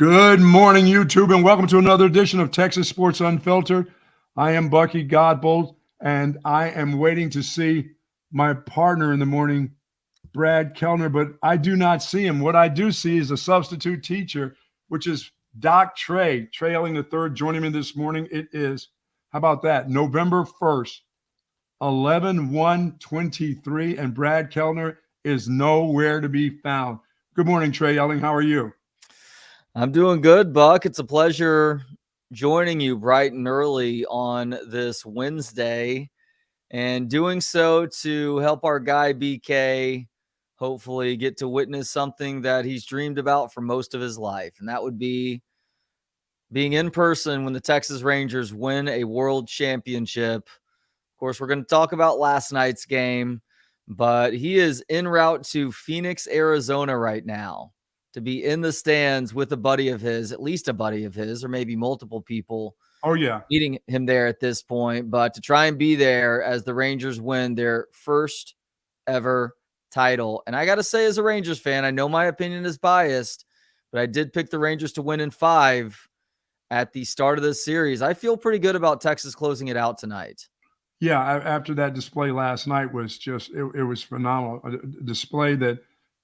Good morning, YouTube, and welcome to another edition of Texas Sports Unfiltered. I am Bucky Godbold, and I am waiting to see my partner in the morning, Brad Kellner, but I do not see him. What I do see is a substitute teacher, which is Doc Trey Elling III, joining me this morning. It is, how about that, November 1st, 11/1/23, and Brad Kellner is nowhere to be found. Good morning, Trey Elling. How are you? I'm doing good, Buck. It's a pleasure joining you bright and early on this Wednesday and doing so to help our guy BK hopefully get to witness something that he's dreamed about for most of his life. And that would be being in person when the Texas Rangers win a world championship. Of course, we're going to talk about last night's game, but he is en route to Phoenix, Arizona right now to be in the stands with a buddy of his, at least a buddy of his, or maybe multiple people. Oh, yeah. Meeting him there at this point, but to try and be there as the Rangers win their first ever title. And I got to say, as a Rangers fan, I know my opinion is biased, but I did pick the Rangers to win in 5 at the start of this series. I feel pretty good about Texas closing it out tonight. Yeah, after that display last night was just it was phenomenal. A display that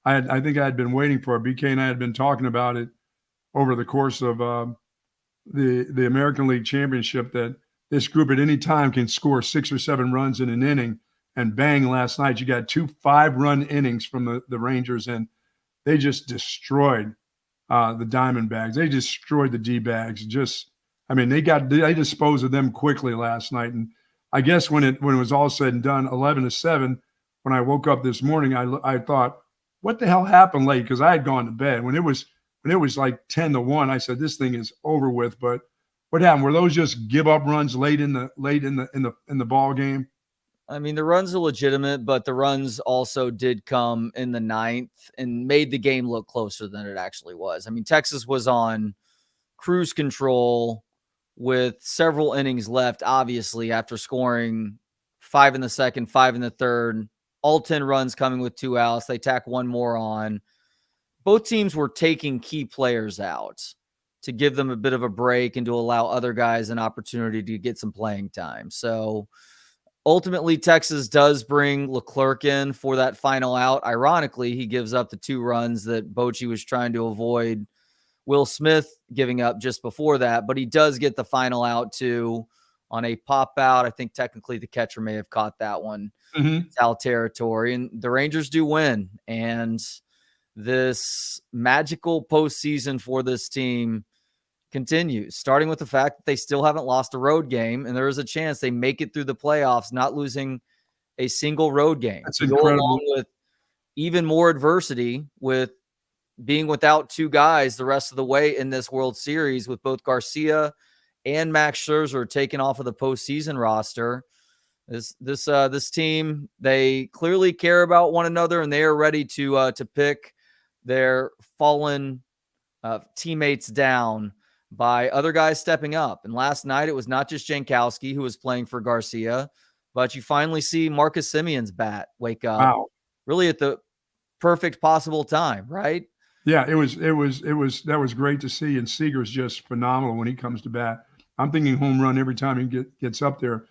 I think I had been waiting for. BK and I had been talking about it over the course of the American League Championship, that this group at any time can score 6 or 7 runs in an inning. And bang, last night you got 2 5-run innings from the Rangers, and they just destroyed the Diamondbacks. They destroyed the D-bags. They disposed of them quickly last night. And I guess when it was all said and done, 11-7, when I woke up this morning, I thought, what the hell happened late? Because I had gone to bed. When it was like 10-1, I said, this thing is over with. But what happened? Were those just give up runs late in the ball game? I mean, the runs are legitimate, but the runs also did come in the 9th and made the game look closer than it actually was. I mean, Texas was on cruise control with several innings left, obviously, after scoring 5 in the second, 5 in the third, all 10 runs coming with 2 outs. They tack 1 more on. Both teams were taking key players out to give them a bit of a break and to allow other guys an opportunity to get some playing time. So ultimately, Texas does bring Leclerc in for that final out. Ironically, he gives up the 2 runs that Bochy was trying to avoid Will Smith giving up just before that, but he does get the final out too on a pop out. I think technically the catcher may have caught that one. It's out territory, and the Rangers do win. And this magical postseason for this team continues, starting with the fact that they still haven't lost a road game, and there is a chance they make it through the playoffs not losing a single road game. That's to incredible. Go along with even more adversity with being without 2 guys the rest of the way in this World Series, with both Garcia and Max Scherzer taken off of the postseason roster. This team, they clearly care about one another, and they are ready to pick their fallen teammates down by other guys stepping up. And last night, it was not just Jankowski who was playing for Garcia, but you finally see Marcus Semion's bat wake up. Wow. Really at the perfect possible time, right? Yeah, that was great to see. And Seager's just phenomenal when he comes to bat. I'm thinking home run every time he gets up there.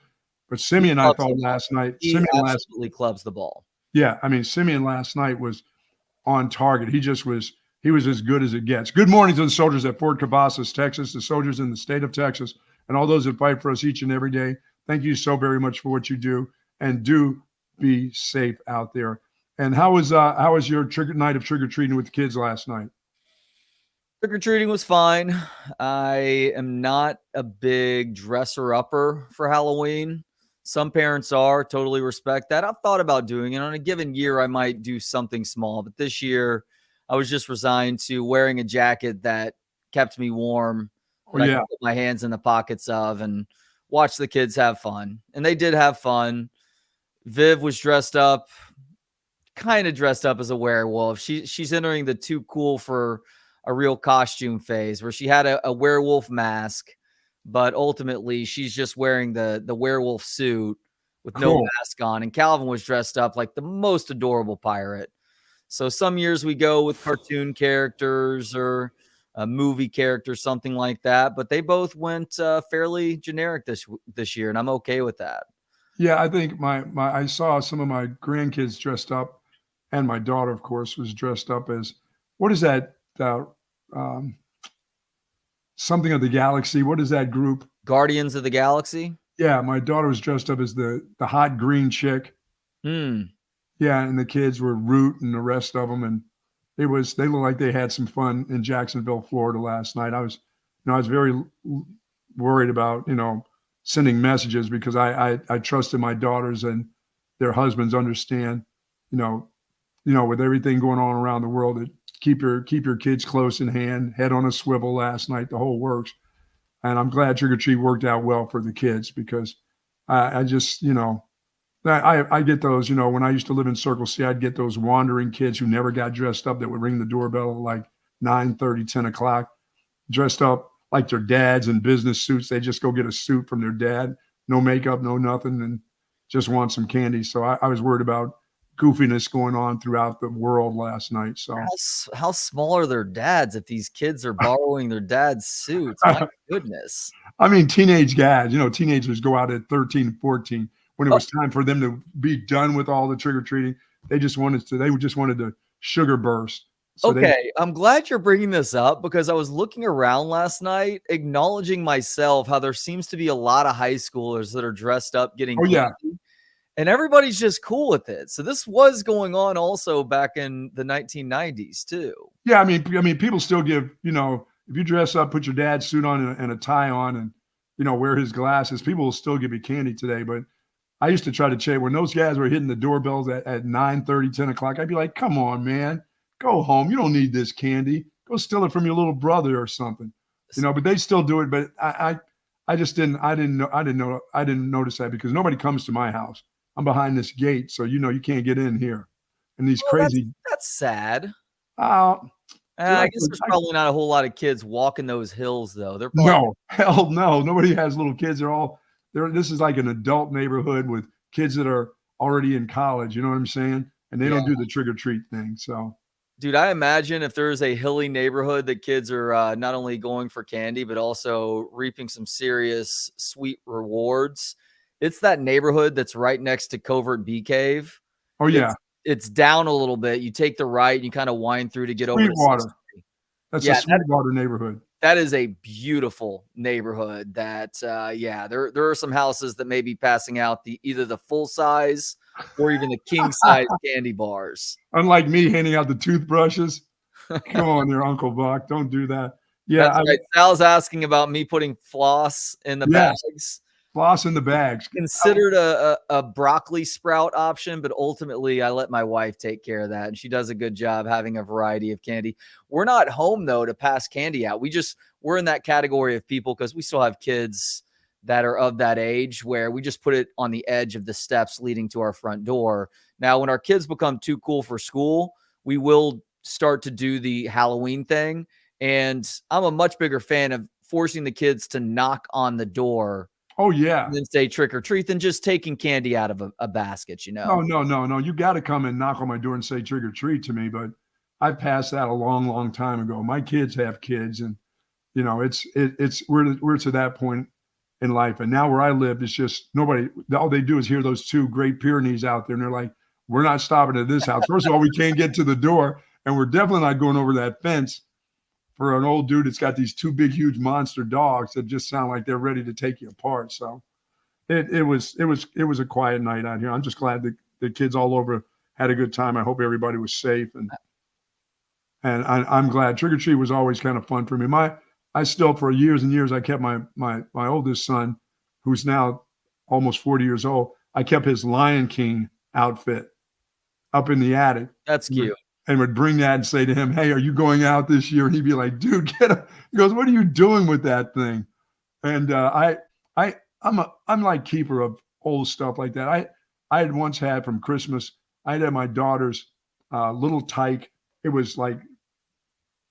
But Semien, I thought last night, he absolutely clubs the ball. Yeah, I mean, Semien last night was on target. He was as good as it gets. Good morning to the soldiers at Fort Cavazos, Texas, the soldiers in the state of Texas, and all those that fight for us each and every day. Thank you so very much for what you do, and do be safe out there. And how was your night of trick-or-treating with the kids last night? Trick-or-treating was fine. I am not a big dresser-upper for Halloween. Some parents are, totally respect that. I've thought about doing it. On a given year, I might do something small, but this year I was just resigned to wearing a jacket that kept me warm, that I could put my hands in the pockets of and watch the kids have fun. And they did have fun. Viv was kind of dressed up as a werewolf. She's entering the too cool for a real costume phase, where she had a werewolf mask, but ultimately she's just wearing the werewolf suit with no mask on. And Calvin was dressed up like the most adorable pirate. So some years we go with cartoon characters or a movie character, something like that. But they both went fairly generic this year, and I'm okay with that. Yeah, I think I saw some of my grandkids dressed up, and my daughter, of course, was dressed up as, what is that? Um, Something of the Galaxy. What is that group? Guardians of the Galaxy. Yeah, my daughter was dressed up as the hot green chick. Yeah, and the kids were Root and the rest of them, and they looked like they had some fun in Jacksonville, Florida last night. I was very worried about, sending messages because I trusted my daughters and their husbands understand, with everything going on around the world, that keep your kids close in hand, head on a swivel last night, the whole works. And I'm glad Trick or Treat worked out well for the kids because I just, I get those, when I used to live in Circle C, I'd get those wandering kids who never got dressed up that would ring the doorbell at like 9:30, 10 o'clock, dressed up like their dads in business suits. They just go get a suit from their dad, no makeup, no nothing, and just want some candy. So I was worried about goofiness going on throughout the world last night. So how small are their dads if these kids are borrowing their dad's suits? My goodness. I mean, teenage guys, teenagers go out at 13, 14 when it was time for them to be done with all the trick-or-treating. They just wanted to sugar burst. So okay, I'm glad you're bringing this up because I was looking around last night, acknowledging myself how there seems to be a lot of high schoolers that are dressed up getting candy, yeah. and everybody's just cool with it. So this was going on also back in the 1990s too. Yeah, I mean, people still give, if you dress up, put your dad's suit on and a tie on and, wear his glasses, people will still give you candy today. But I used to try to chase when those guys were hitting the doorbells at 9:30, 10 o'clock. I'd be like, come on, man, go home. You don't need this candy. Go steal it from your little brother or something, but they still do it. But I just didn't notice that because nobody comes to my house. I'm behind this gate. So, you can't get in here. And these crazy. That's sad. I guess there's probably not a whole lot of kids walking those hills, though. No, hell no. Nobody has little kids. This is like an adult neighborhood with kids that are already in college. You know what I'm saying? And they don't do the trick or treat thing. So, dude, I imagine if there's a hilly neighborhood that kids are not only going for candy, but also reaping some serious sweet rewards. It's that neighborhood that's right next to Covert Bee Cave. Oh, yeah. It's down a little bit. You take the right and you kind of wind through to get over to Sweetwater. That's a Sweetwater neighborhood. That is a beautiful neighborhood that, there are some houses that may be passing out either the full size or even the king size candy bars. Unlike me handing out the toothbrushes. Come on there, Uncle Buck. Don't do that. Yeah. That's right. Sal's asking about me putting floss in the bags. Floss in the bags. Considered a broccoli sprout option, but ultimately I let my wife take care of that, and she does a good job having a variety of candy. We're not home though to pass candy out. We're in that category of people because we still have kids that are of that age where we just put it on the edge of the steps leading to our front door. Now, when our kids become too cool for school, we will start to do the Halloween thing, and I'm a much bigger fan of forcing the kids to knock on the door. Oh, yeah. And then say trick or treat than just taking candy out of a basket, No. You got to come and knock on my door and say trick or treat to me. But I passed that a long, long time ago. My kids have kids, and we're to that point in life. And now where I live, it's just nobody. All they do is hear those two Great Pyrenees out there, and they're like, "We're not stopping at this house." First of all, we can't get to the door, and we're definitely not going over that fence for an old dude that's got these two big, huge monster dogs that just sound like they're ready to take you apart. So it was a quiet night out here. I'm just glad that the kids all over had a good time. I hope everybody was safe, and I'm glad. Trick or treat was always kind of fun for me. I still, for years and years, I kept my oldest son, who's now almost 40 years old. I kept his Lion King outfit up in the attic. That's cute. And would bring that and say to him, "Hey, are you going out this year?" And he'd be like, "Dude, get up." He goes, "What are you doing with that thing?" And I'm like keeper of old stuff like that. I had once had from Christmas. I had my daughter's little tyke. It was like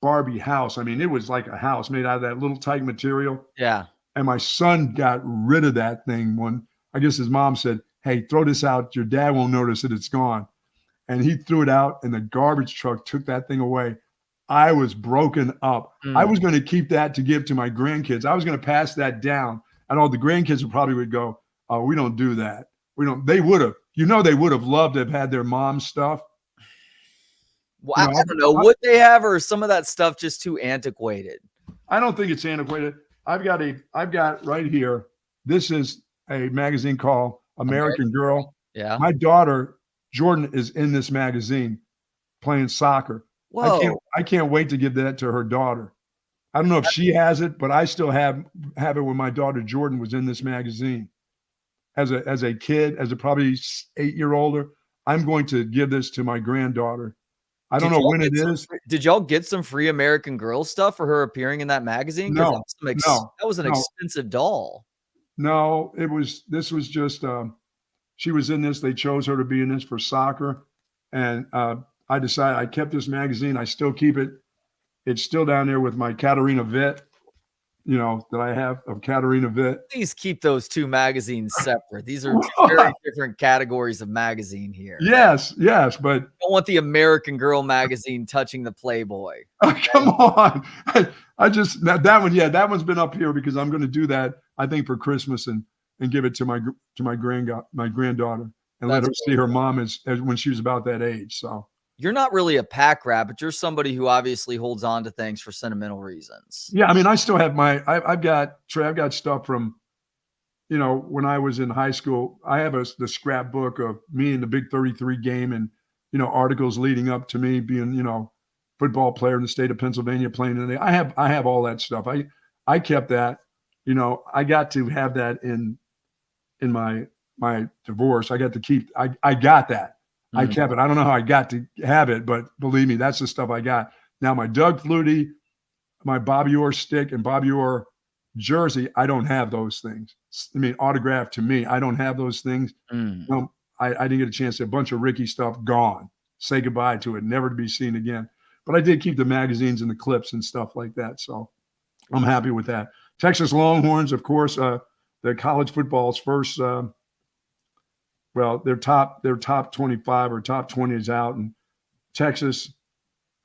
Barbie house. I mean, it was like a house made out of that little tyke material. Yeah. And my son got rid of that thing when I guess his mom said, "Hey, throw this out. Your dad won't notice that it's gone." And he threw it out, and the garbage truck took that thing away. I was broken up. I Mm. was going to keep that to give to my grandkids. I was going to pass that down. And all the grandkids probably would go, oh, we don't do that. We don't. They would have. They would have loved to have had their mom's stuff. Well, I don't know. Would they have, or is some of that stuff just too antiquated? I don't think it's antiquated. I've got right here. This is a magazine called American Girl. Yeah. My daughter, Jordan, is in this magazine playing soccer. Whoa. I can't wait to give that to her daughter. I don't know if she has it, but I still have it when my daughter Jordan was in this magazine. As a kid, as a probably 8-year-older, I'm going to give this to my granddaughter. I don't know when it is. Did y'all get some free American Girl stuff for her appearing in that magazine? No, that was an expensive doll. No, this was just she was in this. They chose her to be in this for soccer, and I decided I kept this magazine. I still keep it. It's still down there with my Katarina Witt, that I have of Katarina Witt. Please keep those two magazines separate. These are very different categories of magazine here. Yes, but I don't want the American Girl magazine touching the Playboy. Oh, come on. I just that one, that one's been up here because I'm going to do that, I think, for Christmas and give it to my granddaughter and let her see her mom as when she was about that age. So you're not really a pack rat, but you're somebody who obviously holds on to things for sentimental reasons. Yeah, I mean, I still have I've got stuff from, when I was in high school. I have the scrapbook of me in the Big 33 game and, articles leading up to me being, football player in the state of Pennsylvania playing in the. I have all that stuff. I kept that. I got to have that in my divorce. I got to keep. I got that. I kept it. I don't know how I got to have it, but believe me, that's the stuff I got. Now, my Doug Flutie, my Bobby Orr stick, and Bobby Orr jersey, I don't have those things. I mean, autographed to me, I don't have those things. I didn't get a chance to. A bunch of Ricky stuff gone. Say goodbye to it, never to be seen again. But I did keep the magazines and the clips and stuff like that. So I'm happy with that. Texas Longhorns, of course, the college football's first. Their top 25 or top 20 is out, and Texas,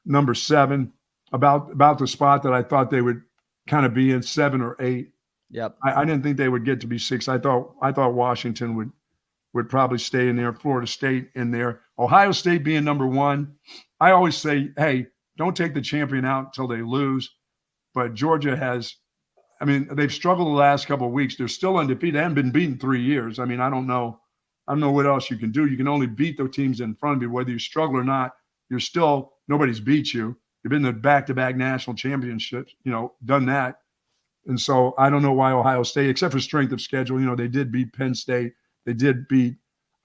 number 7, about the spot that I thought they would kind of be in, 7 or 8. Yep. I didn't think they would get to be 6. I thought Washington would probably stay in there. Florida State in there. Ohio State being number 1. I always say, hey, don't take the champion out until they lose. But Georgia has. I mean, they've struggled the last couple of weeks. They're still undefeated. They haven't been beaten 3 years. I mean, I don't know what else you can do. You can only beat the teams in front of you. Whether you struggle or not, nobody's beat you. You've been to back-to-back national championships, done that. And so I don't know why Ohio State, except for strength of schedule, they did beat Penn State. They did beat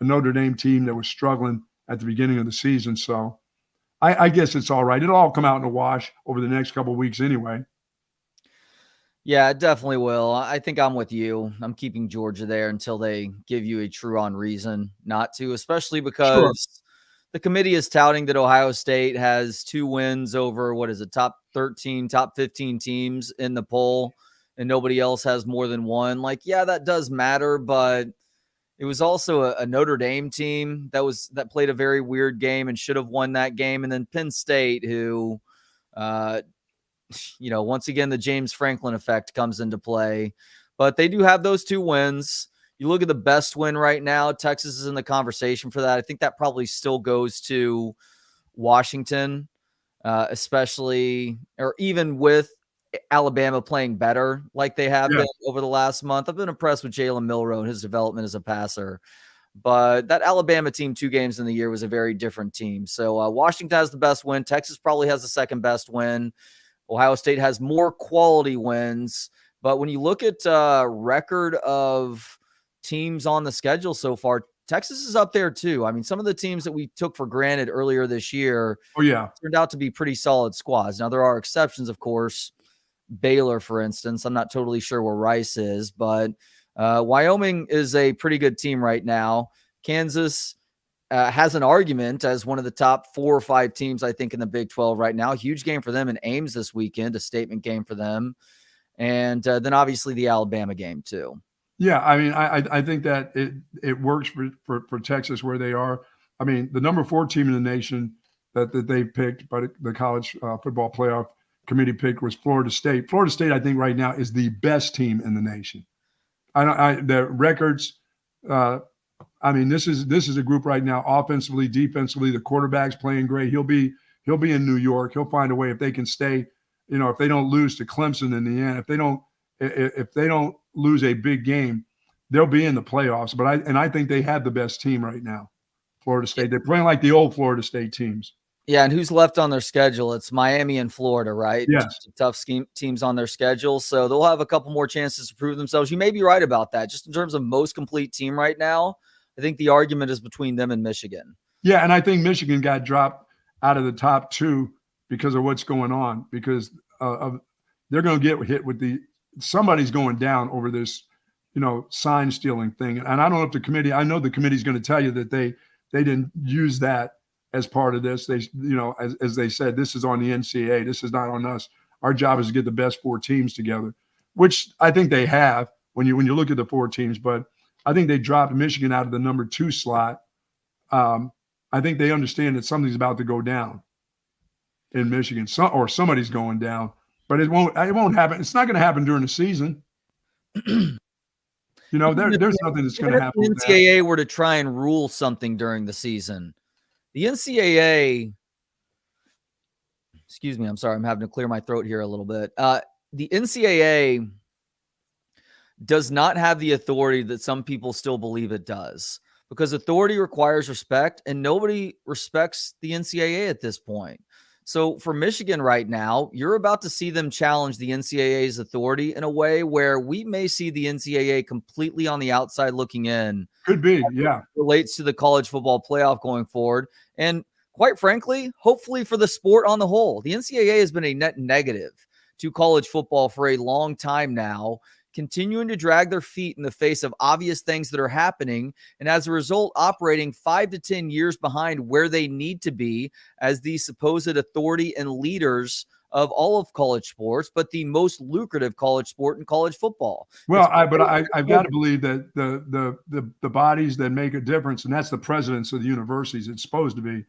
a Notre Dame team that was struggling at the beginning of the season. So I guess it's all right. It'll all come out in a wash over the next couple of weeks anyway. Yeah, it definitely will. I think I'm with you. I'm keeping Georgia there until they give you a true on reason not to, especially because the committee is touting that Ohio State has 2 wins over, top 13, top 15 teams in the poll, and nobody else has more than 1. Like, yeah, that does matter, but it was also a Notre Dame team that played a very weird game and should have won that game. And then Penn State, who, once again, the James Franklin effect comes into play, but they do have those 2 wins. You look at the best win right now, Texas is in the conversation for that. I think that probably still goes to Washington, especially, or even with Alabama playing better like they have been over the last month. I've been impressed with Jalen Milroe and his development as a passer, but that Alabama team 2 games in the year was a very different team. So Washington has the best win. Texas probably has the second best win. Ohio State has more quality wins, but when you look at record of teams on the schedule so far, Texas is up there too. I mean, some of the teams that we took for granted earlier this year turned out to be pretty solid squads. Now, there are exceptions, of course. Baylor, for instance. I'm not totally sure where Rice is, but Wyoming is a pretty good team right now. Kansas has an argument as one of the top 4 or 5 teams, I think, in the Big 12 right now. Huge game for them in Ames this weekend, a statement game for them. And then obviously the Alabama game too. Yeah, I mean, I think that it works for Texas where they are. I mean, the number 4 team in the nation that they picked, but the college football playoff committee picked was Florida State. Florida State, I think right now is the best team in the nation. The records, this is a group right now, offensively, defensively, the quarterback's playing great. He'll be in New York. He'll find a way if they can stay, if they don't lose to Clemson in the end, if they don't lose a big game, they'll be in the playoffs. But I think they have the best team right now, Florida State. They're playing like the old Florida State teams. Yeah, and who's left on their schedule? It's Miami and Florida, right? Yes. Tough teams on their schedule, so they'll have a couple more chances to prove themselves. You may be right about that. Just in terms of most complete team right now, I think the argument is between them and Michigan. Yeah, and I think Michigan got dropped out of the top two because of what's going on, because they're going to get hit with somebody's going down over this, sign stealing thing. And I don't know if I know the committee's going to tell you that they didn't use that as part of this. They, as they said, this is on the NCAA. This is not on us. Our job is to get the best 4 teams together, which I think they have when you look at the 4 teams. But I think they dropped Michigan out of the number 2 slot. I think they understand that something's about to go down in Michigan, or somebody's going down. But it won't happen. It's not going to happen during the season. There's nothing that's going to happen. If the NCAA were to try and rule something during the season, the NCAA, excuse me, I'm sorry, I'm having to clear my throat here a little bit. The NCAA does not have the authority that some people still believe it does, because authority requires respect, and nobody respects the NCAA at this point. So for Michigan right now, you're about to see them challenge the NCAA's authority in a way where we may see the NCAA completely on the outside looking in. Could be, yeah. Relates to the college football playoff going forward. And quite frankly, hopefully for the sport on the whole, the NCAA has been a net negative to college football for a long time now, continuing to drag their feet in the face of obvious things that are happening, and as a result, operating 5 to 10 years behind where they need to be as the supposed authority and leaders of all of college sports, but the most lucrative college sport in college football. Well, I've got to believe that the bodies that make a difference, and that's the presidents of the universities, it's supposed to be,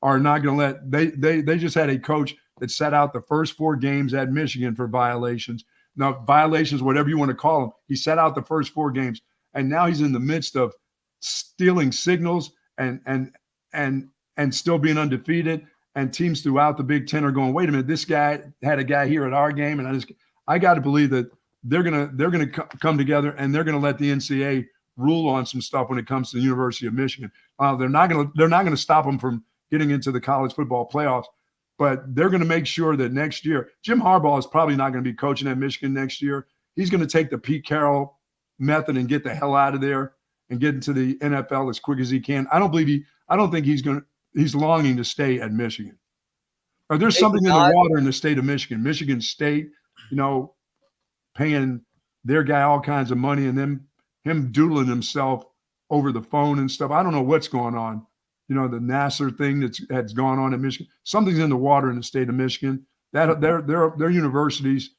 are not going to let they just had a coach that set out the first 4 games at Michigan for violations. Now, violations, whatever you want to call them, he set out the first 4 games, and now he's in the midst of stealing signals and still being undefeated. And teams throughout the Big Ten are going, wait a minute, this guy had a guy here at our game, and I got to believe that they're gonna come together, and they're gonna let the NCAA rule on some stuff when it comes to the University of Michigan. They're not gonna stop them from getting into the college football playoffs. But they're going to make sure that next year, Jim Harbaugh is probably not going to be coaching at Michigan next year. He's going to take the Pete Carroll method and get the hell out of there and get into the NFL as quick as he can. I don't think he's longing to stay at Michigan. Or there's something in the water in the state of Michigan. Michigan State, paying their guy all kinds of money, and then him doodling himself over the phone and stuff. I don't know what's going on. The Nassar thing that's gone on in Michigan. Something's in the water in the state of Michigan. That their universities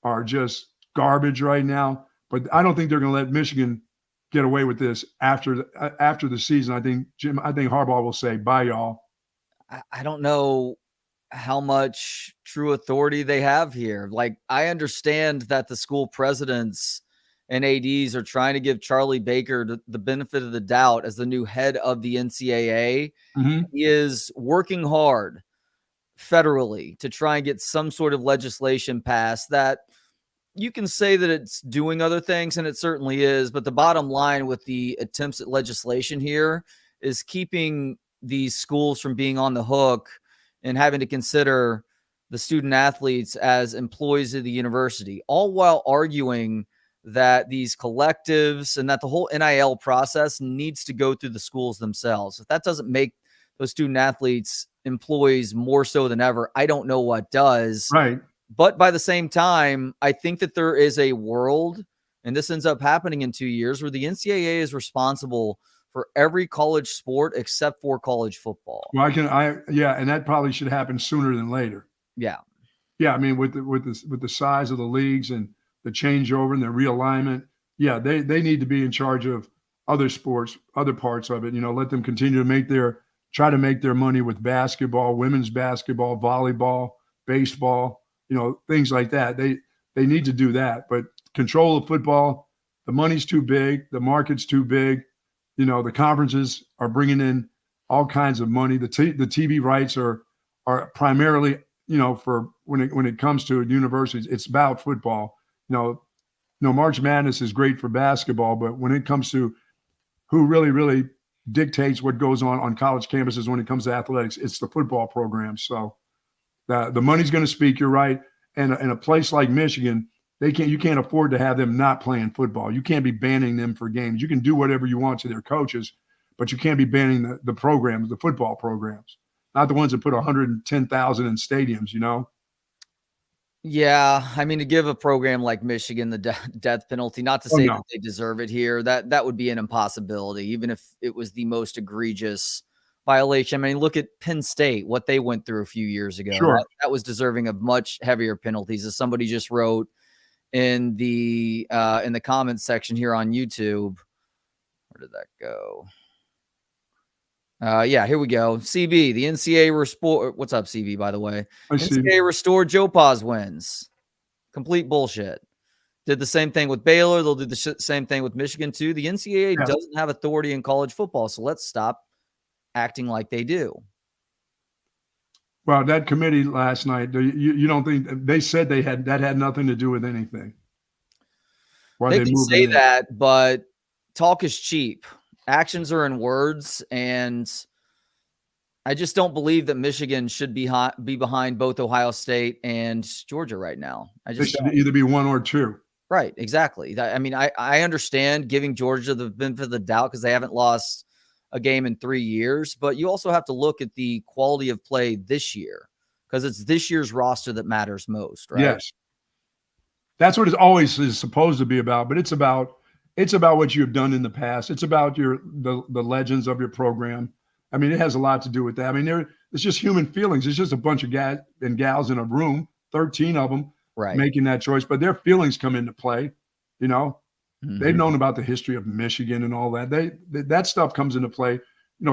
are just garbage right now. But I don't think they're going to let Michigan get away with this after the season. I think Harbaugh will say, "Bye, y'all." I don't know how much true authority they have here. Like, I understand that the school presidents and ADs are trying to give Charlie Baker the benefit of the doubt as the new head of the NCAA. Mm-hmm. He is working hard federally to try and get some sort of legislation passed that you can say that it's doing other things, and it certainly is. But the bottom line with the attempts at legislation here is keeping these schools from being on the hook and having to consider the student athletes as employees of the university, all while arguing that these collectives and that the whole NIL process needs to go through the schools themselves. If that doesn't make those student athletes employees more so than ever, I don't know what does. Right. But by the same time, I think that there is a world, and this ends up happening in 2 years, where the NCAA is responsible for every college sport except for college football. Well, and that probably should happen sooner than later. Yeah. Yeah, I mean, with the size of the leagues and the changeover and the realignment, yeah, they need to be in charge of other sports, other parts of it. Let them continue to make their try to make their money with basketball, women's basketball, volleyball, baseball, things like that. They need to do that. But control of football, the money's too big, the market's too big. The conferences are bringing in all kinds of money. The TV rights are primarily, for when it comes to universities, it's about football. March Madness is great for basketball, but when it comes to who really, really dictates what goes on college campuses when it comes to athletics, it's the football program. So the money's going to speak. You're right. And in a place like Michigan, you can't afford to have them not playing football. You can't be banning them for games. You can do whatever you want to their coaches, but you can't be banning the programs, the football programs, not the ones that put 110,000 in stadiums, Yeah, I mean, to give a program like Michigan the death penalty, not to say no. that they deserve it here, that would be an impossibility, even if it was the most egregious violation. I mean, look at Penn State, what they went through a few years ago. Sure. That was deserving of much heavier penalties, as somebody just wrote in the comments section here on YouTube. Where did that go? Yeah, here we go. CB, the NCAA what's up, CB, by the way? NCAA restored Joe Paz wins. Complete bullshit. Did the same thing with Baylor. They'll do the same thing with Michigan, too. The NCAA doesn't have authority in college football, so let's stop acting like they do. Well, that committee last night, you don't think they said that had nothing to do with anything? They can say that, but talk is cheap. Actions are in words, and I just don't believe that Michigan should be behind both Ohio State and Georgia right now. They should either be one or two. Right, exactly. I mean, I understand giving Georgia the benefit of the doubt because they haven't lost a game in 3 years, but you also have to look at the quality of play this year because it's this year's roster that matters most, right? Yes. That's what it always is supposed to be about, but it's about what you have done in the past. It's about the legends of your program. I mean, it has a lot to do with that. I mean, it's just human feelings. It's just a bunch of guys and gals in a room, 13 of them, right, making that choice. But their feelings come into play. They've known about the history of Michigan and all that. That stuff comes into play.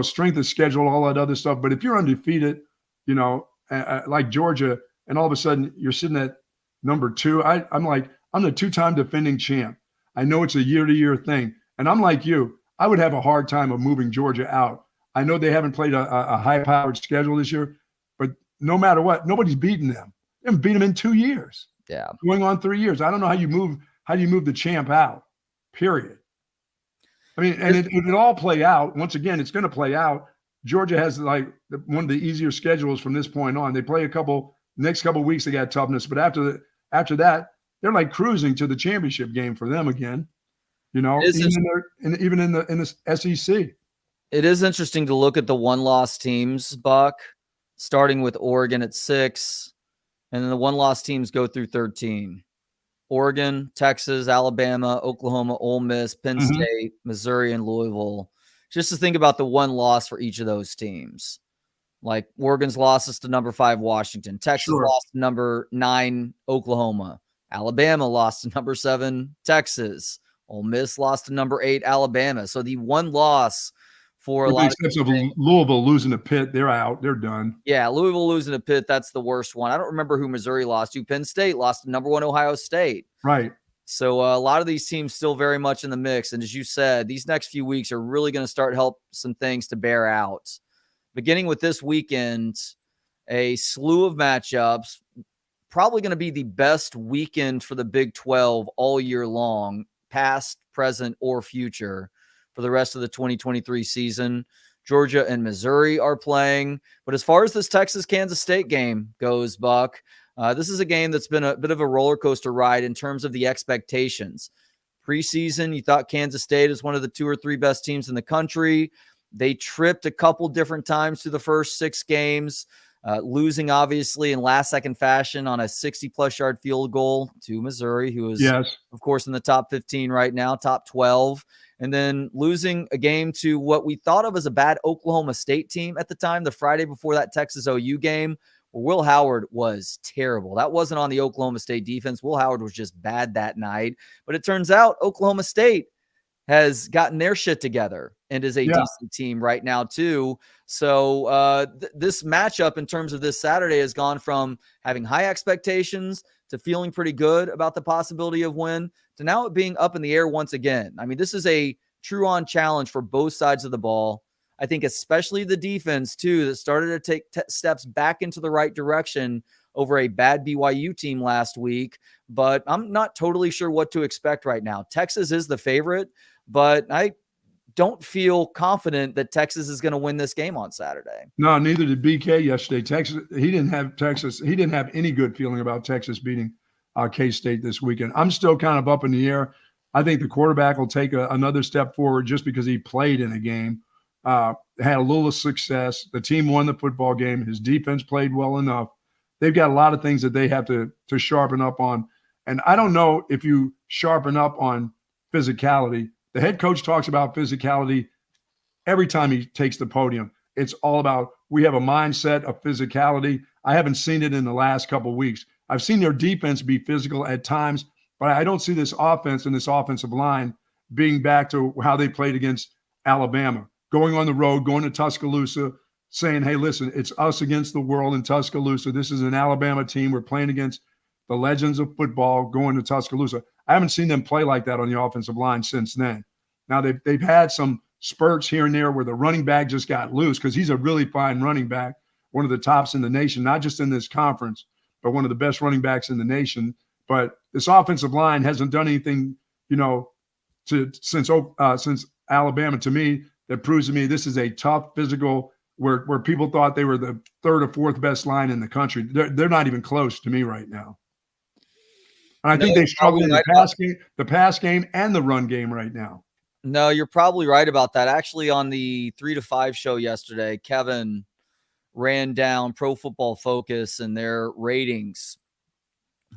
Strength of schedule, all that other stuff. But if you're undefeated, like Georgia, and all of a sudden you're sitting at number 2, I'm the 2-time defending champ. I know it's a year-to-year thing. And I'm like you. I would have a hard time of moving Georgia out. I know they haven't played a high-powered schedule this year, but no matter what, nobody's beaten them. They haven't beat them in 2 years. Yeah. Going on 3 years. I don't know how do you move the champ out, period. I mean, and it all play out. Once again, it's going to play out. Georgia has one of the easier schedules from this point on. They play next couple of weeks, they got toughness. But after that, they're like cruising to the championship game for them again. Even in the SEC. It is interesting to look at the one-loss teams, Buck, starting with Oregon at 6, and then the one-loss teams go through 13. Oregon, Texas, Alabama, Oklahoma, Ole Miss, Penn State, Missouri, and Louisville. Just to think about the one loss for each of those teams. Like Oregon's losses to number 5 Washington. Texas lost to number 9 Oklahoma. Alabama lost to number 7 Texas. Ole Miss lost to number 8 Alabama. So the one loss for a lot of Louisville losing to Pitt, they're out. They're done. Yeah, Louisville losing to Pitt, that's the worst one. I don't remember who Missouri lost to. Penn State lost to number 1 Ohio State. Right. So a lot of these teams still very much in the mix. And as you said, these next few weeks are really going to start help some things to bear out. Beginning with this weekend, a slew of matchups, probably going to be the best weekend for the Big 12 all year long, past, present, or future for the rest of the 2023 season. Georgia and Missouri are playing. But as far as this Texas-Kansas State game goes, Buck, this is a game that's been a bit of a roller coaster ride in terms of the expectations. Preseason, you thought Kansas State is one of the 2 or 3 best teams in the country. They tripped a couple different times through the first 6 games, losing obviously in last-second fashion on a 60-plus yard field goal to Missouri, who is, of course, in the top 15 right now, top 12. And then losing a game to what we thought of as a bad Oklahoma State team at the time, the Friday before that Texas OU game, where Will Howard was terrible. That wasn't on the Oklahoma State defense. Will Howard was just bad that night. But it turns out Oklahoma State has gotten their shit together and is a decent team right now too. So this matchup in terms of this Saturday has gone from having high expectations to feeling pretty good about the possibility of win to now it being up in the air once again. I mean, this is a true on challenge for both sides of the ball. I think especially the defense too, that started to take steps back into the right direction over a bad BYU team last week. But I'm not totally sure what to expect right now. Texas is the favorite, but I don't feel confident that Texas is going to win this game on Saturday. No, neither did BK yesterday. He didn't have any good feeling about Texas beating K-State this weekend. I'm still kind of up in the air. I think the quarterback will take another step forward just because he played in a game, had a little success. The team won the football game. His defense played well enough. They've got a lot of things that they have to sharpen up on. And I don't know if you sharpen up on physicality. The head coach talks about physicality every time he takes the podium. It's all about, we have a mindset of physicality. I haven't seen it in the last couple of weeks. I've seen their defense be physical at times, but I don't see this offense and this offensive line being back to how they played against Alabama, going on the road, going to Tuscaloosa, saying, hey, listen, it's us against the world in Tuscaloosa. This is an Alabama team. We're playing against the legends of football going to Tuscaloosa. I haven't seen them play like that on the offensive line since then. Now, they've had some spurts here and there where the running back just got loose because he's a really fine running back, one of the tops in the nation, not just in this conference, but one of the best running backs in the nation. But this offensive line hasn't done anything, since Alabama, to me, that proves to me this is a tough physical where people thought they were the third or fourth best line in the country. They're not even close to me right now. And I think they struggle in the pass game and the run game right now. No, you're probably right about that. Actually, on the 3 to 5 show yesterday, Kevin ran down Pro Football Focus and their ratings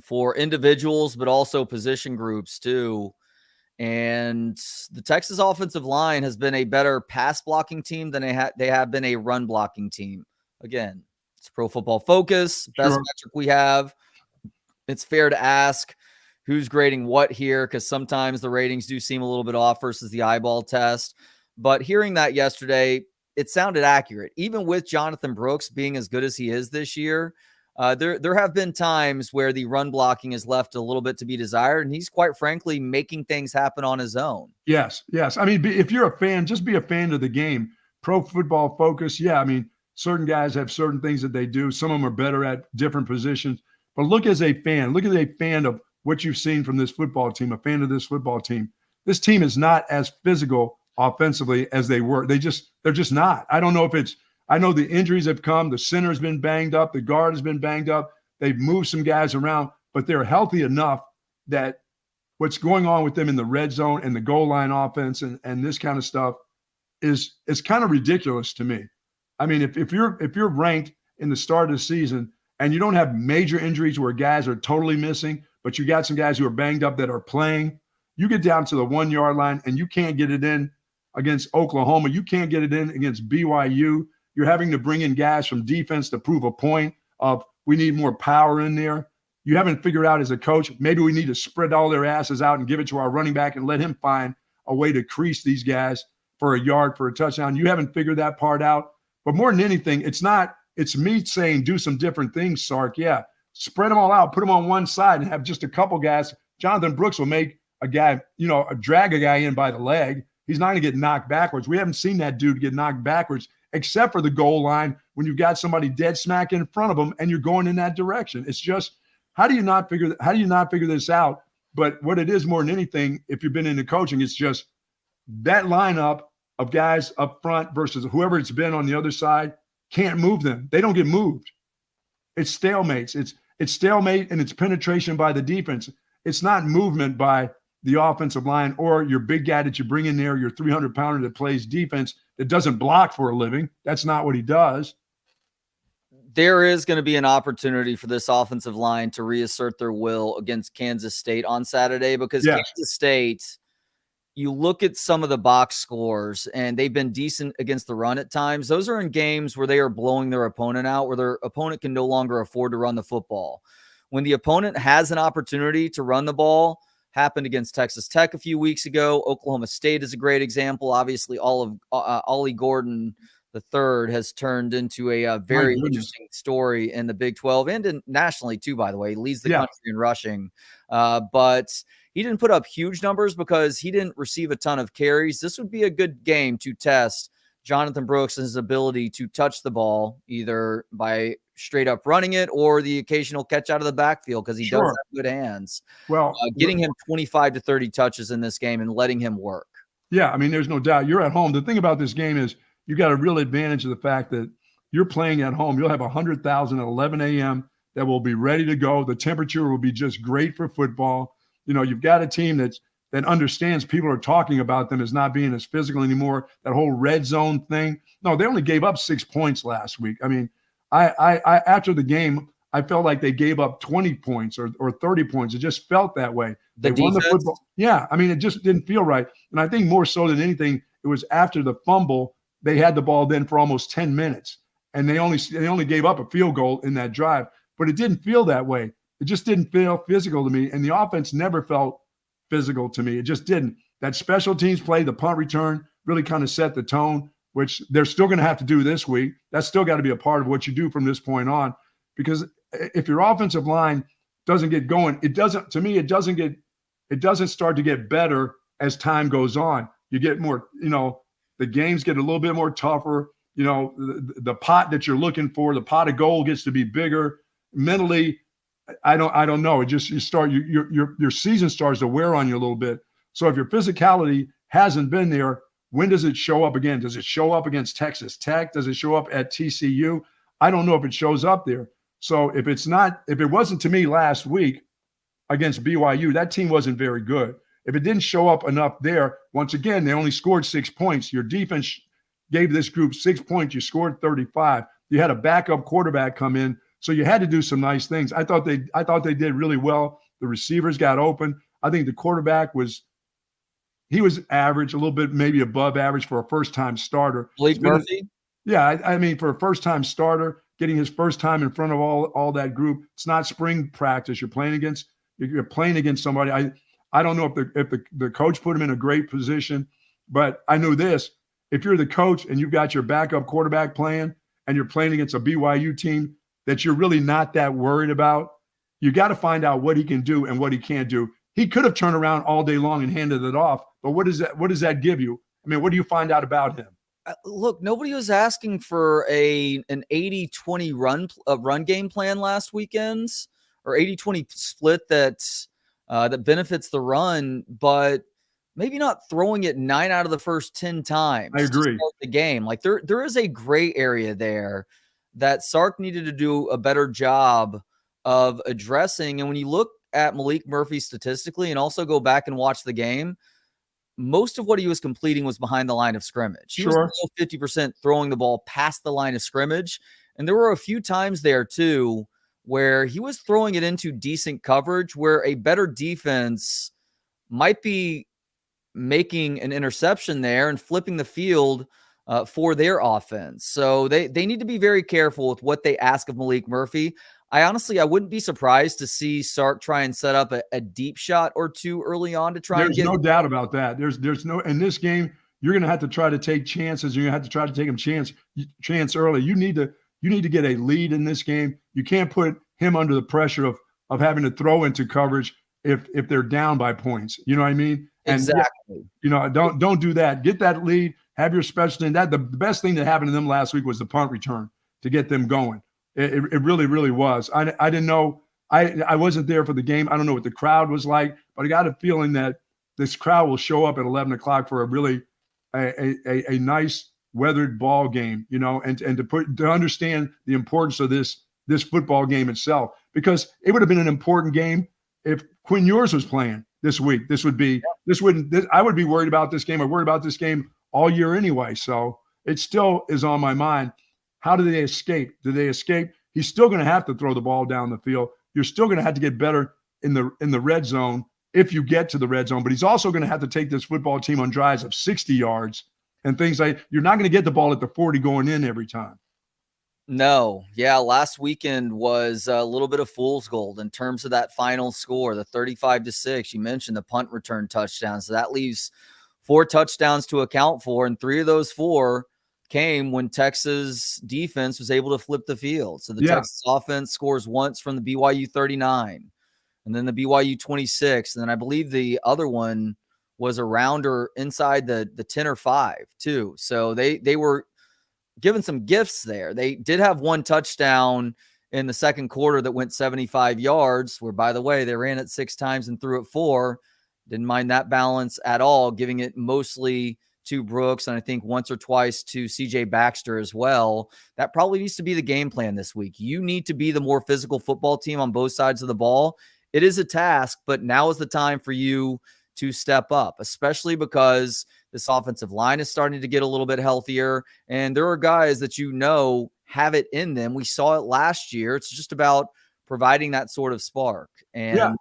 for individuals, but also position groups too. And the Texas offensive line has been a better pass blocking team than they have been a run blocking team. Again, it's Pro Football Focus, best metric we have. It's fair to ask who's grading what here, because sometimes the ratings do seem a little bit off versus the eyeball test. But hearing that yesterday, it sounded accurate. Even with Jonathan Brooks being as good as he is this year, there have been times where the run blocking is left a little bit to be desired, and he's quite frankly making things happen on his own. Yes. I mean, if you're a fan, just be a fan of the game. Pro Football Focus, I mean, certain guys have certain things that they do. Some of them are better at different positions. But look as a fan of what you've seen from this football team, a fan of this football team. This team is not as physical offensively as they were. They're just not. I don't know if I know the injuries have come. The center's been banged up. The guard has been banged up. They've moved some guys around, but they're healthy enough that what's going on with them in the red zone and the goal line offense and this kind of stuff is kind of ridiculous to me. I mean, if you're ranked in the start of the season and you don't have major injuries where guys are totally missing, but you got some guys who are banged up that are playing, you get down to the 1 yard line and you can't get it in against Oklahoma. You can't get it in against BYU. You're having to bring in guys from defense to prove a point of we need more power in there. You haven't figured out as a coach, maybe we need to spread all their asses out and give it to our running back and let him find a way to crease these guys for a yard, for a touchdown. You haven't figured that part out. But more than anything, it's me saying do some different things, Sark. Yeah, spread them all out, put them on one side and have just a couple guys. Jonathan Brooks will make a guy, drag a guy in by the leg. He's not going to get knocked backwards. We haven't seen that dude get knocked backwards except for the goal line when you've got somebody dead smack in front of him and you're going in that direction. It's just, how do you not figure this out? But what it is more than anything, if you've been into coaching, it's just that lineup of guys up front versus whoever it's been on the other side can't move them. They don't get moved. It's stalemates. It's stalemate and it's penetration by the defense. It's not movement by the offensive line or your big guy that you bring in there, your 300-pounder that plays defense that doesn't block for a living. That's not what he does. There is going to be an opportunity for this offensive line to reassert their will against Kansas State on Saturday because Kansas State, you look at some of the box scores and they've been decent against the run at times. Those are in games where they are blowing their opponent out, where their opponent can no longer afford to run the football. When the opponent has an opportunity to run the ball, happened against Texas Tech a few weeks ago. Oklahoma State is a great example. Obviously, Ollie Gordon III has turned into a very interesting story in the Big 12 and nationally too, by the way. He leads the country in rushing. But he didn't put up huge numbers because he didn't receive a ton of carries. This would be a good game to test Jonathan Brooks' ability to touch the ball either by straight up running it or the occasional catch out of the backfield because he does have good hands. Well, getting him 25 to 30 touches in this game and letting him work. Yeah, I mean, there's no doubt. You're at home. The thing about this game is you got a real advantage of the fact that you're playing at home. You'll have 100,000 at 11 a.m. that will be ready to go. The temperature will be just great for football. You know, you've got a team that understands people are talking about them as not being as physical anymore. That whole red zone thing. No, they only gave up 6 points last week. I mean, I after the game, I felt like they gave up 20 points or 30 points. It just felt that way. They won the football. Yeah, I mean, it just didn't feel right. And I think more so than anything, it was after the fumble, they had the ball then for almost 10 minutes. And they only gave up a field goal in that drive. But it didn't feel that way. It just didn't feel physical to me. And the offense never felt physical to me. It just didn't. That special teams play, the punt return, really kind of set the tone, which they're still going to have to do this week. That's still got to be a part of what you do from this point on. Because if your offensive line doesn't get going, it doesn't start to get better as time goes on. You get more, the games get a little bit more tougher. The pot that you're looking for, the pot of gold gets to be bigger. Mentally, I don't know. It just your season starts to wear on you a little bit. So if your physicality hasn't been there, when does it show up again? Does it show up against Texas Tech? Does it show up at TCU? I don't know if it shows up there. So if it wasn't to me last week against BYU, that team wasn't very good. If it didn't show up enough there, once again, they only scored 6 points. Your defense gave this group 6 points. You scored 35. You had a backup quarterback come in. So you had to do some nice things. I thought they did really well. The receivers got open. I think the quarterback was average, a little bit maybe above average for a first-time starter. Blake Murphy? Yeah, I mean, for a first-time starter, getting his first time in front of all that group, it's not spring practice. You're playing against somebody. I don't know if the coach put him in a great position, but I know this. If you're the coach and you've got your backup quarterback playing and you're playing against a BYU team that you're really not that worried about, you got to find out what he can do and what he can't do. He could have turned around all day long and handed it off, but what does that give you? I mean, what do you find out about him? Look, nobody was asking for an 80-20 run game plan last weekend or 80-20 split that benefits the run, but maybe not throwing it 9 out of the first 10 times. I agree. To start the game. Like there is a gray area there that Sark needed to do a better job of addressing. And when you look at Malik Murphy statistically and also go back and watch the game, most of what he was completing was behind the line of scrimmage. He was below 50% throwing the ball past the line of scrimmage. And there were a few times there too where he was throwing it into decent coverage where a better defense might be making an interception there and flipping the field for their offense. So they need to be very careful with what they ask of Malik Murphy. I wouldn't be surprised to see Sark try and set up a deep shot or two early on to try and get. There's no doubt about that. There's no, in this game, you're going to have to try to take chances. You're going to have to try to take them chance early. You need to get a lead in this game. You can't put him under the pressure of having to throw into coverage if they're down by points. You know what I mean? And exactly. Don't do that. Get that lead. Have your special team. The best thing that happened to them last week was the punt return to get them going. It really, really was. I didn't know. I wasn't there for the game. I don't know what the crowd was like, but I got a feeling that this crowd will show up at 11 o'clock for a really a nice weathered ball game, and to understand the importance of this football game itself, because it would have been an important game if Quinn Ewers was playing this week. I would be worried about this game. I worried about this game all year anyway. So it still is on my mind. How do they escape? Do they escape? He's still going to have to throw the ball down the field. You're still going to have to get better in the red zone if you get to the red zone. But he's also going to have to take this football team on drives of 60 yards and things like. You're not going to get the ball at the 40 going in every time. No. Yeah, last weekend was a little bit of fool's gold in terms of that final score, the 35-6. You mentioned the punt return touchdown. So that leaves 4 touchdowns to account for, and 3 of those 4 came when Texas defense was able to flip the field. So the Yeah. Texas offense scores once from the BYU 39, and then the BYU 26, and then I believe the other one was around or inside the 10 or 5 too. So they were given some gifts there. They did have 1 touchdown in the second quarter that went 75 yards, where, by the way, they ran it 6 times and threw it 4. Didn't mind that balance at all, giving it mostly to Brooks and I think once or twice to CJ Baxter as well. That probably needs to be the game plan this week. You need to be the more physical football team on both sides of the ball. It is a task, but now is the time for you to step up, especially because this offensive line is starting to get a little bit healthier, and there are guys that have it in them. We saw it last year. It's just about providing that sort of spark. And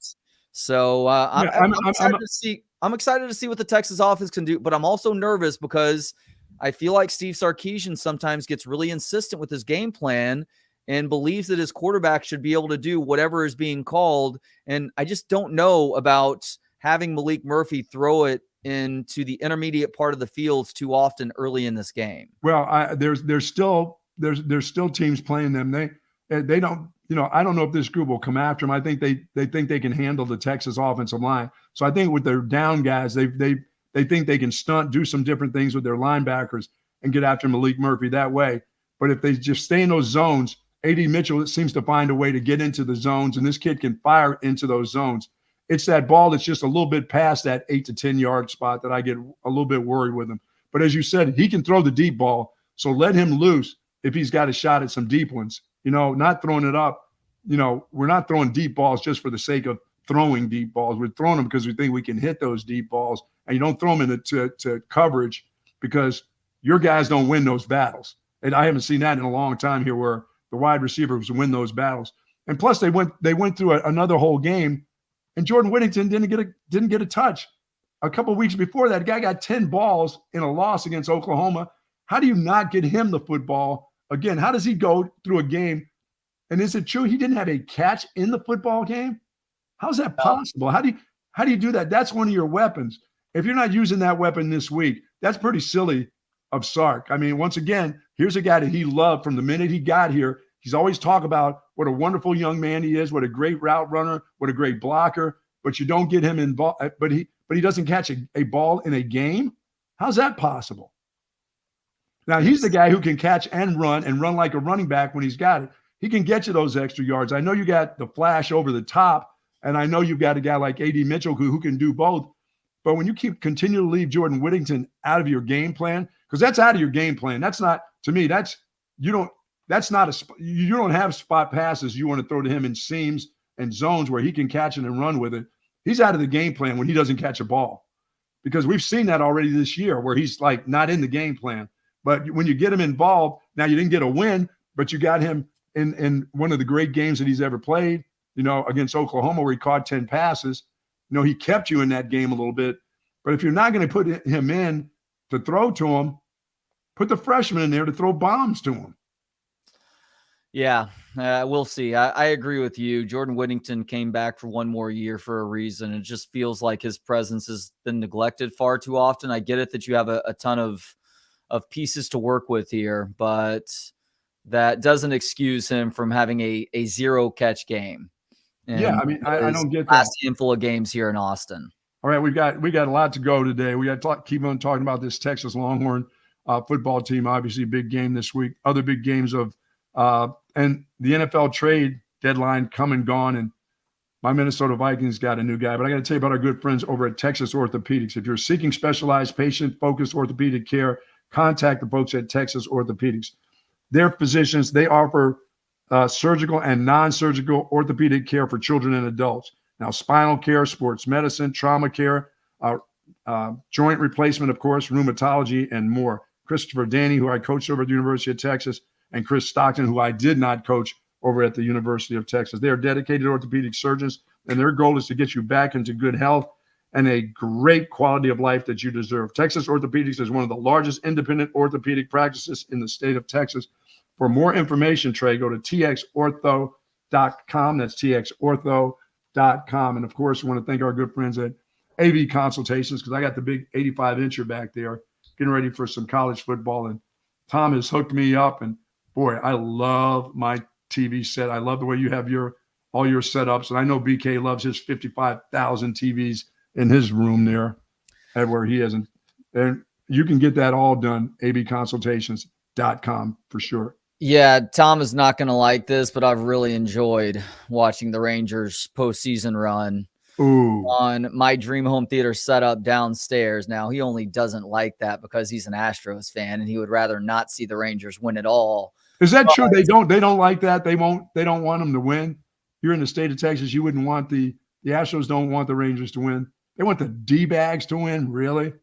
so I'm excited to see. I'm excited to see what the Texas offense can do, but I'm also nervous because I feel like Steve Sarkisian sometimes gets really insistent with his game plan and believes that his quarterback should be able to do whatever is being called. And I just don't know about having Malik Murphy throw it into the intermediate part of the fields too often early in this game. Well, there's still teams playing them. They don't, I don't know if this group will come after them. I think they think they can handle the Texas offensive line. So I think with their down guys, they think they can stunt, do some different things with their linebackers and get after Malik Murphy that way. But if they just stay in those zones, A.D. Mitchell seems to find a way to get into the zones, and this kid can fire into those zones. It's that ball that's just a little bit past that 8 to 10 yard spot that I get a little bit worried with him. But as you said, he can throw the deep ball. So let him loose if he's got a shot at some deep ones, not throwing it up. We're not throwing deep balls just for the sake of throwing deep balls. We're throwing them because we think we can hit those deep balls, and you don't throw them into coverage because your guys don't win those battles. And I haven't seen that in a long time here where the wide receivers win those battles. And plus they went through another whole game, and Jordan Whittington didn't get a touch. A couple of weeks before that, guy got 10 balls in a loss against Oklahoma. How do you not get him the football? Again, how does he go through a game? And is it true he didn't have a catch in the football game? How's that possible? How do you do that? That's one of your weapons. If you're not using that weapon this week, that's pretty silly of Sark. I mean, once again, here's a guy that he loved from the minute he got here. He's always talked about what a wonderful young man he is, what a great route runner, what a great blocker, but you don't get him involved. But he doesn't catch a ball in a game. How's that possible? Now, he's the guy who can catch and run like a running back when he's got it. He can get you those extra yards. I know you got the flash over the top, and I know you've got a guy like A.D. Mitchell who can do both. But when you continue to leave Jordan Whittington out of your game plan, because that's out of your game plan. That's not, to me, you don't have spot passes you want to throw to him in seams and zones where he can catch it and run with it. He's out of the game plan when he doesn't catch a ball, because we've seen that already this year where he's like not in the game plan. But when you get him involved, now you didn't get a win, but you got him in one of the great games that he's ever played, against Oklahoma, where he caught 10 passes. He kept you in that game a little bit. But if you're not going to put him in to throw to him, put the freshman in there to throw bombs to him. Yeah, we'll see. I agree with you. Jordan Whittington came back for one more year for a reason. It just feels like his presence has been neglected far too often. I get it that you have a ton of pieces to work with here, but that doesn't excuse him from having a 0-catch game. And yeah, I mean, I don't get that. Last handful of games here in Austin. All right, we got a lot to go today. We got to keep on talking about this Texas Longhorn football team. Obviously, a big game this week. Other big games and the NFL trade deadline come and gone, and my Minnesota Vikings got a new guy. But I got to tell you about our good friends over at Texas Orthopedics. If you're seeking specialized, patient-focused orthopedic care, contact the folks at Texas Orthopedics. Their physicians, they offer surgical and non-surgical orthopedic care for children and adults. Now, spinal care, sports medicine, trauma care, joint replacement, of course, rheumatology, and more. Christopher Danny, who I coached over at the University of Texas, and Chris Stockton, who I did not coach over at the University of Texas. They are dedicated orthopedic surgeons, and their goal is to get you back into good health and a great quality of life that you deserve. Texas Orthopedics is one of the largest independent orthopedic practices in the state of Texas. For more information, Trey, go to txortho.com. That's txortho.com. And of course, I want to thank our good friends at AV Consultations, because I got the big 85-incher back there getting ready for some college football. And Tom has hooked me up. And boy, I love my TV set. I love the way you have all your setups. And I know BK loves his 55,000 TVs in his room there at where he isn't. And you can get that all done, avconsultations.com for sure. Yeah, Tom is not going to like this, but I've really enjoyed watching the Rangers postseason run. Ooh. On my dream home theater setup downstairs. Now, he only doesn't like that because he's an Astros fan and he would rather not see the Rangers win at all. Is that true? They don't like that. They don't want them to win. You're in the state of Texas. You wouldn't want the Astros don't want the Rangers to win. They want the D-bags to win. Really?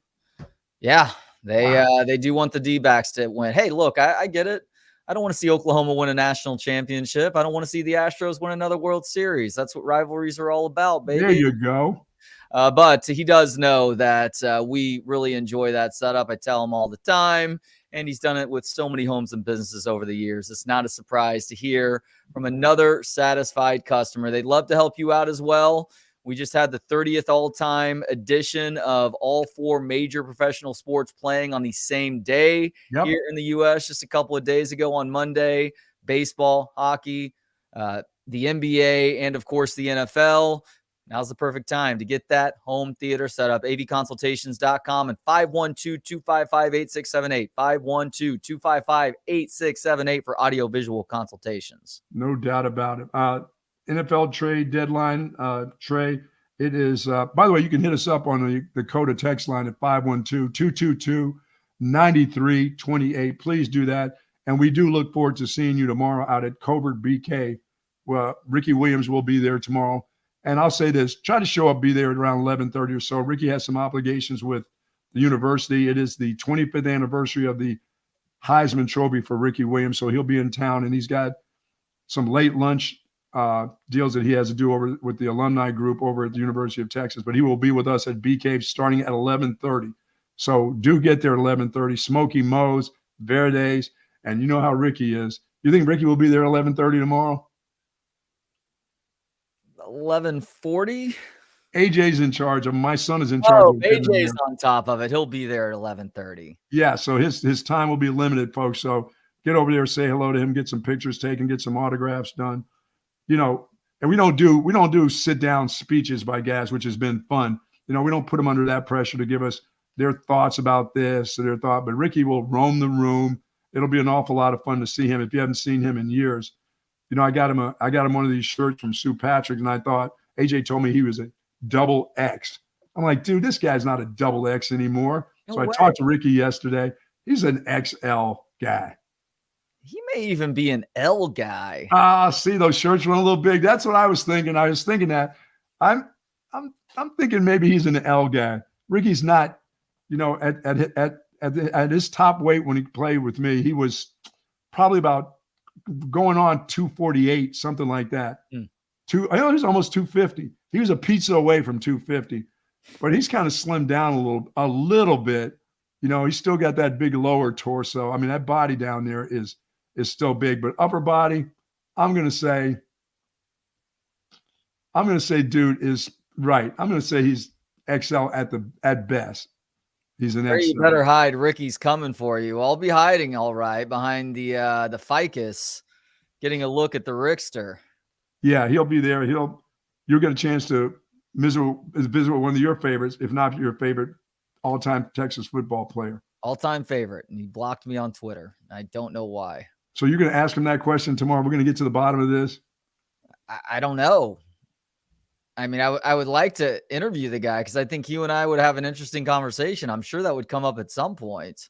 Yeah, they do want the D-backs to win. Hey, look, I get it. I don't want to see Oklahoma win a national championship. I don't want to see the Astros win another World Series. That's what rivalries are all about, baby. There you go. But he does know that we really enjoy that setup. I tell him all the time, and he's done it with so many homes and businesses over the years. It's not a surprise to hear from another satisfied customer. They'd love to help you out as well. We just had the 30th all-time edition of all 4 major professional sports playing on the same day here in the U.S. just a couple of days ago on Monday. Baseball, hockey, the NBA, and, of course, the NFL. Now's the perfect time to get that home theater set up. avconsultations.com and 512-255-8678. 512-255-8678 for audio-visual consultations. No doubt about it. NFL trade deadline, Trey. It is, by the way, you can hit us up on the Dakota text line at 512-222-9328. Please do that. And we do look forward to seeing you tomorrow out at Covert BK. Well, Ricky Williams will be there tomorrow. And I'll say this, try to show up, be there at around 11:30 or so. Ricky has some obligations with the university. It is the 25th anniversary of the Heisman Trophy for Ricky Williams. So he'll be in town, and he's got some late lunch deals that he has to do over with the alumni group over at the University of Texas, but he will be with us at BK starting at 11:30. So do get there at 11:30. Smokey Mo's, Verdes, and you know how Ricky is. You think Ricky will be there at 11:30 tomorrow? 11:40. AJ's in charge of him. My son is in charge. Oh, AJ's on top of it. He'll be there at 11:30. Yeah, so his time will be limited, folks. So get over there, say hello to him, get some pictures taken, get some autographs done. You know, and we don't do sit down speeches by guys, which has been fun. You know, we don't put them under that pressure to give us their thoughts about this or their thought. But Ricky will roam the room. It'll be an awful lot of fun to see him if you haven't seen him in years. You know, I got him one of these shirts from Sue Patrick, and I thought AJ told me he was a double X. I'm like, dude, this guy's not a double X anymore. No so way. I talked to Ricky yesterday. He's an XL guy. He may even be an L guy. See, those shirts went a little big. That's what I was thinking. I was thinking that I'm thinking maybe he's an L guy. Ricky's not, you know, at his top weight when he played with me, he was probably about going on 248, something like that. I know he's almost 250. He was a pizza away from 250, but he's kind of slimmed down a little bit. You know, he's still got that big lower torso. I mean, that body down there is still big, but upper body, I'm going to say, dude is right. I'm going to say he's XL at best. He's an XL. You better hide. Ricky's coming for you. I'll be hiding all right behind the ficus, getting a look at the Rickster. Yeah, he'll be there. You'll get a chance to visit with one of your favorites, if not your favorite all-time Texas football player. All-time favorite, and he blocked me on Twitter. I don't know why. So you're going to ask him that question tomorrow. We're going to get to the bottom of this. I don't know. I mean, I would like to interview the guy because I think you and I would have an interesting conversation. I'm sure that would come up at some point.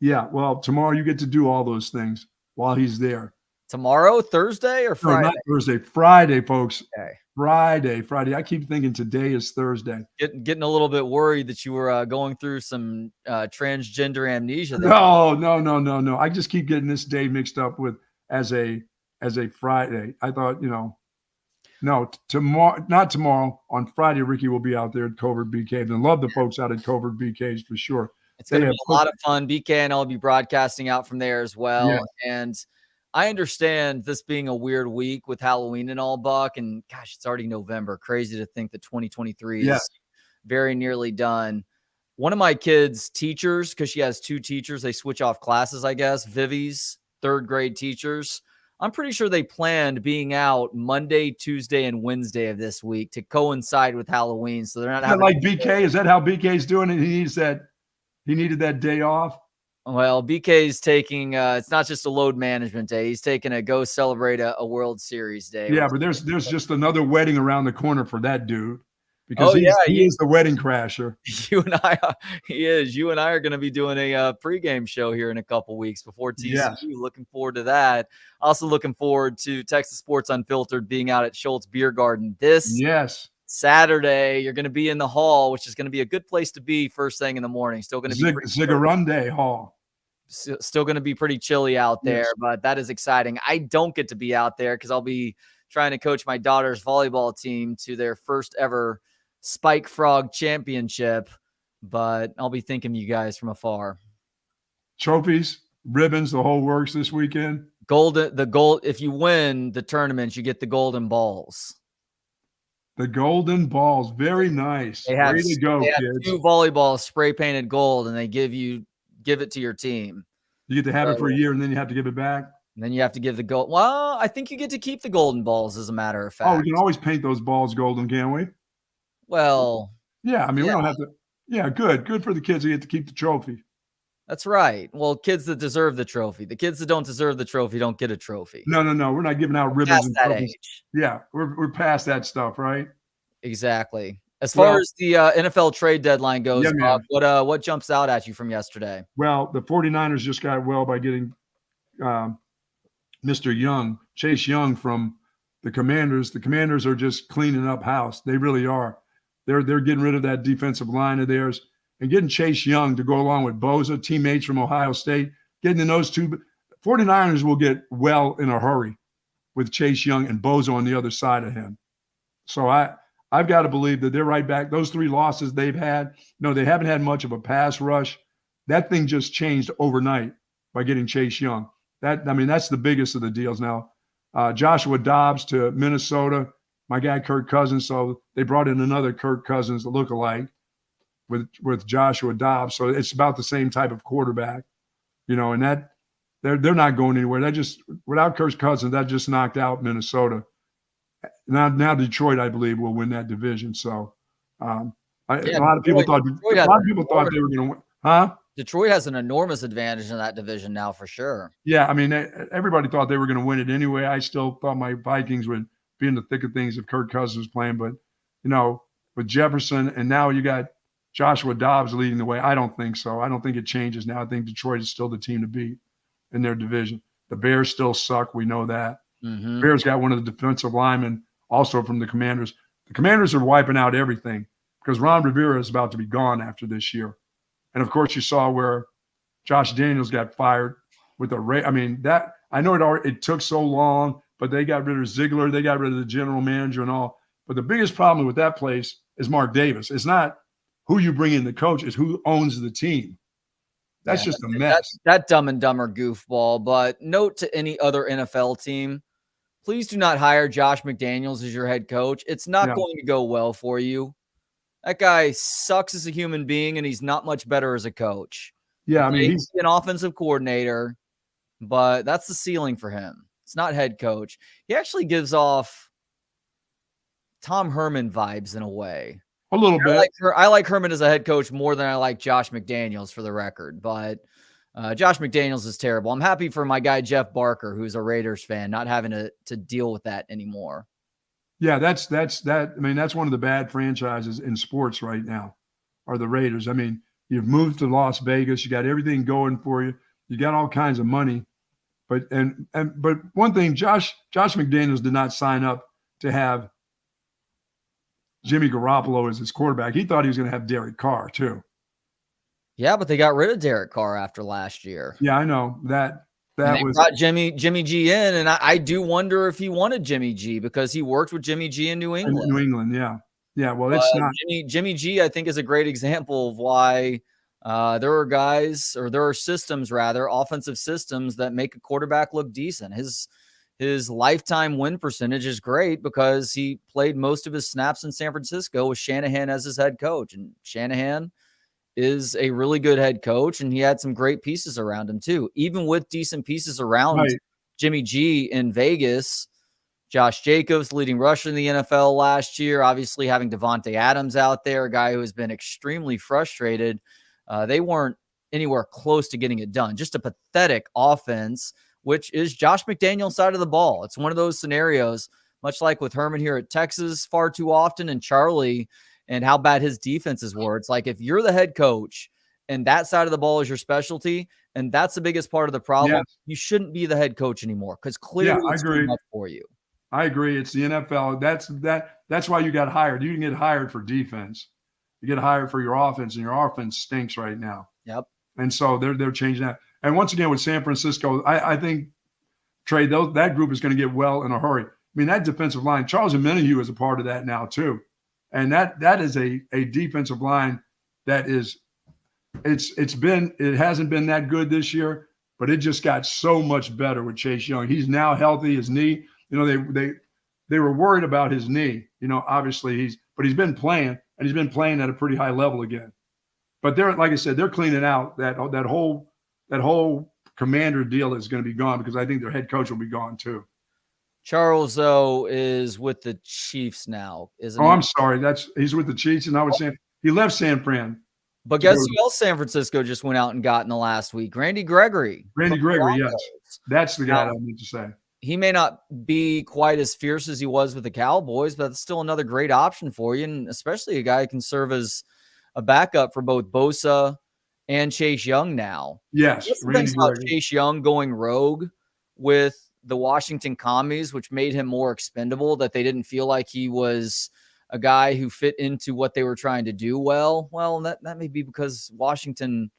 Yeah, well, tomorrow you get to do all those things while he's there. Tomorrow, Thursday, or Friday? No, not Thursday. Friday, folks. Okay. Friday. I keep thinking today is Thursday. Getting a little bit worried that you were going through some transgender amnesia there. No. I just keep getting this day mixed up with as a Friday. I thought, no, tomorrow, not tomorrow. On Friday, Ricky will be out there at Covert BK. And love the folks out at Covert BKs for sure. It's going to be a lot of fun. BK and I'll be broadcasting out from there as well. Yeah. And I understand this being a weird week with Halloween and all, Buck, and gosh, it's already November. Crazy to think that 2023 Yeah. is very nearly done. One of my kids' teachers, because she has 2 teachers, they switch off classes, I guess. Vivi's 3rd grade teachers. I'm pretty sure they planned being out Monday, Tuesday, and Wednesday of this week to coincide with Halloween. So they're not having like BK. Is that how BK's doing it? He needed that day off. Well, BK's taking it's not just a load management day. He's taking a go celebrate a World Series day. Yeah, but there's just another wedding around the corner for that dude because Oh, yeah, he is the wedding crasher. You and I, he is. You and I are going to be doing a pregame show here in a couple weeks before TCU. Yes. Looking forward to that. Also looking forward to Texas Sports Unfiltered being out at Schultz Beer Garden this Saturday. You're going to be in the hall, which is going to be a good place to be first thing in the morning. Still going to be Zigarunde Hall. Still going to be pretty chilly out there, but that is exciting. I don't get to be out there because I'll be trying to coach my daughter's volleyball team to their first ever Spike Frog Championship, but I'll be thinking of you guys from afar. Trophies, ribbons, the whole works this weekend. If you win the tournament, you get the golden balls. The golden balls, very nice. Way to go, kids. 2 volleyballs spray painted gold, and they give it to your team. You get to have it for a year, and then you have to give it back. And then you have to give the gold. Well, I think you get to keep the golden balls, as a matter of fact. Oh, we can always paint those balls golden, can't we? Well, yeah. I mean, we don't have to. Yeah, good for the kids. They get to keep the trophy. That's right. Well, kids that deserve the trophy. The kids that don't deserve the trophy don't get a trophy. No. We're not giving out ribbons and trophies. Age. Yeah, we're past that stuff, right? Exactly. As far as the NFL trade deadline goes, Bob, what jumps out at you from yesterday? Well, the 49ers just got well by getting Mr. Young, Chase Young from the Commanders. The Commanders are just cleaning up house. They really are. They're getting rid of that defensive line of theirs and getting Chase Young to go along with Boza, teammates from Ohio State, getting in those 2. 49ers will get well in a hurry with Chase Young and Boza on the other side of him. So I've got to believe that they're right back. Those 3 losses they've had, no, they haven't had much of a pass rush. That thing just changed overnight by getting Chase Young. That's the biggest of the deals now. Joshua Dobbs to Minnesota, my guy Kirk Cousins. So they brought in another Kirk Cousins lookalike with Joshua Dobbs. So it's about the same type of quarterback, and that they're not going anywhere. That just, without Kirk Cousins, that just knocked out Minnesota. Now Detroit, I believe, will win that division. So a lot of people thought they were going to win. Huh? Detroit has an enormous advantage in that division now, for sure. Yeah, I mean, everybody thought they were going to win it anyway. I still thought my Vikings would be in the thick of things if Kirk Cousins was playing. But, with Jefferson and now you got Joshua Dobbs leading the way, I don't think so. I don't think it changes now. I think Detroit is still the team to beat in their division. The Bears still suck. We know that. Mm-hmm. Bears got one of the defensive linemen also from the Commanders. The Commanders are wiping out everything because Ron Rivera is about to be gone after this year. And, of course, you saw where Josh Daniels got fired with it took so long, but they got rid of Ziegler. They got rid of the general manager and all. But the biggest problem with that place is Mark Davis. It's not who you bring in the coach. It's who owns the team. That's just a mess. That Dumb and Dumber goofball. But note to any other NFL team, please do not hire Josh McDaniels as your head coach. It's not going to go well for you. That guy sucks as a human being, and he's not much better as a coach. Yeah, I mean, he's an offensive coordinator, but that's the ceiling for him. It's not head coach. He actually gives off Tom Herman vibes in a way. A little bit. I like Herman as a head coach more than I like Josh McDaniels, for the record. But Josh McDaniels is terrible. I'm happy for my guy Jeff Barker, who's a Raiders fan, not having to deal with that anymore. Yeah, that's that. I mean, that's one of the bad franchises in sports right now, are the Raiders. I mean, you've moved to Las Vegas. You got everything going for you. You got all kinds of money. But one thing, Josh McDaniels did not sign up to have Jimmy Garoppolo as his quarterback. He thought he was going to have Derek Carr too. Yeah, but they got rid of Derek Carr after last year. Yeah, I know that. They brought Jimmy G in, and I do wonder if he wanted Jimmy G because he worked with Jimmy G in New England. In New England, yeah. Well, it's not. Jimmy G, I think, is a great example of why There are guys, or there are systems rather, offensive systems that make a quarterback look decent. His lifetime win percentage is great because he played most of his snaps in San Francisco with Shanahan as his head coach. And Shanahan is a really good head coach, and he had some great pieces around him too. Even with decent pieces around Right. Jimmy G in Vegas, Josh Jacobs, leading rusher in the NFL last year, obviously having Devontae Adams out there, a guy who has been extremely frustrated. They weren't anywhere close to getting it done. Just a pathetic offense, which is Josh McDaniel's side of the ball. It's one of those scenarios, much like with Herman here at Texas far too often, and Charlie and how bad his defenses were. It's like if you're the head coach and that side of the ball is your specialty, and that's the biggest part of the problem, Yes. you shouldn't be the head coach anymore because Yeah, clearly I it's too agree. much for you. I agree. It's the NFL. That's why you got hired. You didn't get hired for defense. You get hired for your offense, and your offense stinks right now. Yep. And so they're changing that. And once again with San Francisco, I think Trey, that group is going to get well in a hurry. I mean, that defensive line, Charles Omenihu is a part of that now too. And that is a defensive line that is it hasn't been that good this year, but it just got so much better with Chase Young. He's now healthy. His knee, they were worried about his knee. Obviously he's been playing, and he's been playing at a pretty high level again. But like I said, they're cleaning out that whole Commander deal is going to be gone because I think their head coach will be gone too. Charles, though, is with the Chiefs now, isn't Oh, he? I'm sorry. He's with the Chiefs, and I was saying he left San Fran. But guess who else San Francisco just went out and got in the last week? Randy Gregory. Randy Gregory, yes. That's the guy Now, I meant to say. He may not be quite as fierce as he was with the Cowboys, but it's still another great option for you, and especially a guy who can serve as a backup for both Bosa and Chase Young now. Yes, Randy Gregory. Chase Young going rogue with the Washington Commies, which made him more expendable, that they didn't feel like he was a guy who fit into what they were trying to do well. Well, that may be because Washington,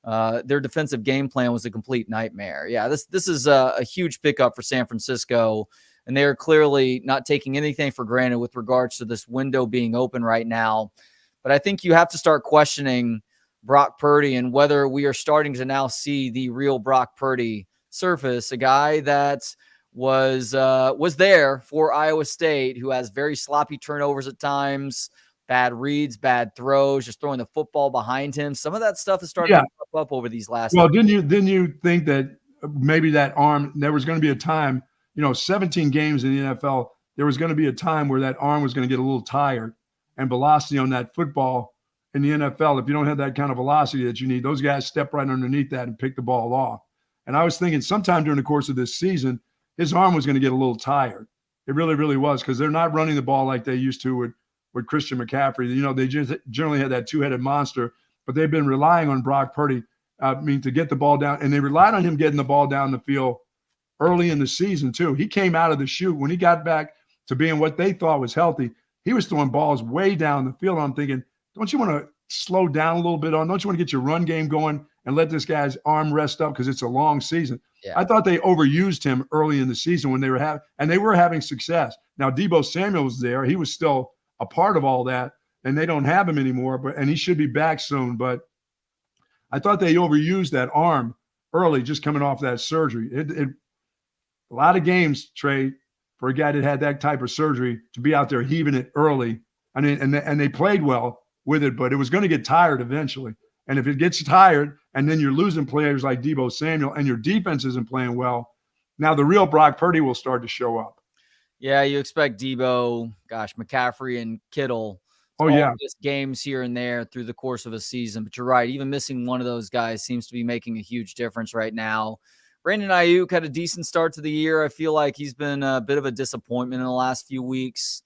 their defensive game plan was a complete nightmare. Yeah, this is a huge pickup for San Francisco, and they are clearly not taking anything for granted with regards to this window being open right now. But I think you have to start questioning Brock Purdy and whether we are starting to now see the real Brock Purdy surface, a guy that was there for Iowa State, who has very sloppy turnovers at times, bad reads, bad throws, just throwing the football behind him. Some of that stuff is starting to pop up over these last. Well, didn't you think that maybe that arm, there was going to be a time, 17 games in the NFL, there was going to be a time where that arm was going to get a little tired, and velocity on that football in the NFL, if you don't have that kind of velocity that you need, those guys step right underneath that and pick the ball off. And I was thinking sometime during the course of this season, his arm was going to get a little tired. It really, really was, because they're not running the ball like they used to with Christian McCaffrey. They just generally had that two-headed monster, but they've been relying on Brock Purdy, to get the ball down. And they relied on him getting the ball down the field early in the season too. He came out of the chute. When he got back to being what they thought was healthy, he was throwing balls way down the field. I'm thinking, don't you want to slow down a little bit on? Don't you want to get your run game going and let this guy's arm rest up because it's a long season? Yeah. I thought they overused him early in the season when they were having success. Now, Deebo Samuel was there. He was still a part of all that, and they don't have him anymore, and he should be back soon. But I thought they overused that arm early, just coming off that surgery. A lot of games, Trey, for a guy that had that type of surgery to be out there heaving it early. I mean, and they played well with it, but it was going to get tired eventually. And if it gets tired and then you're losing players like Deebo Samuel and your defense isn't playing well, now the real Brock Purdy will start to show up. Yeah, you expect Deebo, McCaffrey and Kittle. Just games here and there through the course of a season. But you're right, even missing one of those guys seems to be making a huge difference right now. Brandon Ayuk had a decent start to the year. I feel like he's been a bit of a disappointment in the last few weeks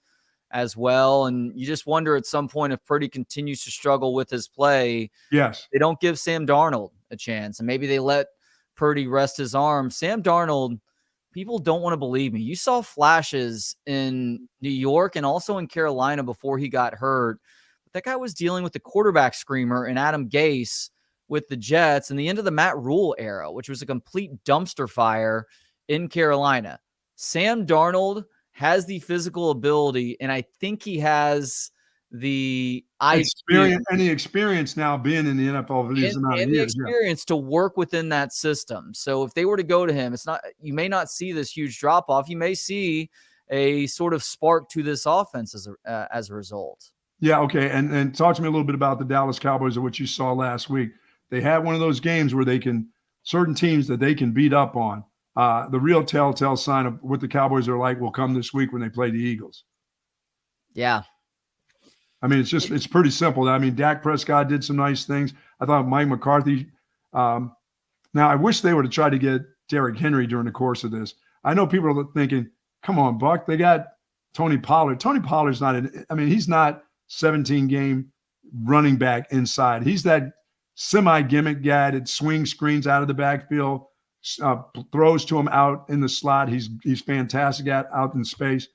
as well. And you just wonder at some point if Purdy continues to struggle with his play. Yes. They don't give Sam Darnold a chance, and maybe they let Purdy rest his arm. Sam Darnold, people don't want to believe me. You saw flashes in New York and also in Carolina before he got hurt. But that guy was dealing with the quarterback screamer and Adam Gase with the Jets and the end of the Matt Rule era, which was a complete dumpster fire in Carolina. Sam Darnold has the physical ability, and I think he has the IQ experience now being in the NFL for these amount of and the years. experience to work within that system. So if they were to go to him, you may not see this huge drop off. You may see a sort of spark to this offense as a result. Yeah. Okay. And talk to me a little bit about the Dallas Cowboys and what you saw last week. They had one of those games where certain teams that they can beat up on. The real telltale sign of what the Cowboys are like will come this week when they play the Eagles. Yeah. I mean, it's pretty simple. I mean, Dak Prescott did some nice things. I thought Mike McCarthy. Now, I wish they would have tried to get Derrick Henry during the course of this. I know people are thinking, come on, Buck, they got Tony Pollard. Tony Pollard's he's not 17-game running back inside. He's that semi-gimmick guy that swings screens out of the backfield, throws to him out in the slot. He's fantastic out in space.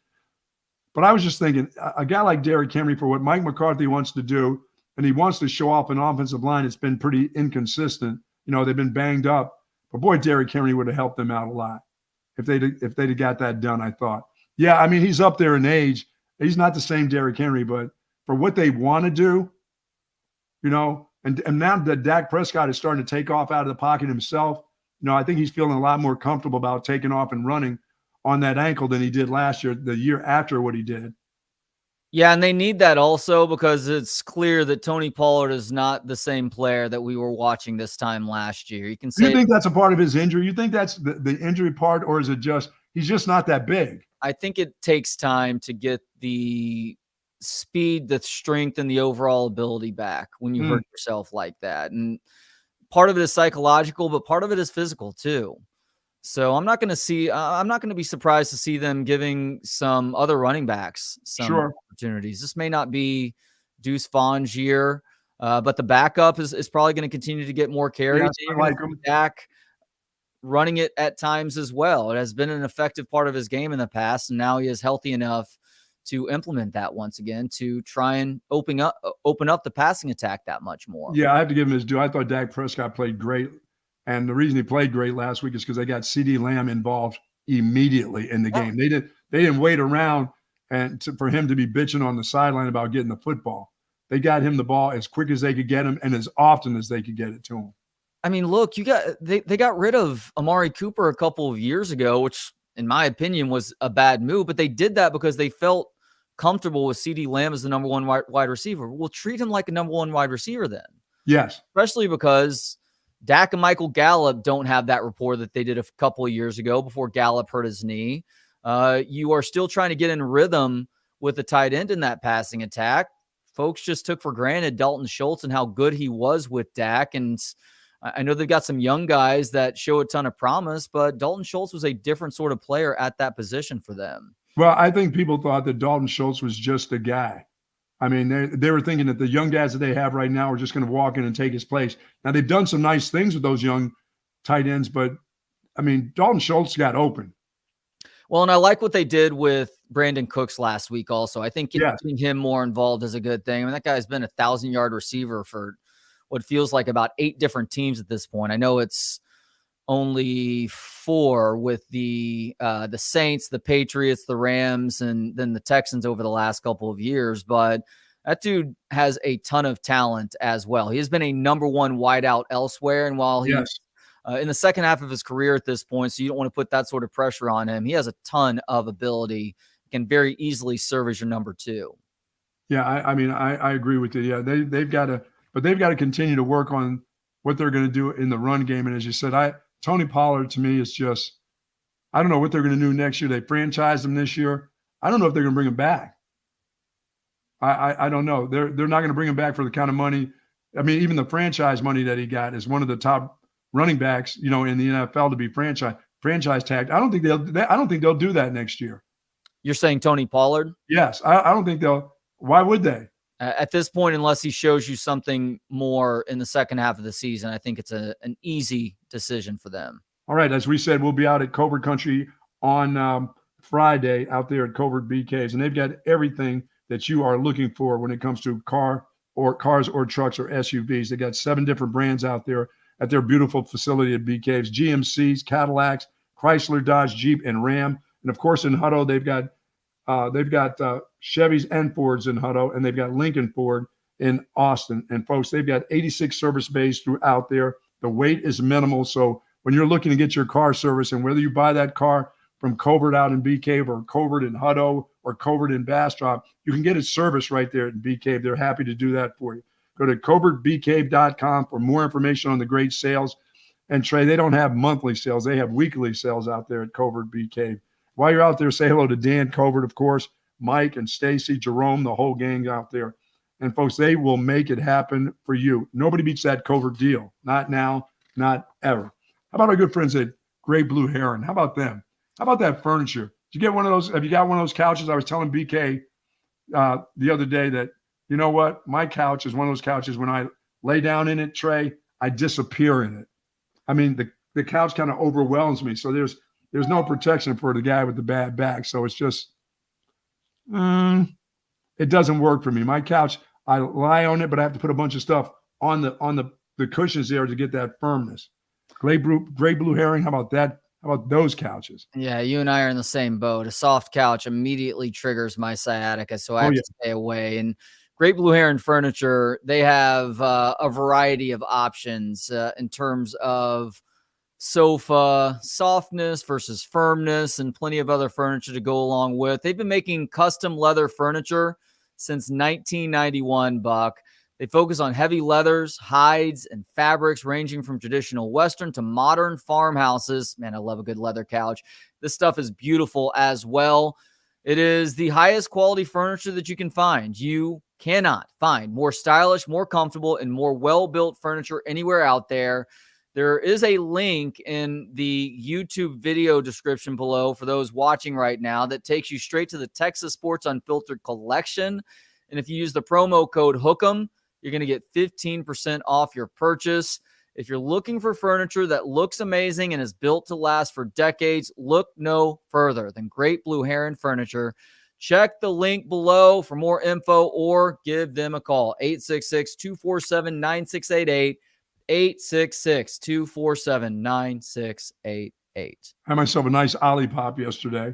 But I was just thinking, a guy like Derrick Henry, for what Mike McCarthy wants to do, and he wants to show off an offensive line that's been pretty inconsistent. They've been banged up. But boy, Derrick Henry would have helped them out a lot if they'd got that done, I thought. Yeah, I mean, he's up there in age. He's not the same Derrick Henry, but for what they want to do, and now that Dak Prescott is starting to take off out of the pocket himself, I think he's feeling a lot more comfortable about taking off and running on that ankle than he did last year, the year after what he did. Yeah, and they need that also because it's clear that Tony Pollard is not the same player that we were watching this time last year. You can say, do you think that's a part of his injury? You think that's the injury part, or is it just he's just not that big? I think it takes time to get the speed, the strength, and the overall ability back when you hurt yourself like that. And part of it is psychological, but part of it is physical too. So I'm not going to be surprised to see them giving some other running backs some opportunities. This may not be Deuce Vaughn's year, but the backup is probably going to continue to get more carries. Yeah, I like him. Dak running it at times as well. It has been an effective part of his game in the past, and now he is healthy enough to implement that once again to try and open up the passing attack that much more. Yeah, I have to give him his due. I thought Dak Prescott played great. And the reason he played great last week is because they got CeeDee Lamb involved immediately in the game. They didn't wait around for him to be bitching on the sideline about getting the football. They got him the ball as quick as they could get him and as often as they could get it to him. I mean, look, they got rid of Amari Cooper a couple of years ago, which in my opinion was a bad move, but they did that because they felt comfortable with CeeDee Lamb as the number one wide receiver. We'll treat him like a number one wide receiver then. Yes. Especially because Dak and Michael Gallup don't have that rapport that they did a couple of years ago before Gallup hurt his knee. You are still trying to get in rhythm with the tight end in that passing attack. Folks just took for granted Dalton Schultz and how good he was with Dak. And I know they've got some young guys that show a ton of promise, but Dalton Schultz was a different sort of player at that position for them. Well, I think people thought that Dalton Schultz was just a guy. I mean, they were thinking that the young guys that they have right now are just going to walk in and take his place. Now, they've done some nice things with those young tight ends, but, I mean, Dalton Schultz got open. Well, and I like what they did with Brandon Cooks last week also. I think getting him more involved is a good thing. I mean, that guy's been a 1,000-yard receiver for what feels like about 8 different teams at this point. I know it's only 4 with the Saints, the Patriots, the Rams, and then the Texans over the last couple of years. But that dude has a ton of talent as well. He has been a number one wideout elsewhere. And while he's in the second half of his career at this point, so you don't want to put that sort of pressure on him, he has a ton of ability, can very easily serve as your number 2. Yeah, I mean, I agree with you. Yeah, they've got to continue to work on what they're going to do in the run game. And as you said, Tony Pollard, to me, is just, I don't know what they're going to do next year. They franchised him this year. I don't know if they're going to bring him back. I don't know. They're not going to bring him back for the kind of money. I mean, even the franchise money that he got is one of the top running backs, in the NFL to be franchise tagged. I don't think they'll do that next year. You're saying Tony Pollard? Yes. I don't think they'll. Why would they? At this point, unless he shows you something more in the second half of the season, I think it's an easy decision for them. All right. As we said, we'll be out at Covert Country on Friday out there at Covert BK's, and they've got everything that you are looking for when it comes to cars or trucks or SUVs. They got 7 different brands out there at their beautiful facility at BK's: GMCs, Cadillacs, Chrysler, Dodge, Jeep, and Ram. And of course, in Hutto, they've got They've got Chevys and Fords in Hutto, and they've got Lincoln Ford in Austin. And folks, they've got 86 service bays throughout there. The wait is minimal. So when you're looking to get your car serviced, and whether you buy that car from Covert out in Bee Cave or Covert in Hutto or Covert in Bastrop, you can get it serviced right there at Bee Cave. They're happy to do that for you. Go to covertbcave.com for more information on the great sales. And Trey, they don't have monthly sales. They have weekly sales out there at Covert Bee Cave. While you're out there, say hello to Dan Covert, of course, Mike and Stacy, Jerome, the whole gang out there. And folks, they will make it happen for you. Nobody beats that Covert deal. Not now, not ever. How about our good friends at Great Blue Heron? How about them? How about that furniture? Did you get one of those? Have you got one of those couches? I was telling BK the other day that, you know what? My couch is one of those couches when I lay down in it, Trey, I disappear in it. I mean, the couch kind of overwhelms me. So there's no protection for the guy with the bad back. So it's just, it doesn't work for me. My couch, I lie on it, but I have to put a bunch of stuff on the cushions there to get that firmness. Great Blue Heron. How about that? How about those couches? Yeah, you and I are in the same boat. A soft couch immediately triggers my sciatica, so I have to stay away. And Great Blue Heron Furniture, they have a variety of options in terms of sofa softness versus firmness and plenty of other furniture to go along with. They've been making custom leather furniture since 1991, Buck. They focus on heavy leathers, hides, and fabrics ranging from traditional Western to modern farmhouses. Man, I love a good leather couch. This stuff is beautiful as well. It is the highest quality furniture that you can find. You cannot find more stylish, more comfortable, and more well-built furniture anywhere out there. There is a link in the YouTube video description below for those watching right now that takes you straight to the Texas Sports Unfiltered collection. And if you use the promo code HOOK'em, you're going to get 15% off your purchase. If you're looking for furniture that looks amazing and is built to last for decades, look no further than Great Blue Heron Furniture. Check the link below for more info or give them a call. 866-247-9688. 866-247-9688. I had myself a nice Olipop yesterday.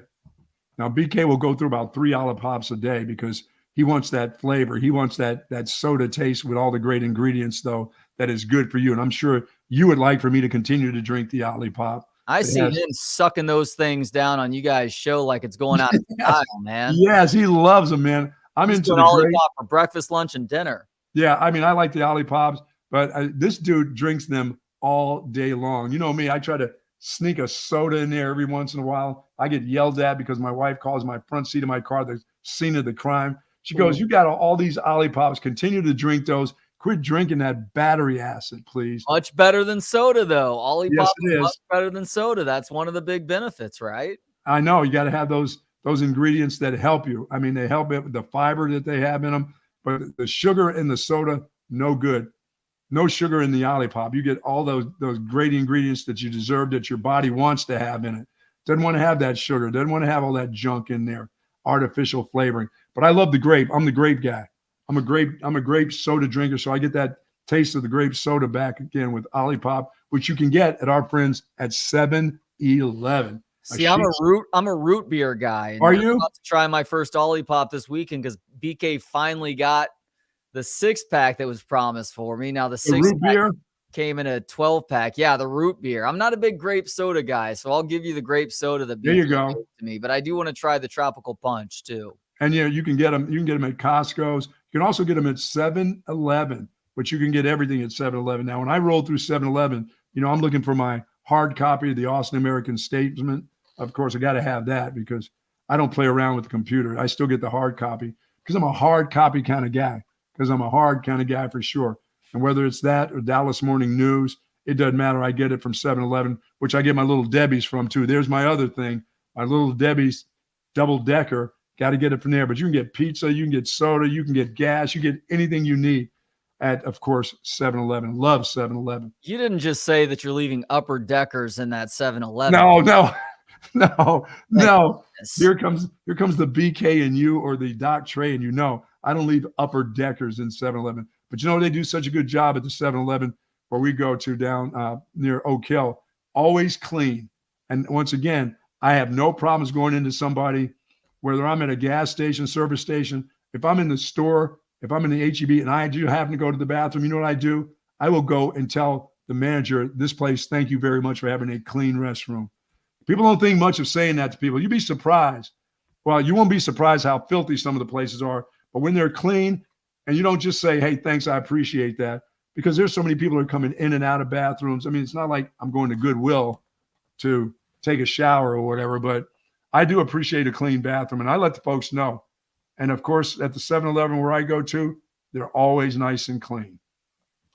Now, BK will go through about 3 Olipops a day because he wants that flavor. He wants that soda taste with all the great ingredients, though, that is good for you. And I'm sure you would like for me to continue to drink the Olipop. I see him sucking those things down on you guys' show like it's going out of style, man. Yes, he loves them, man. I'm into the Olipop for breakfast, lunch, and dinner. Yeah, I mean, I like the Olipops, but this dude drinks them all day long. You know me, I try to sneak a soda in there every once in a while. I get yelled at because my wife calls my front seat of my car the scene of the crime. She goes, you got all these Olipops. Continue to drink those. Quit drinking that battery acid, please. Much better than soda, though. Olipop is much better than soda. That's one of the big benefits, right? I know. You got to have those ingredients that help you. I mean, they help it with the fiber that they have in them, but the sugar in the soda, no good. No sugar in the Olipop. You get all those great ingredients that you deserve, that your body wants to have in it. Doesn't want to have that sugar. Doesn't want to have all that junk in there, artificial flavoring. But I love the grape. I'm the grape guy. I'm a grape soda drinker, so I get that taste of the grape soda back again with Olipop, which you can get at our friends at 7-Eleven. See, I'm a root beer guy. And Are you? I'm about to try my first Olipop this weekend because BK finally got the 6-pack that was promised for me. Now the 6-pack came in a 12-pack. Yeah, the root beer. I'm not a big grape soda guy, so I'll give you the grape soda that BK gave to me. But I do want to try the tropical punch too. And you can get them. You can get them at Costco's. You can also get them at 7-Eleven, but you can get everything at 7-Eleven. Now, when I roll through 7-Eleven, I'm looking for my hard copy of the Austin American Statesman. Of course, I got to have that because I don't play around with the computer. I still get the hard copy because I'm a hard copy kind of guy. Because I'm a hard kind of guy for sure. And whether it's that or Dallas Morning News, it doesn't matter. I get it from 7-Eleven, which I get my Little Debbie's from too. There's my other thing, my Little Debbie's double-decker. Got to get it from there. But you can get pizza, you can get soda, you can get gas, you get anything you need at, of course, 7-Eleven. Love 7-Eleven. You didn't just say that you're leaving upper deckers in that 7-Eleven. No. Here comes the BK and you or the Doc Trey and I don't leave upper deckers in 7-Eleven. But they do such a good job at the 7-Eleven where we go to down near Oak Hill. Always clean. And once again, I have no problems going into somebody whether I'm at a gas station, service station, if I'm in the store, if I'm in the HEB and I do happen to go to the bathroom, you know what I do? I will go and tell the manager, this place, thank you very much for having a clean restroom. People don't think much of saying that to people. You'd be surprised. Well, you won't be surprised how filthy some of the places are. But when they're clean, and you don't just say, hey, thanks, I appreciate that, because there's so many people who are coming in and out of bathrooms. I mean, it's not like I'm going to Goodwill to take a shower or whatever, but I do appreciate a clean bathroom, and I let the folks know. And, of course, at the 7-Eleven where I go to, they're always nice and clean.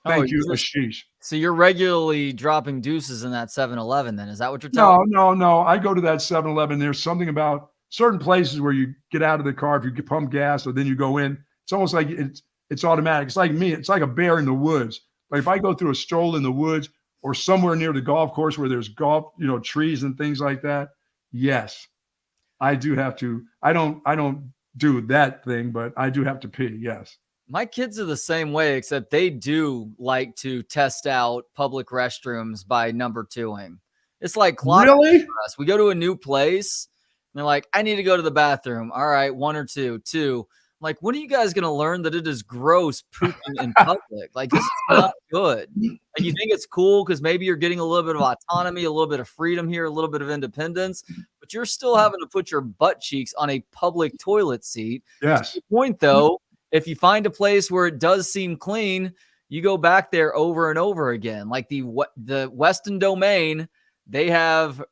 Thank you, Ashish. So you're regularly dropping deuces in that 7-Eleven then. Is that what you're telling me? No. I go to that 7-Eleven. There's something about certain places where you get out of the car, if you pump gas or then you go in, it's almost like it's automatic. It's like me. It's like a bear in the woods. Like if I go through a stroll in the woods or somewhere near the golf course where there's golf, trees and things like that, yes, I do have to. I don't do that thing, but I do have to pee, yes. My kids are the same way, except they do like to test out public restrooms by number twoing. It's like clockwork for us. We go to a new place, and they're like, I need to go to the bathroom. All right, 1 or 2. 2. I'm like, when are you guys going to learn that it is gross pooping in public? Like, this is not good. Like, you think it's cool because maybe you're getting a little bit of autonomy, a little bit of freedom here, a little bit of independence, but you're still having to put your butt cheeks on a public toilet seat. Yes. To the point, though, if you find a place where it does seem clean, you go back there over and over again. Like the Weston Domain, they have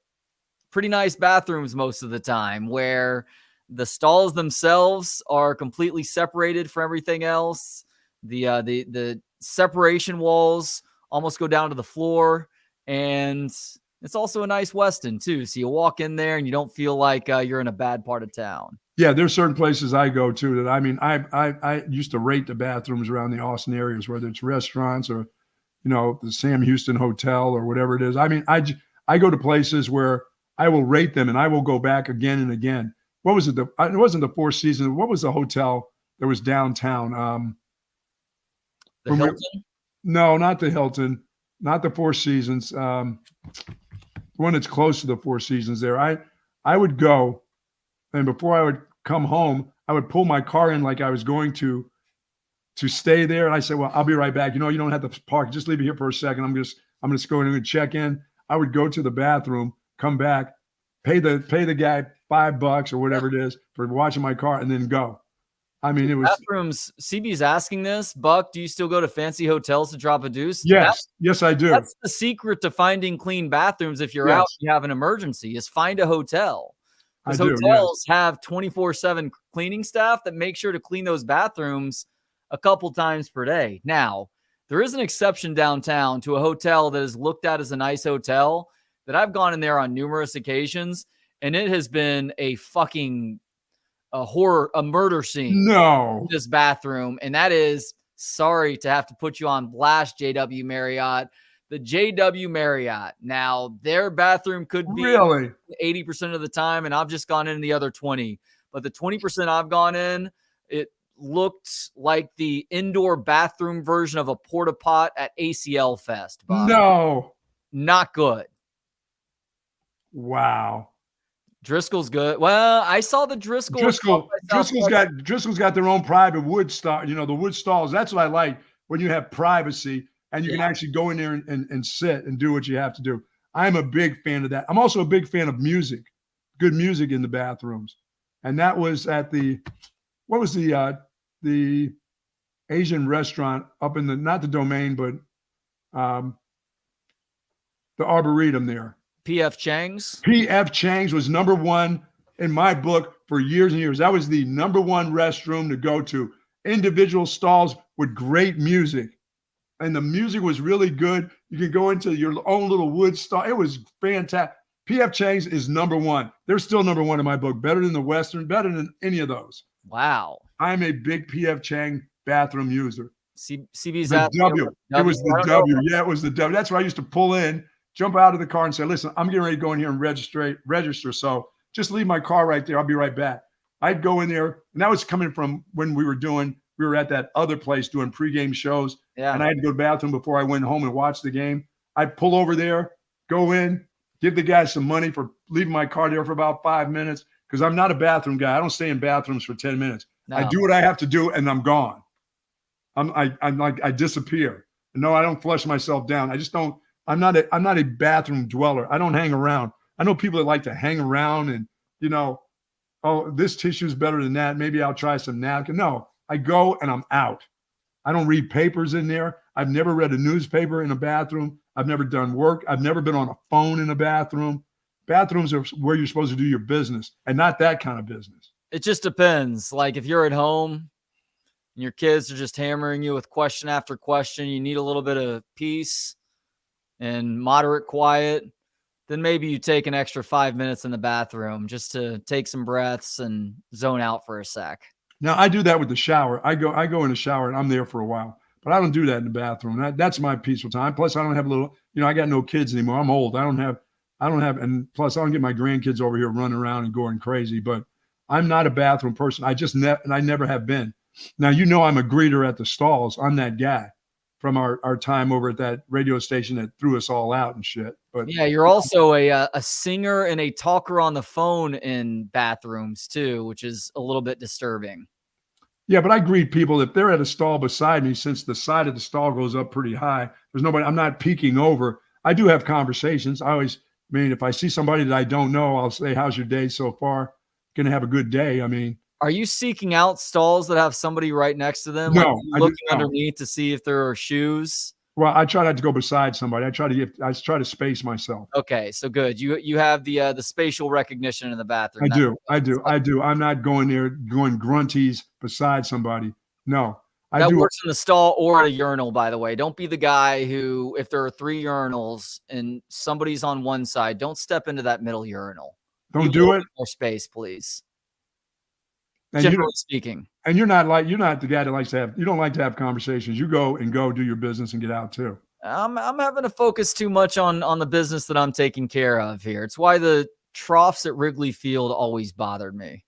pretty nice bathrooms most of the time where the stalls themselves are completely separated from everything else. The separation walls almost go down to the floor, and it's also a nice Weston too. So you walk in there and you don't feel like you're in a bad part of town. Yeah, there's certain places I go to that, I mean, I used to rate the bathrooms around the Austin areas, whether it's restaurants or, the Sam Houston Hotel or whatever it is. I mean, I go to places where I will rate them and I will go back again and again. What was it? It wasn't the Four Seasons. What was the hotel that was downtown? The Hilton? No, not the Hilton, not the Four Seasons. The one that's close to the Four Seasons there. I would go. And before I would come home, I would pull my car in like I was going to stay there. And I said, well, I'll be right back. You don't have to park. Just leave it here for a second. I'm just going in and check in. I would go to the bathroom, come back, pay the guy $5 or whatever it is for watching my car, and then go. I mean, it was bathrooms. CB's asking this. Buck, do you still go to fancy hotels to drop a deuce? Yes, I do. That's the secret to finding clean bathrooms. If you're out, you have an emergency, is find a hotel. Because hotels have 24/7 cleaning staff that make sure to clean those bathrooms a couple times per day. Now, there is an exception downtown to a hotel that is looked at as a nice hotel that I've gone in there on numerous occasions, and it has been a murder scene. No. In this bathroom, and that is, sorry to have to put you on blast, JW Marriott. The JW Marriott. Now, their bathroom could be really 80% of the time, and I've just gone in the other 20. But the 20% I've gone in, it looked like the indoor bathroom version of a porta pot at ACL Fest. Bob. No. Not good. Wow. Driscoll's good. Well, I saw the Driscoll's got their own private wood stall, the wood stalls. That's what I like, when you have privacy. And you can actually go in there and sit and do what you have to do. I'm a big fan of that. I'm also a big fan of music, good music in the bathrooms. And that was at the Asian restaurant up in not the Domain, but the Arboretum there. P.F. Chang's? P.F. Chang's was number one in my book for years and years. That was the number one restroom to go to. Individual stalls with great music. And the music was really good. You can go into your own little wood stall. It was fantastic. P.F. Chang's is number one. They're still number one in my book. Better than the Western, better than any of those. Wow. I'm a big P.F. Chang bathroom user. CB's the W. It was the W. Yeah, it was the W. That's where I used to pull in, jump out of the car and say, listen, I'm getting ready to go in here and register. So just leave my car right there. I'll be right back. I'd go in there. And that was coming from when we were at that other place doing pregame shows. Yeah. And I had to go to the bathroom before I went home and watch the game. I'd pull over there, go in, give the guy some money for leaving my car there for about 5 minutes, because I'm not a bathroom guy. I don't stay in bathrooms for 10 minutes. No. I do what I have to do and I'm gone. I'm like, I disappear. No, I don't flush myself down. I just don't. I'm not a bathroom dweller. I don't hang around. I know people that like to hang around and, you know, oh, this tissue is better than that. Maybe I'll try some napkin. No, I go and I'm out. I don't read papers in there. I've never read a newspaper in a bathroom. I've never done work. I've never been on a phone in a bathroom. Bathrooms are where you're supposed to do your business and not that kind of business. It just depends. Like if you're at home and your kids are just hammering you with question after question, you need a little bit of peace and moderate quiet, then maybe you take an extra 5 minutes in the bathroom just to take some breaths and zone out for a sec. Now I do that with the shower. I go in the shower and I'm there for a while, but I don't do that in the bathroom. That's my peaceful time. Plus I don't have I got no kids anymore. I'm old. I don't have, and plus I don't get my grandkids over here running around and going crazy, but I'm not a bathroom person. I never have been. Now, I'm a greeter at the stalls. I'm that guy from our time over at that radio station that threw us all out and shit. But yeah, you're also a singer and a talker on the phone in bathrooms too, which is a little bit disturbing. Yeah, but I greet people if they're at a stall beside me, since the side of the stall goes up pretty high. There's nobody. I'm not peeking over. I do have conversations. If I see somebody that I don't know, I'll say, "How's your day so far? Gonna have a good day." Are you seeking out stalls that have somebody right next to them? No, like looking underneath to see if there are shoes? Well, I try not to go beside somebody. I try to space myself. Okay, so good. You have the spatial recognition in the bathroom. I do. I'm not going grunties beside somebody. No. That works in the stall or at a urinal, by the way. Don't be the guy who, if there are 3 urinals and somebody's on one side, don't step into that middle urinal. Don't do it. More space, please. And generally speaking. And you're not the guy that you don't like to have conversations. You go do your business and get out too. I'm having to focus too much on the business that I'm taking care of here. It's why the troughs at Wrigley Field always bothered me.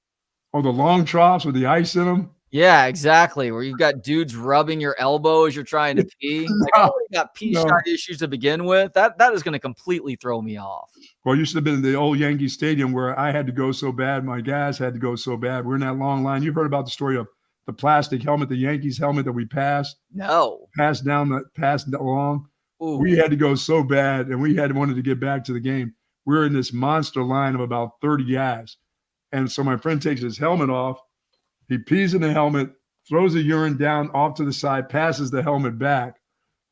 Oh, the long troughs with the ice in them? Yeah, exactly. Where you've got dudes rubbing your elbow as you're trying to pee. I already got pee shot issues to begin with. That is going to completely throw me off. Well, you should have been in the old Yankee Stadium where I had to go so bad. My guys had to go so bad. We're in that long line. You've heard about the story of the plastic helmet, the Yankees helmet that we passed. No. Passed along. Ooh. We had to go so bad, and we wanted to get back to the game. We were in this monster line of about 30 guys. And so my friend takes his helmet off. He pees in the helmet, throws the urine down off to the side, passes the helmet back.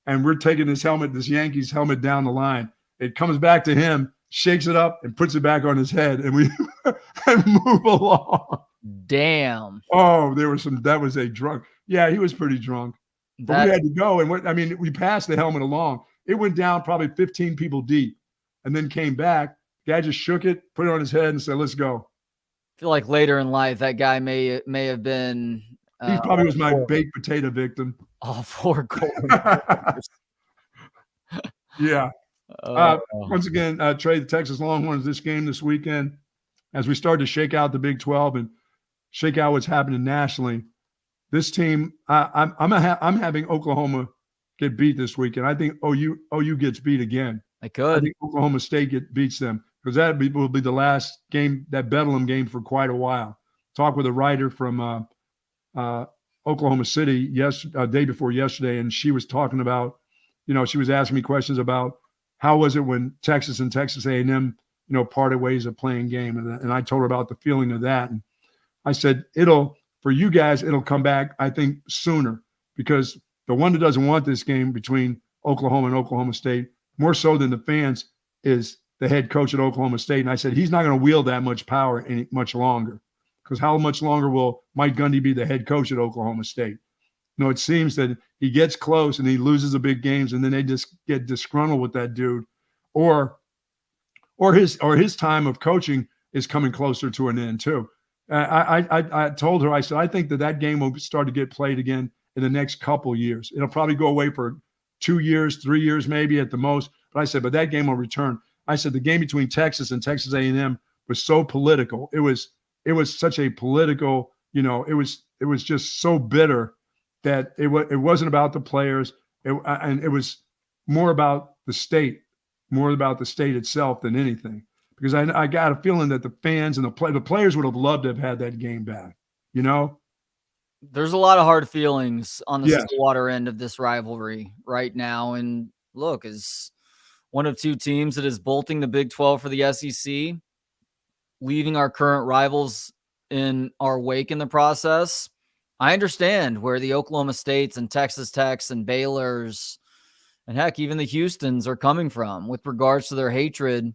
And we're taking this Yankees helmet down the line. It comes back to him, shakes it up, and puts it back on his head. And we move along. Damn. Oh, that was a drunk. Yeah, he was pretty drunk. But we had to go. And we passed the helmet along. It went down probably 15 people deep and then came back. Guy just shook it, put it on his head and said, "Let's go." I feel like later in life, that guy may have been. He probably was my baked potato victim. All 4 goals. Yeah. Once again, Trey, the Texas Longhorns, this game this weekend, as we start to shake out the Big 12 and shake out what's happening nationally, this team, I'm having Oklahoma get beat this weekend. I think OU gets beat again. I think Oklahoma State beats them because will be the last game, that Bedlam game for quite a while. Talked with a writer from Oklahoma City day before yesterday, and she was talking about, she was asking me questions about how was it when Texas and Texas A&M, parted ways of playing game, and I told her about the feeling of that, and I said for you guys it'll come back, I think, sooner, because the one that doesn't want this game between Oklahoma and Oklahoma State more so than the fans is the head coach at Oklahoma State, and I said he's not going to wield that much power much longer. Because how much longer will Mike Gundy be the head coach at Oklahoma State? It seems that he gets close and he loses the big games, and then they just get disgruntled with that dude, or his time of coaching is coming closer to an end too. I told her, I said, I think that game will start to get played again in the next couple years. It'll probably go away for 2 years, 3 years maybe at the most. But I said, but that game will return. I said the game between Texas and Texas A&M was so political. It was such a political, it was just so bitter that it wasn't about the players, and it was more about the state itself than anything. because I got a feeling that the fans and the players would have loved to have had that game back. You know? There's a lot of hard feelings on the Yes. Stillwater end of this rivalry right now. And look, as one of two teams that is bolting the Big 12 for the SEC, leaving our current rivals in our wake in the process, I understand where the Oklahoma States and Texas Techs and Baylor's and heck, even the Houstons are coming from with regards to their hatred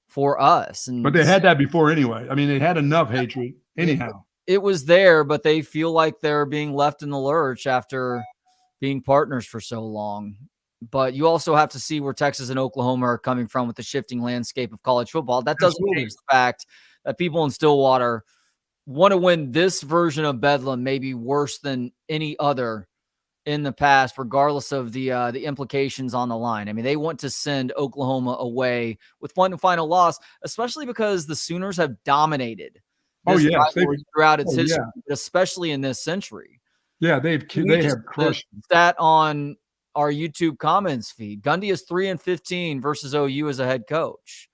for us. But they had that before anyway. I mean, they had enough hatred anyhow. It was there, but they feel like they're being left in the lurch after being partners for so long. But you also have to see where Texas and Oklahoma are coming from with the shifting landscape of college football. That doesn't change the fact that people in Stillwater want to win this version of Bedlam maybe worse than any other in the past, regardless of the implications on the line. I mean, they want to send Oklahoma away with one final loss, especially because the Sooners have dominated this rivalry throughout its history, especially in this century. Yeah, they have crushed that on our YouTube comments feed. Gundy is 3-15 versus OU as a head coach,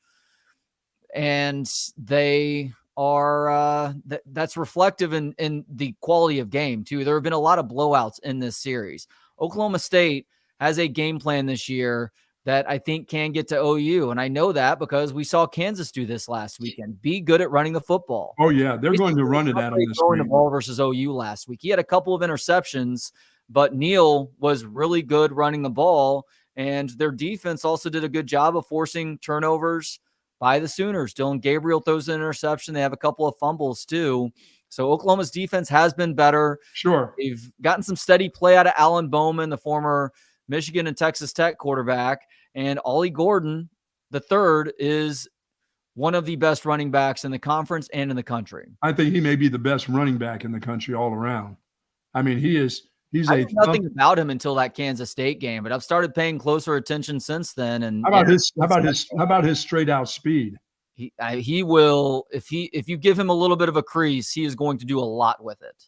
and they are that's reflective in the quality of game too. There have been a lot of blowouts in this series. Oklahoma State has a game plan this year that I think can get to OU, and I know that because we saw Kansas do this last weekend. Be good at running the football. Oh yeah, they're going to run it at him this throwing week. The ball versus OU last week. He had a couple of interceptions, but Neal was really good running the ball, and their defense also did a good job of forcing turnovers by the Sooners. Dylan Gabriel throws an interception. They have a couple of fumbles too. So Oklahoma's defense has been better. Sure. They've gotten some steady play out of Alan Bowman, the former Michigan and Texas Tech quarterback. And Ollie Gordon, the third, is one of the best running backs in the conference and in the country. I think he may be the best running back in the country all around. I mean, he's I knew nothing about him until that Kansas State game, but I've started paying closer attention since then. And how about his straight out speed? He will, if you give him a little bit of a crease, he is going to do a lot with it.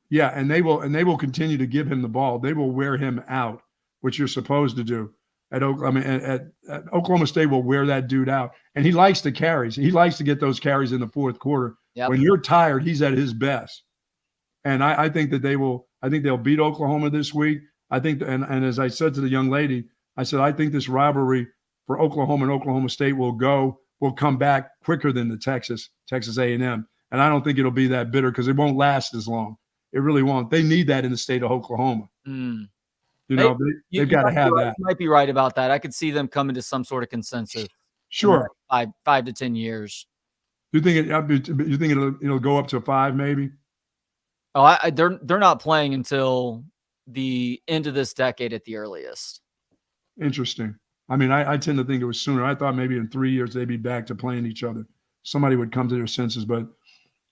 Yeah, and they will continue to give him the ball. They will wear him out, which you're supposed to do. At Oklahoma State will wear that dude out, and he likes the carries. He likes to get those carries in the fourth quarter. Yep. When you're tired, he's at his best. And I think that they'll beat Oklahoma this week. I think, and as I said to the young lady, I said I think this rivalry for Oklahoma and Oklahoma State will come back quicker than the Texas A&M, and I don't think it'll be that bitter because it won't last as long. It really won't. They need that in the state of Oklahoma. You know, they've got to have that. You might be right about that. I could see them coming to some sort of consensus. Sure. 5 to 10 years. You think it'll go up to 5 maybe? Oh, they're not playing until the end of this decade at the earliest. Interesting. I mean, I tend to think it was sooner. I thought maybe in 3 years they'd be back to playing each other. Somebody would come to their senses, but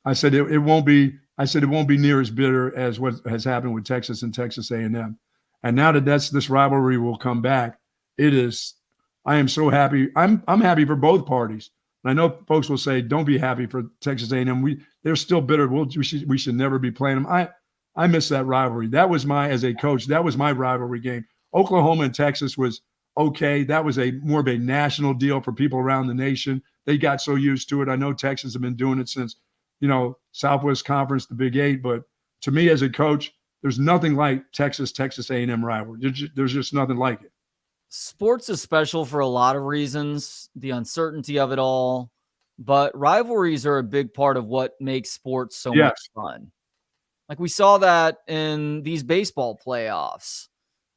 I said it won't be. I said it won't be near as bitter as what has happened with Texas and Texas A&M. And now that this rivalry will come bash, I am so happy. I'm happy for both parties. And I know folks will say, "Don't be happy for Texas A&M. They're still bitter. We should never be playing them." I miss that rivalry. That was as a coach, that was my rivalry game. Oklahoma and Texas was okay. That was more of a national deal for people around the nation. They got so used to it. I know Texas have been doing it since, Southwest Conference, the Big Eight. But to me as a coach, there's nothing like Texas A&M rivalry. There's just nothing like it. Sports is special for a lot of reasons, the uncertainty of it all, but rivalries are a big part of what makes sports so much fun. Like we saw that in these baseball playoffs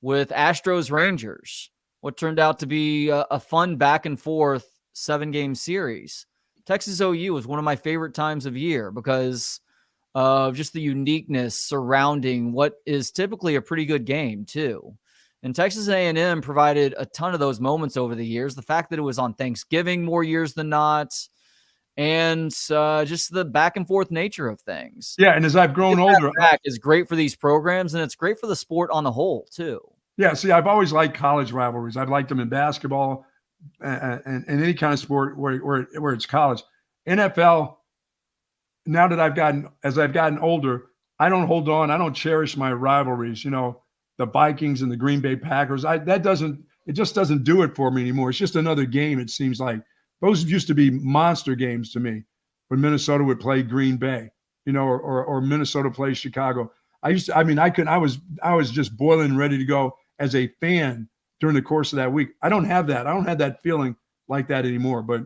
with Astros Rangers, what turned out to be a fun back and forth 7-game series. Texas OU was one of my favorite times of year because of just the uniqueness surrounding what is typically a pretty good game too. And Texas A&M provided a ton of those moments over the years. The fact that it was on Thanksgiving more years than not, and just the back and forth nature of things. Yeah, and as I've grown older, is great for these programs, and it's great for the sport on the whole too. Yeah, see, I've always liked college rivalries. I've liked them in basketball and any kind of sport where it's college. NFL. Now that I've gotten older, I don't hold on. I don't cherish my rivalries. The Vikings and the Green Bay Packers. It just doesn't do it for me anymore. It's just another game. It seems like those used to be monster games to me when Minnesota would play Green Bay, or Minnesota plays Chicago. I was just boiling ready to go as a fan during the course of that week. I don't have that. I don't have that feeling like that anymore. But,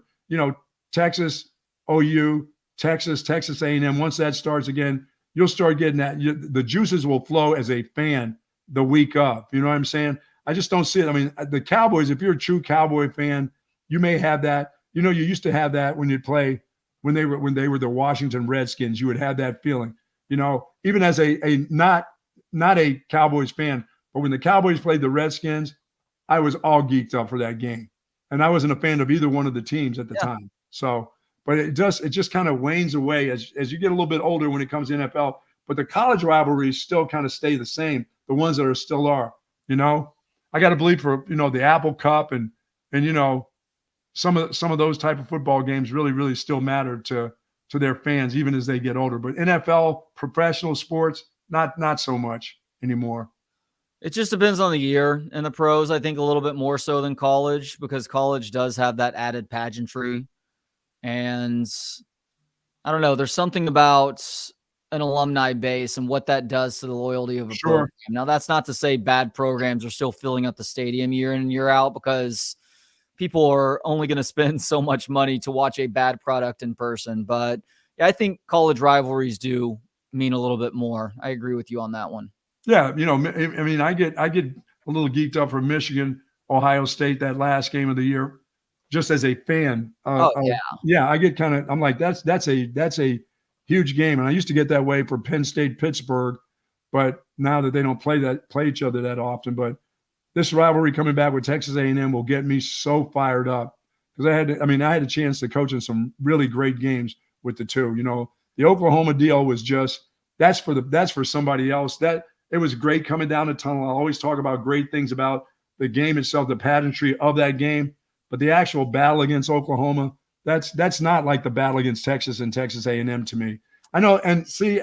Texas, OU, Texas A&M, once that starts again, you'll start getting that. The juices will flow as a fan the week of. You know what I'm saying? I just don't see it. I mean, the Cowboys, if you're a true Cowboy fan, you may have that. You used to have that when when they were the Washington Redskins. You would have that feeling. Even as a not a Cowboys fan, but when the Cowboys played the Redskins, I was all geeked up for that game. And I wasn't a fan of either one of the teams at the time. So, but it just kind of wanes away as you get a little bit older when it comes to NFL. But the college rivalries still kind of stay the same. The ones that still are, I got to believe for, the Apple Cup and some of those type of football games really, really still matter to their fans, even as they get older. But NFL, professional sports, not so much anymore. It just depends on the year in the pros. I think a little bit more so than college, because college does have that added pageantry. And I don't know, there's something about an alumni base and what that does to the loyalty of a program. Now, that's not to say bad programs are still filling up the stadium year in and year out, because people are only going to spend so much money to watch a bad product in person. But yeah, I think college rivalries do mean a little bit more. I agree with you on that one. Yeah, I mean, I get a little geeked up for Michigan, Ohio State, that last game of the year, just as a fan. Yeah, I get I'm like, that's a huge game, and I used to get that way for Penn State, Pittsburgh, but now that they don't play each other that often, but this rivalry coming back with Texas A&M will get me so fired up, because I had a chance to coach in some really great games with the two. The Oklahoma deal was just that's for somebody else. That it was great coming down the tunnel. I always talk about great things about the game itself, the pageantry of that game, but the actual battle against Oklahoma, that's not like the battle against Texas and Texas A&M to me. I know, and see,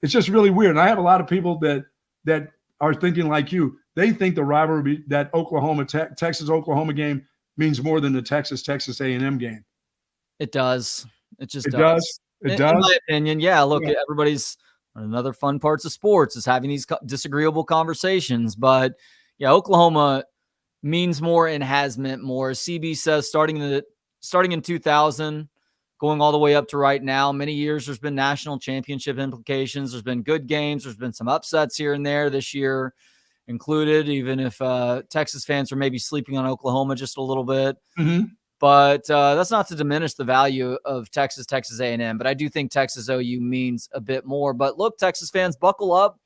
it's just really weird. And I have a lot of people that are thinking like you. They think the rivalry, that Texas-Oklahoma game, means more than the Texas A&M game. It does. It just does. It does. In my opinion, yeah. Look, everybody's another fun parts of sports is having these disagreeable conversations. But yeah, Oklahoma means more and has meant more. CB says starting in 2000, going all the way up to right now, many years there's been national championship implications. There's been good games. There's been some upsets here and there, this year included, even if Texas fans are maybe sleeping on Oklahoma just a little bit. Mm-hmm. But that's not to diminish the value of Texas A&M. But I do think Texas OU means a bit more. But look, Texas fans, buckle up,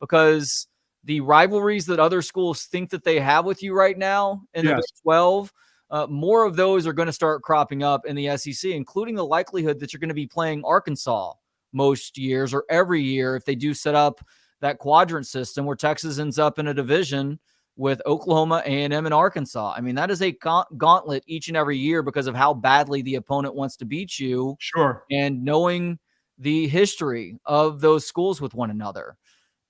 because the rivalries that other schools think that they have with you right now in the Big 12, more of those are going to start cropping up in the SEC, including the likelihood that you're going to be playing Arkansas most years or every year if they do set up that quadrant system where Texas ends up in a division with Oklahoma, A&M, and Arkansas. I mean, that is a gauntlet each and every year because of how badly the opponent wants to beat you. Sure. And knowing the history of those schools with one another.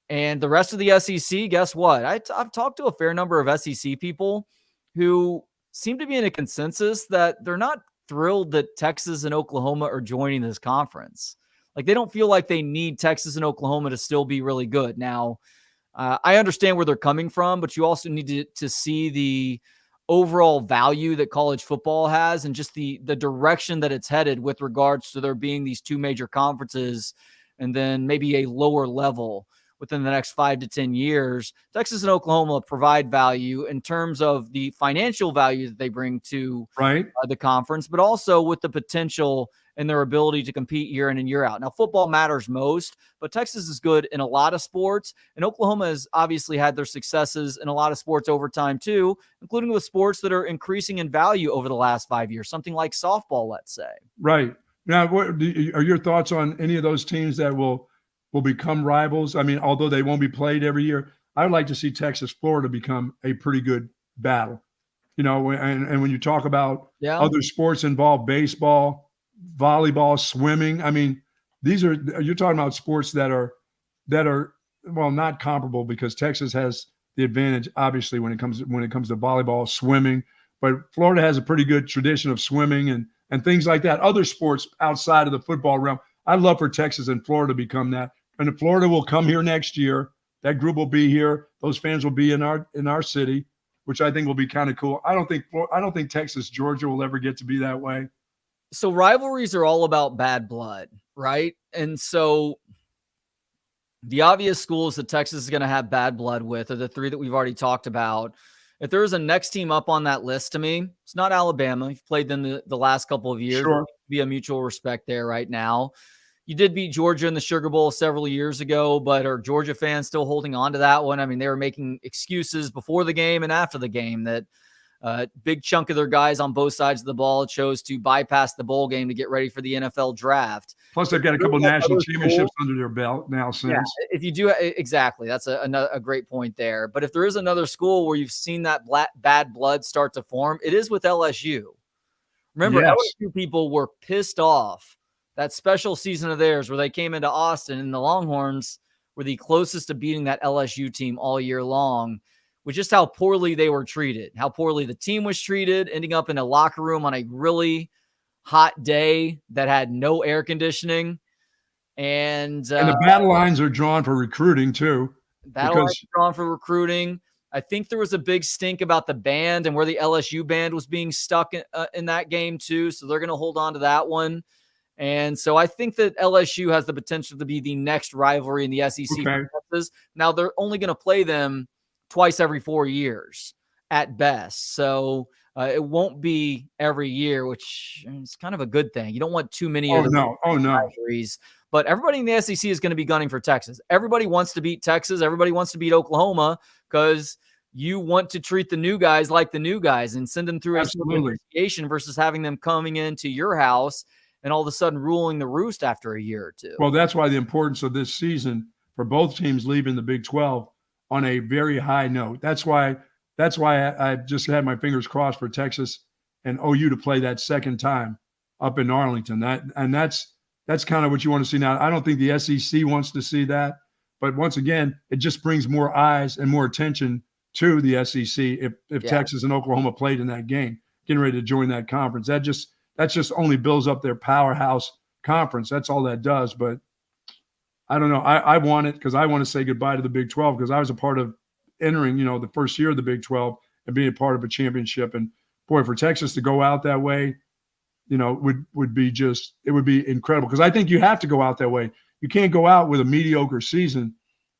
And the rest of the SEC, guess what? I've talked to a fair number of SEC people who seem to be in a consensus that they're not thrilled that Texas and Oklahoma are joining this conference. Like, they don't feel like they need Texas and Oklahoma to still be really good. Now, I understand where they're coming from, but you also need to see the overall value that college football has and just the direction that it's headed with regards to there being these two major conferences and then maybe a lower level within the next 5 to 10 years. Texas and Oklahoma provide value in terms of the financial value that they bring to the conference, but also with the potential and their ability to compete year in and year out. Now, football matters most, but Texas is good in a lot of sports, and Oklahoma has obviously had their successes in a lot of sports over time too, including with sports that are increasing in value over the last 5 years, something like softball, let's say. Right. Now, what are your thoughts on any of those teams that will become rivals? I mean, although they won't be played every year, I would like to see Texas, Florida become a pretty good battle. And when you talk about other sports involved, baseball, volleyball, swimming, I mean, you're talking about sports that are well, not comparable, because Texas has the advantage, obviously, when it comes to volleyball, swimming, but Florida has a pretty good tradition of swimming and things like that. Other sports outside of the football realm. I'd love for Texas and Florida to become that. And Florida will come here next year. That group will be here. Those fans will be in our city, which I think will be kind of cool. I don't think Texas, Georgia will ever get to be that way. So rivalries are all about bad blood, right? And so the obvious schools that Texas is going to have bad blood with are the three that we've already talked about. If there is a next team up on that list to me, it's not Alabama. You've played them the last couple of years. Sure. Be a mutual respect there right now. You did beat Georgia in the Sugar Bowl several years ago, but are Georgia fans still holding on to that one? I mean, they were making excuses before the game and after the game that big chunk of their guys on both sides of the ball chose to bypass the bowl game to get ready for the NFL draft. Plus, they've got a couple national championships under their belt now since. Yeah, if you do, exactly. That's a great point there. But if there is another school where you've seen that bad blood start to form, it is with LSU. Remember, Yes. LSU people were pissed off that special season of theirs where they came into Austin and the Longhorns were the closest to beating that LSU team all year long, with just how poorly they were treated, how poorly the team was treated, ending up in a locker room on a really hot day that had no air conditioning. And the battle lines are drawn for recruiting too. Battle lines are drawn for recruiting. I think there was a big stink about the band and where the LSU band was being stuck in that game too. So they're going to hold on to that one. And so I think that LSU has the potential to be the next rivalry in the SEC. Okay. Now they're only going to play them twice every 4 years at best. So it won't be every year, which is kind of a good thing. You don't want too many rivalries. But everybody in the SEC is going to be gunning for Texas. Everybody wants to beat Texas. Everybody wants to beat Oklahoma because you want to treat the new guys like the new guys and send them through a investigation versus having them coming into your house and all of a sudden ruling the roost after a year or two. Well, that's why the importance of this season for both teams leaving the Big 12 on a very high note. That's why I just had my fingers crossed for Texas and OU to play that second time up in Arlington. That's kind of what you want to see now. I don't think the SEC wants to see that, but once again, it just brings more eyes and more attention to the SEC if Texas and Oklahoma played in that game, getting ready to join that conference. That just only builds up their powerhouse conference. That's all that does. But I don't know. I want it because I want to say goodbye to the Big 12 because I was a part of entering, the first year of the Big 12 and being a part of a championship. And boy, for Texas to go out that way, would be incredible because I think you have to go out that way. You can't go out with a mediocre season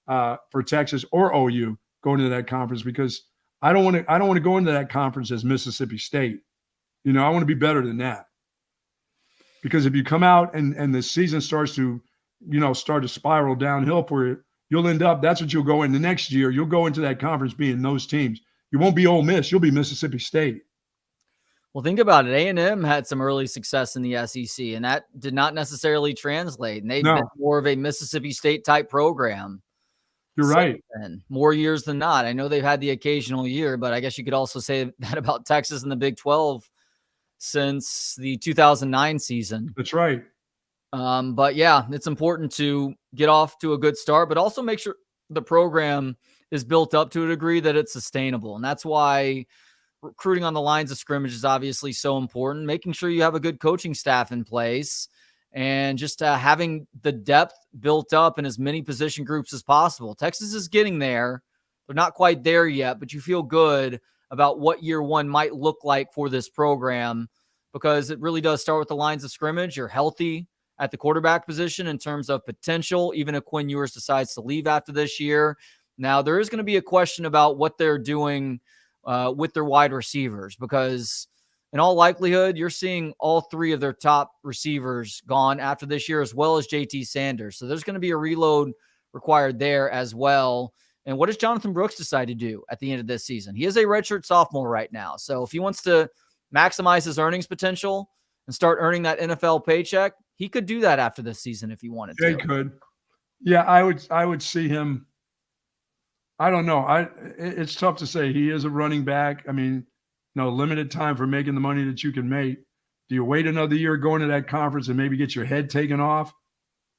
for Texas or OU going into that conference because I don't want to go into that conference as Mississippi State. I want to be better than that. Because if you come out and the season starts to, start to spiral downhill for you, you'll end up, that's what you'll go in the next year. You'll go into that conference being those teams. You won't be Ole Miss. You'll be Mississippi State. Well, think about it. A&M had some early success in the SEC, and that did not necessarily translate. And they've been more of a Mississippi State type program. You're right. More years than not. I know they've had the occasional year, but I guess you could also say that about Texas and the Big 12 since the 2009 season. That's right. But yeah, it's important to get off to a good start, but also make sure the program is built up to a degree that it's sustainable. And that's why recruiting on the lines of scrimmage is obviously so important. Making sure you have a good coaching staff in place and just having the depth built up in as many position groups as possible. Texas is getting there. They're not quite there yet, but you feel good about what year one might look like for this program because it really does start with the lines of scrimmage. You're healthy at the quarterback position in terms of potential, even if Quinn Ewers decides to leave after this year. Now, there is going to be a question about what they're doing with their wide receivers because in all likelihood, you're seeing all three of their top receivers gone after this year, as well as JT Sanders. So there's going to be a reload required there as well. And what does Jonathan Brooks decide to do at the end of this season? He is a redshirt sophomore right now. So if he wants to maximize his earnings potential and start earning that NFL paycheck, he could do that after this season if he wanted to. He could. Yeah, I would see him. I don't know. It's tough to say. He is a running back. I mean, limited time for making the money that you can make. Do you wait another year going to that conference and maybe get your head taken off?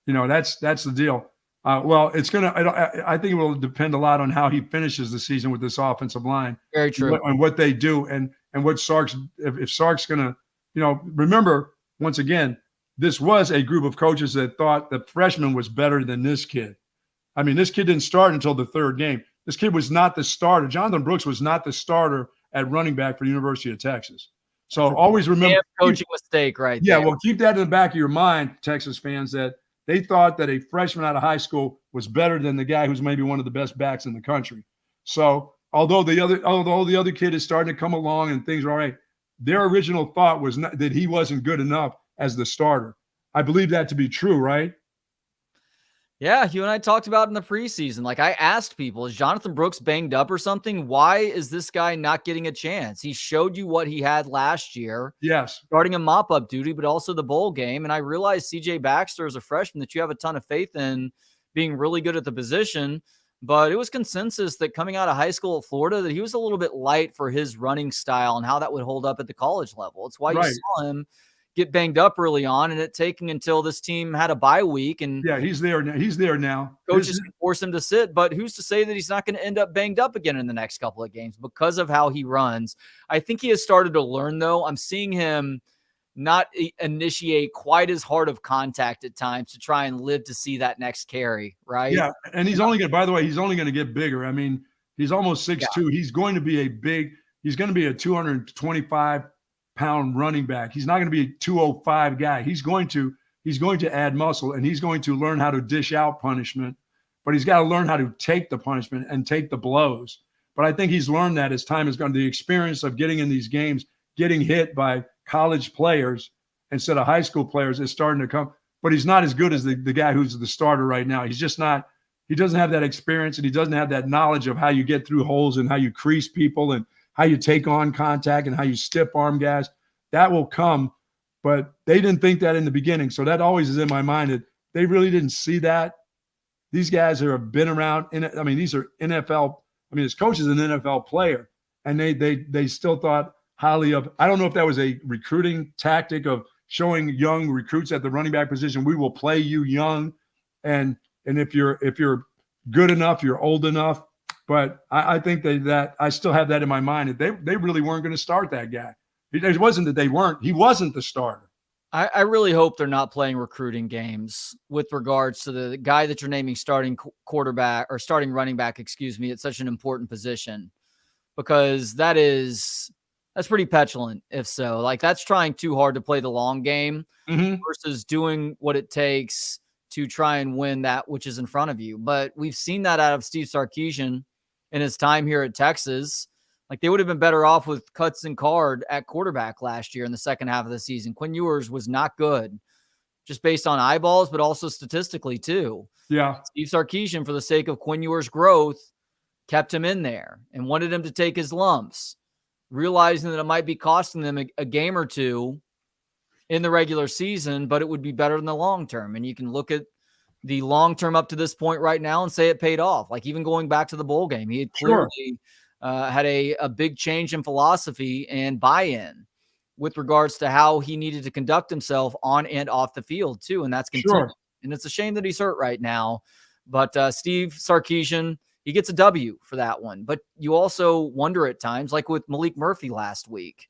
That's the deal. Well, it's going to – I think it will depend a lot on how he finishes the season with this offensive line. Very true. And what they do. And and what Sark's, if Sark's going to, remember, once again, this was a group of coaches that thought the freshman was better than this kid. I mean, this kid didn't start until the third game. This kid was not the starter. Jonathan Brooks was not the starter at running back for the University of Texas. So always remember coaching mistake right there. Yeah, well, keep that in the back of your mind, Texas fans, that they thought that a freshman out of high school was better than the guy who's maybe one of the best backs in the country. So although the other kid is starting to come along and things are all right, their original thought was not, that he wasn't good enough as the starter. I believe that to be true, right? Yeah, you and I talked about in the preseason. Like, I asked people, is Jonathan Brooks banged up or something? Why is this guy not getting a chance? He showed you what he had last year. Yes. Starting a mop-up duty, but also the bowl game. And I realized CJ Baxter is a freshman that you have a ton of faith in being really good at the position. But it was consensus that coming out of high school at Florida that he was a little bit light for his running style and how that would hold up at the college level. It's why you saw him get banged up early on and it taking until this team had a bye week. And yeah, he's there now. He's there now. Coaches can force him to sit, but who's to say that he's not going to end up banged up again in the next couple of games because of how he runs? I think he has started to learn, though. I'm seeing him not initiate quite as hard of contact at times to try and live to see that next carry, right? Yeah, and he's only going to, by the way, he's only going to get bigger. I mean, he's almost 6'2". Yeah. He's going to be he's going to be a 225-pound running back. He's not going to be a 205 guy. He's going to add muscle, and he's going to learn how to dish out punishment, but he's got to learn how to take the punishment and take the blows. But I think he's learned that as time has gone. The experience of getting in these games, getting hit by college players instead of high school players is starting to come. But he's not as good as the guy who's the starter right now. He's just not. He doesn't have that experience, and he doesn't have that knowledge of how you get through holes and how you crease people and how you take on contact and how you stiff arm guys. That will come, but they didn't think that in the beginning. So that always is in my mind that they really didn't see that. These guys have been around. These are NFL. His coach is an NFL player, and they still thought highly of. I don't know if that was a recruiting tactic of showing young recruits at the running back position, we will play you young, and if you're good enough, you're old enough. But I think that I still have that in my mind that they really weren't going to start that guy. It wasn't that they weren't. He wasn't the starter. I really hope they're not playing recruiting games with regards to the guy that you're naming starting quarterback or starting running back, at such an important position, because that's pretty petulant. If so, like, that's trying too hard to play the long game versus doing what it takes to try and win that which is in front of you. But we've seen that out of Steve Sarkisian in his time here at Texas. Like, they would have been better off with Cuts and Card at quarterback last year in the second half of the season. Quinn Ewers was not good, just based on eyeballs, but also statistically too. Yeah. Steve Sarkisian, for the sake of Quinn Ewers' growth, kept him in there and wanted him to take his lumps, realizing that it might be costing them a game or two in the regular season, but it would be better in the long term. And you can look at the long term up to this point right now and say it paid off. Like, even going back to the bowl game, he had clearly had a big change in philosophy and buy-in with regards to how he needed to conduct himself on and off the field too. And that's continuing. And it's a shame that he's hurt right now, but Steve Sarkisian, he gets a W for that one. But you also wonder at times, like with Malik Murphy last week,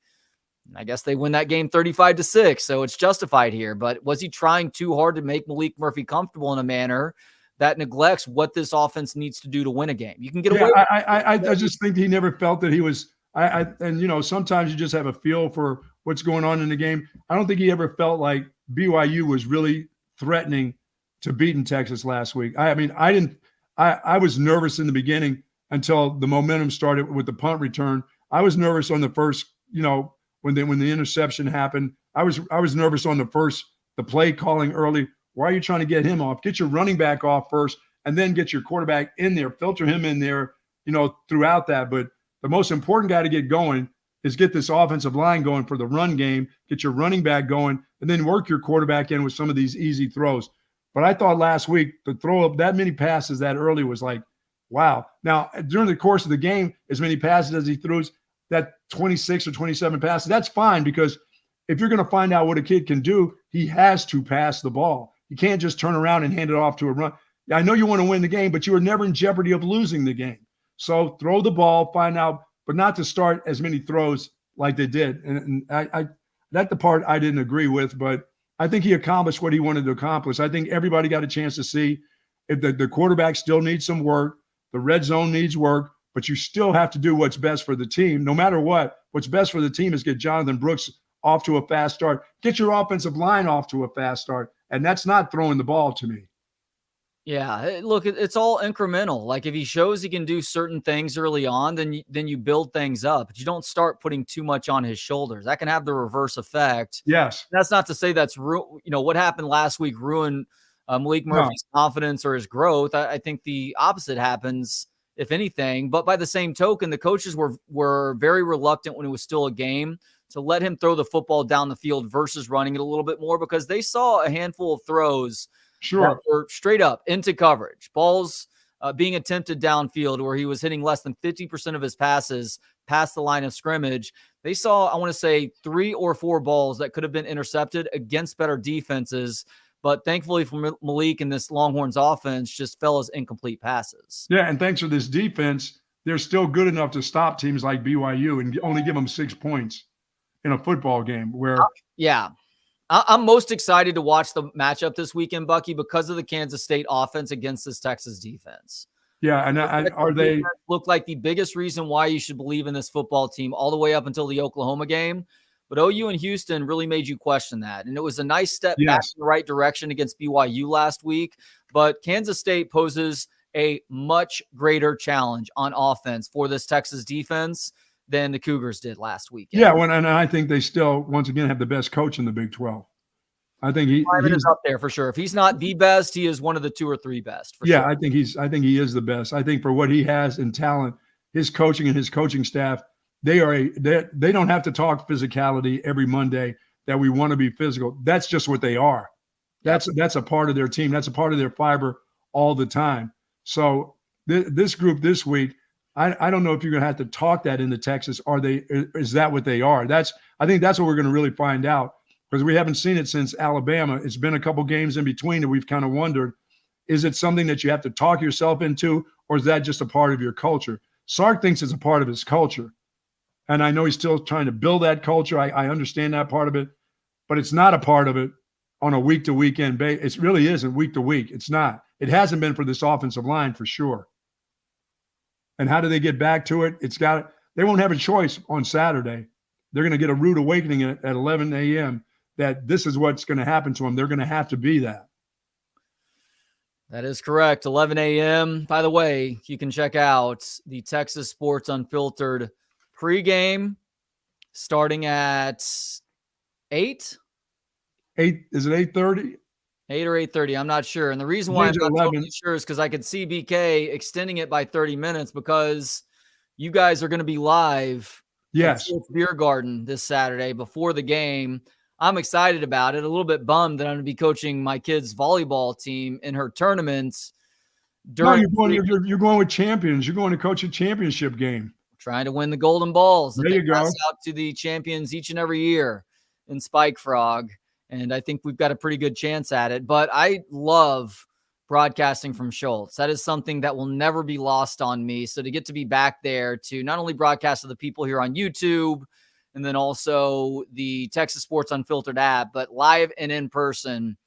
I guess they win that game 35-6. So it's justified here, but was he trying too hard to make Malik Murphy comfortable in a manner that neglects what this offense needs to do to win a game? You can get away with I just think he never felt that he was sometimes you just have a feel for what's going on in the game. I don't think he ever felt like BYU was really threatening to beat in Texas last week. I was nervous in the beginning until the momentum started with the punt return. I was nervous on the first, when the interception happened. I was nervous on the play calling early. Why are you trying to get him off? Get your running back off first, and then get your quarterback in there. Filter him in there, throughout that. But the most important guy to get going is get this offensive line going for the run game, get your running back going, and then work your quarterback in with some of these easy throws. But I thought last week to throw up that many passes that early was like, wow. Now, during the course of the game, as many passes as he throws, that 26 or 27 passes, that's fine, because if you're going to find out what a kid can do, he has to pass the ball. You can't just turn around and hand it off to a run. I know you want to win the game, but you are never in jeopardy of losing the game. So throw the ball, find out, but not to start as many throws like they did. And that's the part I didn't agree with, but I think he accomplished what he wanted to accomplish. I think everybody got a chance to see if the quarterback still needs some work, the red zone needs work, but you still have to do what's best for the team. No matter what, what's best for the team is get Jonathan Brooks off to a fast start, get your offensive line off to a fast start, and that's not throwing the ball to me. Yeah, look, it's all incremental. Like if he shows he can do certain things early on, then you build things up. But you don't start putting too much on his shoulders. That can have the reverse effect. Yes. That's not to say that's what happened last week ruined Malik Murphy's confidence or his growth. I think the opposite happens, if anything. But by the same token, the coaches were very reluctant when it was still a game to let him throw the football down the field versus running it a little bit more, because they saw a handful of throws that were straight up into coverage. Balls being attempted downfield where he was hitting less than 50% of his passes past the line of scrimmage. They saw, I want to say, 3 or 4 balls that could have been intercepted against better defenses. But thankfully for Malik and this Longhorns offense, just fell as incomplete passes. Yeah, and thanks for this defense, they're still good enough to stop teams like BYU and only give them 6 points in a football game where I'm most excited to watch the matchup this weekend, Bucky, because of the Kansas State offense against this Texas defense. Yeah, and are they look like the biggest reason why you should believe in this football team all the way up until the Oklahoma game. But OU and Houston really made you question that. And it was a nice step back in the right direction against BYU last week. But Kansas State poses a much greater challenge on offense for this Texas defense than the Cougars did last week. Yeah, and I think they still, once again, have the best coach in the Big 12. I think he's up there for sure. If he's not the best, he is one of the 2 or 3 best. For sure. I think he is the best. I think for what he has in talent, his coaching and his coaching staff, they don't have to talk physicality every Monday that we want to be physical. That's just what they are. That's a part of their team. That's a part of their fiber all the time. So this group this week, I don't know if you're going to have to talk that into Texas. Is that what they are? I think that's what we're going to really find out, because we haven't seen it since Alabama. It's been a couple games in between, and we've kind of wondered, is it something that you have to talk yourself into, or is that just a part of your culture? Sark thinks it's a part of his culture. And I know he's still trying to build that culture. I understand that part of it, but it's not a part of it on a week-to-weekend basis. It really isn't week-to-week. It's not. It hasn't been for this offensive line for sure. And how do they get back to it? They won't have a choice on Saturday. They're going to get a rude awakening at 11 a.m. that this is what's going to happen to them. They're going to have to be that. That is correct. 11 a.m. By the way, you can check out the Texas Sports Unfiltered pregame starting at 8. 8, is it 8:30? 8 or 8:30. I'm not sure. And the reason why I'm not totally sure is because I could see BK extending it by 30 minutes because you guys are going to be live. Yes. At Beer Garden this Saturday before the game. I'm excited about it. A little bit bummed that I'm going to be coaching my kid's volleyball team in her tournaments. You're going with champions. You're going to coach a championship game. Trying to win the golden balls. There you go. Pass out to the champions each and every year in Spike Frog. And I think we've got a pretty good chance at it. But I love broadcasting from Schultz. That is something that will never be lost on me. So to get to be back there to not only broadcast to the people here on YouTube and then also the Texas Sports Unfiltered app, but live and in person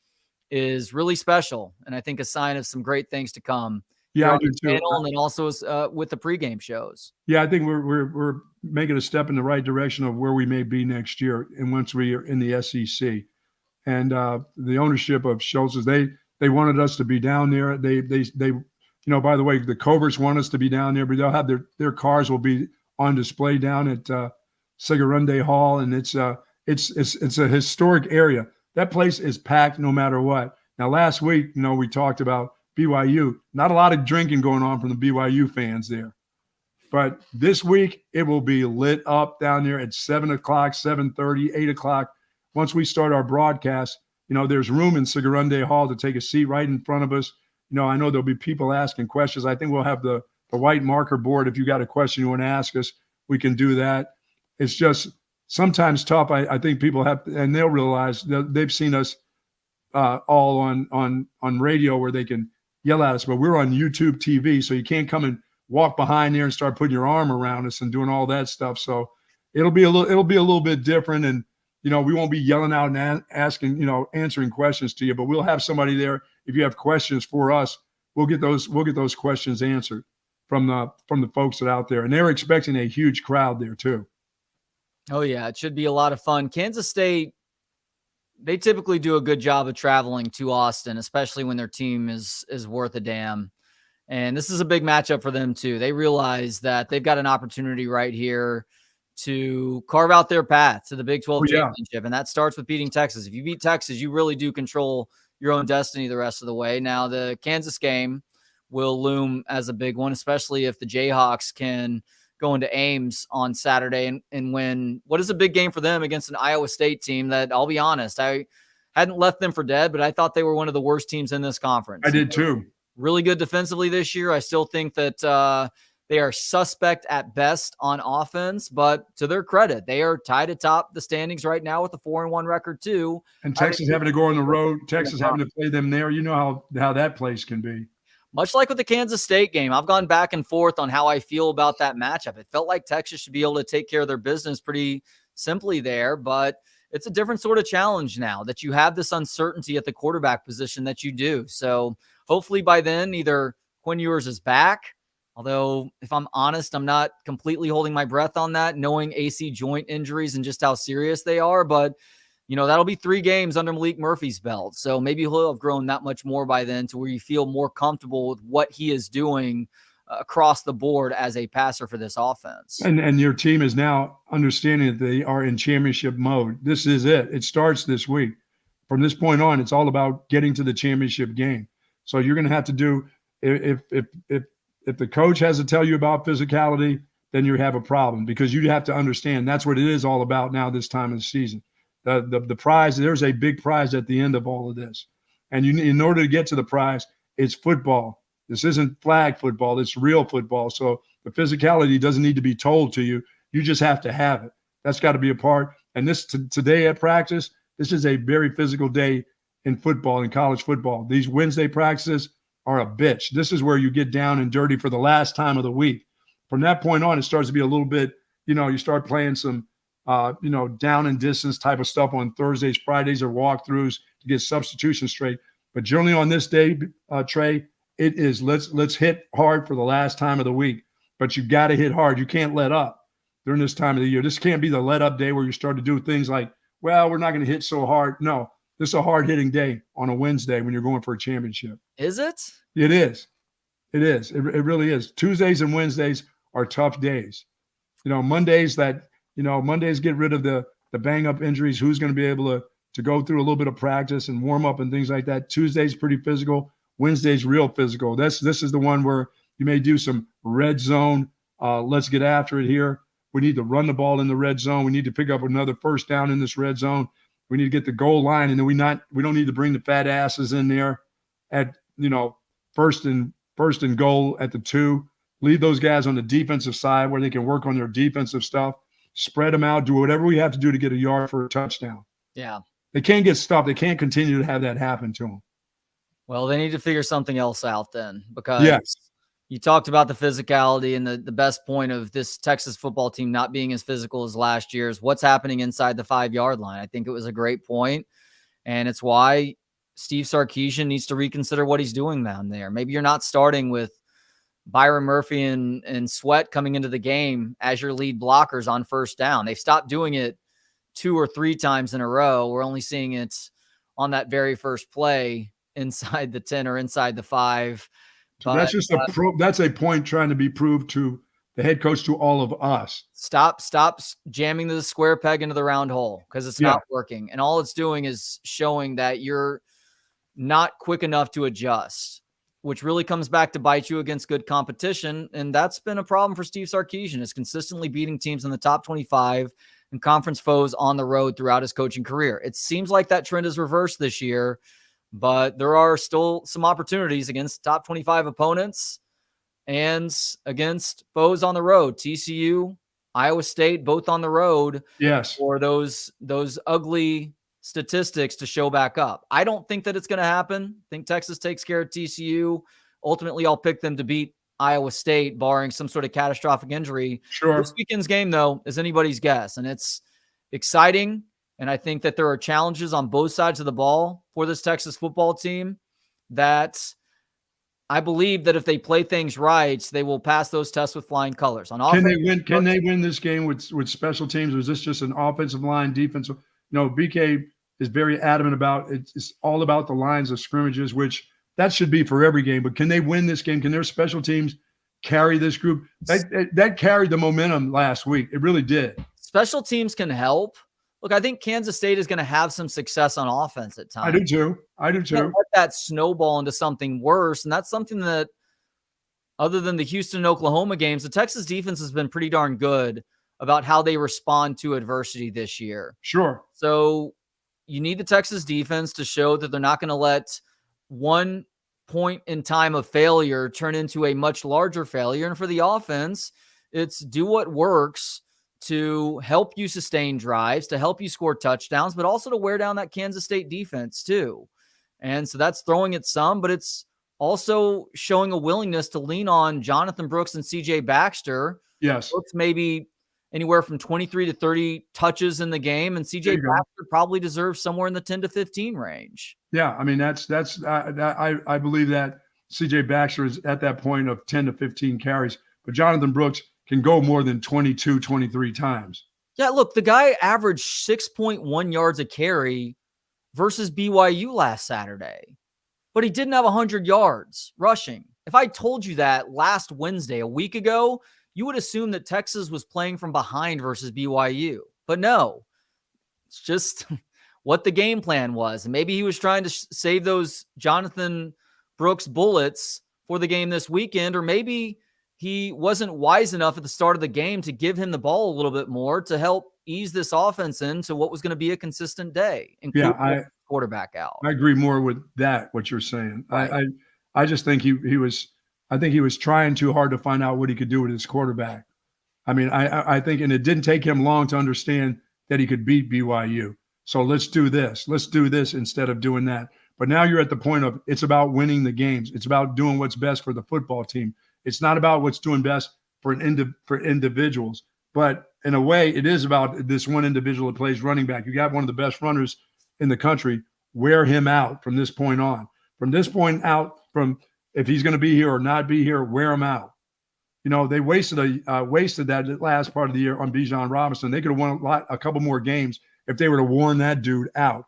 is really special. And I think a sign of some great things to come. Yeah, I do too. And then also with the pregame shows. Yeah, I think we're making a step in the right direction of where we may be next year, and once we are in the SEC. And the ownership of Schultz, they wanted us to be down there. They by the way, the Coverts want us to be down there, but they'll have their cars will be on display down at Sigarunde Hall, and it's a historic area. That place is packed no matter what. Now, last week, we talked about BYU. Not a lot of drinking going on from the BYU fans there. But this week, it will be lit up down there at 7 o'clock, 7:30, 8 o'clock. Once we start our broadcast, there's room in Sigarunde Hall to take a seat right in front of us. I know there'll be people asking questions. I think we'll have the white marker board. If you got a question you want to ask us, we can do that. It's just sometimes tough. I think people have, and they'll realize that they've seen us all on radio where they can yell at us, but we're on YouTube TV, so you can't come and walk behind there and start putting your arm around us and doing all that stuff. So it'll be a little bit different. And, we won't be yelling out and asking, answering questions to you, but we'll have somebody there. If you have questions for us, we'll get those questions answered from the folks that are out there. And they're expecting a huge crowd there too. Oh yeah. It should be a lot of fun. Kansas State, they typically do a good job of traveling to Austin, especially when their team is worth a damn. And this is a big matchup for them too. They realize that they've got an opportunity right here to carve out their path to the Big 12 championship. And that starts with beating Texas. If you beat Texas, you really do control your own destiny the rest of the way. Now, the Kansas game will loom as a big one, especially if the Jayhawks can go into Ames on Saturday and win what is a big game for them against an Iowa State team that, I'll be honest, I hadn't left them for dead, but I thought they were one of the worst teams in this conference. I did too. Really good defensively this year. I still think that they are suspect at best on offense, but to their credit, they are tied atop the standings right now with a 4-1 record too. And Texas having to go on the road, Texas having to play them there. You know how that place can be. Much like with the Kansas State game, I've gone back and forth on how I feel about that matchup. It felt like Texas should be able to take care of their business pretty simply there, but it's a different sort of challenge now that you have this uncertainty at the quarterback position that you do. So hopefully by then, either Quinn Ewers is back, although if I'm honest, I'm not completely holding my breath on that, knowing AC joint injuries and just how serious they are. But, that'll be 3 games under Malik Murphy's belt. So maybe he'll have grown that much more by then to where you feel more comfortable with what he is doing across the board as a passer for this offense. And your team is now understanding that they are in championship mode. This is it. It starts this week. From this point on, it's all about getting to the championship game. So you're going to have to do, if the coach has to tell you about physicality, then you have a problem, because you have to understand that's what it is all about now this time of the season. The prize, there's a big prize at the end of all of this. And in order to get to the prize, it's football. This isn't flag football. It's real football. So the physicality doesn't need to be told to you. You just have to have it. That's got to be a part. And today at practice, this is a very physical day in football, in college football. These Wednesday practices are a bitch. This is where you get down and dirty for the last time of the week. From that point on, it starts to be a little bit, you start playing some, down and distance type of stuff on Thursdays, Fridays, or walkthroughs to get substitution straight. But generally on this day, Trey, it is let's hit hard for the last time of the week. But you got to hit hard. You can't let up during this time of the year. This can't be the let up day where you start to do things like, well, we're not going to hit so hard. No, this is a hard hitting day on a Wednesday when you're going for a championship. Is it? It is. It is. It really is. Tuesdays and Wednesdays are tough days. Mondays get rid of the bang up injuries. Who's going to be able to go through a little bit of practice and warm up and things like that. Tuesday's pretty physical. Wednesday's real physical. This is the one where you may do some red zone. Let's get after it here. We need to run the ball in the red zone. We need to pick up another first down in this red zone. We need to get the goal line, and then we don't need to bring the fat asses in there at first and goal at the 2. Leave those guys on the defensive side where they can work on their defensive stuff. Spread them out. Do whatever we have to do to get a yard for a touchdown. Yeah. They can't get stuffed. They can't continue to have that happen to them. Well, they need to figure something else out then, because you talked about the physicality, and the best point of this Texas football team not being as physical as last year is what's happening inside the 5-yard line. I think it was a great point, and it's why Steve Sarkisian needs to reconsider what he's doing down there. Maybe you're not starting with Byron Murphy and Sweat coming into the game as your lead blockers on first down. They've stopped doing it 2 or 3 times in a row. We're only seeing it on that very first play inside the 10 or inside the 5. So that's just that's a point trying to be proved to the head coach, to all of us. Stop jamming the square peg into the round hole, because it's not working. And all it's doing is showing that you're not quick enough to adjust, which really comes back to bite you against good competition. And that's been a problem for Steve Sarkisian, is consistently beating teams in the top 25 and conference foes on the road throughout his coaching career. It seems like that trend is reversed this year, but there are still some opportunities against top 25 opponents and against foes on the road. TCU, Iowa State, both on the road. Yes. For those ugly statistics to show back up. I don't think that it's going to happen. I think Texas takes care of TCU. Ultimately, I'll pick them to beat Iowa State, barring some sort of catastrophic injury. Sure. This weekend's game, though, is anybody's guess, and it's exciting. And I think that there are challenges on both sides of the ball for this Texas football team that I believe that if they play things right, they will pass those tests with flying colors. On offense, Can they win this game with special teams? Or is this just an offensive line, defensive? No, BK is very adamant about it's all about the lines of scrimmages, which that should be for every game. But can they win this game? Can their special teams carry this group? That carried the momentum last week. It really did. Special teams can help. Look, I think Kansas State is going to have some success on offense at times. I do too. Let that snowball into something worse. And that's something that, other than the Houston and Oklahoma games, the Texas defense has been pretty darn good about how they respond to adversity this year. Sure. So you need the Texas defense to show that they're not going to let one point in time of failure turn into a much larger failure. And for the offense, it's do what works to help you sustain drives, to help you score touchdowns, but also to wear down that Kansas State defense too. And so that's throwing it some, but it's also showing a willingness to lean on Jonathan Brooks and CJ Baxter. Yes. Brooks maybe anywhere from 23 to 30 touches in the game, and CJ Baxter probably deserves somewhere in the 10 to 15 range. Yeah, I mean, I believe that CJ Baxter is at that point of 10 to 15 carries, but Jonathan Brooks can go more than 22, 23 times. Yeah, look, the guy averaged 6.1 yards a carry versus BYU last Saturday, but he didn't have 100 yards rushing. If I told you that last Wednesday, a week ago, you would assume that Texas was playing from behind versus BYU. But no, it's just what the game plan was. And maybe he was trying to save those Jonathan Brooks bullets for the game this weekend, or maybe he wasn't wise enough at the start of the game to give him the ball a little bit more to help ease this offense into what was going to be a consistent day. Quarterback out. I agree more with that, what you're saying. Right. I just think he was trying too hard to find out what he could do with his quarterback. I mean, I think, and it didn't take him long to understand that he could beat BYU. So let's do this. Let's do this instead of doing that. But now you're at the point of it's about winning the games. It's about doing what's best for the football team. It's not about what's doing best for individuals. But in a way, it is about this one individual that plays running back. You got one of the best runners in the country. Wear him out from this point on. From this point out, from if he's going to be here or not be here, wear him out. You know, they wasted that last part of the year on Bijan Robinson. They could have won a couple more games if they would have worn that dude out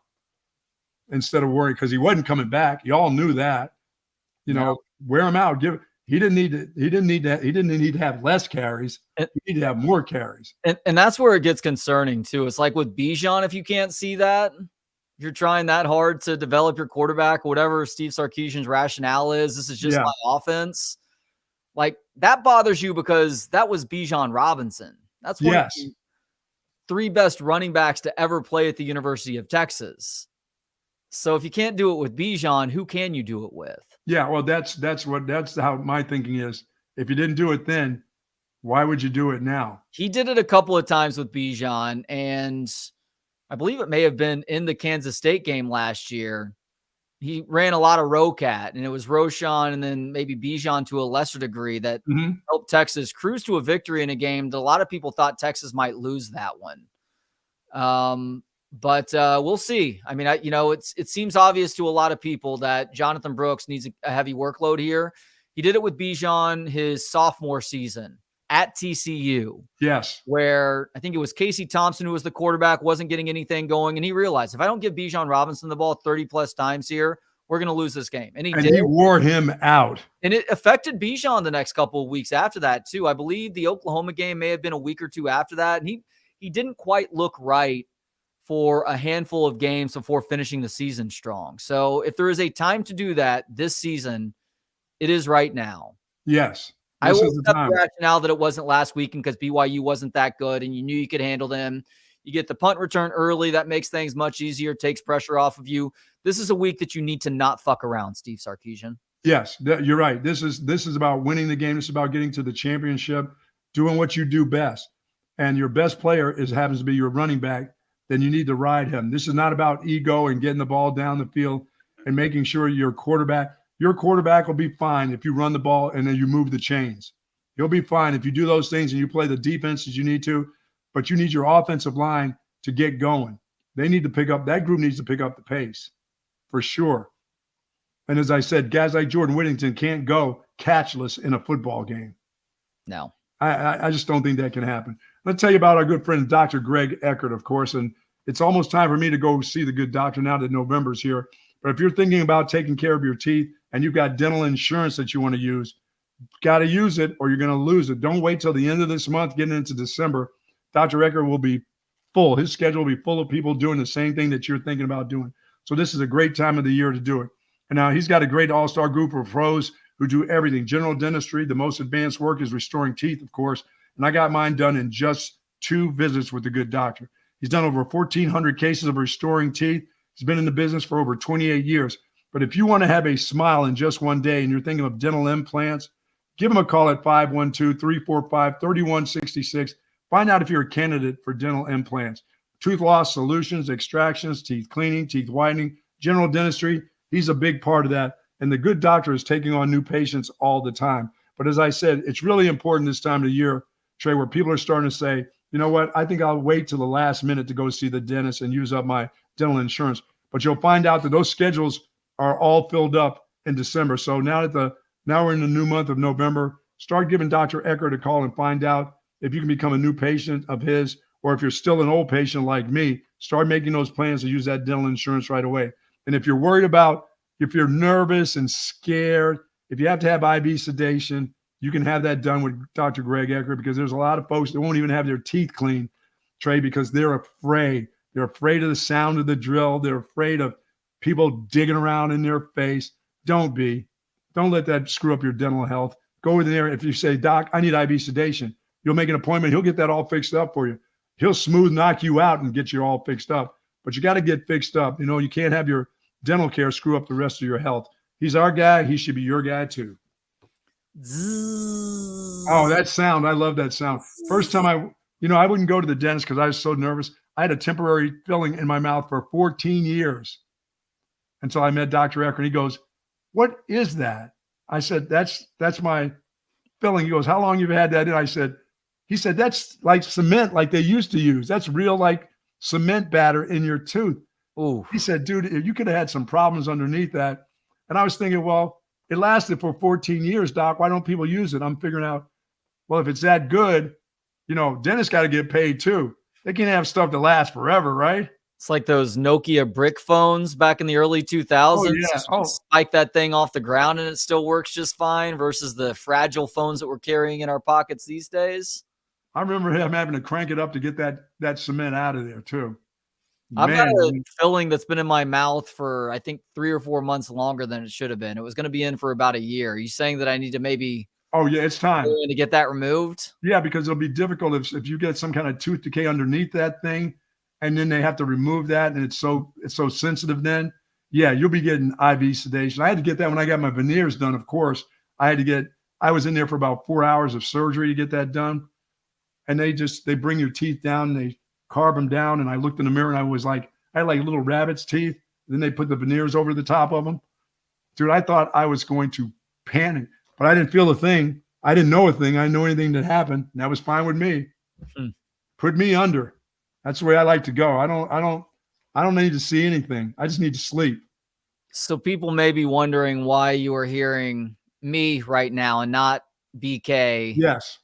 instead of worrying, because he wasn't coming back. You all knew that. You know, wear him out. He didn't need to have less carries. He needed to have more carries. And that's where it gets concerning too. It's like with Bijan, if you can't see that, if you're trying that hard to develop your quarterback, or whatever Steve Sarkisian's rationale is, this is just my offense. Like, that bothers you because that was Bijan Robinson. That's one of the three best running backs to ever play at the University of Texas. So if you can't do it with Bijan, who can you do it with? Yeah, well, that's how my thinking is. If you didn't do it then, why would you do it now? He did it a couple of times with Bijan, and I believe it may have been in the Kansas State game last year. He ran a lot of Rocat, and it was Roschon and then maybe Bijan to a lesser degree that helped Texas cruise to a victory in a game that a lot of people thought Texas might lose that one. But we'll see. I mean, it seems obvious to a lot of people that Jonathan Brooks needs a heavy workload here. He did it with Bijan his sophomore season at TCU. Yes. Where I think it was Casey Thompson who was the quarterback, wasn't getting anything going. And he realized, if I don't give Bijan Robinson the ball 30 plus times here, we're going to lose this game. And he wore him out. And it affected Bijan the next couple of weeks after that too. I believe the Oklahoma game may have been a week or two after that. And he didn't quite look right for a handful of games before finishing the season strong. So if there is a time to do that this season, it is right now. Yes. I will accept the rationale that it wasn't last weekend because BYU wasn't that good and you knew you could handle them. You get the punt return early. That makes things much easier, takes pressure off of you. This is a week that you need to not fuck around, Steve Sarkisian. Yes, you're right. This is about winning the game. It's about getting to the championship, doing what you do best. And your best player happens to be your running back. Then you need to ride him. This is not about ego and getting the ball down the field and making sure your quarterback. Your quarterback will be fine if you run the ball and then you move the chains. He'll be fine if you do those things and you play the defense as you need to, but you need your offensive line to get going. They need to pick up, that group needs to pick up the pace for sure. And as I said, guys like Jordan Whittington can't go catchless in a football game. No. I just don't think that can happen. Let's tell you about our good friend, Dr. Greg Eckert, of course. And it's almost time for me to go see the good doctor now that November's here. But if you're thinking about taking care of your teeth and you've got dental insurance that you want to use, got to use it or you're going to lose it. Don't wait till the end of this month, getting into December. Dr. Eckert will be full. His schedule will be full of people doing the same thing that you're thinking about doing. So this is a great time of the year to do it. And now he's got a great all-star group of pros who do everything. General dentistry, the most advanced work is restoring teeth, of course. And I got mine done in just 2 visits with the good doctor. He's done over 1,400 cases of restoring teeth. He's been in the business for over 28 years. But if you want to have a smile in just one day and you're thinking of dental implants, give him a call at 512-345-3166. Find out if you're a candidate for dental implants. Tooth loss solutions, extractions, teeth cleaning, teeth whitening, general dentistry. He's a big part of that. And the good doctor is taking on new patients all the time. But as I said, it's really important this time of the year, Trey, where people are starting to say, you know what, I think I'll wait till the last minute to go see the dentist and use up my dental insurance. But you'll find out that those schedules are all filled up in December. So now we're in the new month of November, start giving Dr. Eckert a call and find out if you can become a new patient of his, or if you're still an old patient like me, start making those plans to use that dental insurance right away. And if you're worried about, if you're nervous and scared, if you have to have IV sedation, you can have that done with Dr. Greg Eckert, because there's a lot of folks that won't even have their teeth cleaned, Trey, because they're afraid. They're afraid of the sound of the drill. They're afraid of people digging around in their face. Don't be. Don't let that screw up your dental health. Go in there. If you say, Doc, I need IV sedation, you'll make an appointment. He'll get that all fixed up for you. He'll smooth knock you out and get you all fixed up. But you got to get fixed up. You know, you can't have your dental care screw up the rest of your health. He's our guy. He should be your guy too. Oh, that sound. I love that sound. First time I wouldn't go to the dentist because I was so nervous. I had a temporary filling in my mouth for 14 years until I met Dr. Eckert. He goes, what is that? I said, that's my filling. He goes, how long you've had that in? He said, that's like cement like they used to use. That's real like cement batter in your tooth. Ooh. He said, dude, you could have had some problems underneath that. And I was thinking, well, it lasted for 14 years, Doc. Why don't people use it? I'm figuring out, well, if it's that good, dentists got to get paid too. They can't have stuff that lasts forever, right? It's like those Nokia brick phones back in the early 2000s. Oh, yeah. You can spike that thing off the ground and it still works just fine versus the fragile phones that we're carrying in our pockets these days. I remember him having to crank it up to get that cement out of there too. I've got a filling that's been in my mouth for, I think, 3 or 4 months longer than it should have been. It was going to be in for about a year. Are you saying that I need to maybe it's time to get that removed? Yeah, because it'll be difficult if you get some kind of tooth decay underneath that thing, and then they have to remove that, and it's so sensitive. Then you'll be getting IV sedation. I had to get that when I got my veneers done. Of course, I was in there for about 4 hours of surgery to get that done, and they bring your teeth down and they carve them down. And I looked in the mirror and I had like little rabbit's teeth. Then they put the veneers over the top of them. Dude, I thought I was going to panic, but I didn't feel a thing. I didn't know a thing. I didn't know anything that happened. And that was fine with me. Put me under. That's the way I like to go. I don't need to see anything. I just need to sleep. So people may be wondering why you are hearing me right now and not BK. Yes.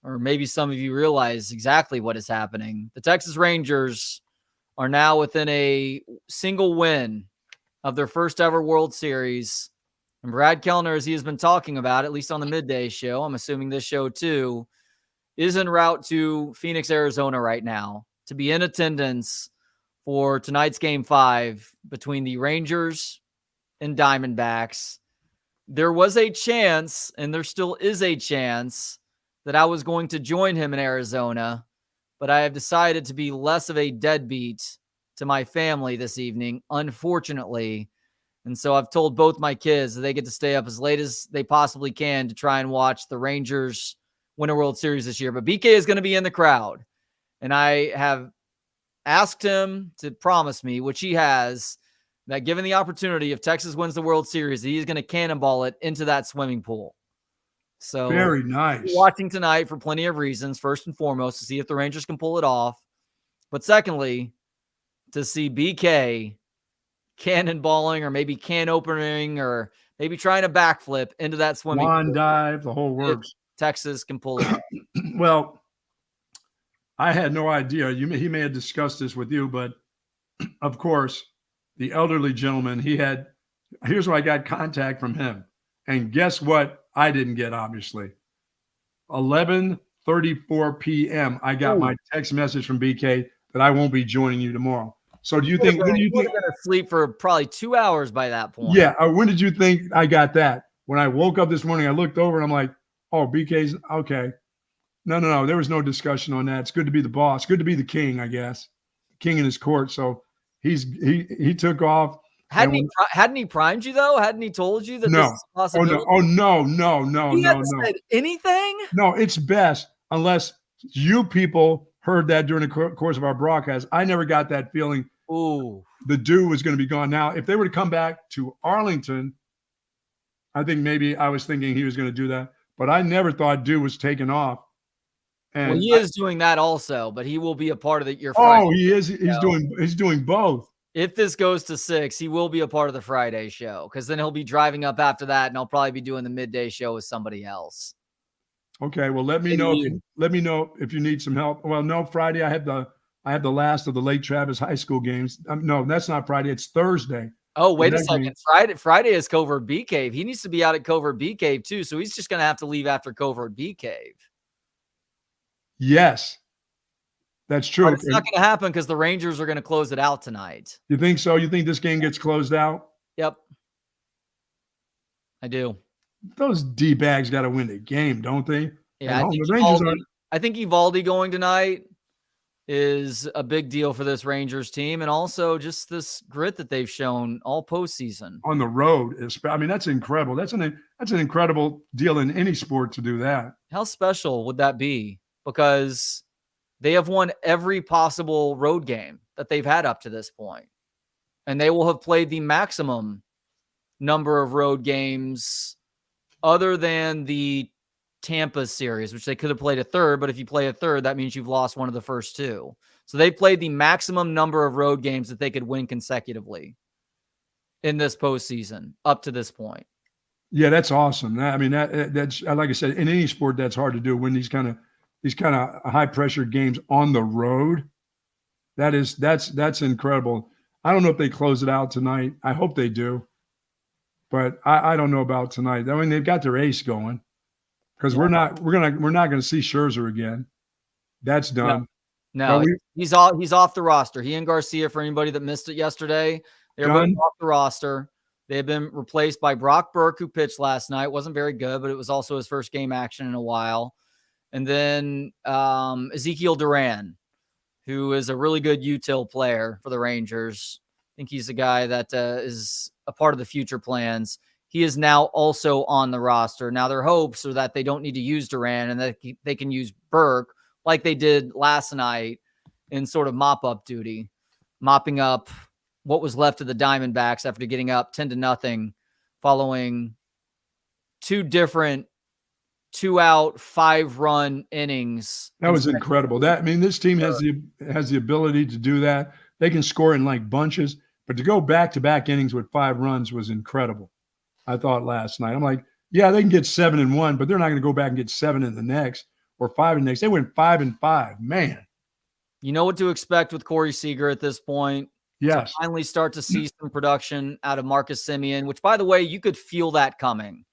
Or maybe some of you realize exactly what is happening. The Texas Rangers are now within a single win of their first ever World Series. And Brad Kellner, as he has been talking about, at least on the midday show, I'm assuming this show too, is en route to Phoenix, Arizona right now to be in attendance for tonight's Game 5 between the Rangers and Diamondbacks. There was a chance, and there still is a chance, that I was going to join him in Arizona, but I have decided to be less of a deadbeat to my family this evening, unfortunately. And so I've told both my kids that they get to stay up as late as they possibly can to try and watch the Rangers win a World Series this year. But BK is going to be in the crowd. And I have asked him to promise me, which he has, that given the opportunity, if Texas wins the World Series, he's going to cannonball it into that swimming pool. So very nice. Watching tonight for plenty of reasons. First and foremost, to see if the Rangers can pull it off. But secondly, to see BK cannonballing or maybe can opening or maybe trying to backflip into that swimming Wand pool. dive, the whole works. Texas can pull it off. Well, I had no idea. He may have discussed this with you, but of course, the elderly gentleman, here's where I got contact from him. And guess what? I didn't get, obviously. 11:34 p.m. I got my text message from BK that I won't be joining you tomorrow. So do you think? When do you think? Going to sleep for probably 2 hours by that point. Yeah. When did you think I got that? When I woke up this morning, I looked over and I'm like, oh, BK's okay. No. There was no discussion on that. It's good to be the boss. Good to be the king, I guess. King in his court. So he took off. Hadn't he primed you though? Hadn't he told you that this is a possibility? No. He hadn't said anything? No, it's best unless you people heard that during the course of our broadcast. I never got that feeling. Ooh. The dew was going to be gone. Now, if they were to come back to Arlington, I think maybe I was thinking he was going to do that. But I never thought dew was taken off. And he is doing that also, but he will be a part of your Friday. Oh, he is. He's doing both. If this goes to 6, he will be a part of the Friday show because then he'll be driving up after that, and I'll probably be doing the midday show with somebody else. Okay, well, let me know if you need some help. Well, no, Friday I have the last of the Lake Travis High School games. No, that's not Friday. It's Thursday. Oh, wait a second. Friday is Covert Bee Cave. He needs to be out at Covert Bee Cave too, so he's just going to have to leave after Covert Bee Cave. Yes, that's true. But it's not going to happen because the Rangers are going to close it out tonight. You think so? You think this game gets closed out? Yep. I do. Those D-bags got to win the game, don't they? Yeah, I think Evaldi going tonight is a big deal for this Rangers team, and also just this grit that they've shown all postseason. On the road, I mean, that's incredible. That's an incredible deal in any sport to do that. How special would that be? Because they have won every possible road game that they've had up to this point. And they will have played the maximum number of road games other than the Tampa series, which they could have played a third. But if you play a third, that means you've lost one of the first two. So they played the maximum number of road games that they could win consecutively in this postseason up to this point. Yeah, that's awesome. I mean, that's like I said, in any sport, that's hard to do. When these kind of high pressure games on the road, that's incredible. I don't know if they close it out tonight. I hope they do, but I don't know about tonight. I mean, they've got their ace going because we're not going to see Scherzer again. That's done. No, he's off the roster. He and Garcia, for anybody that missed it yesterday, they're both off the roster. They have been replaced by Brock Burke, who pitched last night. Wasn't very good, but it was also his first game action in a while. And then Ezekiel Duran, who is a really good util player for the Rangers. I think he's a guy that is a part of the future plans. He is now also on the roster. Now, their hopes are that they don't need to use Duran and that they can use Burke like they did last night in sort of mop-up duty, mopping up what was left of the Diamondbacks after getting up 10-0 following two different 2-out, 5-run innings. That was incredible. This team has the ability to do that. They can score in like bunches, but to go back-to-back innings with 5 runs was incredible. I thought last night. I'm like, yeah, they can get 7 in one, but they're not going to go back and get 7 in the next or 5 in the next. They went 5-5. Man. You know what to expect with Corey Seager at this point. Yes. To finally start to see some production out of Marcus Semien, which, by the way, you could feel that coming.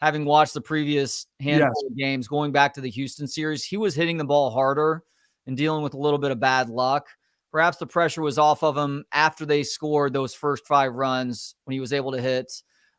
Having watched the previous handful of games going back to the Houston series, he was hitting the ball harder and dealing with a little bit of bad luck. Perhaps the pressure was off of him after they scored those first 5 runs when he was able to hit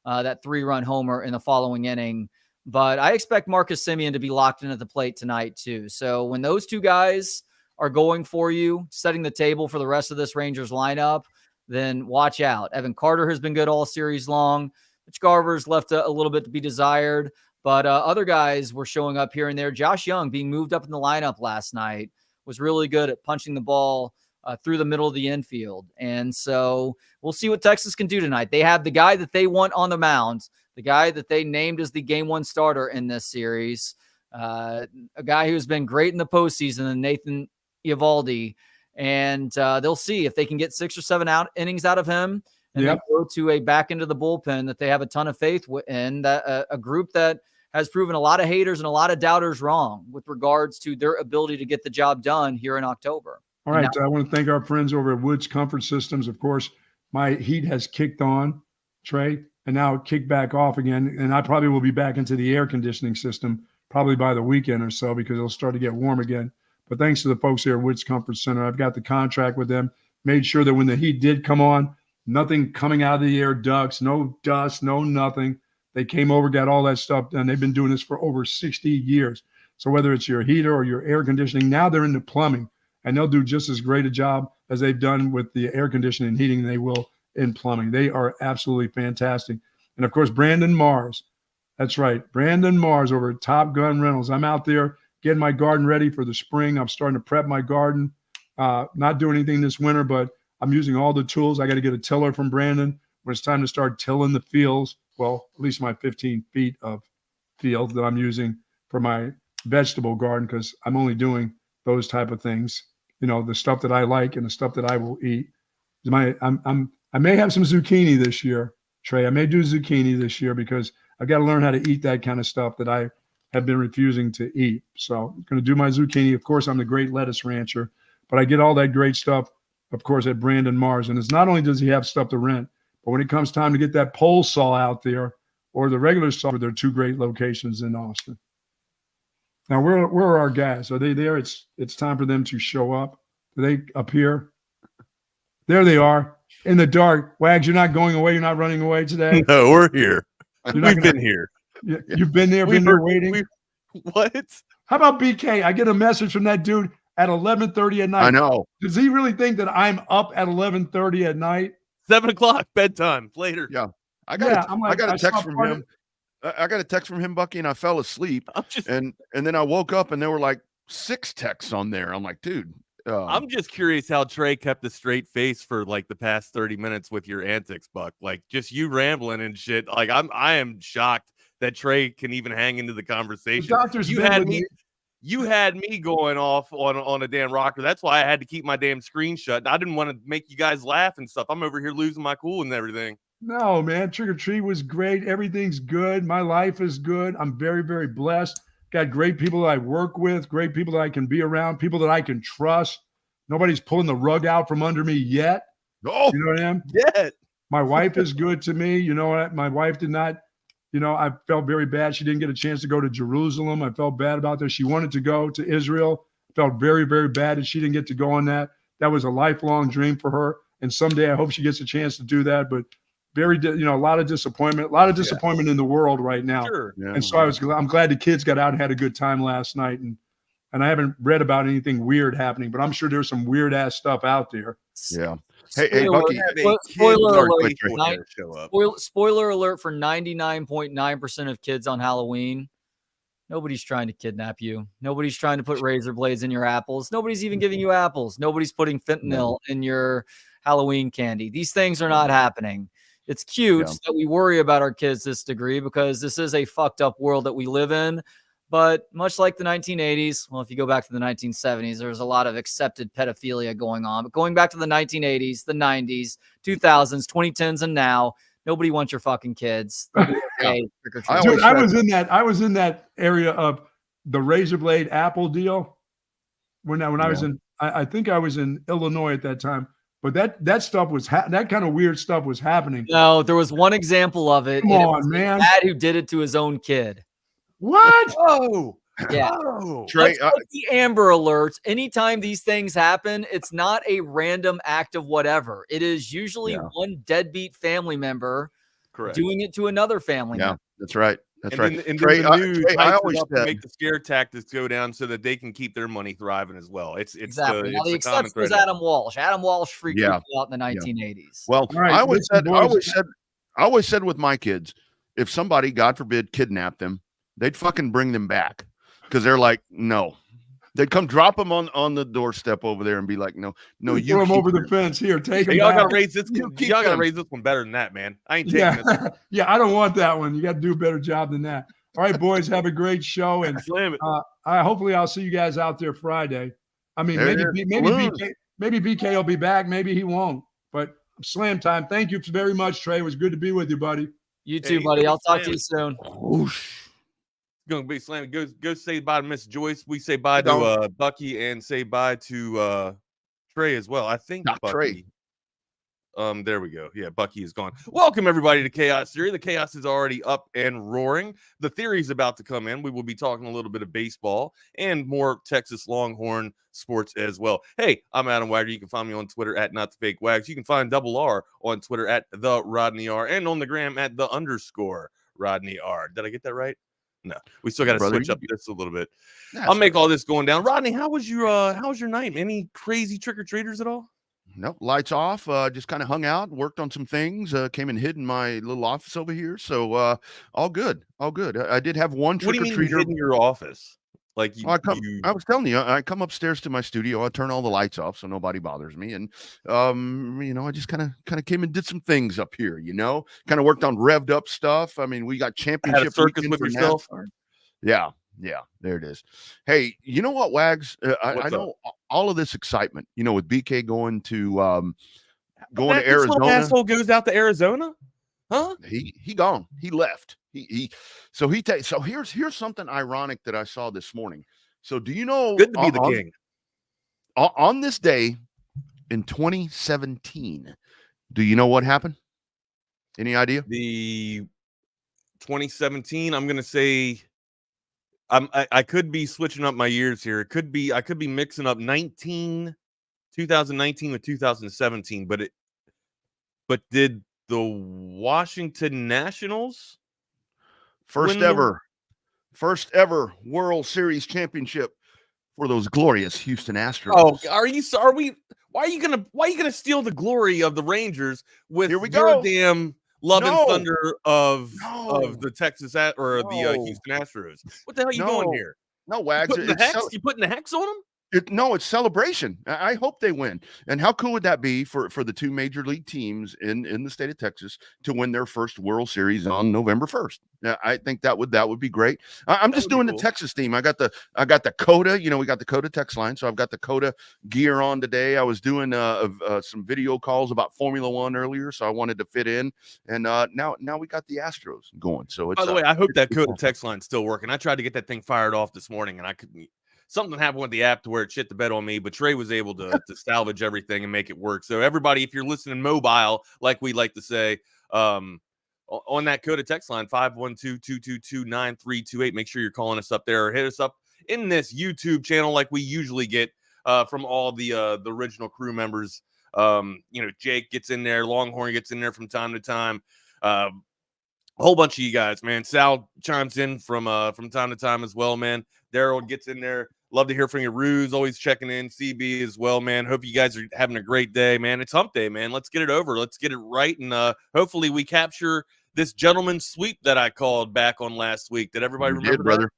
that 3-run homer in the following inning. But I expect Marcus Semien to be locked in at the plate tonight too. So when those two guys are going for you, setting the table for the rest of this Rangers lineup, then watch out. Evan Carter has been good all series long. Mitch Garver's left a little bit to be desired, but other guys were showing up here and there. Josh Young being moved up in the lineup last night was really good at punching the ball through the middle of the infield. And so we'll see what Texas can do tonight. They have the guy that they want on the mound, the guy that they named as the game one starter in this series, a guy who's been great in the postseason, Nathan Eovaldi. And they'll see if they can get 6 or 7 innings out of him and then go to a back into the bullpen that they have a ton of faith in, that a group that has proven a lot of haters and a lot of doubters wrong with regards to their ability to get the job done here in October. All right. I want to thank our friends over at Woods Comfort Systems. Of course, my heat has kicked on, Trey, and now it kicked back off again. And I probably will be back into the air conditioning system probably by the weekend or so because it'll start to get warm again. But thanks to the folks here at Woods Comfort Center, I've got the contract with them, made sure that when the heat did come on, nothing coming out of the air ducts, no dust, no nothing. They came over, got all that stuff done. They've been doing this for over 60 years. So whether it's your heater or your air conditioning, now they're into plumbing, and they'll do just as great a job as they've done with the air conditioning and heating they will in plumbing. They are absolutely fantastic. And, of course, Brandon Mars. That's right, Brandon Mars over at Top Gun Rentals. I'm out there getting my garden ready for the spring. I'm starting to prep my garden. Not doing anything this winter, but I'm using all the tools. I got to get a tiller from Brandon when it's time to start tilling the fields. Well, at least my 15 feet of field that I'm using for my vegetable garden, because I'm only doing those type of things, the stuff that I like and the stuff that I will eat. I may have some zucchini this year, Trey. I may do zucchini this year because I've got to learn how to eat that kind of stuff that I have been refusing to eat. So I'm going to do my zucchini. Of course, I'm the great lettuce rancher, but I get all that great stuff, of course, at Brandon Mars. And it's not only does he have stuff to rent, but when it comes time to get that pole saw out there or the regular saw, there are 2 great locations in Austin. Now, where are our guys? Are they there? It's time for them to show up. Are they up here? There they are in the dark. Wags, you're not going away. You're not running away today. No, we're here. We've been here. You've been there, waiting. What? How about BK? I get a message from that dude at 11:30 at night. I know. Does he really think that I'm up at 11:30 at night? 7:00 bedtime later. Yeah. I got a text from him. I got a text from him, Bucky, and I fell asleep. And then I woke up and there were like 6 texts on there. I'm like, dude. I'm just curious how Trey kept a straight face for like the past 30 minutes with your antics, Buck. Like just you rambling and shit. Like I am shocked that Trey can even hang into the conversation. You had me going off on a damn rocker. That's why I had to keep my damn screen shut. I didn't want to make you guys laugh and stuff. I'm over here losing my cool and everything. No, man. Trick or Treat was great. Everything's good. My life is good. I'm very, very blessed. Got great people that I work with, great people that I can be around, people that I can trust. Nobody's pulling the rug out from under me yet. Oh, you know what I mean? Yeah. My wife is good to me. You know what? My wife did not, I felt very bad. She didn't get a chance to go to Jerusalem. I felt bad about that. She wanted to go to Israel. Felt very, very bad that she didn't get to go on that. That was a lifelong dream for her. And someday I hope she gets a chance to do that. But a lot of disappointment in the world right now. Sure. Yeah. And so I'm glad the kids got out and had a good time last night. And I haven't read about anything weird happening, but I'm sure there's some weird ass stuff out there. Yeah. Hey, Bucky. Spoiler alert for 99.9% of kids on Halloween. Nobody's trying to kidnap you. Nobody's trying to put razor blades in your apples. Nobody's even giving you apples. Nobody's putting fentanyl in your Halloween candy. These things are not happening. It's cute that we worry about our kids this degree because this is a fucked up world that we live in. But much like the 1980s, well, if you go back to the 1970s, there's a lot of accepted pedophilia going on. But going back to the 1980s, the 90s, 2000s, 2010s, and now, nobody wants your fucking kids. Dude, I was in that area of the razor blade apple deal when I was in. I think I was in Illinois at that time. But that stuff was that kind of weird stuff was happening. No, there was one example of it. Come on, man. Dad who did it to his own kid. What? Oh, yeah. Trey, the Amber Alerts. Anytime these things happen, it's not a random act of whatever. It is usually one deadbeat family member doing it to another family member. That's right. That's right. And Trey, the news I always make the scare tactics go down so that they can keep their money thriving as well. It's exactly. The exception was Adam Walsh. Adam Walsh freaked out in the 1980s. Well, I always said with my kids, if somebody, God forbid, kidnapped them, they'd fucking bring them back because they're like, no, They'd come drop him on the doorstep over there and be like, no, you throw him keep over the them. fence. Here, take him. Y'all back. gotta raise this. You keep Y'all gotta them. raise this one better than that, man. I ain't taking this. Yeah, I don't want that one. You got to do a better job than that. All right, boys, have a great show, and Slam it. hopefully I'll see you guys out there Friday. I mean, There maybe BK will be back, maybe he won't. But slam time. Thank you very much, Trey. It was good to be with you, buddy. You too, Hey, buddy. I'll talk slam to you it. soon. Whoosh. Gonna be slamming. Go say bye to Miss Joyce. We say bye Don't. to Bucky and say bye to Trey as well. I think Not Bucky. Trey. There we go. Yeah, Bucky is gone. Welcome everybody to Chaos Theory. The chaos is already up and roaring. The theory is about to come in. We will be talking a little bit of baseball and more Texas Longhorn sports as well. Hey, I'm Adam Wagner. You can find me on Twitter at NotTheFakeWags. You can find Double R on Twitter at the Rodney R and on the gram at the _ Rodney R. Did I get that right? No, we still got to switch up this a little bit. I'll make all this going down. Rodney, how was your night? Any crazy trick or treaters at all? Nope, lights off. Just kind of hung out, worked on some things. Came and hid in my little office over here. So all good. I did have one trick or treater. What do you mean hid in your office? Like I was telling you, I come upstairs to my studio. I turn all the lights off so nobody bothers me, and I just kind of came and did some things up here. Kind of worked on revved up stuff. I mean, we got championship had a circus weekend with for yourself. NASCAR. Yeah, there it is. Hey, you know what, Wags? I know all of this excitement. With BK going to Arizona. Asshole goes out to Arizona, huh? He gone. He left. So here's something ironic that I saw this morning. So do you know? Good to be the king. On this day in 2017, do you know what happened? Any idea? The 2017. I'm gonna say. I could be switching up my years here. I could be mixing up 2019 with 2017. But did the Washington Nationals first ever World Series championship for those glorious Houston Astros? Oh, why are you gonna steal the glory of the Rangers with Here we your go. damn love and thunder of the Texas the Houston Astros? What the hell are you doing here? No, Wags. You putting the hex on them? It's celebration. I hope they win. And how cool would that be for the two major league teams in the state of Texas to win their first World Series on November 1st? I think that would be great. I'm just doing the Texas theme. I got the Coda. We got the Coda text line, so I've got the Coda gear on today. I was doing some video calls about Formula One earlier, so I wanted to fit in. And now we got the Astros going. So it's, by the way, I hope that Coda text line's still working. I tried to get that thing fired off this morning, and I couldn't. Something happened with the app to where it shit the bed on me, but Trey was able to salvage everything and make it work. So everybody, if you're listening mobile, like we like to say, on that Coda text line, 512-222-9328, make sure you're calling us up there or hit us up in this YouTube channel like we usually get from all the original crew members. Jake gets in there, Longhorn gets in there from time to time. A whole bunch of you guys, man. Sal chimes in from time to time as well, man. Daryl gets in there. Love to hear from you. Ruse always checking in. CB as well, man. Hope you guys are having a great day, man. It's hump day, man. Let's get it over. Let's get it right. And hopefully we capture this gentleman's sweep that I called back on last week. Did everybody remember, brother?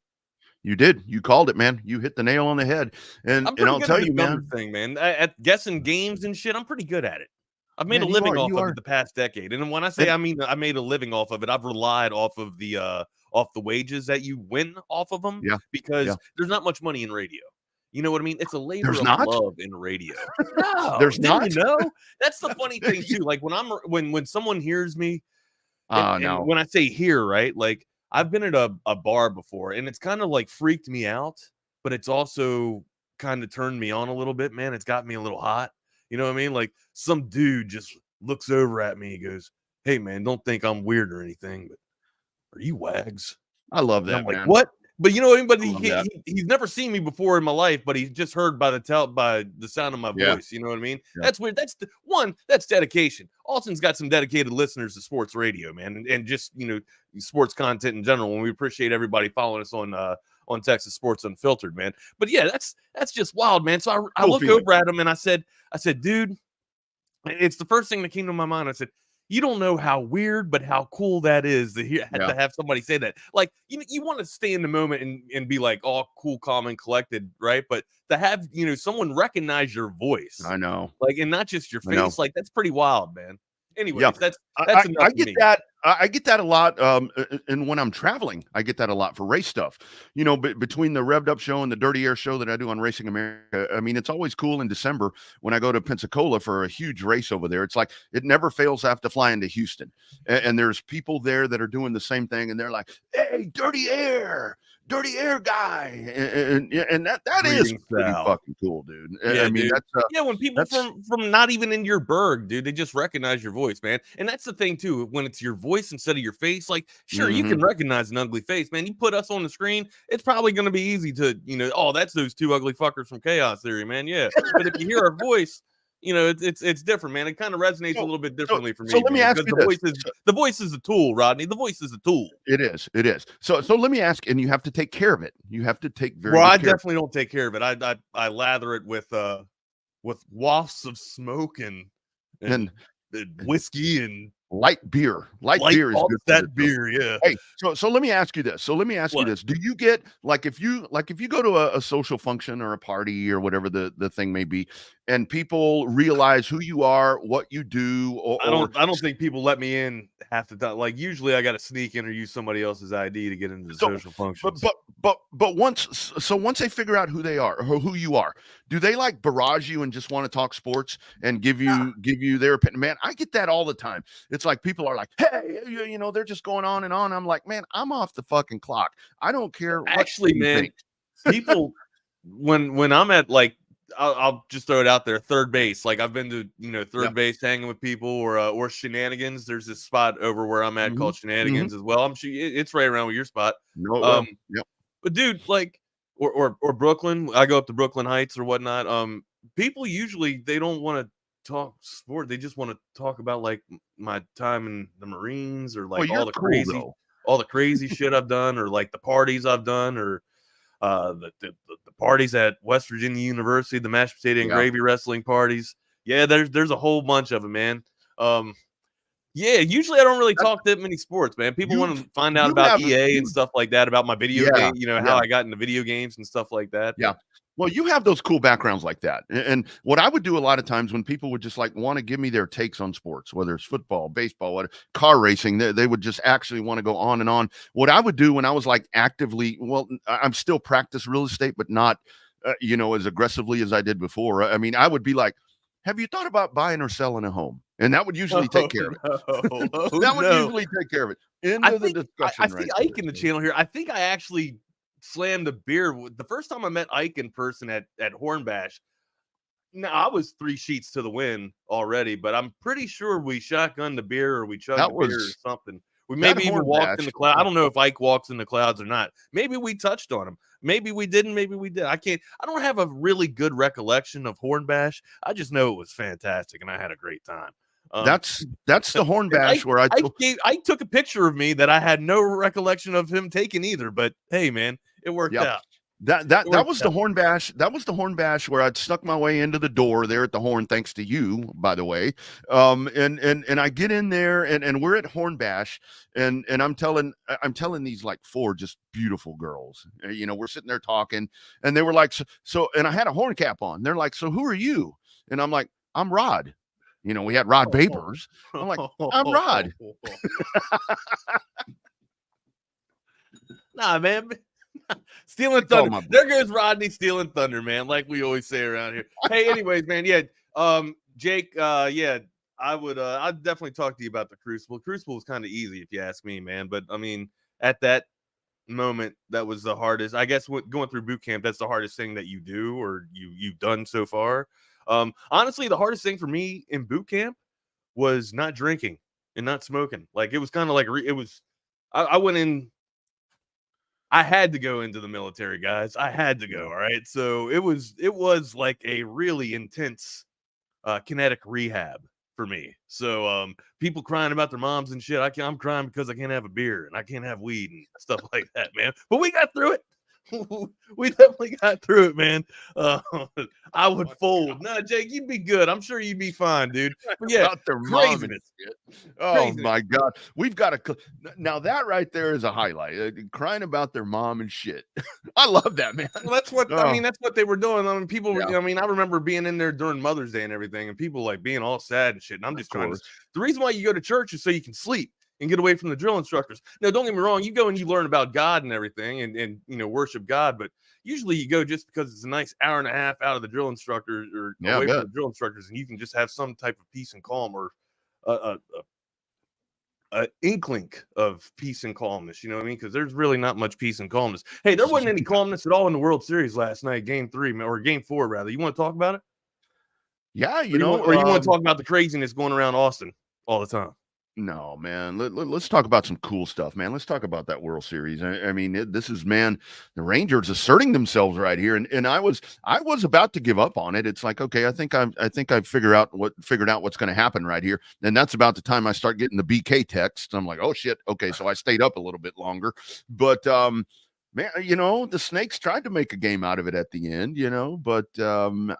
You did. You called it, man. You hit the nail on the head. And I'll tell you, man, at guessing games and shit, I'm pretty good at it. I've made a living off of it the past decade. And when I say I made a living off of it, I've relied off of the wages that you win off of them. Yeah. Because there's not much money in radio. You know what I mean? It's a labor of love in radio. No, there's not. That's the funny thing too. Like when someone hears me, and when I say hear, right? Like I've been at a bar before, and it's kind of like freaked me out, but it's also kind of turned me on a little bit, man. It's got me a little hot. You know what I mean? Like some dude just looks over at me and goes, "Hey, man, don't think I'm weird or anything, but are you Wags?" I love that. I'm like, man. what? But you know what I mean? But he's never seen me before in my life, but he's just heard by the sound of my voice. You know what I mean? Yeah. That's weird. That's dedication. Alton's got some dedicated listeners to sports radio, man, and just sports content in general. And we appreciate everybody following us on Texas Sports Unfiltered, man. But yeah, that's just wild, man. So I looked over at him and I said, dude, it's the first thing that came to my mind. I said, you don't know how weird, but how cool that is to hear Yeah. to have somebody say that. Like you want to stay in the moment and be like all cool, calm, and collected, right? But to have someone recognize your voice, I know. like, and not just your I know. face, like that's pretty wild, man. Anyways, Yeah. that's I enough for get me. that. I get that a lot. And when I'm traveling, I get that a lot for race stuff. Between the Revved Up show and the Dirty Air show that I do on Racing America, I mean, it's always cool in December when I go to Pensacola for a huge race over there. It's like it never fails to have to fly into Houston, and there's people there that are doing the same thing, and they're like, "Hey, Dirty Air guy," and that is Greetings, pretty Sal. fucking cool, dude. Yeah, I mean, dude. that's When people from not even in your burg, dude, they just recognize your voice, man. And that's the thing too. When it's your voice instead of your face, like, sure, you can recognize an ugly face, man. You put us on the screen, it's probably going to be easy to, oh, that's those two ugly fuckers from Chaos Theory, man. Yeah, but if you hear our voice, it's different, man. It kind of resonates a little bit differently for me. So let me ask you this. The voice is a tool, Rodney. The voice is a tool. It is. So let me ask, and you have to take care of it. You have to take very. Well, good I care definitely don't take care of it. I lather it with wafts of smoke and whiskey and light beer. Light beer is good for that this, beer, yeah. Hey, so let me ask you this. Do you get if you go to a social function or a party or whatever the thing may be, and people realize who you are, what you do, I don't think people let me in half the time. Like usually I got to sneak in or use somebody else's ID to get into the social functions. But once they figure out who they are or who you are, do they like barrage you and just want to talk sports and give you their opinion? Man, I get that all the time. It's like people are like, hey, they're just going on and on. I'm like, man, I'm off the fucking clock. I don't care. Actually, man, people when I'm at like I'll just throw it out there. Third base. Like I've been to, third base hanging with people or Shenanigans. There's this spot over where I'm at called Shenanigans as well. I'm sure it's right around with your spot. No, But dude, like, or Brooklyn, I go up to Brooklyn Heights or whatnot. People usually, they don't want to talk sport. They just want to talk about like my time in the Marines or like all the crazy shit I've done or like the parties I've done or the parties at West Virginia University, the mashed potato and gravy wrestling parties. Yeah, there's a whole bunch of them, man. Yeah, usually I don't really talk that many sports, man. People want to find out about EA and stuff like that, about my video game, how I got into video games and stuff like that. Yeah. Well, you have those cool backgrounds like that. And what I would do a lot of times when people would just like want to give me their takes on sports, whether it's football, baseball, car racing, they would just actually want to go on and on. What I would do when I was like actively, I'm still practice real estate, but not, as aggressively as I did before. I mean, I would be like, have you thought about buying or selling a home? And that would usually take care of it. Usually take care of it. Into the discussion. I see Ike in the channel here. I think I actually slammed a beer the first time I met Ike in person at Hornbash. Now I was 3 sheets to the wind already, but I'm pretty sure we shotgunned the beer or we chugged the beer or something. We maybe even walked in the cloud. I don't know if Ike walks in the clouds or not. Maybe we touched on him. Maybe we didn't. Maybe we did. I don't have a really good recollection of Hornbash. I just know it was fantastic and I had a great time. That's the Hornbash where I took a picture of me that I had no recollection of him taking either. But hey, man, it worked out. That was the Hornbash. That was the Hornbash where I'd stuck my way into the door there at the Horn, thanks to you, by the way. And I get in there and we're at Hornbash and I'm telling these like 4 just beautiful girls. We're sitting there talking and they were like, so and I had a horn cap on. They're like, so who are you? And I'm like, I'm Rod. We had Rod Vapors. I'm like, I'm Rod. Nah, man. Stealing thunder. There goes Rodney stealing thunder, man. Like we always say around here. Hey, anyways, man. Yeah. Jake, yeah, I'd definitely talk to you about the Crucible. Crucible was kind of easy if you ask me, man. But I mean, at that moment, that was the hardest. I guess going through boot camp, that's the hardest thing that you do or you've done so far. Honestly, the hardest thing for me in boot camp was not drinking and not smoking. Like it was kind of like I went in. I had to go into the military, guys. I had to go. All right. So it was like a really intense kinetic rehab for me. So people crying about their moms and shit. I'm crying because I can't have a beer and I can't have weed and stuff like that, man. But we got through it. we definitely got through it, man. I would fold. No, Jake, you'd be good. I'm sure you'd be fine, dude. But yeah, About their mom and craziness. shit. Oh Craziness. my God. We've got to now that right there is a highlight. Crying about their mom and shit. I love that, man. Well, that's what I mean. That's what they were doing. I mean, people. Yeah. I mean, I remember being in there during Mother's Day and everything, and people like being all sad and shit. And I'm just trying to. The reason why you go to church is so you can sleep and get away from the drill instructors. Now, don't get me wrong. You go and you learn about God and everything, and worship God. But usually, you go just because it's a nice hour and a half out of the drill instructors or away from the drill instructors, and you can just have some type of peace and calm or a inkling of peace and calmness, you know what I mean? Because there's really not much peace and calmness. Hey, there wasn't any calmness at all in the World Series last night, Game 3 or Game 4 rather. You want to talk about it? Yeah, you want to talk about the craziness going around Austin all the time? No, man. Let's talk about some cool stuff, man. Let's talk about that World Series. I mean, this is, man, the Rangers asserting themselves right here, and I was about to give up on it. It's like, okay, I think I figured out what's going to happen right here, and that's about the time I start getting the BK text. I'm like, oh shit, okay, so I stayed up a little bit longer, but man, the Snakes tried to make a game out of it at the end, but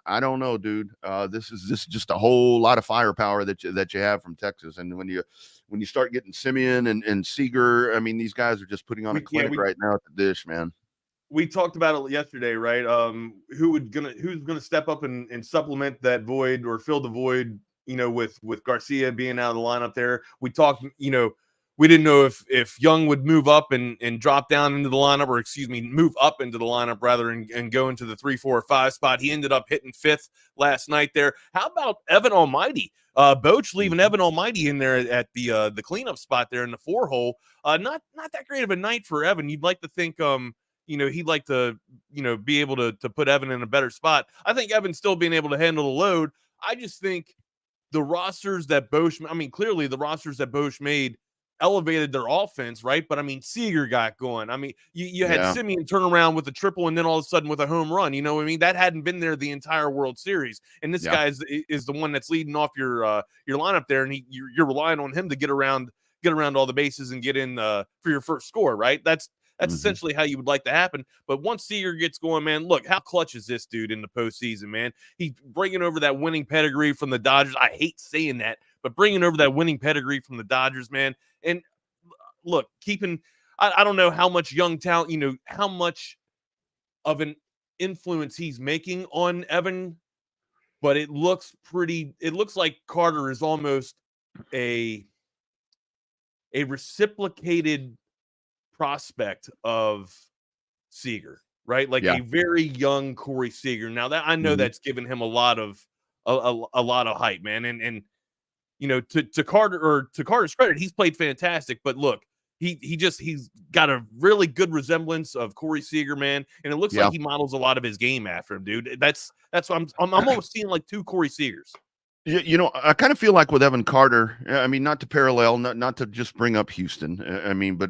I don't know, dude. This is just a whole lot of firepower that you have from Texas, and when you start getting Simeon and Seager, I mean, these guys are just putting on a clinic right now at the dish, man. We talked about it yesterday, right? Who's gonna step up and supplement that void or fill the void, with Garcia being out of the lineup there. We talked, we didn't know if Young would move up and drop down into the lineup, or move up into the lineup rather and go into the 3, 4, or 5 spot. He ended up hitting 5th last night there. How about Evan Almighty? Boch leaving Evan Almighty in there at the cleanup spot there in the 4-hole. Not that great of a night for Evan. You'd like to think he'd like to be able to put Evan in a better spot. I think Evan's still being able to handle the load. I just think the rosters that Boch, clearly the rosters that Boch made elevated their offense, right? But Seager got going. You had Simeon turn around with a triple and then all of a sudden with a home run. You know what I mean? That hadn't been there the entire World Series. And this guy is the one that's leading off your lineup there, and you're relying on him to get around all the bases and get in for your first score, right? That's essentially how you would like to happen. But once Seager gets going, man, look, how clutch is this dude in the postseason, man? He's bringing over that winning pedigree from the Dodgers. I hate saying that, but bringing over that winning pedigree from the Dodgers, man. And look, I don't know how much young talent, how much of an influence he's making on Evan, but it looks like Carter is almost a reciprocated prospect of Seager, right? Like a very young Corey Seager. Now that I know that's given him a lot of hype, man. And to Carter's credit, he's played fantastic. But look, he's got a really good resemblance of Corey Seager, man. And it looks like he models a lot of his game after him, dude. That's what I'm almost seeing like 2 Corey Seagers. I kind of feel like with Evan Carter, I mean, not to parallel, not to just bring up Houston.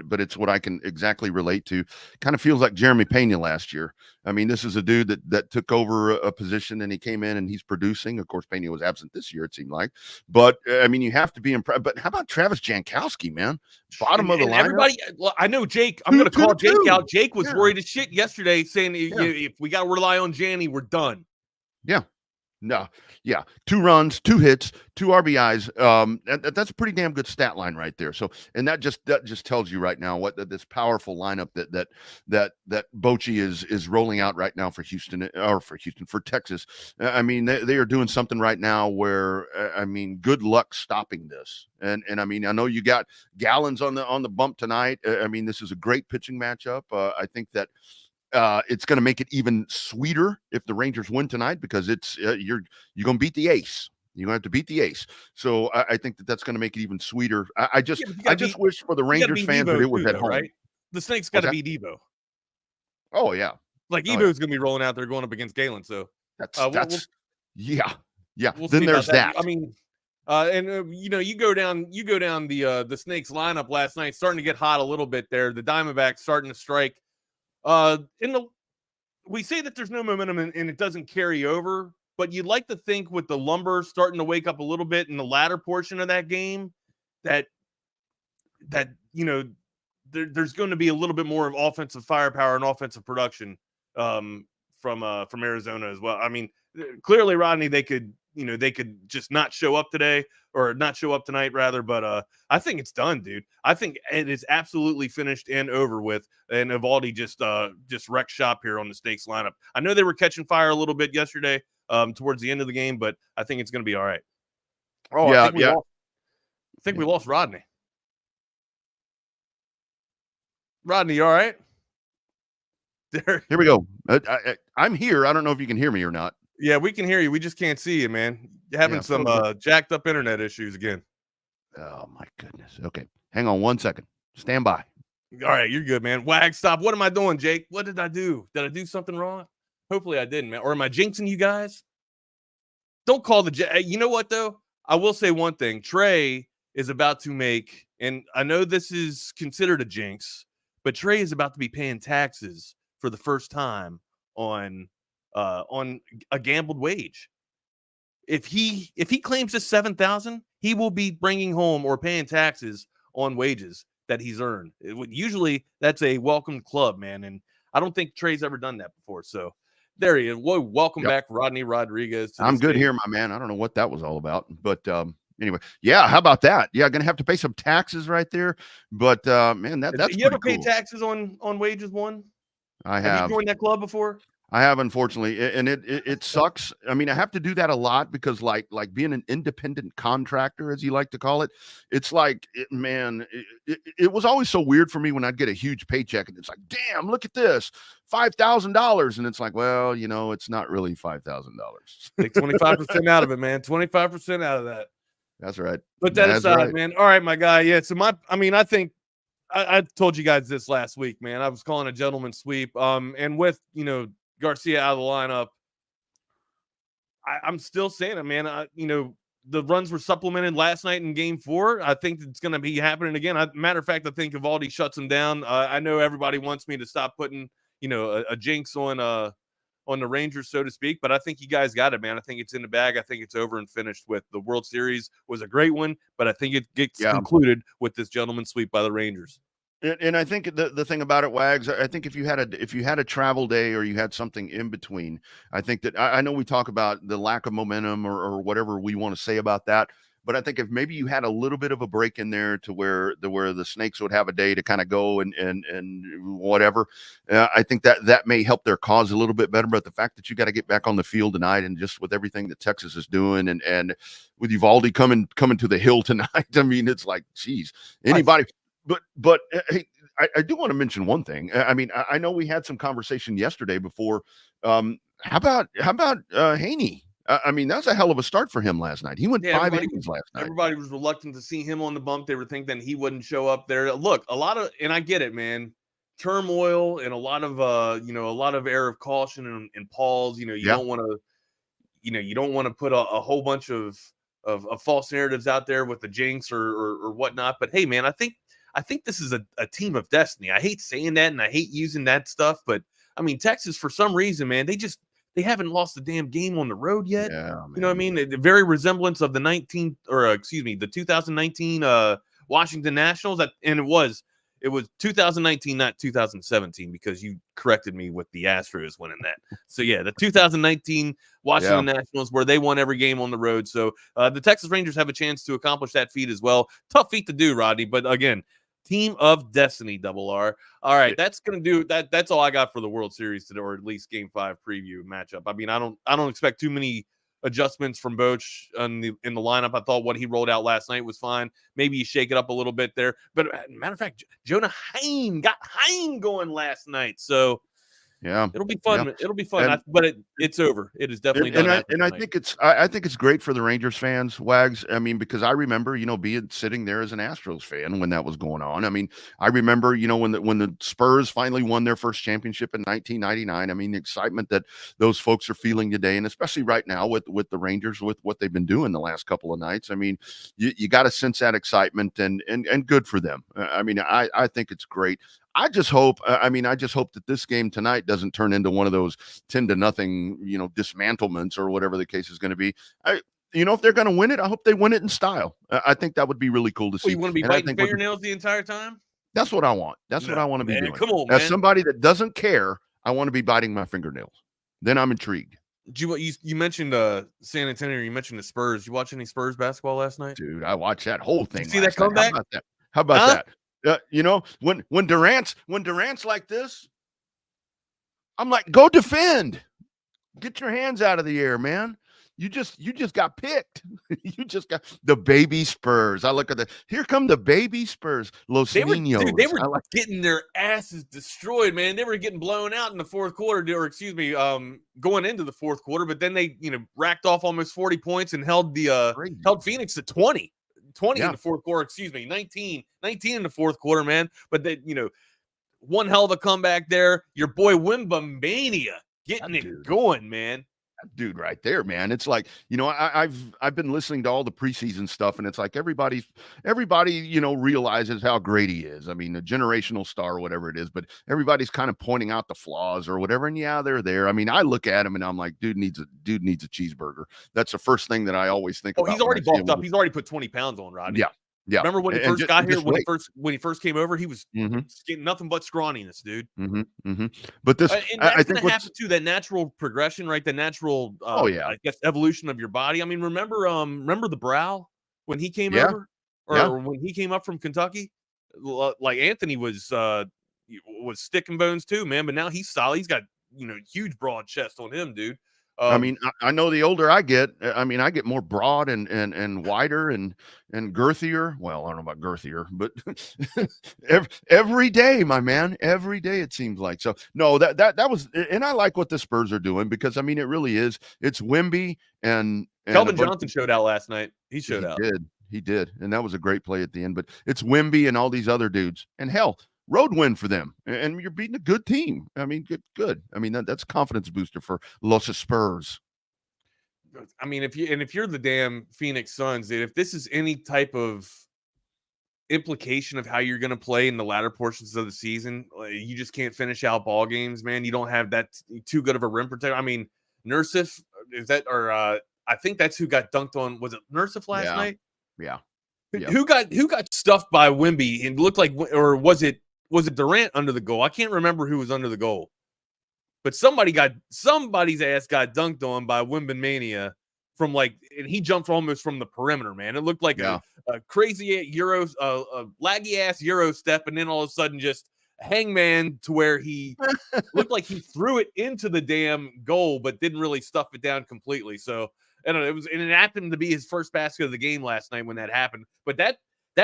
But it's what I can exactly relate to. Kind of feels like Jeremy Pena last year. I mean, this is a dude that took over a position and he came in and he's producing. Of course, Pena was absent this year, it seemed like. But I mean, you have to be impressed. But how about Travis Jankowski, man? Bottom of the line. Everybody, I know Jake. I'm going to call Jake out. Jake was worried as shit yesterday, saying if we got to rely on Janny, we're done. Yeah. No, 2 runs, 2 hits, 2 RBIs. That's a pretty damn good stat line right there. So, and that just tells you right now what this powerful lineup that Bochy is rolling out right now for for Texas. I mean, they are doing something right now where good luck stopping this. And I mean, I know you got Gallons on the bump tonight. I mean, this is a great pitching matchup. I think that. It's going to make it even sweeter if the Rangers win tonight, because it's you're going to beat the ace. You're going to have to beat the ace. So I think that's going to make it even sweeter. I just wish for the Rangers fans that it was at home. Right? The Snakes got to beat Evo. Oh yeah, like Evo's going to be rolling out there going up against Galen. So yeah. We'll then there's that. I mean. You go down the Snakes lineup last night, starting to get hot a little bit there. The Diamondbacks starting to strike. We say that there's no momentum and it doesn't carry over, but you'd like to think with the Lumber starting to wake up a little bit in the latter portion of that game, that there's going to be a little bit more of offensive firepower and offensive production from Arizona as well. I mean, clearly, Rodney, they could just not show up today or not show up tonight, rather. But I think it's done, dude. I think it is absolutely finished and over with. And Evaldi just wrecked shop here on the Snakes lineup. I know they were catching fire a little bit yesterday towards the end of the game, but I think it's going to be all right. Oh, Yeah, I think we lost Rodney. Rodney, you all right? There. Here we go. I'm here. I don't know if you can hear me or not. Yeah, we can hear you. We just can't see you, man. You're having some jacked up internet issues again. Oh, my goodness. Okay. Hang on 1 second. Stand by. All right, you're good, man. Wag, stop. What am I doing, Jake? What did I do? Did I do something wrong? Hopefully I didn't, man. Or am I jinxing you guys? Don't call the you know what, though? I will say one thing. Trey is about to make, and I know this is considered a jinx, but Trey is about to be paying taxes for the first time on a gambled wage. If he claims this 7,000, he will be bringing home or paying taxes on wages that he's earned. Usually that's a welcomed club, man, and I don't think Trey's ever done that before. So there he is. Whoa, welcome back, Rodney Rodriguez. I'm good here, my man. I don't know what that was all about, but anyway, yeah. How about that? Yeah, gonna have to pay some taxes right there. But man, that's you ever pretty pay cool. taxes on wages one? I have. Have you joined that club before? I have, unfortunately, and it sucks. I mean, I have to do that a lot because, like being an independent contractor, as you like to call it, it's like, it was always so weird for me when I'd get a huge paycheck and it's like, damn, look at this, $5,000, and it's like, well, it's not really $5,000. Take 25% out of it, man. 25% out of that. That's right. Put that aside, man. All right, my guy. Yeah. So I think I told you guys this last week, man. I was calling a gentleman's sweep. And with Garcia out of the lineup, I'm still saying it, man. The runs were supplemented last night in Game 4. I think it's going to be happening again. Matter of fact, I think Evaldi shuts him down. I know everybody wants me to stop putting, a jinx on the Rangers, so to speak, but I think you guys got it, man. I think it's in the bag. I think it's over and finished with. The World Series was a great one, but I think it gets concluded with this gentleman's sweep by the Rangers. And I think the thing about it, Wags, I think if you had a travel day or you had something in between, I think that I know we talk about the lack of momentum or whatever we want to say about that, but I think if maybe you had a little bit of a break in there to where the Snakes would have a day to kind of go and whatever, I think that may help their cause a little bit better. But the fact that you got to get back on the field tonight, and just with everything that Texas is doing, and with Evaldi coming to the hill tonight, I mean, it's like, geez, anybody. But hey, I do want to mention one thing. I mean, I know we had some conversation yesterday before. How about Hangin? I mean, that was a hell of a start for him last night. He went 5 innings last night. Everybody was reluctant to see him on the bump. They were thinking he wouldn't show up there. Look, and I get it, man. Turmoil and a lot of air of caution and pause. You don't want to put a whole bunch of false narratives out there with the jinx or whatnot. But hey, man, I think this is a team of destiny. I hate saying that and I hate using that stuff, but I mean, Texas, for some reason, man, they haven't lost a damn game on the road yet. Yeah, you know what I mean? The very resemblance of the 2019 Washington Nationals. And it was 2019, not 2017, because you corrected me with the Astros winning that. So yeah, the 2019 Washington Nationals, where they won every game on the road. So the Texas Rangers have a chance to accomplish that feat as well. Tough feat to do, Rodney, but again, team of destiny, Double R. All right, that's gonna do that. That's all I got for the World Series today, or at least Game 5 preview matchup. I mean, I don't expect too many adjustments from Boch in the lineup. I thought what he rolled out last night was fine. Maybe you shake it up a little bit there. But matter of fact, Jonah Hangin got Hangin going last night. So yeah, it'll be fun. Yeah. It'll be fun. But it's over. It is definitely done. And I think it's great for the Rangers fans, Wags. I mean, because I remember, being sitting there as an Astros fan when that was going on. I mean, I remember, when the Spurs finally won their first championship in 1999. I mean, the excitement that those folks are feeling today, and especially right now with the Rangers, with what they've been doing the last couple of nights. I mean, you got to sense that excitement, and good for them. I mean, I think it's great. I just hope that this game tonight doesn't turn into one of those 10-0, dismantlements or whatever the case is going to be. If they're going to win it, I hope they win it in style. I think that would be really cool to see. You want to be biting fingernails the entire time? That's what I want. That's what No, I want to be man, doing. come on, As man. somebody that doesn't care, I want to be biting my fingernails. Then I'm intrigued. You mentioned San Antonio. You mentioned the Spurs. You watch any Spurs basketball last night? Dude, I watched that whole thing see that last night. How comeback? about that? How about Huh? that? You know, when Durant's like this, I'm like, go defend. Get your hands out of the air, man. You just got picked. You just got the baby Spurs. I look at here come the baby Spurs. Los Niños. They were getting their asses destroyed, man. They were getting blown out in the fourth quarter, or excuse me, going into the fourth quarter. But then they, racked off almost 40 points and held Phoenix to 20 in the fourth quarter. Excuse me, 19 in the fourth quarter, man. But they, one hell of a comeback there. Your boy Wimba Mania getting it going, man. Dude right there, man. It's like, I've been listening to all the preseason stuff, and it's like everybody realizes how great he is. I mean, a generational star or whatever it is, but everybody's kind of pointing out the flaws or whatever. And yeah, they're there. I mean, I look at him and I'm like, dude needs a cheeseburger. That's the first thing that I always think about. He's already bulked up. He's already put 20 pounds on, Rodney. Yeah. Remember when he first got here? When he first came over, he was Mm-hmm. getting nothing but scrawniness, dude. Mm-hmm. Mm-hmm. But this, and that's going to happen too. That natural progression, right? The natural, I guess, evolution of your body. I mean, remember the Brow when he came over, or when he came up from Kentucky? Like Anthony was stick and bones too, man. But now he's solid. He's got huge broad chest on him, dude. I mean, I know the older I get, I mean, I get more broad and wider and girthier. Well, I don't know about girthier, but every day, my man, every day it seems like. So no, that was, and I like what the Spurs are doing because I mean, it really is. It's Wemby and Kelvin Johnson showed out last night. He showed out. He did, and that was a great play at the end. But it's Wemby and all these other dudes, and hell. Road win for them, and you're beating a good team. I mean, good. I mean, that's a confidence booster for Los Spurs. I mean, if you're the damn Phoenix Suns, if this is any type of implication of how you're going to play in the latter portions of the season, you just can't finish out ball games, man. You don't have that too good of a rim protector. I mean, Nursif, is that, or I think that's who got dunked on. Was it Nursif last night? Yeah. Who got stuffed by Wemby and looked like, or was it Durant under the goal? I can't remember who was under the goal, but somebody's ass got dunked on by Wimbledon from and he jumped almost from the perimeter, man. It looked like a crazy laggy ass Euro step. And then all of a sudden just hangman to where he looked like he threw it into the damn goal, but didn't really stuff it down completely. So I don't know. It happened to be his first basket of the game last night when that happened, but that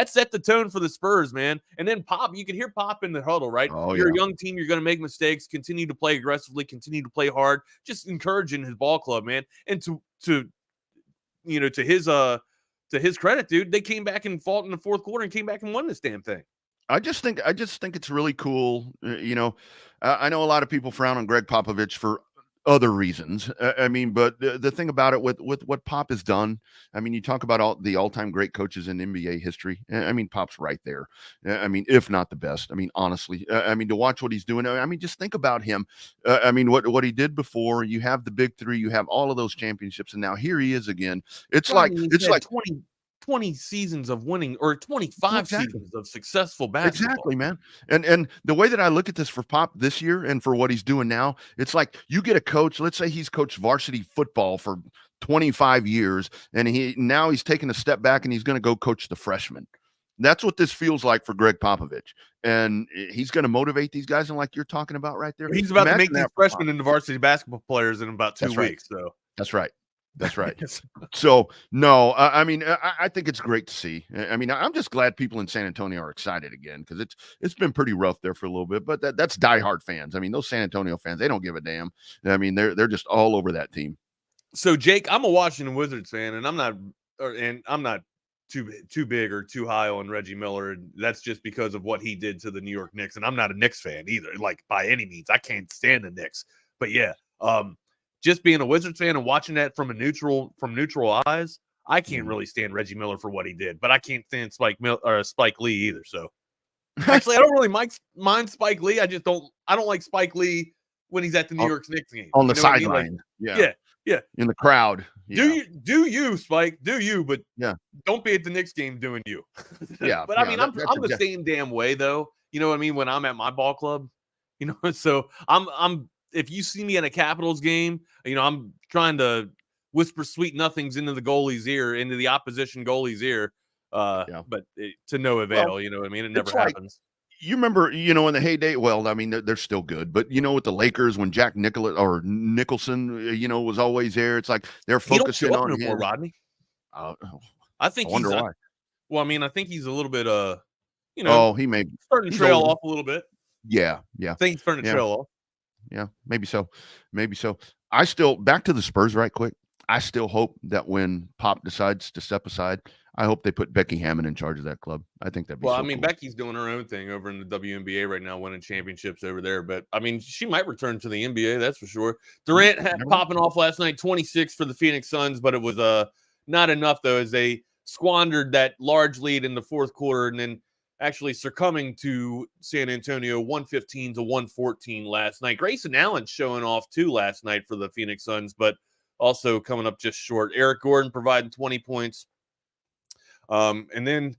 set the tone for the Spurs, man. And then Pop, you can hear Pop in the huddle, right? You're a young team. You're going to make mistakes. Continue to play aggressively. Continue to play hard. Just encouraging his ball club, man. And to his credit, dude, they came back and fought in the fourth quarter and came back and won this damn thing. I just think it's really cool. I know a lot of people frown on Greg Popovich for other reasons. I mean, but the thing about it with what Pop has done, I mean, you talk about the all-time great coaches in NBA history. I mean, Pop's right there. I mean, if not the best. I mean, honestly, I mean, to watch what he's doing, I mean, just think about him. I mean, what he did before. You have the big three, you have all of those championships, and now here he is again. It's like 20 seasons of winning, or 25 seasons of successful basketball. Exactly, man. And the way that I look at this for Pop this year and for what he's doing now, it's like you get a coach, let's say he's coached varsity football for 25 years, and he's taking a step back and he's going to go coach the freshmen. That's what this feels like for Greg Popovich. And he's going to motivate these guys, and like you're talking about right there. He's about to make these freshmen into varsity basketball players in about 2 weeks. So that's right. That's right. So, no, I mean, I think it's great to see. I mean, I'm just glad people in San Antonio are excited again because it's been pretty rough there for a little bit. But that's diehard fans. I mean, those San Antonio fans, they don't give a damn. I mean, they're just all over that team. So, Jake, I'm a Washington Wizards fan, and I'm not too big or too high on Reggie Miller. That's just because of what he did to the New York Knicks, and I'm not a Knicks fan either, like by any means. I can't stand the Knicks. But yeah, just being a Wizards fan and watching that from neutral eyes, I can't really stand Reggie Miller for what he did, but I can't stand Spike Lee either. So actually, I don't really mind Spike Lee. I don't like Spike Lee when he's at the New York Knicks game on the sideline. I mean? Yeah, in the crowd. Yeah. Do you, Spike? Do you? But yeah, don't be at the Knicks game doing you. Yeah, but I mean, I'm the same damn way though. You know what I mean? When I'm at my ball club, you know, so I'm if you see me in a Capitals game, you know, I'm trying to whisper sweet nothings into the opposition goalie's ear. But to no avail, Well, you know what I mean? It it's never like, happens. you remember, in the heyday, well, I mean, they're still good, but with the Lakers, when Jack Nicholson, was always there, it's like they're He don't show focusing up on no more, him. Rodney. I I think wonder why. well, I mean, I think he's a little bit He may starting to he's trail older. off a little bit. Yeah, I think he's starting to trail off. Yeah, maybe so. I still, back to the Spurs right quick. I still hope that when Pop decides to step aside, I hope they put Becky Hammon in charge of that club. I think that'd be Well, so I mean, cool. Becky's doing her own thing over in the WNBA right now, winning championships over there. But I mean, she might return to the NBA, that's for sure. Durant had popping off last night, 26 for the Phoenix Suns, but it was not enough though, as they squandered that large lead in the fourth quarter and then actually succumbing to San Antonio 115-114 last night. Grayson Allen showing off too last night for the Phoenix Suns, but also coming up just short. Eric Gordon providing 20 points. And then,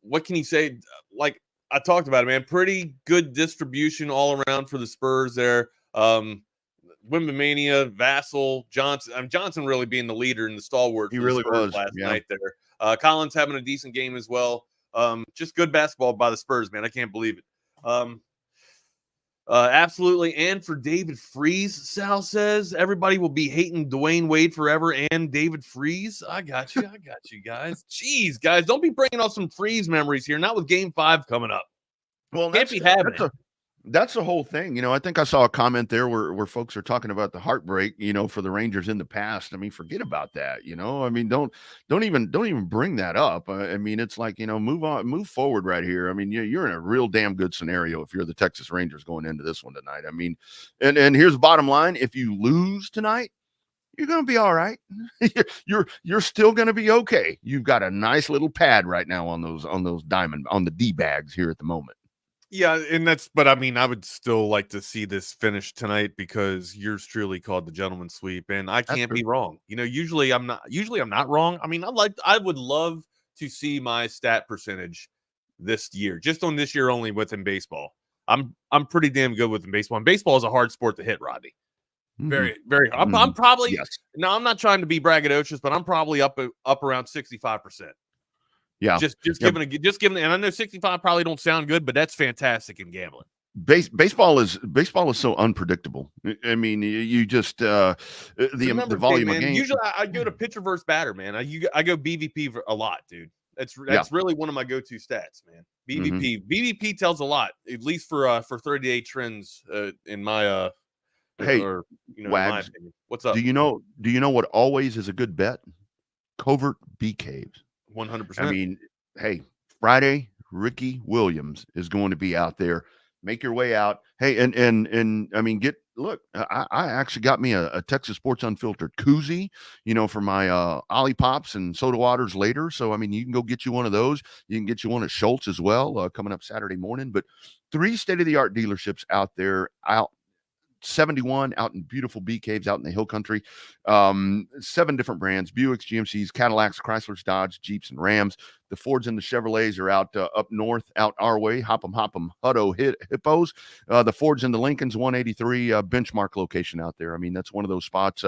what can you say? Like I talked about it, man, pretty good distribution all around for the Spurs there. Wimbledon, Vassell, Johnson. Johnson really being the leader and the stalwart He for really the Spurs was, last yeah. night there. Collins having a decent game as well. Just good basketball by the Spurs, man. I can't believe it. Absolutely. And for David Freese, Sal says everybody will be hating Dwayne Wade forever and David Freese. I got you guys. Jeez, guys, don't be bringing up some Freese memories here. Not with Game 5 coming up. Well, Can't be having it. That's the whole thing. I think I saw a comment there where folks are talking about the heartbreak, for the Rangers in the past. I mean, forget about that. I mean, don't even bring that up. I mean, it's like, move forward right here. I mean, you're in a real damn good scenario if you're the Texas Rangers going into this one tonight. I mean, and here's the bottom line: if you lose tonight, you're going to be all right. you're still going to be okay. You've got a nice little pad right now on the D bags here at the moment. Yeah, but I mean, I would still like to see this finish tonight because yours truly called the gentleman's sweep, and I can't be wrong. Usually I'm not wrong. I mean, I would love to see my stat percentage this year, just on this year only within baseball. I'm pretty damn good within baseball, and baseball is a hard sport to hit, Rodney. Very, very. I'm probably now. I'm not trying to be braggadocious, but I'm probably up around 65%. Yeah, just giving, and I know 65 probably don't sound good, but that's fantastic in gambling. Baseball is so unpredictable. I mean, you just the volume of games. Usually, I go to pitcher versus batter, man. I go BVP a lot, dude. That's really one of my go-to stats, man. BVP tells a lot, at least for 30-day trends in my hey, or in Wags, my opinion. What's up? Do you know what always is a good bet? Covert BKs. 100%. I mean, hey, Friday, Ricky Williams is going to be out there. Make your way out. Hey, and I mean, I actually got me a Texas Sports Unfiltered koozie, for my Ollie Pops and soda waters later. So, I mean, you can go get you one of those. You can get you one at Schultz as well, coming up Saturday morning. But 3 state-of-the-art dealerships out there, 71 out in beautiful bee caves out in the hill country. 7 different brands: Buicks, GMCs, Cadillacs, Chryslers, Dodge, Jeeps, and Rams. The Fords and the Chevrolets are out up north, out our way. Hop 'em, Hutto, Hippos. The Fords and the Lincolns, 183 benchmark location out there. I mean, that's one of those spots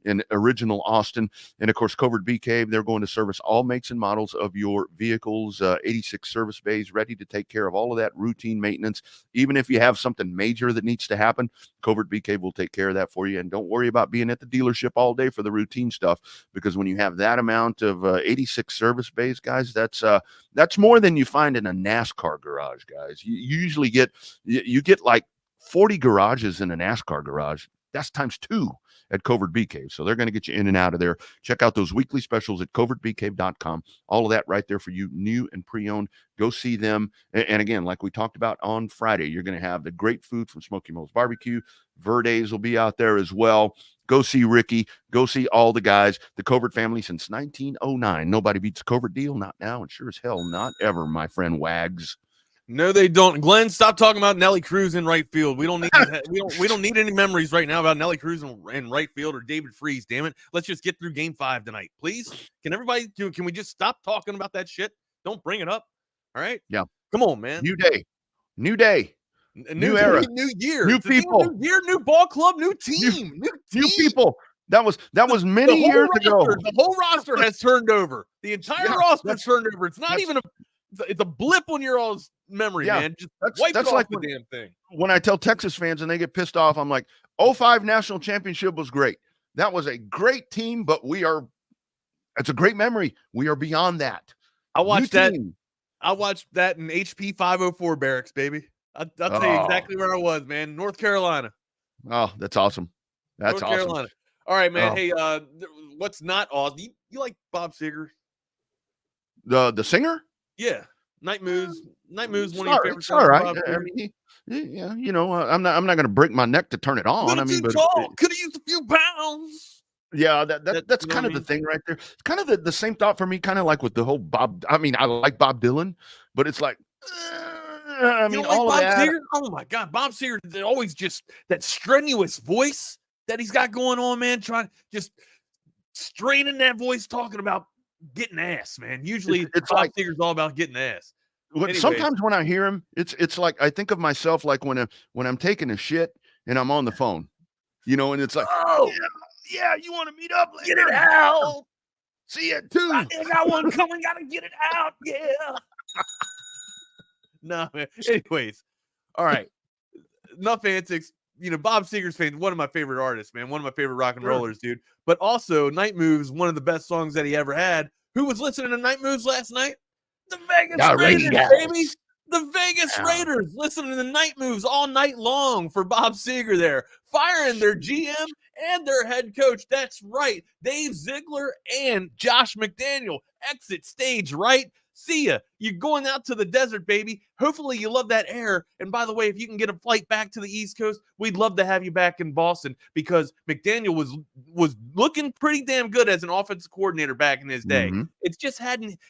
in original Austin. And of course, Covert BK, they're going to service all makes and models of your vehicles. 86 service bays, ready to take care of all of that routine maintenance. Even if you have something major that needs to happen, Covert BK will take care of that for you. And don't worry about being at the dealership all day for the routine stuff, because when you have that amount of 86 service bays, guys, that's more than you find in a NASCAR garage, guys. You usually get like 40 garages in a NASCAR garage. That's times 2 at Covert BK. So they're going to get you in and out of there. Check out those weekly specials at covertbk.com. All of that right there for you, new and pre-owned. Go see them. And again, like we talked about on Friday, you're going to have the great food from Smoky Moe's Barbecue. Verde's will be out there as well. Go see Ricky. Go see all the guys. The Covert family since 1909. Nobody beats a Covert deal. Not now, and sure as hell not ever, my friend Wags. No, they don't. Glenn, stop talking about Nelly Cruz in right field. We don't need we don't need any memories right now about Nelly Cruz in right field or David Freese. Damn it, let's just get through Game 5 tonight, please. Can we just stop talking about that shit? Don't bring it up. All right. Yeah. Come on, man. New day. New day, New new era, new year, new It's a damn people. new year, new ball club, new team, new people. That was many whole years ago. The whole roster has turned over. The entire Yeah, roster's turned over. It's not that's- even it's a blip on your all's memory, Yeah, man. Just that's wipe it off like the damn thing. when I tell Texas fans and they get pissed off, I'm like, 05 national championship was great. That was a great team, but it's a great memory. We are beyond that. I watched New that. team. I watched that in HP 504 barracks, baby. I'll tell you exactly where I was, man. North Carolina. Oh, that's awesome. That's North awesome. Carolina. All right, man. Oh. Hey, what's not awesome? You like Bob Seger? The singer? Yeah. Night Moves. Night Moves. One of your favorite It's songs. all from right. Bob I Seger? mean, yeah, I'm not going to break my neck to turn it on. I mean, too but tall. Could have used a few pounds. yeah, that's you know kind what of I the thing right there. It's kind of the same thought for me, kind of like with the whole Bob. I mean, I like Bob Dylan, but it's like, I You mean, don't like all of Bob that. Seger? Oh my God, Bob Seger! Always just that strenuous voice that he's got going on, man. Trying just straining that voice, talking about getting ass, man. Usually, It's Bob like Seger's all about getting ass. Anyways. sometimes when I hear him, it's like I think of myself like when I'm taking a shit and I'm on the phone, and it's like, Oh, yeah, you want to meet up later? get it out! See you too. I got one coming. Gotta get it out. Yeah. No, man. Anyways, all right. Enough antics. Bob Seger's fan, one of my favorite artists, man. One of my favorite rock and rollers, dude. But also, Night Moves, one of the best songs that he ever had. Who was listening to Night Moves last night? The Vegas Raiders, baby. The Vegas Raiders listening to the Night Moves all night long for Bob Seger there, firing their GM and their head coach. That's right. Dave Ziegler and Josh McDaniel exit stage right. See ya. You're going out to the desert, baby. Hopefully you love that air. And by the way, if you can get a flight back to the East Coast, we'd love to have you back in Boston because McDaniel was looking pretty damn good as an offensive coordinator back in his day. Mm-hmm. It's just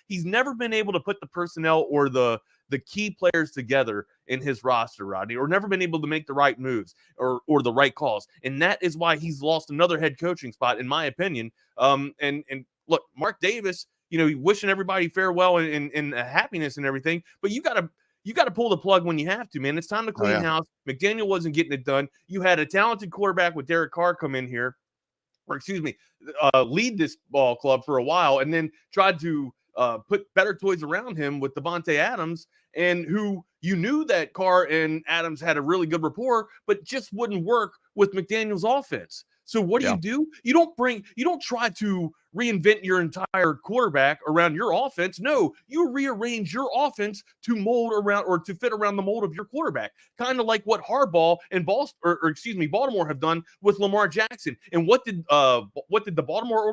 he's never been able to put the personnel or the key players together in his roster, Rodney, or never been able to make the right moves or the right calls. And that is why he's lost another head coaching spot, in my opinion. And look, Mark Davis, wishing everybody farewell and happiness and everything, but you gotta pull the plug when you have to, man. It's time to clean house. McDaniel wasn't getting it done. You had a talented quarterback with Derek Carr come in here, lead this ball club for a while, and then tried to put better toys around him with Devontae Adams, and who you knew that Carr and Adams had a really good rapport, but just wouldn't work with McDaniel's offense. So what do? You don't try to reinvent your entire quarterback around your offense. No, you rearrange your offense to mold around or to fit around the mold of your quarterback. Kind of like what Harbaugh and Baltimore have done with Lamar Jackson. And what did the Baltimore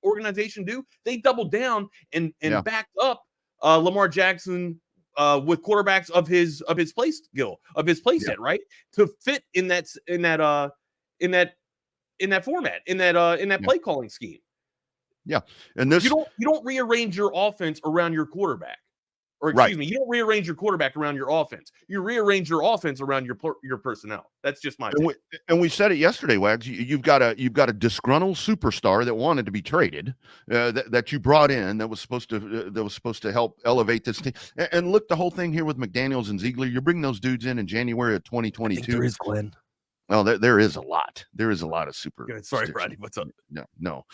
organization do? They doubled down and backed up Lamar Jackson with quarterbacks of his play skill, of his play set, right? To fit in that format, in that play calling scheme. Yeah. And this you don't rearrange your offense around your quarterback. Or excuse me, you don't rearrange your quarterback around your offense. You rearrange your offense around your personnel. That's just my take. And we said it yesterday, Wags. You've got a disgruntled superstar that wanted to be traded, that you brought in that was supposed to help elevate this team. And look, the whole thing here with McDaniels and Ziegler, you're bringing those dudes in January of 2022. I think there is, Glenn. Well, there is a lot. There is a lot of super. Good. Sorry, Rodney. What's up? No.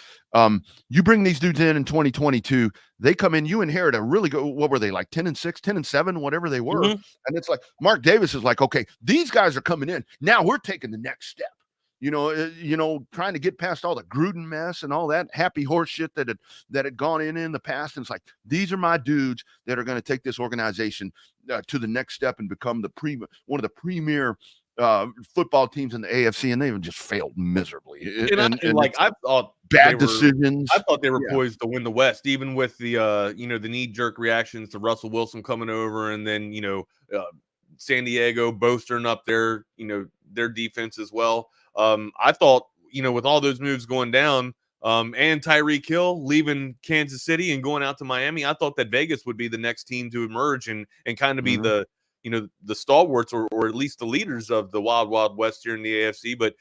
You bring these dudes in 2022. They come in. You inherit a really good. What were they like? 10-6, 10-7, whatever they were. Mm-hmm. And it's like Mark Davis is like, okay, these guys are coming in. Now we're taking the next step. Trying to get past all the Gruden mess and all that happy horse shit that had gone in the past. And it's like, these are my dudes that are going to take this organization to the next step and become one of the premier football teams in the AFC, and they even just failed miserably. I thought bad decisions. I thought they were poised to win the West, even with the the knee-jerk reactions to Russell Wilson coming over, and then San Diego bolstering up their defense as well. I thought with all those moves going down, and Tyreek Hill leaving Kansas City and going out to Miami, I thought that Vegas would be the next team to emerge and kind of be the the stalwarts or at least the leaders of the Wild Wild West here in the AFC, but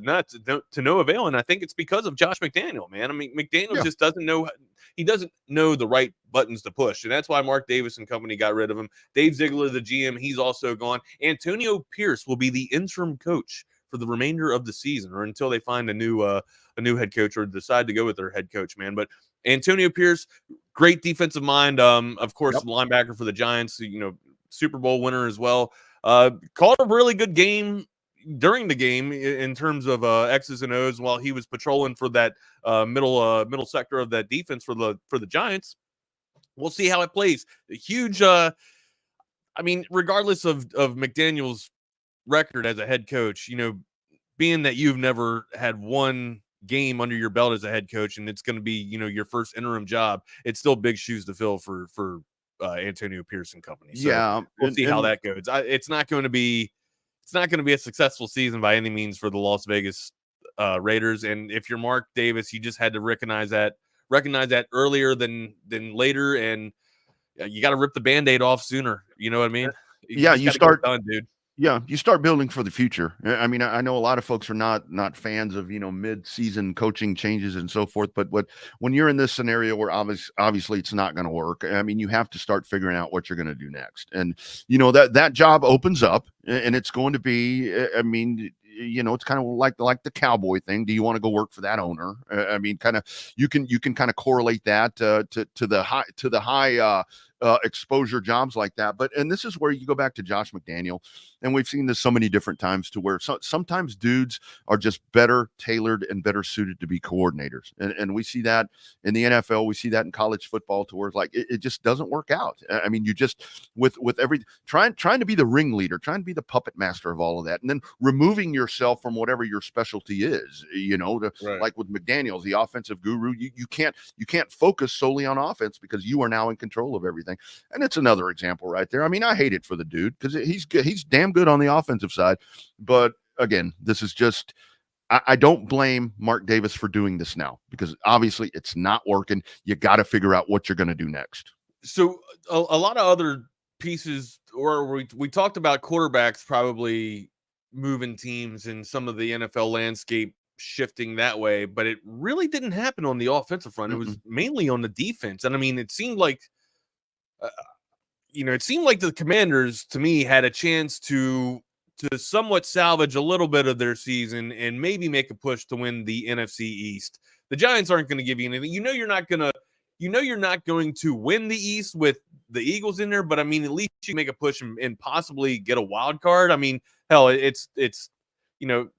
not to no avail. And I think it's because of Josh McDaniel, man. I mean, McDaniel just doesn't know the right buttons to push, and that's why Mark Davis and company got rid of him. Dave Ziegler, the GM, he's also gone. Antonio Pierce will be the interim coach for the remainder of the season, or until they find a new head coach or decide to go with their head coach, man. But Antonio Pierce, great defensive mind. Of course, the linebacker for the Giants, Super Bowl winner as well. Called a really good game during the game in terms of X's and O's while he was patrolling for that middle sector of that defense for the Giants. We'll see how it plays. A huge, regardless of McDaniel's record as a head coach, being that you've never had one game under your belt as a head coach and it's going to be, your first interim job, it's still big shoes to fill for Antonio Pierce and company. So we'll see how that goes. It's not going to be a successful season by any means for the Las Vegas Raiders. And if you're Mark Davis, you just had to recognize that earlier than later, and you got to rip the Band-Aid off sooner. You know what I mean? You start done, dude. Yeah, you start building for the future. I mean, I know a lot of folks are not fans of mid-season coaching changes and so forth, but when you're in this scenario where obviously it's not going to work, I mean, you have to start figuring out what you're going to do next. And that job opens up, and it's going to be, I mean, it's kind of like the cowboy thing. Do you want to go work for that owner? I mean, kind of you can kind of correlate that to the high exposure jobs like that. And this is where you go back to Josh McDaniel, and we've seen this so many different times to where sometimes dudes are just better tailored and better suited to be coordinators. And we see that in the NFL, we see that in college football, to where it's like it just doesn't work out. I mean, you just with every trying to be the ringleader, trying to be the puppet master of all of that, and then removing yourself from whatever your specialty is, like with McDaniels, the offensive guru, you can't focus solely on offense because you are now in control of everything. And it's another example right there. I mean, I hate it for the dude because he's good. He's damn good on the offensive side. But again, this is just, I don't blame Mark Davis for doing this now, because obviously it's not working. You got to figure out what you're going to do next. So a lot of other pieces, or we talked about quarterbacks probably moving teams and some of the NFL landscape shifting that way, but it really didn't happen on the offensive front. It was mainly on the defense. And I mean, it seemed like the Commanders, to me, had a chance to somewhat salvage a little bit of their season and maybe make a push to win the NFC East. The Giants aren't going to give you anything. You're not going to win the East with the Eagles in there, but I mean, at least you make a push and possibly get a wild card. I mean, hell, it's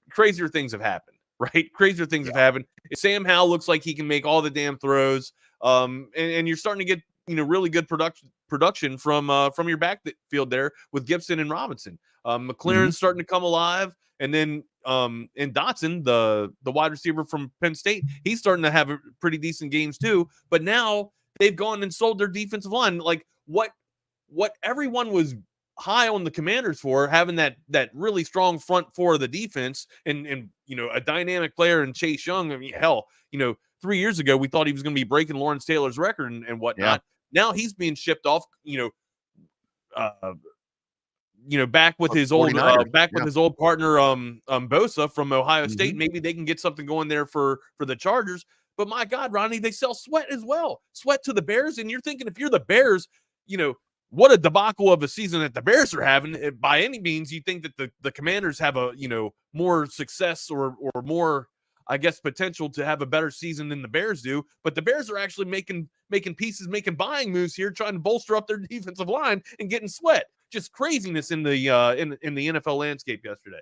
crazier things have happened, right? Crazier things have happened. Sam Howell looks like he can make all the damn throws. And you're starting to get really good production from your backfield there with Gibson and Robinson. McLaren's starting to come alive, and then and Dotson, the wide receiver from Penn State, he's starting to have pretty decent games too. But now they've gone and sold their defensive line. Like what everyone was high on the Commanders for, having that really strong front four of the defense and a dynamic player in Chase Young. I mean, hell, 3 years ago we thought he was going to be breaking Lawrence Taylor's record and whatnot. Now he's being shipped off, back with his old his old partner Bosa from Ohio State. Maybe they can get something going there for the Chargers. But my God, Rodney, they sell Sweat as well. Sweat to the Bears, and you're thinking, if you're the Bears, what a debacle of a season that the Bears are having. By any means, you think that the Commanders have a more success or more, I guess, potential to have a better season than the Bears do. But the Bears are actually making pieces, making buying moves here, trying to bolster up their defensive line and getting Sweat. Just craziness in the in the NFL landscape yesterday.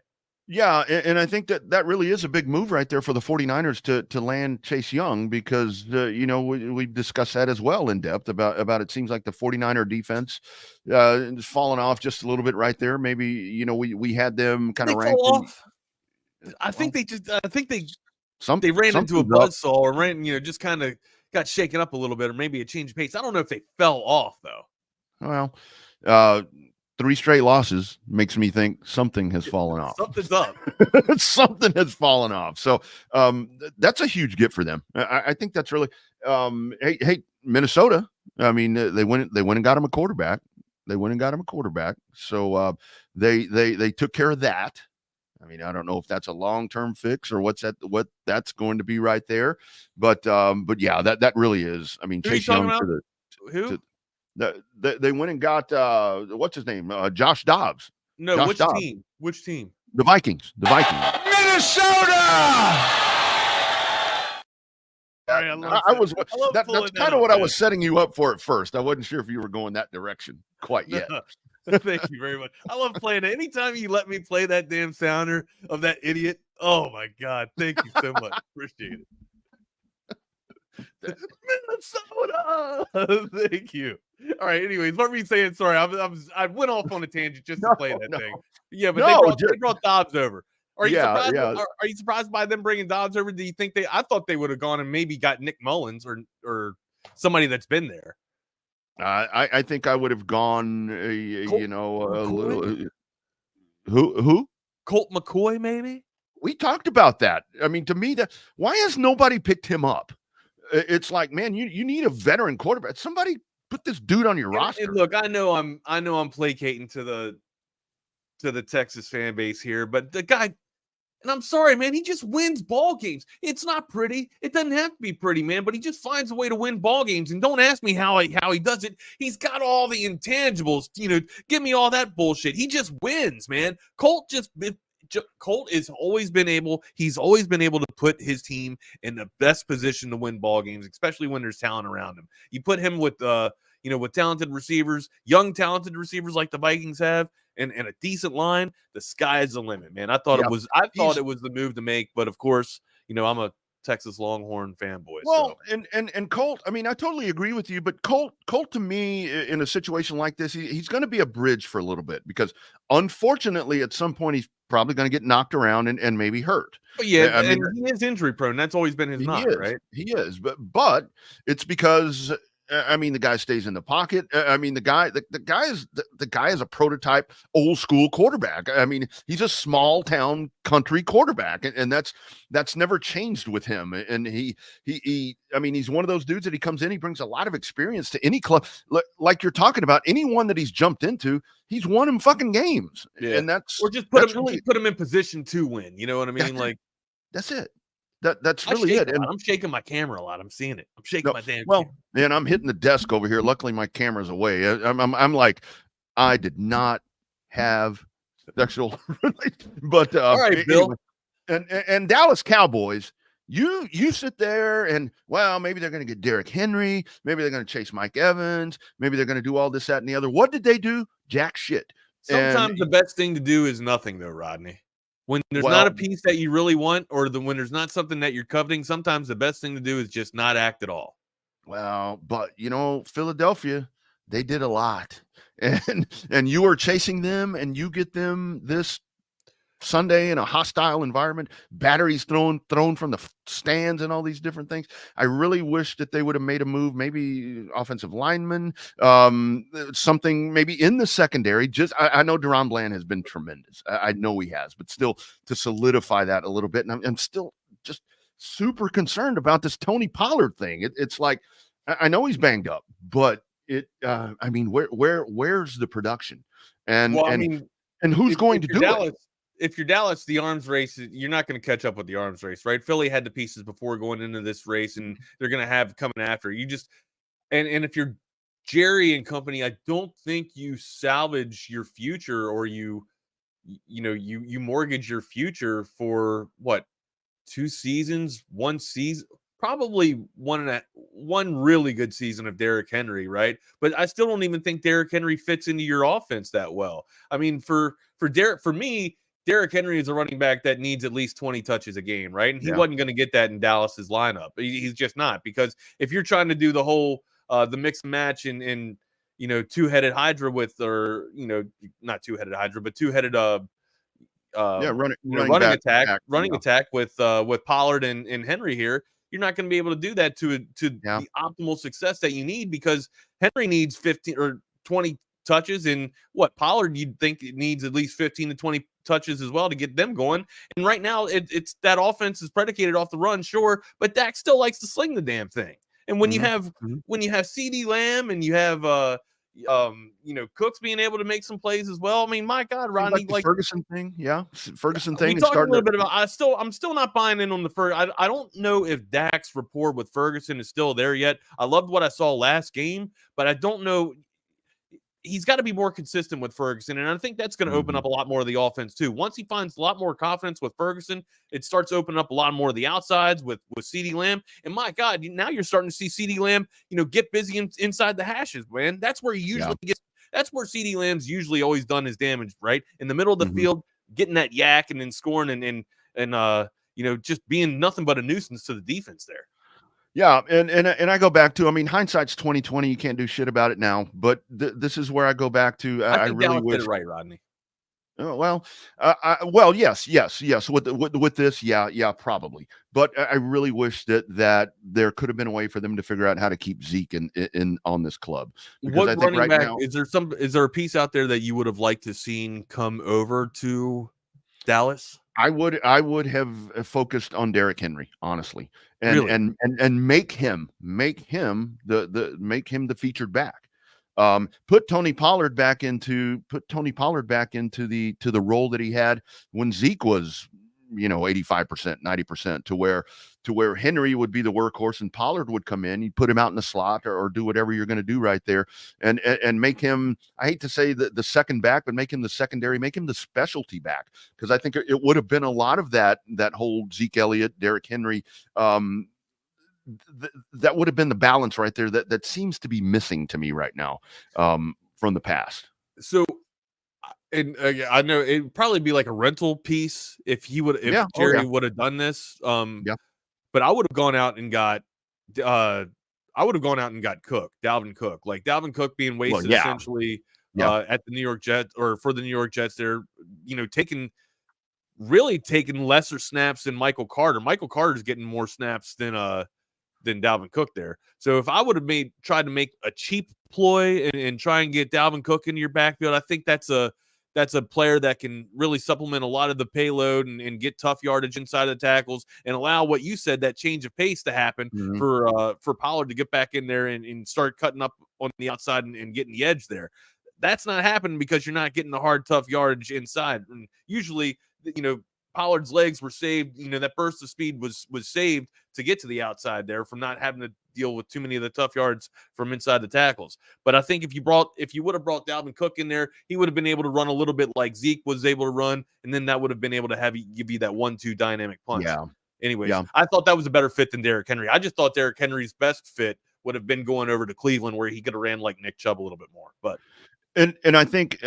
Yeah, and I think that really is a big move right there for the 49ers to land Chase Young, because we discussed that as well in depth about it seems like the 49er defense is falling off just a little bit right there. Maybe we had them kind of ranked off. I think they ran into a buzzsaw or just kind of got shaken up a little bit, or maybe a change of pace. I don't know if they fell off though. Well, 3 straight losses makes me think something has fallen off. Something's up. Something has fallen off. So that's a huge get for them. I think that's really hey, Minnesota. I mean, they went and got him a quarterback. They went and got him a quarterback. So they took care of that. I mean, I don't know if that's a long-term fix or what that's going to be right there. But yeah, that really is. I mean, Who are you Chase talking Young about? Who? they went and got what's his name? Josh Dobbs. No, Josh which Dobbs. team? Which team? The Vikings. Minnesota. Sorry, That's kind of what I was setting you up for at first. I wasn't sure if you were going that direction quite yet. Thank you very much. I love playing it. Anytime you let me play that damn sounder of that idiot, oh my God. Thank you so much. Appreciate it. Minnesota. Thank you. All right. Anyways, what were you saying? Sorry, I went off on a tangent just to play that thing. Yeah, but they brought Dobbs over. Are you surprised? Yeah. Are you surprised by them bringing Dobbs over? Do you think I thought they would have gone and maybe got Nick Mullins or somebody that's been there? I think I would have gone, McCoy? who? Colt McCoy, maybe? We talked about that. I mean, to me, why has nobody picked him up? It's like, man, you need a veteran quarterback. Somebody put this dude on your roster. And look, I know I'm placating to the Texas fan base here, but the guy, and I'm sorry, man, he just wins ball games. It's not pretty. It doesn't have to be pretty, man, but he just finds a way to win ball games. And don't ask me how he does it. He's got all the intangibles. Give me all that bullshit. He just wins, man. Colt has always been able. He's always been able to put his team in the best position to win ball games, especially when there's talent around him. You put him with with talented receivers, young talented receivers like the Vikings have, and a decent line, the sky is the limit, man. I thought it was the move to make, but of course, I'm a Texas Longhorn fanboy. Well, so. and Colt, I mean, I totally agree with you, but Colt to me in a situation like this, he's going to be a bridge for a little bit because unfortunately at some point he's probably going to get knocked around and maybe hurt. But yeah, I mean, he is injury prone. That's always been his knock, right? He is, but it's because the guy stays in the pocket. The guy is a prototype old school quarterback. I mean, he's a small town country quarterback, and that's never changed with him. And he's one of those dudes that he comes in, he brings a lot of experience to any club. Like you're talking about, anyone that he's jumped into, he's won him fucking games. Yeah. And just put him in position to win. You know what I mean? That's it. That's really it. And I'm shaking my camera a lot. I'm seeing it. I'm shaking my damn camera. And I'm hitting the desk over here. Luckily, my camera's away. I'm like, I did not have sexual but all right, Bill. And Dallas Cowboys, you sit there and maybe they're going to get Derrick Henry, maybe they're going to chase Mike Evans, maybe they're going to do all this, that, and the other. What did they do? Jack shit. Sometimes the best thing to do is nothing, though, Rodney. When there's not a piece that you really want, or when there's not something that you're coveting, sometimes the best thing to do is just not act at all. Well, but Philadelphia, they did a lot, and you are chasing them, and you get them this Sunday in a hostile environment, batteries thrown from the stands and all these different things. I really wish that they would have made a move, maybe offensive lineman, something maybe in the secondary. I know Deron Bland has been tremendous. I know he has, but still to solidify that a little bit. And I'm still just super concerned about this Tony Pollard thing. It's like, I know he's banged up, but where's the production? And who's going to do it? If you're Dallas, the arms race, you're not going to catch up with the arms race, right? Philly had the pieces before going into this race, and they're going to have coming after. You just and if you're Jerry and company, I don't think you salvage your future, or you mortgage your future for what, 2 seasons, 1 season, probably one really good season of Derrick Henry, right? But I still don't even think Derrick Henry fits into your offense that well. I mean, for me, Derrick Henry is a running back that needs at least 20 touches a game, right? And he wasn't going to get that in Dallas's lineup. He's just not, because if you're trying to do the whole the mix and match and two-headed hydra with, or not two-headed hydra, but two-headed running attack with Pollard and Henry here, you're not going to be able to do that to the optimal success that you need, because Henry needs 15 or 20 touches, and Pollard, you'd think it needs at least 15 to 20 touches as well to get them going. And right now it's that offense is predicated off the run, sure, but Dak still likes to sling the damn thing. And when you have CeeDee Lamb and you have Cook's being able to make some plays as well. I mean, my God, Rodney, Like the Ferguson thing, Ferguson we thing, and talked a starting little to, bit about. I'm still not buying in on the first. I don't know if Dak's rapport with Ferguson is still there yet. I loved what I saw last game, but I don't know. He's got to be more consistent with Ferguson, and I think that's going to open up a lot more of the offense too. Once he finds a lot more confidence with Ferguson, it starts opening up a lot more of the outsides with CeeDee Lamb. And my God, now you're starting to see CeeDee Lamb, get busy inside the hashes, man. That's where he usually gets. That's where CeeDee Lamb's usually always done his damage, right? In the middle of the field, getting that yak and then scoring and just being nothing but a nuisance to the defense there. Yeah, and I go back to, I mean, hindsight's 2020. You can't do shit about it now, but this is where I go back to. I I think really Dallas wish. did it right, Rodney. Well, yes. With this, yeah, probably. But I really wish that there could have been a way for them to figure out how to keep Zeke in on this club. Because What I think running right back now, is there a piece out there that you would have liked to seen come over to Dallas? I would have focused on Derrick Henry, honestly, and Really? and make him the featured back. Put Tony Pollard back into the role that he had when Zeke was 85%, 90%, to where Henry would be the workhorse and Pollard would come in. You put him out in the slot or do whatever you're going to do right there, and make him, I hate to say the second back, but make him the secondary, make him the specialty back, because I think it would have been a lot of that whole Zeke Elliott, Derrick Henry. That would have been the balance right there that seems to be missing to me right now from the past. So, and I know it'd probably be like a rental piece if Jerry would have done this. But I would have gone out and got Cook, Dalvin Cook, like Dalvin Cook being wasted essentially at the New York Jets, or for the New York Jets. They're taking lesser snaps than Michael Carter. Michael Carter's getting more snaps than Dalvin Cook there. So if I would have tried to make a cheap ploy and try and get Dalvin Cook into your backfield, I think that's a player that can really supplement a lot of the payload and get tough yardage inside the tackles and allow what you said, that change of pace to happen for Pollard to get back in there and start cutting up on the outside and getting the edge there. That's not happening because you're not getting the hard, tough yardage inside. And usually, Pollard's legs were saved. That burst of speed was saved to get to the outside there from not having to deal with too many of the tough yards from inside the tackles. But I think if you would have brought Dalvin Cook in there, he would have been able to run a little bit like Zeke was able to run, and then that would have been able to give you that 1-2 dynamic punch. Yeah. Anyways, I thought that was a better fit than Derrick Henry. I just thought Derrick Henry's best fit would have been going over to Cleveland, where he could have ran like Nick Chubb a little bit more. But And I think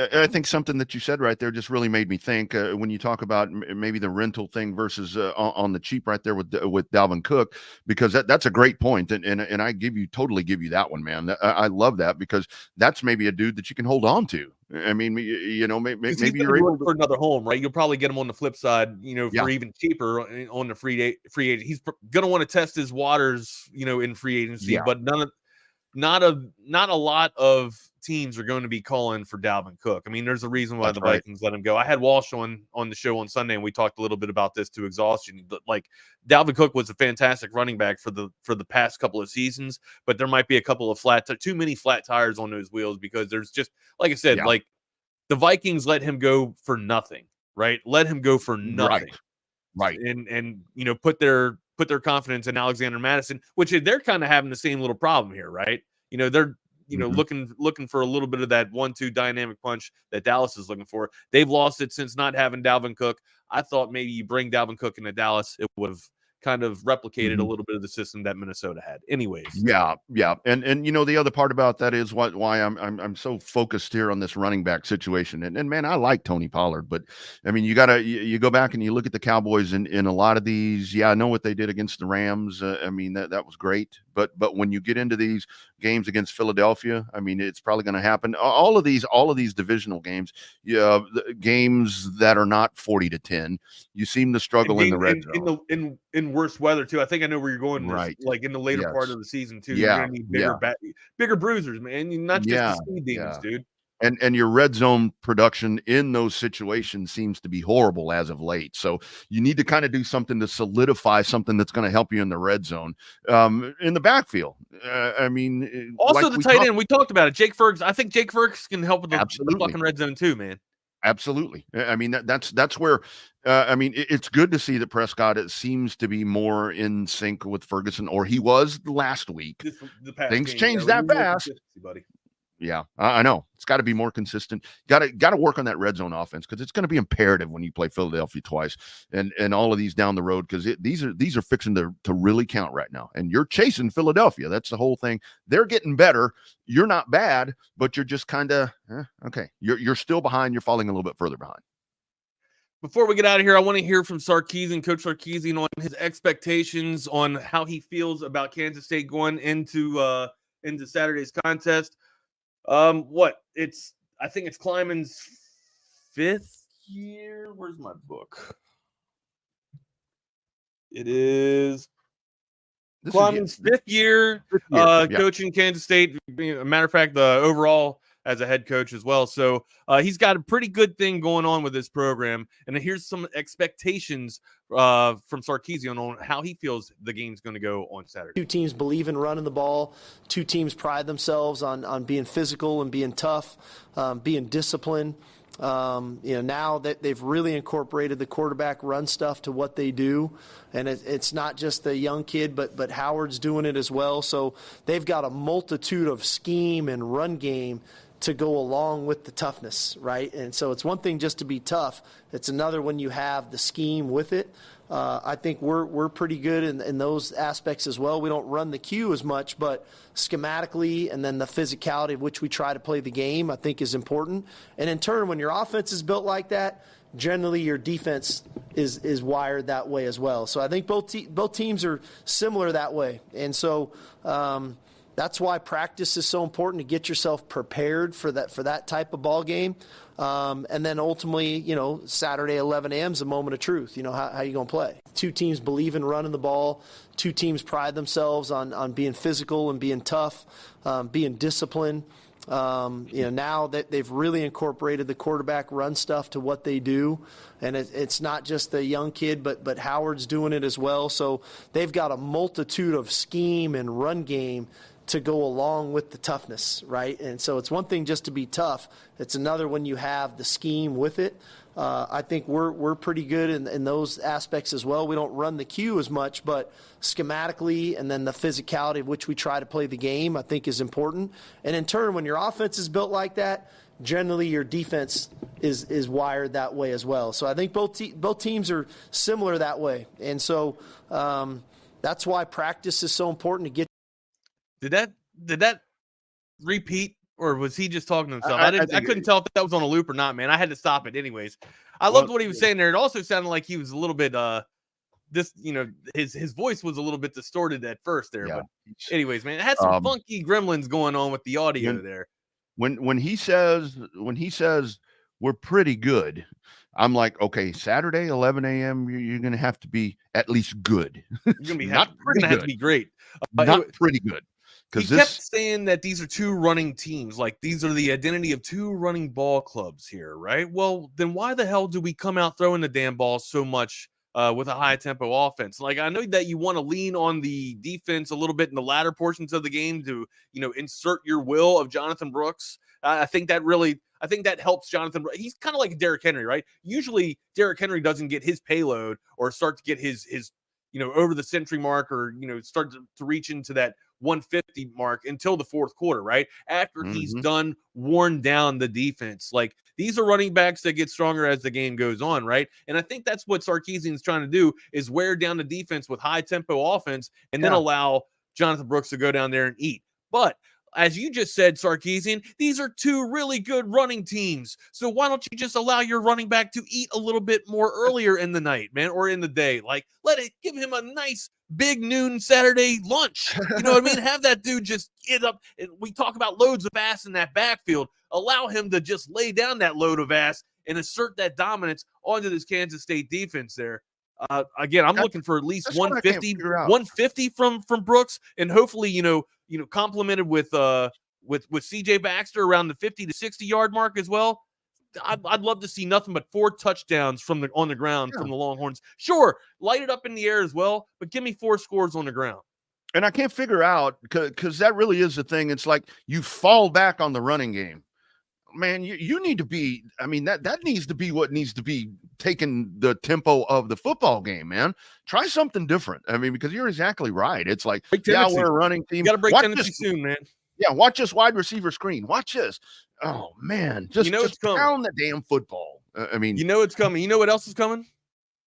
something that you said right there just really made me think when you talk about maybe the rental thing versus on the cheap right there with Dalvin Cook, because that's a great point, and I totally give you that one, man. I love that, because that's maybe a dude that you can hold on to. I mean, maybe you're able for another home, right? You'll probably get him on the flip side, for even cheaper on the free agent. He's going to want to test his waters, in free agency, but not a lot of teams are going to be calling for Dalvin Cook. I mean, there's a reason why Vikings let him go. I had Walsh on the show on Sunday, and we talked a little bit about this to exhaustion. Like, Dalvin Cook was a fantastic running back for the past couple of seasons, but there might be a couple of too many flat tires on those wheels, because there's just, like I said, like the Vikings let him go for nothing, right? Let him go for nothing. Right. And put their confidence in Alexander Madison, which they're kind of having the same little problem here, right? They're looking for a little bit of that 1-2 dynamic punch that Dallas is looking for. They've lost it since not having Dalvin Cook. I thought maybe you bring Dalvin Cook into Dallas, it would have kind of replicated a little bit of the system that Minnesota had. Anyways. Yeah. And the other part about that is why I'm so focused here on this running back situation. And man, I like Tony Pollard, but I mean, you go back and you look at the Cowboys in a lot of these. Yeah, I know what they did against the Rams. I mean, that was great. But when you get into these games against Philadelphia, I mean, it's probably going to happen. All of these divisional games, games that are not 40-10, you seem to struggle in the red zone. In worse weather too. I think I know where you're going. Right. Like in the later part of the season too. Yeah. You're gonna need bigger bruisers, man. You're not just the speed demons, dude. And your red zone production in those situations seems to be horrible as of late. So you need to kind of do something to solidify something that's going to help you in the red zone, in the backfield. I mean, Also, like the tight end, we talked about it. Jake Ferguson. I think Jake Ferguson can help with the Absolutely. fucking red zone too, man. Absolutely. I mean, that's where, I mean, it's good to see that Prescott, it seems to be more in sync with Ferguson, or he was last week. Things changed that fast. Buddy. Yeah, I know. It's got to be more consistent. Got to work on that red zone offense, because it's going to be imperative when you play Philadelphia twice and all of these down the road, because these are fixing to really count right now. And you're chasing Philadelphia. That's the whole thing. They're getting better. You're not bad, but you're just kind of okay. You're still behind. You're falling a little bit further behind. Before we get out of here, I want to hear from Sarkisian, Coach Sarkisian, on his expectations on how he feels about Kansas State going into Saturday's contest. I think it's Kleiman's 5th year. Where's my book? It is Kleiman's 5th year, coaching Kansas State. A matter of fact, the overall as a head coach as well. So he's got a pretty good thing going on with this program. And here's some expectations from Sarkisian on how he feels the game's going to go on Saturday. Two teams believe in running the ball. Two teams pride themselves on being physical and being tough, being disciplined. Now that they've really incorporated the quarterback run stuff to what they do, and it's not just the young kid, but Howard's doing it as well. So they've got a multitude of scheme and run game to go along with the toughness, right? And so it's one thing just to be tough. It's another when you have the scheme with it. I think we're pretty good in those aspects as well. We don't run the Q as much, but schematically and then the physicality of which we try to play the game, I think, is important. And in turn, when your offense is built like that, generally your defense is wired that way as well. So I think both teams are similar that way. And so that's why practice is so important, to get yourself prepared for that type of ball game. And then ultimately, Saturday 11 a.m. is a moment of truth. How you going to play? Two teams believe in running the ball. Two teams pride themselves on being physical and being tough, being disciplined. Now that they've really incorporated the quarterback run stuff to what they do, and it's not just the young kid, but Howard's doing it as well. So they've got a multitude of scheme and run game to go along with the toughness, right? And so it's one thing just to be tough. It's another when you have the scheme with it. I think we're pretty good in those aspects as well. We don't run the Q as much, but schematically and then the physicality of which we try to play the game, I think, is important. And in turn, when your offense is built like that, generally your defense is wired that way as well. So I think both teams are similar that way. And so that's why practice is so important, to get. Did that repeat, or was he just talking to himself? I couldn't tell if that was on a loop or not, man. I had to stop it anyways. I loved what he was saying there. It also sounded like he was a little bit his voice was a little bit distorted at first there. Yeah. But anyways, man, it had some funky gremlins going on with the audio there. When he says we're pretty good, I'm like, okay, Saturday 11 a.m. You're going to have to be at least good. You're going to have to be great. Not pretty good. He kept saying that these are two running teams, like these are the identity of two running ball clubs here, right? Well, then why the hell do we come out throwing the damn ball so much with a high tempo offense? Like, I know that you want to lean on the defense a little bit in the latter portions of the game to, insert your will of Jonathan Brooks. I think that helps Jonathan. He's kind of like Derrick Henry, right? Usually Derrick Henry doesn't get his payload or start to get his over the century mark, or start to reach into that 150 mark until the fourth quarter, right? After he's done worn down the defense. Like, these are running backs that get stronger as the game goes on, right? And I think that's what Sarkisian's trying to do, is wear down the defense with high tempo offense and then allow Jonathan Brooks to go down there and eat. But as you just said, Sarkisian, these are two really good running teams. So why don't you just allow your running back to eat a little bit more earlier in the night, man, or in the day? Like, give him a nice big noon Saturday lunch. You know what I mean? Have that dude just get up. And we talk about loads of ass in that backfield. Allow him to just lay down that load of ass and assert that dominance onto this Kansas State defense there. Again, I'm looking for at least 150 from Brooks, and hopefully, complemented with with CJ Baxter around the 50 to 60 yard mark as well. I'd love to see nothing but 4 touchdowns on the ground from the Longhorns. Sure, light it up in the air as well, but give me 4 scores on the ground. And I can't figure out, because that really is the thing. It's like you fall back on the running game. Man, you need to be, I mean, that needs to be what needs to be taking the tempo of the football game, man. Try something different. I mean, because you're exactly right. It's like, we're a running team. You got to break tendency soon, man. Yeah, watch this wide receiver screen. Watch this. Oh, man. Just pound the damn football. I mean. You know it's coming. You know what else is coming?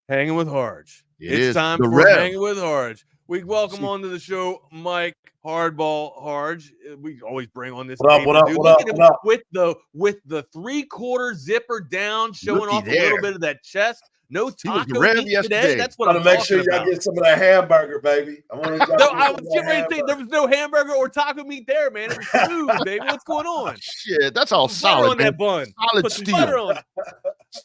Hanging with Hardge. It's time for Hanging with Hardge. We welcome onto the show Mike Hardball Hardge. We always bring on this. What up? With the 3/4 zipper down, showing off a little bit of that chest. No taco meat today. That's what I'm make sure y'all get some of that hamburger, baby. I was getting ready to say there was no hamburger or taco meat there, man. It was smooth, baby. What's going on? Shit, that's all solid. On that bun. Solid steel.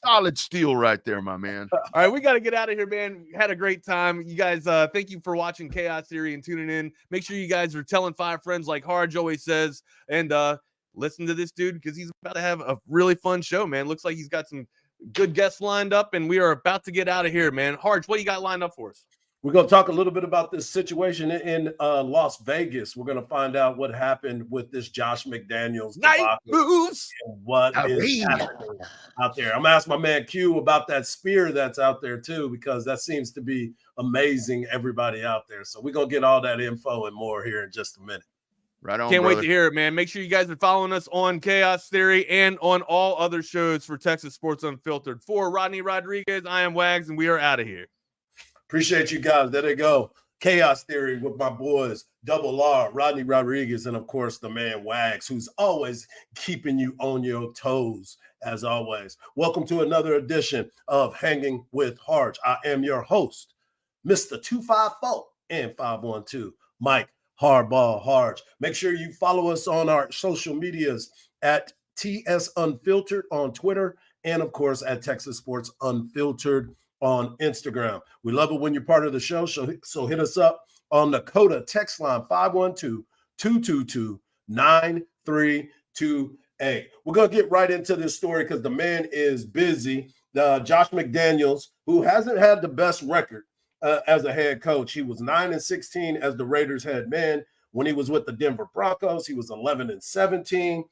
Solid steel right there, my man. All right, we got to get out of here, man. Had a great time. You guys, thank you for watching Chaos Theory and tuning in. Make sure you guys are telling 5 friends like Hardge always says. And listen to this dude because he's about to have a really fun show, man. Looks like he's got some good guests lined up, and we are about to get out of here, man. Hardge, what do you got lined up for us? We're going to talk a little bit about this situation in Las Vegas. We're going to find out what happened with this Josh McDaniels. Night moves. And what is happening out there. I'm going to ask my man Q about that spear that's out there, too, because that seems to be amazing everybody out there. So we're going to get all that info and more here in just a minute. Right on, Can't brother. wait to hear it, man. Make sure you guys are following us on Chaos Theory and on all other shows for Texas Sports Unfiltered. For Rodney Rodriguez, I am Wags, and we are out of here. Appreciate you guys. There they go. Chaos Theory with my boys, Double R, Rodney Rodriguez, and, of course, the man Wags, who's always keeping you on your toes, as always. Welcome to another edition of Hanging with Hardge. I am your host, Mr. 254 and 512, Mike Hardball Hardge. Make sure you follow us on our social medias at TS Unfiltered on Twitter and, of course, at Texas Sports Unfiltered on Instagram. We love it when you're part of the show, so hit us up on the CODA text line 512-222-9328. We're going to get right into this story because the man is busy. Josh McDaniels, who hasn't had the best record as a head coach. He was 9-16 as the Raiders head man. When he was with the Denver Broncos, he was 11-17.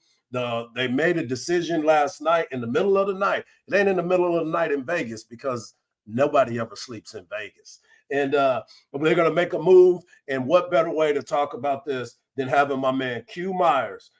They made a decision last night in the middle of the night. It ain't in the middle of the night in Vegas because nobody ever sleeps in Vegas. And they're going to make a move. And what better way to talk about this than having my man Q Myers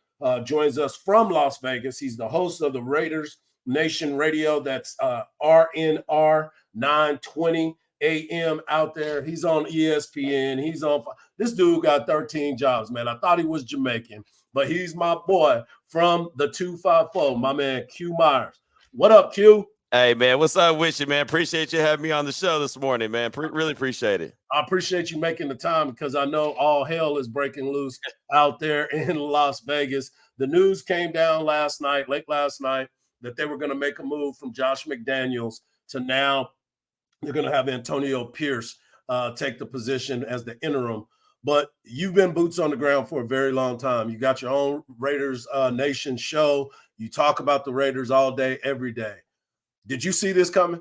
joins us from Las Vegas. He's the host of the Raiders Nation Radio. That's RNR 920 AM out there. He's on ESPN. He's on. This dude got 13 jobs, man. I thought he was Jamaican, but he's my boy from the 254, my man Q Myers. What up, Q? Hey, man, what's up with you, man? Appreciate you having me on the show this morning, man. Really appreciate it. I appreciate you making the time because I know all hell is breaking loose out there in Las Vegas. The news came down late last night, that they were going to make a move from Josh McDaniels to now they're going to have Antonio Pierce take the position as the interim. But you've been boots on the ground for a very long time. You got your own Raiders Nation show. You talk about the Raiders all day, every day. Did you see this coming?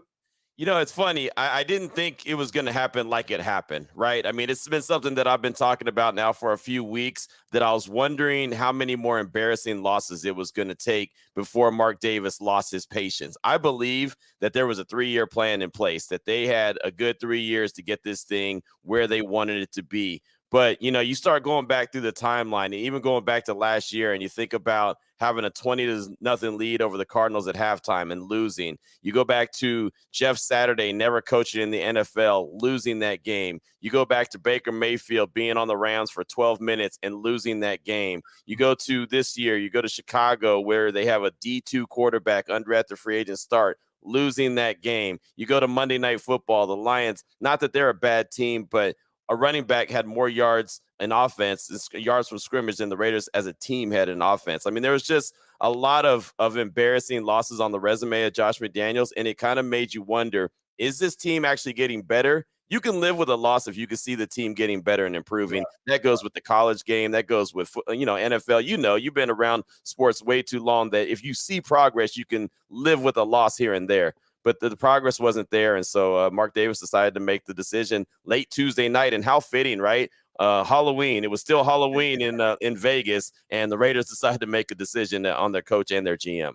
You know, it's funny. I didn't think it was going to happen like it happened, right? I mean, it's been something that I've been talking about now for a few weeks, that I was wondering how many more embarrassing losses it was going to take before Mark Davis lost his patience. I believe that there was a 3-year plan in place, that they had a good 3 years to get this thing where they wanted it to be. But, you know, you start going back through the timeline and even going back to last year, and you think about having a 20-0 lead over the Cardinals at halftime and losing. You go back to Jeff Saturday never coaching in the NFL, losing that game. You go back to Baker Mayfield being on the Rams for 12 minutes and losing that game. You go to this year, you go to Chicago where they have a D2 quarterback, undrafted free agent start, losing that game. You go to Monday Night Football, the Lions, not that they're a bad team, but a running back had more yards in offense, yards from scrimmage, than the Raiders as a team had in offense. I mean, there was just a lot of embarrassing losses on the resume of Josh McDaniels, and it kind of made you wonder, is this team actually getting better? You can live with a loss if you can see the team getting better and improving. That goes with the college game. That goes with, NFL. You've been around sports way too long that if you see progress, you can live with a loss here and there. But the progress wasn't there. And so Mark Davis decided to make the decision late Tuesday night. And how fitting, right? Halloween. It was still Halloween in Vegas, and the Raiders decided to make a decision on their coach and their GM.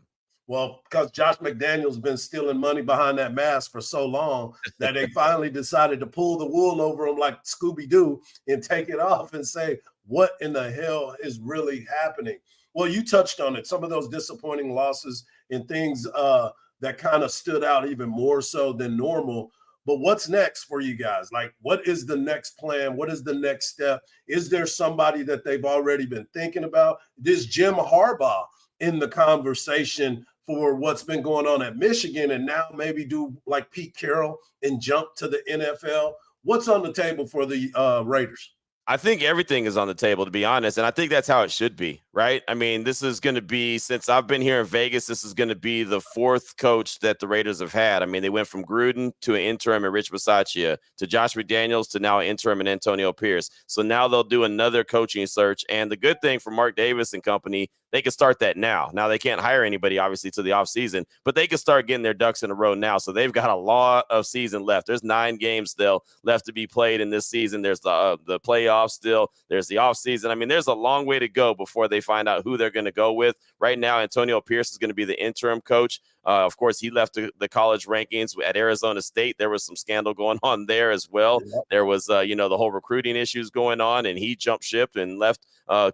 Well, because Josh McDaniels been stealing money behind that mask for so long that they finally decided to pull the wool over him like Scooby-Doo and take it off and say, what in the hell is really happening? Well, you touched on it. Some of those disappointing losses and things that kind of stood out even more so than normal. But what's next for you guys? Like, what is the next plan? What is the next step? Is there somebody that they've already been thinking about? Is Jim Harbaugh in the conversation for what's been going on at Michigan and now maybe do like Pete Carroll and jump to the NFL? What's on the table for the Raiders? I think everything is on the table, to be honest. And I think that's how it should be, right? I mean, this is going to be, since I've been here in Vegas, this is going to be the fourth coach that the Raiders have had. I mean, they went from Gruden to an interim in Rich Bisaccia to Josh McDaniels to now an interim in Antonio Pierce. So now they'll do another coaching search. And the good thing for Mark Davis and company, they can start that now. Now, they can't hire anybody, obviously, to the offseason, but they can start getting their ducks in a row now. So they've got a lot of season left. There's 9 games still left to be played in this season. There's the playoffs still. There's the offseason. I mean, there's a long way to go before they find out who they're going to go with. Right now, Antonio Pierce is going to be the interim coach. Of course, he left the college rankings at Arizona State. There was some scandal going on there as well. Yep. There was, the whole recruiting issues going on, and he jumped ship and left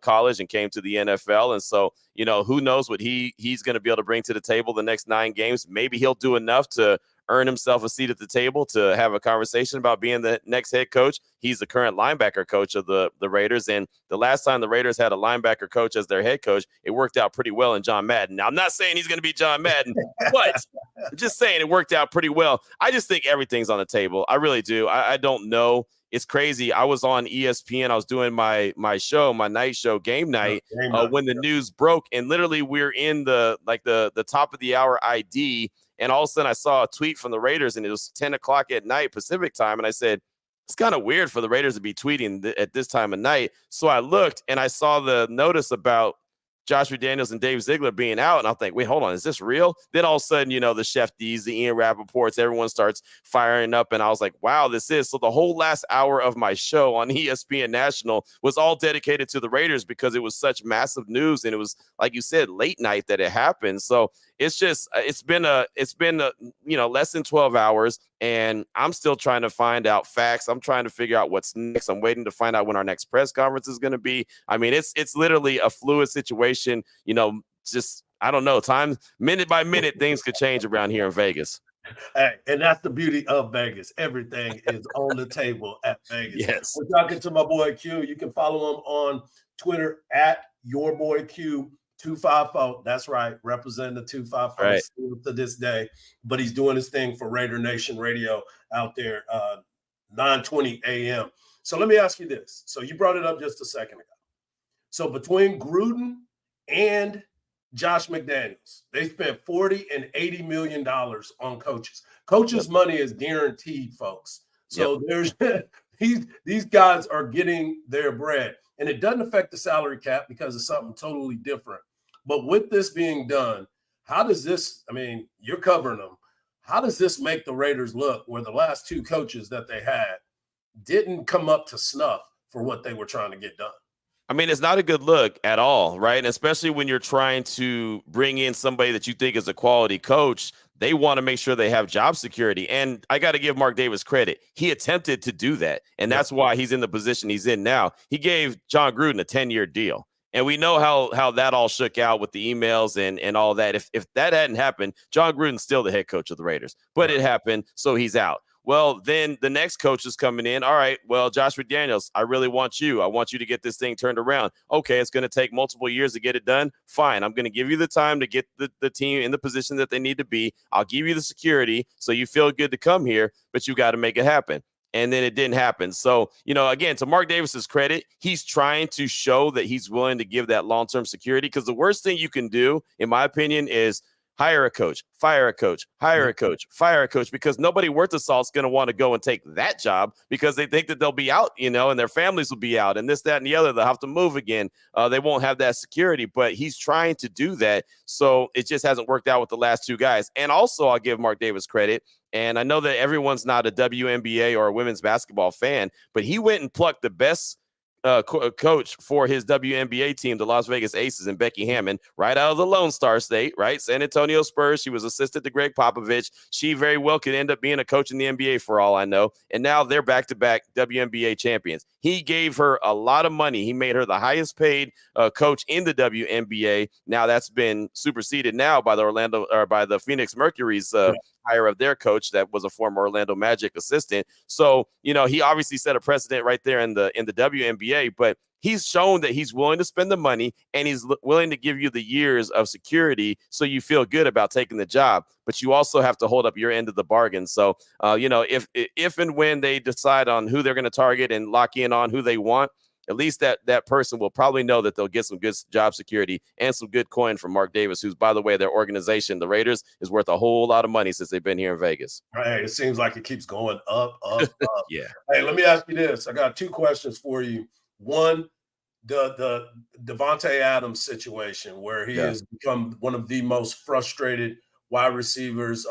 college and came to the NFL. And so, who knows what he's going to be able to bring to the table the next 9 games. Maybe he'll do enough to earn himself a seat at the table to have a conversation about being the next head coach. He's the current linebacker coach of the Raiders. And the last time the Raiders had a linebacker coach as their head coach, it worked out pretty well in John Madden. Now, I'm not saying he's going to be John Madden, but just saying it worked out pretty well. I just think everything's on the table. I really do. I don't know. It's crazy. I was on ESPN. I was doing my show, my night show, Game Night, when the news broke. And literally we're in the top of the hour ID. And all of a sudden I saw a tweet from the Raiders, and it was 10 o'clock at night Pacific time. And I said, it's kind of weird for the Raiders to be tweeting at this time of night. So I looked and I saw the notice about Josh McDaniels and Dave Ziegler being out. And I'll think, wait, hold on, is this real? Then all of a sudden, the Chef D's, the Ian Rappaports, everyone starts firing up. And I was like, wow, this is. So the whole last hour of my show on ESPN National was all dedicated to the Raiders because it was such massive news. And it was, like you said, late night that it happened. So it's just, it's been less than 12 hours. And I'm still trying to find out facts. I'm trying to figure out what's next. I'm waiting to find out when our next press conference is going to be. I mean, it's literally a fluid situation. Just, I don't know, time, minute by minute, things could change around here in Vegas. Hey, and that's the beauty of Vegas. Everything is on the table at Vegas. Yes. We're talking to my boy Q. You can follow him on Twitter at yourboyq254. That's right, representing the 254 right. Still to this day. But he's doing his thing for Raider Nation Radio out there, 9:20 a.m. So let me ask you this. So you brought it up just a second ago. So between Gruden and Josh McDaniels, they spent $40 and $80 million on coaches. Coaches' money is guaranteed, folks. So there's these guys are getting their bread, and it doesn't affect the salary cap because it's something totally different. But with this being done, how does this? I mean, you're covering them. How does this make the Raiders look where the last 2 coaches that they had didn't come up to snuff for what they were trying to get done? I mean, it's not a good look at all, right? And especially when you're trying to bring in somebody that you think is a quality coach, they want to make sure they have job security. And I got to give Mark Davis credit. He attempted to do that, and that's why he's in the position he's in now. He gave John Gruden a 10-year deal. And we know how that all shook out with the emails and all that. If that hadn't happened, John Gruden's still the head coach of the Raiders. But it happened, so he's out. Well, then the next coach is coming in. All right, well, Josh McDaniels, I really want you. I want you to get this thing turned around. Okay, it's going to take multiple years to get it done. Fine, I'm going to give you the time to get the team in the position that they need to be. I'll give you the security so you feel good to come here, but you got to make it happen. And then it didn't happen. So, again, to Mark Davis's credit, he's trying to show that he's willing to give that long-term security, because the worst thing you can do, in my opinion, is hire a coach, fire a coach, hire a coach, fire a coach, because nobody worth the salt is going to want to go and take that job because they think that they'll be out, and their families will be out and this, that, and the other. They'll have to move again. They won't have that security, but he's trying to do that. So it just hasn't worked out with the last two guys. And also, I'll give Mark Davis credit. And I know that everyone's not a WNBA or a women's basketball fan, but he went and plucked the best coach for his WNBA team, the Las Vegas Aces, and Becky Hammon, right out of the Lone Star State, right? San Antonio Spurs. She was assistant to Greg Popovich. She very well could end up being a coach in the NBA for all I know. And now they're back-to-back WNBA champions. He gave her a lot of money. He made her the highest paid coach in the WNBA. Now that's been superseded now by the Phoenix Mercury's hire of their coach that was a former Orlando Magic assistant. So, he obviously set a precedent right there in the WNBA, but he's shown that he's willing to spend the money and he's willing to give you the years of security so you feel good about taking the job. But you also have to hold up your end of the bargain. So, if and when they decide on who they're going to target and lock in on who they want, at least that person will probably know that they'll get some good job security and some good coin from Mark Davis, who's, by the way, their organization, the Raiders, is worth a whole lot of money since they've been here in Vegas. Right. It seems like it keeps going up, up. Yeah. Hey, let me ask you this. I got two questions for you. One, the Devontae Adams situation, where he has become one of the most frustrated wide receivers.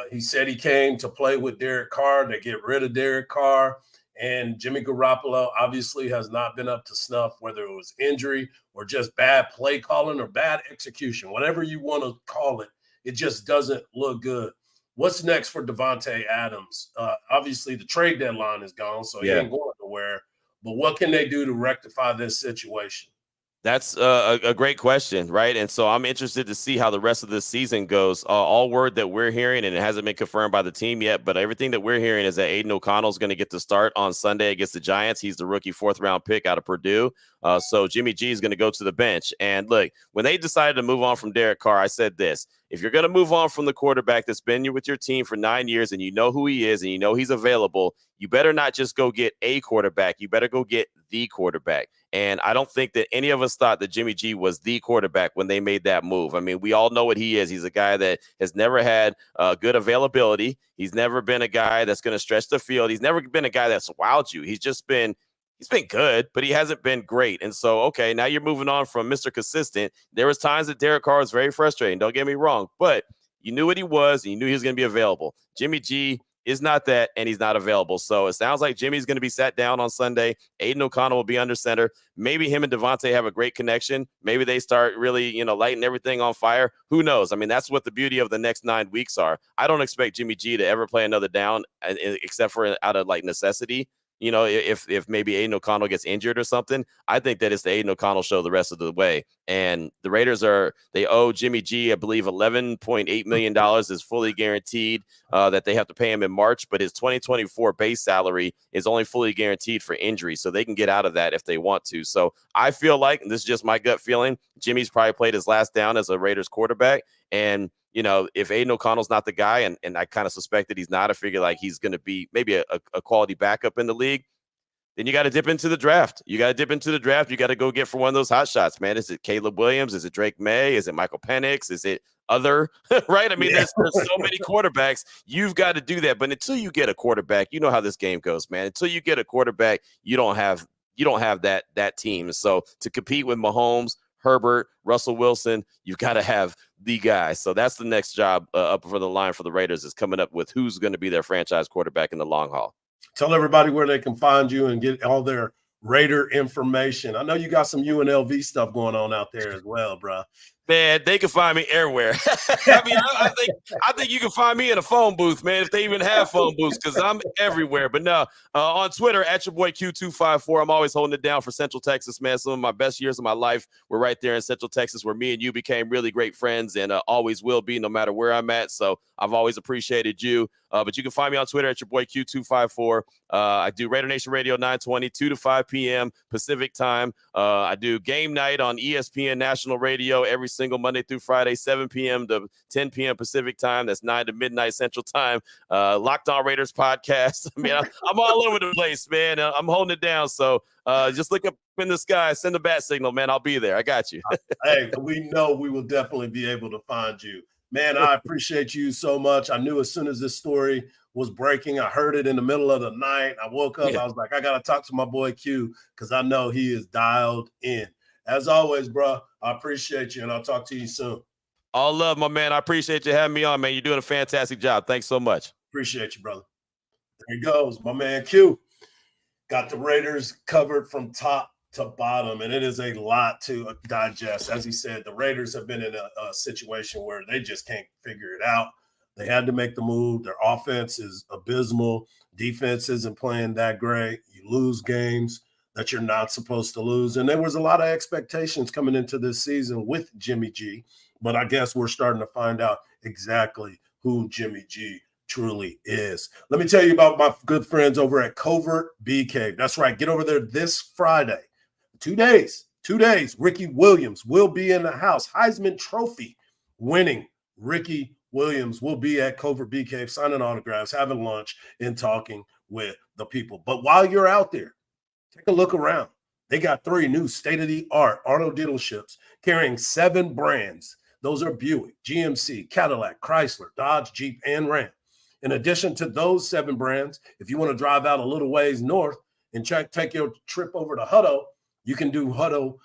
He said he came to play with Derek Carr. They get rid of Derek Carr. And Jimmy Garoppolo obviously has not been up to snuff, whether it was injury or just bad play calling or bad execution, whatever you want to call it. It just doesn't look good. What's next for Devontae Adams? Obviously, the trade deadline is gone, so he ain't going nowhere. But what can they do to rectify this situation? That's a great question, right? And so I'm interested to see how the rest of this season goes. All word that we're hearing, and it hasn't been confirmed by the team yet, but everything that we're hearing is that Aiden O'Connell is going to get the start on Sunday against the Giants. He's the rookie 4th-round pick out of Purdue. So Jimmy G is going to go to the bench. And look, when they decided to move on from Derek Carr, I said this: if you're going to move on from the quarterback that's been with your team for 9 years and you know who he is and you know he's available, you better not just go get a quarterback. You better go get the quarterback. And I don't think that any of us thought that Jimmy G was the quarterback when they made that move. I mean, we all know what he is. He's a guy that has never had good availability. He's never been a guy that's going to stretch the field. He's never been a guy that's wowed you. He's been good, but he hasn't been great. And so, okay, now you're moving on from Mr. Consistent. There was times that Derek Carr was very frustrating. Don't get me wrong, but you knew what he was and you knew he was going to be available. Jimmy G is not that, and he's not available. So it sounds like Jimmy's going to be sat down on Sunday. Aiden O'Connell will be under center. Maybe him and Devontae have a great connection. Maybe they start really, lighting everything on fire. Who knows? I mean, that's what the beauty of the next 9 weeks are. I don't expect Jimmy G to ever play another down except for out of necessity. If maybe Aiden O'Connell gets injured or something, I think that it's the Aiden O'Connell show the rest of the way. And the Raiders they owe Jimmy G, I believe, $11.8 million is fully guaranteed that they have to pay him in March, but his 2024 base salary is only fully guaranteed for injury, so they can get out of that if they want to. So I feel like, and this is just my gut feeling, Jimmy's probably played his last down as a Raiders quarterback. And if Aiden O'Connell's not the guy, and I kind of suspect that he's not, I figure like he's going to be maybe a quality backup in the league, then you got to dip into the draft. You got to go get for one of those hot shots, man. Is it Caleb Williams? Is it Drake May? Is it Michael Penix? Is it other? Right? I mean, there's so many quarterbacks. You've got to do that. But until you get a quarterback, you know how this game goes, man. Until you get a quarterback, you don't have that team. So to compete with Mahomes, Herbert, Russell Wilson, you've got to have the guy. So that's the next job up for the line for the Raiders, is coming up with who's going to be their franchise quarterback in the long haul. Tell everybody where they can find you and get all their Raider information. I know you got some UNLV stuff going on out there as well, bro. Man, they can find me everywhere. I mean, I think you can find me in a phone booth, man, if they even have phone booths, because I'm everywhere. But no, on Twitter, at your boy Q254, I'm always holding it down for Central Texas, man. Some of my best years of my life were right there in Central Texas, where me and you became really great friends, and always will be, no matter where I'm at. So I've always appreciated you. But you can find me on Twitter at your boy Q254. I do Raider Nation Radio 920, 2 to 5 p.m. Pacific time. I do Game Night on ESPN National Radio every single Monday through Friday, 7 p.m. to 10 p.m. Pacific time. That's 9 to midnight Central time. Locked On Raiders podcast. I mean, I'm all over the place, man. I'm holding it down. So just look up in the sky, send a bat signal, man. I'll be there. I got you. Hey, we know we will definitely be able to find you. Man, I appreciate you so much. I knew as soon as this story was breaking, I heard it in the middle of the night. I woke up, I was like, I got to talk to my boy Q because I know he is dialed in. As always, bro, I appreciate you, and I'll talk to you soon. All love, my man. I appreciate you having me on, man. You're doing a fantastic job. Thanks so much. Appreciate you, brother. There he goes, my man Q. Got the Raiders covered from top to bottom, and it is a lot to digest. As he said, the Raiders have been in a situation where they just can't figure it out. They had to make the move. Their offense is abysmal. Defense isn't playing that great. You lose games that you're not supposed to lose. And there was a lot of expectations coming into this season with Jimmy G, but I guess we're starting to find out exactly who Jimmy G truly is. Let me tell you about my good friends over at Covert BK. That's right. Get over there this Friday. 2 days. Ricky Williams will be in the house. Heisman Trophy winning Ricky Williams will be at Covert BK signing autographs, having lunch, and talking with the people. But while you're out there, take a look around. They got 3 new state-of-the-art auto dealerships carrying 7 brands. Those are Buick, GMC, Cadillac, Chrysler, Dodge, Jeep, and Ram. In addition to those 7 brands, if you want to drive out a little ways north and take your trip over to Hutto, you can do Hutto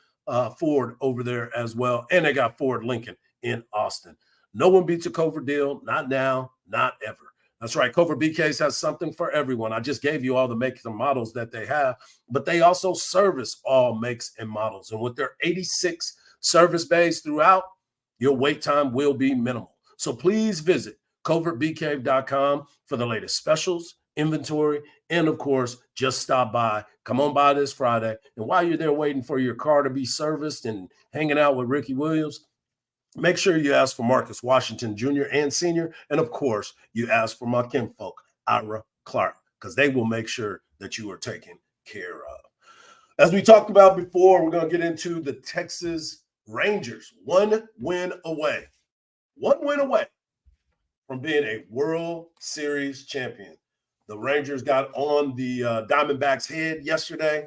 Ford over there as well. And they got Ford Lincoln in Austin. No one beats a Covert deal. Not now, not ever. That's right. Covert BKs has something for everyone. I just gave you all the makes and models that they have, but they also service all makes and models. And with their 86 service bays throughout, your wait time will be minimal. So please visit covertbk.com for the latest specials, inventory, and of course, just stop by. Come on by this Friday. And while you're there waiting for your car to be serviced and hanging out with Ricky Williams, make sure you ask for Marcus Washington Jr. and Sr. And of course, you ask for my kinfolk, Ira Clark, because they will make sure that you are taken care of. As we talked about before, we're going to get into the Texas Rangers. 1 win away. 1 win away from being a World Series champion. The Rangers got on the Diamondbacks' head yesterday.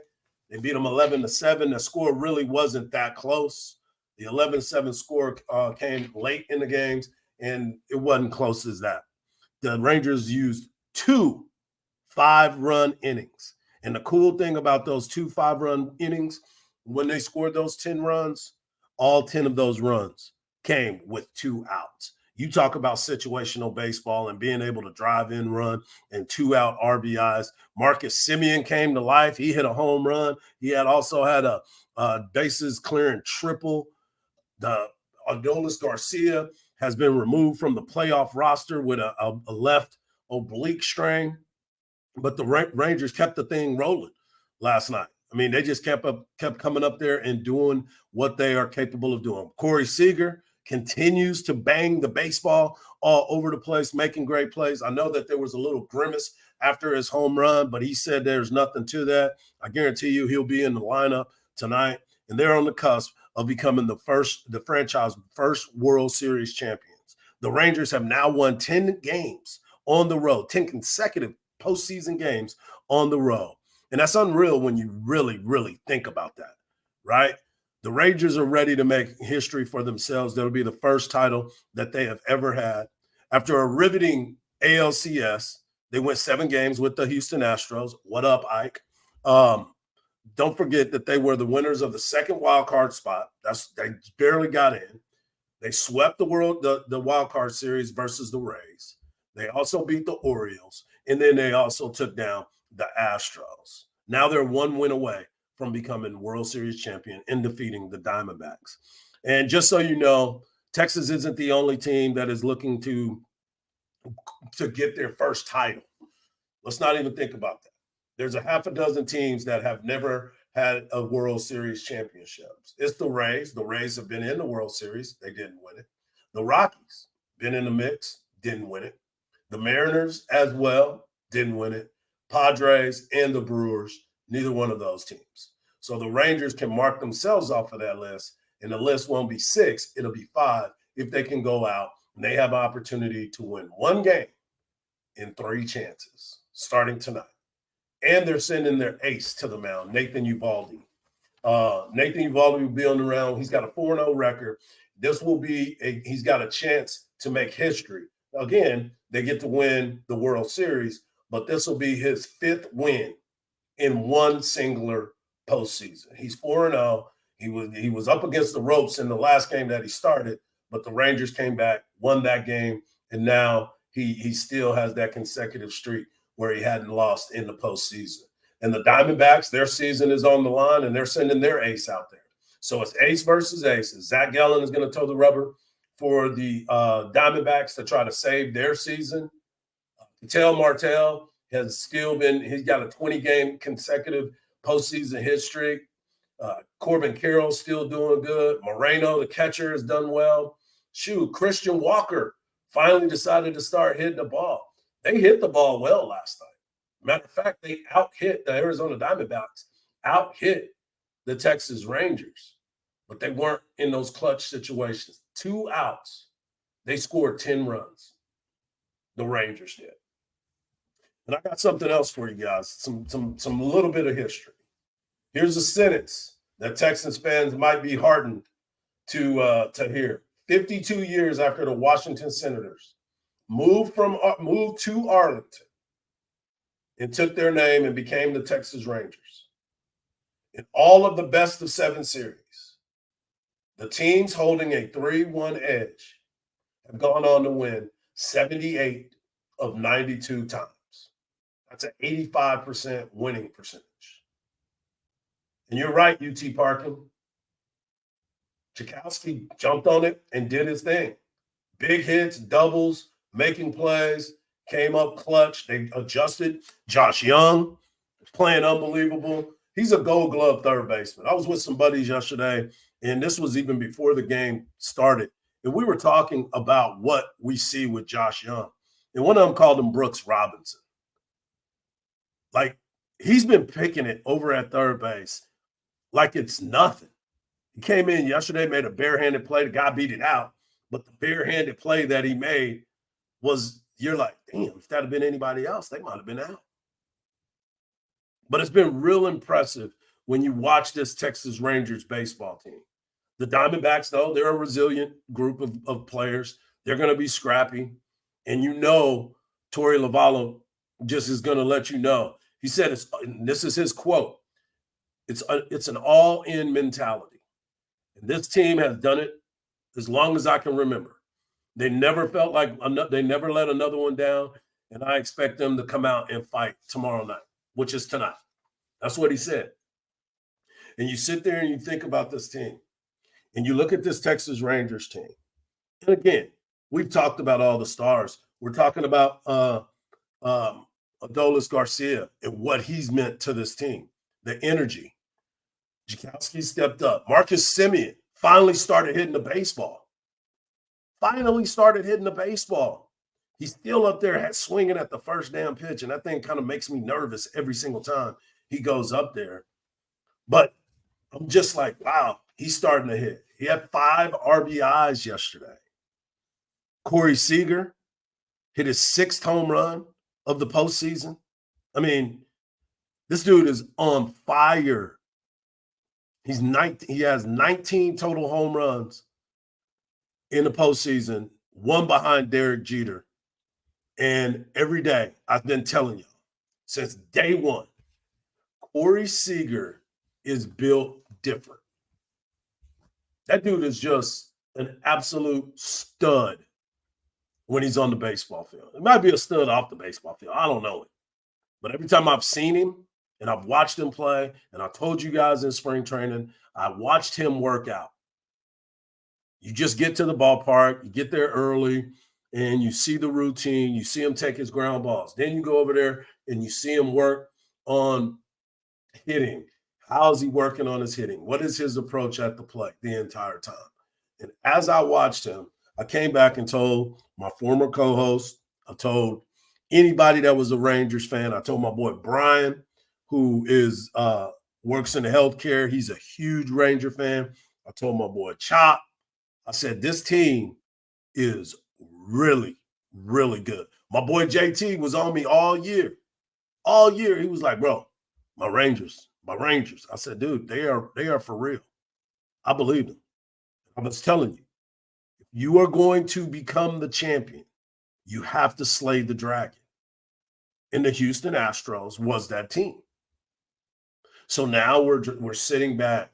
They beat them 11-7. The score really wasn't that close. The 11-7 score came late in the games, and it wasn't close as that. The Rangers used 2 5-run innings. And the cool thing about those 2 5-run innings, when they scored those 10 runs, all 10 of those runs came with 2 outs. You talk about situational baseball and being able to drive in run and 2-out RBIs. Marcus Semien came to life. He hit a home run. He had also had a bases clearing triple. The Adolis Garcia has been removed from the playoff roster with a left oblique strain, but the Rangers kept the thing rolling last night. I mean, they just kept coming up there and doing what they are capable of doing. Corey Seager continues to bang the baseball all over the place, making great plays. I know that there was a little grimace after his home run, but he said there's nothing to that. I guarantee you he'll be in the lineup tonight, and they're on the cusp of becoming the franchise first World Series champions. The Rangers have now won 10 games on the road, 10 consecutive postseason games on the road. And that's unreal when you really, really think about that, right? The Rangers are ready to make history for themselves. That'll be the first title that they have ever had. After a riveting ALCS, they went 7 games with the Houston Astros. What up, Ike? Don't forget that they were the winners of the second wild card spot. They barely got in. They swept the wild card series versus the Rays. They also beat the Orioles, and then they also took down the Astros. Now they're 1 win away from becoming World Series champion and defeating the Diamondbacks. And just so you know, Texas isn't the only team that is looking to get their first title. Let's not even think about that. There's a half a dozen teams that have never had a World Series championship. It's the Rays. The Rays have been in the World Series. They didn't win it. The Rockies, been in the mix, didn't win it. The Mariners as well, didn't win it. Padres and the Brewers, neither one of those teams. So the Rangers can mark themselves off of that list, and the list won't be 6, it'll be 5 if they can go out and they have an opportunity to win 1 game in 3 chances starting tonight. And they're sending their ace to the mound, Nathan Uvalde. Nathan Uvalde will be on the round. He's got a 4-0 record. This will be he's got a chance to make history. Again, they get to win the World Series, but this will be his 5th win in one singular postseason. He's 4-0. He was up against the ropes in the last game that he started, but the Rangers came back, won that game, and now he still has that consecutive streak where he hadn't lost in the postseason. And the Diamondbacks, their season is on the line, and they're sending their ace out there. So it's ace versus ace. Zach Gallen is going to toe the rubber for the Diamondbacks to try to save their season. Ketel Marte has still been – he's got a 20-game consecutive postseason hit streak. Corbin Carroll's still doing good. Moreno, the catcher, has done well. Shoot, Christian Walker finally decided to start hitting the ball. They hit the ball well last night. Matter of fact, they out-hit the Arizona Diamondbacks, out-hit the Texas Rangers, but they weren't in those clutch situations. 2 outs, they scored 10 runs. The Rangers did. And I got something else for you guys, some little bit of history. Here's a sentence that Texans fans might be hardened to hear. 52 years after the Washington Senators moved to Arlington and took their name and became the Texas Rangers. In all of the best of 7 series, the teams holding a 3-1 edge have gone on to win 78 of 92 times. That's an 85% winning percentage. And you're right, UT Parkin. Tchaikovsky jumped on it and did his thing. Big hits, doubles, making plays, came up clutch. They adjusted. Josh Young playing unbelievable. He's a Gold Glove third baseman. I was with some buddies yesterday, and this was even before the game started. And we were talking about what we see with Josh Young. And one of them called him Brooks Robinson. Like, he's been picking it over at third base like it's nothing. He came in yesterday, made a barehanded play. The guy beat it out. But the barehanded play that he made was, you're like, damn, if that had been anybody else, they might have been out. But it's been real impressive when you watch this Texas Rangers baseball team. The Diamondbacks, though, they're a resilient group of players. They're going to be scrappy. And you know Torey Lovullo just is going to let you know. He said, this is his quote, it's an all-in mentality. And this team has done it as long as I can remember. They never felt like they never let another one down, and I expect them to come out and fight tomorrow night, which is tonight. That's what he said. And you sit there and you think about this team, and you look at this Texas Rangers team. And again, we've talked about all the stars. We're talking about Adolis Garcia and what he's meant to this team, the energy. Tchaikovsky stepped up. Marcus Semien finally started hitting the baseball. He's still up there swinging at the first damn pitch, and that thing kind of makes me nervous every single time he goes up there. But I'm just like, wow, he's starting to hit. He had 5 RBIs yesterday. Corey Seager hit his 6th home run of the postseason. I mean, this dude is on fire. He has 19 total home runs in the postseason, one behind Derek Jeter. And every day, I've been telling you, since day one, Corey Seager is built different. That dude is just an absolute stud when he's on the baseball field. It might be a stud off the baseball field. I don't know it. But every time I've seen him and I've watched him play, and I told you guys in spring training, I watched him work out. You just get to the ballpark, you get there early, and you see the routine. You see him take his ground balls. Then you go over there and you see him work on hitting. How is he working on his hitting? What is his approach at the plate the entire time? And as I watched him, I came back and told my former co-host, I told anybody that was a Rangers fan, I told my boy Brian, who is works in the healthcare. He's a huge Ranger fan. I told my boy Chop, I said, this team is really, really good. My boy JT was on me all year. All year, he was like, bro, my Rangers, my Rangers. I said, dude, they are for real. I believe them. I was telling you, if you are going to become the champion, you have to slay the dragon. And the Houston Astros was that team. So now we're sitting back,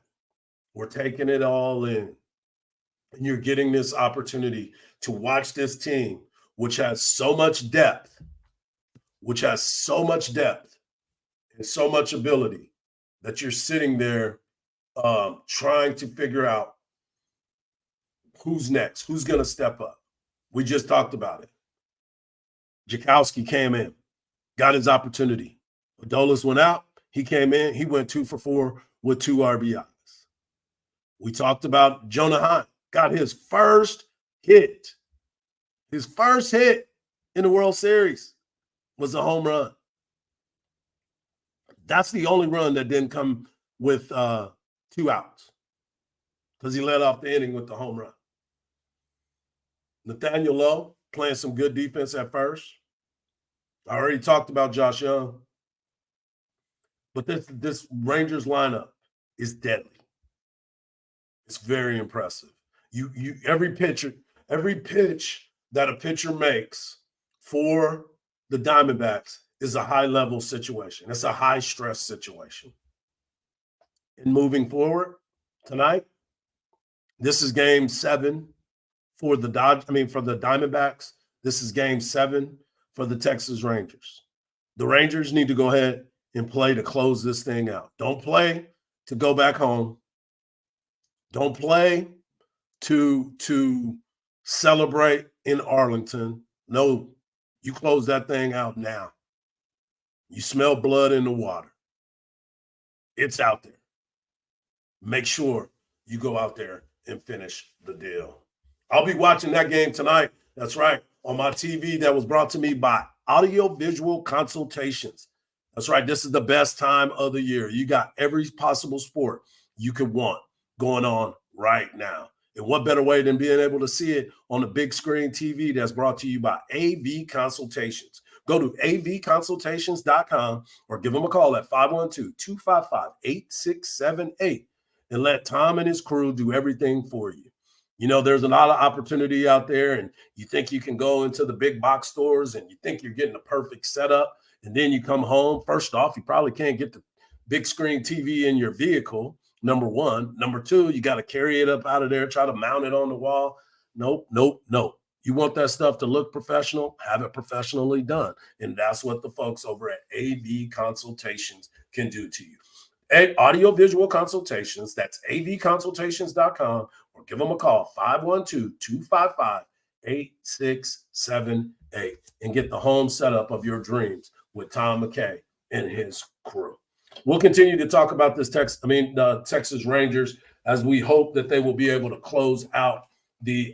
we're taking it all in, and you're getting this opportunity to watch this team, which has so much depth, and so much ability, that you're sitting there trying to figure out who's next, who's going to step up. We just talked about it. Jakowski came in, got his opportunity. Adolis went out. He came in. He went 2 for 4 with 2 RBIs. We talked about Jonah Heim. Got his first hit. His first hit in the World Series was a home run. That's the only run that didn't come with 2 outs, because he led off the inning with the home run. Nathaniel Lowe playing some good defense at first. I already talked about Josh Young. But this Rangers lineup is deadly. It's very impressive. Every pitch that a pitcher makes for the Diamondbacks is a high-level situation. It's a high-stress situation. And moving forward tonight, this is game 7 for the Diamondbacks. This is game 7 for the Texas Rangers. The Rangers need to go ahead and play to close this thing out. Don't play to go back home. Don't play to celebrate in Arlington. No, you close that thing out now. You smell blood in the water. It's out there. Make sure you go out there and finish the deal. I'll be watching that game tonight. That's right, on my TV that was brought to me by Audio Visual Consultations. That's right. This is the best time of the year. You got every possible sport you could want going on right now. And what better way than being able to see it on the big screen TV that's brought to you by AV Consultations. Go to avconsultations.com or give them a call at 512-255-8678 and let Tom and his crew do everything for you. You know, there's a lot of opportunity out there, and you think you can go into the big box stores and you think you're getting the perfect setup. And then you come home. First off, you probably can't get the big screen TV in your vehicle, number one. Number two, you got to carry it up out of there, try to mount it on the wall. Nope. You want that stuff to look professional, have it professionally done. And that's what the folks over at AV Consultations can do to you. Audio Visual Consultations, that's avconsultations.com, or give them a call, 512-255-8678, and get the home setup of your dreams with Tom McKay and his crew. We'll continue to talk about this Texas Rangers, as we hope that they will be able to close out the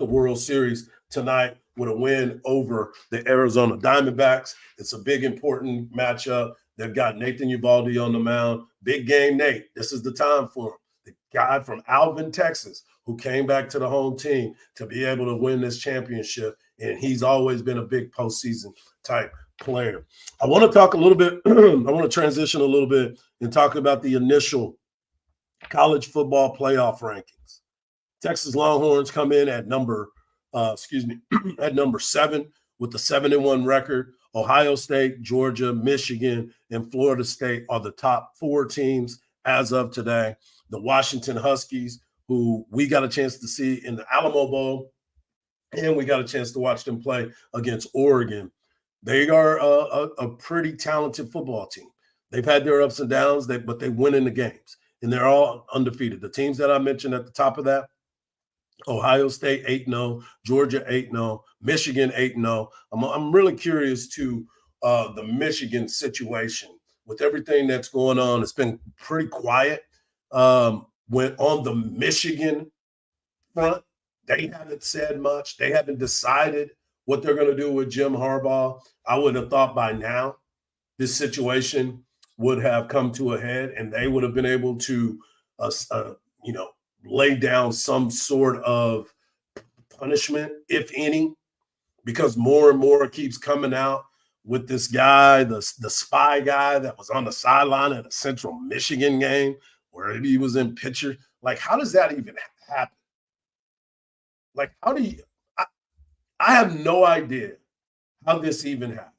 World Series tonight with a win over the Arizona Diamondbacks. It's a big, important matchup. They've got Nathan Uvalde on the mound. Big game Nate. This is the time for him. The guy from Alvin, Texas, who came back to the home team to be able to win this championship. And he's always been a big postseason type player. I want to talk a little bit. I want to transition a little bit and talk about the initial college football playoff rankings. Texas Longhorns come in at number 7 with a 7-1 record. Ohio State, Georgia, Michigan, and Florida State are the top 4 teams as of today. The Washington Huskies, who we got a chance to see in the Alamo Bowl, and we got a chance to watch them play against Oregon. They are a pretty talented football team. They've had their ups and downs, but they win in the games, and they're all undefeated. The teams that I mentioned at the top of that, Ohio State 8-0, Georgia 8-0, Michigan 8-0. I'm really curious to the Michigan situation with everything that's going on. It's been pretty quiet. When on the Michigan front, they haven't said much. They haven't decided what they're going to do with Jim Harbaugh. I would have thought by now this situation would have come to a head, and they would have been able to, lay down some sort of punishment, if any, because more and more keeps coming out with this guy, the spy guy that was on the sideline at a Central Michigan game where he was in picture. Like, how does that even happen? Like, how do you I have no idea how this even happened.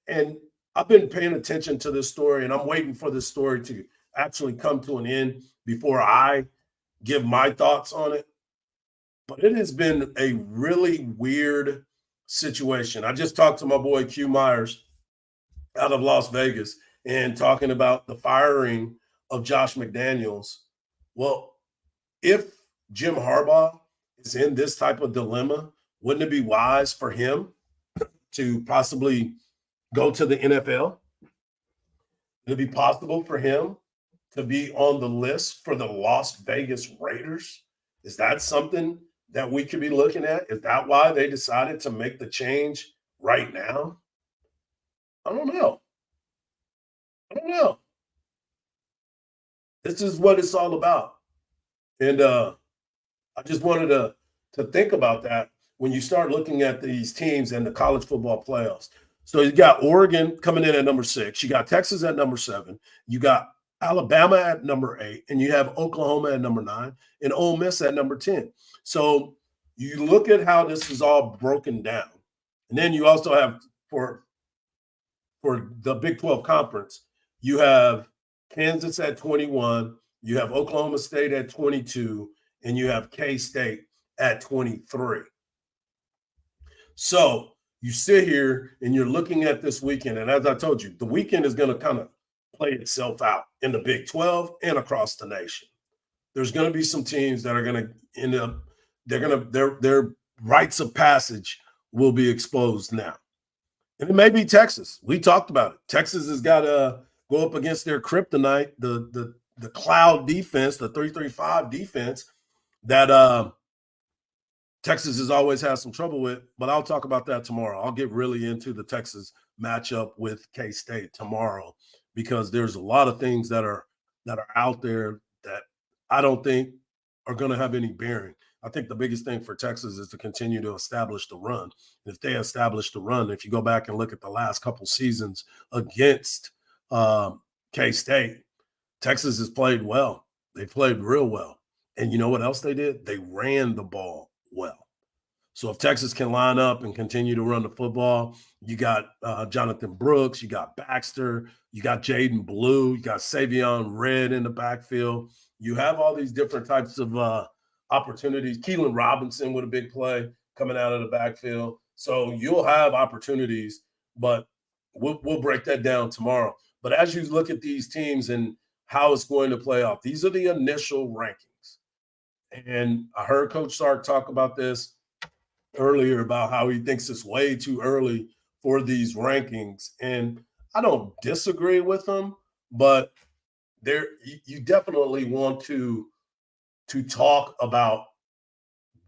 And I've been paying attention to this story, and I'm waiting for this story to actually come to an end before I give my thoughts on it. But it has been a really weird situation. I just talked to my boy Q Myers out of Las Vegas and talking about the firing of Josh McDaniels. Well, if Jim Harbaugh is in this type of dilemma, wouldn't it be wise for him to possibly go to the NFL? Would it be possible for him to be on the list for the Las Vegas Raiders? Is that something that we could be looking at? Is that why they decided to make the change right now? I don't know. This is what it's all about. And I just wanted to think about that when you start looking at these teams in the college football playoffs. So you got Oregon coming in at number 6. You got Texas at number 7. You got Alabama at number 8. And you have Oklahoma at number 9 and Ole Miss at number 10. So you look at how this is all broken down. And then you also have for the Big 12 Conference, you have Kansas at 21. You have Oklahoma State at 22. And you have K-State at 23. So you sit here and you're looking at this weekend, and as I told you, the weekend is going to kind of play itself out in the Big 12 and across the nation. There's going to be some teams that are going to end up, their rites of passage will be exposed now. And it may be Texas. We talked about it. Texas has got to go up against their kryptonite, the cloud defense, the 3-3-5 defense that Texas has always had some trouble with, but I'll talk about that tomorrow. I'll get really into the Texas matchup with K-State tomorrow because there's a lot of things that are out there that I don't think are going to have any bearing. I think the biggest thing for Texas is to continue to establish the run. And if they establish the run, if you go back and look at the last couple seasons against K-State, Texas has played well. They played real well. And you know what else they did? They ran the ball well. So if Texas can line up and continue to run the football, you got Jonathan Brooks, you got Baxter, you got Jaden Blue, you got Savion Red in the backfield. You have all these different types of opportunities. Keelan Robinson with a big play coming out of the backfield. So you'll have opportunities, but we'll break that down tomorrow. But as you look at these teams and how it's going to play out, these are the initial rankings. And I heard Coach Sark talk about this earlier about how he thinks it's way too early for these rankings. And I don't disagree with him, but you definitely want to talk about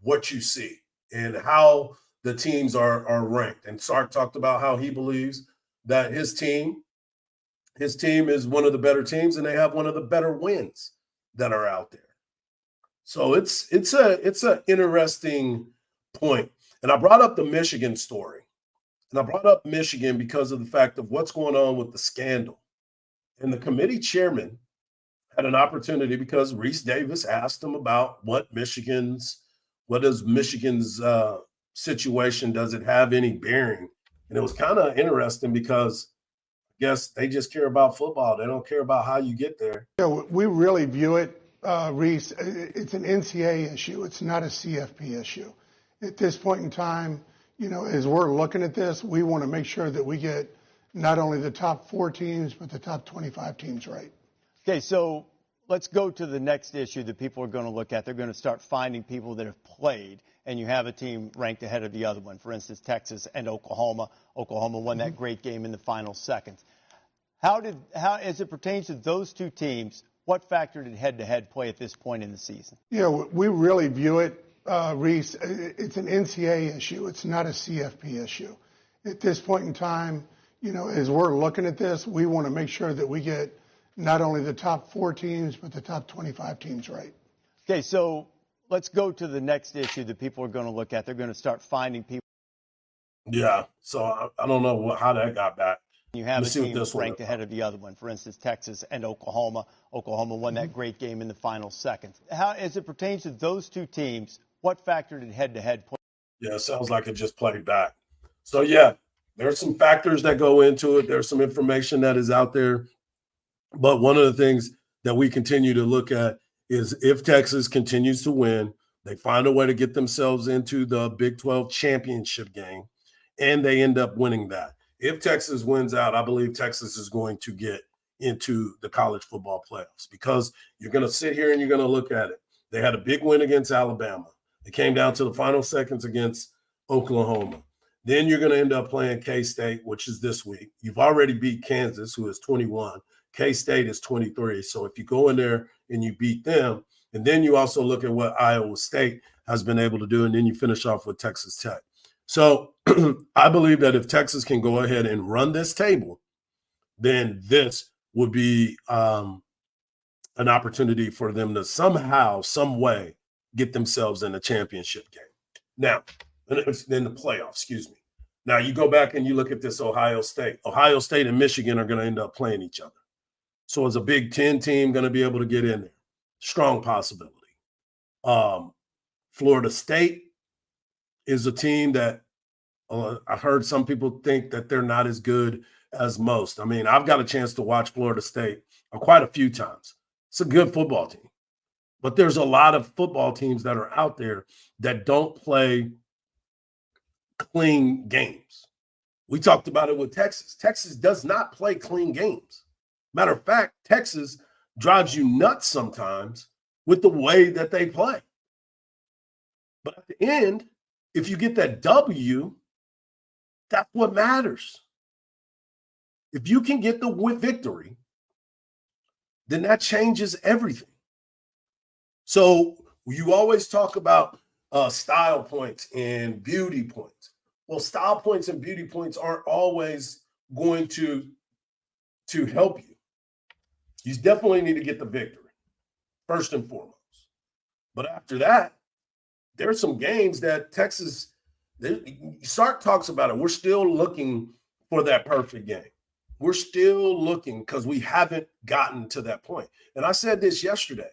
what you see and how the teams are ranked. And Sark talked about how he believes that his team is one of the better teams and they have one of the better wins that are out there. So it's an interesting point. And I brought up the Michigan story. And I brought up Michigan because of the fact of what's going on with the scandal. And the committee chairman had an opportunity because Reese Davis asked him about what does Michigan's situation, does it have any bearing? And it was kind of interesting because I guess they just care about football. They don't care about how you get there. Yeah, we really view it, Reese, it's an NCAA issue. It's not a CFP issue. At this point in time, as we're looking at this, we want to make sure that we get not only the top 4 teams, but the top 25 teams right. Okay, so let's go to the next issue that people are going to look at. They're going to start finding people that have played, and you have a team ranked ahead of the other one. For instance, Texas and Oklahoma. Oklahoma won that great game in the final seconds. How, as it pertains to those two teams, what factor did head-to-head play at this point in the season? Yeah, we really view it, Reese, it's an NCAA issue. It's not a CFP issue. At this point in time, as we're looking at this, we want to make sure that we get not only the top 4 teams, but the top 25 teams right. Okay, so let's go to the next issue that people are going to look at. They're going to start finding people. Yeah. So I don't know how that got back. You Let have me a see what team this one ranked is. ahead of the other one. For instance, Texas and Oklahoma. Oklahoma won that great game in the final seconds. How, as it pertains to those two teams, what factor did head-to-head play? Yeah, it sounds like it just played back. So, yeah, there's some factors that go into it. There's some information that is out there. But one of the things that we continue to look at is if Texas continues to win, they find a way to get themselves into the Big 12 championship game, and they end up winning that. If Texas wins out, I believe Texas is going to get into the college football playoffs because you're going to sit here and you're going to look at it. They had a big win against Alabama. It came down to the final seconds against Oklahoma. Then you're going to end up playing K-State, which is this week. You've already beat Kansas, who is 21. K-State is 23. So if you go in there and you beat them, and then you also look at what Iowa State has been able to do, and then you finish off with Texas Tech. So I believe that if Texas can go ahead and run this table, then this would be an opportunity for them to somehow, some way, get themselves in a championship game. Now, in the playoffs, excuse me. Now, you go back and you look at this Ohio State. Ohio State and Michigan are going to end up playing each other. So is a Big Ten team going to be able to get in there? Strong possibility. Florida State is a team that I heard some people think that they're not as good as most. I mean, I've got a chance to watch Florida State quite a few times. It's a good football team. But there's a lot of football teams that are out there that don't play clean games. We talked about it with Texas. Texas does not play clean games. Matter of fact, Texas drives you nuts sometimes with the way that they play. But at the end, if you get that W, that's what matters. If you can get the victory, then that changes everything. So you always talk about style points and beauty points. Well, style points and beauty points aren't always going to help you. You definitely need to get the victory, first and foremost. But after that, there's some games that Texas, Sark talks about it. We're still looking for that perfect game. We're still looking because we haven't gotten to that point. And I said this yesterday.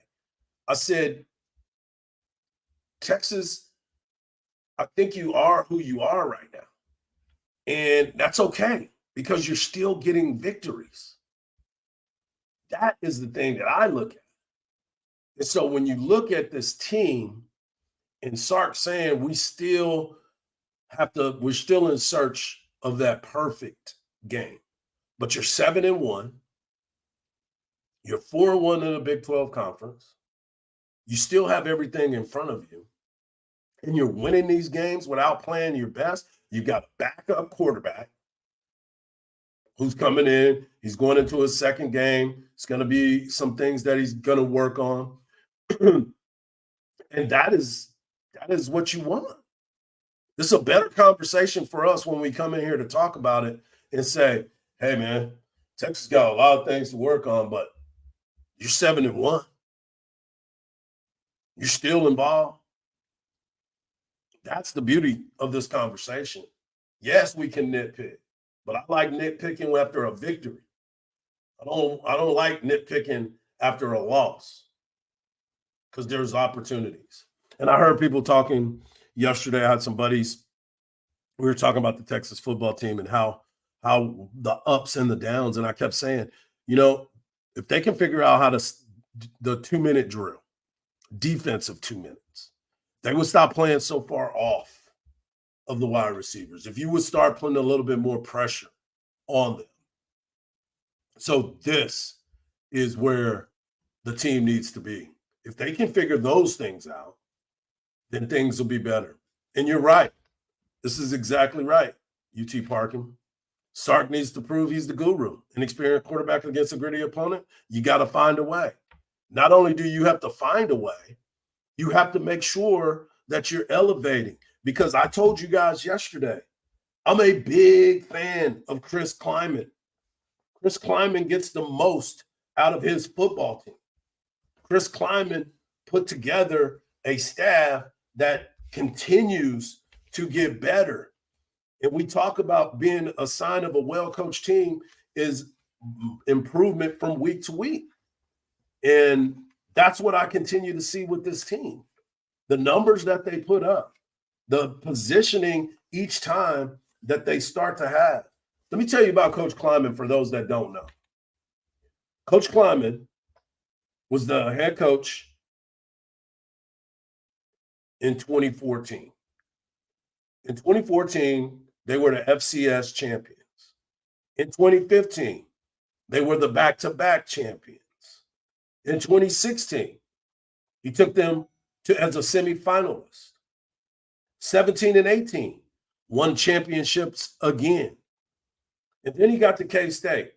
I said, Texas, I think you are who you are right now. And that's okay because you're still getting victories. That is the thing that I look at. And so when you look at this team and Sark saying we're still in search of that perfect game. But you're 7-1. You're 4-1 in the Big 12 conference. You still have everything in front of you. And you're winning these games without playing your best. You've got a backup quarterback who's coming in. He's going into his second game. It's going to be some things that he's going to work on. And that is what you want. This is a better conversation for us when we come in here to talk about it and say, hey, man, Texas got a lot of things to work on, but you're 7-1. You're still involved. That's the beauty of this conversation. Yes, we can nitpick, but I like nitpicking after a victory. I don't like nitpicking after a loss because there's opportunities. And I heard people talking yesterday. I had some buddies. We were talking about the Texas football team and how the ups and the downs. And I kept saying, if they can figure out how to the 2-minute drill, defensive 2 minutes, they would stop playing so far off of the wide receivers. If you would start putting a little bit more pressure on them. So this is where the team needs to be. If they can figure those things out, then things will be better. And you're right. This is exactly right, UT Parkin. Sark needs to prove he's the guru. An experienced quarterback against a gritty opponent, you got to find a way. Not only do you have to find a way, you have to make sure that you're elevating. Because I told you guys yesterday, I'm a big fan of Chris Kleiman. Chris Kleiman gets the most out of his football team. Chris Kleiman put together a staff that continues to get better. And we talk about being a sign of a well-coached team is improvement from week to week. And that's what I continue to see with this team. The numbers that they put up, the positioning each time that they start to have. Let me tell you about Coach Kleiman for those that don't know. Coach Kleiman was the head coach in 2014. In 2014, they were the FCS champions. In 2015, they were the back-to-back champions. In 2016, he took them as a semifinalist. 17 and 18, won championships again. And then he got to K-State.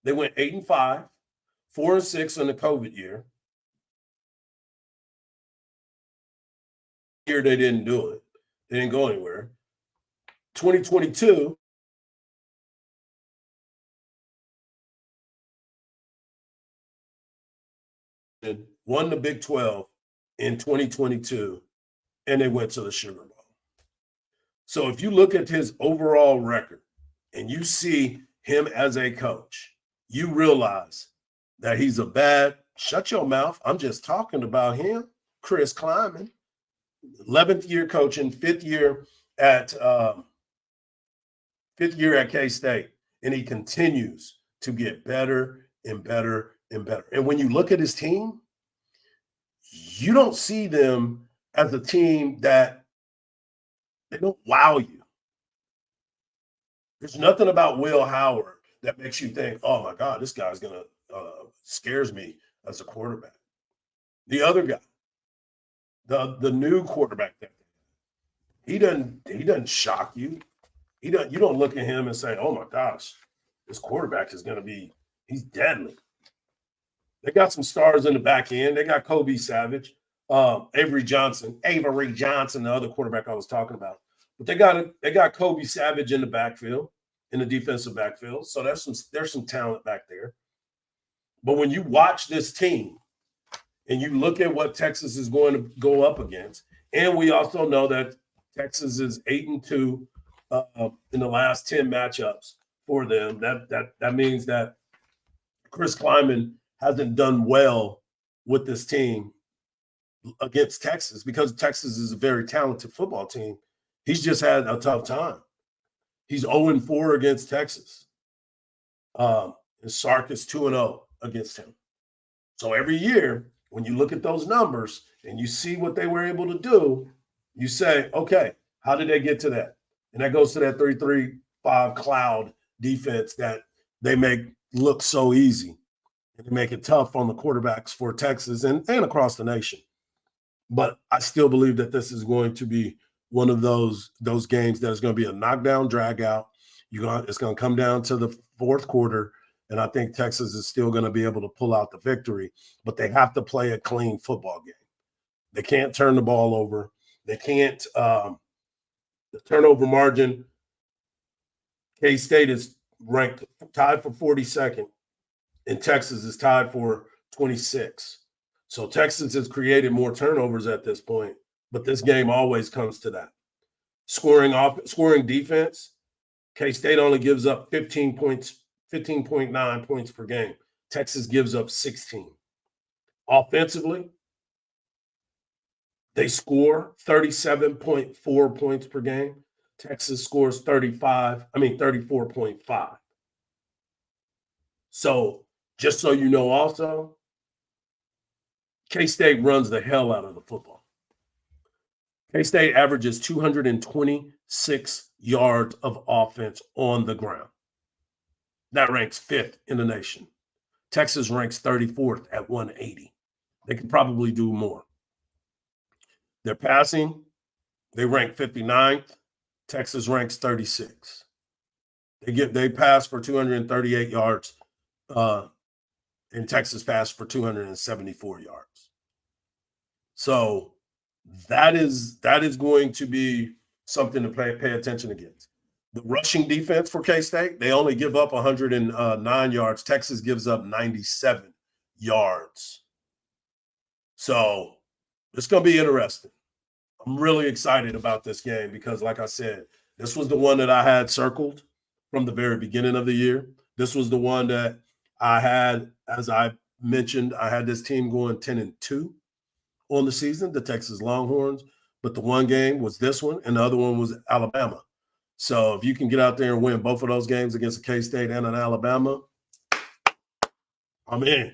They went 8-5, 4-6 in the COVID year. Here they didn't do it. They didn't go anywhere. 2022, won the Big 12 in 2022, and they went to the Sugar Bowl. So if you look at his overall record and you see him as a coach, you realize that he's a bad, shut your mouth, I'm just talking about him, Chris Kleiman, 11th year coaching, fifth year at K-State, and he continues to get better and better and better. And when you look at his team, you don't see them as a team that they don't wow you. There's nothing about Will Howard that makes you think, oh my God, this guy's gonna scares me as a quarterback. The other guy, the new quarterback, he doesn't shock you. You don't look at him and say, oh my gosh, this quarterback is he's deadly. They got some stars in the back end. They got Kobe Savage, Avery Johnson, the other quarterback I was talking about. But they got Kobe Savage in the backfield, in the defensive backfield. So there's some talent back there. But when you watch this team and you look at what Texas is going to go up against, and we also know that Texas is 8-2 in the last 10 matchups for them. That means that Chris Kleiman hasn't done well with this team against Texas because Texas is a very talented football team. He's just had a tough time. He's 0-4 against Texas. And Sark is 2-0 against him. So every year, when you look at those numbers and you see what they were able to do, you say, okay, how did they get to that? And that goes to that 3-3-5 cloud defense that they make look so easy. And they make it tough on the quarterbacks for Texas and across the nation. But I still believe that this is going to be one of those games that is going to be a knockdown, drag out. It's going to come down to the fourth quarter, and I think Texas is still going to be able to pull out the victory. But they have to play a clean football game. They can't turn the ball over. They can't the turnover margin. K-State is tied for 42nd. And Texas is tied for 26. So Texas has created more turnovers at this point, but this game always comes to that. Scoring defense, K-State only gives up 15.9 points per game. Texas gives up 16. Offensively, they score 37.4 points per game. Texas scores 34.5. So just so you know also, K-State runs the hell out of the football. K-State averages 226 yards of offense on the ground. That ranks 5th in the nation. Texas ranks 34th at 180. They could probably do more. Their passing, they rank 59th. Texas ranks 36. They pass for 238 yards. And Texas passed for 274 yards. So that is going to be something to pay attention against. The rushing defense for K-State, they only give up 109 yards. Texas gives up 97 yards. So it's going to be interesting. I'm really excited about this game because, like I said, This was the one that I had circled from the very beginning of the year. This was the one that I had, as I mentioned, I had this team going 10-2 on the season, the Texas Longhorns. But the one game was this one, and the other one was Alabama. So if you can get out there and win both of those games against a K-State and an Alabama, I'm in.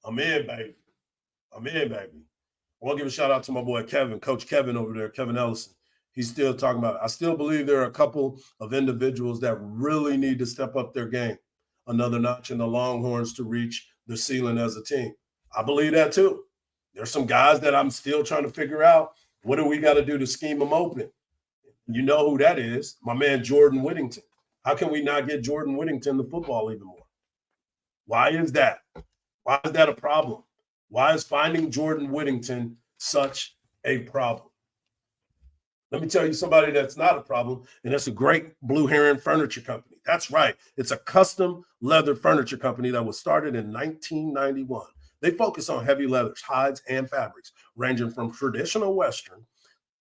I'm in, baby. I'm in, baby. I want to give a shout out to my boy Kevin, Coach Kevin over there, Kevin Ellison. He's still talking about it. I still believe there are a couple of individuals that really need to step up their game another notch in the Longhorns to reach the ceiling as a team. I believe that too. There's some guys that I'm still trying to figure out, what do we got to do to scheme them open? You know who that is, my man Jordan Whittington. How can we not get Jordan Whittington the football even more? Why is that? Why is that a problem? Why is finding Jordan Whittington such a problem? Let me tell you somebody that's not a problem, and that's a great Blue Heron Furniture Company. That's right. It's a custom leather furniture company that was started in 1991. They focus on heavy leathers, hides, and fabrics, ranging from traditional Western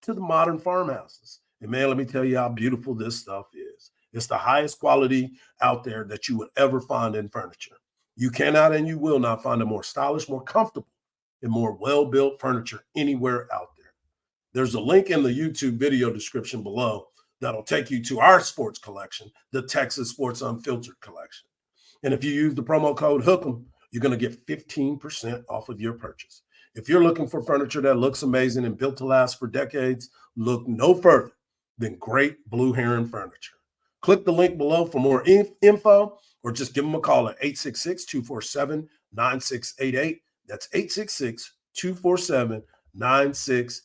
to the modern farmhouses. And man, let me tell you how beautiful this stuff is. It's the highest quality out there that you would ever find in furniture. You cannot and you will not find a more stylish, more comfortable, and more well-built furniture anywhere out there. There's a link in the YouTube video description below that'll take you to our sports collection, the Texas Sports Unfiltered collection. And if you use the promo code HOOK'em, you're going to get 15% off of your purchase. If you're looking for furniture that looks amazing and built to last for decades, look no further than Great Blue Heron Furniture. Click the link below for more info, or just give them a call at 866-247-9688. That's 866-247-9688.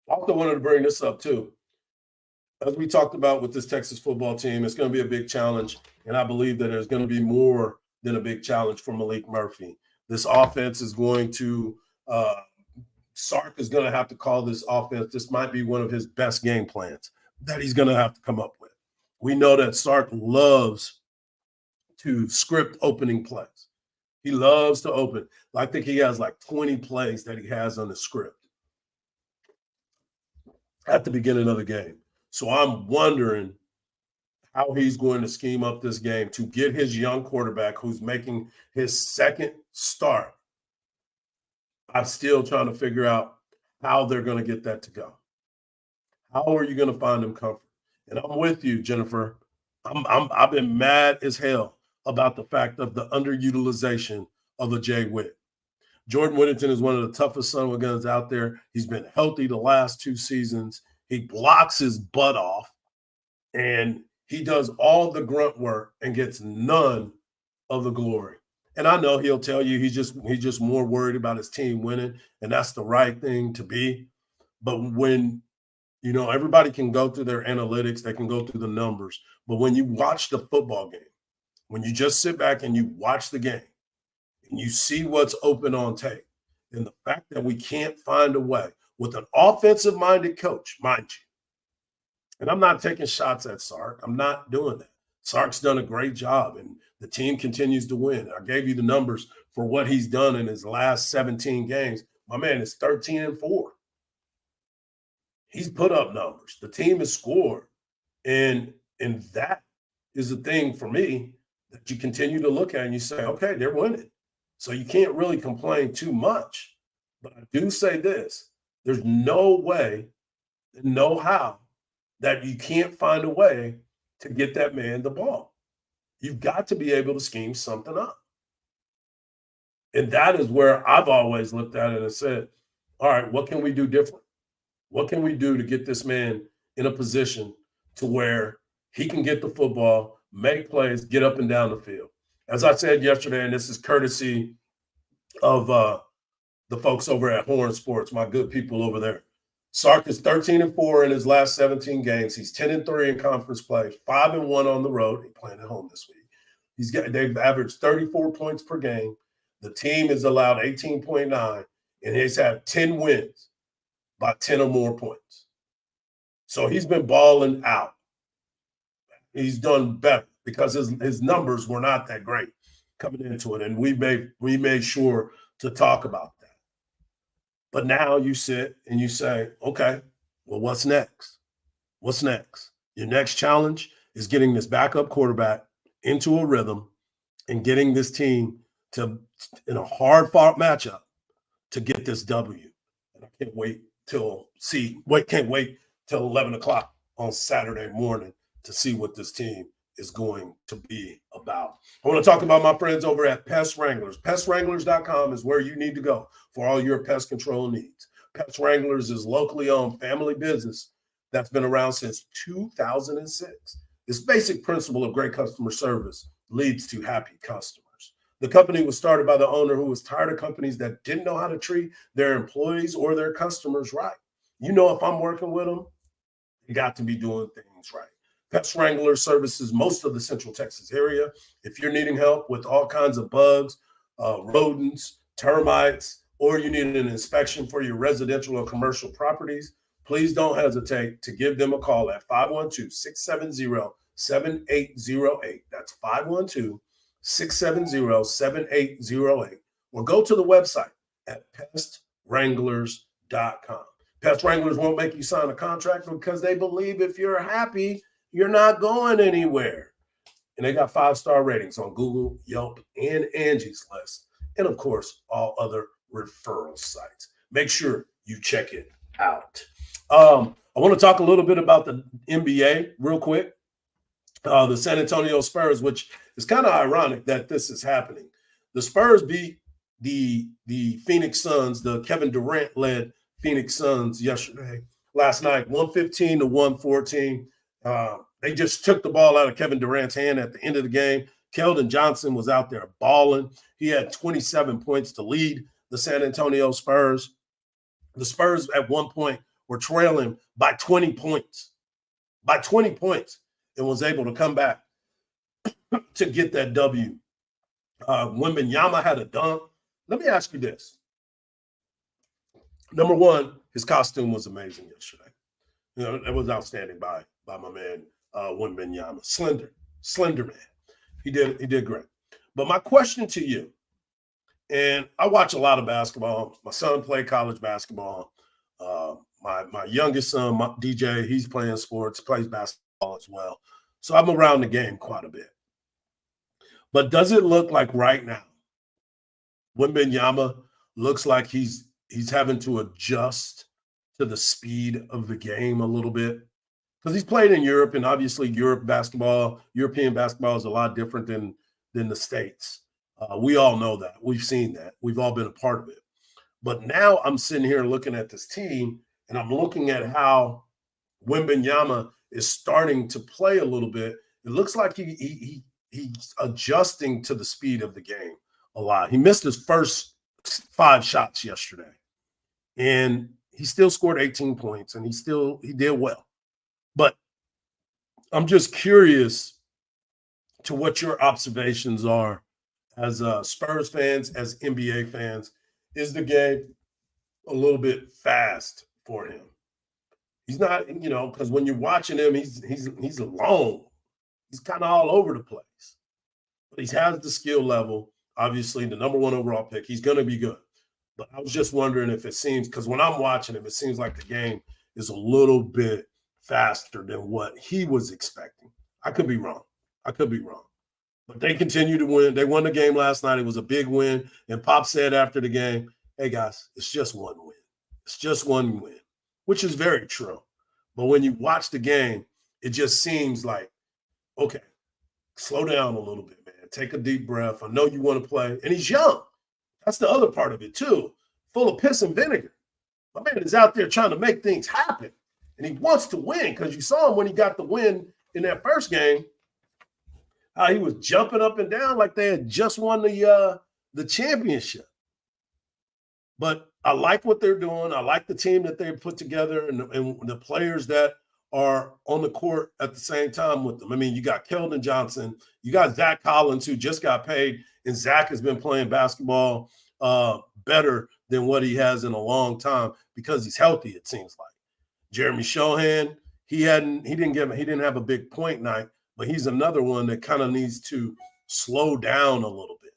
I also wanted to bring this up too. As we talked about with this Texas football team, it's going to be a big challenge, and I believe that there's going to be more than a big challenge for Malik Murphy. This offense is going to Sark is going to have to call this offense. This might be one of his best game plans that he's going to have to come up with. We know that Sark loves to script opening plays. He loves to open. I think he has like 20 plays that he has on the script at the beginning of the game. So I'm wondering how he's going to scheme up this game to get his young quarterback who's making his second start. I'm still trying to figure out how they're going to get that to go. How are you going to find him comfort? And I'm with you, Jennifer. I've been mad as hell about the fact of the underutilization of a Jay Witt. Jordan Whittington is one of the toughest son of a guns out there. He's been healthy the last 2 seasons. He blocks his butt off, and he does all the grunt work and gets none of the glory. And I know he'll tell you he's just more worried about his team winning, and that's the right thing to be. But when, you know, everybody can go through their analytics, they can go through the numbers. But when you watch the football game, when you just sit back and you watch the game and you see what's open on tape, and the fact that we can't find a way with an offensive-minded coach, mind you. And I'm not taking shots at Sark. I'm not doing that. Sark's done a great job, and the team continues to win. I gave you the numbers for what he's done in his last 17 games. My man is 13-4. He's put up numbers. The team has scored. And that is the thing for me that you continue to look at and you say, okay, they're winning. So you can't really complain too much. But I do say this. There's no way, no how, that you can't find a way to get that man the ball. You've got to be able to scheme something up. And that is where I've always looked at it and said, all right, what can we do different? What can we do to get this man in a position to where he can get the football, make plays, get up and down the field? As I said yesterday, and this is courtesy of the folks over at Horn Sports, my good people over there. Sark is 13-4 in his last 17 games. He's 10-3 in conference play, 5-1 on the road. He's playing at home this week. They've averaged 34 points per game. The team is allowed 18.9, and he's had 10 wins by 10 or more points. So he's been balling out. He's done better because his numbers were not that great coming into it, and we made sure to talk about that. But now you sit and you say, okay, well, what's next? What's next? Your next challenge is getting this backup quarterback into a rhythm and getting this team to, in a hard-fought matchup, to get this W. And I can't wait till 11 o'clock on Saturday morning to see what this team is going to be about. I want to talk about my friends over at Pest Wranglers. PestWranglers.com is where you need to go for all your pest control needs. Pest Wranglers is locally owned family business that's been around since 2006. This basic principle of great customer service leads to happy customers. The company was started by the owner who was tired of companies that didn't know how to treat their employees or their customers right. You know, if I'm working with them, you got to be doing things right. Pest Wrangler services most of the Central Texas area. If you're needing help with all kinds of bugs, rodents, termites, or you need an inspection for your residential or commercial properties, please don't hesitate to give them a call at 512-670-7808. That's 512-670-7808. Or go to the website at pestwranglers.com. Pest Wranglers won't make you sign a contract because they believe if you're happy, you're not going anywhere. And they got 5-star ratings on Google, Yelp, and Angie's List. And of course, all other referral sites. Make sure you check it out. I want to talk a little bit about the NBA real quick. The San Antonio Spurs, which is kind of ironic that this is happening. The Spurs beat the Phoenix Suns, the Kevin Durant-led Phoenix Suns last night, 115-114. They just took the ball out of Kevin Durant's hand at the end of the game. Keldon Johnson was out there balling. He had 27 points to lead the San Antonio Spurs. The Spurs at one point were trailing by 20 points, and was able to come back to get that W. Wembanyama had a dunk. Let me ask you this. Number one, his costume was amazing yesterday. You know, it was outstanding by my man Wembanyama. Slender man. He did great. But my question to you, and I watch a lot of basketball. My son played college basketball. My youngest son, DJ, he's playing sports, plays basketball as well. So I'm around the game quite a bit. But does it look like right now, Wembanyama looks like he's having to adjust to the speed of the game a little bit? Because he's played in Europe, and obviously European basketball is a lot different than the States. We all know that. We've seen that. We've all been a part of it. But now I'm sitting here looking at this team, and I'm looking at how Wembanyama is starting to play a little bit. It looks like he's adjusting to the speed of the game a lot. He missed his first 5 shots yesterday, and he still scored 18 points, and he did well. But I'm just curious to what your observations are as Spurs fans, as NBA fans. Is the game a little bit fast for him? He's not, because when you're watching him, he's alone. He's kind of all over the place. But he has the skill level. Obviously, the number 1 overall pick. He's going to be good. But I was just wondering if it seems, because when I'm watching him, it seems like the game is a little bit faster than what he was expecting. I could be wrong. But they continue to win. They won the game last night. It was a big win. And Pop said after the game, hey, guys, it's just one win. It's just one win, which is very true. But when you watch the game, it just seems like, okay, slow down a little bit, man. Take a deep breath. I know you want to play. And he's young. That's the other part of it, too. Full of piss and vinegar. My man is out there trying to make things happen. And he wants to win, because you saw him when he got the win in that first game, how he was jumping up and down like they had just won the championship. But I like what they're doing. I like the team that they put together and the players that are on the court at the same time with them. I mean, you got Keldon Johnson. You got Zach Collins, who just got paid, and Zach has been playing basketball better than what he has in a long time because he's healthy, it seems like. Jeremy Shohan, he didn't have a big point night, but he's another one that kind of needs to slow down a little bit.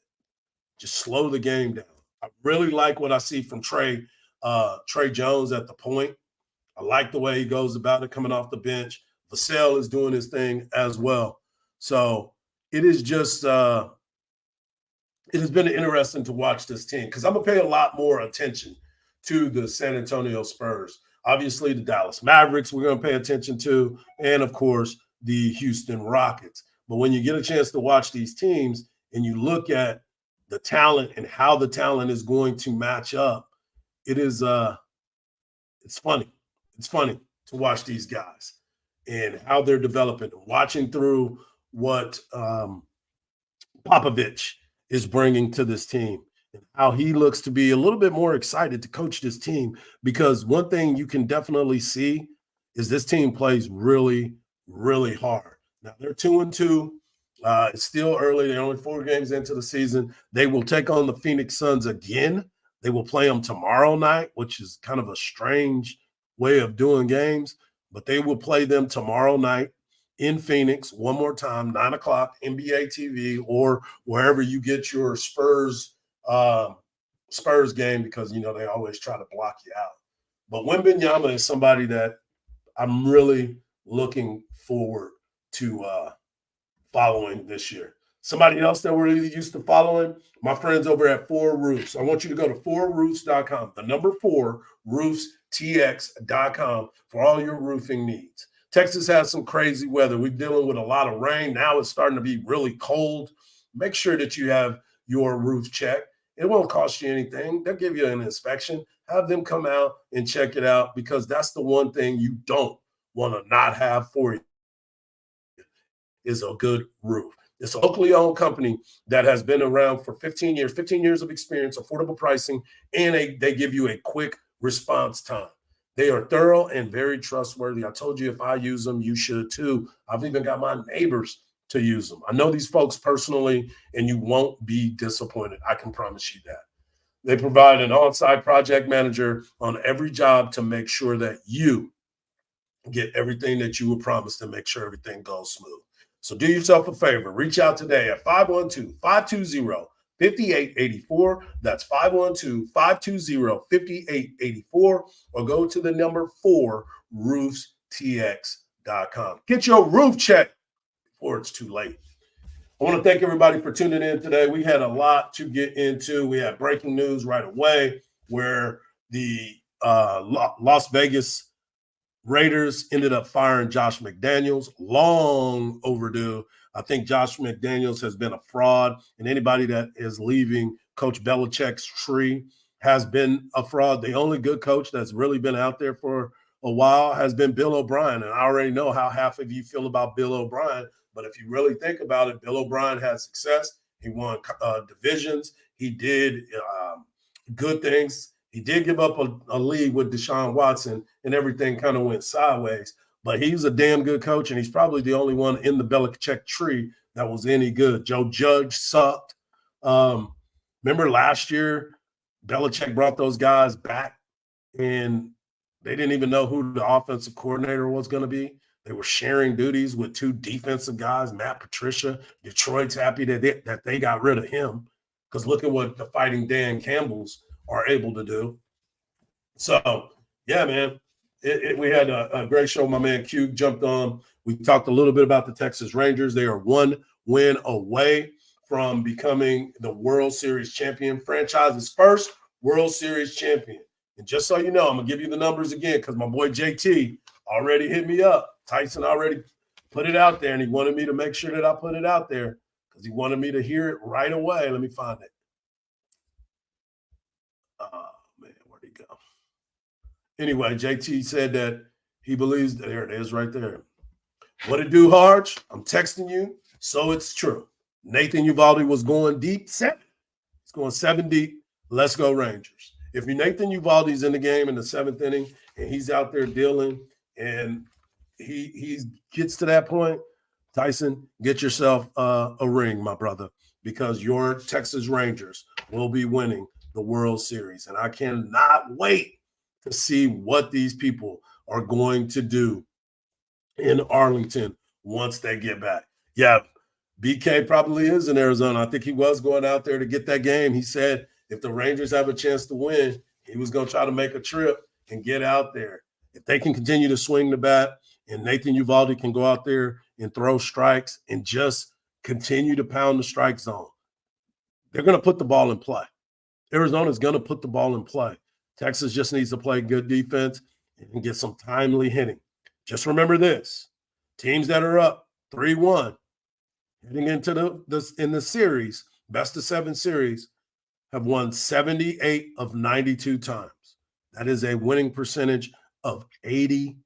Just slow the game down. I really like what I see from Trey Trey Jones at the point. I like the way he goes about it coming off the bench. Vassell is doing his thing as well. So it is just it has been interesting to watch this team because I'm going to pay a lot more attention to the San Antonio Spurs. Obviously, the Dallas Mavericks we're going to pay attention to, and, of course, the Houston Rockets. But when you get a chance to watch these teams and you look at the talent and how the talent is going to match up, it is it's funny. It's funny to watch these guys and how they're developing, watching through what Popovich is bringing to this team and how he looks to be a little bit more excited to coach this team, because one thing you can definitely see is this team plays really, really hard. Now they're 2-2. It's still early. They're only 4 games into the season. They will take on the Phoenix Suns again. They will play them tomorrow night, which is kind of a strange way of doing games, but they will play them tomorrow night in Phoenix one more time, 9 o'clock, NBA TV, or wherever you get your Spurs game, because, you know, they always try to block you out. But Wembanyama is somebody that I'm really looking forward to following this year. Somebody else that we're really used to following, my friends over at 4 Roofs. I want you to go to 4roofs.com, the number 4, roofstx.com, for all your roofing needs. Texas has some crazy weather. We're dealing with a lot of rain. Now it's starting to be really cold. Make sure that you have your roof checked. It won't cost you anything. They'll give you an inspection. Have them come out and check it out, because that's the one thing you don't want to not have for you is a good roof. It's a locally owned company that has been around for 15 years of experience, affordable pricing, and they give you a quick response time. They are thorough and very trustworthy. I told you if I use them, you should too. I've even got my neighbors to use them. I know these folks personally, and you won't be disappointed. I can promise you that. They provide an on-site project manager on every job to make sure that you get everything that you were promised and make sure everything goes smooth. So do yourself a favor. Reach out today at 512-520-5884. That's 512-520-5884. Or go to the number 4, roofstx.com. Get your roof checked before it's too late. I want to thank everybody for tuning in today. We had a lot to get into. We had breaking news right away where the Las Vegas Raiders ended up firing Josh McDaniels. Long overdue. I think Josh McDaniels has been a fraud, and anybody that is leaving Coach Belichick's tree has been a fraud. The only good coach that's really been out there for a while has been Bill O'Brien, and I already know how half of you feel about Bill O'Brien, but if you really think about it, Bill O'Brien had success. He won divisions. He did good things. He did give up a lead with Deshaun Watson, and everything kind of went sideways. But he's a damn good coach, and he's probably the only one in the Belichick tree that was any good. Joe Judge sucked. Remember last year, Belichick brought those guys back, and they didn't even know who the offensive coordinator was going to be. They were sharing duties with 2 defensive guys, Matt Patricia. Detroit's happy that they got rid of him, because look at what the Fighting Dan Campbells are able to do. So, yeah, man, we had a great show. My man Q jumped on. We talked a little bit about the Texas Rangers. They are 1 win away from becoming the World Series champion, franchise's first World Series champion. And just so you know, I'm going to give you the numbers again, because my boy JT already hit me up. Tyson already put it out there, and he wanted me to make sure that I put it out there because he wanted me to hear it right away. Let me find it. Man, where'd he go? Anyway, JT said that he believes that, there it is right there. What it do, Hardge? I'm texting you, so it's true. Nathan Uvalde was going deep. 7. He's going 7 deep. Let's go Rangers. If Nathan Uvalde's in the game in the 7th inning and he's out there dealing and he gets to that point, Tyson, get yourself a ring, my brother, because your Texas Rangers will be winning the World Series. And I cannot wait to see what these people are going to do in Arlington once they get back. Yeah, BK probably is in Arizona. I think he was going out there to get that game. He said if the Rangers have a chance to win, He was going to try to make a trip and get out there. If they can continue to swing the bat and Nathan Uvalde can go out there and throw strikes and just continue to pound the strike zone, they're going to put the ball in play. Arizona's going to put the ball in play. Texas just needs to play good defense and get some timely hitting. Just remember this. Teams that are up 3-1 heading into the series, best of 7 series, have won 78 of 92 times. That is a winning percentage of 85%.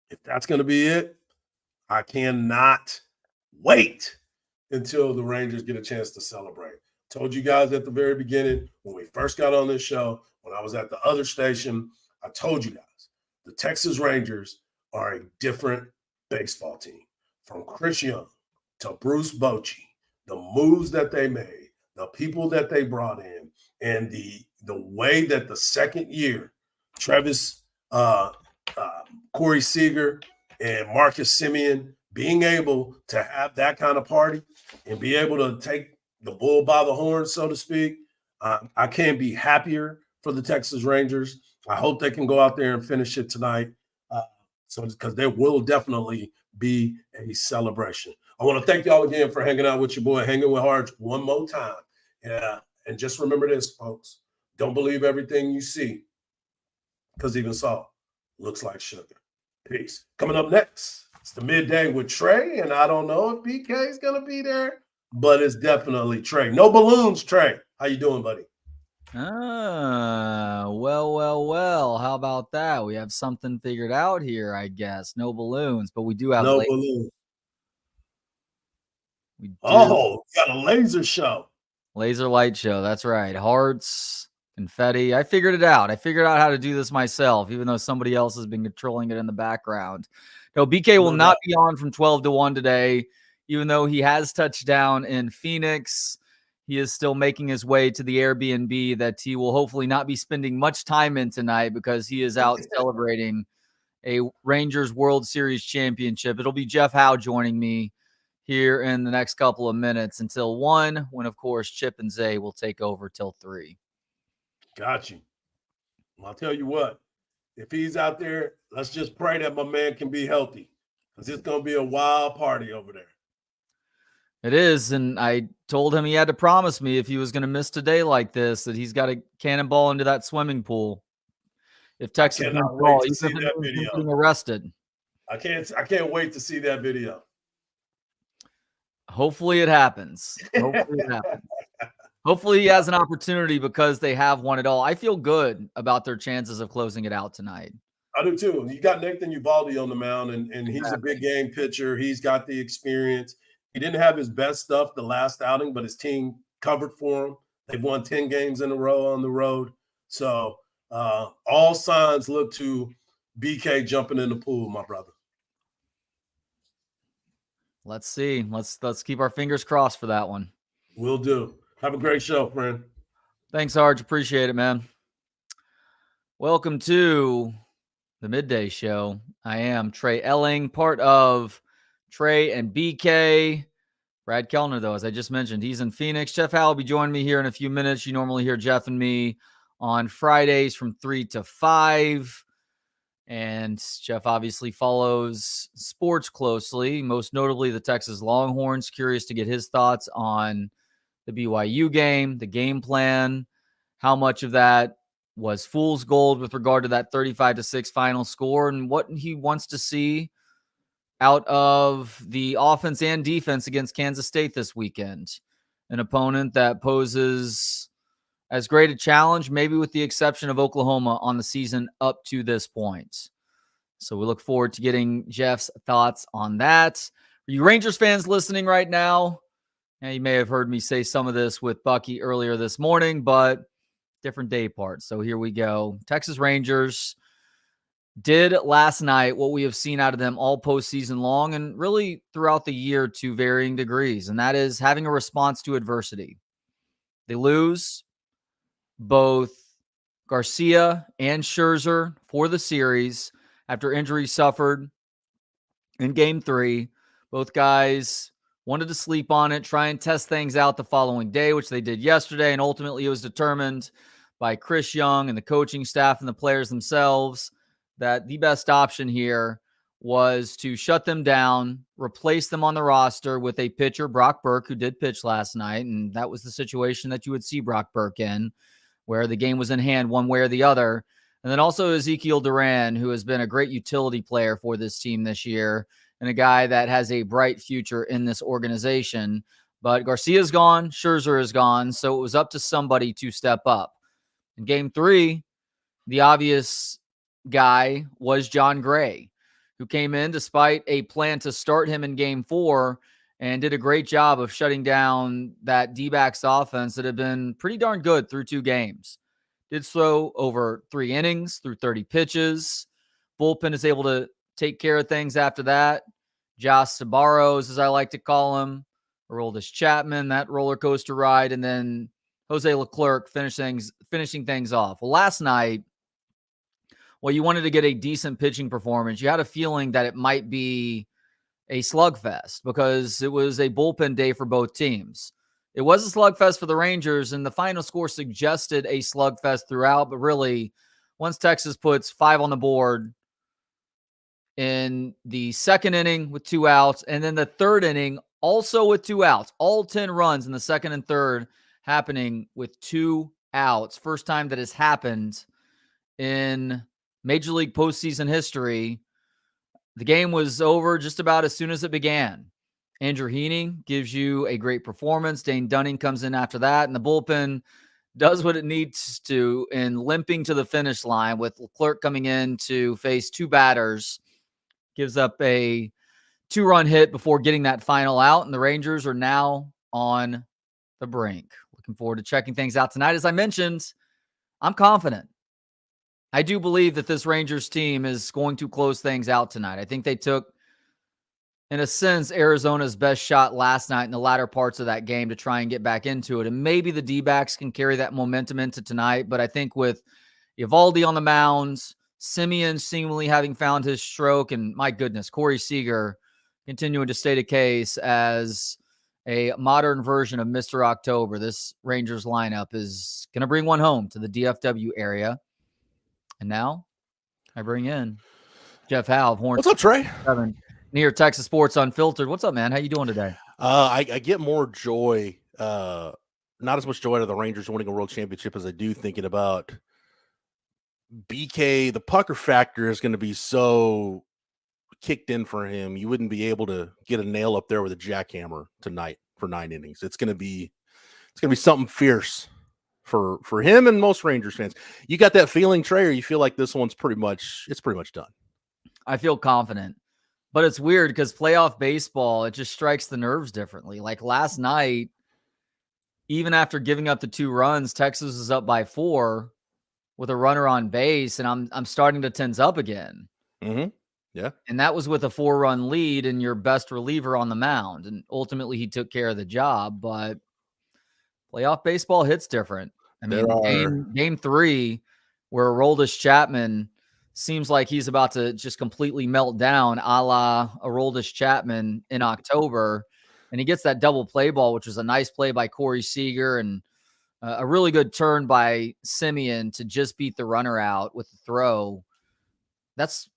If that's going to be it, I cannot wait until the Rangers get a chance to celebrate. Told you guys at the very beginning, when we first got on this show, when I was at the other station, I told you guys, the Texas Rangers are a different baseball team. From Chris Young to Bruce Bochy, the moves that they made, the people that they brought in, and the way that the second year, Travis, Corey Seager, and Marcus Semien being able to have that kind of party and be able to take the bull by the horns, so to speak, I can't be happier for the Texas Rangers. I hope they can go out there and finish it tonight. Because there will definitely be a celebration. I want to thank y'all again for hanging out with your boy, Hanging with Hardge, one more time. And just remember this, folks. Don't believe everything you see, because even salt looks like sugar. Peace. Coming up next, it's the midday with Trey, and I don't know if BK is going to be there, but it's definitely Trey. No balloons, Trey. How you doing, buddy? Well. How about that? We have something figured out here, I guess. No balloons, but we do have no balloons. We do. Oh, got a laser show. Laser light show. That's right. Hearts, confetti. I figured it out. I figured out how to do this myself, even though somebody else has been controlling it in the background. No, BK will not be on from 12 to 1 today, even though he has touched down in Phoenix. He is still making his way to the Airbnb that he will hopefully not be spending much time in tonight, because he is out celebrating a Rangers World Series championship. It'll be Jeff Howe joining me here in the next couple of minutes until 1, when, of course, Chip and Zay will take over till 3. Got you. Well, I'll tell you what. If he's out there, let's just pray that my man can be healthy, because it's going to be a wild party over there. It is, and I told him he had to promise me if he was going to miss today like this, that he's got to cannonball into that swimming pool. If Texas I cannot ball, wait to see that video. Getting arrested. I can't wait to see that video. Hopefully it happens. Hopefully he has an opportunity, because they have won it all. I feel good about their chances of closing it out tonight. I do too. You got Nathan Uvalde on the mound, and he's a big game pitcher. He's got the experience. He didn't have his best stuff the last outing, but his team covered for him. They've won 10 games in a row on the road. So all signs look to BK jumping in the pool, my brother. Let's see. Let's keep our fingers crossed for that one. Will do. Have a great show, friend. Thanks, Hardge. Appreciate it, man. Welcome to the midday show. I am Trey Elling, part of Trey and BK. Brad Kellner, though, as I just mentioned, he's in Phoenix. Jeff Howe will be joining me here in a few minutes. You normally hear Jeff and me on Fridays from 3 to 5. And Jeff obviously follows sports closely, most notably the Texas Longhorns. Curious to get his thoughts on the BYU game, the game plan, how much of that was fool's gold with regard to that 35-6 final score, and what he wants to see out of the offense and defense against Kansas State this weekend. An opponent that poses as great a challenge, maybe with the exception of Oklahoma, on the season up to this point. So we look forward to getting Jeff's thoughts on that. For you Rangers fans listening right now, you may have heard me say some of this with Bucky earlier this morning, but different day part. So here we go. Texas Rangers did last night what we have seen out of them all postseason long, and really throughout the year to varying degrees, and that is having a response to adversity. They lose both Garcia and Scherzer for the series after injuries suffered in Game 3. Both guys wanted to sleep on it, try and test things out the following day, which they did yesterday. And ultimately it was determined by Chris Young and the coaching staff and the players themselves that the best option here was to shut them down, replace them on the roster with a pitcher, Brock Burke, who did pitch last night. And that was the situation that you would see Brock Burke in, where the game was in hand one way or the other. And then also Ezekiel Duran, who has been a great utility player for this team this year and a guy that has a bright future in this organization. But Garcia's gone, Scherzer is gone, so it was up to somebody to step up. In game 3, the obvious guy was John Gray, who came in despite a plan to start him in game 4 and did a great job of shutting down that D-backs offense that had been pretty darn good through 2 games. Did so over 3 innings through 30 pitches. Bullpen is able to take care of things after that. Josh Sabaros, as I like to call him, Aroldis Chapman, that roller coaster ride, and then Jose Leclerc finishing things off. Well, last night, you wanted to get a decent pitching performance. You had a feeling that it might be a slugfest because it was a bullpen day for both teams. It was a slugfest for the Rangers, and the final score suggested a slugfest throughout, but really, once Texas puts 5 on the board in the second inning with 2 outs, and then the third inning also with 2 outs, all 10 runs in the second and third happening with 2 outs. First time that has happened in Major League postseason history. The game was over just about as soon as it began. Andrew Heaney gives you a great performance. Dane Dunning comes in after that, and the bullpen does what it needs to in limping to the finish line with Leclerc coming in to face 2 batters. Gives up a 2-run hit before getting that final out, and the Rangers are now on the brink. Looking forward to checking things out tonight. As I mentioned, I'm confident. I do believe that this Rangers team is going to close things out tonight. I think they took, in a sense, Arizona's best shot last night in the latter parts of that game to try and get back into it. And maybe the D-backs can carry that momentum into tonight. But I think with Eovaldi on the mound, Simeon seemingly having found his stroke, and my goodness, Corey Seager continuing to state a case as a modern version of Mr. October, this Rangers lineup is going to bring one home to the DFW area. And now I bring in Jeff Howe of Horns. What's up, Trey? Near Texas Sports Unfiltered. What's up, man? How you doing today? I get more joy, not as much joy out of the Rangers winning a world championship as I do thinking about BK. The pucker factor is going to be so kicked in for him. You wouldn't be able to get a nail up there with a jackhammer tonight for 9 innings. It's going to be something fierce for him and most Rangers fans. You got that feeling, Trey, or you feel like this one's pretty much done? I feel confident, but it's weird because playoff baseball, it just strikes the nerves differently. Like last night, even after giving up the 2 runs, Texas is up by 4 with a runner on base, and I'm starting to tense up again. Mm-hmm. Yeah. And that was with a 4-run lead and your best reliever on the mound. And ultimately he took care of the job, but playoff baseball hits different. I mean, game 3, where Aroldis Chapman seems like he's about to just completely melt down, a la Aroldis Chapman in October. And he gets that double play ball, which was a nice play by Corey Seager and a really good turn by Simeon to just beat the runner out with the throw. That's,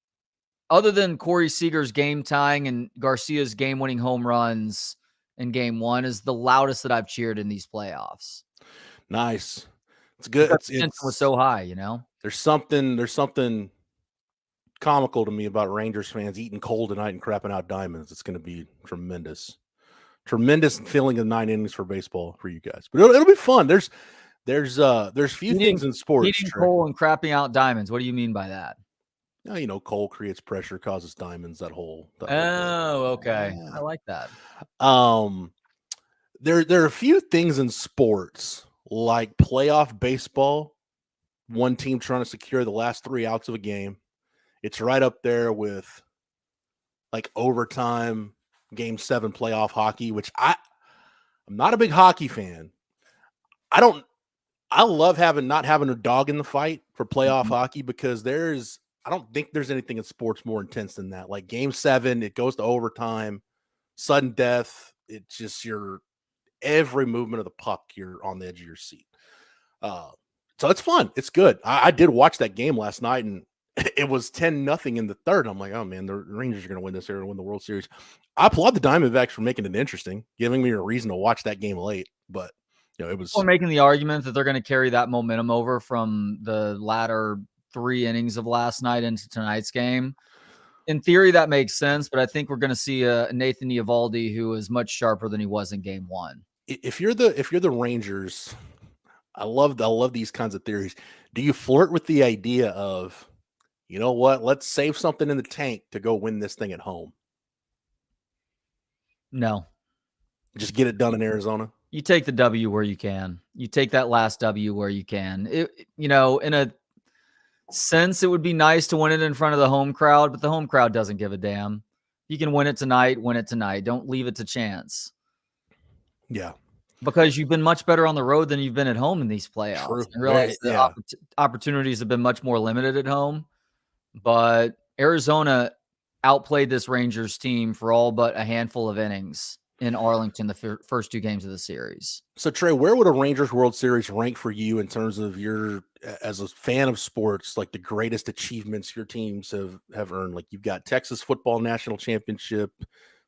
other than Corey Seager's game tying and Garcia's game winning home runs in game 1, is the loudest that I've cheered in these playoffs. Nice. It's good. It was so high, you know. There's something comical to me about Rangers fans eating coal tonight and crapping out diamonds. It's going to be tremendous feeling of 9 innings for baseball for you guys. But it'll be fun. There's few things in sports. Eating coal and crapping out diamonds. What do you mean by that? You know, coal creates pressure, causes diamonds. That whole okay. Yeah. I like that. There are a few things in sports like playoff baseball. One team trying to secure the last 3 outs of a game. It's right up there with like overtime, game 7 playoff hockey, which I'm not a big hockey fan. I love not having a dog in the fight for playoff hockey because I don't think there's anything in sports more intense than that. Like game 7, it goes to overtime, sudden death. it's just every movement of the puck, you're on the edge of your seat. So it's fun. It's good. I did watch that game last night, and it was 10-0 in the third. I'm like, oh man, the Rangers are going to win this year and win the World Series. I applaud the Diamondbacks for making it interesting, giving me a reason to watch that game late. But it was making the argument that they're going to carry that momentum over from the latter 3 innings of last night into tonight's game. In theory, that makes sense, but I think we're going to see a Nathan Eovaldi who is much sharper than he was in game 1. If you're the Rangers, I love these kinds of theories. Do you flirt with the idea of, you know what, let's save something in the tank to go win this thing at home? No. Just get it done in Arizona? You take the W where you can. You take that last W where you can. In a sense, it would be nice to win it in front of the home crowd, but the home crowd doesn't give a damn. You can win it tonight, win it tonight. Don't leave it to chance. Yeah. Because you've been much better on the road than you've been at home in these playoffs. True. I realize the opportunities have been much more limited at home, but Arizona outplayed this Rangers team for all but a handful of innings in Arlington the first 2 games of the series. So, Trey, where would a Rangers World Series rank for you in terms of your, as a fan of sports, like the greatest achievements your teams have earned? Like, you've got Texas Football National Championship,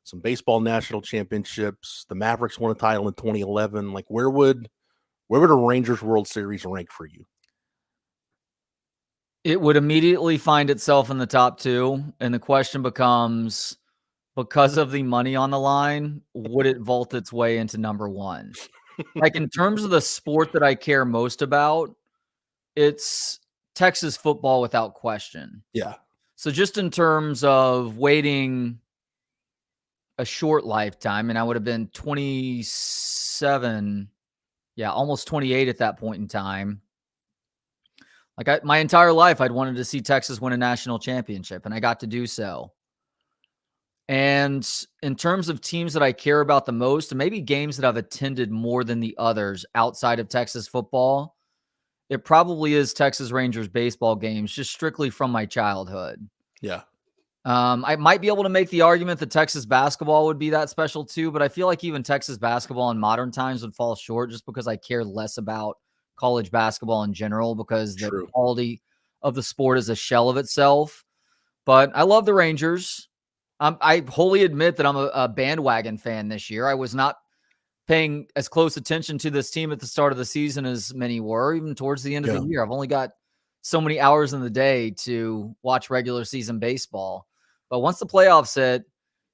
some baseball national championships. The Mavericks won a title in 2011. Like, where would a Rangers World Series rank for you? It would immediately find itself in the top 2, and the question becomes, because of the money on the line, would it vault its way into number 1? Like, in terms of the sport that I care most about, it's Texas football without question. Yeah. So just in terms of waiting a short lifetime, and I would have been 27, almost 28 at that point in time. Like, my entire life, I'd wanted to see Texas win a national championship, and I got to do so. And in terms of teams that I care about the most, and maybe games that I've attended more than the others outside of Texas football, it probably is Texas Rangers baseball games, just strictly from my childhood. Yeah. I might be able to make the argument that Texas basketball would be that special too, but I feel like even Texas basketball in modern times would fall short just because I care less about college basketball in general because the quality of the sport is a shell of itself. But I love the Rangers. I wholly admit that I'm a bandwagon fan this year. I was not paying as close attention to this team at the start of the season as many were, even towards the end of the year. I've only got so many hours in the day to watch regular season baseball. But once the playoffs hit,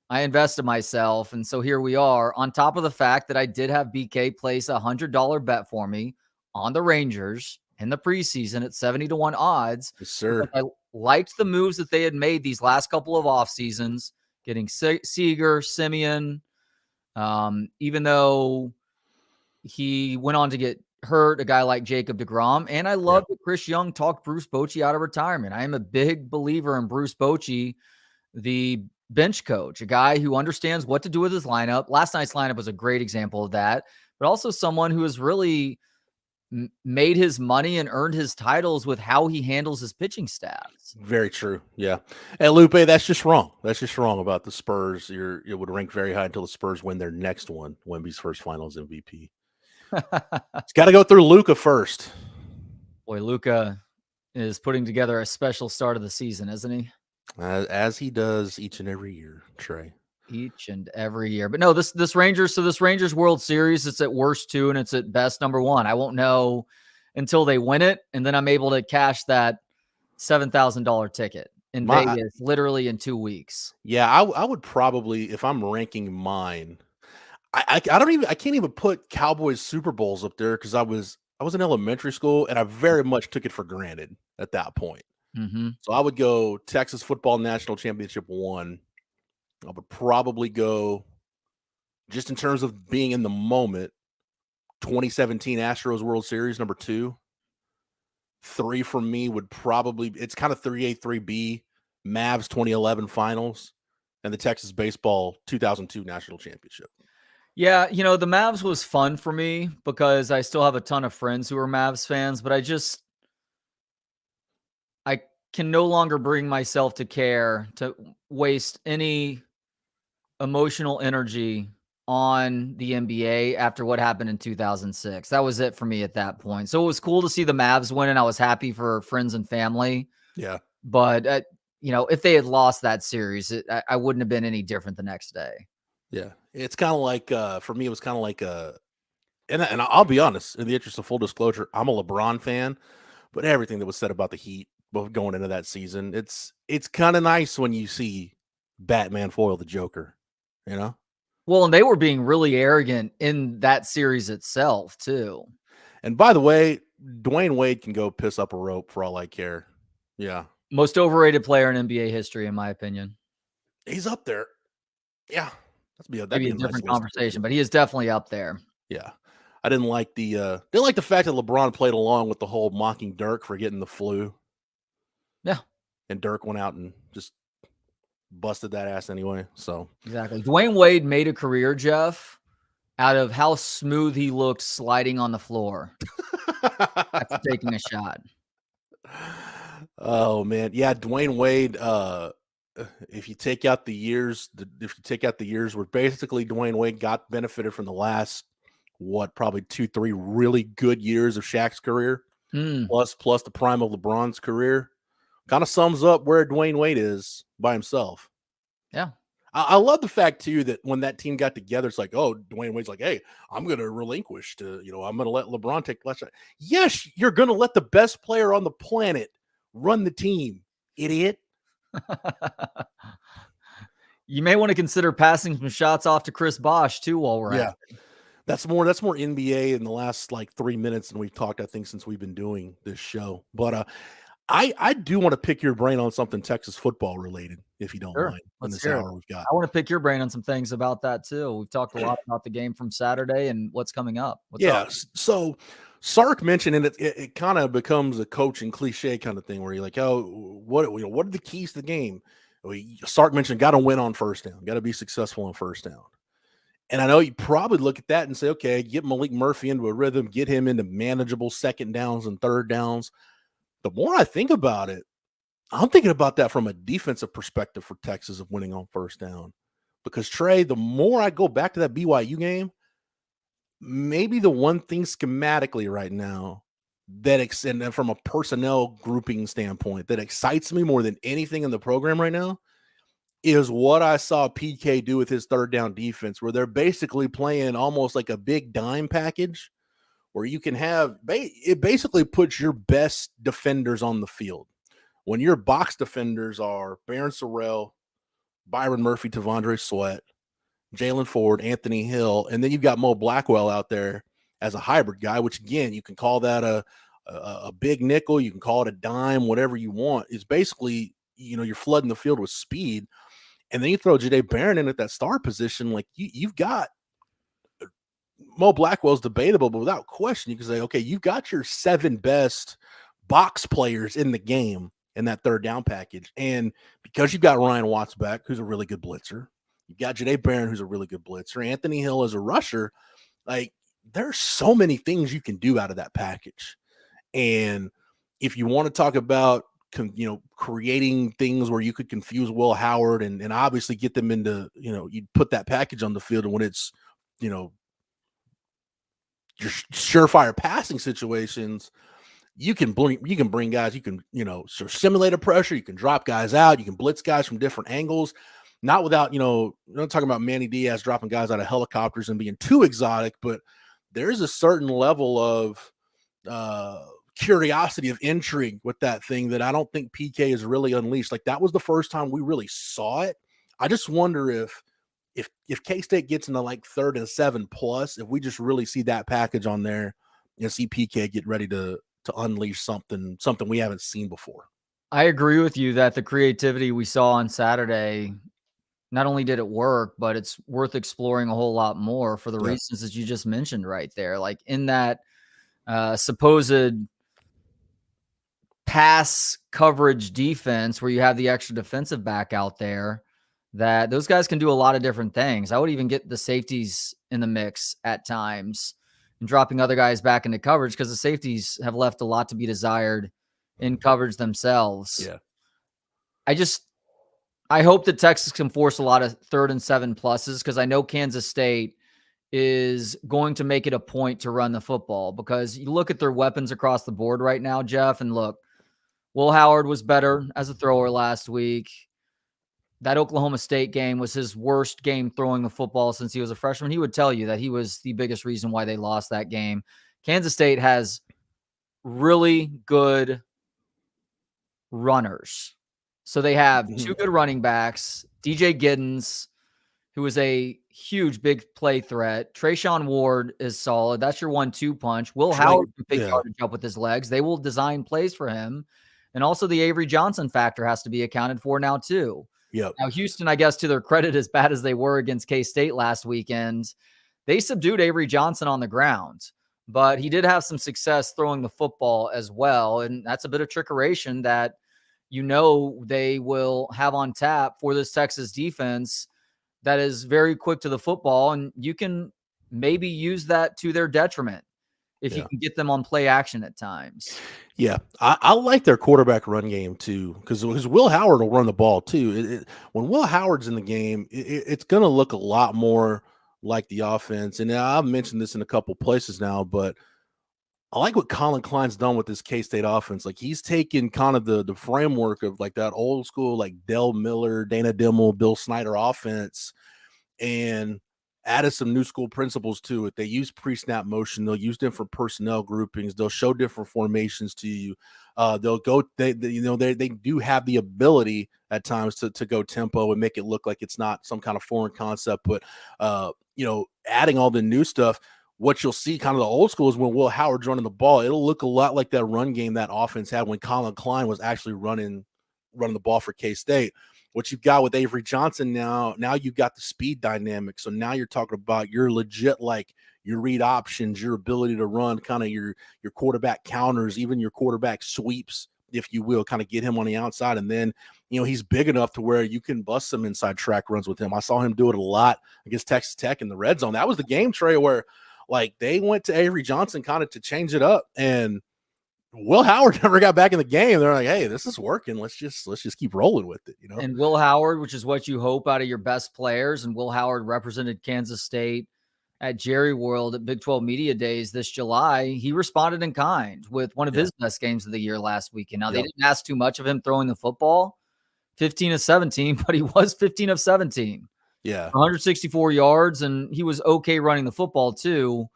I invested myself. And so here we are, on top of the fact that I did have BK place a $100 bet for me on the Rangers in the preseason at 70-1 odds. Yes, sir. I liked the moves that they had made these last couple of off seasons, getting Seager, Simeon, even though he went on to get hurt, a guy like Jacob deGrom. And I love that Chris Young talked Bruce Bochy out of retirement. I am a big believer in Bruce Bochy, the bench coach, a guy who understands what to do with his lineup. Last night's lineup was a great example of that, but also someone who has really made his money and earned his titles with how he handles his pitching staffs. Very true. Yeah. And Lupe, that's just wrong. That's just wrong about the Spurs. It would rank very high until the Spurs win their next one, Wemby's first finals MVP. It's got to go through Luka first. Boy, Luka is putting together a special start of the season, isn't he? As he does each and every year, Trey. Each and every year. But no, this Rangers World Series, it's at worst 2 and it's at best number 1. I won't know until they win it, and then I'm able to cash that $7,000 ticket in Vegas literally in 2 weeks. Yeah, I would probably, if I'm ranking mine, I can't even put Cowboys Super Bowls up there because I was in elementary school and I very much took it for granted at that point. Mm-hmm. So I would go Texas Football National Championship 1. I would probably go, just in terms of being in the moment, 2017 Astros World Series number 2. 3 for me would probably, it's kind of 3A, 3B, Mavs 2011 finals, and the Texas Baseball 2002 National Championship. Yeah, the Mavs was fun for me because I still have a ton of friends who are Mavs fans, but I can no longer bring myself to care to waste any emotional energy on the NBA after what happened in 2006. That was it for me at that point. So it was cool to see the Mavs win, and I was happy for friends and family. Yeah. But, if they had lost that series, I wouldn't have been any different the next day. Yeah. It's kind of like, for me, it was kind of like, and I'll be honest, in the interest of full disclosure, I'm a LeBron fan, but everything that was said about the Heat going into that season, it's kind of nice when you see Batman foil the Joker, you know? Well, and they were being really arrogant in that series itself, too. And by the way, Dwayne Wade can go piss up a rope for all I care. Yeah. Most overrated player in NBA history, in my opinion. He's up there. Yeah. That'd Maybe be a nice different list. conversation, but he is definitely up there. Yeah. I didn't like the fact that LeBron played along with the whole mocking Dirk for getting the flu. Yeah. And Dirk went out and just busted that ass anyway. So exactly. Dwayne Wade made a career, Jeff, out of how smooth he looked sliding on the floor after taking a shot. Oh man. Yeah, Dwayne Wade, if you take out the years where basically Dwayne Wade got benefited from the last probably 2-3 really good years of Shaq's career, plus the prime of LeBron's career, kind of sums up where Dwayne Wade is by himself. Yeah. I love the fact too that when that team got together, it's like, oh, Dwayne Wade's like, hey, I'm going to relinquish I'm going to let LeBron take the last shot. Yes, you're going to let the best player on the planet run the team, idiot. You may want to consider passing some shots off to Chris Bosh too while we're at it. That's more NBA in the last 3 minutes than we've talked, I think, since we've been doing this show. But I do want to pick your brain on something Texas football related, if you don't mind. In this hour we've got. I want to pick your brain on some things about that too. We've talked a lot about the game from Saturday and what's coming up. What's up? So Sark mentioned, and it kind of becomes a coaching cliche kind of thing where you're like, oh, what are the keys to the game? Sark mentioned got to win on first down, got to be successful on first down. And I know you probably look at that and say, okay, get Malik Murphy into a rhythm, get him into manageable second downs and third downs. The more I think about it, I'm thinking about that from a defensive perspective for Texas of winning on first down. Because, Trey, the more I go back to that BYU game, maybe the one thing schematically right now and from a personnel grouping standpoint that excites me more than anything in the program right now is what I saw PK do with his third down defense, where they're basically playing almost like a big dime package where you can have it basically puts your best defenders on the field. When your box defenders are Barron Sorrell, Byron Murphy, Tavondre Sweat, Jalen Ford, Anthony Hill, and then you've got Mo Blackwell out there as a hybrid guy, which again, you can call that a big nickel, you can call it a dime, whatever you want. It's basically, you're flooding the field with speed. And then you throw Jahdae Barron in at that star position, like you've got Mo Blackwell's debatable, but without question, you can say, okay, you've got your 7 best box players in the game in that third down package. And because you've got Ryan Watts back, who's a really good blitzer, you've got Jahdae Barron, who's a really good blitzer, Anthony Hill as a rusher, like there's so many things you can do out of that package. And if you want to talk about creating things where you could confuse Will Howard and obviously get them into, you'd put that package on the field, and when it's, your surefire passing situations, you can bring guys, you can, simulate a pressure, you can drop guys out, you can blitz guys from different angles, not without, we're not talking about Manny Diaz dropping guys out of helicopters and being too exotic, but there's a certain level of curiosity, of intrigue with that thing that I don't think PK is really unleashed. Like that was the first time we really saw it. I just wonder if K-State gets into 3rd and 7+, if we just really see that package on there and see PK get ready to unleash something we haven't seen before. I agree with you that the creativity we saw on Saturday, not only did it work, but it's worth exploring a whole lot more for the reasons that you just mentioned right there. Like in that supposed pass coverage defense where you have the extra defensive back out there, that those guys can do a lot of different things. I would even get the safeties in the mix at times and dropping other guys back into coverage because the safeties have left a lot to be desired in coverage themselves. Yeah. I hope that Texas can force a lot of 3rd and 7+, because I know Kansas State is going to make it a point to run the football, because you look at their weapons across the board right now, Jeff, and look, Will Howard was better as a thrower last week. That Oklahoma State game was his worst game throwing the football since he was a freshman. He would tell you that he was the biggest reason why they lost that game. Kansas State has really good runners. So they have two good running backs, DJ Giddens, who is a huge big play threat. Trayshawn Ward is solid. That's your 1-2 punch. Will Howard can pick yardage up with his legs. They will design plays for him. And also the Avery Johnson factor has to be accounted for now too. Yep. Now, Houston, I guess to their credit, as bad as they were against K-State last weekend, they subdued Avery Johnson on the ground, but he did have some success throwing the football as well. And that's a bit of trickeration that they will have on tap for this Texas defense that is very quick to the football. And you can maybe use that to their detriment if you can get them on play action at times. Yeah, I like their quarterback run game too, because Will Howard will run the ball too. When Will Howard's in the game, it's going to look a lot more like the offense. And I've mentioned this in a couple places now, but I like what Colin Klein's done with this K-State offense. Like, he's taken kind of the framework of like that old school, like Del Miller, Dana Dimmel, Bill Snyder offense, and added some new school principles to it. They use pre-snap motion. They'll use different personnel groupings. They'll show different formations to you. They'll go. They do have the ability at times to go tempo and make it look like it's not some kind of foreign concept. But adding all the new stuff, what you'll see kind of the old school is when Will Howard's running the ball, it'll look a lot like that run game that offense had when Colin Klein was actually running the ball for K-State. What you've got with Avery Johnson now you've got the speed dynamic. So now you're talking about your legit, like your read options, your ability to run kind of your quarterback counters, even your quarterback sweeps, if you will, kind of get him on the outside. And then, he's big enough to where you can bust some inside track runs with him. I saw him do it a lot against Texas Tech in the red zone. That was the game, Trey, where like they went to Avery Johnson kind of to change it up, and Will Howard never got back in the game. They're like, hey, this is working. Let's just keep rolling with it, And Will Howard, which is what you hope out of your best players, and Will Howard represented Kansas State at Jerry World at Big 12 Media Days this July. He responded in kind with one of his best games of the year last weekend. Now, they didn't ask too much of him throwing the football, 15 of 17, but he was 15 of 17. Yeah. 164 yards, and he was okay running the football too.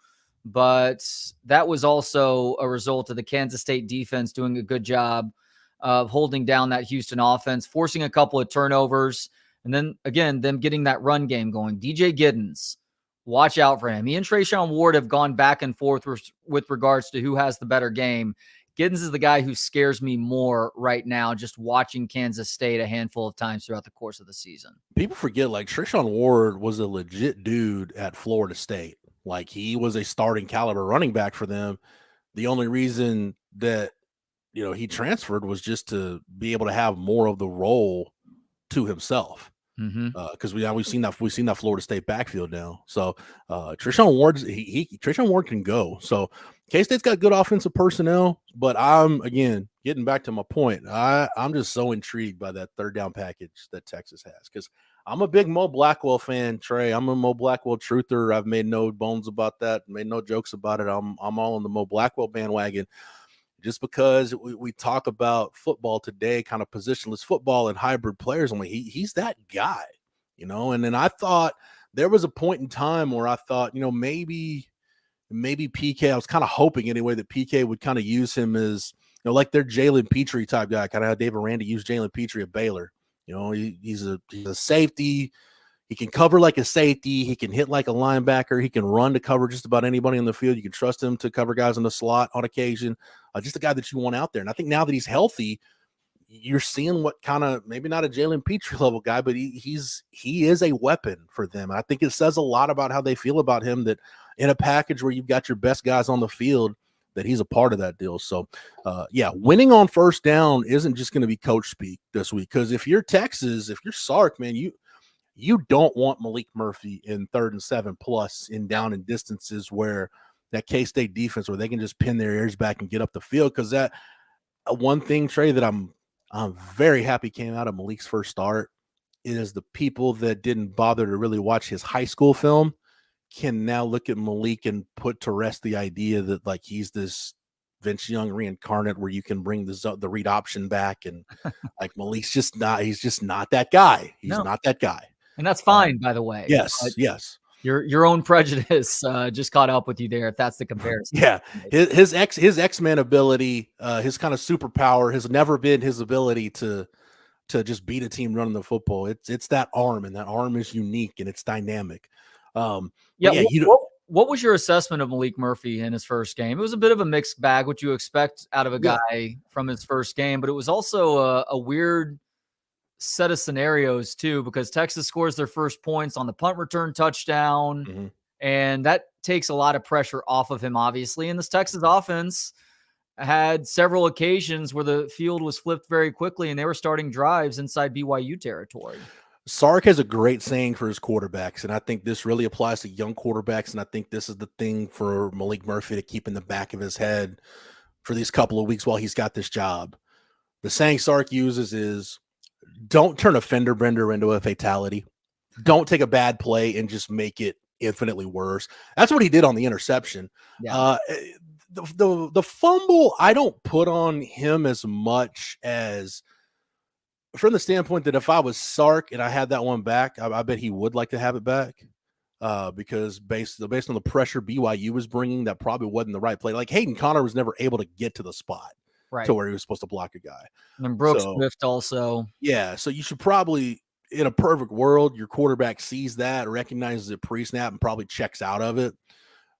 But that was also a result of the Kansas State defense doing a good job of holding down that Houston offense, forcing a couple of turnovers, and then, again, them getting that run game going. DJ Giddens, watch out for him. He and Trayshawn Ward have gone back and forth with regards to who has the better game. Giddens is the guy who scares me more right now, just watching Kansas State a handful of times throughout the course of the season. People forget, like, Trayshawn Ward was a legit dude at Florida State. Like, he was a starting caliber running back for them. The only reason that, he transferred was just to be able to have more of the role to himself. Because we've seen that Florida State backfield now. So Trayshawn Ward can go. So K-State's got good offensive personnel, but I'm, again, getting back to my point, I'm just so intrigued by that third down package that Texas has, because I'm a big Mo Blackwell fan, Trey. I'm a Mo Blackwell truther. I've made no bones about that, made no jokes about it. I'm all on the Mo Blackwell bandwagon, just because we talk about football today, kind of positionless football and hybrid players. I'm like, he's that guy, And then I thought there was a point in time where I thought, maybe PK, I was kind of hoping anyway that PK would kind of use him as, like their Jalen Petrie type guy, kind of how David Randy used Jalen Petrie at Baylor. He's a safety. He can cover like a safety. He can hit like a linebacker. He can run to cover just about anybody in the field. You can trust him to cover guys in the slot on occasion. Just a guy that you want out there. And I think now that he's healthy, you're seeing what kind of, maybe not a Jalen Petrie level guy, but he is a weapon for them. And I think it says a lot about how they feel about him, that in a package where you've got your best guys on the field, that he's a part of that deal. So, winning on first down isn't just going to be coach speak this week. Because if you're Texas, if you're Sark, man, you don't want Malik Murphy in 3rd and 7+ in down and distances where that K-State defense, where they can just pin their ears back and get up the field. Because that one thing, Trey, that I'm very happy came out of Malik's first start is the people that didn't bother to really watch his high school film can now look at Malik and put to rest the idea that like he's this Vince Young reincarnate where you can bring the read option back, and like Malik's just not. He's just not that guy. He's not that guy, and that's fine, by the way. Yes, yes. Your own prejudice just caught up with you there, if that's the comparison. Yeah, his X-Men ability, his kind of superpower has never been his ability to just beat a team running the football. It's that arm, and that arm is unique and it's dynamic. What was your assessment of Malik Murphy in his first game? It was a bit of a mixed bag, what you expect out of a guy from his first game, but it was also a weird set of scenarios too, because Texas scores their first points on the punt return touchdown, and that takes a lot of pressure off of him, obviously. And this Texas offense had several occasions where the field was flipped very quickly and they were starting drives inside BYU territory. Sark has a great saying for his quarterbacks, and I think this really applies to young quarterbacks, and I think this is the thing for Malik Murphy to keep in the back of his head for these couple of weeks while he's got this job. The saying Sark uses is, don't turn a fender bender into a fatality. Don't take a bad play and just make it infinitely worse. That's what he did on the interception. Yeah. The fumble, I don't put on him as much as from the standpoint that if I was Sark and I had that one back, I bet he would like to have it back because based on the pressure BYU was bringing, that probably wasn't the right play. Like Hayden Connor was never able to get to the spot to where he was supposed to block a guy. And Brooks Swift also. Yeah, so you should probably, in a perfect world, your quarterback sees that, recognizes it pre-snap, and probably checks out of it.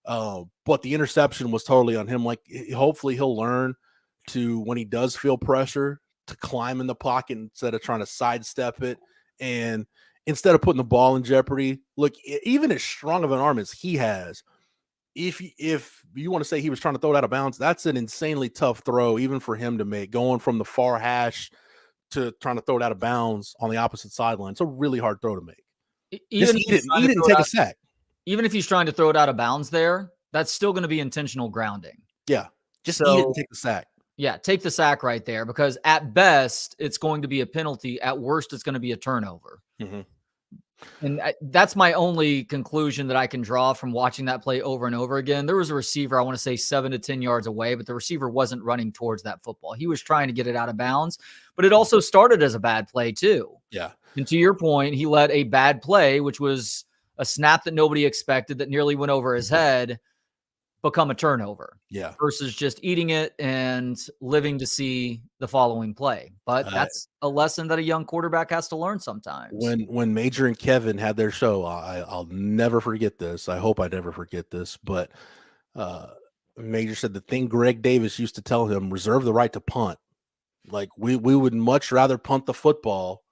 But the interception was totally on him. Like, hopefully he'll learn to, when he does feel pressure, to climb in the pocket instead of trying to sidestep it. And instead of putting the ball in jeopardy, look, even as strong of an arm as he has, if you want to say he was trying to throw it out of bounds, that's an insanely tough throw, even for him to make, going from the far hash to trying to throw it out of bounds on the opposite sideline. It's a really hard throw to make. Even he didn't take a sack. Even if he's trying to throw it out of bounds there, that's still going to be intentional grounding. Yeah. Just eat it and take the sack. Yeah, take the sack right there, because at best, it's going to be a penalty. At worst, it's going to be a turnover. And that's my only conclusion that I can draw from watching that play over and over again. There was a receiver, I want to say 7 to 10 yards away, but the receiver wasn't running towards that football. He was trying to get it out of bounds, but it also started as a bad play too. Yeah. And to your point, he let a bad play, which was a snap that nobody expected that nearly went over his head, become a turnover. Yeah. Versus just eating it and living to see the following play. But that's a lesson that a young quarterback has to learn sometimes. When Major and Kevin had their show, I'll never forget this. I hope I never forget this. But Major said the thing Greg Davis used to tell him: reserve the right to punt. Like we would much rather punt the football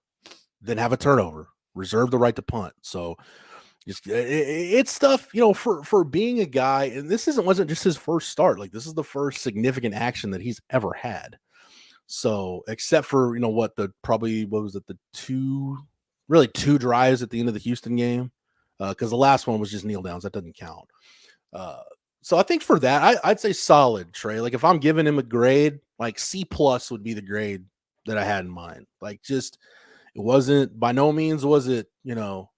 than have a turnover. Reserve the right to punt. So it's stuff, for being a guy, and this wasn't just his first start. Like, this is the first significant action that he's ever had. So except for, the two drives at the end of the Houston game, because the last one was just kneel downs. That doesn't count. So I think for that, I'd say solid, Trey. Like, if I'm giving him a grade, like C+ would be the grade that I had in mind. Like, just, it wasn't, by no means was it,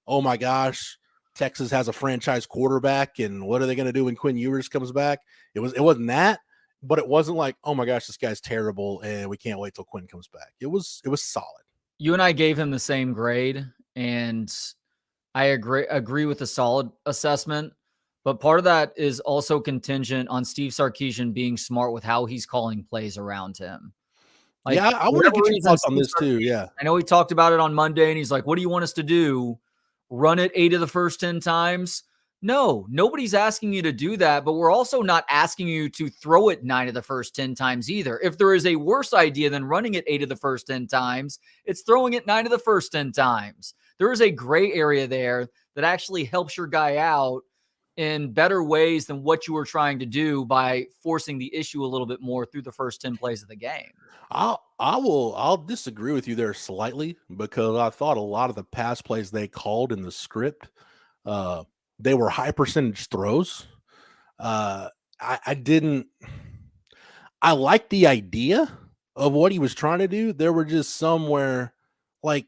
oh my gosh, Texas has a franchise quarterback, and what are they going to do when Quinn Ewers comes back? It wasn't that, but it wasn't like, oh my gosh, this guy's terrible, and we can't wait till Quinn comes back. It was solid. You and I gave him the same grade, and I agree with the solid assessment. But part of that is also contingent on Steve Sarkisian being smart with how he's calling plays around him. Like, yeah, I want to get your thoughts on this too. Yeah, I know he talked about it on Monday, and he's like, "What do you want us to do? Run it 8 of the first 10 times?" No, nobody's asking you to do that, but we're also not asking you to throw it 9 of the first 10 times either. If there is a worse idea than running it 8 of the first 10 times, it's throwing it 9 of the first 10 times. There is a gray area there that actually helps your guy out in better ways than what you were trying to do by forcing the issue a little bit more through the first 10 plays of the game. I'll disagree with you there slightly, because I thought a lot of the pass plays they called in the script, they were high percentage throws. I liked the idea of what he was trying to do. There were just somewhere, like,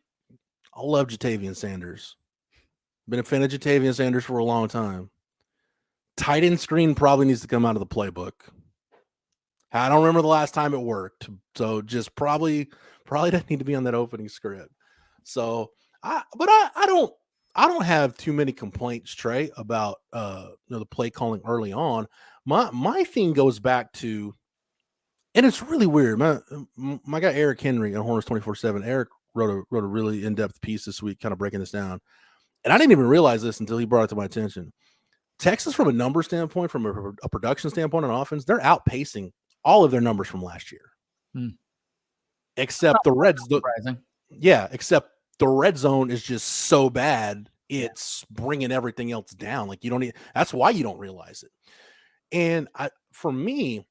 I love Jatavian Sanders. Been a fan of Jatavian Sanders for a long time. tight end screen probably needs to come out of the playbook. I don't remember the last time it worked, so just probably doesn't need to be on that opening script. So, I don't have too many complaints, Trey, about the play calling early on. My thing goes back to, and it's really weird. My guy Eric Henry on Hornets 24/7. Eric wrote a really in-depth piece this week, kind of breaking this down, and I didn't even realize this until he brought it to my attention. Texas, from a number standpoint, from a production standpoint on offense, they're outpacing all of their numbers from last year, except the Reds. Except the red zone is just so bad, it's bringing everything else down. Like, you don't need, that's why you don't realize it. And for me,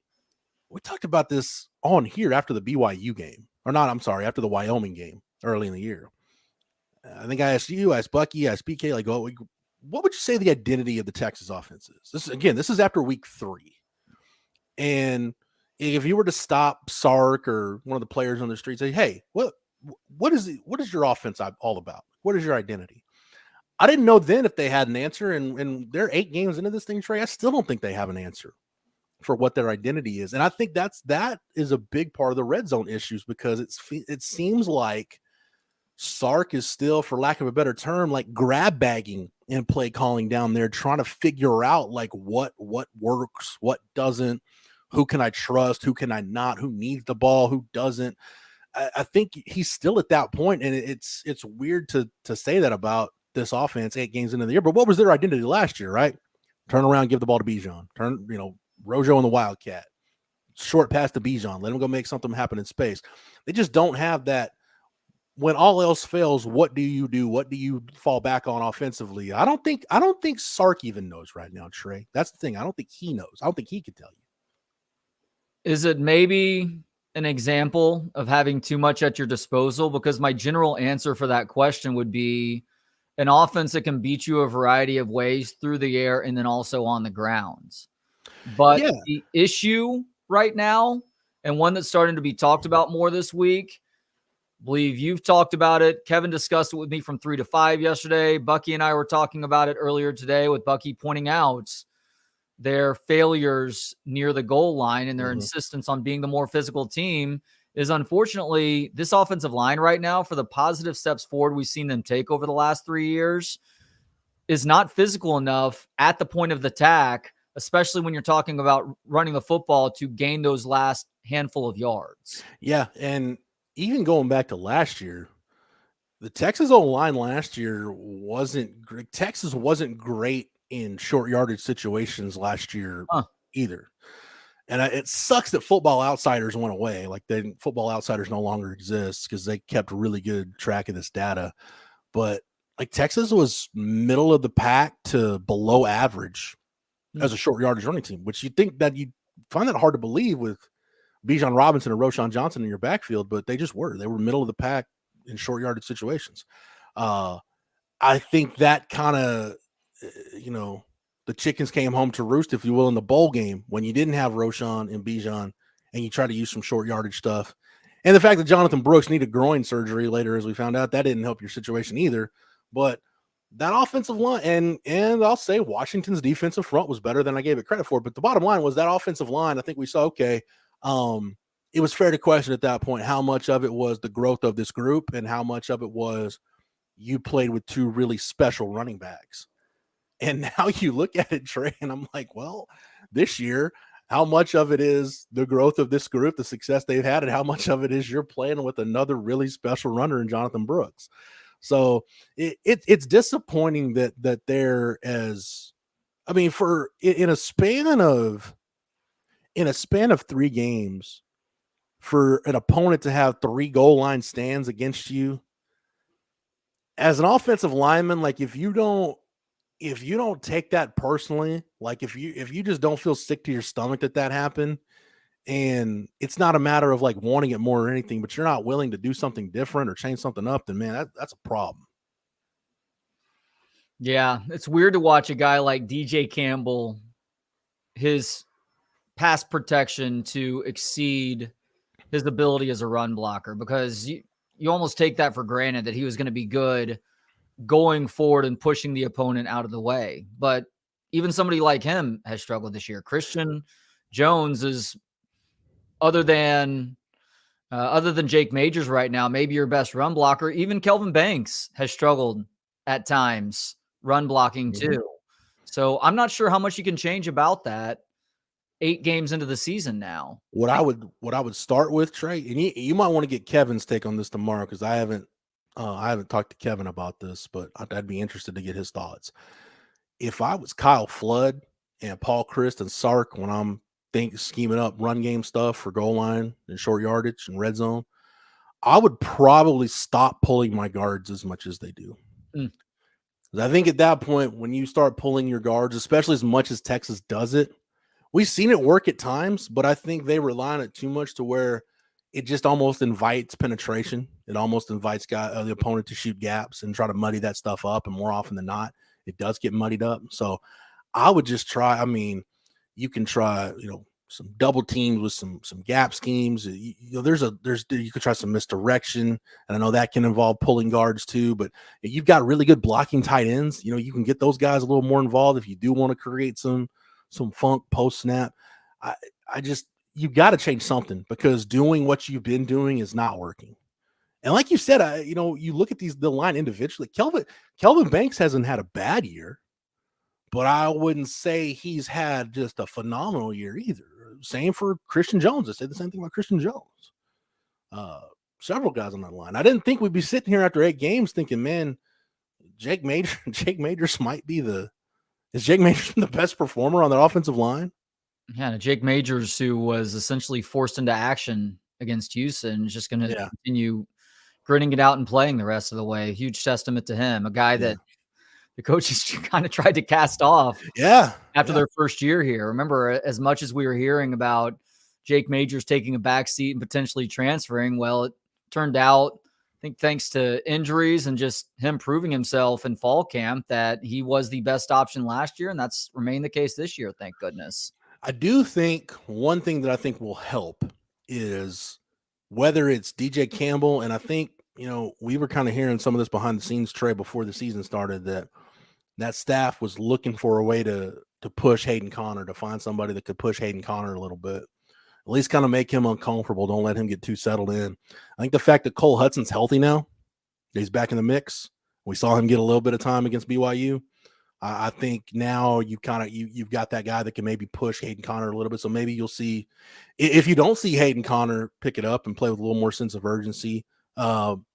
we talked about this on here after the BYU game, after the Wyoming game early in the year. I think I asked you, I asked Bucky, I asked BK, like, what would you say the identity of the Texas offense is? This is after week 3. And if you were to stop Sark or one of the players on the street, say, hey, what is your offense all about? What is your identity? I didn't know then if they had an answer, and they're 8 games into this thing, Trey. I still don't think they have an answer for what their identity is. And I think that is a big part of the red zone issues, because it seems like Sark is still, for lack of a better term, like grab bagging and play calling down there, trying to figure out like what works, what doesn't, who can I trust, who can I not, who needs the ball, who doesn't. I think he's still at that point, and it's weird to say that about this offense 8 games into the year. But what was their identity last year, right? Turn around, give the ball to Bijan. Rojo and the Wildcat. Short pass to Bijan. Let him go make something happen in space. They just don't have that. When all else fails, what do you do? What do you fall back on offensively? I don't think Sark even knows right now, Trey. That's the thing. I don't think he knows. I don't think he could tell you. Is it maybe an example of having too much at your disposal? Because my general answer for that question would be an offense that can beat you a variety of ways through the air and then also on the grounds. But the issue right now, and one that's starting to be talked about more this week, I believe you've talked about it. Kevin discussed it with me from 3 to 5 yesterday. Bucky and I were talking about it earlier today, with Bucky pointing out their failures near the goal line and their insistence on being the more physical team is, unfortunately, this offensive line right now, for the positive steps forward we've seen them take over the last 3 years, is not physical enough at the point of the attack, especially when you're talking about running the football, to gain those last handful of yards. Yeah, and even going back to last year, the Texas O-line last year wasn't great. Texas wasn't great in short yardage situations last year either. And it sucks that Football Outsiders went away. Like, Football Outsiders no longer exists, because they kept really good track of this data. But like, Texas was middle of the pack to below average as a short yardage running team, which you'd find that hard to believe with Bijan Robinson and Roshan Johnson in your backfield, but they just were. They were middle of the pack in short yardage situations. I think that kind of, the chickens came home to roost, if you will, in the bowl game, when you didn't have Roshan and Bijan and you try to use some short yardage stuff. And the fact that Jonathan Brooks needed groin surgery later, as we found out, that didn't help your situation either. But that offensive line, and I'll say Washington's defensive front was better than I gave it credit for. But the bottom line was that offensive line, I think we saw, it was fair to question at that point how much of it was the growth of this group and how much of it was you played with 2 really special running backs. And now you look at it, Trey, and I'm like, well, this year, how much of it is the growth of this group, the success they've had, and how much of it is you're playing with another really special runner in Jonathan Brooks? So it's disappointing that they're in a span of 3 games, for an opponent to have 3 goal line stands against you as an offensive lineman, like, if you don't take that personally, like if you just don't feel sick to your stomach that happened, and it's not a matter of like wanting it more or anything, but you're not willing to do something different or change something up, then man, that's a problem. Yeah, it's weird to watch a guy like DJ Campbell, his pass protection to exceed his ability as a run blocker, because you almost take that for granted that he was going to be good going forward and pushing the opponent out of the way. But even somebody like him has struggled this year. Christian Jones is, other than Jake Majors right now, maybe your best run blocker. Even Kelvin Banks has struggled at times run blocking too. So I'm not sure how much you can change about that 8 games into the season now. What I would start with, Trey, and you might want to get Kevin's take on this tomorrow, because I haven't talked to Kevin about this, but I'd be interested to get his thoughts. If I was Kyle Flood and Paul Christ and Sark when I'm scheming up run game stuff for goal line and short yardage and red zone, I would probably stop pulling my guards as much as they do. I think at that point, when you start pulling your guards, especially as much as Texas does it, we've seen it work at times, but I think they rely on it too much to where it just almost invites penetration. It almost invites the opponent to shoot gaps and try to muddy that stuff up. And more often than not, it does get muddied up. So I would just try. I mean, you can try, some double teams with some gap schemes. You could try some misdirection, and I know that can involve pulling guards too. But if you've got really good blocking tight ends, you can get those guys a little more involved if you do want to create some funk post snap. You got to change something, because doing what you've been doing is not working. And like you said, you look at the line individually. Kelvin Banks hasn't had a bad year, but I wouldn't say he's had just a phenomenal year either. Same for Christian Jones. I said the same thing about Christian Jones. Several guys on that line. I didn't think we'd be sitting here after 8 games thinking, man, Jake Majors might be is Jake Majors the best performer on their offensive line? Yeah, Jake Majors, who was essentially forced into action against Houston, is just going to continue gritting it out and playing the rest of the way. Huge testament to him. A guy that the coaches kind of tried to cast off after their first year here. Remember, as much as we were hearing about Jake Majors taking a back seat and potentially transferring, well, it turned out, I think thanks to injuries and just him proving himself in fall camp, that he was the best option last year, and that's remained the case this year, thank goodness. I do think one thing that I think will help is whether it's DJ Campbell, and I think, we were kind of hearing some of this behind the scenes, Trey, before the season started, that staff was looking for a way to push Hayden Conner, to find somebody that could push Hayden Conner a little bit, at least kind of make him uncomfortable. Don't let him get too settled in. I think the fact that Cole Hudson's healthy now, he's back in the mix. We saw him get a little bit of time against BYU. I think now you've got that guy that can maybe push Hayden Conner a little bit. So maybe you'll see, if you don't see Hayden Conner pick it up and play with a little more sense of urgency,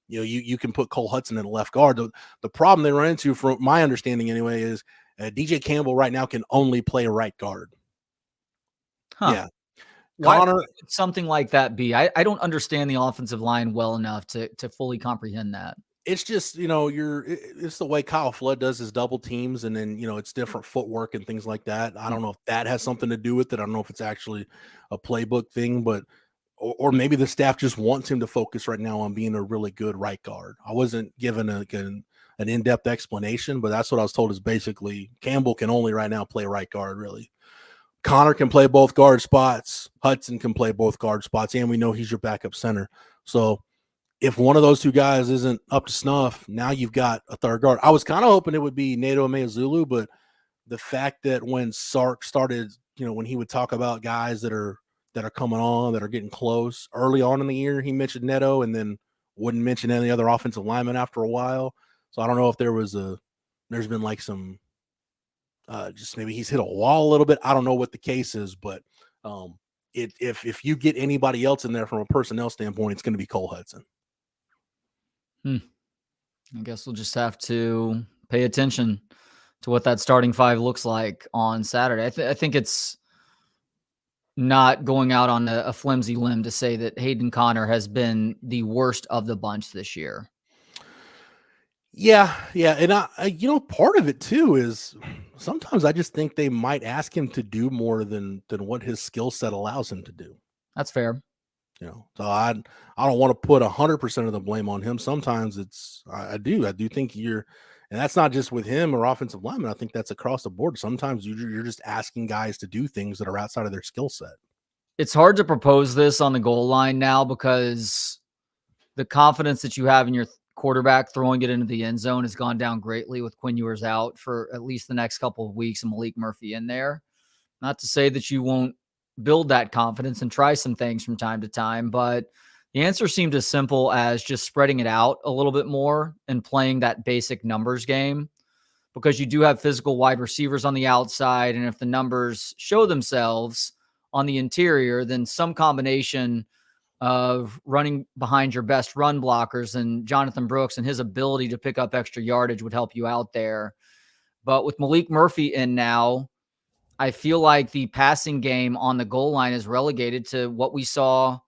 you can put Cole Hudson in the left guard. The problem they run into, from my understanding anyway, is DJ Campbell right now can only play right guard. Yeah. Why would something like that be? I don't understand the offensive line well enough to fully comprehend that. It's just, it's the way Kyle Flood does his double teams, and then, it's different footwork and things like that. I don't know if that has something to do with it. I don't know if it's actually a playbook thing, but or maybe the staff just wants him to focus right now on being a really good right guard. I wasn't given an in-depth explanation, but that's what I was told, is basically Campbell can only right now play right guard, really. Connor can play both guard spots. Hudson can play both guard spots, and we know he's your backup center. So if one of those two guys isn't up to snuff, now you've got a third guard. I was kind of hoping it would be Nato Ameazulu, but the fact that when Sark started, when he would talk about guys that are coming on, that are getting close early on in the year, he mentioned Neto and then wouldn't mention any other offensive linemen after a while. So I don't know if there's been like some, just maybe he's hit a wall a little bit. I don't know what the case is, but if you get anybody else in there from a personnel standpoint, it's going to be Cole Hudson. I guess we'll just have to pay attention to what that starting 5 looks like on Saturday. I think it's not going out on a flimsy limb to say that Hayden Conner has been the worst of the bunch this year. Yeah. And I part of it too is sometimes I just think they might ask him to do more than what his skill set allows him to do. That's fair. So I don't want to put 100% of the blame on him. Sometimes I do think and that's not just with him or offensive linemen. I think that's across the board. Sometimes you're just asking guys to do things that are outside of their skill set. It's hard to propose this on the goal line now, because the confidence that you have in your quarterback throwing it into the end zone has gone down greatly with Quinn Ewers out for at least the next couple of weeks and Malik Murphy in there. Not to say that you won't build that confidence and try some things from time to time, but the answer seemed as simple as just spreading it out a little bit more and playing that basic numbers game, because you do have physical wide receivers on the outside. And if the numbers show themselves on the interior, then some combination of running behind your best run blockers and Jonathan Brooks and his ability to pick up extra yardage would help you out there. But with Malik Murphy in now, I feel like the passing game on the goal line is relegated to what we saw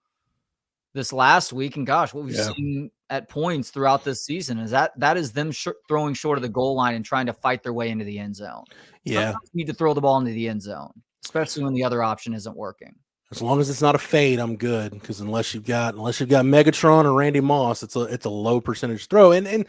this last week. And gosh, what we've seen at points throughout this season is that is them throwing short of the goal line and trying to fight their way into the end zone. Yeah. Sometimes you need to throw the ball into the end zone, especially when the other option isn't working. As long as it's not a fade, I'm good. Because unless you've got Megatron or Randy Moss, it's a low percentage throw. And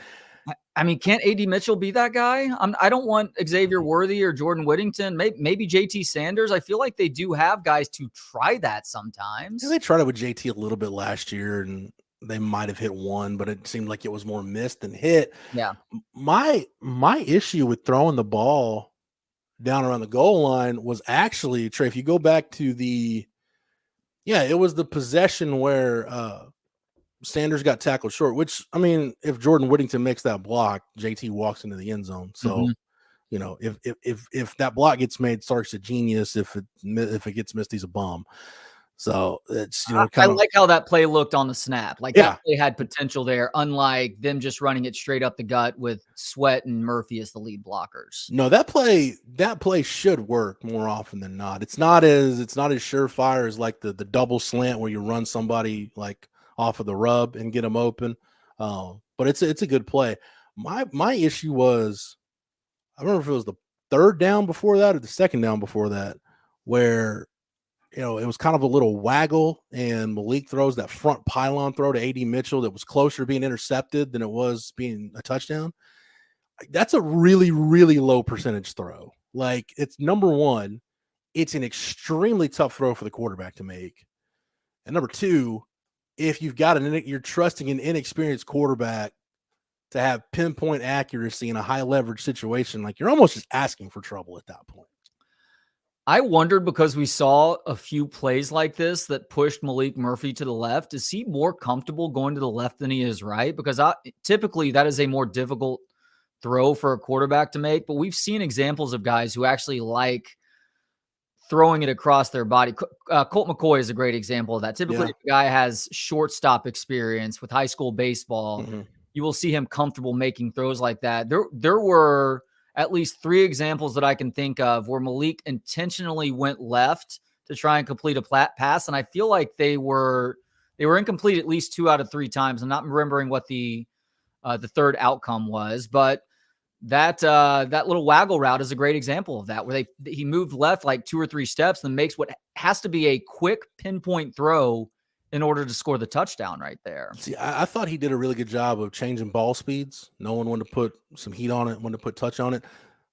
I mean, can't AD Mitchell be that guy? I don't want Xavier Worthy or Jordan Whittington, maybe JT Sanders. I feel like they do have guys to try that sometimes. Yeah, they tried it with JT a little bit last year, and they might have hit one, but it seemed like it was more missed than hit. Yeah. My issue with throwing the ball down around the goal line was actually, Trey, if you go back to it was the possession where Sanders got tackled short, which, I mean, if Jordan Whittington makes that block, JT walks into the end zone. So, if that block gets made, Sark's a genius. If it gets missed, he's a bum. So it's, I like how that play looked on the snap. Like that play had potential there, unlike them just running it straight up the gut with Sweat and Murphy as the lead blockers. No, that play should work more often than not. It's not as surefire as like the double slant where you run somebody like off of the rub and get them open. But it's a good play. My issue was, I remember if it was the third down before that or the second down before that, where it was kind of a little waggle and Malik throws that front pylon throw to AD Mitchell that was closer to being intercepted than it was being a touchdown. That's a really, really low percentage throw. Like, it's number one, it's an extremely tough throw for the quarterback to make. And number two, if you've got you're trusting an inexperienced quarterback to have pinpoint accuracy in a high leverage situation, like, you're almost just asking for trouble at that point. I wondered, because we saw a few plays like this that pushed Malik Murphy to the left. Is he more comfortable going to the left than he is right? Because typically that is a more difficult throw for a quarterback to make, but we've seen examples of guys who actually like throwing it across their body. Colt McCoy is a great example of that. Typically, if a guy has shortstop experience with high school baseball, you will see him comfortable making throws like that. There were at least 3 examples that I can think of where Malik intentionally went left to try and complete a pass, and I feel like they were incomplete at least 2 out of 3 times. I'm not remembering what the third outcome was, but that little waggle route is a great example of that, where he moved left like 2 or 3 steps and makes what has to be a quick pinpoint throw in order to score the touchdown right there. See, I thought he did a really good job of changing ball speeds, knowing when to put some heat on it, when to put touch on it.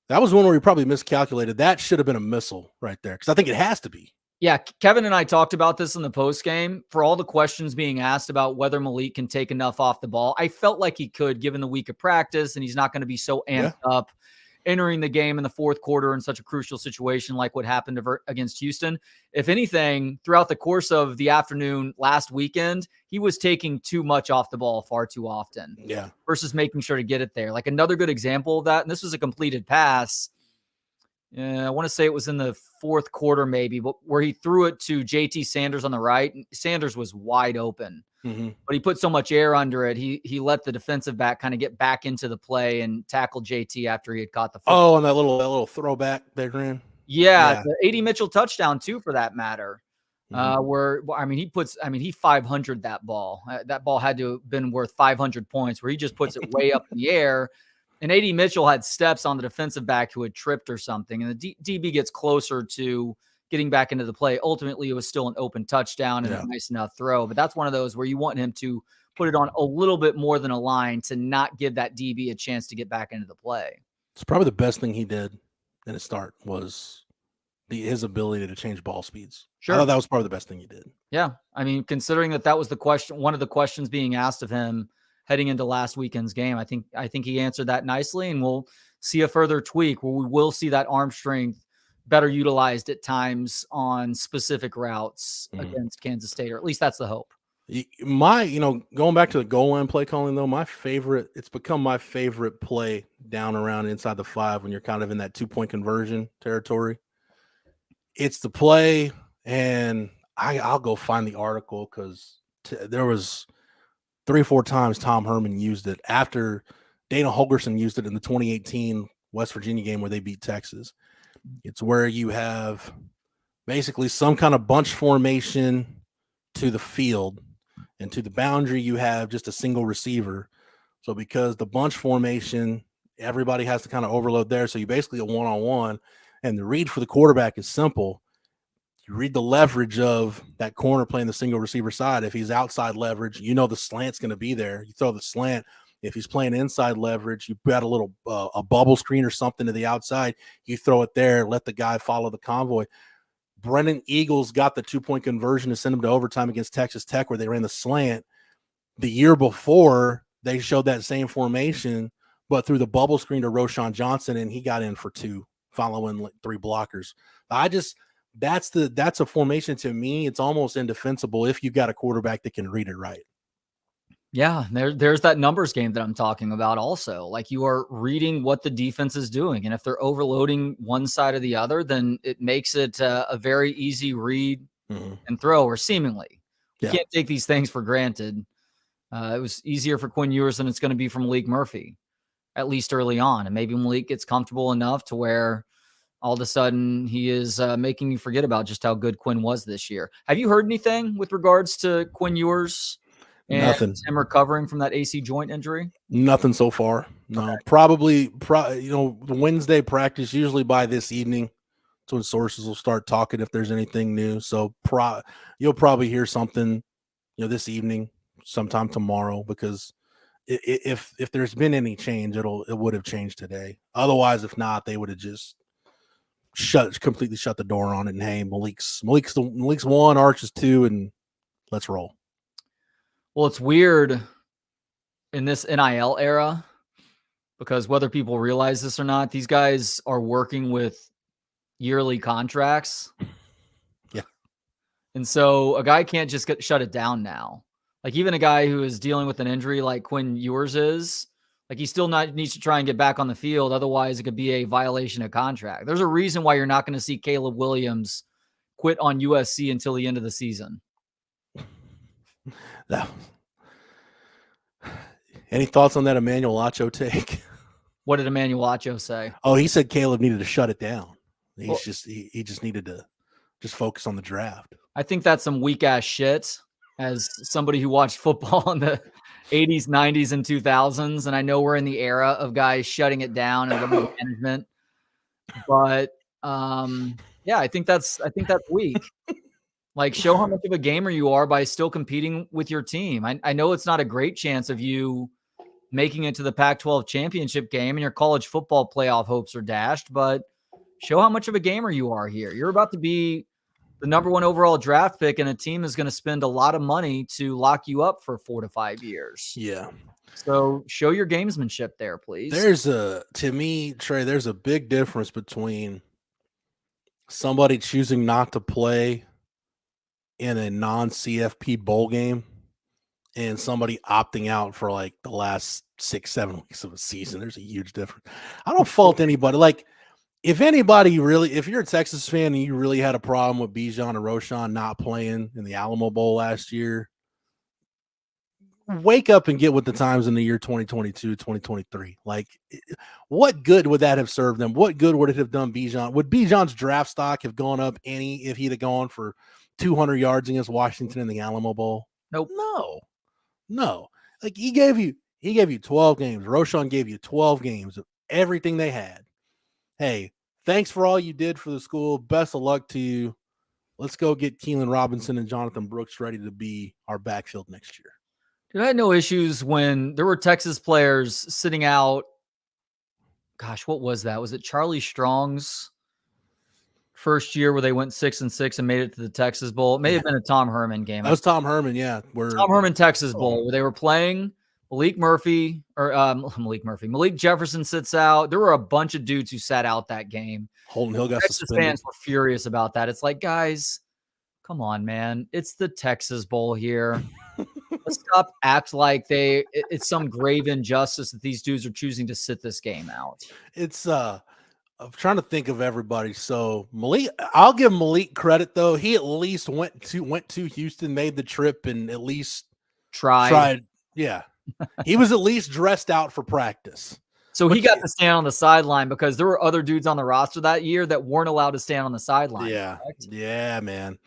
That was one where he probably miscalculated. That should have been a missile right there, because I think it has to be. Yeah, Kevin and I talked about this in the post game. For all the questions being asked about whether Malik can take enough off the ball, I felt like he could, given the week of practice, and he's not going to be so amped up entering the game in the fourth quarter in such a crucial situation like what happened against Houston. If anything, throughout the course of the afternoon last weekend, he was taking too much off the ball far too often versus making sure to get it there. Like, another good example of that, and this was a completed pass. I want to say it was in the fourth quarter maybe, but where he threw it to JT Sanders on the right. Sanders was wide open, but he put so much air under it. He let the defensive back kind of get back into the play and tackled JT after he had caught the football. Oh, and that little throwback there, Grant. Yeah, the AD Mitchell touchdown too, for that matter. He 500 that ball. That ball had to have been worth 500 points, where he just puts it way up in the air. And AD Mitchell had steps on the defensive back who had tripped or something. And the DB gets closer to getting back into the play. Ultimately, it was still an open touchdown and a nice enough throw. But that's one of those where you want him to put it on a little bit more than a line to not give that DB a chance to get back into the play. It's probably the best thing he did in his start was his ability to change ball speeds. Sure. I thought that was probably the best thing he did. Yeah. I mean, considering that was the question, one of the questions being asked of him heading into last weekend's game. I think he answered that nicely, and we'll see a further tweak where we will see that arm strength better utilized at times on specific routes against Kansas State, or at least that's the hope. Going back to the goal line play calling, though, it's become my favorite play down around inside the 5 when you're kind of in that 2-point conversion territory. It's the play, and I'll go find the article because there was 3 or 4 times Tom Herman used it after Dana Holgerson used it in the 2018 West Virginia game where they beat Texas. It's where you have basically some kind of bunch formation to the field, and to the boundary you have just a single receiver. So because the bunch formation, everybody has to kind of overload there. So you basically a one-on-one, and the read for the quarterback is simple. You read the leverage of that corner playing the single receiver side. If he's outside leverage, the slant's going to be there. You throw the slant. If he's playing inside leverage, you got a little a bubble screen or something to the outside. You throw it there, let the guy follow the convoy. Brennan Eagles got the 2-point conversion to send him to overtime against Texas Tech where they ran the slant. The year before, they showed that same formation, but through the bubble screen to Roschon Johnson, and he got in for 2, following 3 blockers. That's a formation to me. It's almost indefensible if you've got a quarterback that can read it right. Yeah, there's that numbers game that I'm talking about also. Like, you are reading what the defense is doing. And if they're overloading one side or the other, then it makes it a very easy read and throw, or seemingly. You can't take these things for granted. It was easier for Quinn Ewers than it's going to be for Malik Murphy, at least early on. And maybe Malik gets comfortable enough to where all of a sudden he is making you forget about just how good Quinn was this year. Have you heard anything with regards to Quinn Ewers? And Nothing. him recovering from that AC joint injury? Nothing so far. No, okay. Probably, the Wednesday practice, usually by this evening, that's when sources will start talking if there's anything new. So you'll probably hear something, this evening, sometime tomorrow, because if there's been any change, it would have changed today. Otherwise, if not, they would have just completely shut the door on it. And hey, Malik's 1, Arch is 2, and let's roll. Well, it's weird in this NIL era because whether people realize this or not, these guys are working with yearly contracts. Yeah. And so a guy can't just shut it down now. Like, even a guy who is dealing with an injury like Quinn Ewers is, like, he still needs to try and get back on the field. Otherwise, it could be a violation of contract. There's a reason why you're not going to see Caleb Williams quit on USC until the end of the season. No. Any thoughts on that Emmanuel Acho take? What did Emmanuel Acho say? Oh, he said Caleb needed to shut it down. He just needed to just focus on the draft. I think that's some weak ass shit. As somebody who watched football in the 80s, 90s, and 2000s, and I know we're in the era of guys shutting it down and load management, but I think that's weak. Like, show how much of a gamer you are by still competing with your team. I know it's not a great chance of you making it to the Pac-12 championship game and your college football playoff hopes are dashed, but show how much of a gamer you are here. You're about to be the number 1 overall draft pick, and a team is going to spend a lot of money to lock you up for 4 to 5 years. Yeah. So show your gamesmanship there, please. To me, Trey, there's a big difference between somebody choosing not to play in a non-CFP bowl game and somebody opting out for like the last 6-7 weeks of a season. There's a huge difference. I don't fault anybody. Like, if you're a Texas fan and you really had a problem with Bijan or Roschon not playing in the Alamo Bowl last year, wake up and get with the times in the year 2022, 2023. Like, what good would that have served them? What good would it have done Bijan? Would Bijan's draft stock have gone up any if he'd have gone for 200 yards against Washington in the Alamo Bowl? Nope. No. Like, he gave you 12 games. Roschon gave you 12 games of everything they had. Hey, thanks for all you did for the school. Best of luck to you. Let's go get Keelan Robinson and Jonathan Brooks ready to be our backfield next year. Dude, I had no issues when there were Texas players sitting out. Gosh, what was that? Was it Charlie Strong's first year where they went 6-6 and made it to the Texas Bowl? It may have been a Tom Herman game. That was Tom Herman, yeah. Tom Herman Texas Bowl, where they were playing Malik Jefferson sits out. There were a bunch of dudes who sat out that game. Holton Hill got Texas suspended. fans were furious about that. It's like, guys, come on, man. It's the Texas Bowl here. Let's stop act like it's some grave injustice that these dudes are choosing to sit this game out. It's I'm trying to think of everybody. So Malik, I'll give Malik credit though. He at least went to Houston, made the trip, and at least tried. Yeah. He was at least dressed out for practice. So he got to stand on the sideline because there were other dudes on the roster that year that weren't allowed to stand on the sideline. Yeah. Correct? Yeah, man.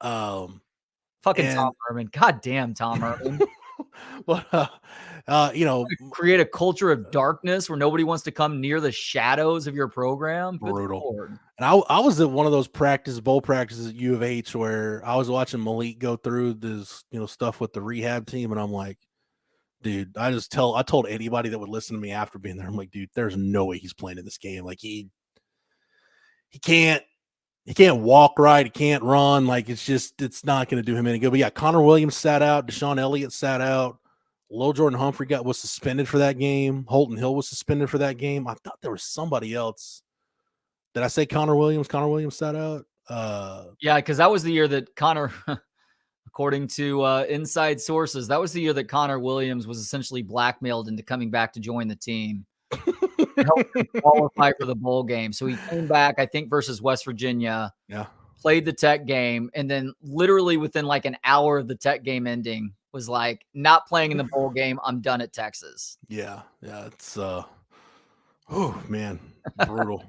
Fucking Tom Herman. God damn, Tom Herman. But create a culture of darkness where nobody wants to come near the shadows of your program. Good brutal. Lord. And I was at one of those bowl practices at U of H where I was watching Malik go through this, stuff with the rehab team, and I'm like, dude, I told anybody that would listen to me after being there, I'm like, dude, there's no way he's playing in this game. Like he can't walk right. He can't run. Like it's not going to do him any good. But yeah, Connor Williams sat out. Deshaun Elliott sat out. Lil Jordan Humphrey was suspended for that game. Holton Hill was suspended for that game. I thought there was somebody else. Did I say Connor Williams? Connor Williams sat out. Yeah, because that was the year that Connor, according to inside sources, that was the year that Connor Williams was essentially blackmailed into coming back to join the team. Helped him qualify for the bowl game. So he came back, I think, versus West Virginia. Yeah. Played the Tech game, and then literally within like an hour of the Tech game ending, was like, not playing in the bowl game. I'm done at Texas. Yeah. It's oh man, brutal.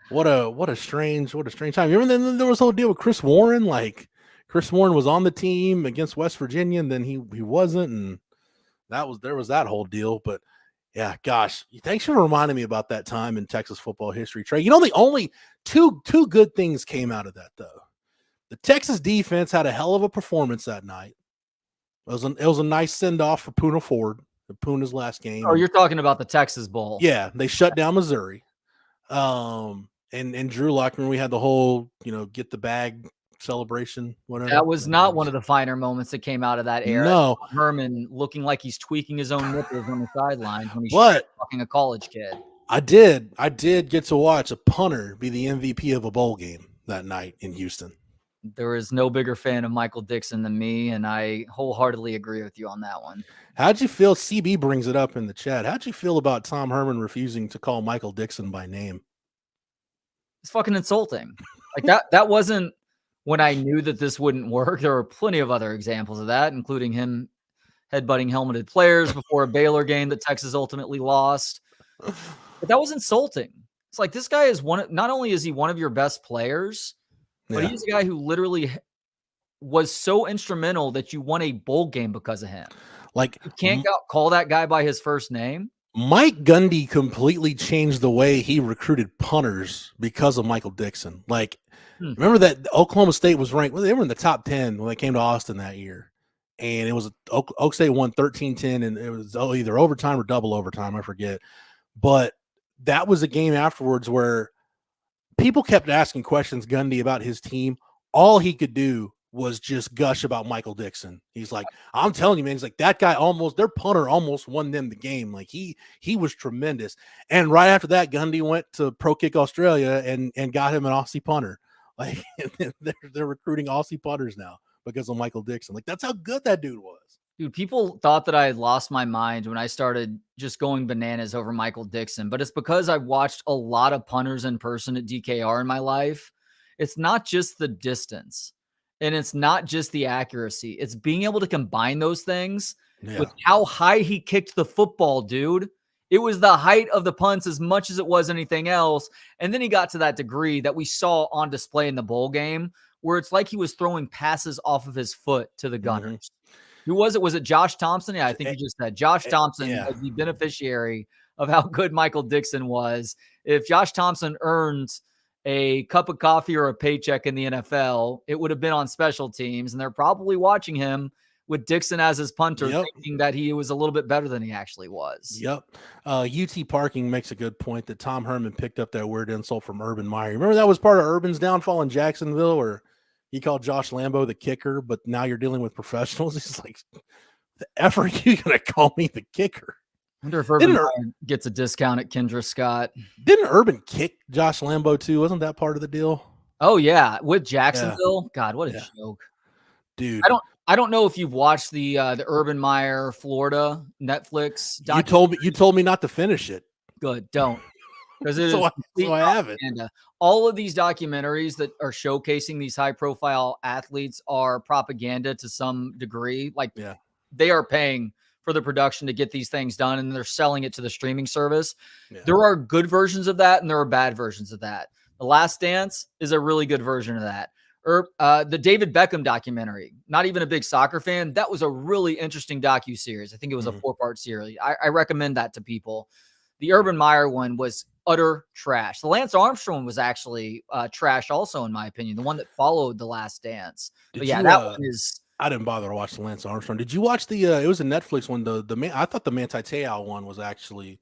What a strange time. Remember then there was a whole deal with Chris Warren. Like Chris Warren was on the team against West Virginia, and then he wasn't, and there was that whole deal. But yeah, gosh, thanks for reminding me about that time in Texas football history, Trey. The only two good things came out of that though. The Texas defense had a hell of a performance that night. It was a nice send-off for Puna Ford, Puna's last game. Oh, you're talking about the Texas Bowl. Yeah, they shut down Missouri. And Drew Lockman, we had the whole, get the bag celebration, whatever. That was not one of the finer moments that came out of that era. No. Herman looking like he's tweaking his own nipples on the sideline when he's fucking a college kid. I did get to watch a punter be the MVP of a bowl game that night in Houston. There is no bigger fan of Michael Dixon than me, and I wholeheartedly agree with you on that one. How'd you feel? CB brings it up in the chat. How'd you feel about Tom Herman refusing to call Michael Dixon by name? It's fucking insulting. Like that wasn't when I knew that this wouldn't work. There were plenty of other examples of that, including him headbutting helmeted players before a Baylor game that Texas ultimately lost. But that was insulting. It's like, this guy is not only is he one of your best players, but he's a guy who literally was so instrumental that you won a bowl game because of him. Like, you can't call that guy by his first name. Mike Gundy completely changed the way he recruited punters because of Michael Dixon. Like, remember that Oklahoma State was ranked, they were in the top 10 when they came to Austin that year. And it was Oak State won 13-10, and it was either overtime or double overtime, I forget. But that was a game afterwards where people kept asking questions Gundy about his team. All he could do was just gush about Michael Dixon. He's like, I'm telling you, man, he's like, that guy their punter almost won them the game. Like he was tremendous. And right after that, Gundy went to Pro Kick Australia and got him an Aussie punter. Like they're recruiting Aussie punters now because of Michael Dixon. Like, that's how good that dude was. Dude, people thought that I had lost my mind when I started just going bananas over Michael Dixon, but it's because I've watched a lot of punters in person at DKR in my life. It's not just the distance, and it's not just the accuracy. It's being able to combine those things with how high he kicked the football, dude. It was the height of the punts as much as it was anything else. And then he got to that degree that we saw on display in the bowl game, where it's like he was throwing passes off of his foot to the gunners. Who was it? Was it Josh Thompson? Yeah, I think you just said Josh Thompson was the beneficiary of how good Michael Dixon was. If Josh Thompson earned a cup of coffee or a paycheck in the NFL, it would have been on special teams, and they're probably watching him with Dixon as his punter, thinking that he was a little bit better than he actually was. Yep. UT Parking makes a good point that Tom Herman picked up that weird insult from Urban Meyer. Remember that was part of Urban's downfall in Jacksonville, or he called Josh Lambo the kicker, but now you're dealing with professionals. He's like, the F are you going to call me the kicker? I wonder if Urban Meyer gets a discount at Kendra Scott. Didn't Urban kick Josh Lambo too? Wasn't that part of the deal? Oh yeah, with Jacksonville. Yeah. God, what a joke, dude! I don't know if you've watched the Urban Meyer Florida Netflix. You told me not to finish it. Good, don't, because it so I haven't. All of these documentaries that are showcasing these high-profile athletes are propaganda to some degree. Like, they are paying for the production to get these things done, and they're selling it to the streaming service. Yeah. There are good versions of that, and there are bad versions of that. The Last Dance is a really good version of that. Or the David Beckham documentary. Not even a big soccer fan. That was a really interesting docuseries. I think it was a 4-part series. I recommend that to people. The Urban Meyer one was utter trash. The Lance Armstrong was actually trash also, in my opinion. The one that followed The Last Dance. That one is... I didn't bother to watch the Lance Armstrong. Did you watch the? It was a Netflix one. I thought the Manti Te'o one was actually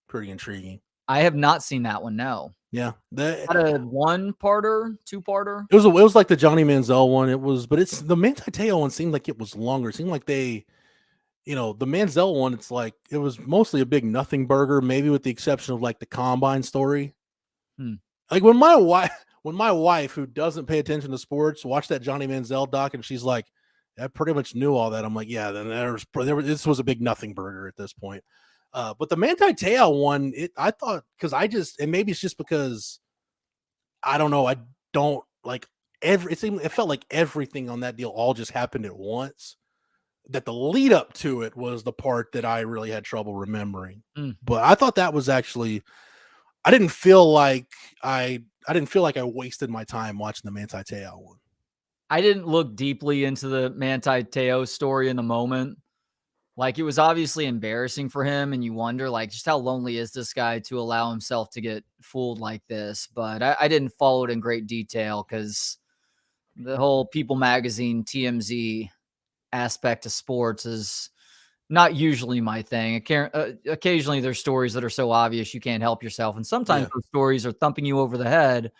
pretty intriguing. I have not seen that one. No. Yeah, that a 1-parter, 2-parter. It was like the Johnny Manziel one. But it's the Manti Te'o one seemed like it was longer. It seemed like they, the Manziel one. It's like it was mostly a big nothing burger, maybe with the exception of like the combine story. Like when my wife, who doesn't pay attention to sports, watched that Johnny Manziel doc, and she's like, I pretty much knew all that. I'm like, yeah, then this was a big nothing burger at this point. But the Manti Te'o one, I thought, because and maybe it's just because I don't know, I don't like it felt like everything on that deal all just happened at once. That the lead up to it was the part that I really had trouble remembering. But I thought that was actually, I didn't feel like I wasted my time watching the Manti Te'o one. I didn't look deeply into the Manti Te'o story in the moment. Like, it was obviously embarrassing for him, and you wonder, like, just how lonely is this guy to allow himself to get fooled like this? But I didn't follow it in great detail because the whole People Magazine TMZ aspect of sports is not usually my thing. Occasionally there's stories that are so obvious you can't help yourself, and sometimes those stories are thumping you over the head,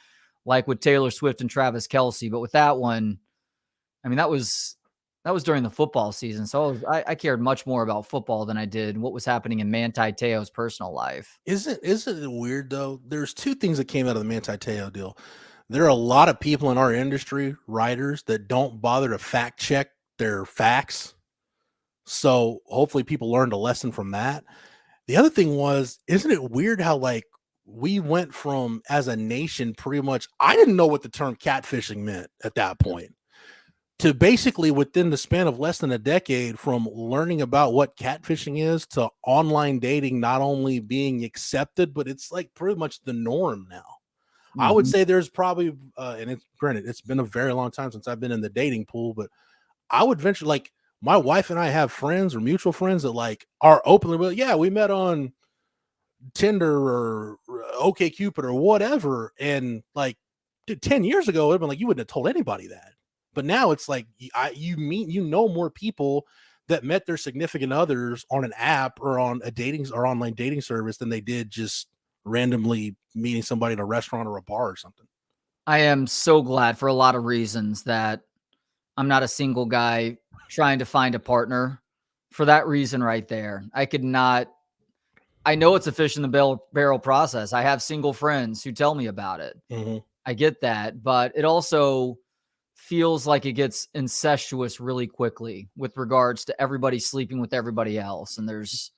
like with Taylor Swift and Travis Kelce. But with that one, I mean, that was during the football season. So I cared much more about football than I did what was happening in Manti Te'o's personal life. Isn't it weird though? There's two things that came out of the Manti Te'o deal. There are a lot of people in our industry, writers, that don't bother to fact check their facts. So hopefully people learned a lesson from that. The other thing was, isn't it weird how like we went from, as a nation, pretty much, I didn't know what the term catfishing meant at that point, to basically within the span of less than a decade, from learning about what catfishing is to online dating not only being accepted, but it's like pretty much the norm now. I would say there's probably, and it's granted, it's been a very long time since I've been in the dating pool, but I would venture, like, my wife and I have friends or mutual friends that like are openly, well, yeah, we met on Tinder or OkCupid or whatever. And like, dude, 10 years ago, it would have been like, you wouldn't have told anybody that. But now it's like, you more people that met their significant others on an app or on a dating or online dating service than they did just randomly meeting somebody in a restaurant or a bar or something. I am so glad, for a lot of reasons, that I'm not a single guy trying to find a partner. For that reason right there, I know it's a fish in the barrel process. I have single friends who tell me about it. I get that, but it also feels like it gets incestuous really quickly with regards to everybody sleeping with everybody else. And there's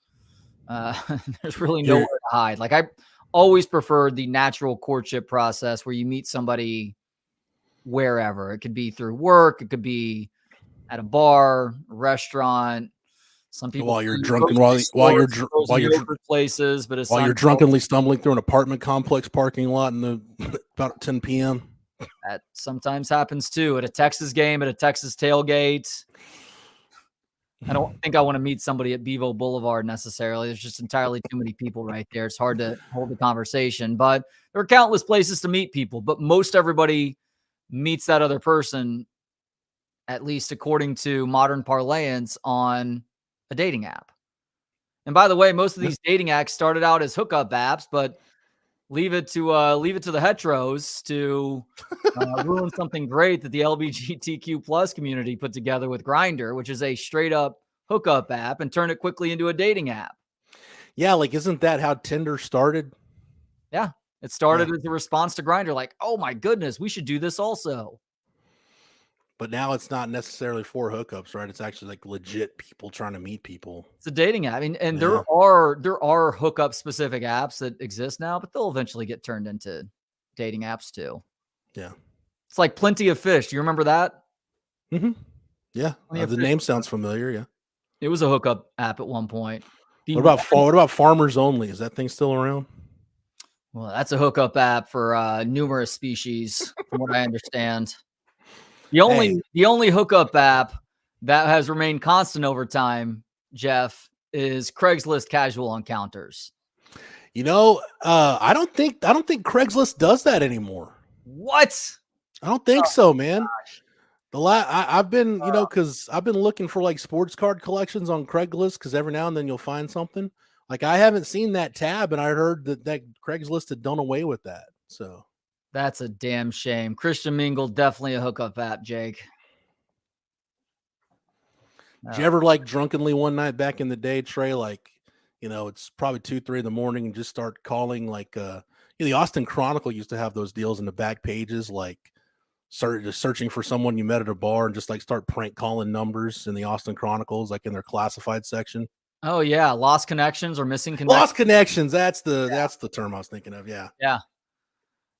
really nowhere to hide. Like, I always preferred the natural courtship process where you meet somebody wherever. It could be through work. It could be at a bar, a restaurant. Some people while you're drunken, while you're places, but while you're drunkenly stumbling through an apartment complex parking lot about 10 p.m. That sometimes happens too, at a Texas game, at a Texas tailgate. I don't think I want to meet somebody at Bevo Boulevard necessarily. There's just entirely too many people right there. It's hard to hold the conversation, but there are countless places to meet people, but most everybody meets that other person, at least according to modern parlance, on a dating app. And by the way, most of these dating apps started out as hookup apps, but leave it to the heteros to ruin something great that the LGBTQ plus community put together with Grindr, which is a straight up hookup app and turn it quickly into a dating app. Yeah, like isn't that how Tinder started? Yeah. It started as a response to Grindr, like, oh my goodness, we should do this also. But now it's not necessarily for hookups, right? It's actually like legit people trying to meet people. It's a dating app. I mean, and Yeah. there are hookup specific apps that exist now, but they'll eventually get turned into dating apps too. Yeah. It's like Plenty of Fish. Do you remember that? Mm-hmm. Yeah. Plenty of The Fish. name sounds familiar. Yeah. It was a hookup app at one point. What about Farmers Only? Is that thing still around? Well, that's a hookup app for numerous species, from what I understand. The only hookup app that has remained constant over time, Jeff, is Craigslist Casual Encounters. You know, I don't think Craigslist does that anymore. What? I don't think so, man. I've been, because I've been looking for like sports card collections on Craigslist, because every now and then you'll find something. Like I haven't seen that tab, and I heard that Craigslist had done away with that. So that's a damn shame. Christian Mingle, definitely a hookup app, Jake. Did you ever like drunkenly one night back in the day, Trey? Like, it's probably 2-3 in the morning, and just start calling like the Austin Chronicle used to have those deals in the back pages, like just searching for someone you met at a bar and just like start prank calling numbers in the Austin Chronicles, like in their classified section. Oh yeah, lost connections or missing connections. Lost connections. That's the term I was thinking of. Yeah. Yeah.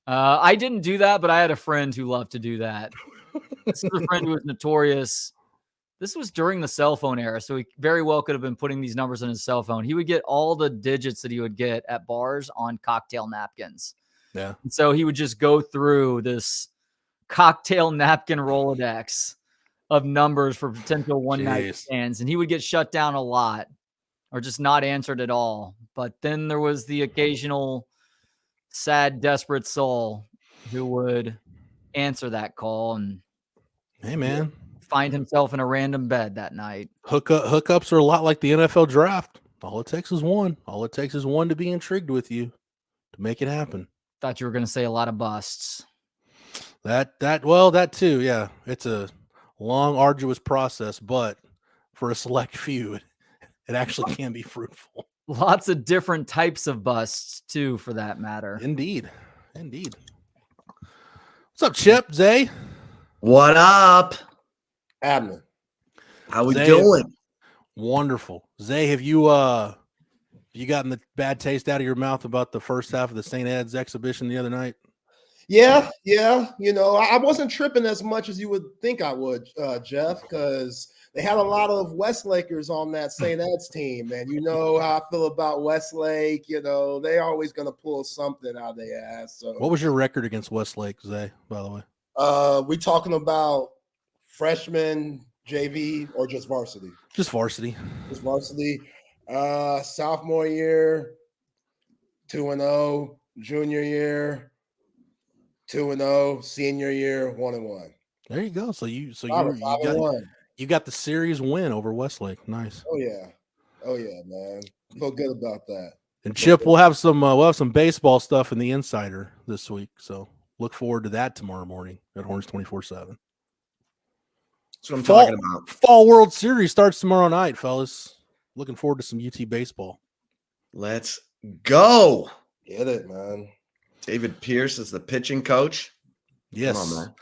I didn't do that, but I had a friend who loved to do that. This is a friend who was notorious. This was during the cell phone era, so he very well could have been putting these numbers in his cell phone. He would get all the digits that he would get at bars on cocktail napkins. Yeah. And so he would just go through this cocktail napkin Rolodex of numbers for potential one-night stands, and he would get shut down a lot or just not answered at all. But then there was the occasional sad, desperate soul who would answer that call and hey, man, find himself in a random bed that night. Hookups are a lot like the NFL draft. All it takes is one. All it takes is one to be intrigued with you to make it happen. Thought you were going to say a lot of busts. That too. Yeah. It's a long, arduous process, but for a select few, it actually can be fruitful. Lots of different types of busts too, for that matter. Indeed. What's up, Chip? Zay? What up? Abner. How we Zay, doing? Wonderful. Zay, have you gotten the bad taste out of your mouth about the first half of the St. Ed's exhibition the other night? Yeah. I wasn't tripping as much as you would think I would, Jeff, because they had a lot of Westlakers on that St. Ed's team, and you know how I feel about Westlake. They're always going to pull something out of their ass. So, what was your record against Westlake, Zay, by the way? We talking about freshman, JV, or just varsity? Just varsity. Just varsity. Sophomore year, 2-0. Junior year, 2-0. Senior year, 1-1. There you go. So you got the series win over Westlake. Nice. Oh yeah, man. Feel good about that. And Chip, we'll have some baseball stuff in the Insider this week. So look forward to that tomorrow morning at Horns 24/7. That's what I'm talking about. Fall World Series starts tomorrow night, fellas. Looking forward to some UT baseball. Let's go. Get it, man. David Pierce is the pitching coach. Yes. Come on, man.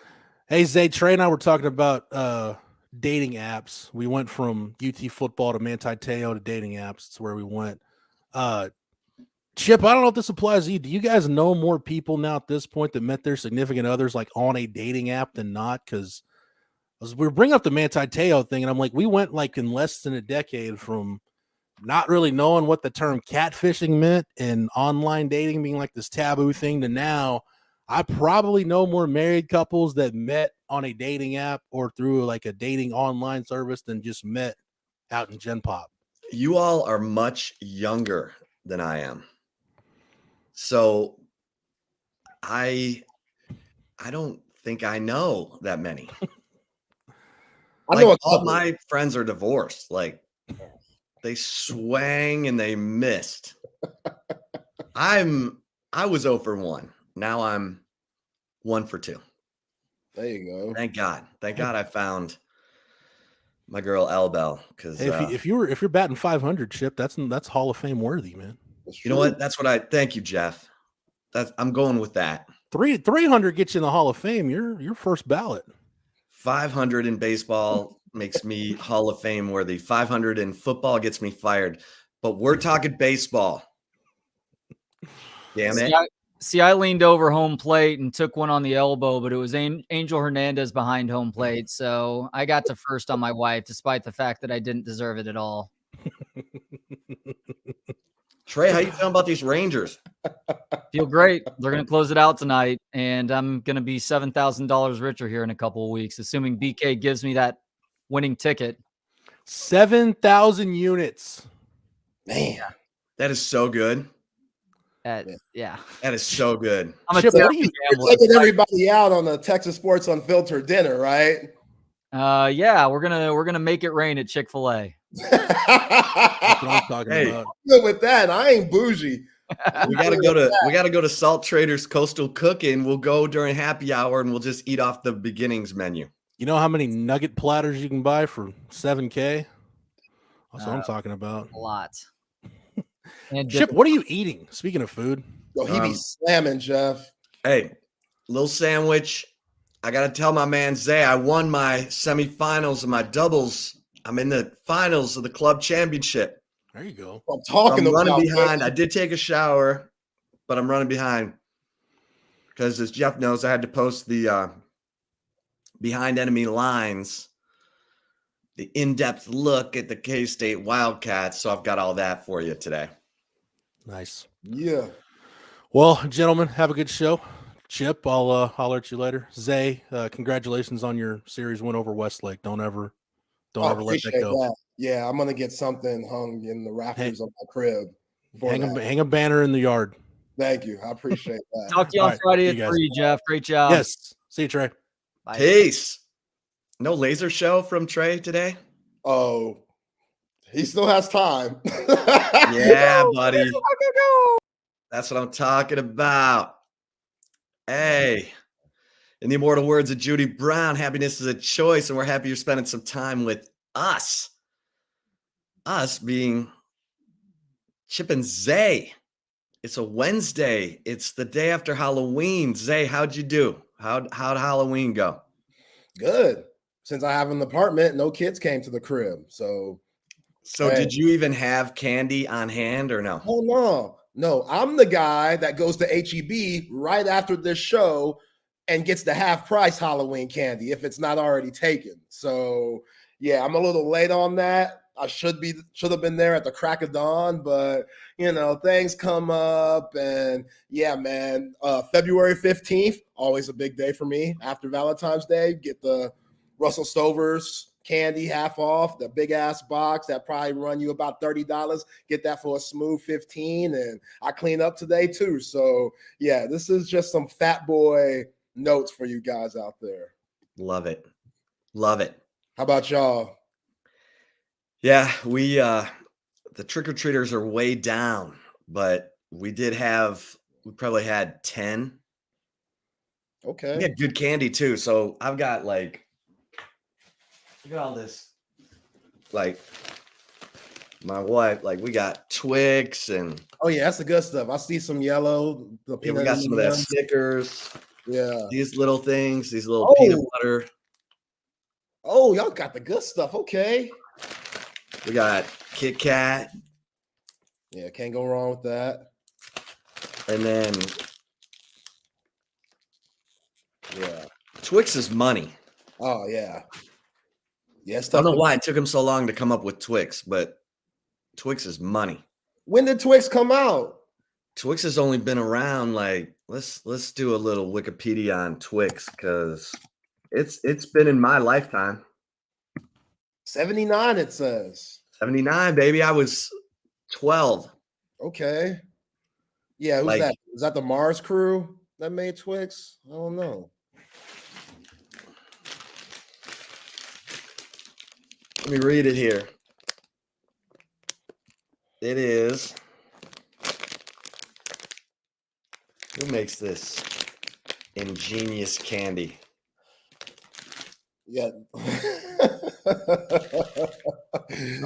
Hey, Zay, Trey and I were talking about dating apps. We went from UT football to Manti Te'o to dating apps. That's where we went. Chip, I don't know if this applies to you. Do you guys know more people now at this point that met their significant others like on a dating app than not? Because we were bringing up the Manti Te'o thing, and I'm like, we went like in less than a decade from not really knowing what the term catfishing meant and online dating being like this taboo thing to now I probably know more married couples that met on a dating app or through like a dating online service than just met out in Gen Pop. You all are much younger than I am. So I don't think I know that many. Like, all my friends are divorced. Like, they swang and they missed. I was 0 for 1. Now I'm 1 for 2. There you go. Thank God. Thank God I found my girl Elbel, because Hey, if you're batting 500, Chip, that's Hall of Fame worthy, man. you know what? That's what I thank you, Jeff. I'm going with that. 300 gets you in the Hall of Fame. You're first ballot. 500 in baseball makes me Hall of Fame worthy. 500 in football gets me fired. But we're talking baseball. Damn it. See, I leaned over home plate and took one on the elbow, but it was Angel Hernandez behind home plate. So I got to first on my wife, despite the fact that I didn't deserve it at all. Trey, how you feeling about these Rangers? Feel great. They're going to close it out tonight, and I'm going to be $7,000 richer here in a couple of weeks, assuming BK gives me that winning ticket. 7,000 units. Man, that is so good. Yeah. That is so good. I'm a Chip, terrible you're gambler. Taking everybody out on the Texas Sports Unfiltered dinner, right? Yeah, we're gonna make it rain at Chick-fil-A. That's what I'm talking Hey. about. Good with that. I ain't bougie. We gotta go to Salt Traders Coastal Cooking. We'll go during happy hour and we'll just eat off the beginnings menu. You know how many nugget platters you can buy for $7K? That's what I'm talking about. A lot. And Chip, what are you eating? Speaking of food, Yo, he be slamming, Jeff. Hey, little sandwich. I gotta tell my man Zay, I won my semifinals of my doubles. I'm in the finals of the club championship. there you go. I'm talking I'm running about behind. man. I did take a shower, but I'm running behind because, as Jeff knows, I had to post the behind enemy lines, the in-depth look at the K-State Wildcats. So I've got all that for you today. Nice. Yeah. Well, gentlemen, have a good show. Chip, I'll holler at you later. Zay, congratulations on your series win over Westlake. Don't ever let that Appreciate go. that. Yeah, I'm gonna get something hung in the rafters of my crib. for that. Hang a banner in the yard. Thank you. I appreciate that. talk to you All on right, Friday see at you guys. 3, Jeff. Great job. Yes. See you, Trey. Bye. Peace. No laser show from Trey today? Oh, he still has time. Yeah, buddy. That's what I'm talking about. Hey, in the immortal words of Judy Brown, happiness is a choice, and we're happy you're spending some time with us. Us being Chip and Zay. It's a Wednesday. It's the day after Halloween. Zay, how'd you do? How'd Halloween go? Good. Since I have an apartment, no kids came to the crib. So hey. Did you even have candy on hand or no? Oh no. I'm the guy that goes to HEB right after this show and gets the half price Halloween candy if it's not already taken. So yeah, I'm a little late on that. I should have been there at the crack of dawn, but things come up, and yeah, man. February 15th, always a big day for me. After Valentine's Day, get the Russell Stover's candy half off, the big ass box that probably run you about $30. Get that for a smooth 15, and I clean up today too. So yeah, this is just some fat boy notes for you guys out there. Love it. How about y'all? Yeah, we the trick-or-treaters are way down, but we probably had 10. Okay. We had good candy too. So I've got look at all this. Like my wife, we got Twix and Oh yeah, that's the good stuff. I see some yellow. we got some of that Snickers. Yeah. These little things, these little peanut butter. Oh, y'all got the good stuff. Okay. We got Kit Kat. Yeah, can't go wrong with that. And then Yeah. Twix is money. Oh yeah. Yeah. I don't know why it took them so long to come up with Twix, but Twix is money. When did Twix come out? Twix has only been around let's do a little Wikipedia on Twix because it's been in my lifetime. 79, it says. 79, baby. I was 12. Okay. Yeah, who's that? Is that the Mars crew that made Twix? I don't know. Let me read it here. It is. Who makes this ingenious candy? Yeah. I'm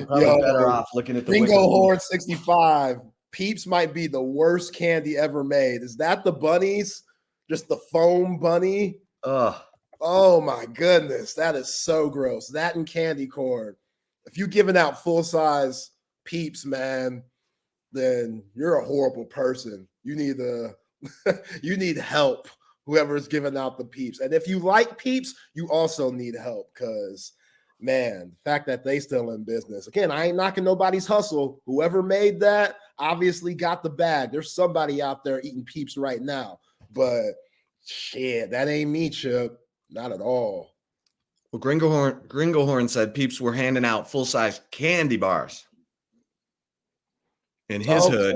probably better off looking at the Ringo Wicked Loop. Horn 65. Peeps might be the worst candy ever made. Is that the bunnies? Just the foam bunny? Ugh. Oh my goodness. That is so gross. That and candy corn. If you're giving out full-size Peeps, man, then you're a horrible person. You need you need help, whoever's giving out the Peeps. And if you like Peeps, you also need help because, man, the fact that they still in business. Again, I ain't knocking nobody's hustle. Whoever made that obviously got the bag. There's somebody out there eating Peeps right now. But shit, that ain't me, Chip. Not at all. Well, Gringo Horn said Peeps were handing out full-size candy bars in his hood.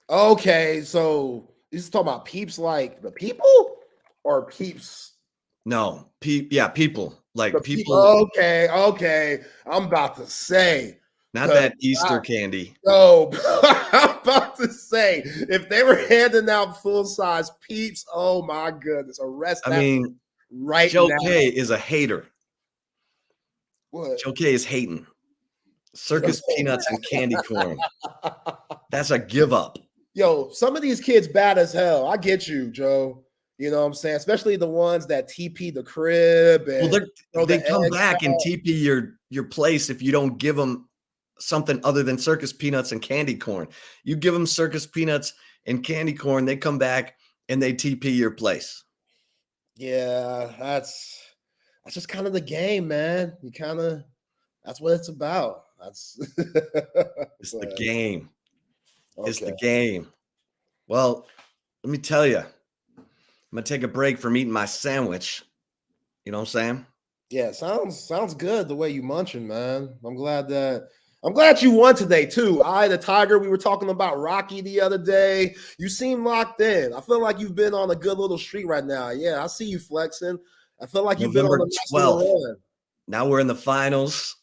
Okay, so he's talking about Peeps like the people or Peeps? No, people. Like The people. Okay. I'm about to say. Not that Easter candy. No, I'm about to say, if they were handing out full-size Peeps, oh my goodness, arrest that right Joe now. K is a hater. What? Joe K is hating. Circus peanuts and candy corn. That's a give up. Yo, some of these kids bad as hell. I get you, Joe. You know what I'm saying? Especially the ones that TP the crib. And they come back and TP your place if you don't give them something other than circus peanuts and candy corn. You give them circus peanuts and candy corn, they come back and they TP your place. Yeah, that's just kind of the game, man. That's what it's about. It's the game. Okay. It's the game. Well, let me tell you, I'm gonna take a break from eating my sandwich. You know what I'm saying? Yeah, sounds good the way you munching, man. I'm glad you won today too. The Tiger, we were talking about Rocky the other day. You seem locked in. I feel like you've been on a good little streak right now. Yeah, I see you flexing. I feel like you've been on the 12th. Now we're in the finals.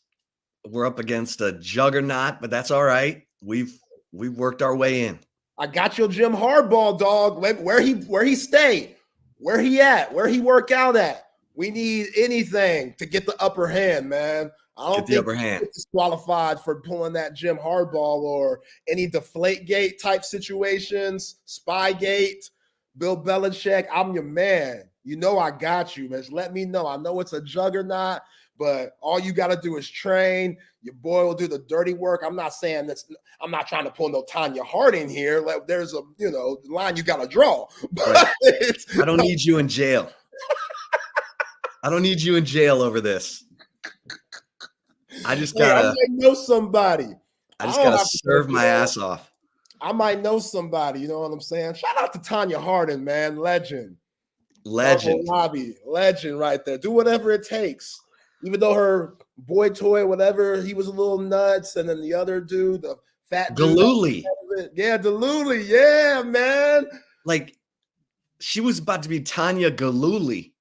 We're up against a juggernaut, but that's all right. We've worked our way in. I got your Jim Hardball, dog. Where he stay? Where he at? Where he work out at? We need anything to get the upper hand, man. I don't think he's disqualified for pulling that Jim Hardball or any Deflategate type situations, Spygate, Bill Belichick. I'm your man. You know I got you, man. Just let me know. I know it's a juggernaut, but all you got to do is train. Your boy will do the dirty work. I'm not saying this. I'm not trying to pull no Tanya Harding here. Like, there's a line you got to draw. But right. I don't need you in jail. I don't need you in jail over this. I just gotta. I might know somebody. I just gotta serve my ass off. I might know somebody. You know what I'm saying? Shout out to Tanya Harding, man, legend. Lobby, legend right there. Do whatever it takes. Even though her boy toy, whatever, he was a little nuts, and then the other dude, the fat dude, Galooly. Yeah, Galooly. Yeah, man. Like she was about to be Tanya Galooly.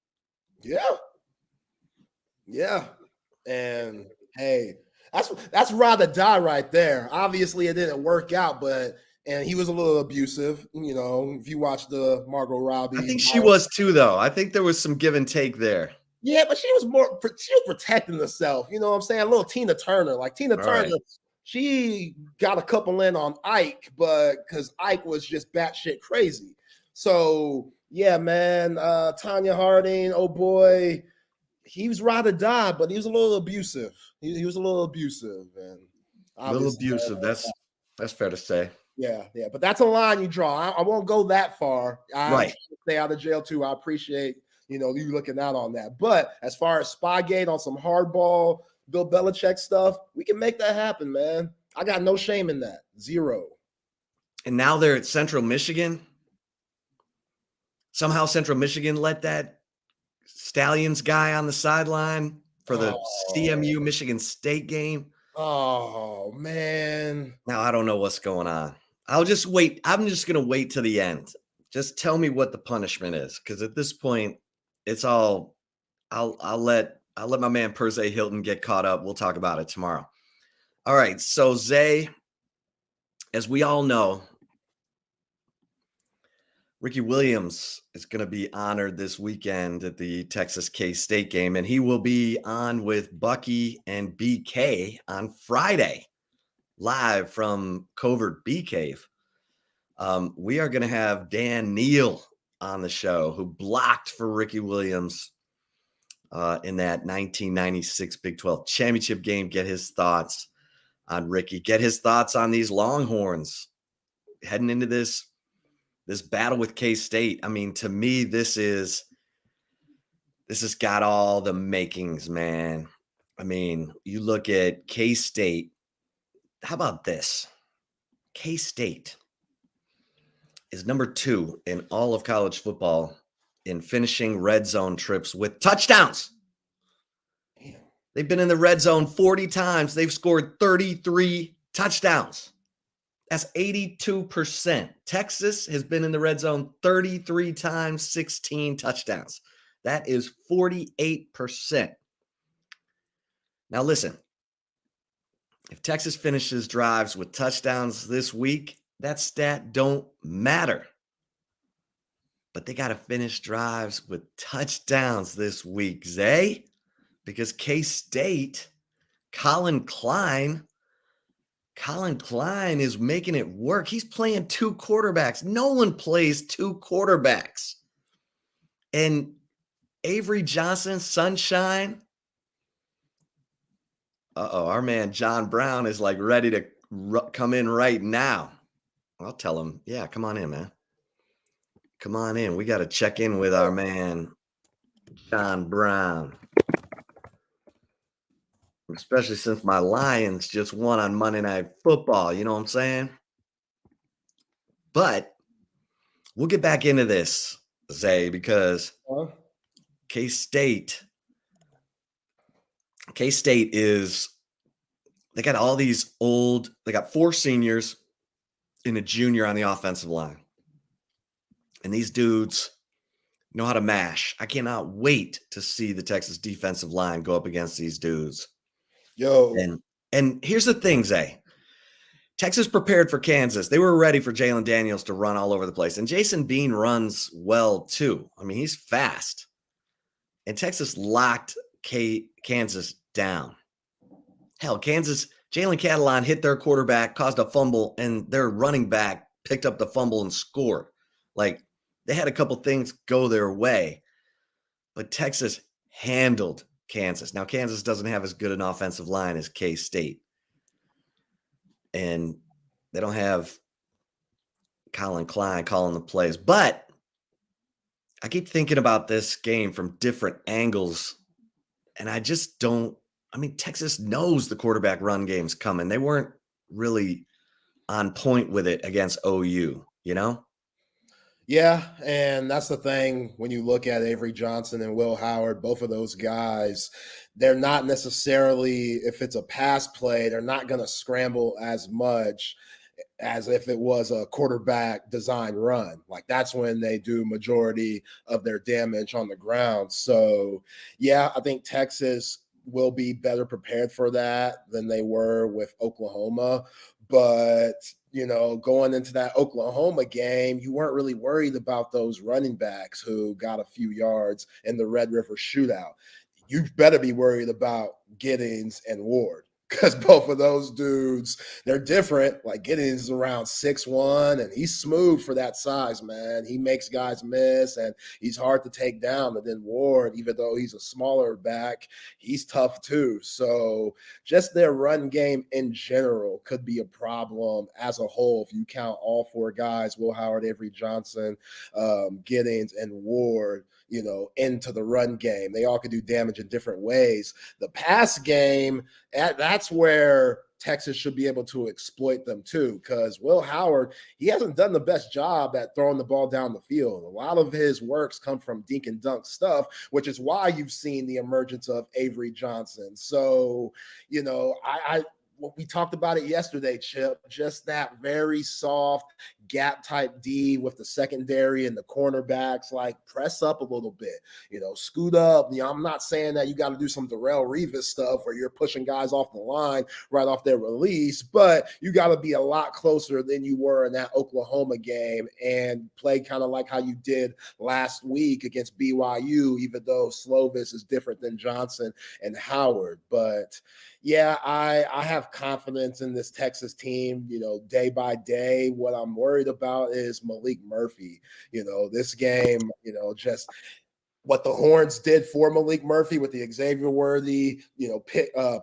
Yeah. And hey, that's ride or die right there. Obviously, it didn't work out, and he was a little abusive. If you watch the Margot Robbie, I think she was too, though. I think there was some give and take there. Yeah, but she was protecting herself. You know what I'm saying? A little Tina Turner, like Tina Turner. Right. She got a couple in on Ike, but because Ike was just batshit crazy. So yeah, man, Tanya Harding, oh boy. He was ride or die, but he was a little abusive. He was a little abusive, and a little abusive. That's fair to say. Yeah. But that's a line you draw. I won't go that far. I stay out of jail too. I appreciate you looking out on that. But as far as Spygate on some hardball, Bill Belichick stuff, we can make that happen, man. I got no shame in that. Zero. And now they're at Central Michigan. Somehow Central Michigan let that Stallions guy on the sideline for the CMU Michigan State game. Oh, man. Now I don't know what's going on. I'll just wait. I'm just going to wait to the end. Just tell me what the punishment is. Because at this point, it's all I'll let my man Perze Hilton get caught up. We'll talk about it tomorrow. All right. So Zay, as we all know, Ricky Williams is going to be honored this weekend at the Texas K-State game, and he will be on with Bucky and BK on Friday, live from Covert Bee Cave. We are going to have Dan Neal on the show, who blocked for Ricky Williams in that 1996 Big 12 championship game. Get his thoughts on Ricky. Get his thoughts on these Longhorns heading into this battle with K-State. I mean, to me, this has got all the makings, man. I mean, you look at K-State. How about this? K-State is number 2 in all of college football in finishing red zone trips with touchdowns. Damn. They've been in the red zone 40 times. They've scored 33 touchdowns. That's 82%. Texas has been in the red zone 33 times, 16 touchdowns. That is 48%. Now listen, if Texas finishes drives with touchdowns this week, that stat don't matter. But they got to finish drives with touchdowns this week, Zay, because K-State, Colin Klein is making it work. He's playing 2 quarterbacks. No one plays 2 quarterbacks. And Avery Johnson, Sunshine. Our man John Brown is like ready to come in right now. I'll tell him, yeah, come on in, man. Come on in. We got to check in with our man, John Brown. Especially since my Lions just won on Monday Night Football. You know what I'm saying? But we'll get back into this, Zay, because K-State is, they got all these they got 4 seniors and a junior on the offensive line. And these dudes know how to mash. I cannot wait to see the Texas defensive line go up against these dudes. Yo. And here's the thing, Zay. Texas prepared for Kansas. They were ready for Jalen Daniels to run all over the place. And Jason Bean runs well, too. I mean, he's fast. And Texas locked Kansas down. Hell, Kansas, Jalen Catalon hit their quarterback, caused a fumble, and their running back picked up the fumble and scored. Like, they had a couple things go their way. But Texas handled Kansas. Now, Kansas doesn't have as good an offensive line as K-State. And they don't have Colin Klein calling the plays. But I keep thinking about this game from different angles. And I just don't. I mean, Texas knows the quarterback run game's coming. They weren't really on point with it against OU, you know? Yeah, and that's the thing when you look at Avery Johnson and Will Howard, both of those guys, they're not necessarily, if it's a pass play, they're not going to scramble as much as if it was a quarterback design run. Like, that's when they do majority of their damage on the ground. So, yeah, I think Texas will be better prepared for that than they were with Oklahoma. But, you know, going into that Oklahoma game, you weren't really worried about those running backs who got a few yards in the Red River shootout. You better be worried about Giddings and Ward, because both of those dudes, they're different. Like, Giddings is around 6'1", and he's smooth for that size, man. He makes guys miss, and he's hard to take down. And then Ward, even though he's a smaller back, he's tough too. So just their run game in general could be a problem as a whole if you count all 4 guys, Will Howard, Avery Johnson, Giddings, and Ward, you know, into the run game. They all could do damage in different ways. The pass game, that's where Texas should be able to exploit them too, because Will Howard, he hasn't done the best job at throwing the ball down the field. A lot of his works come from dink and dunk stuff, which is why you've seen the emergence of Avery Johnson. So, you know, we talked about it yesterday, Chip, just that very soft gap type D with the secondary and the cornerbacks, like press up a little bit, scoot up. I'm not saying that you got to do some Darrelle Revis stuff where you're pushing guys off the line right off their release, but you got to be a lot closer than you were in that Oklahoma game and play kind of like how you did last week against BYU, even though Slovis is different than Johnson and Howard. But yeah, I have confidence in this Texas team, day by day. What I'm worried about is Malik Murphy. This game, just what the Horns did for Malik Murphy with the Xavier Worthy,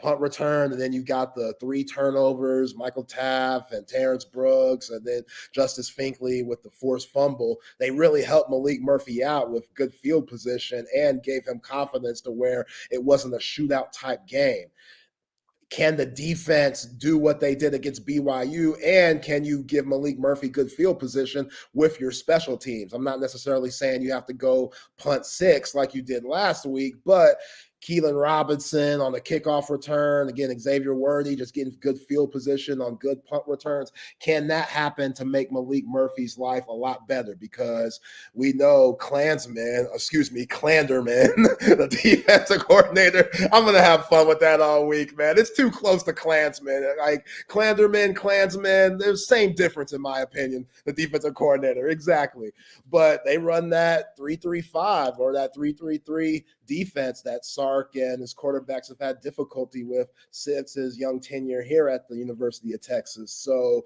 punt return, and then you got the 3 turnovers, Michael Taft and Terrence Brooks, and then Justice Finkley with the forced fumble. They really helped Malik Murphy out with good field position and gave him confidence to where it wasn't a shootout type game. Can the defense do what they did against BYU? And can you give Malik Murphy good field position with your special teams? I'm not necessarily saying you have to go punt 6 like you did last week, but Keelan Robinson on the kickoff return, again, Xavier Worthy just getting good field position on good punt returns. Can that happen to make Malik Murphy's life a lot better? Because we know Clanderman, the defensive coordinator, I'm going to have fun with that all week, man. It's too close to Klansman. Like Klansman, there's the same difference in my opinion, the defensive coordinator, exactly. But they run that 3-3-5 or that 3-3-3 defense that Sark and his quarterbacks have had difficulty with since his young tenure here at the University of Texas. So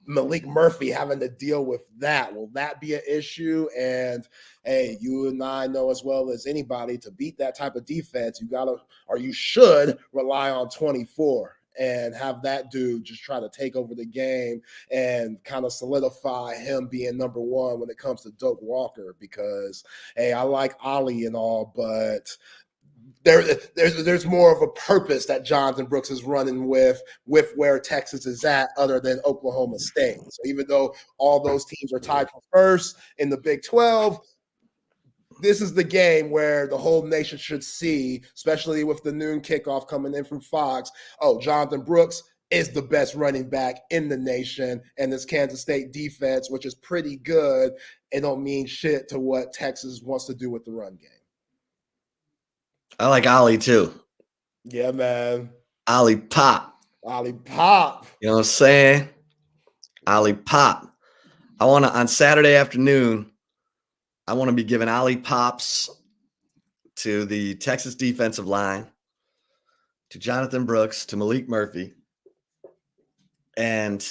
Malik Murphy having to deal with that, will that be an issue? And hey, you and I know as well as anybody, to beat that type of defense, you should rely on 24 and have that dude just try to take over the game and kind of solidify him being number 1 when it comes to Doak Walker. Because, hey, I like Ollie and all, but there's more of a purpose that Jonathan Brooks is running with where Texas is at other than Oklahoma State. So even though all those teams are tied for first in the Big 12, this is the game where the whole nation should see, especially with the noon kickoff coming in from Fox. Oh, Jonathan Brooks is the best running back in the nation, and this Kansas State defense, which is pretty good, it don't mean shit to what Texas wants to do with the run game. I like Ollie too. Yeah, man. Ollie pop. Ollie pop. You know what I'm saying? Ollie pop. I want to, on Saturday afternoon, I want to be giving Ollie pops to the Texas defensive line, to Jonathan Brooks, to Malik Murphy. And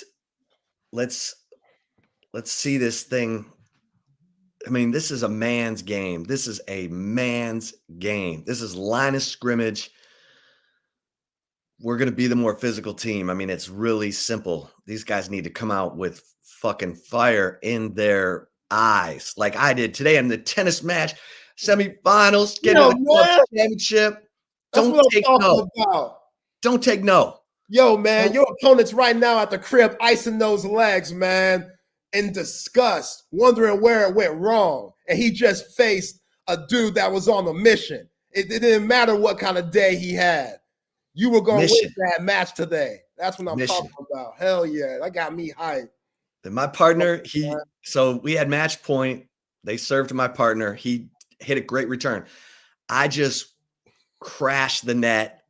let's see this thing. I mean, this is a man's game. This is a man's game. This is line of scrimmage. We're going to be the more physical team. I mean, it's really simple. These guys need to come out with fucking fire in their eyes, like I did today in the tennis match, semifinals, getting to the club championship. Don't take no. Don't take no. Yo, man, your opponent's right now at the crib icing those legs, man, in disgust, wondering where it went wrong. And he just faced a dude that was on a mission. It didn't matter what kind of day he had. You were going to win that match today. That's what I'm talking about. Hell yeah, that got me hyped. And my partner, so we had match point. They served to my partner. He hit a great return. I just crashed the net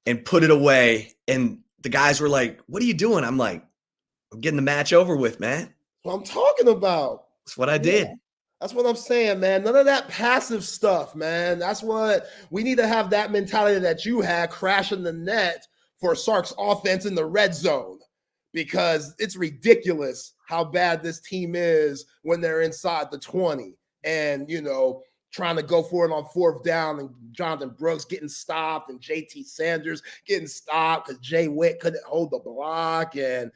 and put it away. And the guys were like, "What are you doing?" I'm like, "I'm getting the match over with, man." That's what I'm talking about. That's what I did. That's what I'm saying, man. None of that passive stuff, man. That's what we need to have, that mentality that you had, crashing the net for Sark's offense in the red zone. Because it's ridiculous how bad this team is when they're inside the 20 and, trying to go for it on 4th down, and Jonathan Brooks getting stopped and JT Sanders getting stopped because Jay Witt couldn't hold the block and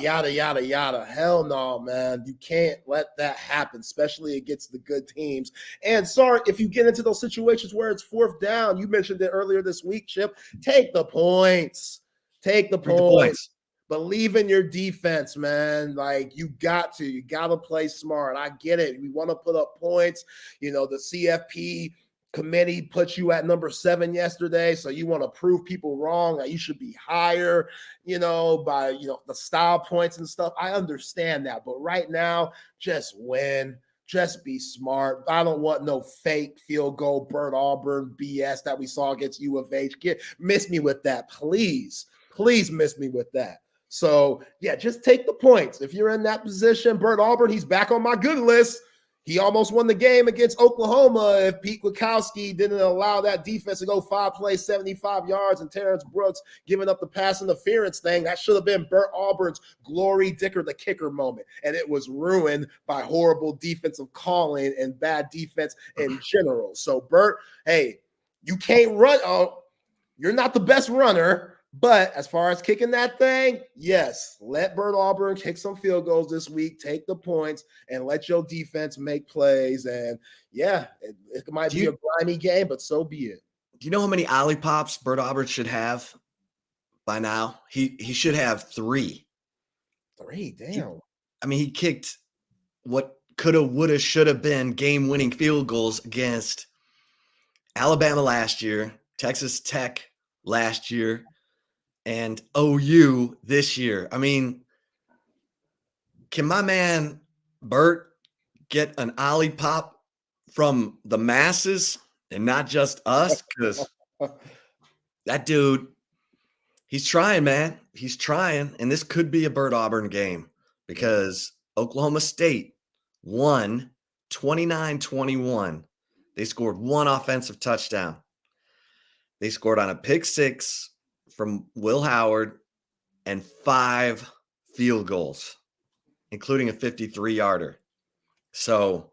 yada, yada, yada. Hell no, man. You can't let that happen, especially against the good teams. And sorry, if you get into those situations where it's 4th down, you mentioned it earlier this week, Chip, take the points. Take the points. Believe in your defense, man. Like, you got to play smart. I get it. We want to put up points. The CFP committee put you at number 7 yesterday, so you want to prove people wrong that you should be higher, by the style points and stuff. I understand that, but right now, just win. Just be smart. I don't want no fake field goal, Burt Auburn BS that we saw against U of H. Miss me with that, please. Please miss me with that. So, yeah, just take the points. If you're in that position, Burt Auburn, he's back on my good list. He almost won the game against Oklahoma if Pete Kwiatkowski didn't allow that defense to go 5 plays, 75 yards, and Terrence Brooks giving up the pass interference thing. That should have been Burt Auburn's Glory Dicker the kicker moment, and it was ruined by horrible defensive calling and bad defense in general. So, Burt, hey, you can't run. Oh, you're not the best runner. But as far as kicking that thing, yes, let Burt Auburn kick some field goals this week, take the points, and let your defense make plays. And yeah, it might be a grimy game, but so be it. Do you know how many ollie-pops Burt Auburn should have by now? He should have 3. 3, damn. He kicked what coulda, woulda, shoulda been game-winning field goals against Alabama last year, Texas Tech last year, and OU this year. Can my man Burt get an ollie pop from the masses and not just us? Because that dude, he's trying, man. He's trying. And this could be a Burt Auburn game because Oklahoma State won 29-21. They scored 1 offensive touchdown. They scored on a pick 6 from Will Howard and 5 field goals, including a 53-yarder. So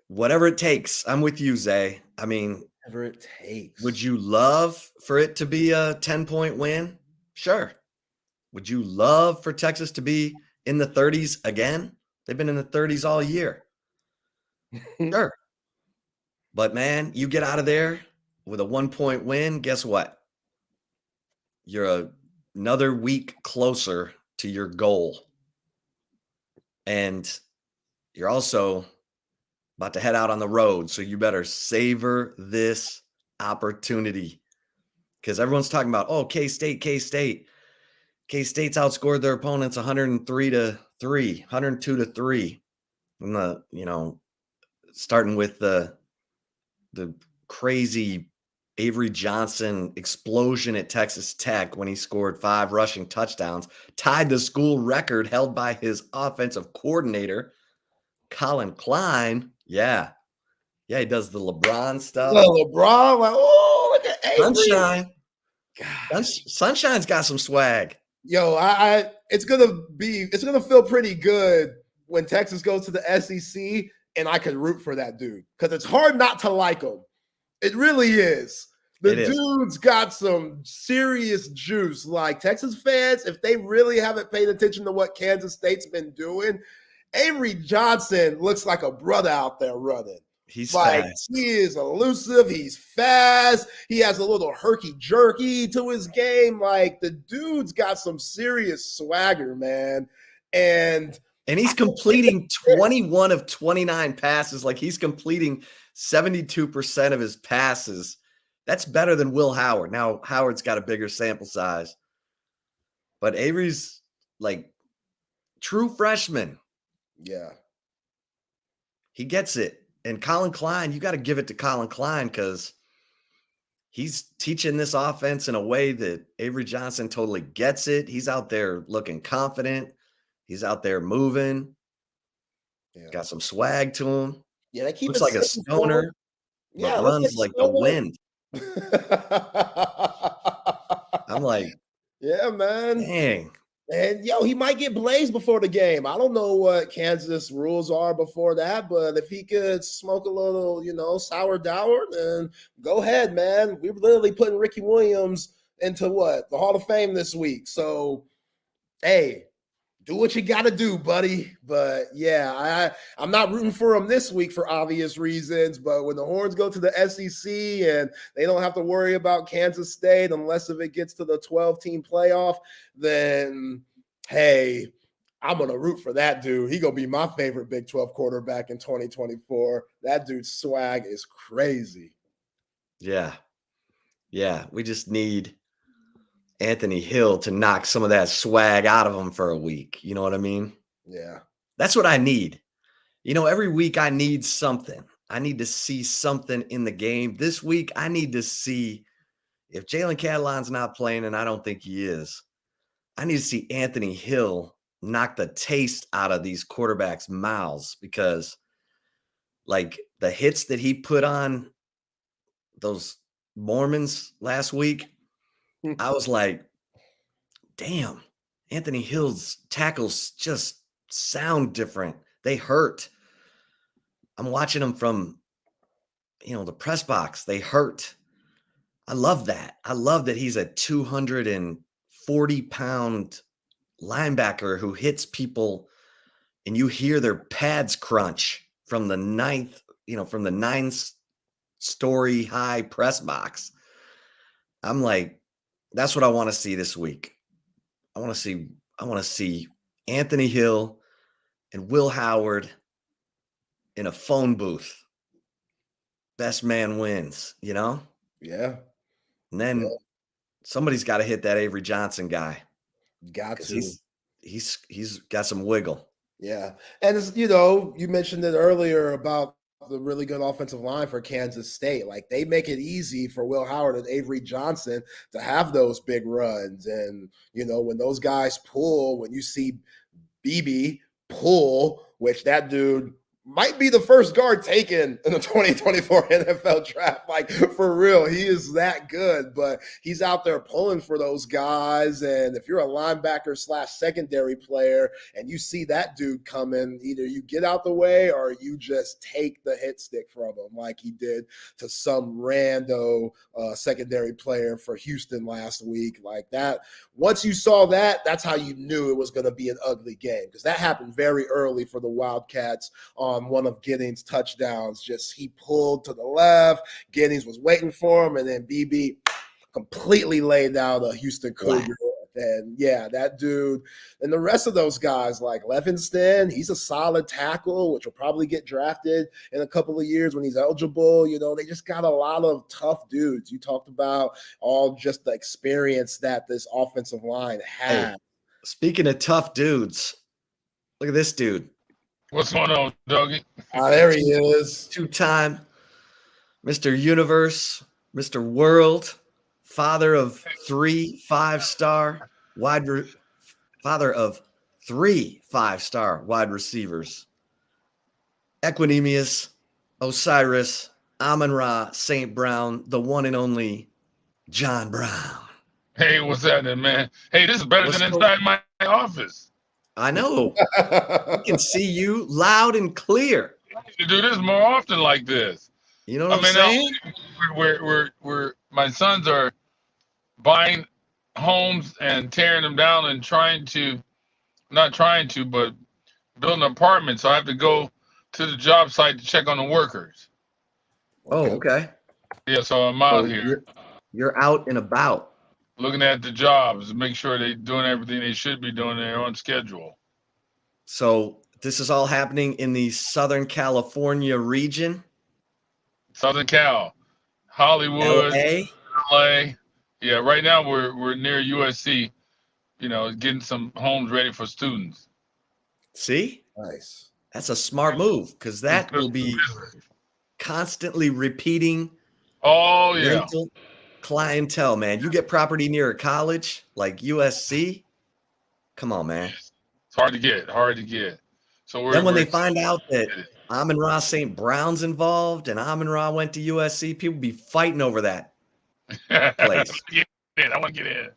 whatever it takes, I'm with you, Zay. Whatever it takes. Would you love for it to be a 10-point win? Sure. Would you love for Texas to be in the 30s again? They've been in the 30s all year. Sure. But, man, you get out of there with a 1-point win, guess what? You're another week closer to your goal. And you're also about to head out on the road, so you better savor this opportunity. Because everyone's talking about, K-State. K-State's outscored their opponents 102-3. And starting with the crazy Avery Johnson explosion at Texas Tech when he scored 5 rushing touchdowns, tied the school record held by his offensive coordinator, Colin Klein. Yeah, he does the LeBron stuff. LeBron, look at Avery. Sunshine. Sunshine's got some swag. Yo, it's gonna feel pretty good when Texas goes to the SEC, and I could root for that dude because it's hard not to like him. It really is. The dude's got some serious juice. Like Texas fans, if they really haven't paid attention to what Kansas State's been doing, Avery Johnson looks like a brother out there running. He's like fast. He is elusive. He's fast. He has a little herky-jerky to his game. Like the dude's got some serious swagger, man. And he's completing 21 of 29 passes. Like he's completing 72% of his passes. That's better than Will Howard. Now, Howard's got a bigger sample size. But Avery's like true freshman. Yeah. He gets it. And Colin Klein, you got to give it to Colin Klein because he's teaching this offense in a way that Avery Johnson totally gets it. He's out there looking confident. He's out there moving. Yeah. Got some swag to him. Yeah, they keep looks like a stoner. Yeah, runs like the wind. I'm like, yeah, man. Dang. And he might get blazed before the game. I don't know what Kansas rules are before that, but if he could smoke a little, sour, then go ahead, man. We're literally putting Ricky Williams into the Hall of Fame this week. So, hey, do what you got to do, buddy. But yeah, I'm not rooting for him this week for obvious reasons. But when the Horns go to the SEC and they don't have to worry about Kansas State unless if it gets to the 12-team playoff, then hey, I'm going to root for that dude. He going to be my favorite Big 12 quarterback in 2024. That dude's swag is crazy. Yeah. Yeah. We just need Anthony Hill to knock some of that swag out of him for a week. You know what I mean? Yeah. That's what I need. Every week I need something. I need to see something in the game. This week, I need to see if Jalen Catalon's not playing, and I don't think he is. I need to see Anthony Hill knock the taste out of these quarterbacks' mouths, because like the hits that he put on those Mormons last week, I was like, damn, Anthony Hill's tackles just sound different. They hurt. I'm watching them from, the press box. They hurt. I love that. I love that he's a 240-pound linebacker who hits people and you hear their pads crunch from the ninth story high press box. I'm like, that's what I want to see this week. I want to see Anthony Hill and Will Howard in a phone booth. Best man wins, Yeah. And then somebody's got to hit that Avery Johnson guy. Got to. He's got some wiggle. Yeah. And it's, you mentioned it earlier about the really good offensive line for Kansas State. Like, they make it easy for Will Howard and Avery Johnson to have those big runs. And, when those guys pull, when you see BB pull, which that dude might be the first guard taken in the 2024 NFL draft. Like, for real, he is that good, but he's out there pulling for those guys. And if you're a linebacker / secondary player and you see that dude coming, either you get out the way or you just take the hit stick from him, like he did to some rando secondary player for Houston last week. Like that, once you saw that, that's how you knew it was going to be an ugly game, because that happened very early for the Wildcats on one of Giddings' touchdowns. Just he pulled to the left, Giddings was waiting for him, and then BB completely laid down a Houston Cougar. And yeah, that dude and the rest of those guys, like Levinston, he's a solid tackle, which will probably get drafted in a couple of years when he's eligible. They just got a lot of tough dudes. You talked about all just the experience that this offensive line has. Hey, speaking of tough dudes, look at this dude. What's going on, Dougie? There he is. Two-time Mr. Universe, Mr. World, father of three five-star wide receivers. Equanimous, Osiris, Amon-Ra, St. Brown, the one and only John Brown. Hey, what's happening, man? Hey, this is better than inside my office. I know. I can see you loud and clear. I need to do this more often like this. You know what I'm saying? We're my sons are buying homes and tearing them down and but building an apartment. So I have to go to the job site to check on the workers. Oh, okay. Yeah, so I'm out here. You're out and about. Looking at the jobs to make sure they're doing everything they should be doing. They're on schedule. So this is all happening in the Southern California region? Southern Cal, Hollywood, LA. Yeah, right now we're near USC, getting some homes ready for students. See? Nice. That's a smart move, because that will be constantly repeating. Oh, yeah. Rental clientele, man. You get property near a college like USC. Come on, man. It's hard to get. So then when they find out that Amon-Ra St. Brown's involved and Amon-Ra went to USC, people be fighting over that place. I want to get in.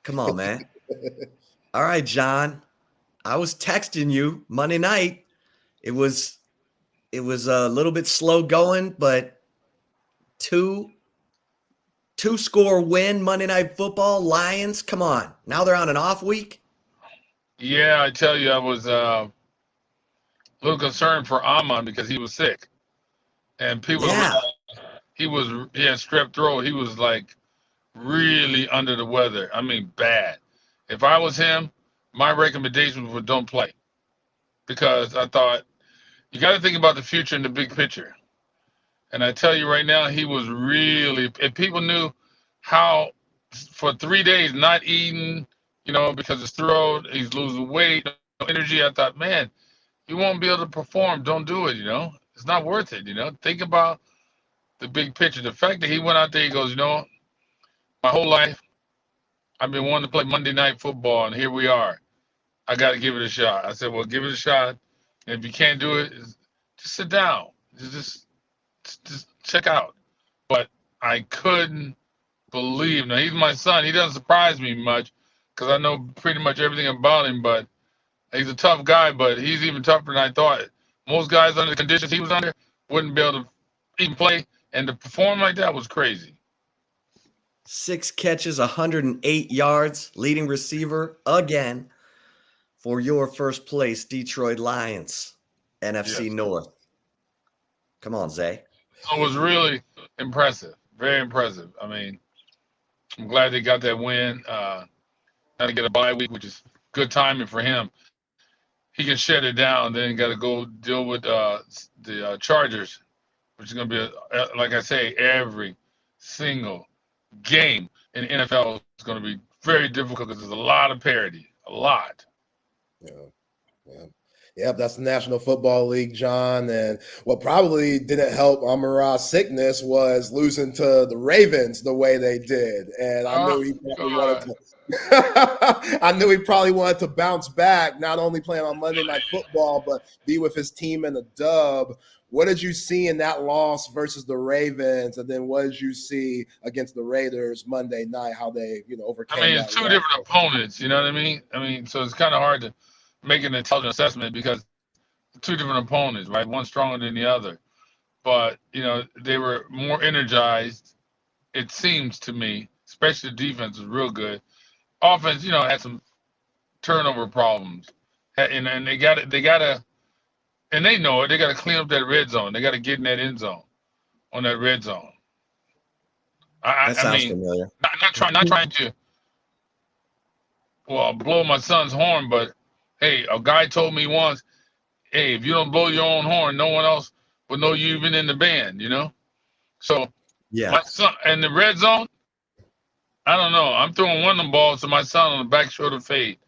Come on, man. All right, John. I was texting you Monday night. It was a little bit slow going, but two-score win Monday Night Football. Lions, come on. Now they're on an off week. Yeah, I tell you, I was a little concerned for Amon because he was sick. And people, he had strep throat. He was like really under the weather. I mean, bad. If I was him, my recommendation was don't play, because I thought you got to think about the future and the big picture. And I tell you right now, he was really, if people knew how for 3 days not eating, because his throat, he's losing weight, no energy. I thought, man, you won't be able to perform. Don't do it. It's not worth it. Think about the big picture. The fact that he went out there, he goes, my whole life I've been wanting to play Monday Night Football, and here we are. I got to give it a shot. I said, well, give it a shot. And if you can't do it, just sit down. Just check out. But I couldn't believe. Now, he's my son. He doesn't surprise me much because I know pretty much everything about him. But he's a tough guy, but he's even tougher than I thought. Most guys under the conditions he was under wouldn't be able to even play. And to perform like that was crazy. 6 catches, 108 yards, leading receiver again for your first place Detroit Lions, NFC North. Come on, Zay. It was really impressive, very impressive. I mean, I'm glad they got that win. Now to get a bye week, which is good timing for him. He can shut it down, then got to go deal with the Chargers, which is going to be, like I say, every single game in the NFL is going to be very difficult because there's a lot of parity, a lot. Yep, that's the National Football League, John. And what probably didn't help Amon-Ra's sickness was losing to the Ravens the way they did. And I knew he probably wanted to. I knew he probably wanted to bounce back, not only playing on Monday Night Football, but be with his team in a dub. What did you see in that loss versus the Ravens, and then what did you see against the Raiders Monday night? How they, overcame? I mean, it's two different opponents. You know what I mean? So it's kind of hard to make an intelligent assessment because two different opponents, right? One stronger than the other, but they were more energized. It seems to me, especially the defense was real good. Offense, had some turnover problems, and they got to. And they know it. They got to clean up that red zone. They got to get in that end zone, on that red zone. That sounds familiar. Not trying to, blow my son's horn, but hey, a guy told me once, hey, if you don't blow your own horn, no one else will know you even in the band, So my son in the red zone, I don't know. I'm throwing one of them balls to my son on the back shoulder fade.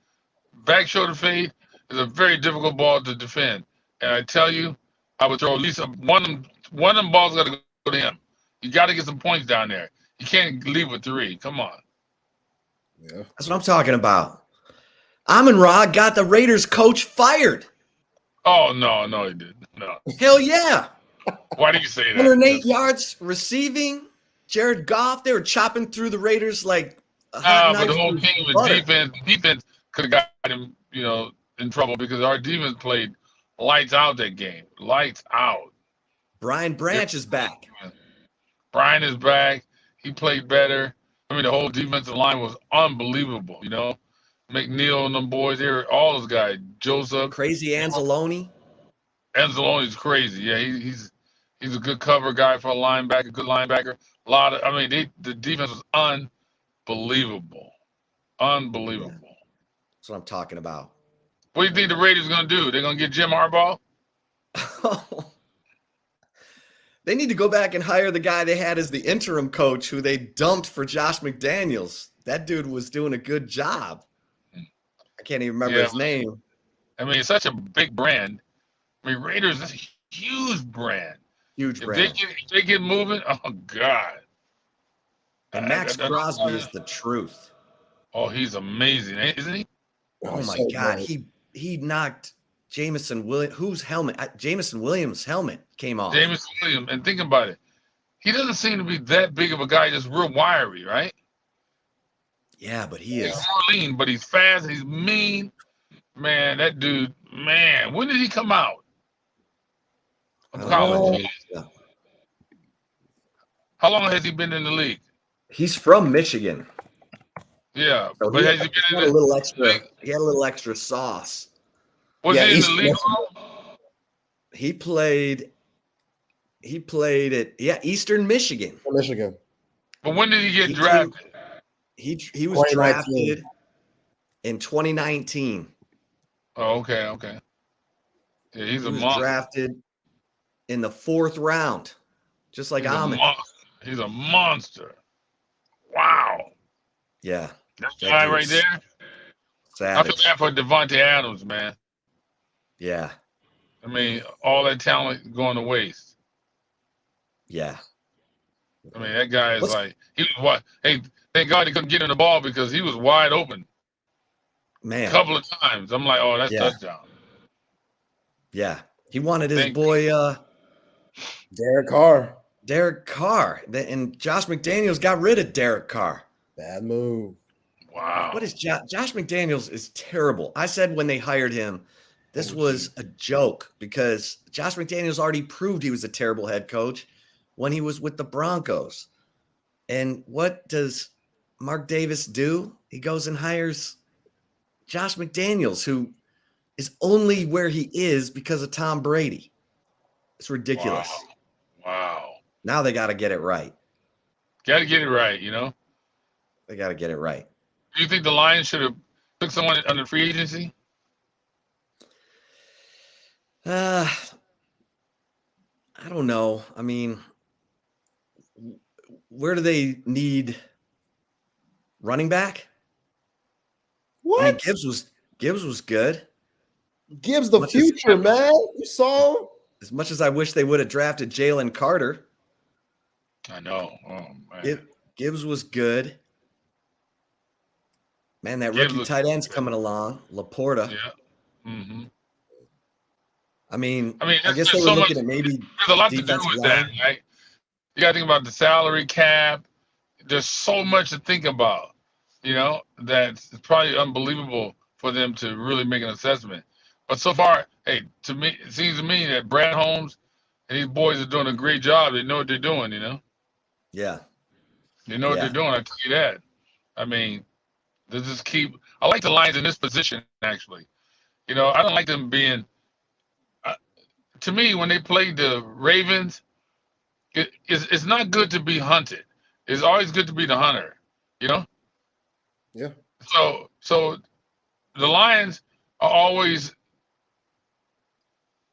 Back shoulder fade is a very difficult ball to defend. And I tell you, I would throw at least one of them balls got to go to him. You got to get some points down there. You can't leave with 3. Come on. Yeah, that's what I'm talking about. Amon-Ra got the Raiders coach fired. Oh no, he didn't. No. Hell yeah. Why do you say that? 108 yards receiving. Jared Goff, they were chopping through the Raiders like a hot knife. But the whole team with defense could have got him, in trouble because our defense played lights out that game. Lights out. Brian Branch is back. Brian is back. He played better. I mean, the whole defensive line was unbelievable, McNeil and them boys, all those guys. Joseph. Crazy Anzalone. Anzalone's crazy. Yeah, he's a good cover guy for a linebacker, good linebacker. The defense was unbelievable. Unbelievable. Yeah. That's what I'm talking about. What do you think the Raiders are going to do? They're going to get Jim Harbaugh? They need to go back and hire the guy they had as the interim coach who they dumped for Josh McDaniels. That dude was doing a good job. I can't even remember his name. I mean, it's such a big brand. I mean, Raiders is a huge brand. Huge brand. If they get moving, oh, God. And Max Crosby is the truth. Oh, he's amazing, isn't he? Oh, my God. He knocked Jameson Williams. Whose helmet? Jameson Williams' helmet came off. Jameson Williams. And think about it. He doesn't seem to be that big of a guy, just real wiry, right? Yeah, but he is. He's more lean, but he's fast. He's mean. Man, that dude, when did he come out of college? How long has he been in the league? He's from Michigan. Yeah, so but has he been in a little extra? He had a little extra sauce. Was he in the league? He played at Eastern Michigan. Michigan. But when did he get drafted? He was drafted. in 2019. Oh, okay. Yeah, he's He a was monster. drafted in the 4th round, just like Ahmed. He's a monster. Wow. Yeah. That guy right there. Savage. I feel bad for Devontae Adams, man. Yeah. I mean, all that talent going to waste. Yeah. I mean, that guy is he was what? Hey, thank God he couldn't get in the ball because he was wide open. Man. A couple of times. I'm like, oh, that's touchdown. Yeah. He wanted his boy Derek Carr. And Josh McDaniels got rid of Derek Carr. Bad move. Wow. What is Josh McDaniels is terrible. I said when they hired him, this was a joke because Josh McDaniels already proved he was a terrible head coach when he was with the Broncos. And what does Mark Davis do? He goes and hires Josh McDaniels, who is only where he is because of Tom Brady. It's ridiculous. Wow. Now they got to get it right. Got to get it right, you know? They got to get it right. Do you think the Lions should have took someone under free agency? I don't know. I mean, where do they need running back? What? I mean, Gibbs was good. Gibbs the future, man. You saw him. As much as I wish they would have drafted Jalen Carter. I know. Oh, man. Gibbs was good. Man, that Gibbs rookie tight end's coming along. Laporta. Yeah. Mm-hmm. I mean, I there's guess they were so looking much, at maybe there's a lot to do defensive with line. that, right? You got to think about the salary cap. There's so much to think about, you know, that's probably unbelievable for them to really make an assessment. But so far, hey, to me, it seems to me that Brad Holmes and these boys are doing a great job. They know what they're doing, you know? Yeah. They know what they're doing, I tell you that. I mean, they just keep – I like the Lions in this position, actually. You know, I don't like them being to me, when they played the Ravens, it's not good to be hunted. It's always good to be the hunter, you know? Yeah. So the Lions are always,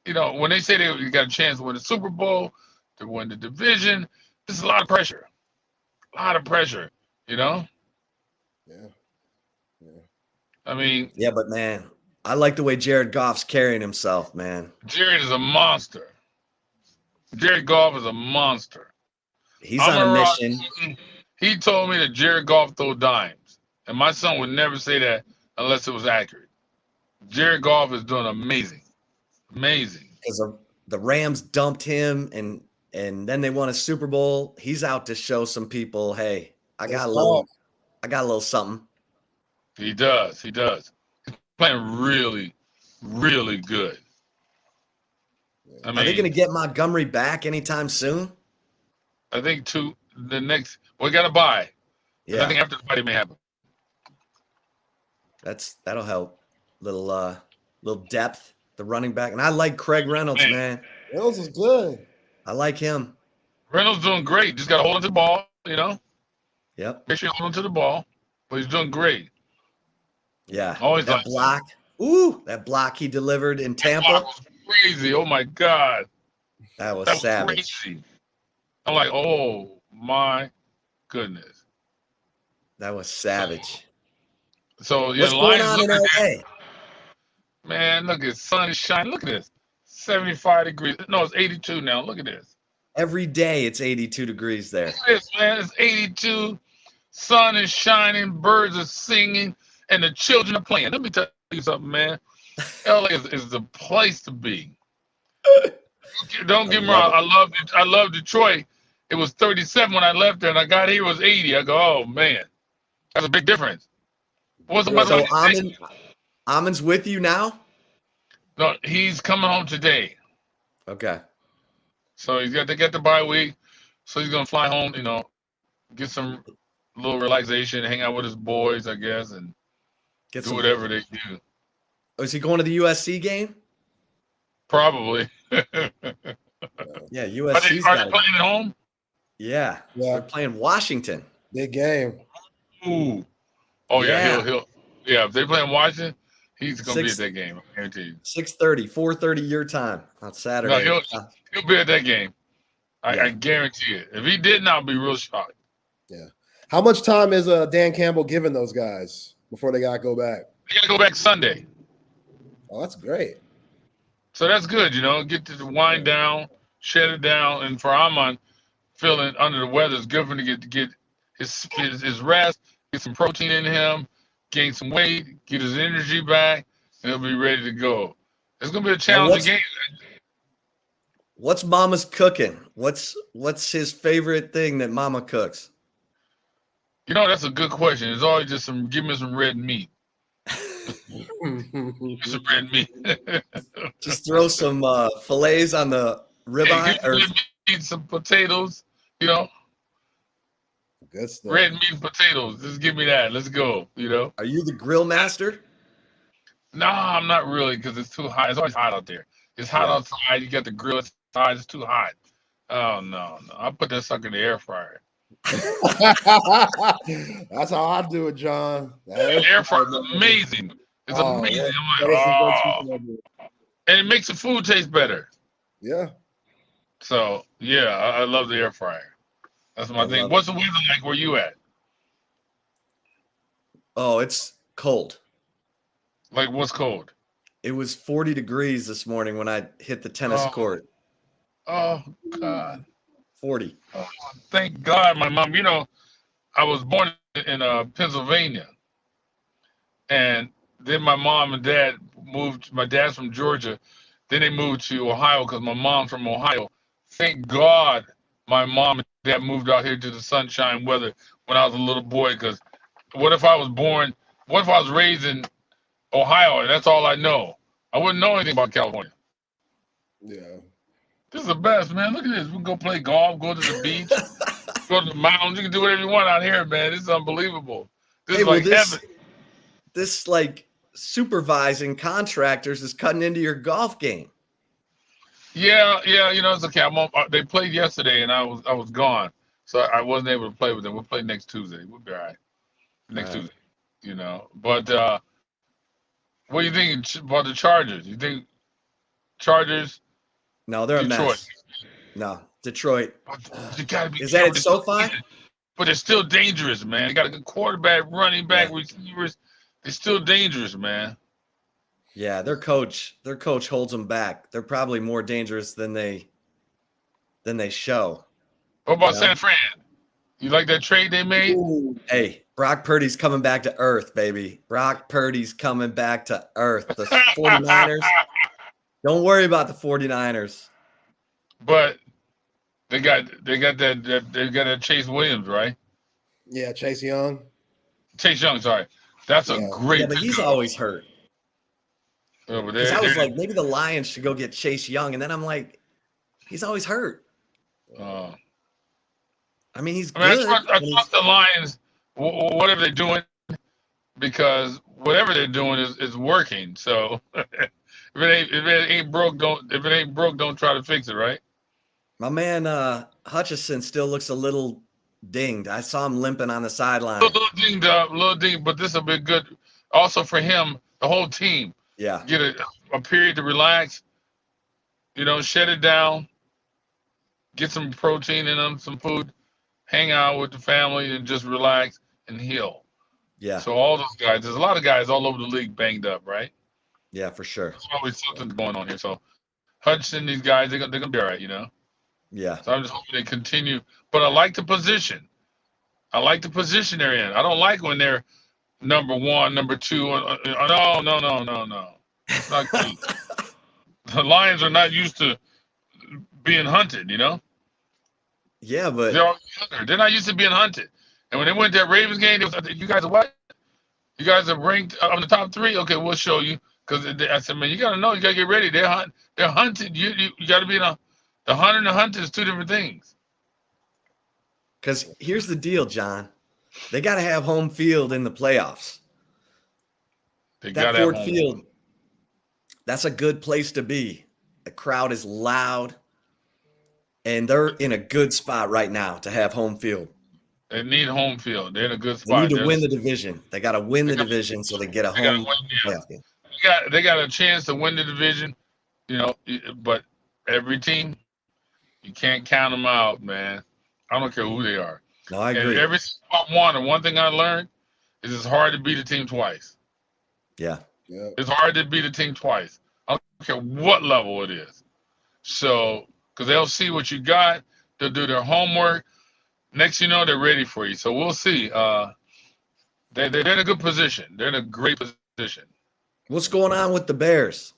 you know, when they say they got a chance to win the Super Bowl, to win the division, there's a lot of pressure. A lot of pressure, you know? Yeah. I mean, yeah, but man, I like the way Jared Goff's carrying himself, man. Jared is a monster. Jared Goff is a monster. He's on a mission. He told me that Jared Goff throw dimes, and my son would never say that unless it was accurate. Jared Goff is doing amazing. Because the Rams dumped him, and then they won a Super Bowl. He's out to show some people, hey, I got a little something. He does. He's playing really, really good. I mean, are they going to get Montgomery back anytime soon? I think we got to buy. Yeah. I think after the fight it may happen. That'll help. Little depth, the running back. And I like Craig Reynolds, man. Reynolds is good. I like him. Reynolds doing great. Just got to hold on to the ball, you know? Yep. Make sure you hold on to the ball. But he's doing great. Yeah. Always that block. Ooh, that block he delivered in Tampa. That was crazy. Oh, my God. That was savage. Crazy. I'm like, oh, my goodness. That was savage. So, what's going on in LA? Man, look at sun is shining. Look at this. 75 degrees. No, it's 82 now. Look at this. Every day it's 82 degrees there. Look at this, man. It's 82. Sun is shining. Birds are singing. And the children are playing. Let me tell you something, man. LA is the place to be. Don't get me wrong. I love Detroit. It was 37 when I left there, and I got here, it was 80. I go, oh, man. That's a big difference. So Amon's with you now? No, he's coming home today. Okay. So they get the bye week. So he's going to fly home, you know, get some little relaxation, hang out with his boys, I guess, and do whatever they do. Oh, is he going to the USC game? Probably. Yeah, USC's Are they playing at home? Yeah. They're playing Washington. Big game. Ooh. Oh yeah, Yeah, if they play in Washington, he's going to be at Six- that game. I guarantee you. 6:30, 4:30 your time on No, Saturday. he'll be at that game. Yeah. I guarantee it. If he didn't, I'll be real shocked. Yeah. How much time is Dan Campbell giving those guys before they got to go back? They got to go back Sunday. Oh, that's great. So that's good, get to wind down, shut it down. And for Amon, feeling under the weather, it's good for him to get his rest, get some protein in him, gain some weight, get his energy back, and he'll be ready to go. It's going to be a challenging game. What's Mama's cooking? What's his favorite thing that Mama cooks? That's a good question. It's always just give me some red meat. Some red meat. Just throw some fillets on the ribeye. Or eat some potatoes, Good stuff. Red meat and potatoes. Just give me that. Let's go, Are you the grill master? No, I'm not really, because it's too hot. It's always hot out there. It's hot outside. You got the grill outside. It's too hot. Oh, no. I put that sucker in the air fryer. That's how I do it, John. The air fryer is amazing. It's amazing. I'm like, and it makes the food taste better. Yeah. So, yeah, I love the air fryer. That's my thing. What's the weather like where you at? Oh, it's cold. Like, what's cold? It was 40 degrees this morning when I hit the tennis court. Oh, God. 40. Oh, thank God, my mom. I was born in Pennsylvania. And then my mom and dad moved. My dad's from Georgia. Then they moved to Ohio because my mom's from Ohio. Thank God my mom and dad moved out here to the sunshine weather when I was a little boy. Because what if I was raised in Ohio and that's all I know? I wouldn't know anything about California. Yeah. This is the best, man. Look at this. We can go play golf, go to the beach, go to the mountains. You can do whatever you want out here, man. It's unbelievable. This is like heaven. This supervising contractors is cutting into your golf game. Yeah, it's okay. They played yesterday, and I was gone, so I wasn't able to play with them. We'll play next Tuesday. We'll be all right. Next Tuesday, But what do you think about the Chargers? You think Chargers? No, they're Detroit. a mess. No, Detroit. You gotta be. Is that at SoFi? But they're still dangerous, man. They got a good quarterback, running back, receivers. They're still dangerous, man. Yeah, their coach holds them back. They're probably more dangerous than they show. What about San Fran? You like that trade they made? Ooh. Hey, Brock Purdy's coming back to earth, baby. Brock Purdy's coming back to earth. The 49ers. Don't worry about the 49ers. But they got that Chase Williams, right? Yeah, Chase Young. Chase Young, sorry. That's a great. Yeah, but he's always hurt. I was like, maybe the Lions should go get Chase Young, and then I'm like, he's always hurt. I mean, he's good. I trust the Lions, whatever they're doing, because whatever they're doing is working. So if it ain't broke, don't try to fix it, right? My man Hutchison still looks a little dinged. I saw him limping on the sideline. A little dinged up, but this will be good. Also for him, the whole team. Yeah. Get a period to relax. Shut it down. Get some protein in them, some food. Hang out with the family and just relax and heal. Yeah. So all those guys, there's a lot of guys all over the league banged up, right? Yeah, for sure. There's always something going on here. So Hudson, these guys, they're gonna be all right, Yeah. So I'm just hoping they continue. But I like the position. I like the position they're in. I don't like when they're number one, number two. No. It's not good. The Lions are not used to being hunted, Yeah, but they're not used to being hunted. And when they went to that Ravens game, they was, you guys are what? You guys are ranked on the top 3? Okay, we'll show you. Because I said, man, you got to know, you got to get ready. They're hunted. You got to be the hunter and the hunter is two different things. Because here's the deal, John. They got to have home field in the playoffs. That Ford Field, that's a good place to be. The crowd is loud, and they're in a good spot right now to have home field. They need home field. They're in a good They spot. need to win the division. They got to win the division so they get a home playoff game. They got a chance to win the division, but every team, you can't count them out, man. I don't care who they are. No, I agree. And every one thing I learned is it's hard to beat a team twice. Yeah. It's hard to beat a team twice. I don't care what level it is. So, because they'll see what you got, they'll do their homework. Next, they're ready for you. So we'll see. They're in a good position. They're in a great position. What's going on with the Bears?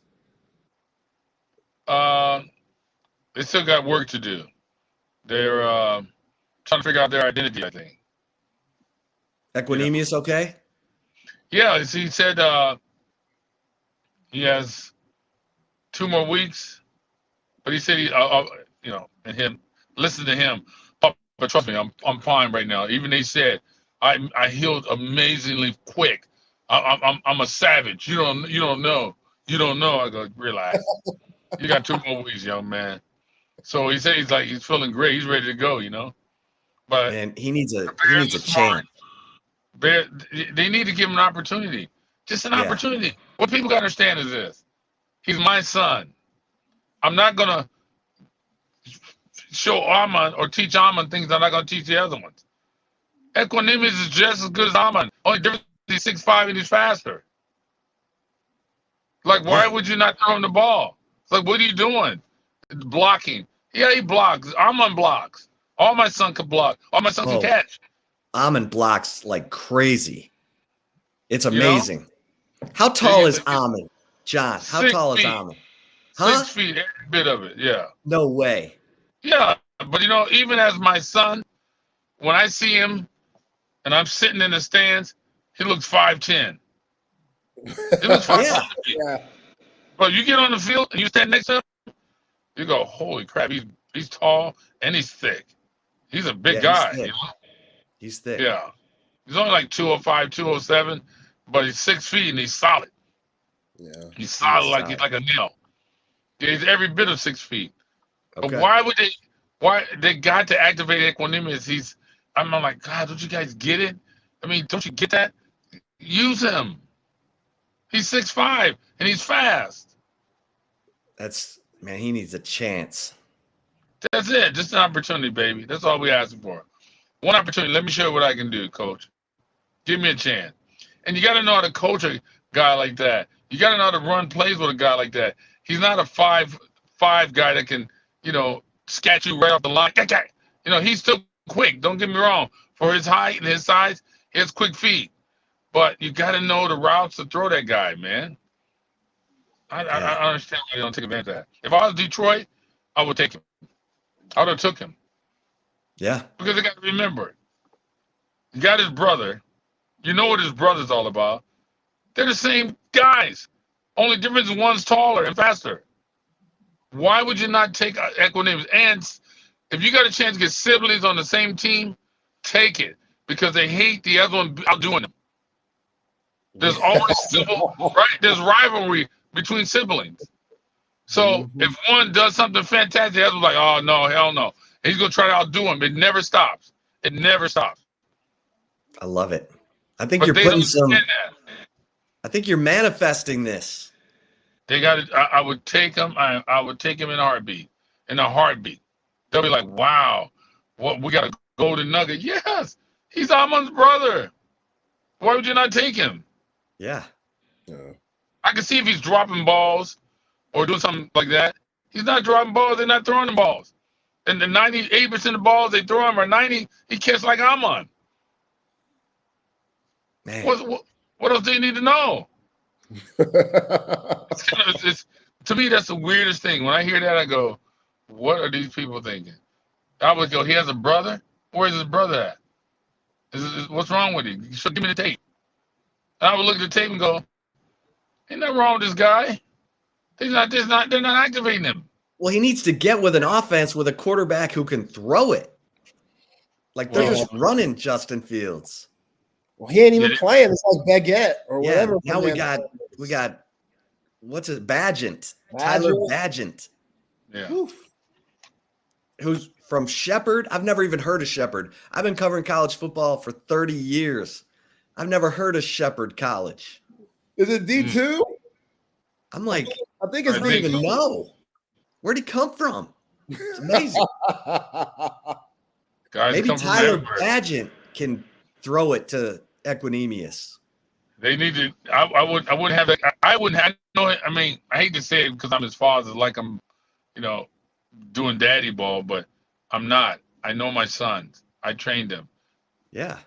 They still got work to do. They're trying to figure out their identity, I think. Equinemius okay? Yeah, he said he has 2 more weeks, but he said and him, listen to him. But trust me, I'm fine right now. Even they said I healed amazingly quick. I'm a savage. You don't know. I go, relax. You got 2 more weeks, young man. So he said he's feeling great. He's ready to go. But man, he needs a chance. They need to give him an opportunity. Just an opportunity. What people got to understand is this: he's my son. I'm not gonna show Armand or teach Armand things I'm not gonna teach the other ones. Equinemius is just as good as Armand. Only difference is he's 6'5" and he's faster. Like, why would you not throw him the ball? It's like, what are you doing? Blocking. Yeah, he blocks. Armand blocks. All my son can block. All my son can catch. Armand blocks like crazy. It's amazing. How tall is Armand, John? How tall is Armand? 6 feet, every bit of it. Yeah. No way. Yeah, but even as my son, when I see him and I'm sitting in the stands, he looks 5'10". He looks 5'10". Yeah. But you get on the field and you stand next to him, you go, holy crap, he's tall and he's thick. He's a big guy. He's thick. Yeah. He's only like 205, 207, but he's 6 feet and he's solid. Yeah. He's solid he's like a nail. Yeah, he's every bit of 6 feet. Okay. But why they got to activate Equinemius? I'm like, God, don't you guys get it? I mean, don't you get that? Use him. He's 6'5" and he's fast. He needs a chance. That's it. Just an opportunity, baby. That's all we're asking for. One opportunity. Let me show you what I can do, coach. Give me a chance. And you got to know how to coach a guy like that. You got to know how to run plays with a guy like that. He's not a 5'5" guy that can, scat you right off the line. He's still quick. Don't get me wrong. For his height and his size, he has quick feet. But you got to know the routes to throw that guy, man. I understand why you don't take advantage of that. If I was Detroit, I would take him. I would have took him. Yeah. Because they got to remember, he got his brother. You know what his brother's all about. They're the same guys. Only difference is one's taller and faster. Why would you not take Equinemius? And if you got a chance to get siblings on the same team, take it. Because they hate the other one outdoing them. There's always There's rivalry between siblings. So if one does something fantastic, the other one's like, oh no, hell no. And he's gonna try to outdo him. It never stops. It never stops. I love it. I think you're putting some. I think you're manifesting this. They got it. I would take him. I would take him in a heartbeat. In a heartbeat. They'll be like, wow, what we got a golden nugget. Yes, he's Armand's brother. Why would you not take him? Yeah. I can see if he's dropping balls or doing something like that. He's not dropping balls. They're not throwing the balls. And the 98% of the balls they throw him are 90. He catches like Armand. Man. What else do you need to know? To me, that's the weirdest thing. When I hear that, I go, what are these people thinking? I would go, he has a brother? Where's his brother at? What's wrong with him? You should give me the tape. And I would look at the tape and go, ain't nothing wrong with this guy. They're not activating him. Well, he needs to get with an offense with a quarterback who can throw it. Like they're just running Justin Fields. Well, he ain't even playing. It's like Baguette or whatever. Now we got what's it? Badgent. Tyler Badgent. Yeah. Who's from Shepherd. I've never even heard of Shepherd. I've been covering college football for 30 years. I've never heard of Shepherd College. Is it D2? I'm like, I think it's I don't even know. Where'd he come from? It's amazing. Guys Maybe come from Tyler everywhere. Badgett can throw it to Equinemius. They need to. I wouldn't have that. I wouldn't have. No, I mean, I hate to say it because I'm his father, like I'm, doing daddy ball, but I'm not. I know my sons. I trained them. Yeah.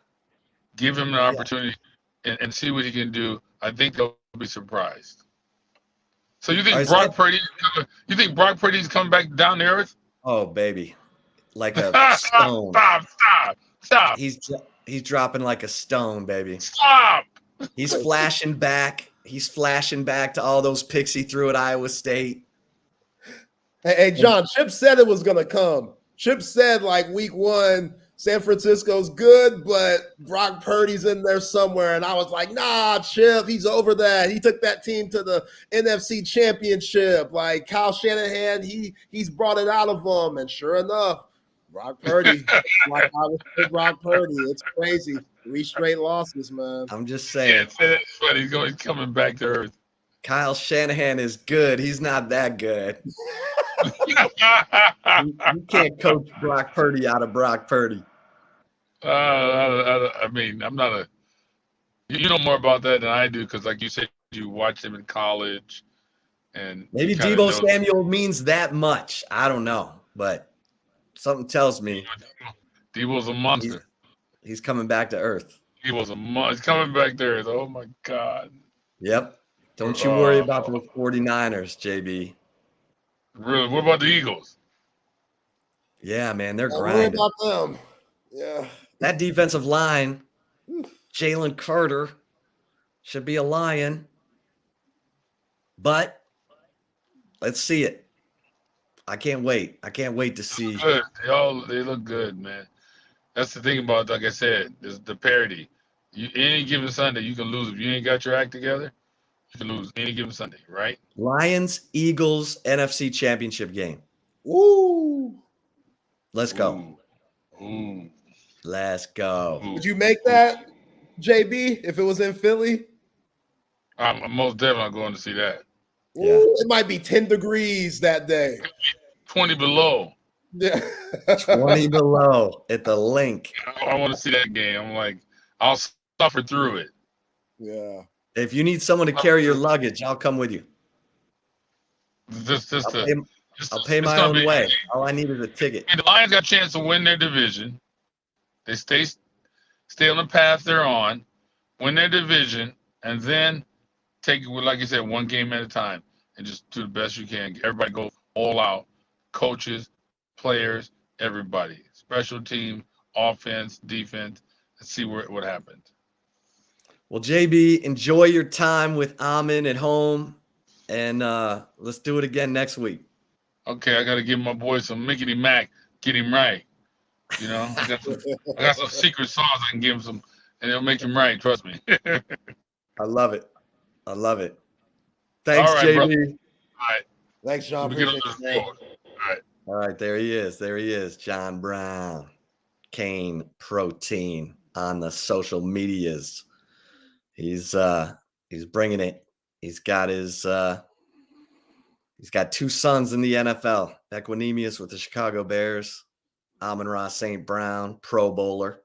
Give him an opportunity and see what he can do. I think they'll be surprised. So you think Brock Purdy? You think Brock Purdy's coming back down to earth? Oh, baby, like a stone. Stop. He's dropping like a stone, baby. Stop. He's flashing back. He's flashing back to all those picks he threw at Iowa State. Hey, John, Chip said it was going to come. Chip said, like, week 1, San Francisco's good, but Brock Purdy's in there somewhere. And I was like, nah, Chip, he's over that. He took that team to the NFC Championship. Like, Kyle Shanahan, he's brought it out of them. And sure enough, Brock Purdy, like I was with Brock Purdy. It's crazy. 3 straight losses, man. I'm just saying. Yeah, that's funny. He's coming back to earth. Kyle Shanahan is good. He's not that good. You can't coach Brock Purdy out of Brock Purdy. I mean, I'm not you know more about that than I do because, like you said, you watched him in college. And maybe Deebo Samuel means that much. I don't know, but something tells me Deebo's a monster. He's coming back to earth. He's coming back to earth. Oh, my God. Yep. Don't you worry about the 49ers, JB. Really? What about the Eagles? Yeah, man, they're Don't grinding. worry about them. Yeah. That defensive line, Jalen Carter, should be a Lion. But let's see it. I can't wait. I can't wait to see. Good. They look good, man. That's the thing about, like I said, is the parity. Any given Sunday, you can lose. If you ain't got your act together, you can lose any given Sunday, right? Lions, Eagles, NFC Championship game. Woo! Let's go. Ooh. Let's go. Would you make that, JB, if it was in Philly? I'm most definitely going to see that. Yeah. Ooh, it might be 10 degrees that day. 20 below. Yeah. 20 below at the link. I want to see that game. I'm like, I'll suffer through it. Yeah. If you need someone to carry your luggage, I'll come with you. I'll pay my own way. All I need is a ticket. And the Lions got a chance to win their division. They stay on the path they're on, win their division, and then take it, like you said, one game at a time and just do the best you can. Everybody go all out. Coaches, players, everybody. Special team, offense, defense. Let's see what happens. Well, JB, enjoy your time with Amin at home, and let's do it again next week. Okay, I got to give my boy some Mickety Mac, get him right. You know, I got some secret sauce I can give him some, and it'll make him right. Trust me. I love it. I love it. Thanks, all right, JB. brother. All right. Thanks, John. All right, there he is. There he is, John Brown, Cane Protein on the social medias. He's bringing it. He's got 2 sons in the NFL. Equinemius with the Chicago Bears, Amon-Ra St. Brown, Pro Bowler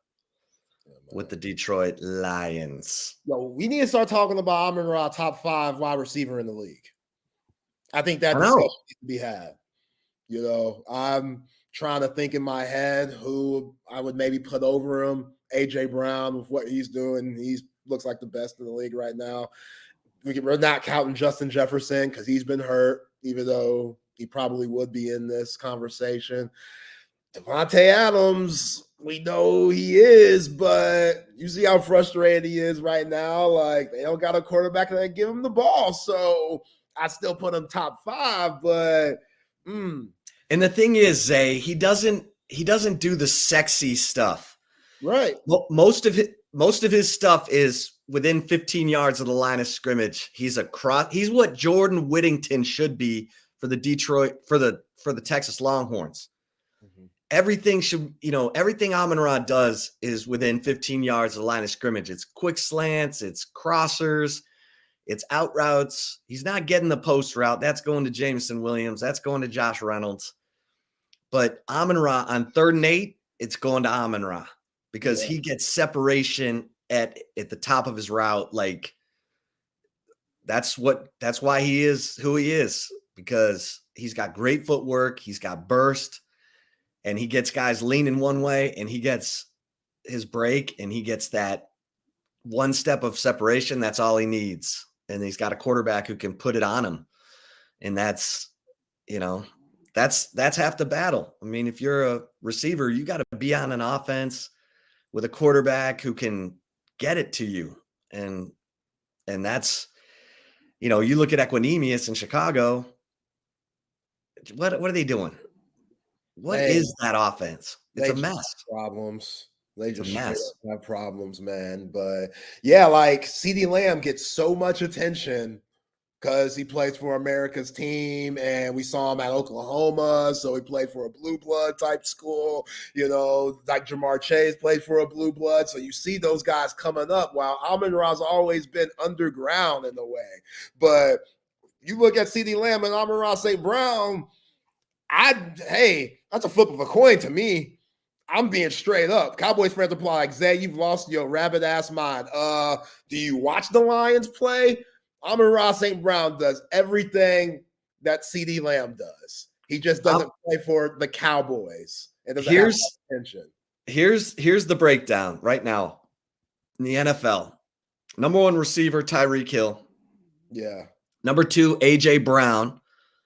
with the Detroit Lions. Yo, we need to start talking about Amon-Ra top 5 wide receiver in the league. I think that discussion needs to be had. You know, I'm trying to think in my head who I would maybe put over him. AJ Brown with what he's doing. He looks like the best in the league right now. We're not counting Justin Jefferson because he's been hurt, even though he probably would be in this conversation. Devontae Adams, we know he is, but you see how frustrated he is right now. Like, they don't got a quarterback that give him the ball. So I still put him top 5, but And the thing is, Zay, he doesn't do the sexy stuff. Right. Most of his stuff is within 15 yards of the line of scrimmage. He's what Jordan Whittington should be for the Texas Longhorns. everything should, everything Amon-Ra does is within 15 yards of the line of scrimmage. It's quick slants, it's crossers, it's out routes. He's not getting the post route. That's going to Jameson Williams. That's going to Josh Reynolds. But Amon-Ra on 3rd and 8, it's going to Amon-Ra because he gets separation at the top of his route. Like that's why he is who he is, because he's got great footwork. He's got burst, and he gets guys leaning one way, and he gets his break, and he gets that one step of separation. That's all he needs. And he's got a quarterback who can put it on him. And that's half the battle. I mean, if you're a receiver, you got to be on an offense with a quarterback who can get it to you. And that's, you look at Equinemius in Chicago. What are they doing? What is that offense? It's a mess. Problems. They just have problems, man. But yeah, like CeeDee Lamb gets so much attention because he plays for America's team, and we saw him at Oklahoma, so he played for a blue blood type school. Like Jamar Chase played for a blue blood, so you see those guys coming up. While Amon-Ra's always been underground in a way, but you look at CeeDee Lamb and Amon-Ra St. Brown. That's a flip of a coin to me. I'm being straight up. Cowboys fans are like, Zay, you've lost your rabbit ass mind. Do you watch the Lions play? Amon-Ra St. Brown does everything that CeeDee Lamb does. He just doesn't play for the Cowboys. And here's the breakdown right now in the NFL. Number 1 receiver, Tyreek Hill. Yeah. Number 2, AJ Brown.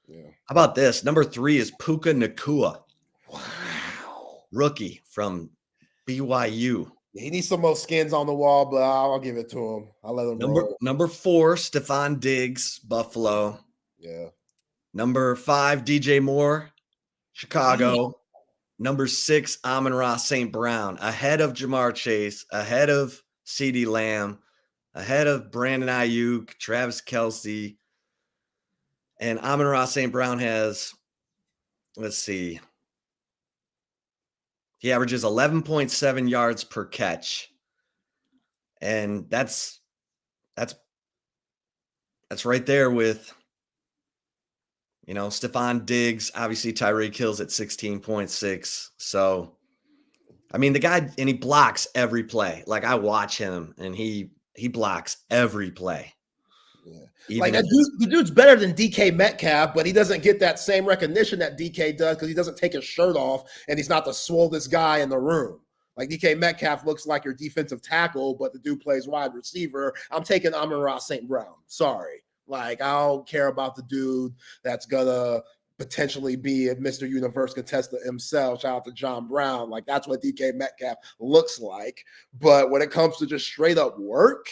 Yeah. How about this? Number 3 is Puka Nacua. Wow. Rookie from BYU. He needs some more skins on the wall, but I'll give it to him. I'll let him roll. Number 4, Stephon Diggs, Buffalo. Yeah. Number 5, DJ Moore, Chicago. Number 6, Amon-Ra St. Brown, ahead of Jamar Chase, ahead of CeeDee Lamb, ahead of Brandon Ayuk, Travis Kelce. And Amon-Ra St. Brown has, let's see, he averages 11.7 yards per catch. And that's right there with, Stephon Diggs. Obviously, Tyreek Hill's at 16.6. So, I mean, the guy, and he blocks every play. Like, I watch him, and he blocks every play. Yeah. Like the dude's better than DK Metcalf, but he doesn't get that same recognition that DK does because he doesn't take his shirt off and he's not the swollest guy in the room. Like DK Metcalf looks like your defensive tackle, but the dude plays wide receiver. I'm taking Amon-Ra St. Brown. Sorry. Like, I don't care about the dude that's gonna potentially be a Mr. Universe contestant himself. Shout out to John Brown. Like, that's what DK Metcalf looks like. But when it comes to just straight up work,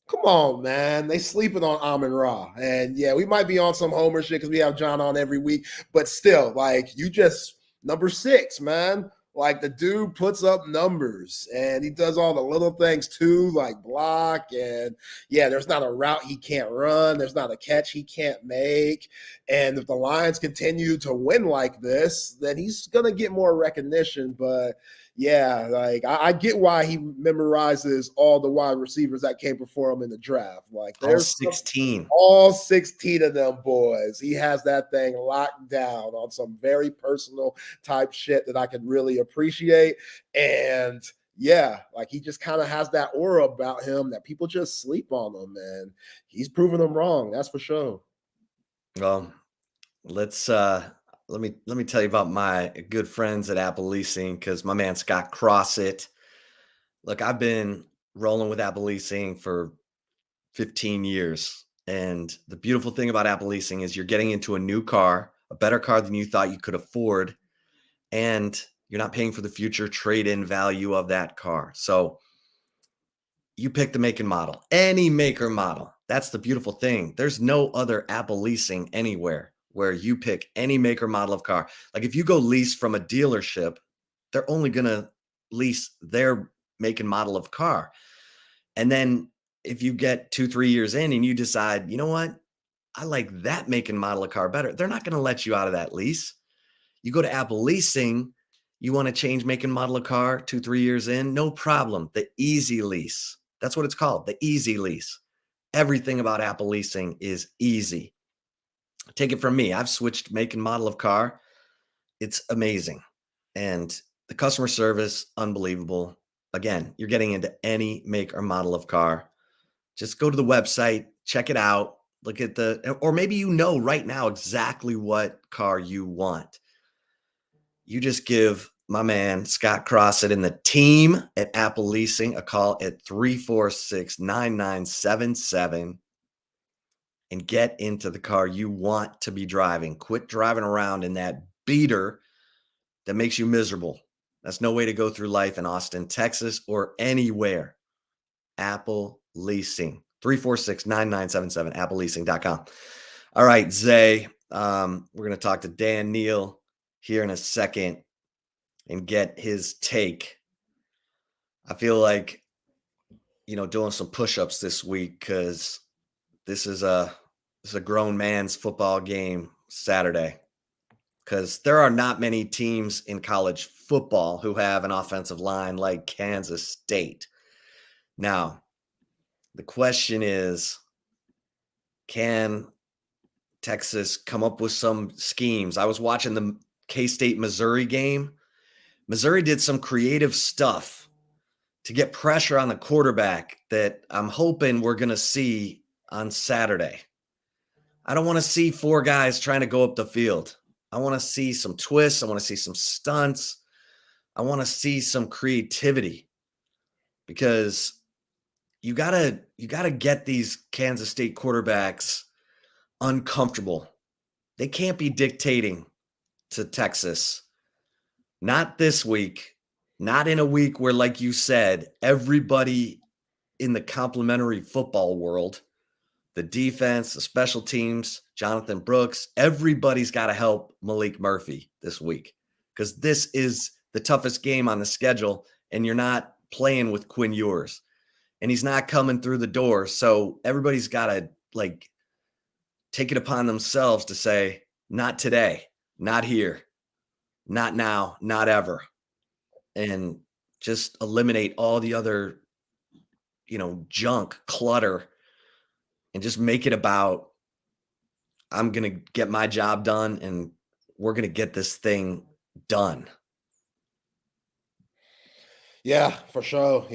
come on, man. They sleeping on Amon-Ra. And yeah, we might be on some homer shit because we have John on every week. But still, like, you just number 6, man. Like, the dude puts up numbers and he does all the little things too, like block. And yeah, there's not a route he can't run. There's not a catch he can't make. And if the Lions continue to win like this, then he's going to get more recognition. But yeah, like I get why he memorizes all the wide receivers that came before him in the draft. Like, there's all 16 of them boys. He has that thing locked down on some very personal type shit that I can really appreciate. And yeah, like, he just kind of has that aura about him that people just sleep on him, and he's proving them wrong. That's for sure. Well, let me tell you about my good friends at Apple Leasing, because my man Scott Crossett. Look, I've been rolling with Apple Leasing for 15 years. And the beautiful thing about Apple Leasing is you're getting into a new car, a better car than you thought you could afford, and you're not paying for the future trade-in value of that car. So you pick the make and model, any make or model. That's the beautiful thing. There's no other Apple Leasing anywhere where you pick any make or model of car. Like, if you go lease from a dealership, they're only going to lease their make and model of car. And then if you get 2-3 years in and you decide, you know what, I like that make and model of car better, they're not going to let you out of that lease. You go to Apple Leasing You want to change make and model of car 2-3 years in? No problem. The easy lease. That's what it's called, the easy lease. Everything about Apple leasing is easy. Take it from me. I've switched make and model of car. It's amazing. And the customer service, unbelievable. Again, you're getting into any make or model of car. Just go to the website, check it out, look at or maybe you know right now exactly what car you want. You just give my man, Scott Crossett, and the team at Apple Leasing a call at 346-9977 and get into the car you want to be driving. Quit driving around in that beater that makes you miserable. That's no way to go through life in Austin, Texas, or anywhere. Apple Leasing, 346-9977, appleleasing.com. All right, Zay, we're going to talk to Dan Neal here in a second and get his take. I feel like, doing some push-ups this week because this is a grown man's football game Saturday, because there are not many teams in college football who have an offensive line like Kansas State. Now, the question is, can Texas come up with some schemes? I was watching the K-State Missouri game. Missouri did some creative stuff to get pressure on the quarterback that I'm hoping we're going to see on Saturday. I don't want to see 4 guys trying to go up the field. I want to see some twists. I want to see some stunts. I want to see some creativity, because you gotta get these Kansas State quarterbacks uncomfortable. They can't be dictating to Texas. Not this week. Not in a week where, like you said, everybody in the complimentary football world, the defense, the special teams, Jonathan Brooks, everybody's got to help Malik Murphy this week, because this is the toughest game on the schedule, and you're not playing with Quinn Ewers, and he's not coming through the door. So everybody's got to take it upon themselves to say, not today, not here, not now, not ever, and just eliminate all the other, junk, clutter, and just make it about, I'm going to get my job done and we're going to get this thing done. Yeah, for sure.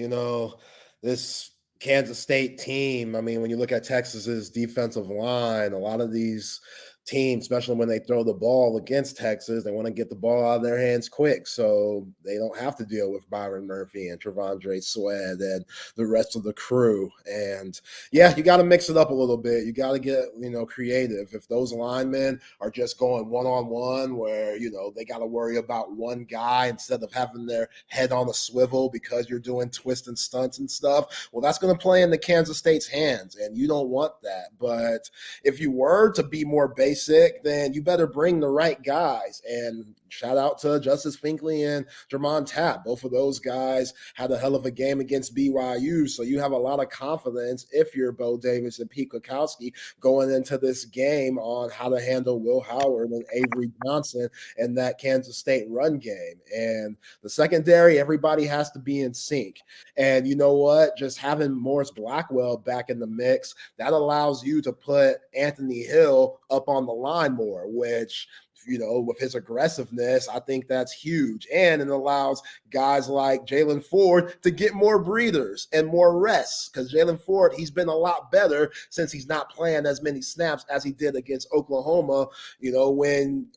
This Kansas State team, I mean, when you look at Texas's defensive line, a lot of these teams, especially when they throw the ball against Texas, they want to get the ball out of their hands quick, so they don't have to deal with Byron Murphy and Trevondre Sweat and the rest of the crew. And yeah, you got to mix it up a little bit. You got to get, creative. If those linemen are just going one-on-one where, they got to worry about one guy instead of having their head on a swivel because you're doing twists and stunts and stuff, well, that's going to play into Kansas State's hands, and you don't want that. But if you were to be more basic, then you better bring the right guys. And shout out to Justice Finkley and Jermon Tapp. Both of those guys had a hell of a game against BYU. So you have a lot of confidence if you're Bo Davis and Pete Kwiatkowski going into this game on how to handle Will Howard and Avery Johnson and that Kansas State run game. And the secondary, everybody has to be in sync. And you know what? Just having Morris Blackwell back in the mix, that allows you to put Anthony Hill up on the line more, which, with his aggressiveness, I think that's huge. And it allows guys like Jalen Ford to get more breathers and more rests, because Jalen Ford, he's been a lot better since he's not playing as many snaps as he did against Oklahoma, when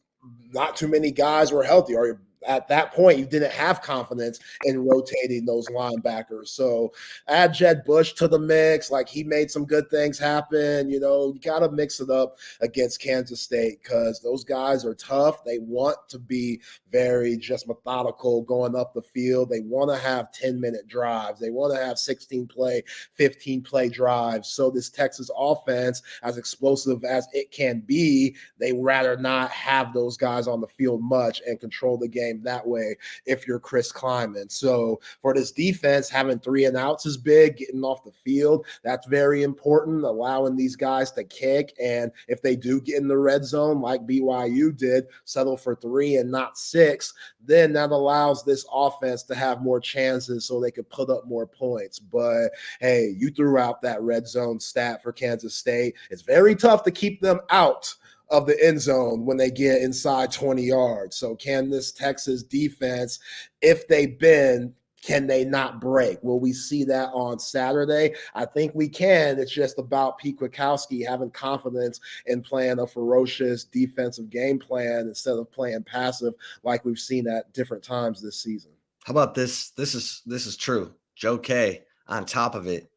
not too many guys were healthy, or at that point, you didn't have confidence in rotating those linebackers. So add Jed Bush to the mix. Like, he made some good things happen. You got to mix it up against Kansas State, because those guys are tough. They want to be very just methodical going up the field. They want to have 10-minute drives. They want to have 16-play, 15-play drives. So this Texas offense, as explosive as it can be, they rather not have those guys on the field much and control the game game that way if you're Chris Kleiman. So for this defense, having 3 and outs is big, getting off the field, that's very important, allowing these guys to kick. And if they do get in the red zone like BYU did, settle for 3 and not 6, then that allows this offense to have more chances so they could put up more points. But hey, you threw out that red zone stat for Kansas State. It's very tough to keep them out of the end zone when they get inside 20 yards. So can this Texas defense, if they bend, can they not break? Will we see that on Saturday? I think we can. It's just about Pete Kwiatkowski having confidence in playing a ferocious defensive game plan instead of playing passive like we've seen at different times this season. How about this? This is true. Joe K on top of it.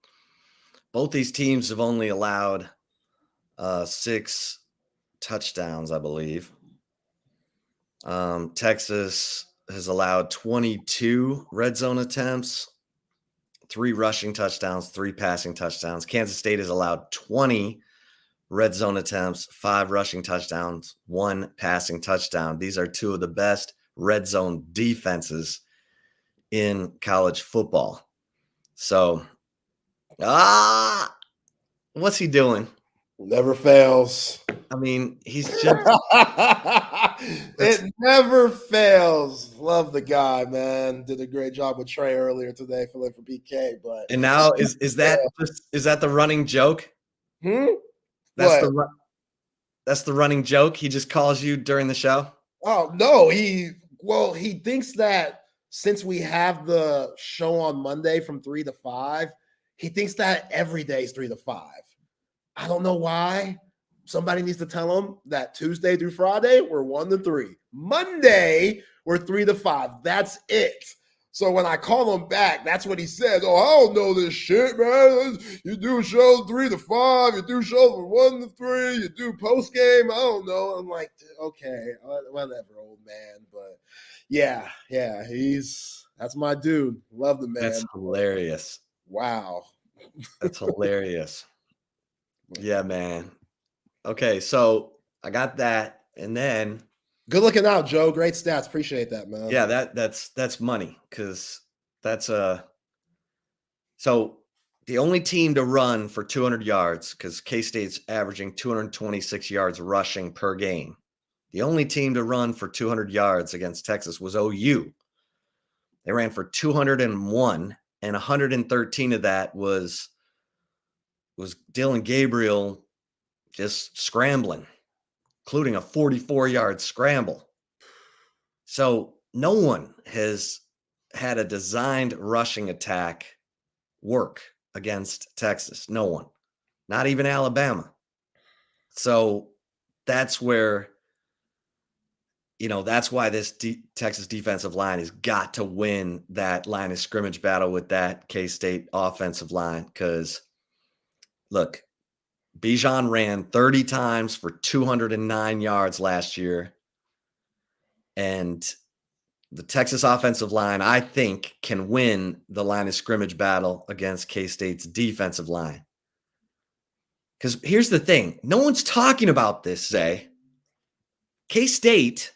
Both these teams have only allowed 6 touchdowns, I believe. Texas has allowed 22 red zone attempts, 3 rushing touchdowns, 3 passing touchdowns. Kansas State has allowed 20 red zone attempts, 5 rushing touchdowns, 1 passing touchdown. These are 2 of the best red zone defenses in college football. So, what's he doing? Never fails. I mean, he's just it never fails. Love the guy, man. Did a great job with Trey earlier today, filling for BK. But and now is that the running joke? That's the running joke. He just calls you during the show. Oh no, he thinks that since we have the show on Monday from 3 to 5, he thinks that every day is 3 to 5. I don't know why. Somebody needs to tell him that Tuesday through Friday, we're 1 to 3. Monday, we're 3 to 5. That's it. So when I call him back, that's what he says. Oh, I don't know this shit, man. You do shows 3 to 5. You do shows from 1 to 3. You do post game. I don't know. I'm like, okay, whatever, old man. But yeah, that's my dude. Love the man. That's hilarious. Wow. That's hilarious. Yeah, man. Okay, so I got that, and then good looking out, Joe. Great stats. Appreciate that, man. Yeah, that's money because that's so the only team to run for 200 yards because K-State's averaging 226 yards rushing per game. The only team to run for 200 yards against Texas was OU. They ran for 201, and 113 of that was Dylan Gabriel just scrambling, including a 44-yard scramble. So no one has had a designed rushing attack work against Texas. No one, not even Alabama. So that's where, that's why this Texas defensive line has got to win that line of scrimmage battle with that K-State offensive line. Because, look, Bijan ran 30 times for 209 yards last year. And the Texas offensive line, I think, can win the line of scrimmage battle against K-State's defensive line. Because here's the thing. No one's talking about this, Zay. K-State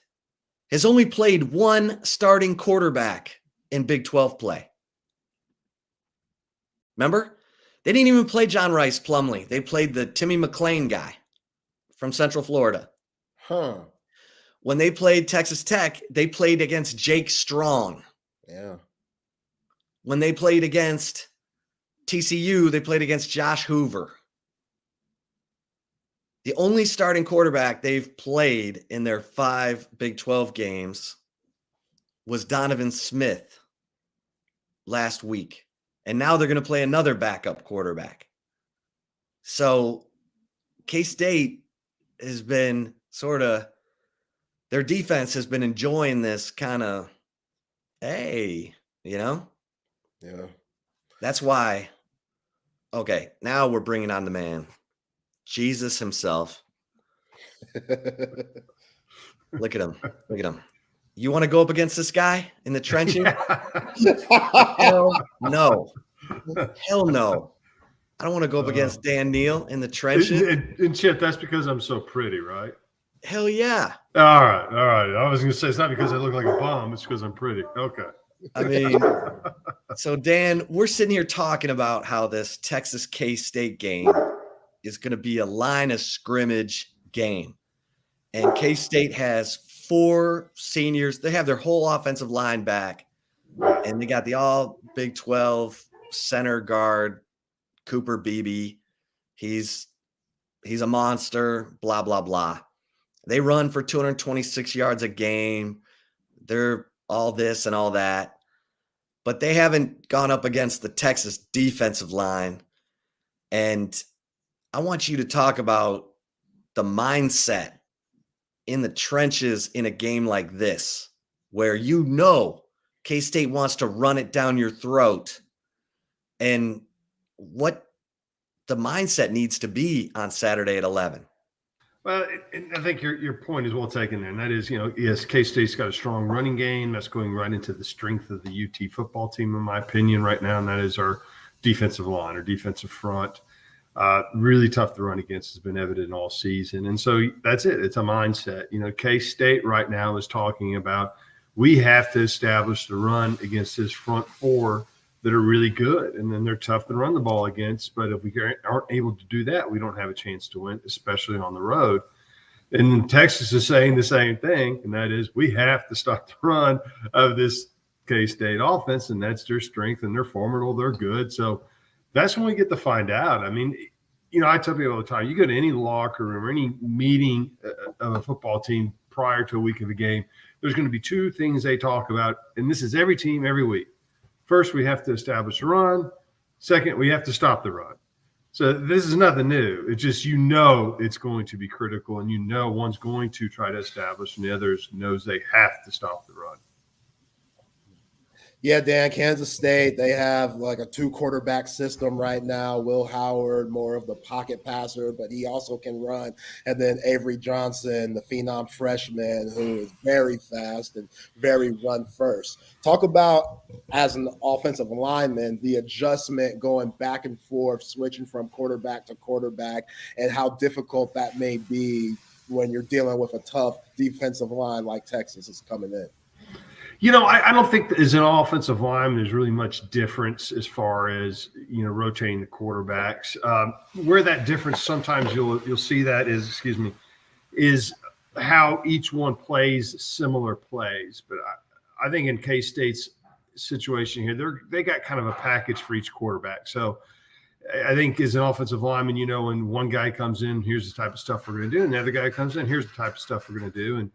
has only played 1 starting quarterback in Big 12 play. Remember? They didn't even play John Rice Plumlee. They played the Timmy McClain guy from Central Florida. Huh. When they played Texas Tech, they played against Jake Strong. Yeah. When they played against TCU, they played against Josh Hoover. The only starting quarterback they've played in their 5 Big 12 games was Donovan Smith last week. And now they're going to play another backup quarterback. So K-State has been their defense has been enjoying this kind of, hey, Yeah. That's why. Okay, now we're bringing on the man, Jesus himself. Look at him. Look at him. You want to go up against this guy in the trenches? Hell no. Hell no. I don't want to go up against Dan Neal in the trenches. And Chip, that's because I'm so pretty, right? Hell yeah. All right. I was going to say it's not because I look like a bum. It's because I'm pretty. Okay. I mean, so Dan, we're sitting here talking about how this Texas K-State game is going to be a line of scrimmage game. And K-State has 4 seniors. They have their whole offensive line back. And they got the all Big 12 center guard, Cooper Beebe. He's a monster, blah, blah, blah. They run for 226 yards a game. They're all this and all that. But they haven't gone up against the Texas defensive line. And I want you to talk about the mindset in the trenches in a game like this, where you know K-State wants to run it down your throat, and what the mindset needs to be on Saturday at 11. Well, I think your point is well taken there. And that is, yes, K-State's got a strong running game. That's going right into the strength of the UT football team, in my opinion, right now. And that is our defensive line or defensive front. Really tough to run against, has been evident all season. And so that's it. It's a mindset. K-State right now is talking about, we have to establish the run against this front 4 that are really good. And then they're tough to run the ball against. But if we aren't able to do that, we don't have a chance to win, especially on the road. And then Texas is saying the same thing, and that is, we have to stop the run of this K-State offense, and that's their strength, and they're formidable, they're good. So that's when we get to find out. I mean, I tell people all the time, you go to any locker room or any meeting of a football team prior to a week of a game, there's going to be 2 things they talk about, and this is every team every week. First, we have to establish a run. Second, we have to stop the run. So this is nothing new. It's just, it's going to be critical, and one's going to try to establish, and the other knows they have to stop the run. Yeah, Dan, Kansas State, they have like a 2-quarterback system right now. Will Howard, more of the pocket passer, but he also can run. And then Avery Johnson, the phenom freshman, who is very fast and very run first. Talk about, as an offensive lineman, the adjustment going back and forth, switching from quarterback to quarterback, and how difficult that may be when you're dealing with a tough defensive line like Texas is coming in. I don't think that as an offensive lineman, there's really much difference as far as, rotating the quarterbacks. Where that difference, sometimes you'll see that is how each one plays similar plays. But I think in K-State's situation here, they got kind of a package for each quarterback. So I think as an offensive lineman, when one guy comes in, here's the type of stuff we're going to do. And the other guy comes in, here's the type of stuff we're going to do. And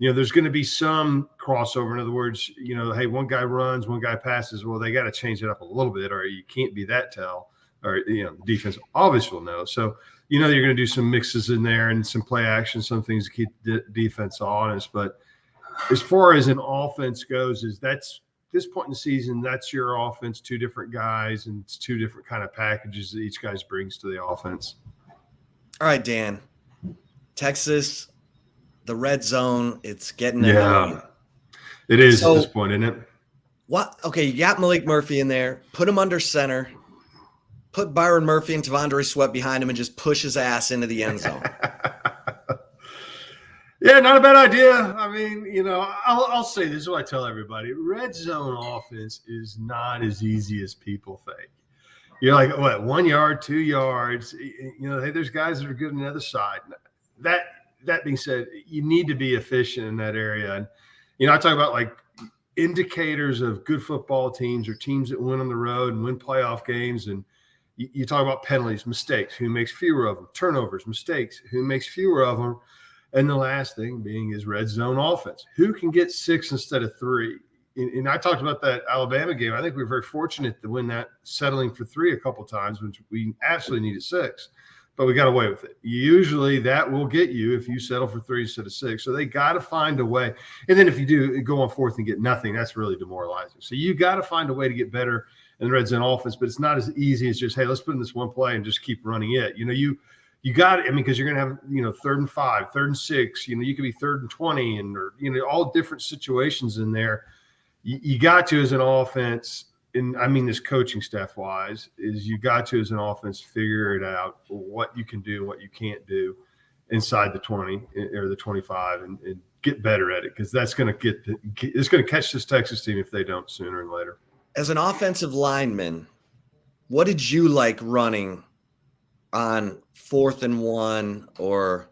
there's going to be some crossover. In other words, hey, one guy runs, one guy passes. Well, they got to change it up a little bit, or you can't be that tell. Or, defense obviously will know. So, you're going to do some mixes in there and some play action, some things to keep the defense honest. But as far as an offense goes, that's this point in the season, that's your offense, 2 different guys, and it's 2 different kind of packages that each guy brings to the offense. All right, Dan. Texas, the red zone, it's getting annoying. It is at this point, isn't it? What? Okay, you got Malik Murphy in there. Put him under center. Put Byron Murphy and Tavondre Sweat behind him and just push his ass into the end zone. Yeah, not a bad idea. I mean, I'll say this is what I tell everybody. Red zone offense is not as easy as people think. You're like, what, 1 yard, 2 yards? Hey, there's guys that are good on the other side. That being said, you need to be efficient in that area. And, I talk about like indicators of good football teams or teams that win on the road and win playoff games. And you talk about penalties, mistakes, who makes fewer of them, turnovers, mistakes, who makes fewer of them. And the last thing being is red zone offense. Who can get 6 instead of 3? And I talked about that Alabama game. I think we were very fortunate to win that, settling for 3 a couple of times, which we absolutely needed 6. But we got away with it. Usually that will get you if you settle for 3 instead of 6. So they got to find a way. And then if you do go on 4th and get nothing, that's really demoralizing. So you got to find a way to get better in the red zone offense. But it's not as easy as just, hey, let's put in this one play and just keep running it. You got it. I mean, because you're going to have, 3rd and 5, 3rd and 6. You could be 3rd and 20, and all different situations in there. You got to, as an offense, and I mean this coaching staff wise, is you got to, as an offense, figure it out what you can do and what you can't do. inside the 20 or the 25 and get better at it, because that's going to catch this Texas team if they don't sooner and later. As an offensive lineman, what did you like running on 4th and 1 or,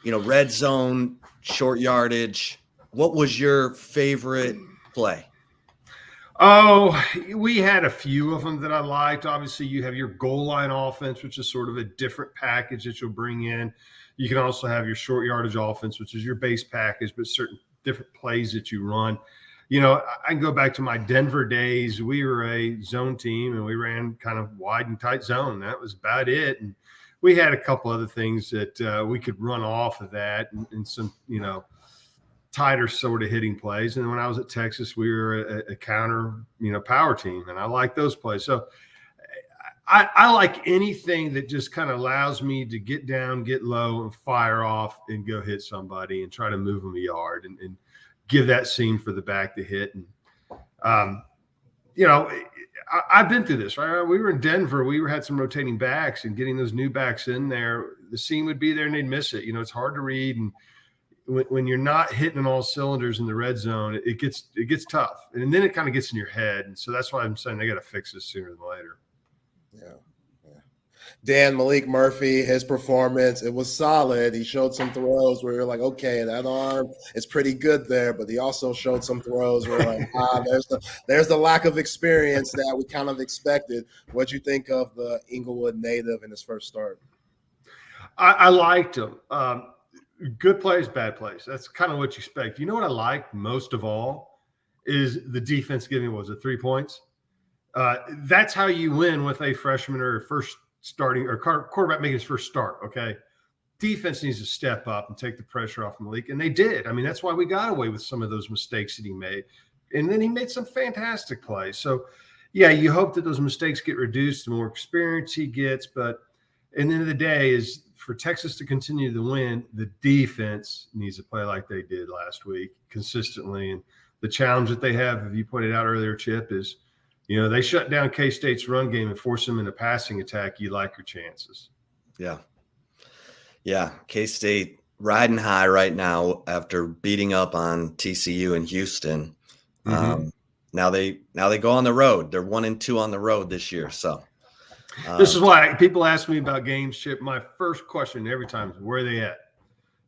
red zone, short yardage? What was your favorite play? Oh, we had a few of them that I liked. Obviously, you have your goal line offense, which is sort of a different package that you'll bring in. You can also have your short yardage offense, which is your base package, but certain different plays that you run. I can go back to my Denver days. We were a zone team, and we ran kind of wide and tight zone. That was about it. And we had a couple other things that we could run off of that and some, tighter sort of hitting plays. And when I was at Texas, we were a counter, power team, and I like those plays. So I like anything that just kind of allows me to get down, get low, and fire off and go hit somebody and try to move them a yard and give that seam for the back to hit. And, I've been through this, right? We were in Denver. We had some rotating backs, and getting those new backs in there, the seam would be there and they'd miss it. It's hard to read. And when you're not hitting on all cylinders in the red zone, it gets tough. And then it kind of gets in your head. And so that's why I'm saying they got to fix this sooner than later. Yeah. Dan, Malik Murphy, his performance, it was solid. He showed some throws where you're like, okay, that arm is pretty good there, but he also showed some throws where like, there's the lack of experience that we kind of expected. What'd you think of the Inglewood native in his first start? I liked him. Good plays, bad plays. That's kind of what you expect. You know what I like most of all is the defense giving, 3 points? That's how you win with a freshman or first starting or quarterback making his first start, okay? Defense needs to step up and take the pressure off Malik, and they did. I mean, that's why we got away with some of those mistakes that he made. And then he made some fantastic plays. So, yeah, you hope that those mistakes get reduced, the more experience he gets. But at the end of the day is for Texas to continue to win, the defense needs to play like they did last week consistently. And the challenge that they have, as you pointed out earlier, Chip, is they shut down K-State's run game and force them into passing attack. You like your chances. Yeah. K-State riding high right now after beating up on TCU in Houston. Mm-hmm. Now they go on the road. They're 1-2 on the road this year. So this is why people ask me about games, Chip. My first question every time is, where are they at?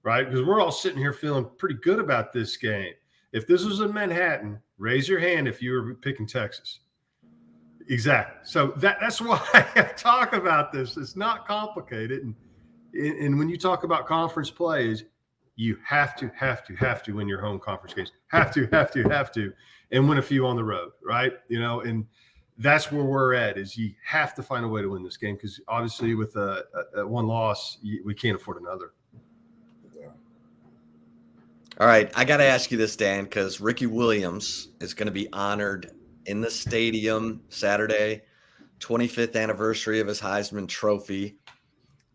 Right? Because we're all sitting here feeling pretty good about this game. If this was in Manhattan, raise your hand if you were picking Texas. Exactly. So that's why I talk about this. It's not complicated. And when you talk about conference plays, you have to win your home conference games. Have to, and win a few on the road, right? And that's where we're at, is you have to find a way to win this game, because obviously with a one loss, we can't afford another. Yeah. All right. I got to ask you this, Dan, because Ricky Williams is going to be honored in the stadium Saturday, 25th anniversary of his Heisman Trophy.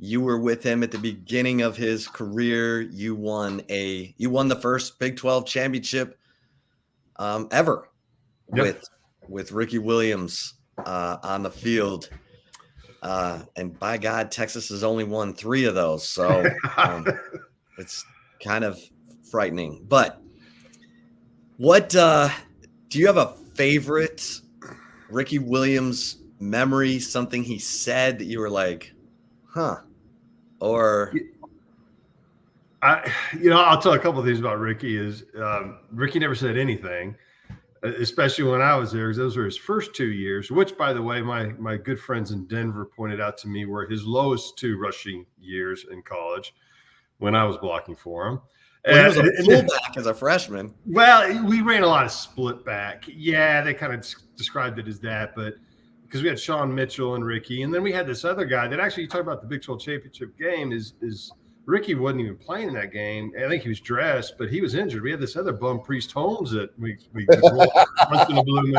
You were with him at the beginning of his career. You won the first Big 12 championship ever. Yep. with Ricky Williams on the field. And by God, Texas has only won 3 of those. So it's kind of frightening. But what do you have a favorite Ricky Williams memory, something he said that you were like, huh? Or I'll tell a couple of things about Ricky. Is Ricky never said anything, especially when I was there, because those were his first 2 years, which, by the way, my good friends in Denver pointed out to me were his lowest 2 rushing years in college when I was blocking for him. Well, he was a fullback as a freshman. Well, we ran a lot of split back. Yeah, they kind of described it as that, but because we had Sean Mitchell and Ricky, and then we had this other guy that actually, you talk about the Big 12 championship game, is Ricky wasn't even playing in that game. I think he was dressed, but he was injured. We had this other bum, Priest Holmes, that we rolled once in a blue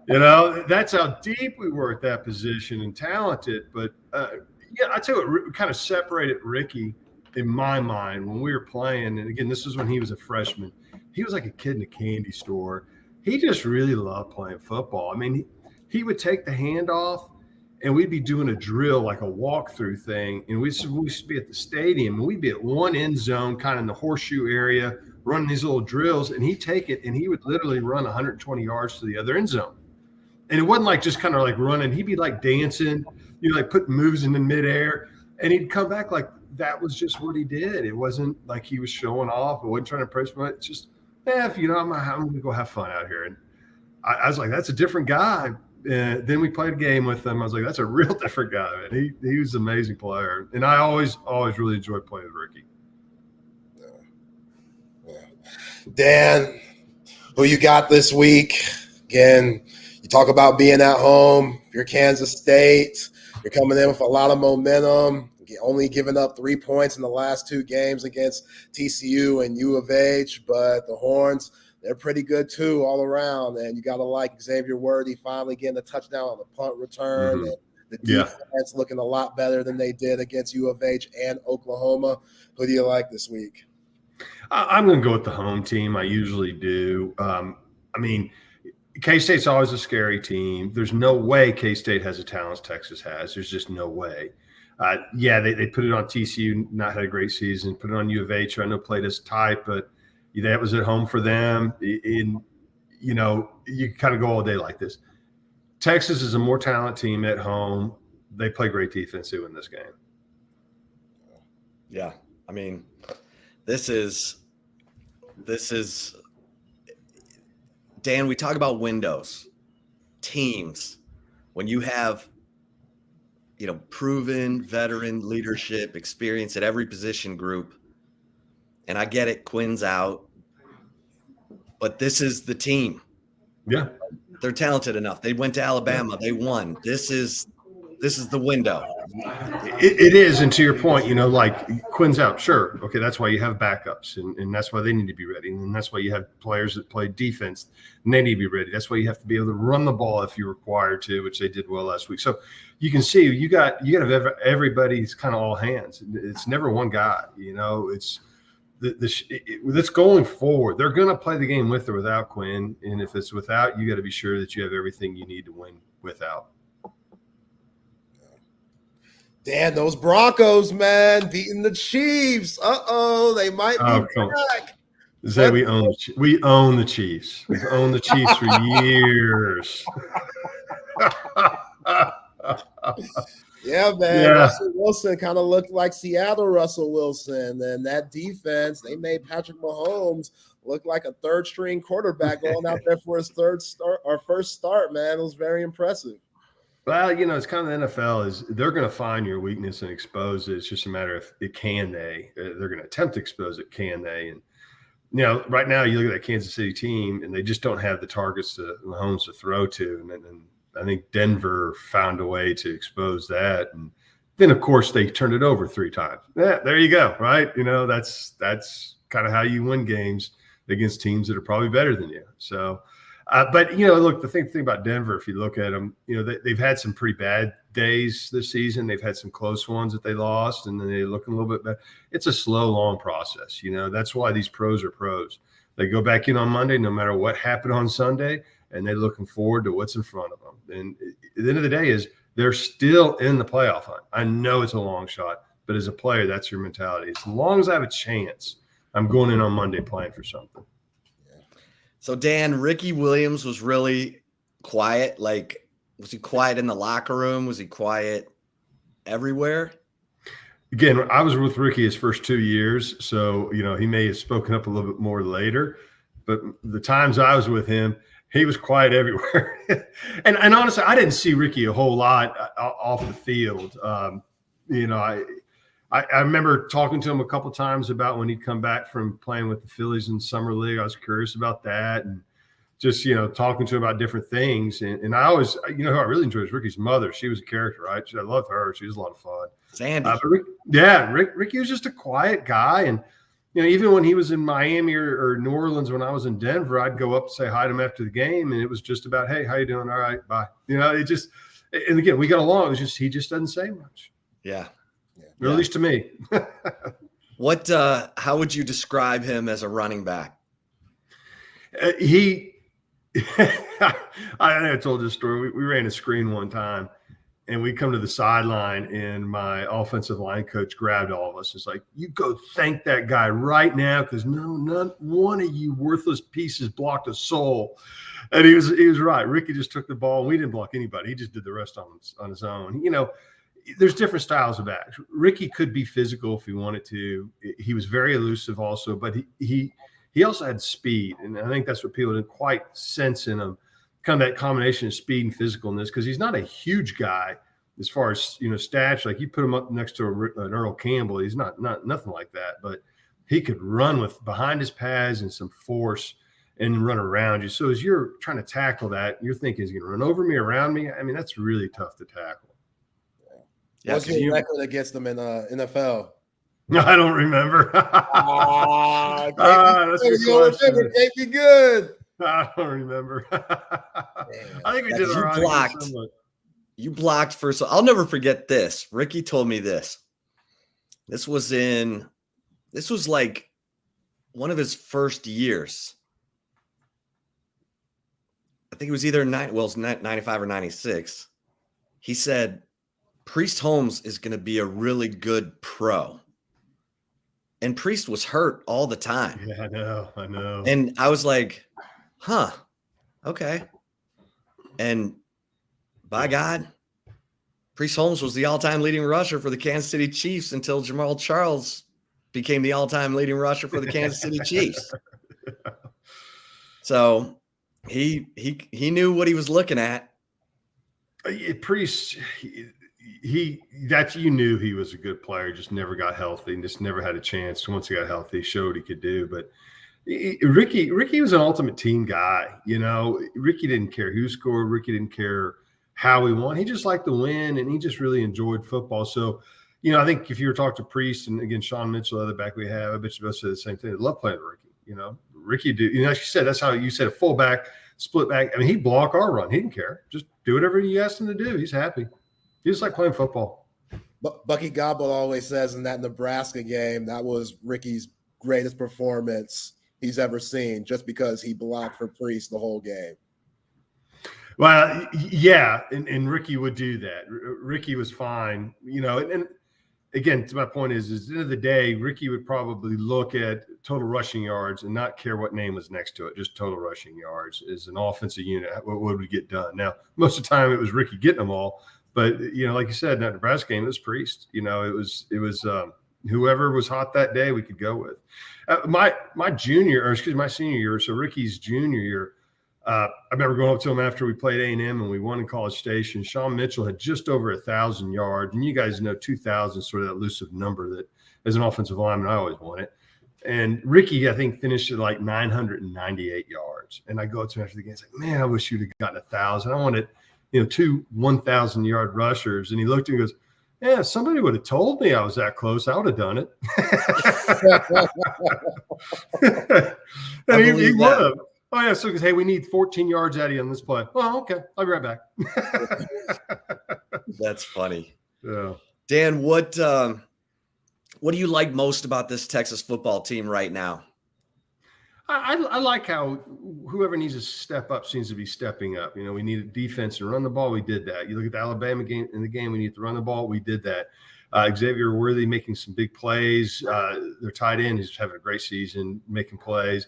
moon. That's how deep we were at that position and talented. But I tell you what kind of separated Ricky in my mind when we were playing, and again, this is when he was a freshman. He was like a kid in a candy store. He just really loved playing football. I mean, he would take the handoff and we'd be doing a drill, like a walkthrough thing. And we used to be at the stadium, and we'd be at one end zone, kind of in the horseshoe area, running these little drills. And he'd take it, and he would literally run 120 yards to the other end zone. And it wasn't like just kind of like running. He'd be like dancing, like putting moves in the midair. And he'd come back like that was just what he did. It wasn't like he was showing off. It wasn't trying to impress me. It's just, I'm going to go have fun out here. And I was like, that's a different guy. Then we played a game with him. I was like, that's a real different guy, man. He was an amazing player. And I always really enjoyed playing with Ricky. Dan, who you got this week? Again, you talk about being at home. You're Kansas State. You're coming in with a lot of momentum. Only giving up 3 points in the last 2 games against TCU and U of H. But the Horns, they're pretty good too all around. And you got to like Xavier Worthy finally getting a touchdown on the punt return. Mm-hmm. And the defense looking a lot better than they did against U of H and Oklahoma. Who do you like this week? I'm going to go with the home team. I usually do. K-State's always a scary team. There's no way K-State has the talents Texas has. There's just no way. They put it on TCU, not had a great season. Put it on U of H, I know played as tight, but that was at home for them. You kind of go all day like this. Texas is a more talented team at home. They play great defense too in this game. Yeah, this is Dan, we talk about windows, teams. When you have, proven veteran leadership experience at every position group, and I get it, Quinn's out, but this is the team. Yeah. They're talented enough. They went to Alabama. They won. This is the window. It is, and to your point, like Quinn's out, sure. Okay, that's why you have backups, and that's why they need to be ready. And that's why you have players that play defense, and they need to be ready. That's why you have to be able to run the ball if you're required to, which they did well last week. So you can see you got to have everybody's kind of all hands. It's never one guy, it's that's going forward. They're going to play the game with or without Quinn, and if it's without, you got to be sure that you have everything you need to win without. Dan, those Broncos, man, beating the Chiefs. They might be back. Zay, we own the Chiefs. We've owned the Chiefs for years. Yeah, man. Yeah. Russell Wilson kind of looked like Seattle Russell Wilson. And that defense, they made Patrick Mahomes look like a third-string quarterback going out there for his first start, man. It was very impressive. Well, it's kind of the NFL is they're going to find your weakness and expose it. It's just a matter of can they. They're going to attempt to expose it, can they? And, right now you look at that Kansas City team, and they just don't have the targets to Mahomes to throw to. And I think Denver found a way to expose that. And then, of course, they turned it over 3 times. Yeah, there you go, right? That's kind of how you win games against teams that are probably better than you. So – but, look, the thing about Denver, if you look at them, they've had some pretty bad days this season. They've had some close ones that they lost, and then they're looking a little bit better. It's a slow, long process. That's why these pros are pros. They go back in on Monday, no matter what happened on Sunday, and they're looking forward to what's in front of them. And at the end of the day is they're still in the playoff hunt. I know it's a long shot, but as a player, that's your mentality. As long as I have a chance, I'm going in on Monday playing for something. So, Dan, Ricky Williams was really quiet. Like, was he quiet in the locker room? Was he quiet everywhere? Again, I was with Ricky his first 2 years, so, he may have spoken up a little bit more later. But the times I was with him, he was quiet everywhere. and honestly, I didn't see Ricky a whole lot off the field. I remember talking to him a couple of times about when he'd come back from playing with the Phillies in Summer League. I was curious about that and just, talking to him about different things. And I always, who I really enjoyed was Ricky's mother. She was a character, right? I loved her. She was a lot of fun. Sandy. Ricky was just a quiet guy. And, even when he was in Miami or New Orleans, when I was in Denver, I'd go up and say hi to him after the game. And it was just about, hey, how you doing? All right, bye. And again, we got along. It was just, he just doesn't say much. Yeah. Or at least to me. How would you describe him as a running back? I think I told this story. We ran a screen one time, and we come to the sideline, and my offensive line coach grabbed all of us. It's like, you go thank that guy right now, because not one of you worthless pieces blocked a soul. And he was right. Ricky just took the ball. We didn't block anybody. He just did the rest on his own. You know, there's different styles of backs. Ricky could be physical if he wanted to. He was very elusive also, but he also had speed, and I think that's what people didn't quite sense in him. Kind of that combination of speed and physicalness, because he's not a huge guy as far as, you know, stature. Like, you put him up next to an Earl Campbell, he's not nothing like that, but he could run with behind his pads and some force and run around you. So as you're trying to tackle that, you're thinking, is he going to run over me, around me? I mean, that's really tough to tackle. Yeah, what's your record against them in NFL? I don't remember. That's a good question. Can't be good. I don't remember. I think we did all right. You blocked first. I'll never forget this. Ricky told me this. This was like one of his first years. I think it was either 95 or 96. He said, Priest Holmes is going to be a really good pro. And Priest was hurt all the time. Yeah, I know. And I was like, huh, okay. And by God, Priest Holmes was the all-time leading rusher for the Kansas City Chiefs until Jamal Charles became the all-time leading rusher for the Kansas City Chiefs. So he knew what he was looking at. Priest, you knew he was a good player, just never got healthy and just never had a chance. Once he got healthy, he showed what he could do. But Ricky was an ultimate team guy. You know, Ricky didn't care who scored. Ricky didn't care how he won. He just liked to win, and he just really enjoyed football. So, you know, I think if you were talking to Priest and, again, Sean Mitchell, the other back we have, I bet you both say the same thing. They love playing with Ricky. You know, Ricky, you know, as you said, that's how you said a fullback, split back. I mean, he'd block our run. He didn't care. Just do whatever you asked him to do. He's happy. He just like playing football. Bucky Gobble always says in that Nebraska game, that was Ricky's greatest performance he's ever seen, just because he blocked for Priest the whole game. Well, yeah, and Ricky would do that. Ricky was fine, you know. And again, to my point is at the end of the day, Ricky would probably look at total rushing yards and not care what name was next to it, just total rushing yards as an offensive unit. What would we get done? Now, most of the time it was Ricky getting them all, but, you know, like you said, in that Nebraska game, it was Priest. You know, it was whoever was hot that day we could go with. My senior year, so Ricky's junior year, I remember going up to him after we played A&M and we won in College Station. Sean Mitchell had just over 1,000 yards, and you guys know 2,000 is sort of that elusive number that, as an offensive lineman, I always want it. And Ricky, I think, finished at like 998 yards. And I go up to him after the game, it's like, man, I wish you'd have gotten 1,000. I wanted, you know, 2 1,000-yard rushers. And he looked at me and goes, yeah, if somebody would have told me I was that close, I would have done it. And he would have. Oh, yeah, so because, hey, we need 14 yards out of you on this play. Oh, okay. I'll be right back. That's funny. Yeah. Dan, what do you like most about this Texas football team right now? I like how whoever needs to step up seems to be stepping up. You know, we needed defense and run the ball. We did that. You look at the Alabama game, we need to run the ball. We did that. Xavier Worthy making some big plays. Their tight end is having a great season, making plays.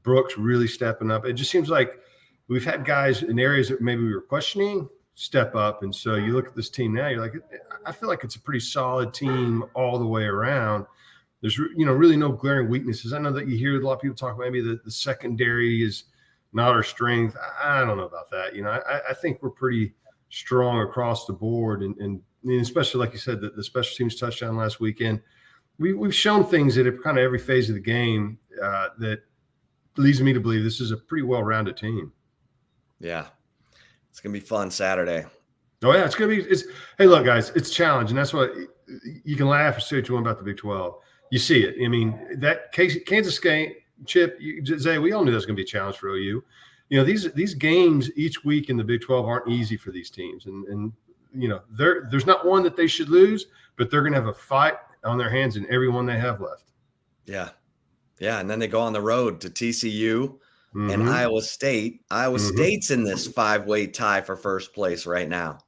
Brooks really stepping up. It just seems like we've had guys in areas that maybe we were questioning step up. And so you look at this team now, you're like, I feel like it's a pretty solid team all the way around. There's, you know, really no glaring weaknesses. I know that you hear a lot of people talk maybe the secondary is not our strength. I don't know about that. You know, I think we're pretty strong across the board. And especially, like you said, the special teams touchdown last weekend, we've shown things at kind of every phase of the game that leads me to believe this is a pretty well-rounded team. Yeah. It's going to be fun Saturday. Oh, yeah. Hey, look, guys, it's a challenge. And that's what you can laugh or say what you want about the Big 12. You see it. I mean, that Kansas game, Chip, Zay, we all knew that was going to be a challenge for OU. You know, these games each week in the Big 12 aren't easy for these teams. And you know, there's not one that they should lose, but they're going to have a fight on their hands in every one they have left. Yeah. Yeah, and then they go on the road to TCU and Iowa State. Iowa State's in this 5-way tie for first place right now.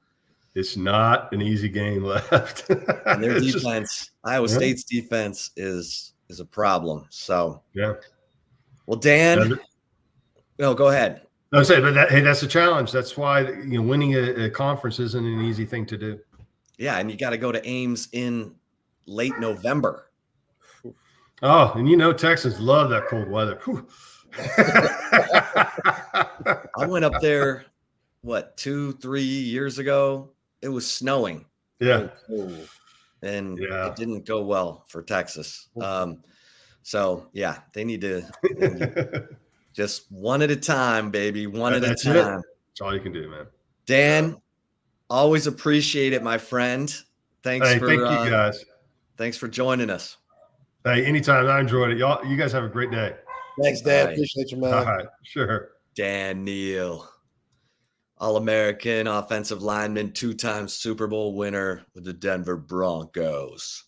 It's not an easy game left. And their It's defense, Iowa yeah. State's defense is a problem. So, yeah. well, Dan, no, go ahead. I say, but that's a challenge. That's why winning a conference isn't an easy thing to do. Yeah, and you got to go to Ames in late November. Oh, and Texans love that cold weather. I went up there, 2-3 years ago? It was snowing. Yeah. And it didn't go well for Texas. So, yeah, they need to just one at a time, baby. One at a time. That's all you can do, man. Dan, always appreciate it, my friend. Thank you guys. Thanks for joining us. Hey, anytime. I enjoyed it. You guys have a great day. Thanks, Dan. Right. Appreciate you, man. All right. Sure. Dan Neal, All-American offensive lineman, 2-time Super Bowl winner with the Denver Broncos.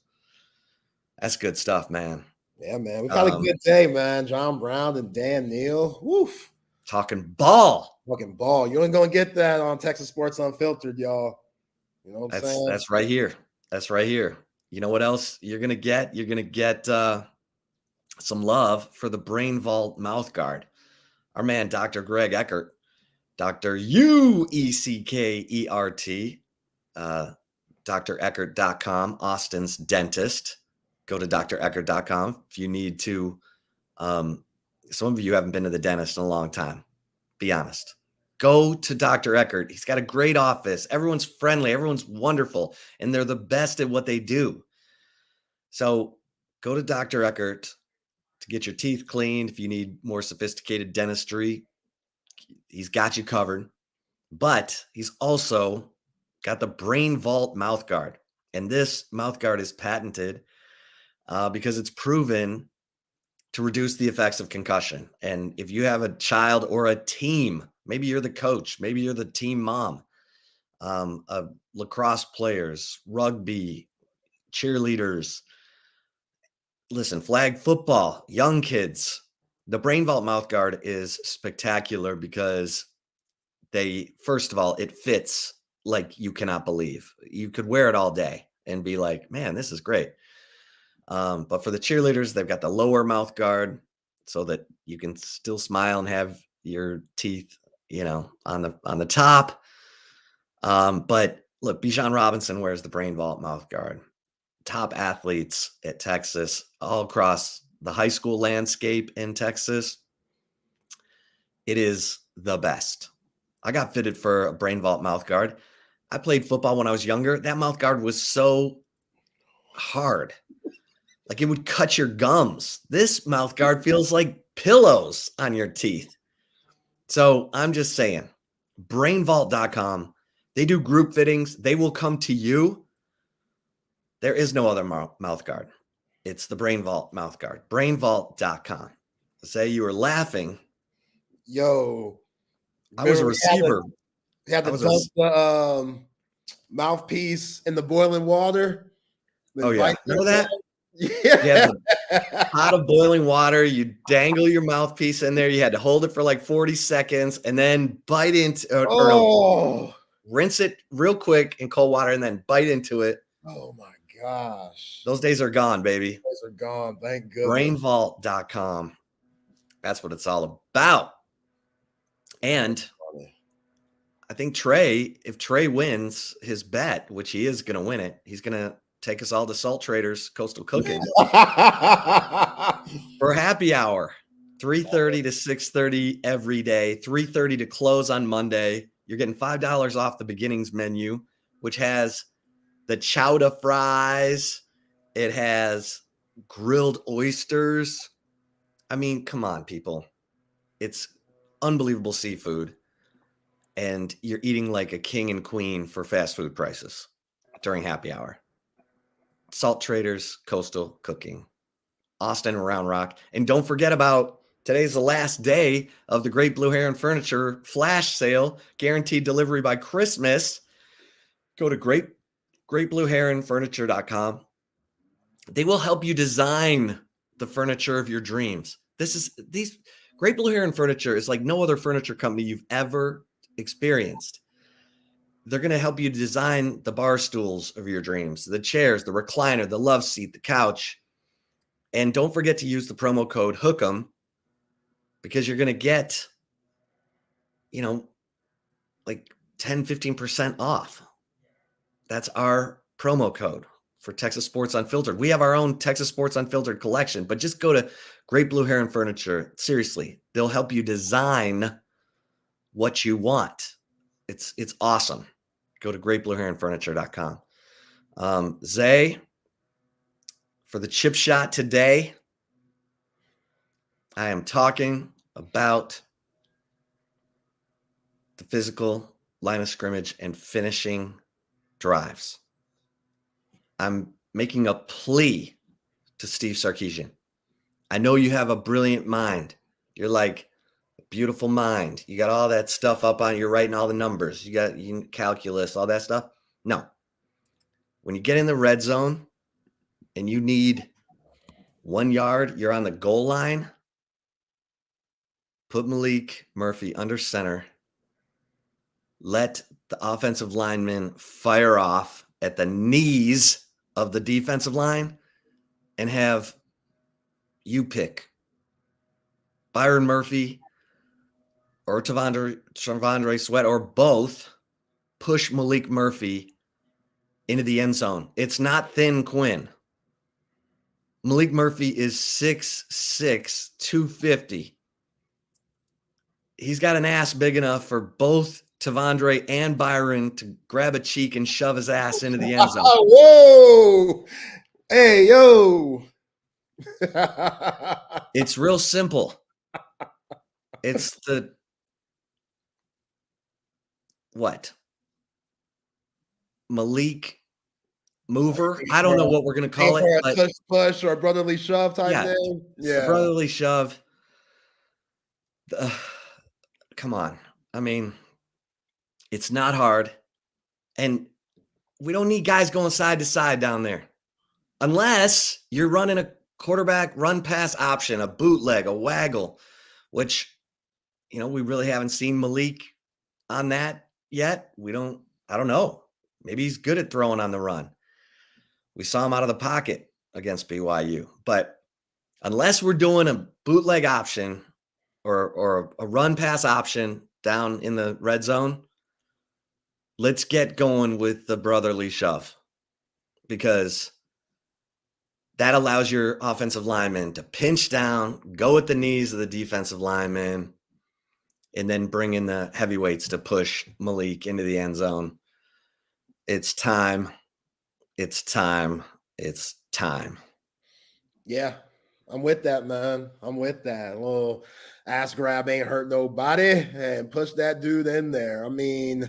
That's good stuff, man. Yeah, man. We got a good day, man. John Brown and Dan Neal. Woof. Talking ball. Fucking ball. You ain't going to get that on Texas Sports Unfiltered, y'all. You know what I'm saying? That's right here. That's right here. You know what else you're going to get? You're going to get some love for the Brain Vault mouth guard. Our man, Dr. Greg Eckert, Dr. UECKERT, dreckert.com, Austin's dentist. Go to dreckert.com if you need to. Some of you haven't been to the dentist in a long time. Be honest. Go to Dr. Eckert. He's got a great office. Everyone's friendly. Everyone's wonderful. And they're the best at what they do. So go to Dr. Eckert to get your teeth cleaned. If you need more sophisticated dentistry, he's got you covered. But he's also got the Brain Vault mouth guard. And this mouth guard is patented because it's proven to reduce the effects of concussion. And if you have a child or a team, maybe you're the coach, maybe you're the team mom, of lacrosse players, rugby, cheerleaders, listen, flag football, young kids, the Brain Vault mouth guard is spectacular because first of all, it fits like you cannot believe. You could wear it all day and be like, man, this is great. But for the cheerleaders, they've got the lower mouth guard so that you can still smile and have your teeth, on the top. But look, Bijan Robinson wears the Brain Vault mouth guard. Top athletes at Texas, all across the high school landscape in Texas. It is the best. I got fitted for a Brain Vault mouth guard. I played football when I was younger. That mouth guard was so hard. Like it would cut your gums. This mouth guard feels like pillows on your teeth. So I'm just saying, brainvault.com. They do group fittings. They will come to you. There is no other mouth guard. It's the Brain Vault mouth guard. Brainvault.com. Say you were laughing. Yo. I was a receiver. You had to dunk the mouthpiece in the boiling water. Oh, yeah. Remember that? Yeah. You had the pot of boiling water. You dangle your mouthpiece in there. You had to hold it for like 40 seconds and then bite into rinse it real quick in cold water and then bite into it. Oh, my gosh. Those days are gone, baby. Those are gone. Thank goodness. Brainvault.com. That's what it's all about. And I think if Trey wins his bet, which he is going to win it, he's going to take us all to Salt Traders Coastal Cooking for happy hour, 3:30 to 6:30 every day, 3:30 to close on Monday. You're getting $5 off the beginnings menu, which has the chowder fries. It has grilled oysters. I mean, come on, people. It's unbelievable seafood. And you're eating like a king and queen for fast food prices during happy hour. Salt Traders Coastal Cooking, Austin and Round Rock. And don't forget about today's the last day of the Great Blue Heron Furniture flash sale, guaranteed delivery by Christmas. Go to greatblueheronfurniture.com. They will help you design the furniture of your dreams. These Great Blue Heron Furniture is like no other furniture company you've ever experienced. They're going to help you design the bar stools of your dreams, the chairs, the recliner, the love seat, the couch. And don't forget to use the promo code HOOK'em because you're going to get, like 10, 15% off. That's our promo code for Texas Sports Unfiltered. We have our own Texas Sports Unfiltered collection, but just go to Great Blue Heron Furniture. Seriously, they'll help you design what you want. It's awesome. Go to greatblueheronfurniture.com. Zay, for the chip shot today, I am talking about the physical line of scrimmage and finishing drives. I'm making a plea to Steve Sarkisian. I know you have a brilliant mind. You're like a beautiful mind. You got all that stuff up on, you're writing all the numbers. You got calculus, all that stuff. No. When you get in the red zone and you need 1 yard, you're on the goal line, put Malik Murphy under center. Let the offensive linemen fire off at the knees of the defensive line and have you pick Byron Murphy or Tavondre Sweat or both. Push Malik Murphy into the end zone. It's not thin Quinn. Malik Murphy is 6'6", 250. He's got an ass big enough for both Tavondre and Byron to grab a cheek and shove his ass into the end zone. Whoa! Hey, yo! It's real simple. It's the what? Malik mover. I don't know what we're going to call it. But push or a brotherly shove type thing. Yeah. Brotherly shove. Come on. I mean, it's not hard. And we don't need guys going side to side down there. Unless you're running a quarterback run pass option, a bootleg, a waggle, which, we really haven't seen Malik on that yet. I don't know. Maybe he's good at throwing on the run. We saw him out of the pocket against BYU. But unless we're doing a bootleg option or a run pass option down in the red zone, let's get going with the brotherly shove, because that allows your offensive lineman to pinch down, go at the knees of the defensive lineman, and then bring in the heavyweights to push Malik into the end zone. It's time. It's time. It's time. Yeah, I'm with that, man. I'm with that. A little ass grab ain't hurt nobody, and push that dude in there. I mean,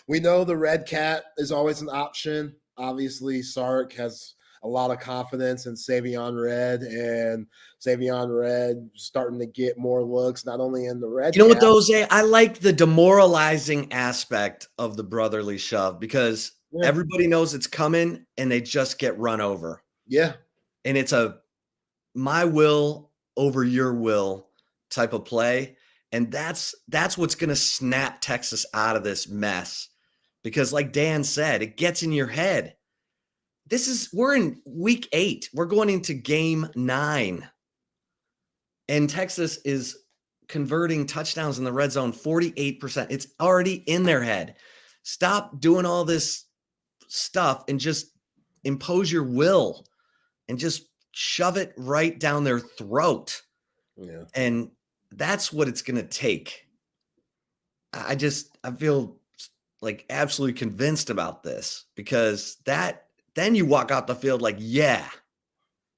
we know the red cat is always an option. Obviously, Sark has a lot of confidence in Savion Red, and Savion Red starting to get more looks, not only in the red. You know what, though, Zay? I like the demoralizing aspect of the brotherly shove because everybody knows it's coming and they just get run over. Yeah. And it's a my will over your will type of play. And that's what's going to snap Texas out of this mess. Because like Dan said, it gets in your head. We're in week 8. We're going into game 9. And Texas is converting touchdowns in the red zone 48%. It's already in their head. Stop doing all this stuff and just impose your will and just shove it right down their throat. Yeah. And that's what it's going to take. I feel like absolutely convinced about this, because then you walk out the field like, yeah,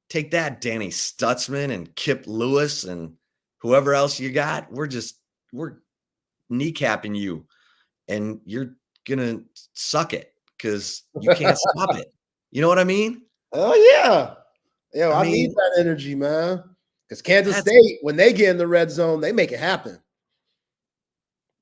take that, Danny Stutzman and Kip Lewis and whoever else you got. We're kneecapping you and you're going to suck it because you can't stop it. You know what I mean? Oh, yeah. Yo, I need that energy, man. Because Kansas State, when they get in the red zone, they make it happen.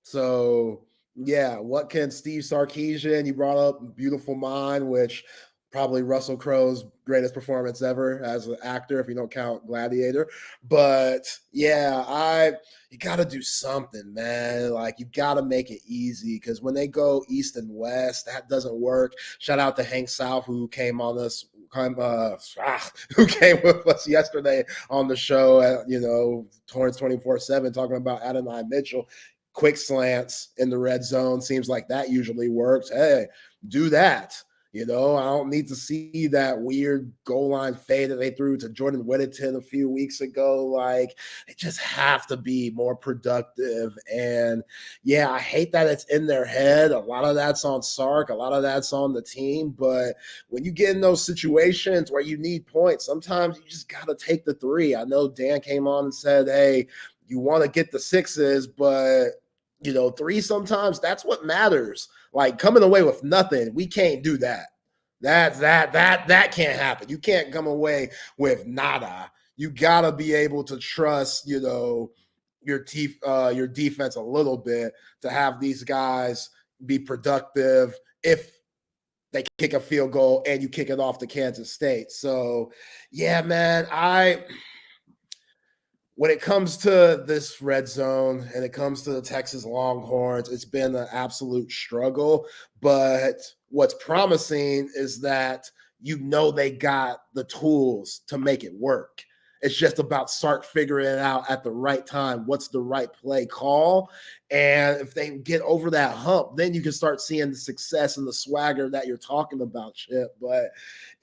So, yeah, what can Steve Sarkisian, you brought up beautiful mind, which probably Russell Crowe's greatest performance ever as an actor, if you don't count Gladiator. But yeah, you got to do something, man. Like, you got to make it easy, because when they go east and west, that doesn't work. Shout out to Hank South, who came with us yesterday on the show at, Torrance 24/7, talking about Adonai Mitchell. Quick slants in the red zone. Seems like that usually works. Hey, do that. I don't need to see that weird goal line fade that they threw to Jordan Whittington a few weeks ago. Like, they just have to be more productive. And yeah, I hate that it's in their head. A lot of that's on Sark. A lot of that's on the team. But when you get in those situations where you need points, sometimes you just got to take the 3. I know Dan came on and said, hey, you want to get the 6s, but 3 sometimes, that's what matters. Like, coming away with nothing, we can't do that. That can't happen. You can't come away with nada. You gotta be able to trust, your defense a little bit to have these guys be productive if they kick a field goal and you kick it off to Kansas State. So, yeah, man, when it comes to this red zone and it comes to the Texas Longhorns, it's been an absolute struggle. But what's promising is that they got the tools to make it work. It's just about Sark figuring it out at the right time. What's the right play call? And if they get over that hump, then you can start seeing the success and the swagger that you're talking about, Chip. But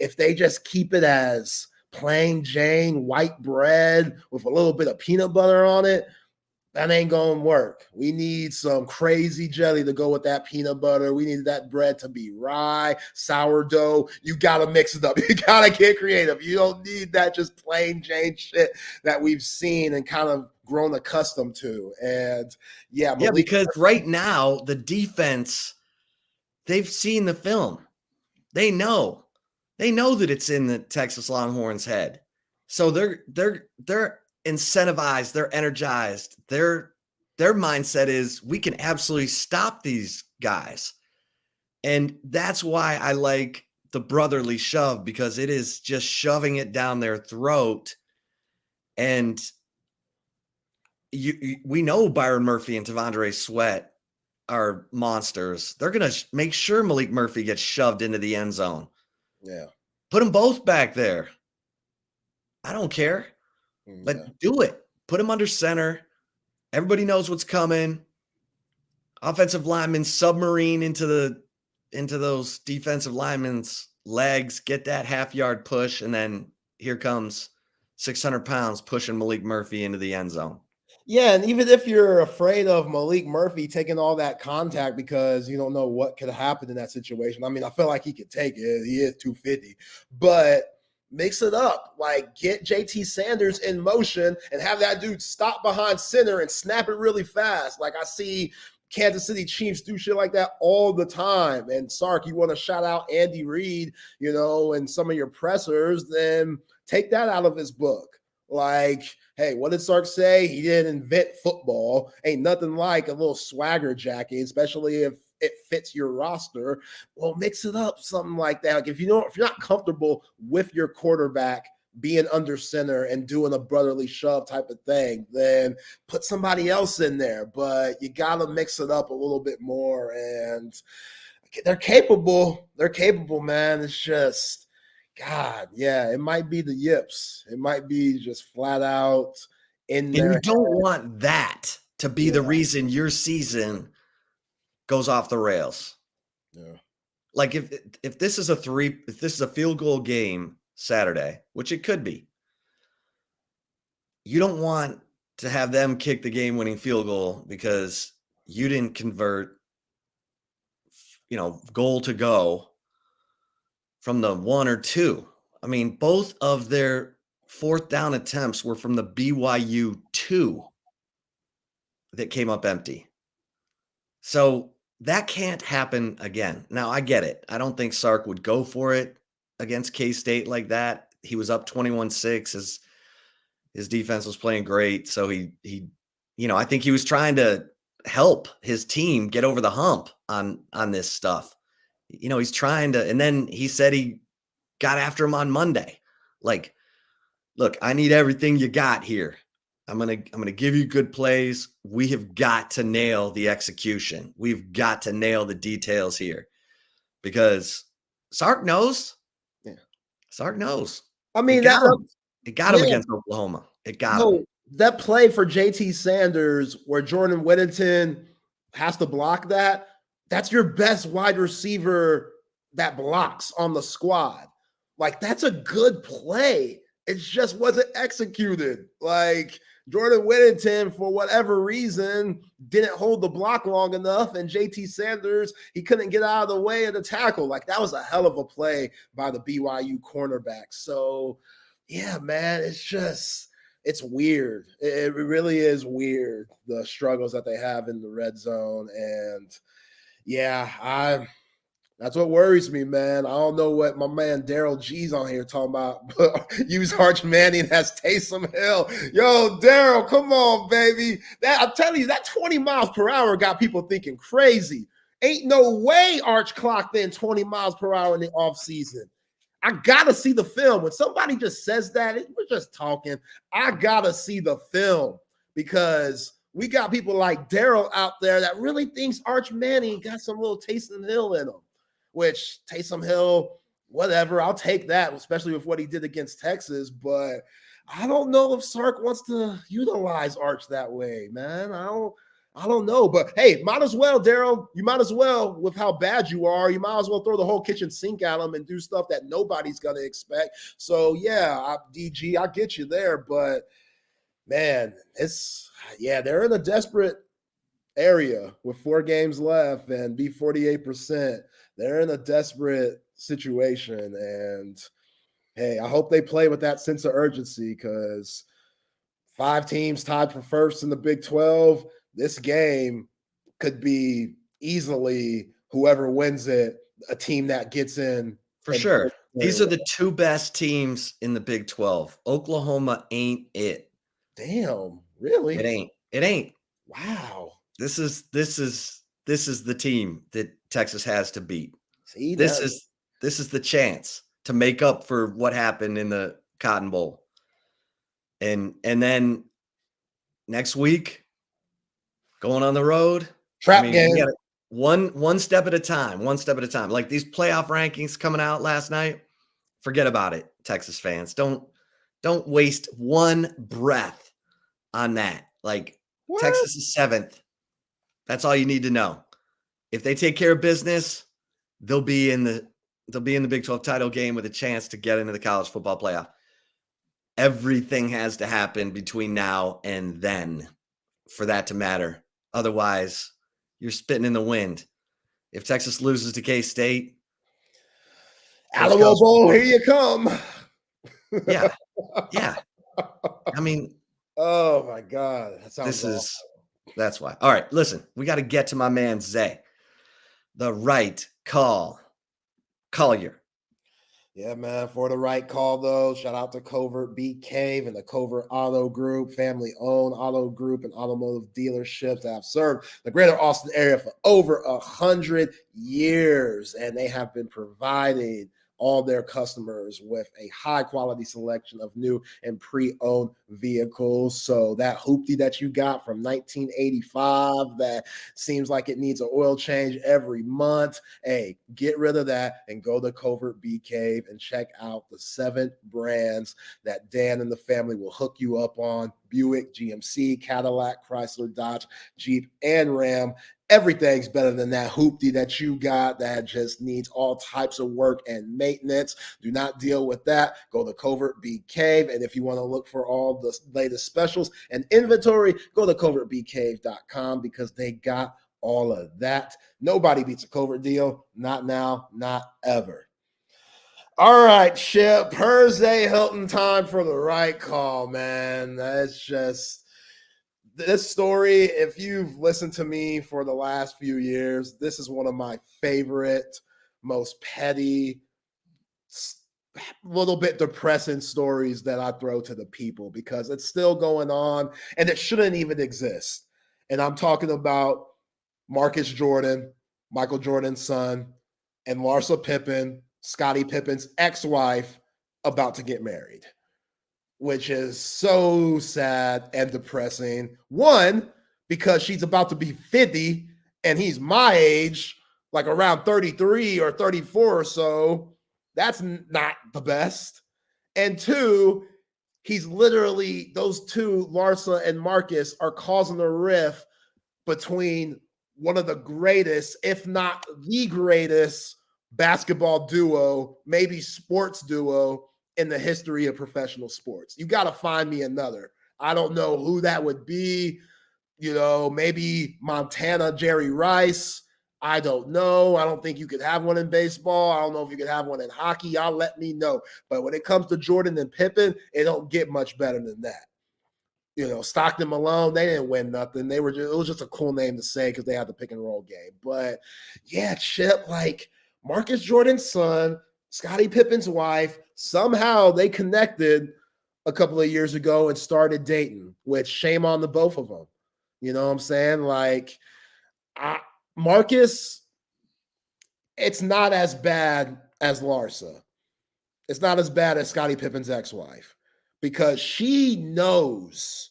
if they just keep it as plain Jane white bread with a little bit of peanut butter on it, that ain't gonna work. We need some crazy jelly to go with that peanut butter. We need that bread to be rye, sourdough. You gotta mix it up. You gotta get creative. You don't need that just plain Jane shit that we've seen and kind of grown accustomed to. And because right now the defense, they've seen the film. They know that it's in the Texas Longhorns' head. So they're incentivized, they're energized. Their mindset is, we can absolutely stop these guys. And that's why I like the brotherly shove, because it is just shoving it down their throat. And we know Byron Murphy and Tavondre Sweat are monsters. They're going to make sure Malik Murphy gets shoved into the end zone. Yeah. Put them both back there. I don't care. But do it. Put him under center. Everybody knows what's coming. Offensive linemen submarine into those defensive linemen's legs. Get that half-yard push, and then here comes 600 pounds pushing Malik Murphy into the end zone. Yeah, and even if you're afraid of Malik Murphy taking all that contact because you don't know what could happen in that situation, I mean, I feel like he could take it. He is 250. But mix it up. Like, get JT Sanders in motion and have that dude stop behind center and snap it really fast. Like, I see Kansas City Chiefs do shit like that all the time. And Sark, you want to shout out Andy Reid, and some of your pressers, then take that out of his book. Like, hey, what did Sark say? He didn't invent football. Ain't nothing like a little swagger jacket, especially if it fits your roster. Well, mix it up, something like that. Like, if you're not comfortable with your quarterback being under center and doing a brotherly shove type of thing, then put somebody else in there. But you got to mix it up a little bit more. And they're capable. They're capable, man. It's just, God, yeah, it might be the yips. It might be just flat out in there. And you don't want that to be the reason your season goes off the rails. Yeah. Like, if this is a field goal game Saturday, which it could be, you don't want to have them kick the game-winning field goal because you didn't convert, goal to go from the 1 or 2. I mean, both of their fourth down attempts were from the BYU 2 that came up empty. So that can't happen again. Now, I get it. I don't think Sark would go for it against K-State like that. He was up 21-6. His defense was playing great. So he I think he was trying to help his team get over the hump on this stuff. He's trying to, and then he said he got after him on Monday. Like, look, I need everything you got here. I'm gonna give you good plays. We have got to nail the execution. We've got to nail the details here because Sark knows. Yeah, Sark knows. I mean, it got him against Oklahoma. It got him. That play for JT Sanders where Jordan Whittington has to block that, that's your best wide receiver that blocks on the squad. Like, that's a good play. It just wasn't executed. Like, Jordan Whittington, for whatever reason, didn't hold the block long enough, and JT Sanders, he couldn't get out of the way of the tackle. Like, that was a hell of a play by the BYU cornerback. So, yeah, man, it's weird. It really is weird, the struggles that they have in the red zone. And, yeah, that's what worries me, man. I don't know what my man Daryl G's on here talking about, but use Hardge Manning as Taysom Hill. Yo, Daryl, come on, baby. I'm telling you, that 20 miles per hour got people thinking crazy. Ain't no way Arch clocked in 20 miles per hour in the offseason. I got to see the film. When somebody just says that, we're just talking. I got to see the film because we got people like Daryl out there that really thinks Arch Manning got some little Taysom Hill in him. Which Taysom Hill, whatever, I'll take that, especially with what he did against Texas. But I don't know if Sark wants to utilize Arch that way, man. I don't know. But hey, might as well, Daryl. You might as well, with how bad you are, you might as well throw the whole kitchen sink at him and do stuff that nobody's gonna expect. So yeah, DG, I get you there, but man, they're in a desperate area with 4 games left and be 48%. They're in a desperate situation. And hey, I hope they play with that sense of urgency because 5 teams tied for first in the Big 12. This game could be easily whoever wins it, a team that gets in. For sure. These are the 2 best teams in the Big 12. Oklahoma ain't it. Damn, really? It ain't. Wow. This is the team that Texas has to beat. See, this is the chance to make up for what happened in the Cotton Bowl. And then next week, going on the road. Game. One step at a time. Like these playoff rankings coming out last night. Forget about it, Texas fans. Don't waste one breath on that. Like what? Texas is 7th. That's all you need to know. If they take care of business, they'll be in the Big 12 title game with a chance to get into the college football playoff. Everything has to happen between now and then for that to matter. Otherwise, you're spitting in the wind. If Texas loses to K-State, Alamo Bowl, here you come. Yeah. I mean, oh my God, that's why. All right, listen, we got to get to my man Zay. The right call. Collier. Yeah, man, for the right call, though. Shout out to Covert BK and the Covert Auto Group, family-owned auto group and automotive dealerships that have served the greater Austin area for over 100 years. And they have been providing all their customers with a high-quality selection of new and pre-owned vehicles. So that hoopty that you got from 1985 that seems like it needs an oil change every month, hey, get rid of that and go to Covert BK and check out the 7 brands that Dan and the family will hook you up on: Buick, GMC, Cadillac, Chrysler, Dodge, Jeep, and Ram. Everything's better than that hoopty that you got that just needs all types of work and maintenance. Do not deal with that. Go to Covert BK. And if you want to look for all the latest specials and inventory, go to covertbcave.com because they got all of that. Nobody beats a Covert deal. Not now, not ever. All right, Ship. Herzay Hilton time for the right call, man. That's just... This story, if you've listened to me for the last few years, this is one of my favorite, most petty, little bit depressing stories that I throw to the people because it's still going on and it shouldn't even exist. And I'm talking about Marcus Jordan, Michael Jordan's son, and Larsa Pippen, Scottie Pippen's ex-wife about to get married, which is so sad and depressing. One, because she's about to be 50 and he's my age, like around 33 or 34 or so. That's not the best. And two, he's literally, those two, Larsa and Marcus, are causing a rift between one of the greatest, if not the greatest, basketball duo, maybe sports duo in the history of professional sports. You got to find me another. I don't know who that would be. You know, maybe Montana, Jerry Rice. I don't know. I don't think you could have one in baseball. I don't know if you could have one in hockey. Y'all let me know. But when it comes to Jordan and Pippen, it don't get much better than that. You know, Stockton, Malone, they didn't win nothing. It was just a cool name to say because they had the pick and roll game. But yeah, Chip, like Marcus Jordan's son, Scottie Pippen's wife, somehow they connected a couple of years ago and started dating, which shame on the both of them. You know what I'm saying? Like, Marcus, it's not as bad as Larsa. It's not as bad as Scottie Pippen's ex-wife because she knows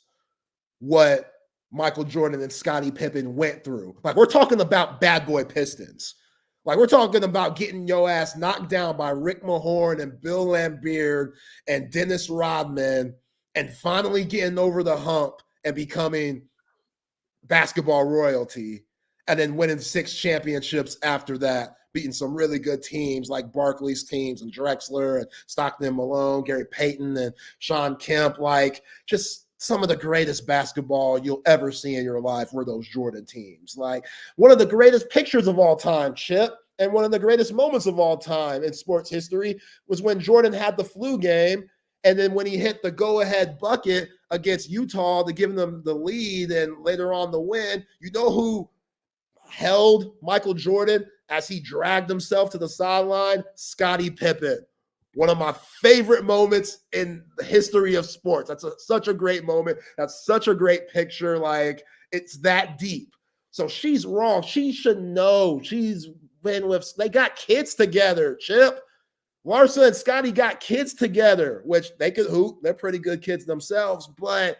what Michael Jordan and Scottie Pippen went through. Like, we're talking about bad boy Pistons. Like, we're talking about getting your ass knocked down by Rick Mahorn and Bill Laimbeer and Dennis Rodman and finally getting over the hump and becoming basketball royalty, and then winning 6 championships after that, beating some really good teams like Barkley's teams and Drexler and Stockton Malone, Gary Payton and Sean Kemp. Like, just some of the greatest basketball you'll ever see in your life were those Jordan teams. Like, one of the greatest pictures of all time, Chip, and one of the greatest moments of all time in sports history was when Jordan had the flu game, and then when he hit the go-ahead bucket against Utah to give them the lead and later on the win, you know who held Michael Jordan as he dragged himself to the sideline? Scottie Pippen. One of my favorite moments in the history of sports. That's such a great moment. That's such a great picture. Like, it's that deep. So she's wrong. She should know. She's been with, they got kids together, Chip. Larsa and Scottie got kids together, which they could hoop. They're pretty good kids themselves, but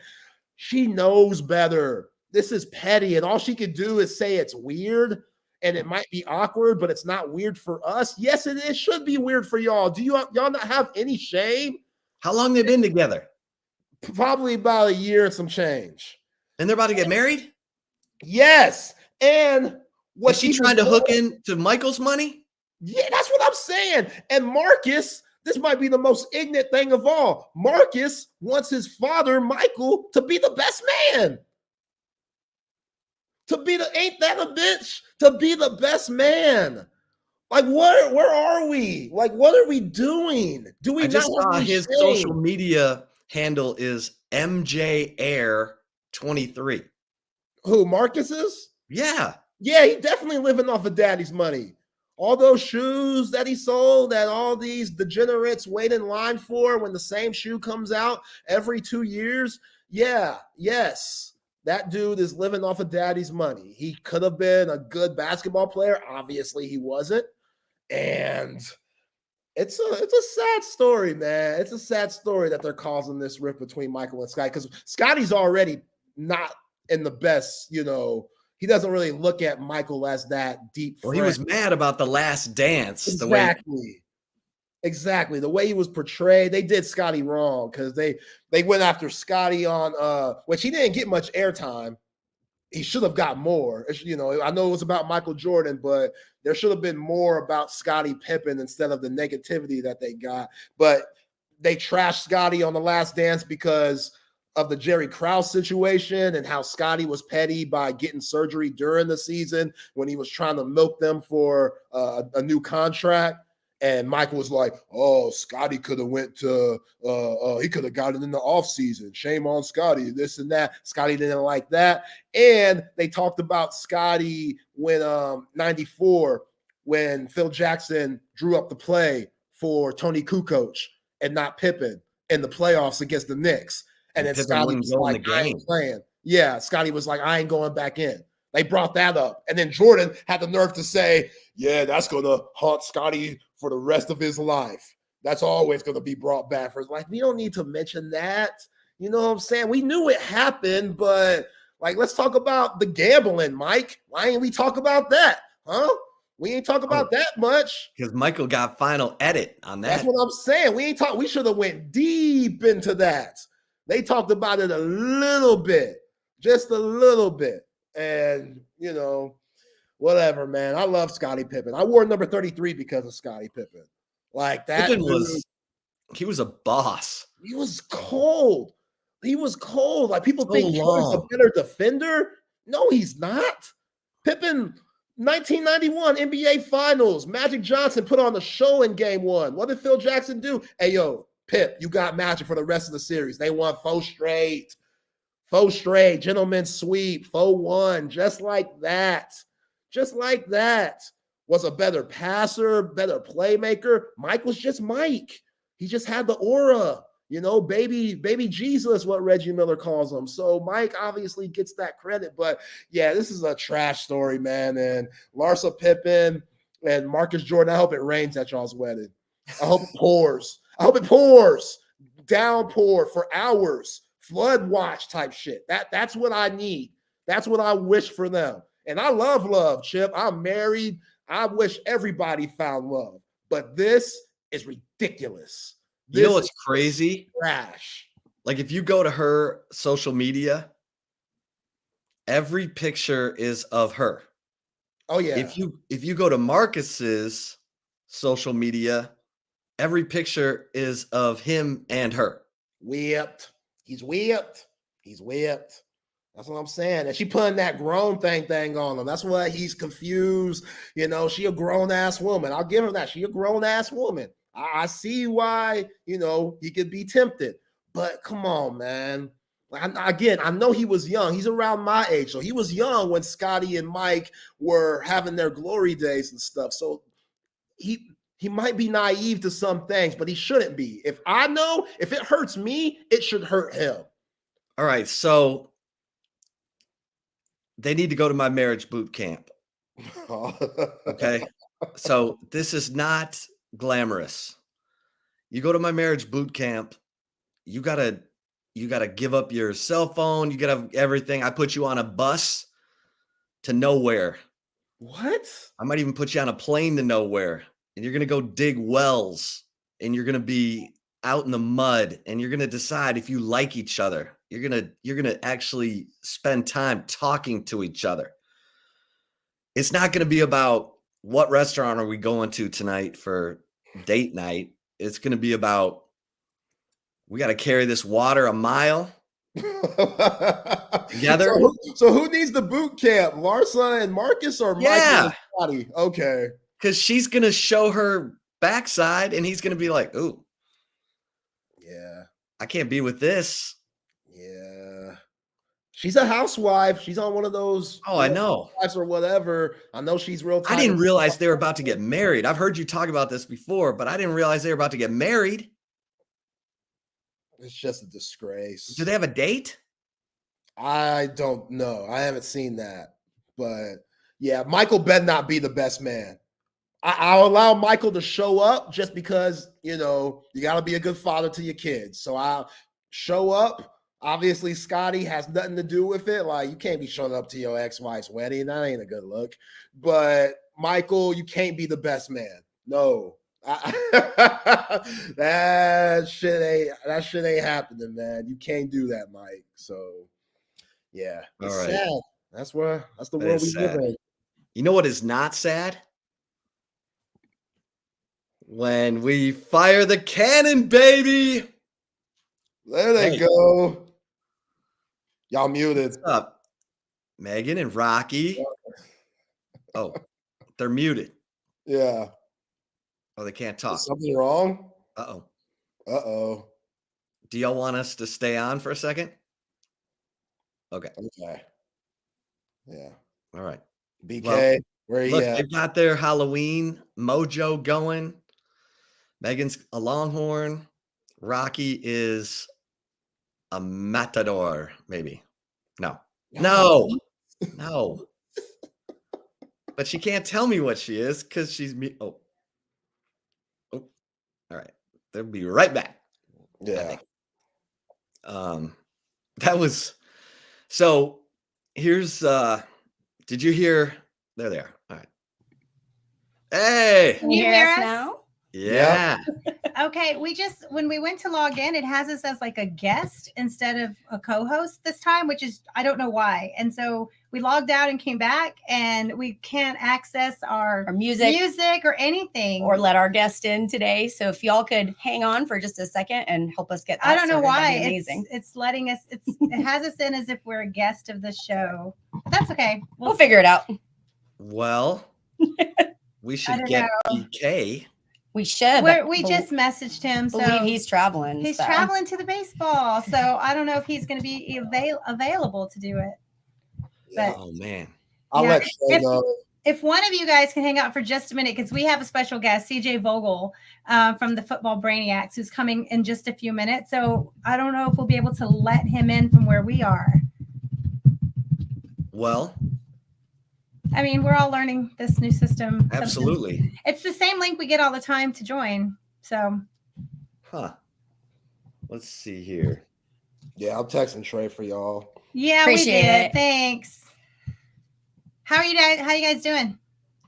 she knows better. This is petty, and all she could do is say it's weird, and it might be awkward, but it's not weird for us. Yes, it is. Should be weird for y'all. Do y'all not have any shame? How long they been together? Probably about a year and some change. And they're about to get married? Yes. And what is she trying to hook into Michael's money? Yeah, that's what I'm saying. And Marcus, this might be the most ignorant thing of all. Marcus wants his father, Michael, to be the best man. To be the, ain't that a bitch? To be the best man. Like, where are we? Like, what are we doing? Do we I just not saw his social media handle is MJAir23. Who, Marcus's? Yeah. Yeah, he definitely living off of daddy's money. All those shoes that he sold that all these degenerates wait in line for when the same shoe comes out every 2 years. Yeah, yes. That dude is living off of daddy's money. He could have been a good basketball player. Obviously, he wasn't. And it's a sad story, man. It's a sad story that they're causing this rift between Michael and Scottie, because Scottie's already not in the best, you know, he doesn't really look at Michael as that deep friend. Well, he was mad about The Last Dance. Exactly. The way he was portrayed, they did Scottie wrong because they went after Scottie on which he didn't get much airtime. He should have got more. You know, I know it was about Michael Jordan, but there should have been more about Scottie Pippen instead of the negativity that they got. But they trashed Scottie on The Last Dance because of the Jerry Krause situation and how Scottie was petty by getting surgery during the season when he was trying to milk them for a new contract. And Michael was like, oh, Scottie could have went to, he could have gotten in the offseason. Shame on Scottie, this and that. Scottie didn't like that. And they talked about Scottie when 94, when Phil Jackson drew up the play for Tony Kukoc and not Pippen in the playoffs against the Knicks. And then Scottie was like, I ain't playing. Yeah, Scottie was like, I ain't going back in. They brought that up. And then Jordan had the nerve to say, yeah, that's going to haunt Scottie for the rest of his life. That's always going to be brought back for his life. We don't need to mention that. You know what I'm saying? We knew it happened, but like, let's talk about the gambling, Mike. Why ain't we talk about that? Huh? We ain't talk about that much. Because Michael got final edit on that. That's what I'm saying. We should have went deep into that. They talked about it a little bit, just a little bit. And, you know, whatever, man. I love Scottie Pippen. I wore number 33 because of Scottie Pippen. Like that. He was a boss. He was cold. He was cold. Like people think he's a better defender. No, he's not. Pippen, 1991 NBA Finals. Magic Johnson put on the show in Game 1. What did Phil Jackson do? Hey, yo, Pip, you got Magic for the rest of the series. They won 4 straight. 4 straight. Gentlemen's sweep. 4-1. Just like that. Just like that. Was a better passer, better playmaker. Mike was just Mike. He just had the aura. You know, baby Jesus, what Reggie Miller calls him. So Mike obviously gets that credit. But yeah, this is a trash story, man. And Larsa Pippen and Marcus Jordan, I hope it rains at y'all's wedding. I hope it pours. I hope it pours. Downpour for hours. Flood watch type shit. That's what I need. That's what I wish for them. And I love, Chip. I'm married. I wish everybody found love. But this is ridiculous. You know what's crazy? Trash. Like if you go to her social media, every picture is of her. Oh yeah. If you go to Marcus's social media, every picture is of him and her. Whipped. He's whipped. He's whipped. That's what I'm saying. And she putting that grown thing on him. That's why he's confused. You know, she a grown-ass woman. I'll give her that. She a grown-ass woman. I see why, you know, he could be tempted. But come on, man. Again, I know he was young. He's around my age. So he was young when Scottie and Mike were having their glory days and stuff. So he might be naive to some things, but he shouldn't be. If it hurts me, it should hurt him. All right. So they need to go to my marriage boot camp. Okay. So this is not glamorous. You go to my marriage boot camp, you gotta give up your cell phone, you gotta have everything. I put you on a bus to nowhere. What? I might even put you on a plane to nowhere, and you're gonna go dig wells, and you're gonna be out in the mud, and you're gonna decide if you like each other. You're gonna actually spend time talking to each other. It's not gonna be about what restaurant are we going to tonight for date night. It's going to be about, we got to carry this water a mile together. So who needs the boot camp? Larsa and Marcus or Mike and Scottie? Okay. Because she's going to show her backside and he's going to be like, ooh. Yeah. I can't be with this. Yeah. She's a housewife. She's on one of those. Oh, I know. Or whatever. I know she's real. I didn't realize they were about to get married. I've heard you talk about this before, but I didn't realize they were about to get married. It's just a disgrace. Do they have a date? I don't know. I haven't seen that. But yeah, Michael better not be the best man. I'll allow Michael to show up just because, you know, you got to be a good father to your kids. So I'll show up. Obviously, Scottie has nothing to do with it. Like, you can't be showing up to your ex-wife's wedding. That ain't a good look. But Michael, you can't be the best man. No. That shit ain't happening, man. You can't do that, Mike. So yeah. It's all right. sad. That's the world we live in. You know what is not sad? When we fire the cannon, baby. There they go. Y'all muted. What's up? Megan and Rocky. Oh, they're muted. Yeah. Oh, they can't talk. Is something wrong? Uh-oh. Uh-oh. Do y'all want us to stay on for a second? Okay. Okay. Yeah. All right. BK, well, where are you look, at? they've got their Halloween mojo going. Megan's a Longhorn. Rocky is a matador, maybe. No. But she can't tell me what she is because she's me. Oh. All right. They'll be right back. Yeah. That was so here's did you hear? There they are. All right. Hey. Can you hear us now? Yeah. Okay, when we went to log in, it has us as like a guest instead of a co-host this time, which is I don't know why. And so we logged out and came back, and we can't access our music or anything, or let our guest in today. So if y'all could hang on for just a second and help us get that I don't know started, why that'd be amazing. it's letting us. It has us in as if we're a guest of the show. But that's okay. We'll figure it out. Well, we should don't get know. BK. We should. We just messaged him. So believe he's traveling. He's so. traveling to the baseball. So I don't know if he's going to be available to do it. But Oh man. I'll let Trey know. if one of you guys can hang out for just a minute, because we have a special guest, CJ Vogel from the Football Brainiacs, who's coming in just a few minutes. So I don't know if we'll be able to let him in from where we are. Well, I mean, we're all learning this new system. absolutely. It's the same link we get all the time to join. So, Let's see here. Yeah, I'm texting Trey for y'all. yeah, Appreciate we did. it. Thanks. How are you guys? How you guys doing?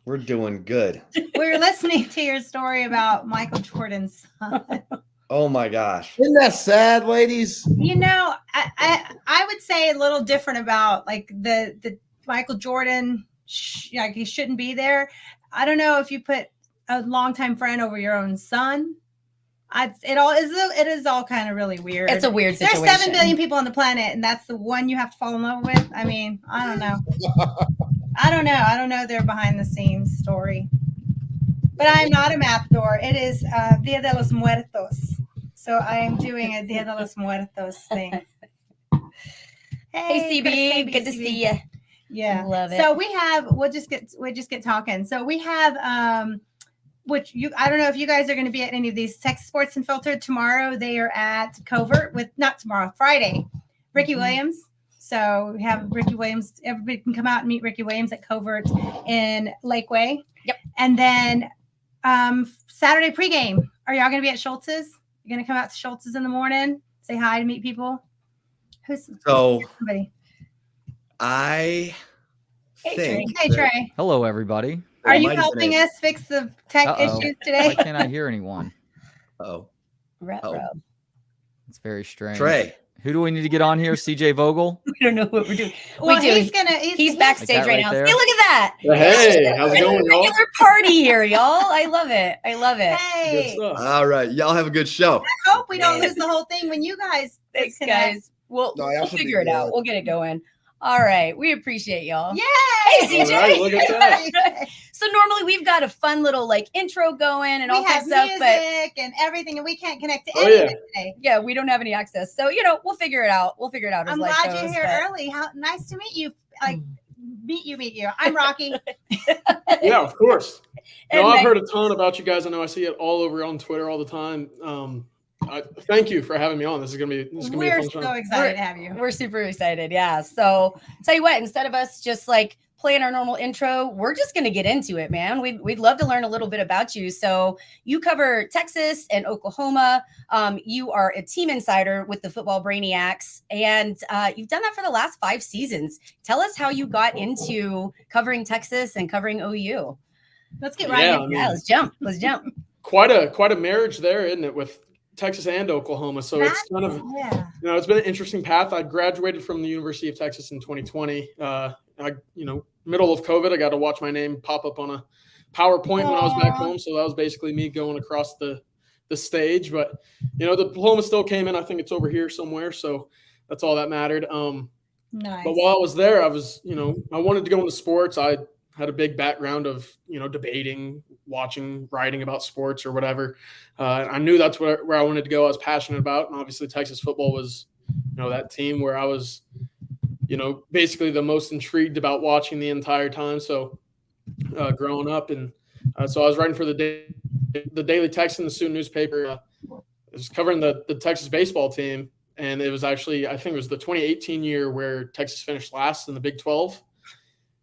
We're doing good. We were listening to your story about Michael Jordan's son. Oh my gosh. Isn't that sad, ladies? You know, I would say a little different about like the Michael Jordan. Like he shouldn't be there. I don't know if you put a longtime friend over your own son. It is all kind of really weird. It's a weird situation. There's 7 billion people on the planet, and that's the one you have to fall in love with. I mean, I don't know. I don't know their behind the scenes story. But I am not a math door. It is Dia de los Muertos. So I am doing a Dia de los Muertos thing. Hey, CB, good to see you. Yeah, love it. So we'll just get talking. So we have I don't know if you guys are going to be at any of these. Texas Sports Unfiltered tomorrow. They are at Covert Friday. Ricky Williams. So we have Ricky Williams. Everybody can come out and meet Ricky Williams at Covert in Lakeway. Yep. And then Saturday pregame. Are y'all going to be at Schultz's? You're going to come out to Schultz's in the morning, say hi to meet people. Who's somebody? I think. Hey, Trey. Hello, everybody. Are you helping us fix the tech issues today? Why can't I hear anyone? It's very strange. Trey. Who do we need to get on here? CJ Vogel? We don't know what we're doing. Well, he's backstage right now. there? Hey, look at that. Hey, how's it going, y'all? Regular party here, y'all. I love it. Hey. All right. Y'all have a good show. I hope we don't lose the whole thing when you guys. Thanks, disconnect. guys. We'll y'all should figure it be out. good. We'll get it going. All right. We appreciate y'all. Yay! Hey, CJ. All right, look at that. So normally we've got a fun little like intro going and all We that have stuff, music and everything, and we can't connect to Oh, anything today. yeah, we don't have any access. So, we'll figure it out. We'll figure it out as I'm life glad goes, you're here but- early. How nice to meet you. Like meet you. I'm Rocky. Yeah, of course. And I've Meg- heard a ton about you guys. I know I see it all over on Twitter all the time. Thank you for having me on. This is gonna be a We're fun so show. excited to have you. We're super excited. Yeah. So tell you what, instead of us just like playing our normal intro, we're just going to get into it, man. We'd love to learn a little bit about you. So you cover Texas and Oklahoma. You are a team insider with the Football Brainiacs, and you've done that for the last 5 seasons. Tell us how you got into covering Texas and covering OU. Let's get right into it. Let's jump. Quite a marriage there, isn't it, with Texas and Oklahoma? So it's kind of it's been an interesting path. I graduated from the University of Texas in 2020. Middle of COVID, I got to watch my name pop up on a PowerPoint when I was back home. So that was basically me going across the stage. But the diploma still came in. I think it's over here somewhere. So that's all that mattered. Nice. But while I was there, I was I wanted to go into sports. I had a big background of debating, watching, writing about sports or whatever. I knew that's where I wanted to go. I was passionate about, and obviously Texas football was that team where I was basically the most intrigued about watching the entire time. So growing up, and so I was writing for the Daily Texan, the student newspaper. I was covering the Texas baseball team, and it was actually, I think it was the 2018 year where Texas finished last in the Big 12.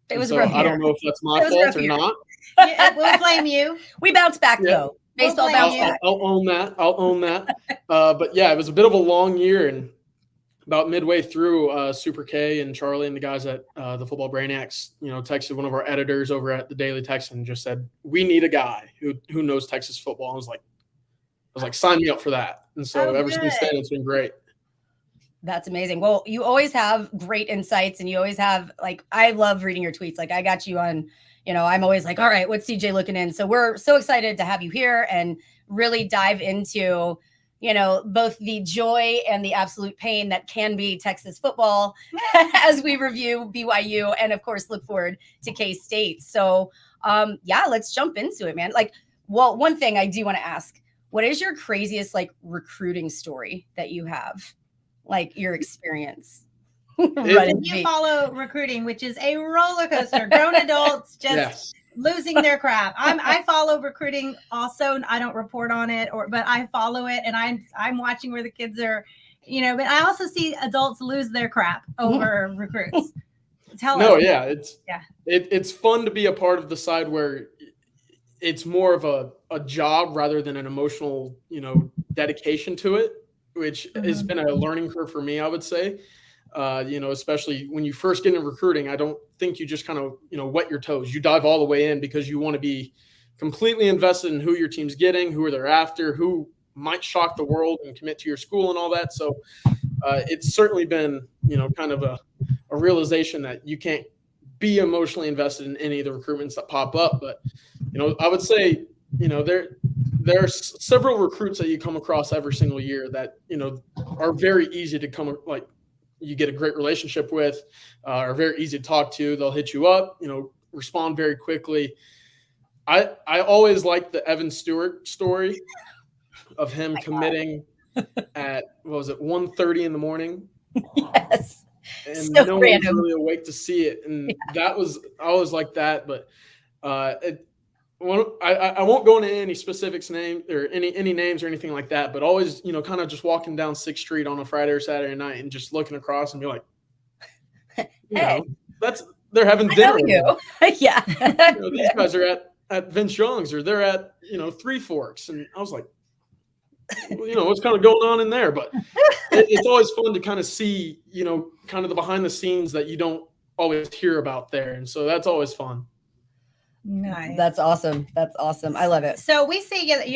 It was so rough I don't know if that's my fault or not. Yeah, we'll blame you. We bounced back though. Baseball blame bounce you. back. I'll own that. I'll own that. But yeah, it was a bit of a long year, and about midway through, Super K and Charlie and the guys at the Football Brainiacs, texted one of our editors over at the Daily Texan and just said, "We need a guy who knows Texas football." I was like, sign me up for that. And so ever since then, it's been great. That's amazing. Well, you always have great insights, and you always have I love reading your tweets. Like I got you on, I'm always like, all right, what's CJ looking in? So we're so excited to have you here and really dive into, both the joy and the absolute pain that can be Texas football as we review BYU and of course look forward to K-State. So let's jump into it, man. One thing I do want to ask, what is your craziest recruiting story that you have? Your experience. You follow recruiting, which is a roller coaster. Grown adults just losing their crap. I follow recruiting also. I don't report on it, but I follow it, and I'm watching where the kids are, But I also see adults lose their crap over recruits. Tell us. It's fun to be a part of the side where it's more of a job rather than an emotional, dedication to it, which has been a learning curve for me, I would say. Especially when you first get into recruiting, I don't think you just kind of, wet your toes. You dive all the way in because you want to be completely invested in who your team's getting, who they're after, who might shock the world and commit to your school and all that. So it's certainly been, kind of a realization that you can't be emotionally invested in any of the recruitments that pop up. But, I would say, there are several recruits that you come across every single year that, are very easy to come, you get a great relationship with, are very easy to talk to. They'll hit you up, respond very quickly. I always like the Evan Stewart story of him committing at, 1:30 in the morning. Yes. And so no random. one's really awake to see it. And I always like that. But I won't go into any specifics or any names or anything like that, but always, kind of just walking down 6th Street on a Friday or Saturday night and just looking across and be like, they're having dinner. Yeah. These guys are at Vince Young's, or they're at, Three Forks. And I was like, what's kind of going on in there? But it's always fun to kind of see, kind of the behind the scenes that you don't always hear about there. And so that's always fun. Nice. That's awesome. I love it. So we see that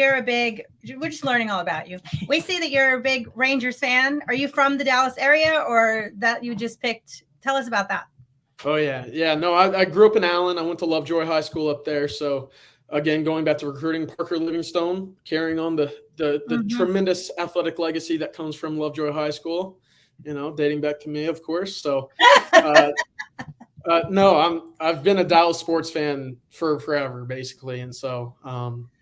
we're just learning all about you. We see that you're a big Rangers fan. Are you from the Dallas area, or that you just picked? Tell us about that. Oh yeah. Yeah. No, I grew up in Allen. I went to Lovejoy High School up there. So again, going back to recruiting, Parker Livingstone, carrying on the tremendous athletic legacy that comes from Lovejoy High School, dating back to me, of course. So, no, I've been a Dallas sports fan for forever, basically. And so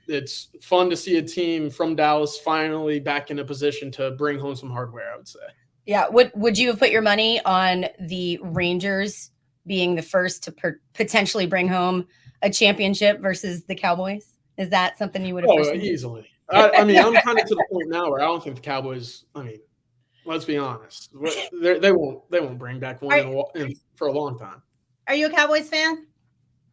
it's fun to see a team from Dallas finally back in a position to bring home some hardware, I would say. Yeah. Would you have put your money on the Rangers being the first to potentially bring home a championship versus the Cowboys? Is that something you would have? Oh, easily. I mean, I'm kind of to the point now where I don't think the Cowboys, let's be honest, they won't bring back one for a long time. Are you a Cowboys fan?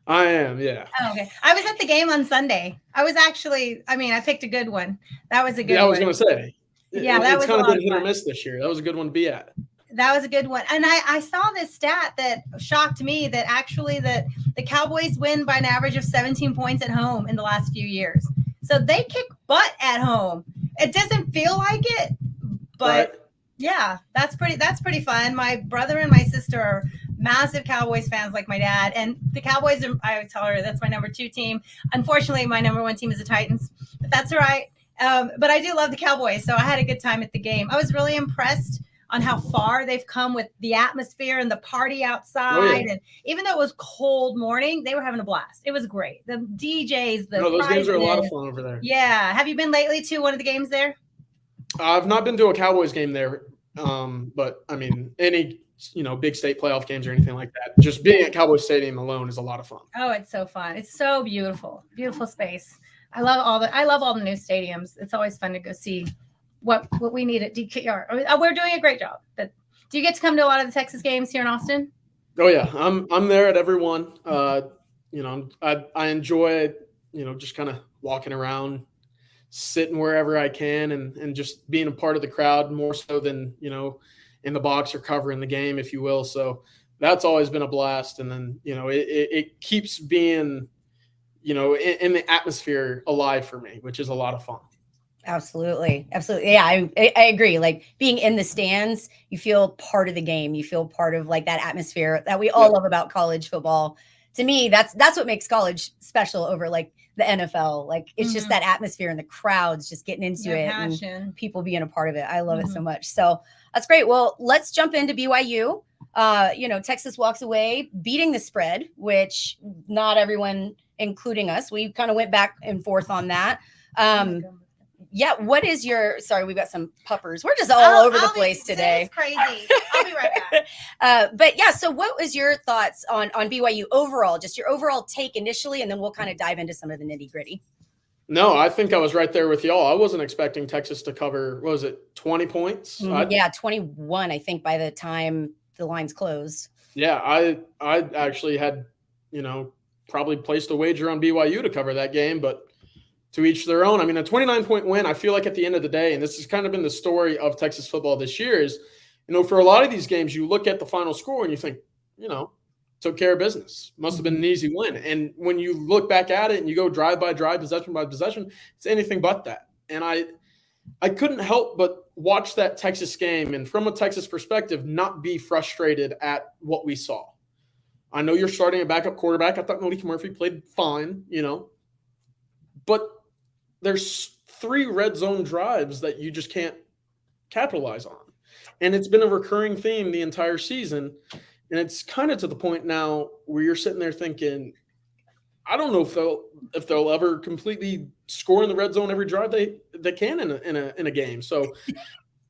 I am, yeah. Oh, okay. I was at the game on Sunday. I was actually, I picked a good one. That was a good one. I was going to say. Yeah, that was kind of been hit or miss this year. That was a good one to be at. That was a good one. And I saw this stat that shocked me, that actually that the Cowboys win by an average of 17 points at home in the last few years. So they kick butt at home. It doesn't feel like it, but yeah, that's pretty fun. My brother and my sister are massive Cowboys fans, like my dad, and the Cowboys are, I would tell her, that's my number 2 team. Unfortunately, my number 1 team is the Titans, but that's all right. But I do love the Cowboys, so I had a good time at the game. I was really impressed on how far they've come with the atmosphere and the party outside. Oh, yeah. And even though it was cold morning, they were having a blast. It was great. The DJs, those games are a lot of fun over there. Yeah. Have you been lately to one of the games there? I've not been to a Cowboys game there, but any big state playoff games or anything like that, just being at Cowboys Stadium alone is a lot of fun. Oh, it's so fun. It's so beautiful. Beautiful space. I love all the new stadiums. It's always fun to go see what we need at DKR. We're doing a great job. But do you get to come to a lot of the Texas games here in Austin? Oh yeah, I'm there at every one. I enjoy just kind of walking around, sitting wherever I can and just being a part of the crowd more so than, you know, in the box or covering the game, if you will. So that's always been a blast. And then, you know, it keeps being, you know, in the atmosphere alive for me, which is a lot of fun. Absolutely. Absolutely. Yeah, I agree. Like being in the stands, you feel part of the game. You feel part of like that atmosphere that we all love about college football. To me, that's what makes college special over like the NFL. Like it's just that atmosphere and the crowds just getting into it and people being a part of it. I love it so much. So that's great. Well, let's jump into BYU. You know, Texas walks away beating the spread, which not everyone, including us, we kind of went back and forth on that. Yeah, what is your, sorry, we've got some puppers. We're just all over the place today. It's crazy. I'll be right back. But yeah, so what was your thoughts on BYU overall, just your overall take initially, and then we'll kind of dive into some of the nitty gritty. No, I think I was right there with y'all. I wasn't expecting Texas to cover, what was it, 20 points? Yeah, 21, I think, by the time the lines closed. Yeah, I actually had, you know, probably placed a wager on BYU to cover that game, but to each their own. I mean, a 29-point win, I feel like at the end of the day, and this has kind of been the story of Texas football this year, is, you know, for a lot of these games, you look at the final score and you think, you know, took care of business. Must have been an easy win. And when you look back at it and you go drive by drive, possession by possession, it's anything but that. And I couldn't help but watch that Texas game and from a Texas perspective, not be frustrated at what we saw. I know you're starting a backup quarterback. I thought Malik Murphy played fine, you know, but there's 3 red zone drives that you just can't capitalize on. And it's been a recurring theme the entire season. And it's kind of to the point now where you're sitting there thinking, I don't know if they'll ever completely score in the red zone every drive they can in a game. So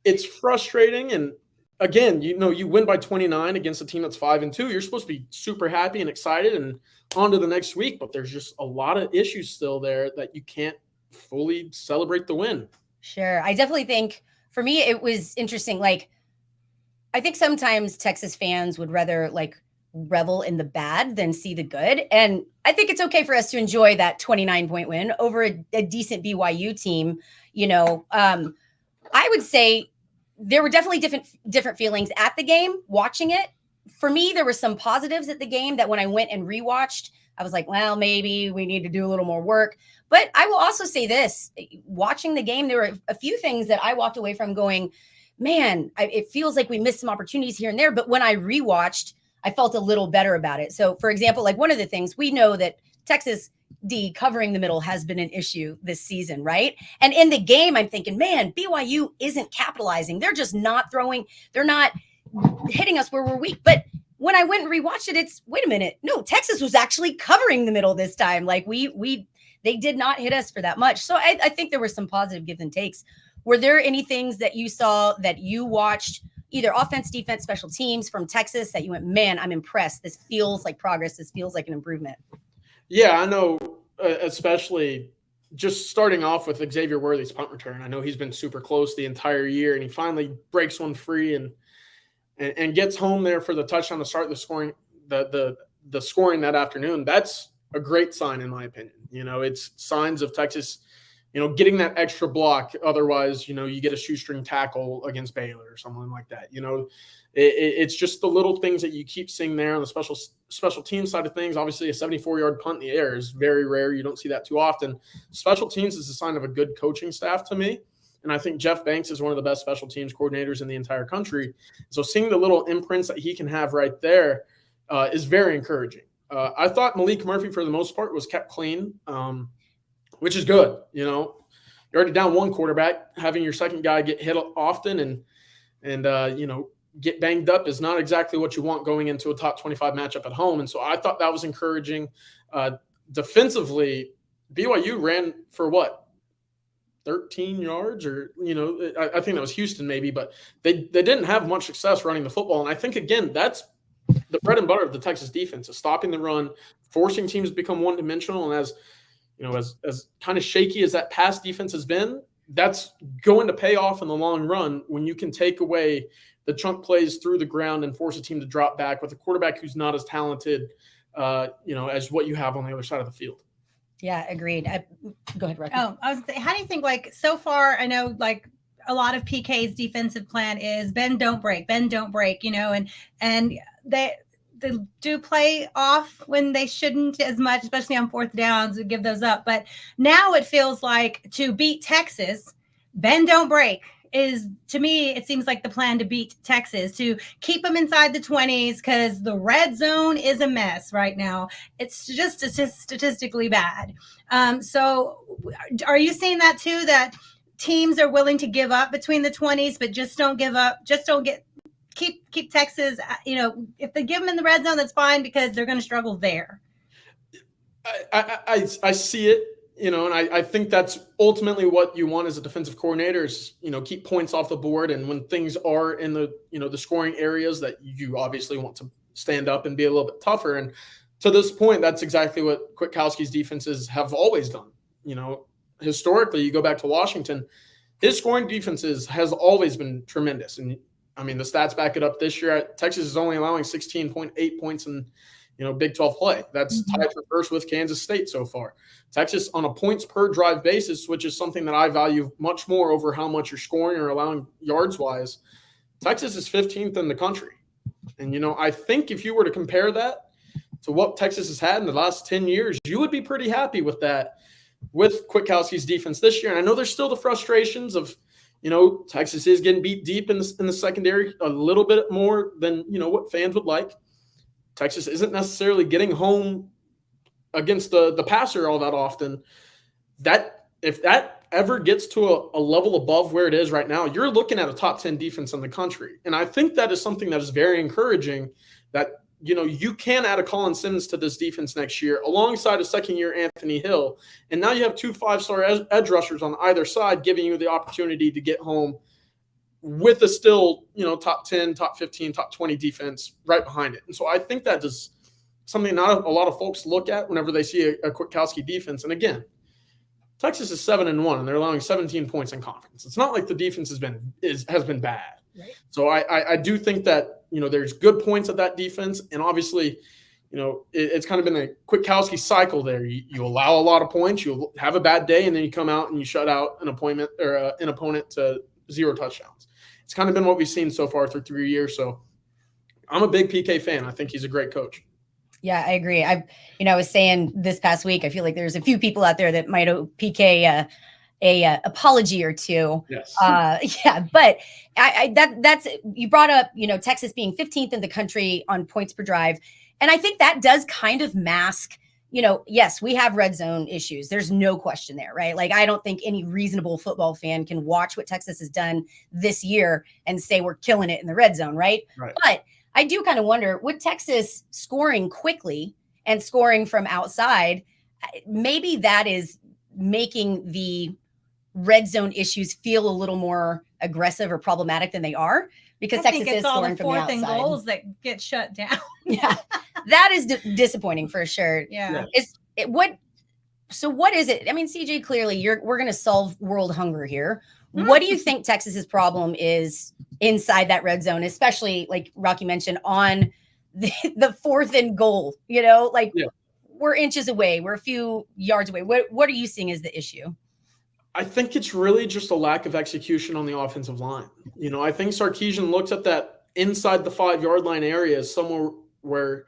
it's frustrating. And again, you know, you win by 29 against a team that's 5-2. You're supposed to be super happy and excited and on to the next week. But there's just a lot of issues still there that you can't fully celebrate the win. Sure. I definitely think for me, it was interesting. Like, I think sometimes Texas fans would rather like revel in the bad than see the good. And I think it's okay for us to enjoy that 29-point win over a decent BYU team. You know, I would say there were definitely different feelings at the game watching it. For me, there were some positives at the game that when I went and rewatched, I was like, well, maybe we need to do a little more work. But I will also say this, watching the game, there were a few things that I walked away from going, man, it feels like we missed some opportunities here and there. But when I rewatched, I felt a little better about it. So, for example, like one of the things we know that Texas D covering the middle has been an issue this season, right? And in the game, I'm thinking, man, BYU isn't capitalizing. They're just not throwing. They're not hitting us where we're weak. But when I went and rewatched it, it's, wait a minute. No, Texas was actually covering the middle this time. Like they did not hit us for that much. So I think there were some positive gives and takes. Were there any things that you saw that you watched, either offense, defense, special teams from Texas that you went, man, I'm impressed. This feels like progress. This feels like an improvement. Yeah, I know, especially just starting off with Xavier Worthy's punt return. I know he's been super close the entire year, and he finally breaks one free and gets home there for the touchdown to start the scoring, the scoring that afternoon. That's a great sign, in my opinion. You know, it's signs of Texas, you know, getting that extra block. Otherwise, you know, you get a shoestring tackle against Baylor or something like that. You know, it's just the little things that you keep seeing there on the special team side of things. Obviously, a 74-yard punt in the air is very rare. You don't see that too often. Special teams is a sign of a good coaching staff to me. And I think Jeff Banks is one of the best special teams coordinators in the entire country. So seeing the little imprints that he can have right there is very encouraging. I thought Malik Murphy, for the most part, was kept clean, which is good. You know, you're already down one quarterback. Having your second guy get hit often and you know, get banged up is not exactly what you want going into a top 25 matchup at home. And so I thought that was encouraging. Defensively, BYU ran for what? 13 yards or, you know, I think that was Houston maybe, but they didn't have much success running the football. And I think, again, that's the bread and butter of the Texas defense, is stopping the run, forcing teams to become one-dimensional. And as, you know, as kind of shaky as that pass defense has been, that's going to pay off in the long run when you can take away the chunk plays through the ground and force a team to drop back with a quarterback who's not as talented, you know, as what you have on the other side of the field. Yeah, agreed. Go ahead, Rocky. Oh, I was how do you think, like, so far, I know, like, a lot of PK's defensive plan is bend, don't break, and they do play off when they shouldn't as much, especially on fourth downs, we give those up. But now it feels like to beat Texas, bend, don't break is, to me, it seems like the plan to beat Texas, to keep them inside the 20s, because the red zone is a mess right now. It's just statistically bad. So are you seeing that too, that teams are willing to give up between the 20s, but just don't give up, keep Texas, if they give them in the red zone, that's fine, because they're going to struggle there. I see it, and I think that's ultimately what you want as a defensive coordinator is, keep points off the board. And when things are in the, the scoring areas, that you obviously want to stand up and be a little bit tougher. And to this point, that's exactly what Kwiatkowski's defenses have always done. Historically, you go back to Washington, his scoring defenses has always been tremendous. And I mean, the stats back it up this year. Texas is only allowing 16.8 points in, Big 12 play. That's tied for first with Kansas State so far. Texas on a points per drive basis, which is something that I value much more over how much you're scoring or allowing yards wise. Texas is 15th in the country. And, I think if you were to compare that to what Texas has had in the last 10 years, you would be pretty happy with that with Kwiatkowski's defense this year. And I know there's still the frustrations of, Texas is getting beat deep in the secondary a little bit more than, what fans would like. Texas isn't necessarily getting home against the passer all that often. That if that ever gets to a level above where it is right now, you're looking at a top 10 defense in the country. And I think that is something that is very encouraging, that, you can add a Colin Simmons to this defense next year alongside a second-year Anthony Hill. And now you have 2 5-star edge rushers on either side, giving you the opportunity to get home with a still, top 10, top 15, top 20 defense right behind it. And so I think that is something not a lot of folks look at whenever they see a Kwiatkowski defense. And again, Texas is 7-1, and they're allowing 17 points in conference. It's not like the defense has been bad. Right. So I do think that, there's good points of that defense. And obviously, it's kind of been a Kwiatkowski cycle there. You allow a lot of points, you have a bad day, and then you come out and you shut out an opponent to 0 touchdowns. It's kind of been what we've seen so far through 3 years. So I'm a big PK fan. I think he's a great coach. Yeah, I agree. I was saying this past week, I feel like there's a few people out there that might owe PK a apology or two. Yes. But that's you brought up, Texas being 15th in the country on points per drive. And I think that does kind of mask, yes, we have red zone issues. There's no question there, right? Like, I don't think any reasonable football fan can watch what Texas has done this year and say we're killing it in the red zone, right? But I do kind of wonder, with Texas scoring quickly and scoring from outside, maybe that is making the red zone issues feel a little more aggressive or problematic than they are, because Texas is scoring from the outside. It's all the 4th and goals that get shut down. Yeah, that is disappointing for sure. Yeah. So what is it? I mean, CJ, clearly we're going to solve world hunger here. What do you think Texas's problem is inside that red zone, especially like Rocky mentioned on the 4th and goal? We're inches away. We're a few yards away. What are you seeing as the issue? I think it's really just a lack of execution on the offensive line. I think Sarkisian looks at that inside the 5-yard line area as somewhere where,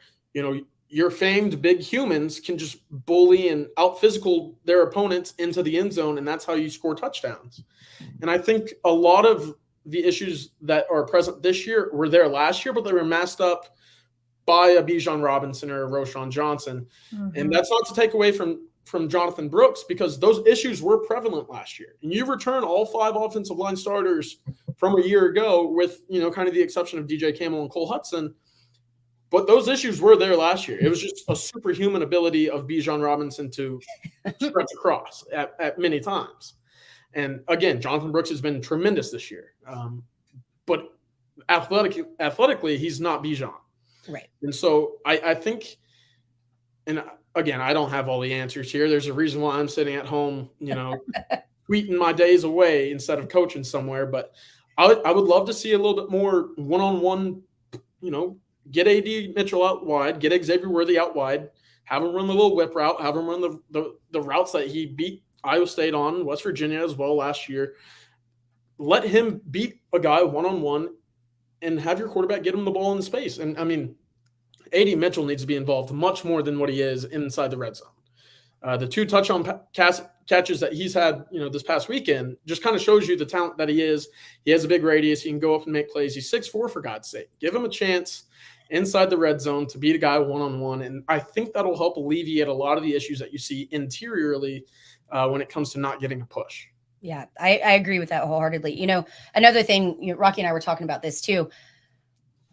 your famed big humans can just bully and out-physical their opponents into the end zone, and that's how you score touchdowns. And I think a lot of the issues that are present this year were there last year, but they were masked up by a Bijan Robinson or a Roschon Johnson. Mm-hmm. And that's not to take away from Jonathan Brooks, because those issues were prevalent last year. And you return all 5 offensive line starters from a year ago with, kind of the exception of DJ Campbell and Cole Hudson. But those issues were there last year. It was just a superhuman ability of Bijan Robinson to stretch across at many times. And again, Jonathan Brooks has been tremendous this year. But athletically, he's not Bijan. Right. And so I think, and again, I don't have all the answers here. There's a reason why I'm sitting at home, tweeting my days away instead of coaching somewhere. But I would love to see a little bit more one-on-one, get AD Mitchell out wide, get Xavier Worthy out wide, have him run the little whip route, have him run the routes that he beat Iowa State on, West Virginia as well last year. Let him beat a guy one-on-one and have your quarterback get him the ball in space. And, I mean, A.D. Mitchell needs to be involved much more than what he is inside the red zone. The 2 touchdown catches that he's had, this past weekend just kind of shows you the talent that he is. He has a big radius. He can go up and make plays. He's 6'4", for God's sake. Give him a chance inside the red zone to beat a guy one-on-one. And I think that'll help alleviate a lot of the issues that you see interiorly when it comes to not getting a push. Yeah, I agree with that wholeheartedly. Another thing, Rocky and I were talking about this too,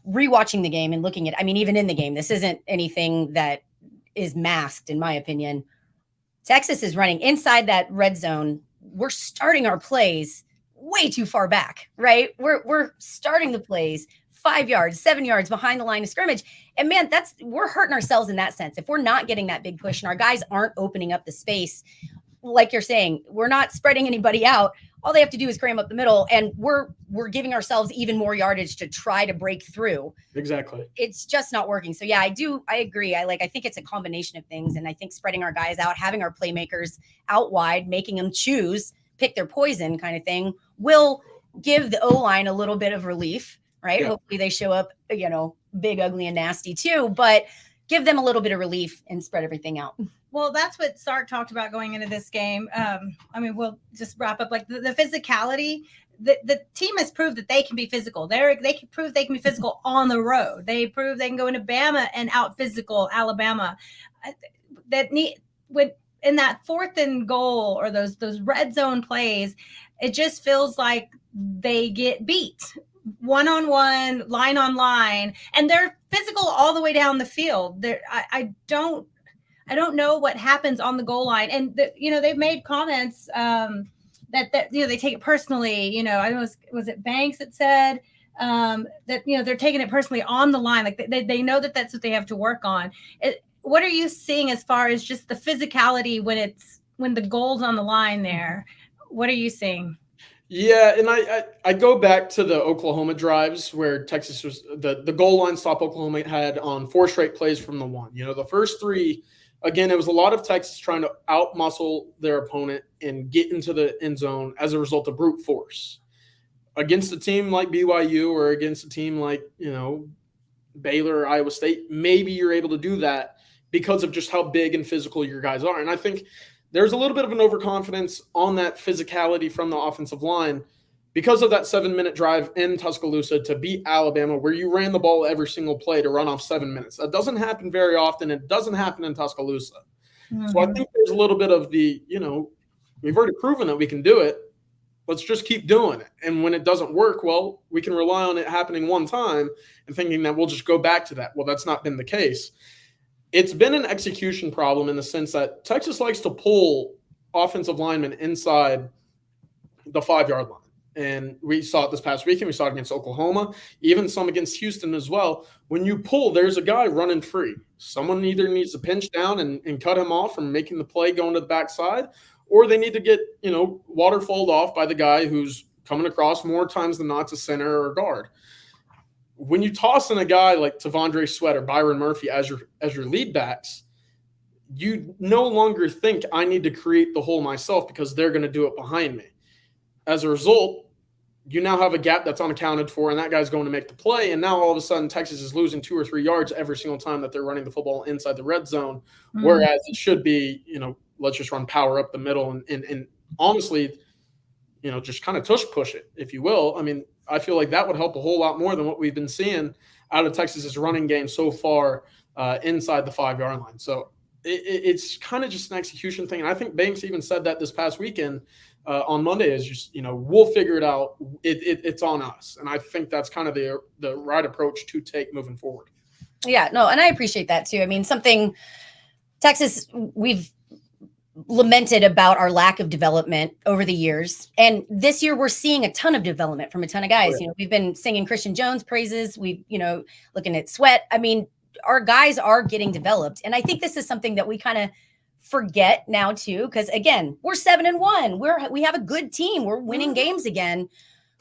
rewatching the game and looking at, even in the game, this isn't anything that is masked in my opinion. Texas is running inside that red zone. We're starting our plays way too far back, right? We're starting the plays 5 yards, 7 yards behind the line of scrimmage. And man, we're hurting ourselves in that sense. If we're not getting that big push and our guys aren't opening up the space, like you're saying, we're not spreading anybody out. All they have to do is cram up the middle, and we're giving ourselves even more yardage to try to break through. Exactly. It's just not working. So yeah, I agree. I think it's a combination of things. And I think spreading our guys out, having our playmakers out wide, making them pick their poison kind of thing will give the O-line a little bit of relief, right? Yeah. Hopefully they show up, big, ugly, and nasty too, but give them a little bit of relief and spread everything out. Well, that's what Sark talked about going into this game. We'll just wrap up like the physicality. The team has proved that they can be physical. They can prove they can be physical on the road. They prove they can go into Bama and out physical Alabama. When in that 4th and goal or those red zone plays, it just feels like they get beat one-on-one, line on line, and they're physical all the way down the field. I don't know what happens on the goal line. And they've made comments that they take it personally. I was it Banks that said that they're taking it personally on the line. Like they know that that's what they have to work on. What are you seeing as far as just the physicality when the goal's on the line there? What are you seeing? Yeah, and I go back to the Oklahoma drives where Texas was the goal line stop Oklahoma had on 4 straight plays from the 1. The first 3, again, it was a lot of Texas trying to out-muscle their opponent and get into the end zone as a result of brute force. Against a team like BYU or against a team like, Baylor or Iowa State, maybe you're able to do that because of just how big and physical your guys are. And I think there's a little bit of an overconfidence on that physicality from the offensive line because of that 7-minute drive in Tuscaloosa to beat Alabama, where you ran the ball every single play to run off 7 minutes. That doesn't happen very often. It doesn't happen in Tuscaloosa. Mm-hmm. So I think there's a little bit of we've already proven that we can do it. Let's just keep doing it. And when it doesn't work, well, we can rely on it happening one time and thinking that we'll just go back to that. Well, that's not been the case. It's been an execution problem in the sense that Texas likes to pull offensive linemen inside the 5-yard line. And we saw it this past weekend. We saw it against Oklahoma, even some against Houston as well. When you pull, there's a guy running free. Someone either needs to pinch down and cut him off from making the play going to the backside, or they need to get, waterfalled off by the guy who's coming across more times than not to center or guard. When you toss in a guy like Tavondre Sweat or Byron Murphy as your lead backs, you no longer think I need to create the hole myself because they're going to do it behind me. As a result, you now have a gap that's unaccounted for, and that guy's going to make the play. And now all of a sudden, Texas is losing 2 or 3 yards every single time that they're running the football inside the red zone, whereas it should be, let's just run power up the middle and honestly, just kind of tush push it, if you will. I mean, I feel like that would help a whole lot more than what we've been seeing out of Texas's running game so far inside the 5-yard line. So it's kind of just an execution thing. And I think Banks even said that this past weekend on Monday is just, we'll figure it out. It's on us. And I think that's kind of the right approach to take moving forward. Yeah, no, and I appreciate that too. I mean, something Texas, we've lamented about our lack of development over the years. And this year we're seeing a ton of development from a ton of guys. Oh, yeah. We've been singing Christian Jones praises. We've, looking at Sweat. I mean, our guys are getting developed. And I think this is something that we kind of forget now too, because again, we're 7-1. We have a good team. We're winning games again.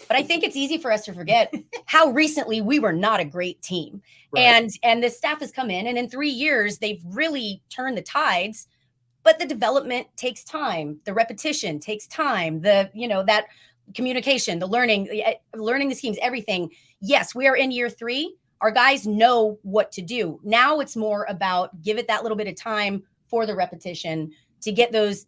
But I think it's easy for us to forget how recently we were not a great team. Right. And the staff has come in, and in 3 years, they've really turned the tides. But the development takes time. The repetition takes time. That communication, the learning the schemes, everything. Yes, we are in year 3. Our guys know what to do. Now it's more about give it that little bit of time for the repetition to get those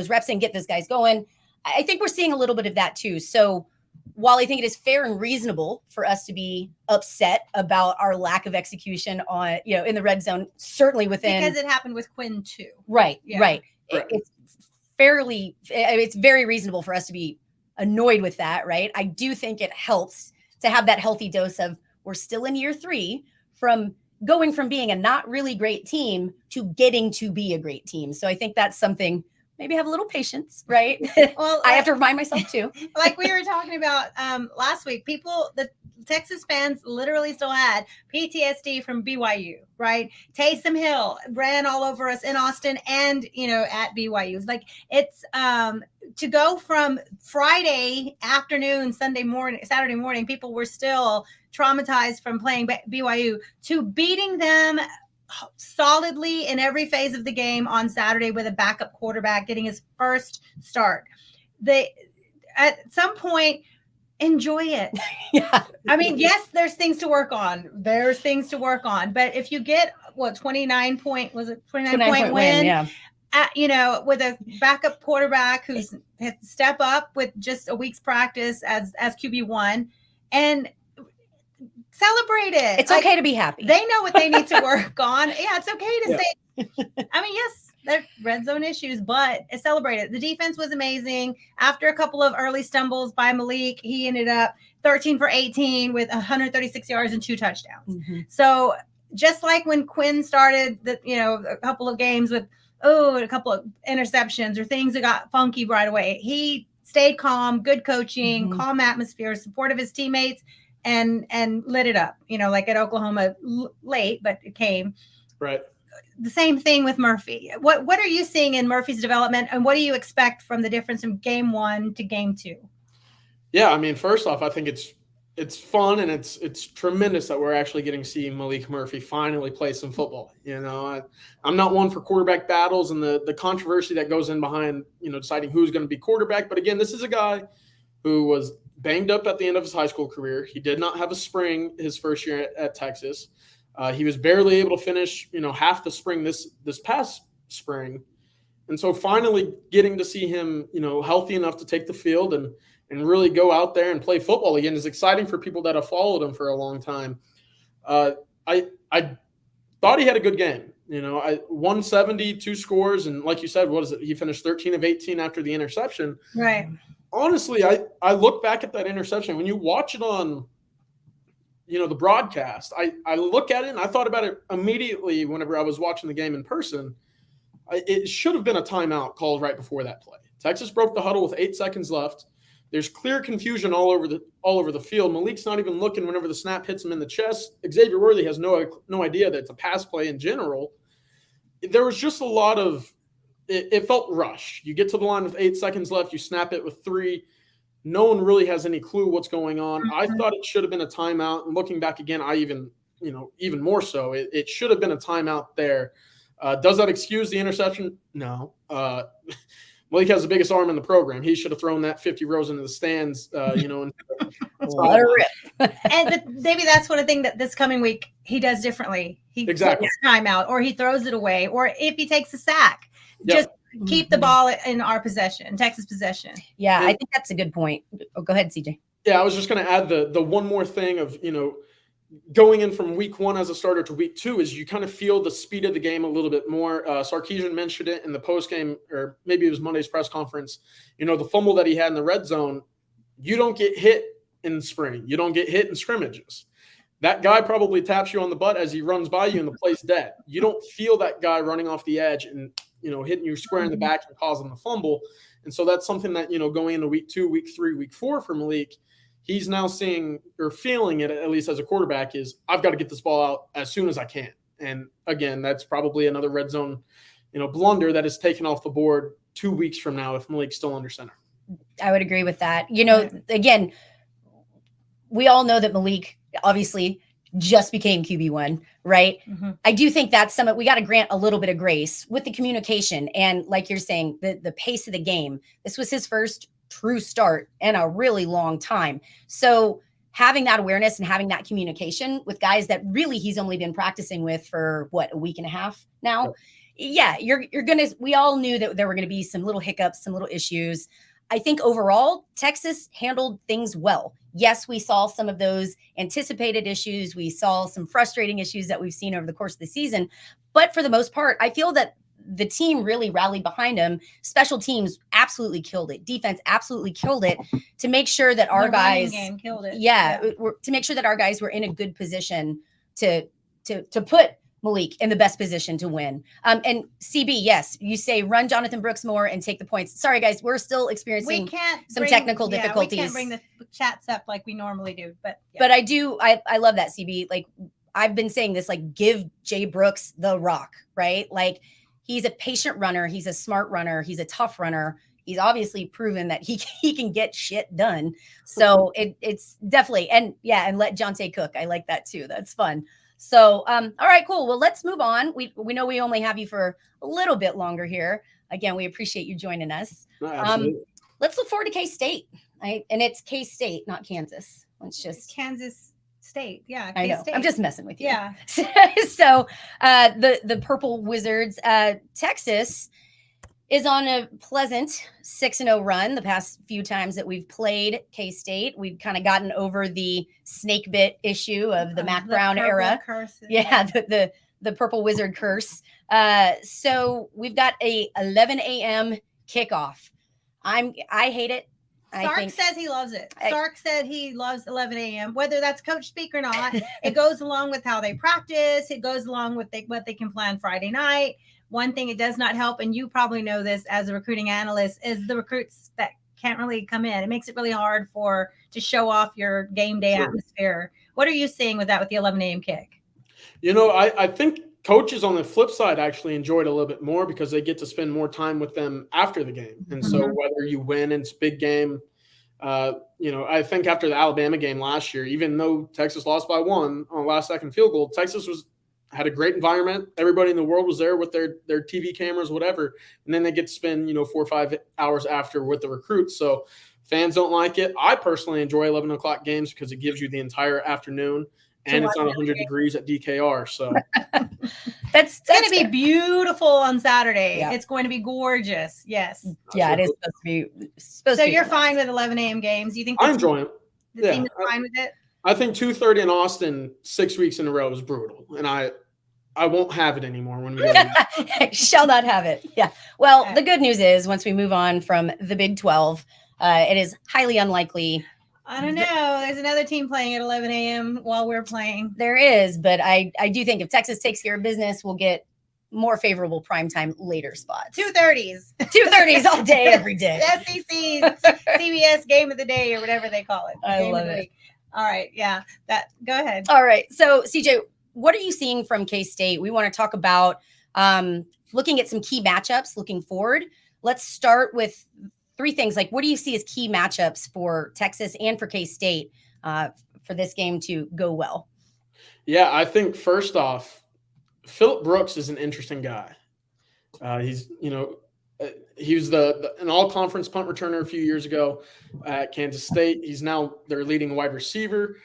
reps and get those guys going. I think we're seeing a little bit of that too. So while I think it is fair and reasonable for us to be upset about our lack of execution on, in the red zone, certainly within, because it happened with Quinn too. Right. Yeah. Right. It's very reasonable for us to be annoyed with that. Right. I do think it helps to have that healthy dose of we're still in year 3 from going from being a not really great team to getting to be a great team. So I think that's something. Maybe have a little patience, right? Well, I have to remind myself too. Like we were talking about last week, the Texas fans literally still had PTSD from BYU, right? Taysom Hill ran all over us in Austin and, at BYU. It's like it's to go from Friday afternoon, Saturday morning, people were still traumatized from playing BYU to beating them solidly in every phase of the game on Saturday with a backup quarterback getting his first start. At some point, enjoy it. Yeah. I mean, yes, there's things to work on. But if you get 29 point win? Yeah. With a backup quarterback who's had to step up with just a week's practice as QB1 and celebrate it. It's okay to be happy. They know what they need to work on. Yeah, it's okay to say. I mean, yes, they're red zone issues, but celebrate it. The defense was amazing. After a couple of early stumbles by Malik, he ended up 13 for 18 with 136 yards and 2 touchdowns. Mm-hmm. So just like when Quinn started, a couple of games with a couple of interceptions or things that got funky right away, he stayed calm, good coaching, calm atmosphere, support of his teammates. And lit it up, like at Oklahoma late, but it came. Right. The same thing with Murphy. What are you seeing in Murphy's development, and what do you expect from the difference from game 1 to game 2? Yeah, I mean, first off, I think it's fun and it's tremendous that we're actually getting to see Malik Murphy finally play some football. I'm not one for quarterback battles and the controversy that goes in behind deciding who's going to be quarterback. But again, this is a guy who was banged up at the end of his high school career. He did not have a spring his first year at Texas. He was barely able to finish, half the spring this past spring. And so finally getting to see him, healthy enough to take the field and really go out there and play football again is exciting for people that have followed him for a long time. I thought he had a good game. 170, 2 scores. And like you said, what is it? He finished 13 of 18 after the interception. Right. Honestly, I look back at that interception. When you watch it on, the broadcast, I look at it and I thought about it immediately whenever I was watching the game in person. It should have been a timeout called right before that play. Texas broke the huddle with 8 seconds left. There's clear confusion all over the field. Malik's not even looking whenever the snap hits him in the chest. Xavier Worthy has no idea that it's a pass play in general. There was just a lot of it felt rushed. You get to the line with 8 seconds left. You snap it with 3. No one really has any clue what's going on. I thought it should have been a timeout. And looking back again, I even more so. It should have been a timeout there. Does that excuse the interception? No. Malik has the biggest arm in the program. He should have thrown that 50 rows into the stands, And maybe that's one thing that this coming week he does differently. He takes timeout, or he throws it away, or if he takes a sack. Just keep the ball in our possession, Texas possession. Yeah, I think that's a good point. Oh, go ahead, CJ. Yeah, I was just going to add the one more thing of, going in from week 1 as a starter to week 2 is you kind of feel the speed of the game a little bit more. Sarkisian mentioned it in the postgame, or maybe it was Monday's press conference. The fumble that he had in the red zone, you don't get hit in spring. You don't get hit in scrimmages. That guy probably taps you on the butt as he runs by you and the play's dead. You don't feel that guy running off the edge and hitting you square in the back and causing the fumble. And so that's something that, going into week 2, week 3, week 4 for Malik, he's now seeing or feeling it, at least as a quarterback, is I've got to get this ball out as soon as I can. And again, that's probably another red zone, blunder that is taken off the board 2 weeks from now if Malik's still under center. I would agree with that. Again, we all know that Malik obviously just became QB1, right? I do think that's we got to grant a little bit of grace with the communication. And like you're saying, the pace of the game. This was his first true start in a really long time. So having that awareness and having that communication with guys that really he's only been practicing with for a week and a half now. Yeah, we all knew that there were going to be some little hiccups, some little issues. I think overall, Texas handled things well. Yes, we saw some of those anticipated issues. We saw some frustrating issues that we've seen over the course of the season. But for the most part, I feel that the team really rallied behind him. Special teams absolutely killed it. Defense absolutely killed it to make sure that our guys game killed it. To make sure that our guys were in a good position to put Malik in the best position to win. And CB, yes, you say run Jonathan Brooks more and take the points. Sorry, guys, we're still experiencing some technical difficulties. We can't bring the chats up like we normally do. But I love that, CB. Like I've been saying this, like give Jay Brooks the rock, right? Like he's a patient runner. He's a smart runner. He's a tough runner. He's obviously proven that he can get shit done. So it's definitely, and let Jonte cook. I like that too. That's fun. So, all right, cool. Well, let's move on. We know we only have you for a little bit longer here. Again, we appreciate you joining us. Let's look forward to K-State. And it's K-State, not Kansas. It's Kansas State. Yeah, I know. K-State. I'm just messing with you. Yeah. So, the Purple Wizards, Texas is on a pleasant 6-0 run the past few times that we've played K-State. We've kind of gotten over the snake bit issue of the Mac Brown era. Curse. Yeah, the Purple Wizard curse. So we've got a 11 a.m. kickoff. I hate it. Sark says he loves it. Sark said he loves 11 a.m. Whether that's coach speak or not, it goes along with how they practice. It goes along with what they can plan Friday night. One thing it does not help, and you probably know this as a recruiting analyst, is the recruits that can't really come in. It makes it really hard to show off your game day atmosphere. What are you seeing with that with the 11 a.m. kick? I think coaches on the flip side actually enjoy it a little bit more because they get to spend more time with them after the game. And so whether you win, it's a big game. I think after the Alabama game last year, even though Texas lost by 1 on a last-second field goal, Texas had a great environment. Everybody in the world was there with their TV cameras, whatever. And then they get to spend, 4 or 5 hours after with the recruits. So fans don't like it. I personally enjoy 11 o'clock games because it gives you the entire afternoon and it's not 100 degrees at DKR. So that's going to be beautiful on Saturday. Yeah. It's going to be gorgeous. Yes. Yeah, it is supposed to be. So you're fine with 11 a.m. games? You think I enjoy it? The team is fine with it? I think 2:30 in Austin 6 weeks in a row is brutal. And I won't have it anymore when we go. Shall not have it. Yeah. Well, the good news is once we move on from the Big 12, it is highly unlikely. I don't know. There's another team playing at 11 a.m. while we're playing. There is, but I do think if Texas takes care of business, we'll get more favorable primetime later spots. 2:30s. 2:30s all day, every day. SEC, CBS game of the day or whatever they call it. I love it. All right. Yeah. Go ahead. All right. So, CJ, what are you seeing from K-State? We want to talk about looking at some key matchups looking forward. Let's start with 3 things. Like, what do you see as key matchups for Texas and for K-State for this game to go well? Yeah, I think first off, Phillip Brooks is an interesting guy. He was an all-conference punt returner a few years ago at Kansas State. He's now their leading wide receiver.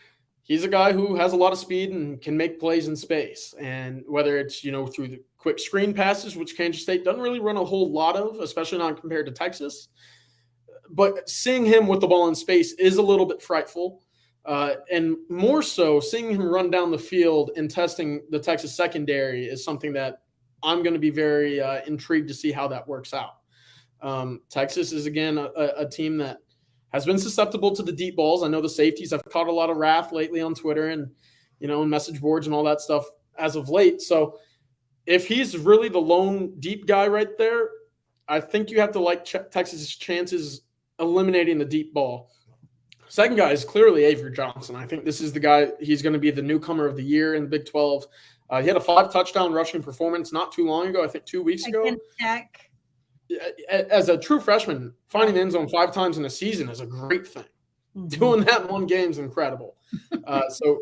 He's a guy who has a lot of speed and can make plays in space. And whether it's, through the quick screen passes, which Kansas State doesn't really run a whole lot of, especially not compared to Texas. But seeing him with the ball in space is a little bit frightful. And more so, seeing him run down the field and testing the Texas secondary is something that I'm going to be very intrigued to see how that works out. Texas is, again, a team that has been susceptible to the deep balls. I know the safeties have caught a lot of wrath lately on Twitter and, and message boards and all that stuff as of late. So if he's really the lone deep guy right there, I think you have to like Texas's chances eliminating the deep ball. Second guy is clearly Avery Johnson. I think this is the guy. He's going to be the newcomer of the year in the Big 12. He had a 5-touchdown rushing performance not too long ago, I think 2 weeks ago. Tech. As a true freshman, finding the end zone 5 times in a season is a great thing. Doing that in one game is incredible. So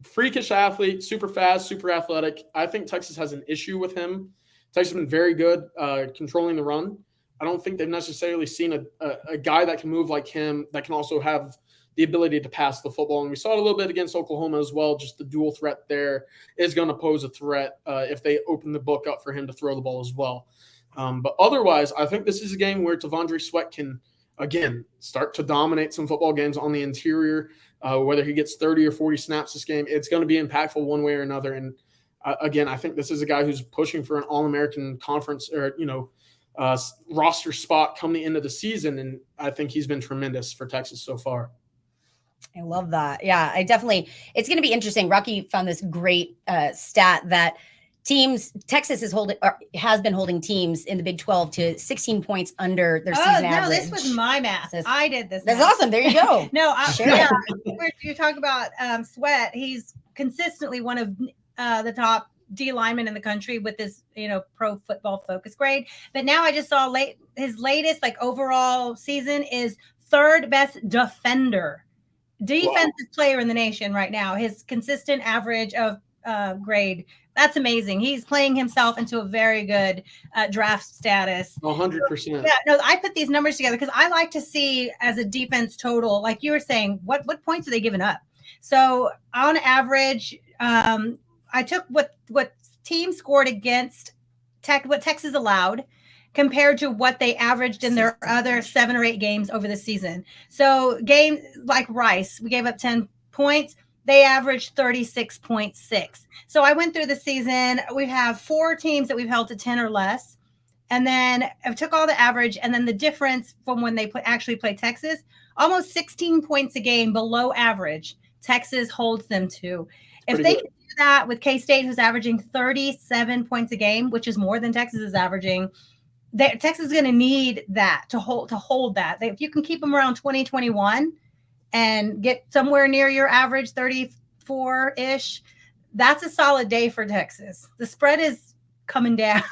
freakish athlete, super fast, super athletic. I think Texas has an issue with him. Texas has been very good controlling the run. I don't think they've necessarily seen a guy that can move like him, that can also have the ability to pass the football. And we saw it a little bit against Oklahoma as well. Just the dual threat there is going to pose a threat if they open the book up for him to throw the ball as well. But otherwise, I think this is a game where T'Vondre Sweat can, again, start to dominate some football games on the interior. Whether he gets 30 or 40 snaps this game, it's going to be impactful one way or another. And again, I think this is a guy who's pushing for an All-American conference or, roster spot come the end of the season. And I think he's been tremendous for Texas so far. I love that. Yeah, it's going to be interesting. Rocky found this great stat that Texas has been holding teams in the Big 12 to 16 points under their season average. This was my math. I did this. That's math. awesome. There you go. No, you talk about Sweat. He's consistently one of the top D linemen in the country with this, Pro Football Focus grade. But now I just saw his latest overall season is third best defensive player in the nation right now. His consistent average of grade. That's amazing. He's playing himself into a very good draft status. 100%. Yeah, no, I put these numbers together because I like to see as a defense total, like you were saying, what points are they giving up? So on average, I took what teams scored against what Texas allowed compared to what they averaged in their other 7 or 8 games over the season. So games like Rice, we gave up 10 points. They averaged 36.6. So I went through the season. We have 4 teams that we've held to 10 or less. And then I took all the average and then the difference from when they actually play Texas, almost 16 points a game below average, Texas holds them to. If they can do that with K-State, who's averaging 37 points a game, which is more than Texas is averaging, Texas is going to need that to hold that. If you can keep them around 2021 and get somewhere near your average 34-ish, that's a solid day for Texas. The spread is coming down.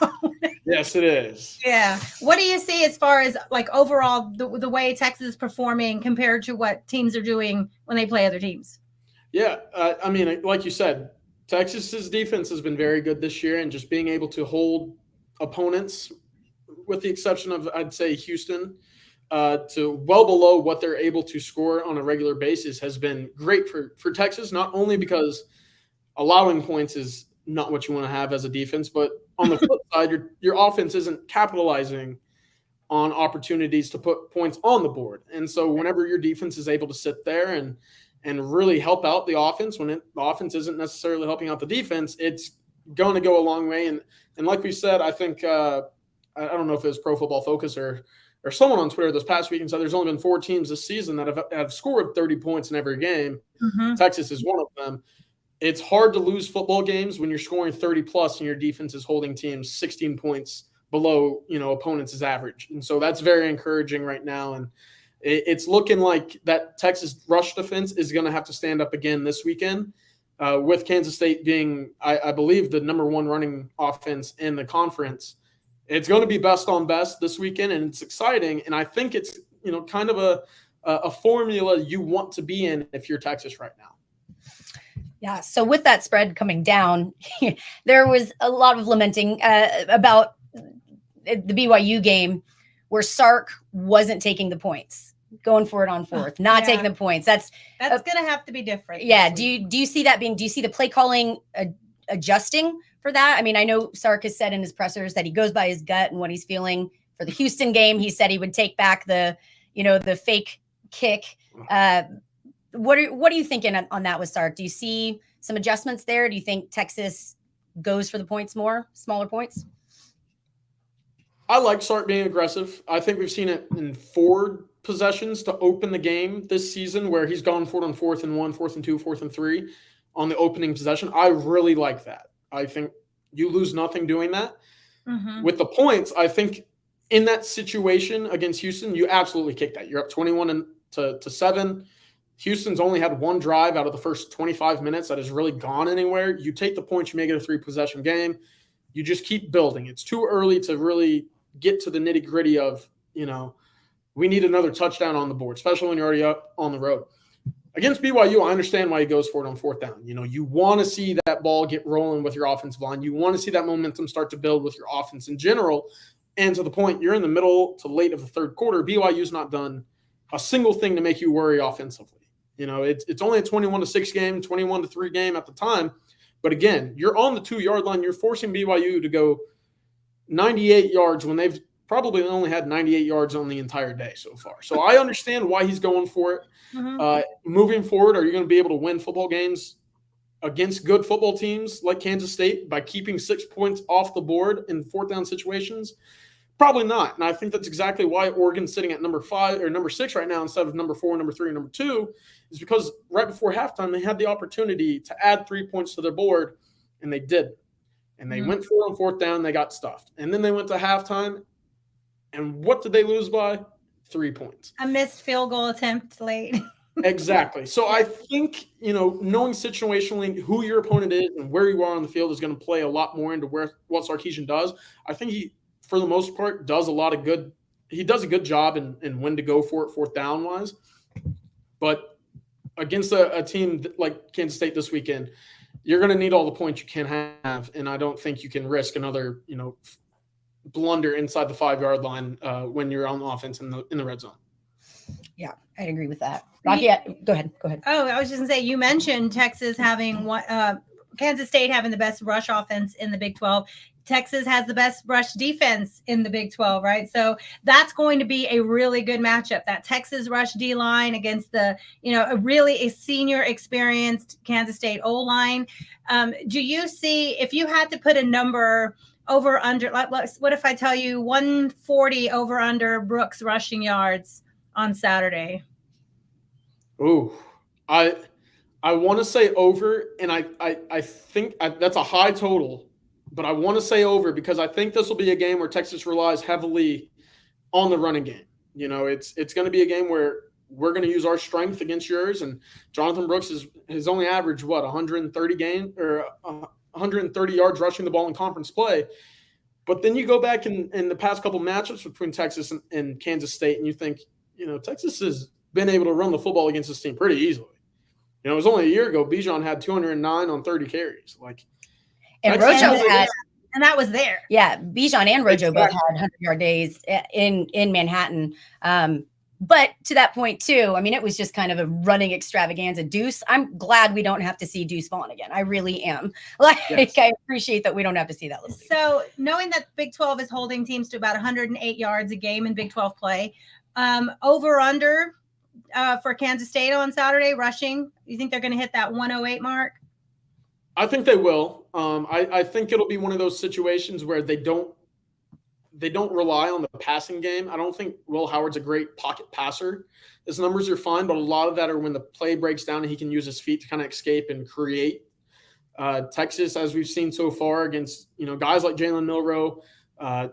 Yes, it is. Yeah. What do you see as far as overall the way Texas is performing compared to what teams are doing when they play other teams? Yeah. Like you said, Texas's defense has been very good this year, and just being able to hold opponents, with the exception of, I'd say, Houston, to well below what they're able to score on a regular basis has been great for Texas, not only because allowing points is not what you want to have as a defense, but on the flip side, your offense isn't capitalizing on opportunities to put points on the board. And so whenever your defense is able to sit there and really help out the offense, when the offense isn't necessarily helping out the defense, it's going to go a long way. And like we said, I think I don't know if it was Pro Football Focus or someone on Twitter this past week and said there's only been 4 teams this season that have scored 30 points in every game. Mm-hmm. Texas is one of them. It's hard to lose football games when you're scoring 30 plus and your defense is holding teams 16 points below, opponents' average. And so that's very encouraging right now. And it's looking like that Texas rush defense is going to have to stand up again this weekend, with Kansas State being, I believe, the number 1 running offense in the conference. It's going to be best on best this weekend, and it's exciting. And I think it's, kind of a formula you want to be in if you're Texas right now. Yeah. So with that spread coming down, there was a lot of lamenting about the BYU game where Sark wasn't taking the points, going for it on 4th, taking the points. That's going to have to be different. Yeah. Do you see that do you see the play calling adjusting for that? I mean, I know Sark has said in his pressers that he goes by his gut and what he's feeling. For the Houston game, he said he would take back the fake kick. What are you thinking on that with Sark? Do you see some adjustments there? Do you think Texas goes for the points more, smaller points? I like Sark being aggressive. I think we've seen it in 4 possessions to open the game this season where he's gone for it on 4th and 1, 4th and 2, 4th and 3 on the opening possession. I really like that. I think you lose nothing doing that. Mm-hmm. With the points, I think in that situation against Houston, you absolutely kick that. You're up 21 to 7. Houston's only had 1 drive out of the first 25 minutes that has really gone anywhere. You take the points, you make it a 3-possession game. You just keep building. It's too early to really get to the nitty-gritty of, we need another touchdown on the board, especially when you're already up on the road. Against BYU, I understand why he goes for it on fourth down. You want to see that ball get rolling with your offensive line. You want to see that momentum start to build with your offense in general. And to the point, you're in the middle to late of the third quarter. BYU's not done a single thing to make you worry offensively. It's only a 21-6 game, 21-3 game at the time. But again, you're on the 2-yard line. You're forcing BYU to go 98 yards when they've probably only had 98 yards on the entire day so far. So I understand why he's going for it. Moving forward, are you going to be able to win football games against good football teams like Kansas State by keeping 6 points off the board in fourth down situations? Probably not. And I think that's exactly why Oregon's sitting at number 5 or number 6 right now instead of number 4, number 3, and number 2, is because right before halftime they had the opportunity to add 3 points to their board, and they did. And they went for it on fourth down, they got stuffed. And then they went to halftime, and what did they lose by? 3 points. A missed field goal attempt late. Exactly. So I think, knowing situationally who your opponent is and where you are on the field is going to play a lot more into what Sarkisian does. I think he, for the most part, does a lot of good. He does a good job in when to go for it fourth down wise. But against a team like Kansas State this weekend, you're going to need all the points you can have. And I don't think you can risk another, blunder inside the 5-yard line when you're on offense in the red zone. Yeah, I'd agree with that. Rocky, go ahead. Oh, I was just gonna say, you mentioned Texas having Kansas State having the best rush offense in the Big 12. Texas has the best rush defense in the Big 12, right? So that's going to be a really good matchup. That Texas rush D line against the, a senior experienced Kansas State O line. Do you see, if you had to put a number over under, what if I tell you 140 over under Brooks rushing yards on Saturday? Ooh, I want to say over, and I think that's a high total, but I want to say over because I think this will be a game where Texas relies heavily on the running game. It's going to be a game where we're going to use our strength against yours, and Jonathan Brooks has only averaged 130 yards rushing the ball in conference play. But then you go back in the past couple matchups between Texas and Kansas State, and you think, Texas has been able to run the football against this team pretty easily. It was only a year ago, Bijan had 209 on 30 carries. And Rojo had, and that was there. Yeah, Bijan and Rojo both had 100-yard days in Manhattan. But to that point too, it was just kind of a running extravaganza. Deuce, I'm glad we don't have to see Deuce Vaughn again. I really am. Yes. I appreciate that we don't have to see that. So knowing that Big 12 is holding teams to about 108 yards a game in Big 12 play, over under for Kansas State on Saturday rushing, you think they're going to hit that 108 mark? I think they will. I think it'll be one of those situations where they don't rely on the passing game. I don't think Will Howard's a great pocket passer. His numbers are fine, but a lot of that are when the play breaks down and he can use his feet to kind of escape and create. Texas, as we've seen so far against guys like Jalen Milroe, I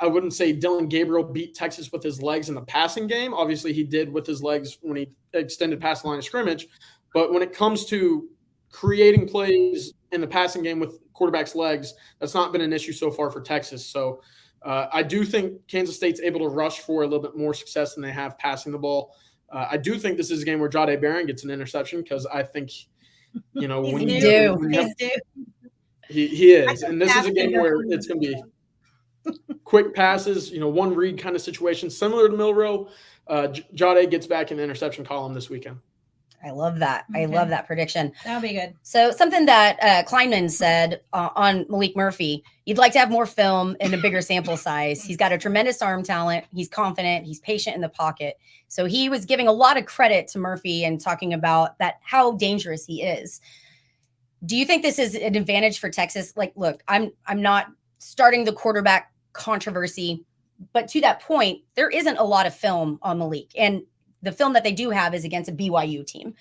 wouldn't say Dylan Gabriel beat Texas with his legs in the passing game. Obviously, he did with his legs when he extended past the line of scrimmage. But when it comes to creating plays in the passing game with quarterback's legs, that's not been an issue so far for Texas. So I do think Kansas State's able to rush for a little bit more success than they have passing the ball. I do think this is a game where Jahdae Barron gets an interception because I think, he is. And this is a game where it's going to be quick passes, one read kind of situation, similar to Milroe. Jahdae gets back in the interception column this weekend. I love that. Okay. I love that prediction. That'll be good. So something that Kleinman said on Malik Murphy, you'd like to have more film and a bigger sample size. He's got a tremendous arm talent. He's confident. He's patient in the pocket. So he was giving a lot of credit to Murphy and talking about how dangerous he is. Do you think this is an advantage for Texas? Look, I'm not starting the quarterback controversy, but to that point, there isn't a lot of film on Malik, and the film that they do have is against a BYU team.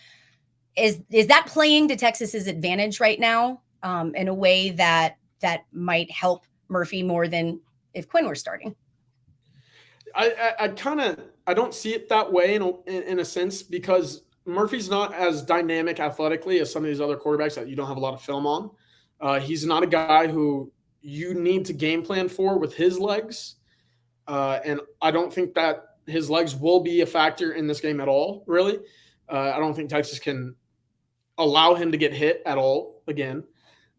Is that playing to Texas's advantage right now in a way that might help Murphy more than if Quinn were starting? I don't see it that way in a sense because Murphy's not as dynamic athletically as some of these other quarterbacks that you don't have a lot of film on. He's not a guy who you need to game plan for with his legs. And I don't think that his legs will be a factor in this game at all, really. I don't think Texas can allow him to get hit at all again.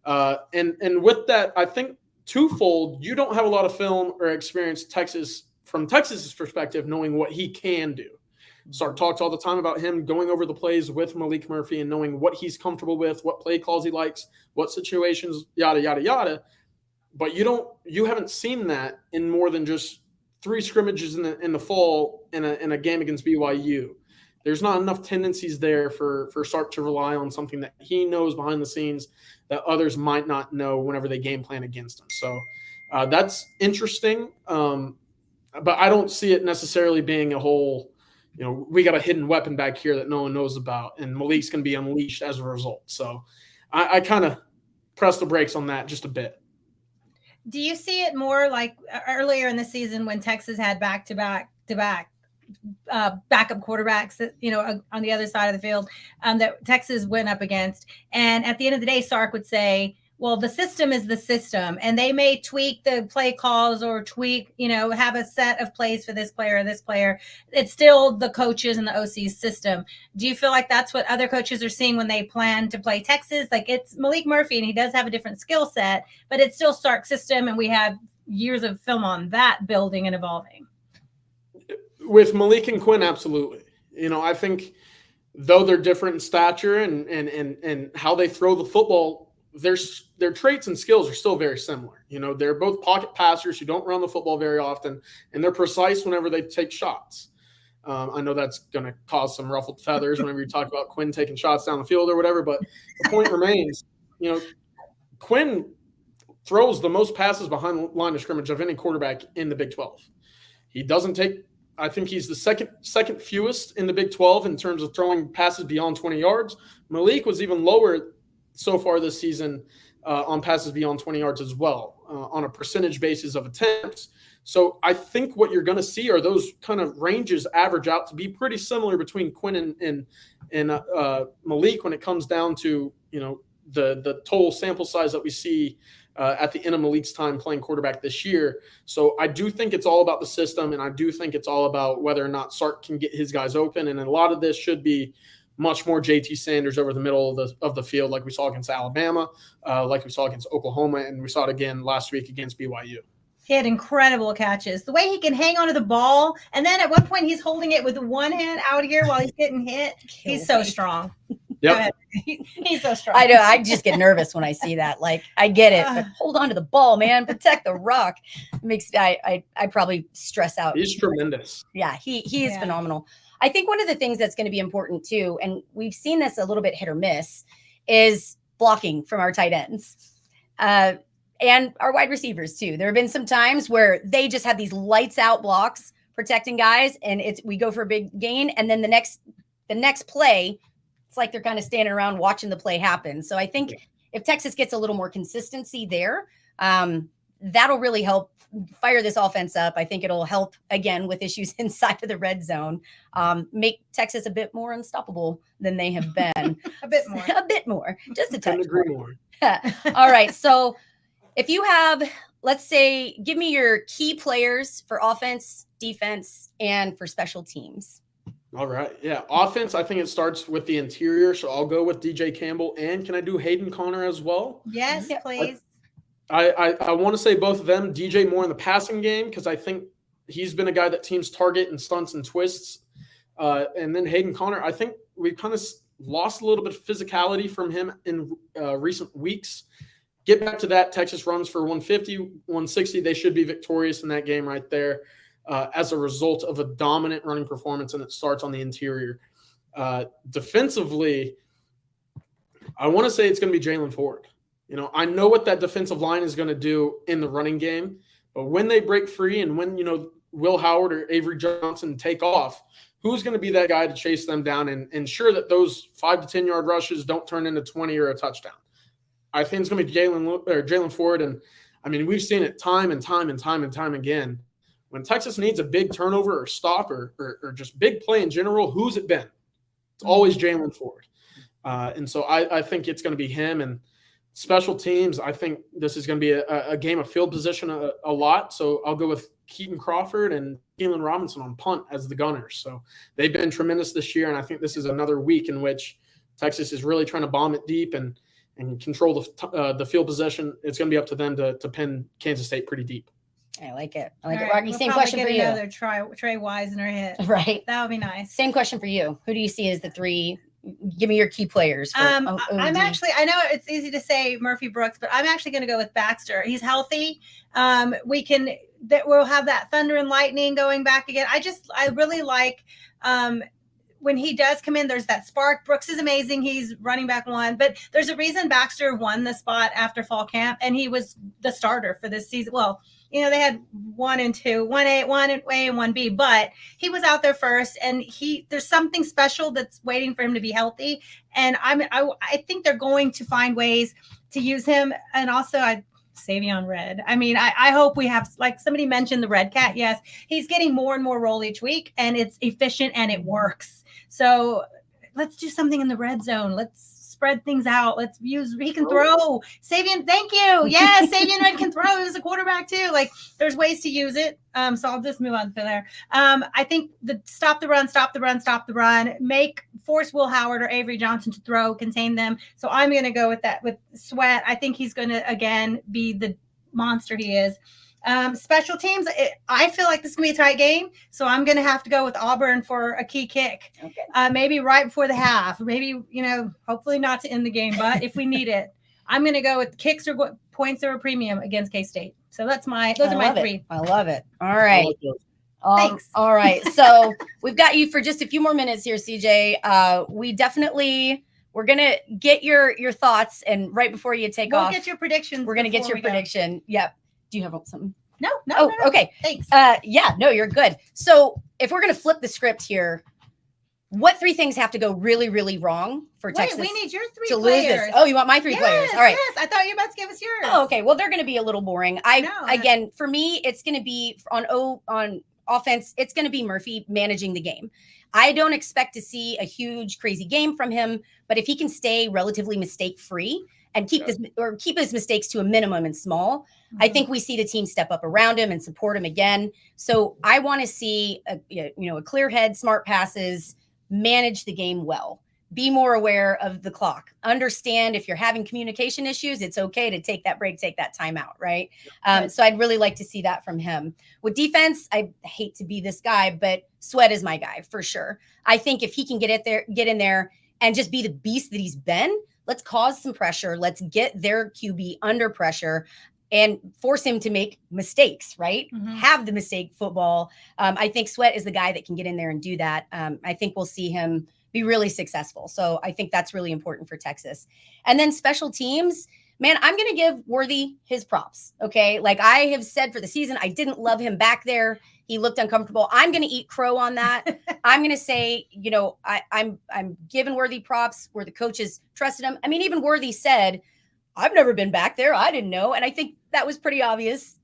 And with that, I think twofold, you don't have a lot of film or experience from Texas's perspective, knowing what he can do. Sark talks all the time about him going over the plays with Malik Murphy and knowing what he's comfortable with, what play calls he likes, what situations, yada, yada, yada. But you haven't seen that in more than just 3 scrimmages in the fall in a game against BYU. There's not enough tendencies there for Sark to rely on something that he knows behind the scenes that others might not know whenever they game plan against him. So that's interesting. But I don't see it necessarily being a whole, we got a hidden weapon back here that no one knows about, and Malik's going to be unleashed as a result. So I kind of press the brakes on that just a bit. Do you see it more like earlier in the season when Texas had back-to-back backup quarterbacks that, on the other side of the field that Texas went up against? And at the end of the day, Sark would say, well, the system is the system, and they may tweak the play calls or tweak, have a set of plays for this player or this player. It's still the coaches and the OC's system. Do you feel like that's what other coaches are seeing when they plan to play Texas? Like, it's Malik Murphy, and he does have a different skill set, but it's still Sark's system, and we have years of film on that building and evolving. With Malik and Quinn, absolutely. I think though they're different in stature and how they throw the football, their traits and skills are still very similar. They're both pocket passers who don't run the football very often, and they're precise whenever they take shots. I know that's going to cause some ruffled feathers whenever you talk about Quinn taking shots down the field or whatever, but the point remains, Quinn throws the most passes behind the line of scrimmage of any quarterback in the Big 12. He doesn't take – I think he's the second fewest in the Big 12 in terms of throwing passes beyond 20 yards. Malik was even lower so far this season on passes beyond 20 yards as well, on a percentage basis of attempts. So I think what you're going to see are those kind of ranges average out to be pretty similar between Quinn and Malik when it comes down to, the total sample size that we see at the end of Malik's time playing quarterback this year. So I do think it's all about the system, and I do think it's all about whether or not Sark can get his guys open. And a lot of this should be much more JT Sanders over the middle of the field, like we saw against Alabama, like we saw against Oklahoma, and we saw it again last week against BYU. He had incredible catches. The way he can hang onto the ball, and then at one point he's holding it with one hand out here while he's getting hit. He's so strong. Yep. He's so strong. I know. I just get nervous when I see that. Like, I get it, but hold on to the ball, man. Protect the rock. It makes I probably stress out. He's tremendous. Yeah, he is phenomenal. I think one of the things that's going to be important too, and we've seen this a little bit hit or miss, is blocking from our tight ends and our wide receivers too. There have been some times where they just have these lights out blocks protecting guys, and we go for a big gain, and then the next play, it's like they're kind of standing around watching the play happen. So I think if Texas gets a little more consistency there, that'll really help fire this offense up. I think it'll help again with issues inside of the red zone, make Texas a bit more unstoppable than they have been. a bit more, just a touch. Agree more. All right. So if you have, let's say, give me your key players for offense, defense, and for special teams. All right. Yeah. Offense, I think it starts with the interior. So I'll go with DJ Campbell. And can I do Hayden Connor as well? Yes, please. I want to say both of them. DJ more in the passing game because I think he's been a guy that teams target and stunts and twists. And then Hayden Connor, I think we've kind of lost a little bit of physicality from him in recent weeks. Get back to that. Texas runs for 150, 160. They should be victorious in that game right there as a result of a dominant running performance, and it starts on the interior. Defensively, I want to say it's going to be Jalen Ford. I know what that defensive line is going to do in the running game, but when they break free and when, Will Howard or Avery Johnson take off, who's going to be that guy to chase them down and ensure that those 5 to 10 yard rushes don't turn into 20 or a touchdown? I think it's going to be Jalen Ford. And I mean, we've seen it time and time again. When Texas needs a big turnover or stop or just big play in general, who's it been? It's always Jalen Ford. And so I think it's going to be him. And Special teams, I think this is going to be a game of field position a lot. So I'll go with Keaton Crawford and Keelan Robinson on punt as the gunners. So they've been tremendous this year, and I think this is another week in which Texas is really trying to bomb it deep and control the field position. It's going to be up to them to pin Kansas State pretty deep. I like it. I like it. Right, Rodney, we'll same probably question get for you. Another Trey Wise in our hit. Right. That would be nice. Same question for you. Who do you see as the three? Give me your key players. For I'm OD. I know it's easy to say Murphy Brooks, but I'm actually going to go with Baxter. He's healthy. We'll have that thunder and lightning going back again. I really like when he does come in, there's that spark. Brooks is amazing. He's running back one, but there's a reason Baxter won the spot after fall camp, and he was the starter for this season. Well, they had 1 and 2, 1A, 1A, and 1B, but he was out there first, and there's something special that's waiting for him to be healthy. And I think they're going to find ways to use him. And also Savion Red. I hope we have, like somebody mentioned, the Red Cat. Yes, he's getting more and more role each week, and it's efficient and it works. So let's do something in the red zone. Let's spread things out. He can throw. Savion, thank you. Yes, Savion Red can throw. He was a quarterback too. Like, there's ways to use it. So I'll just move on to there. I think stop the run, force Will Howard or Avery Johnson to throw, contain them. So I'm going to go with that with Sweat. I think he's going to, again, be the monster he is. Special teams, I feel like this is going to be a tight game, so I'm going to have to go with Auburn for a key kick. Okay. Maybe right before the half. Maybe, hopefully not to end the game, but if we need it, I'm going to go with kicks or points or a premium against K-State. So those are my three. I love it. All right. Thanks. All right. So we've got you for just a few more minutes here, CJ. We're going to get your thoughts, and right before you take off, we'll get your predictions. We're going to get your prediction. Yep. Do you have something? No. Okay. Thanks. You're good. So if we're going to flip the script here, what three things have to go really, really wrong for Texas? We need your three to players. Lose this? Oh, you want my three players? All right. Yes. I thought you were about to give us yours. Oh, okay. Well, they're going to be a little boring. Again, for me, it's going to be on offense. It's going to be Murphy managing the game. I don't expect to see a huge, crazy game from him, but if he can stay relatively mistake-free and keep his mistakes to a minimum and small, I think we see the team step up around him and support him again. So I want to see a clear head, smart passes, manage the game well, be more aware of the clock, understand if you're having communication issues, it's okay to take that break, take that time out. Right. So I'd really like to see that from him. With defense, I hate to be this guy, but Sweat is my guy for sure. I think if he can get in there and just be the beast that he's been, let's cause some pressure. Let's get their QB under pressure and force him to make mistakes, right? Mm-hmm. Have the mistake football. I think Sweat is the guy that can get in there and do that. I think we'll see him be really successful. So I think that's really important for Texas. And then special teams, man, I'm going to give Worthy his props. Okay. Like I have said for the season, I didn't love him back there. He looked uncomfortable. I'm going to eat crow on that. I'm going to say, I'm giving Worthy props where the coaches trusted him. I mean, even Worthy said, I've never been back there. I didn't know. And I think that was pretty obvious,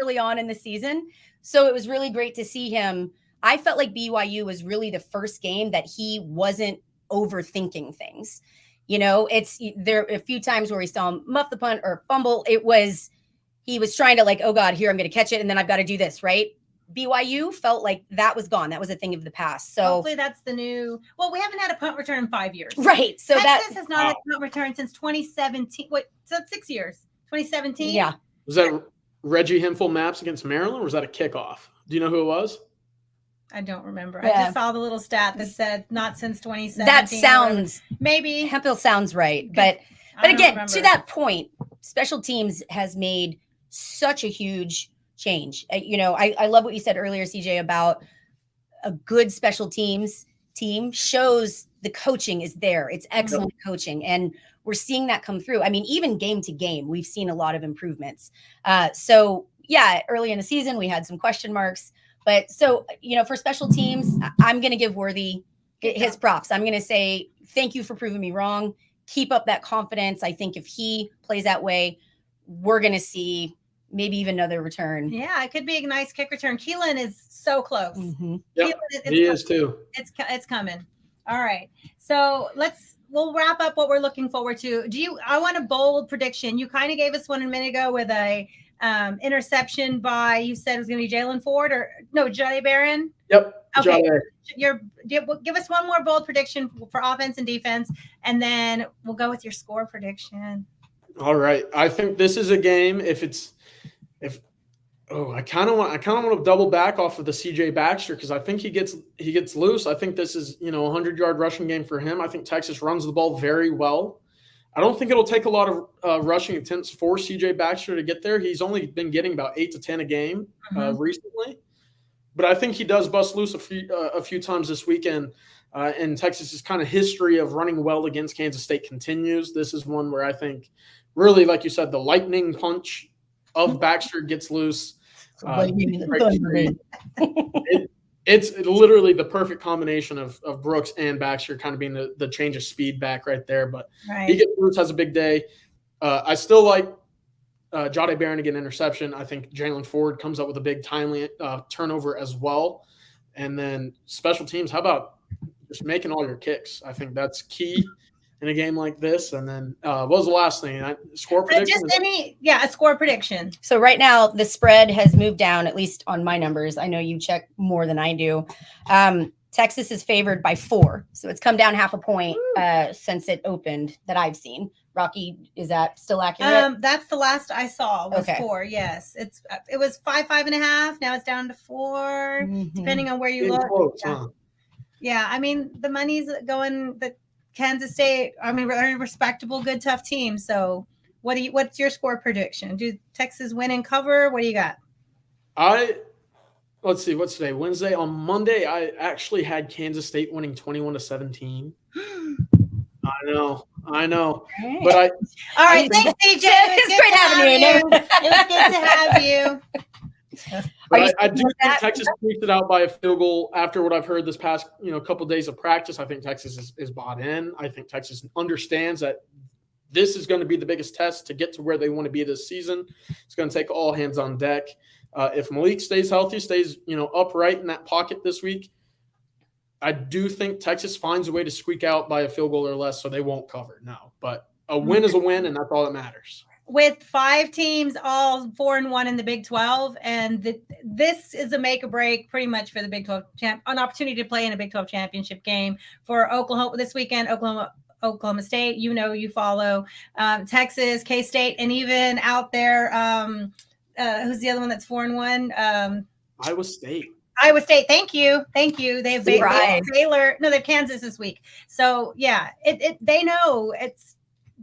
early on in the season. So it was really great to see him. I felt like BYU was really the first game that he wasn't overthinking things. It's there a few times where he saw him muff the punt or fumble. He was trying to oh God, here, I'm going to catch it. And then I've got to do this. Right. BYU felt like that was gone. That was a thing of the past. So hopefully that's the new, we haven't had a punt return in 5 years. Right. So Texas has not had a punt return since 2017. So it's 6 years, 2017. Yeah. Was that Reggie Hemphill Maps against Maryland, or was that a kickoff? Do you know who it was? I don't remember. Yeah. I just saw the little stat that said not since 2017. That sounds maybe Hemphill sounds right. But again, to that point, special teams has made such a huge change. I love what you said earlier, CJ, about a good special teams team shows the coaching is there. It's excellent coaching. And we're seeing that come through. I mean, even game to game, we've seen a lot of improvements. Early in the season, we had some question marks. But for special teams, I'm going to give Worthy his props. I'm going to say, thank you for proving me wrong. Keep up that confidence. I think if he plays that way, we're going to see maybe even another return. Yeah, it could be a nice kick return. Keelan is so close. Mm-hmm. Yep, he is too. It's coming. All right. So we'll wrap up what we're looking forward to. I want a bold prediction. You kind of gave us one a minute ago with a interception by, you said it was going to be Jalen Ford or no, Johnny Barron. Yep. Okay. Give us one more bold prediction for offense and defense, and then we'll go with your score prediction. All right. I think this is a game. I kind of want to double back off of the CJ Baxter because I think he gets loose. I think this is, a 100-yard rushing game for him. I think Texas runs the ball very well. I don't think it'll take a lot of rushing attempts for CJ Baxter to get there. He's only been getting about 8 to 10 a game recently, but I think he does bust loose a few times this weekend. And Texas's kind of history of running well against Kansas State continues. This is one where I think, really, like you said, the lightning punch of Baxter gets loose. It's literally the perfect combination of Brooks and Baxter kind of being the change of speed back right there. But he gets loose, has a big day. I still like Jahdae Barron to get an interception. I think Jalen Ford comes up with a big timely turnover as well. And then special teams, how about just making all your kicks? I think that's key in a game like this. And then what was the last thing? Score prediction? A score prediction. So right now the spread has moved down, at least on my numbers. I know you check more than I do. Texas is favored by 4. So it's come down half a point since it opened that I've seen. Rocky, is that still accurate? That's the last I saw was Okay. 4. Yes. It was 5.5. Now it's down to 4, depending on where you look. Close, huh? Yeah. I mean, the money's going the Kansas State, very respectable, good, tough team. So what's your score prediction? Do Texas win and cover? What do you got? Let's see, what's today? Wednesday. On Monday, I actually had Kansas State winning 21-17. I know. But All right, thanks, DJ. It's great having you. It was good to have you. But I do think Texas squeaked it out by a field goal after what I've heard this past couple days of practice. I think Texas is bought in. I think Texas understands that this is going to be the biggest test to get to where they want to be this season. It's going to take all hands on deck. If Malik stays healthy, stays upright in that pocket this week, I do think Texas finds a way to squeak out by a field goal or less, so they won't cover. No, but a win is a win, and that's all that matters. With 5 teams, all 4-1 in the Big 12, and this is a make or break pretty much for the Big 12 an opportunity to play in a Big 12 championship game for Oklahoma this weekend. Oklahoma State, you follow Texas, K-State, and even out there, who's the other one that's 4-1? Iowa State. Thank you. They have Baylor. No, they have Kansas this week. So yeah, they know it's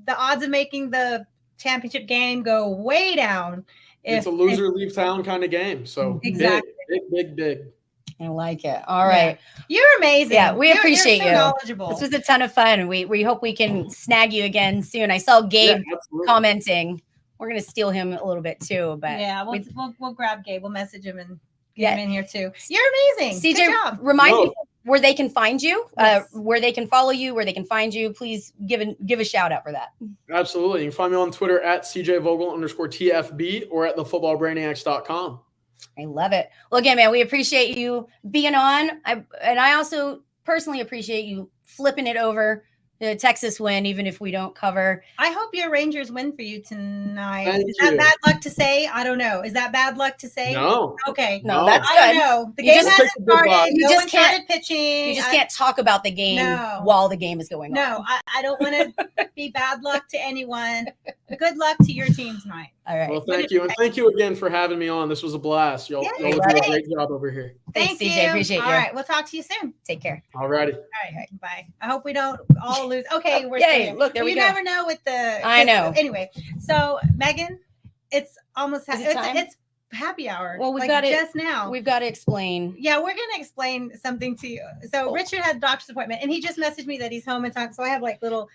the odds of making the championship game go way down. It's a loser leave town kind of game. So exactly. Big. I like it. All right. You're amazing. Yeah, we appreciate you're so you. Knowledgeable. This was a ton of fun. We hope we can snag you again soon. I saw Gabe commenting. We're gonna steal him a little bit too, but yeah, we'll grab Gabe. We'll message him and get him in here too. You're amazing. CJ, good job. Remind people where they can find you, where they can follow you, where they can find you. Please give a shout out for that. Absolutely. You can find me on Twitter at CJVogel_TFB or at thefootballbrainiacs.com. I love it. Well, again, man, we appreciate you being on. I also personally appreciate you flipping it over. The Texas win, even if we don't cover. I hope your Rangers win for you tonight. Thank Is that you. bad luck to say? I don't know. Is that bad luck to say? No. Okay. No, that's good. I don't know. The You game just hasn't take the good started. vibes. You No just one can't- started pitching. You just can't talk about the game while the game is going on. No, I don't want to be bad luck to anyone. Good luck to your team tonight. All right. Well, thank you. And thank you again for having me on. This was a blast. Y'all do a great job over here. Thanks, Thank CJ. you. Appreciate you. All right. We'll talk to you soon. Take care. All righty. All right. Bye. I hope we don't all lose. Okay. We're Yay, safe. look, there we You go. never know with the. I know. Anyway, so Megan, it's almost Is it time? it's happy hour. Well, we've like got just now. We've got to explain. Yeah, we're gonna explain something to you. So Richard had a doctor's appointment, and he just messaged me that he's home in time. So I have like little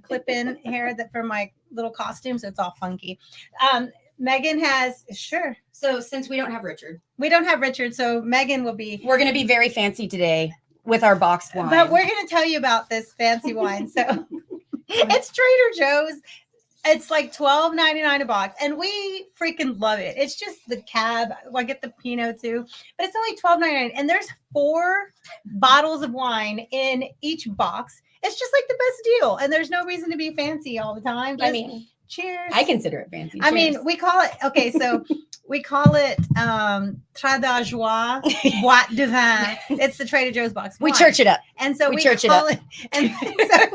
clip-in hair that for my little costume, so it's all funky. Megan has So since we don't have Richard, so Megan will be. we're going to be very fancy today with our boxed wine. But we're gonna tell you about this fancy wine. So it's Trader Joe's It's like $12.99 a box, and we freaking love it. It's just the cab. I get the Pinot too, but it's only $12.99, and there's 4 bottles of wine in each box. It's just like the best deal, and there's no reason to be fancy all the time. I mean, cheers. I consider it fancy. I mean, Cheers. we call it so we call it Trader Joie Boîte de Vin. It's the Trader Joe's box. We wine. church it up. And so we church it call up. it. And so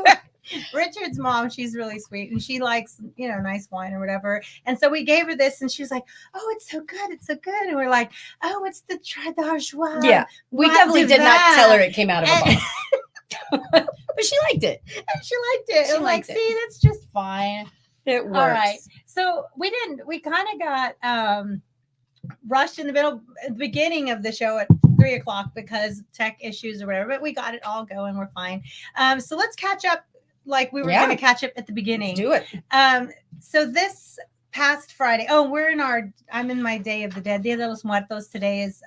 Richard's mom, she's really sweet, and she likes, nice wine or whatever. And so we gave her this, and she was like, "Oh, it's so good, it's so good." And we're like, "Oh, it's the Trader Joie." Yeah, we Boîte definitely de did not Vin." tell her it came out of a box. But she liked it. And she liked it. She And liked like, it. see, that's just fine. It works. All right. So we kind of got rushed in the beginning of the show at 3:00 because tech issues or whatever, but we got it all going. We're fine. So let's catch up like we were going to catch up at the beginning. Let's do it. So this past Friday, I'm in my Day of the Dead, Dia de los Muertos. Today is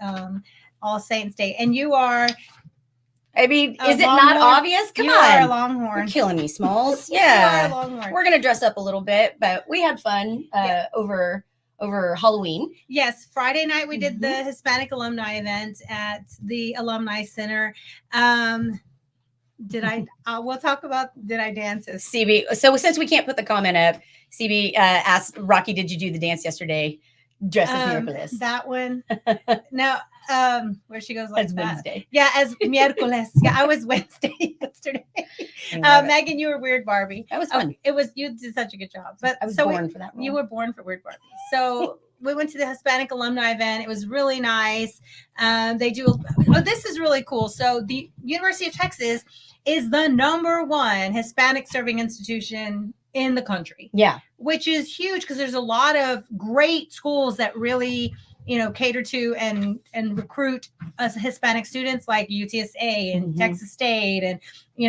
All Saints Day. And you are... I mean, is it not obvious? Come you on. are a Longhorn. You're killing me, Smalls. Yeah. Yeah. We're going to dress up a little bit, but we had fun over Halloween. Yes, Friday night we did the Hispanic alumni event at the Alumni Center. We'll talk about did I dance? CB. So since we can't put the comment up, CB asked Rocky, "Did you do the dance yesterday?" Dressed as Miraculous. That one. No, where she goes like as that. Wednesday. Yeah, as miércoles. Yeah, I was Wednesday yesterday. Megan, you were Weird Barbie. That was fun. You did such a good job. But I was born for that role. You were born for Weird Barbie. So we went to the Hispanic alumni event. It was really nice. This is really cool. So the University of Texas is the #1 Hispanic serving institution in the country. Yeah. Which is huge because there's a lot of great schools that really, cater to and recruit us Hispanic students like UTSA and Texas State and,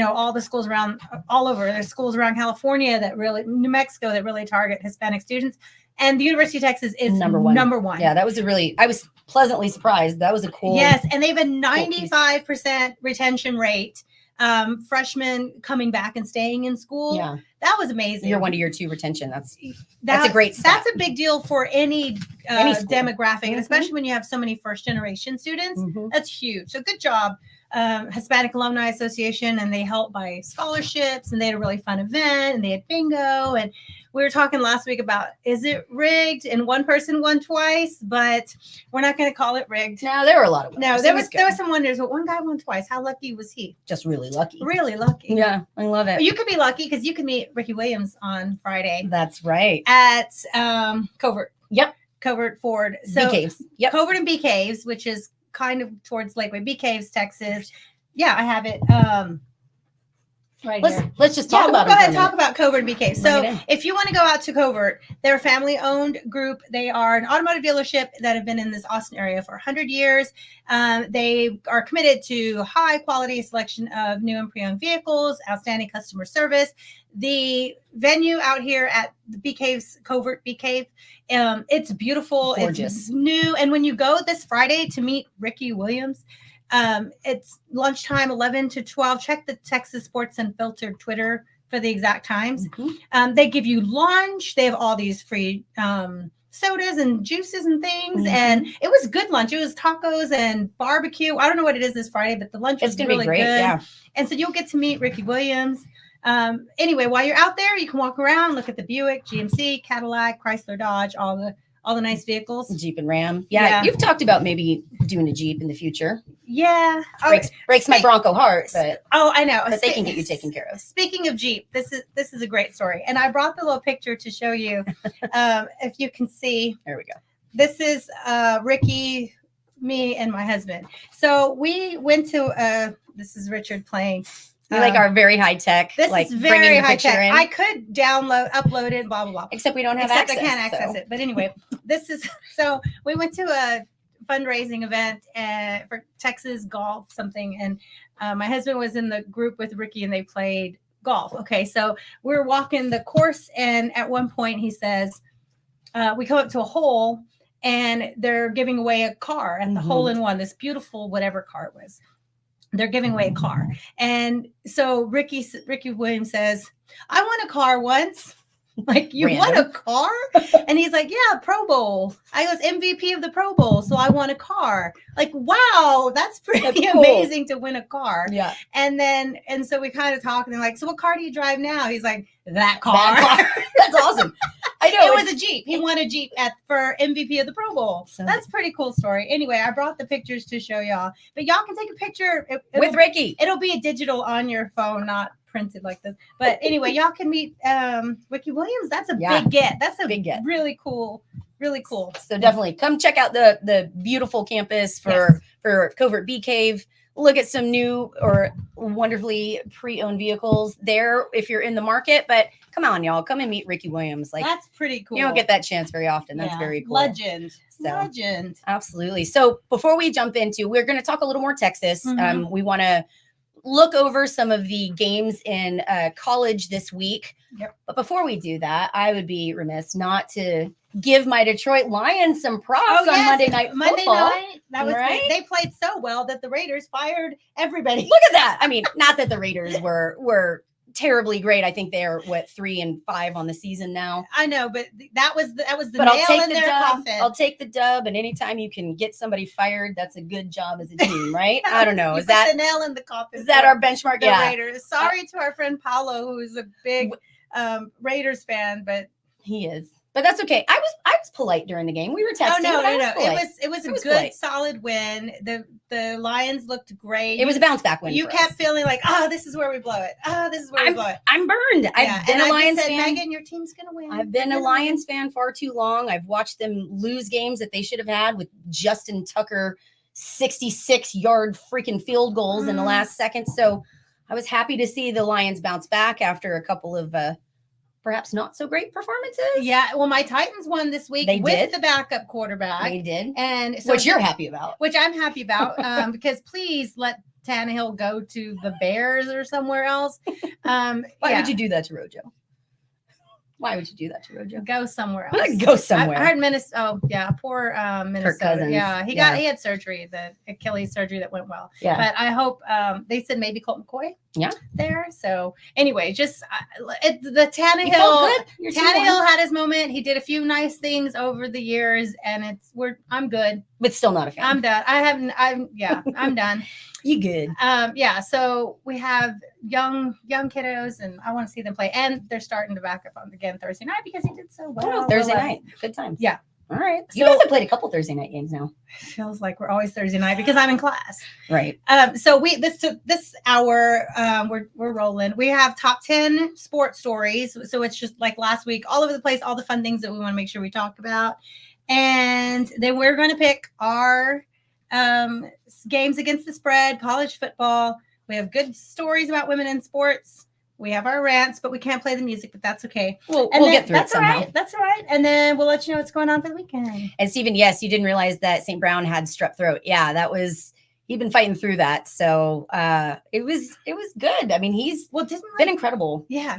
all the schools around all over. There's schools around California New Mexico that really target Hispanic students. And the University of Texas is number one. Yeah, that was I was pleasantly surprised. That was a cool. Yes. And they have a 95% retention rate. Freshmen coming back and staying in school. Yeah. That was amazing. Year 1 to year 2 retention. That's a great stat. That's a big deal for any school. demographic, and especially when you have so many first generation students. That's huge. So good job, Hispanic Alumni Association, and they help by scholarships, and they had a really fun event, and they had bingo, and we were talking last week about, is it rigged? And one person won twice, but we're not going to call it rigged. No, there were a lot of winners. No, there was some wonders, but one guy won twice. How lucky was he? Just really lucky. Really lucky. Yeah, I love it. You could be lucky because you could meet Ricky Williams on Friday. That's right. At Covert. Yep. Covert Ford. So Bee Caves. Yep. Covert and Bee Caves, which is kind of towards Lakeway. Bee Caves, Texas. Yeah, I have it. Right here. Let's just talk about it. Go ahead and talk about Covert and BK. Bring So it in. if you want to go out to Covert, they're a family-owned group. They are an automotive dealership that have been in this Austin area for 100 years. They are committed to high-quality selection of new and pre-owned vehicles, outstanding customer service. The venue out here at the Bee Caves, Covert Bee Cave, it's beautiful. Gorgeous. It's new. And when you go this Friday to meet Ricky Williams, it's lunchtime, 11 to 12. Check the Texas Sports Unfiltered Twitter for the exact times. They give you lunch. They have all these free sodas and juices and things. And it was good lunch. It was tacos and barbecue. I don't know what it is this Friday, but the lunch was gonna really be great. good. Yeah. And so you'll get to meet Ricky Williams. Anyway, while you're out there, you can walk around, look at the Buick, GMC, Cadillac, Chrysler, Dodge, all the nice vehicles. Jeep and Ram. Yeah, you've talked about maybe doing a Jeep in the future. Yeah. Breaks my Bronco heart, but I know. But they can get you taken care of. Speaking of Jeep, this is a great story. And I brought the little picture to show you if you can see. There we go. This is Ricky, me, and my husband. So we went to this is Richard playing. You like our very high tech. This like is very high tech. In. I could upload it, blah, blah, blah. Except we don't have access. access. I can't access it. But anyway, so we went to a fundraising event for Texas golf something. And my husband was in the group with Ricky and they played golf. Okay. So we're walking the course. And at one point he says, we come up to a hole and they're giving away a car and the hole in one, this beautiful, whatever car it was. They're giving away a car. And so Ricky Williams says, I won a car once. Like, you want a car? And he's like, yeah, Pro Bowl. I was MVP of the Pro Bowl, so I want a car. Like, wow, that's pretty amazing to win a car. Yeah. And so we kind of talk, and they're like, so what car do you drive now? He's like, that car. That's awesome. I know. It was a Jeep. He won a Jeep for MVP of the Pro Bowl. So that's a pretty cool story. Anyway, I brought the pictures to show y'all. But y'all can take a picture with Ricky. It'll be a digital on your phone, not printed like this. But anyway, y'all can meet Ricky Williams. That's a big get. That's a big get. Really cool. Really cool. So definitely come check out the beautiful campus for Covert Bee Cave. Look at some new or wonderfully pre-owned vehicles there if you're in the market. But come on, y'all, come and meet Ricky Williams. Like, that's pretty cool. You don't get that chance very often. That's very cool. Legend. Legend. Absolutely. So before we jump into, we're going to talk a little more Texas. We want to look over some of the games in college this week. Yep. But before we do that, I would be remiss not to give my Detroit Lions some props on Monday Night Football. Monday night. That was right? They played so well that the Raiders fired everybody. Look at that. I mean, not that the Raiders were terribly great. I think they're 3-5 on the season now. I know, but that was the but nail I'll take in the their dub. coffin. I'll take the dub, and anytime you can get somebody fired, that's a good job as a team, right? I don't know. You Is put that the nail in the coffin? Is that our benchmark? The Yeah. Raiders. Sorry to our friend Paulo, who's a big Raiders fan, but he is. But that's okay. I was polite during the game. We were texting. No. But I was polite. It was a good, polite. solid win. The Lions looked great. It was a bounce back win. You kept feeling like, this is where we blow it. This is where we blow it. I'm burned. I've been a Lions fan. Megan, your team's gonna win. I've been a Lions fan far too long. I've watched them lose games that they should have had with Justin Tucker 66-yard freaking field goals in the last second. So I was happy to see the Lions bounce back after a couple of perhaps not so great performances. Yeah, well, my Titans won this week with the backup quarterback. They did, and so which you're happy about. Which I'm happy about, because please let Tannehill go to the Bears or somewhere else. Why would you do that to Rojo? Why would you do that to Rojo? Go somewhere else. Go somewhere. I heard Minnesota. Oh yeah, poor Minnesota. Cousins. Yeah, he had surgery, the Achilles surgery that went well. Yeah. But I hope they said maybe Colt McCoy. Yeah. There. So anyway, just the Tannehill. Tannehill had his moment. He did a few nice things over the years, and I'm good. But still not a fan. I'm done. I'm done. You good? Yeah. So we have young kiddos, and I want to see them play. And they're starting to back up on again Thursday night because he did so well. Thursday night, good times. Yeah. All right. You guys have played a couple Thursday night games now. Feels like we're always Thursday night because I'm in class. Right. So this hour we're rolling. We have top 10 sports stories. So it's just like last week, all over the place, all the fun things that we want to make sure we talk about. And then we're going to pick our games against the spread, college football. We have good stories about women in sports. We have our rants, but we can't play the music, but that's okay. We'll get through it somehow. Right. That's all right. And then we'll let you know what's going on for the weekend. And Stephen, yes, you didn't realize that St. Brown had strep throat. Yeah, he'd been fighting through that. So it was good. I mean, he's been incredible. Yeah.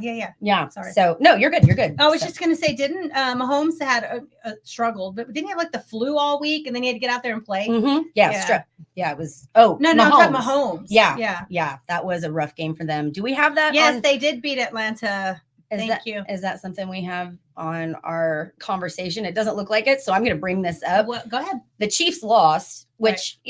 Sorry. So no, you're good. You're good. I was just going to say, didn't Mahomes had struggled, but didn't he have like the flu all week and then he had to get out there and play? Mm-hmm. Yeah, strep. Yeah, it was. Oh, no, I'm talking Mahomes. Yeah. That was a rough game for them. Do we have that? Yes, they did beat Atlanta. Thank you. Is that something we have on our conversation? It doesn't look like it, so I'm going to bring this up. Well, go ahead. The Chiefs lost, which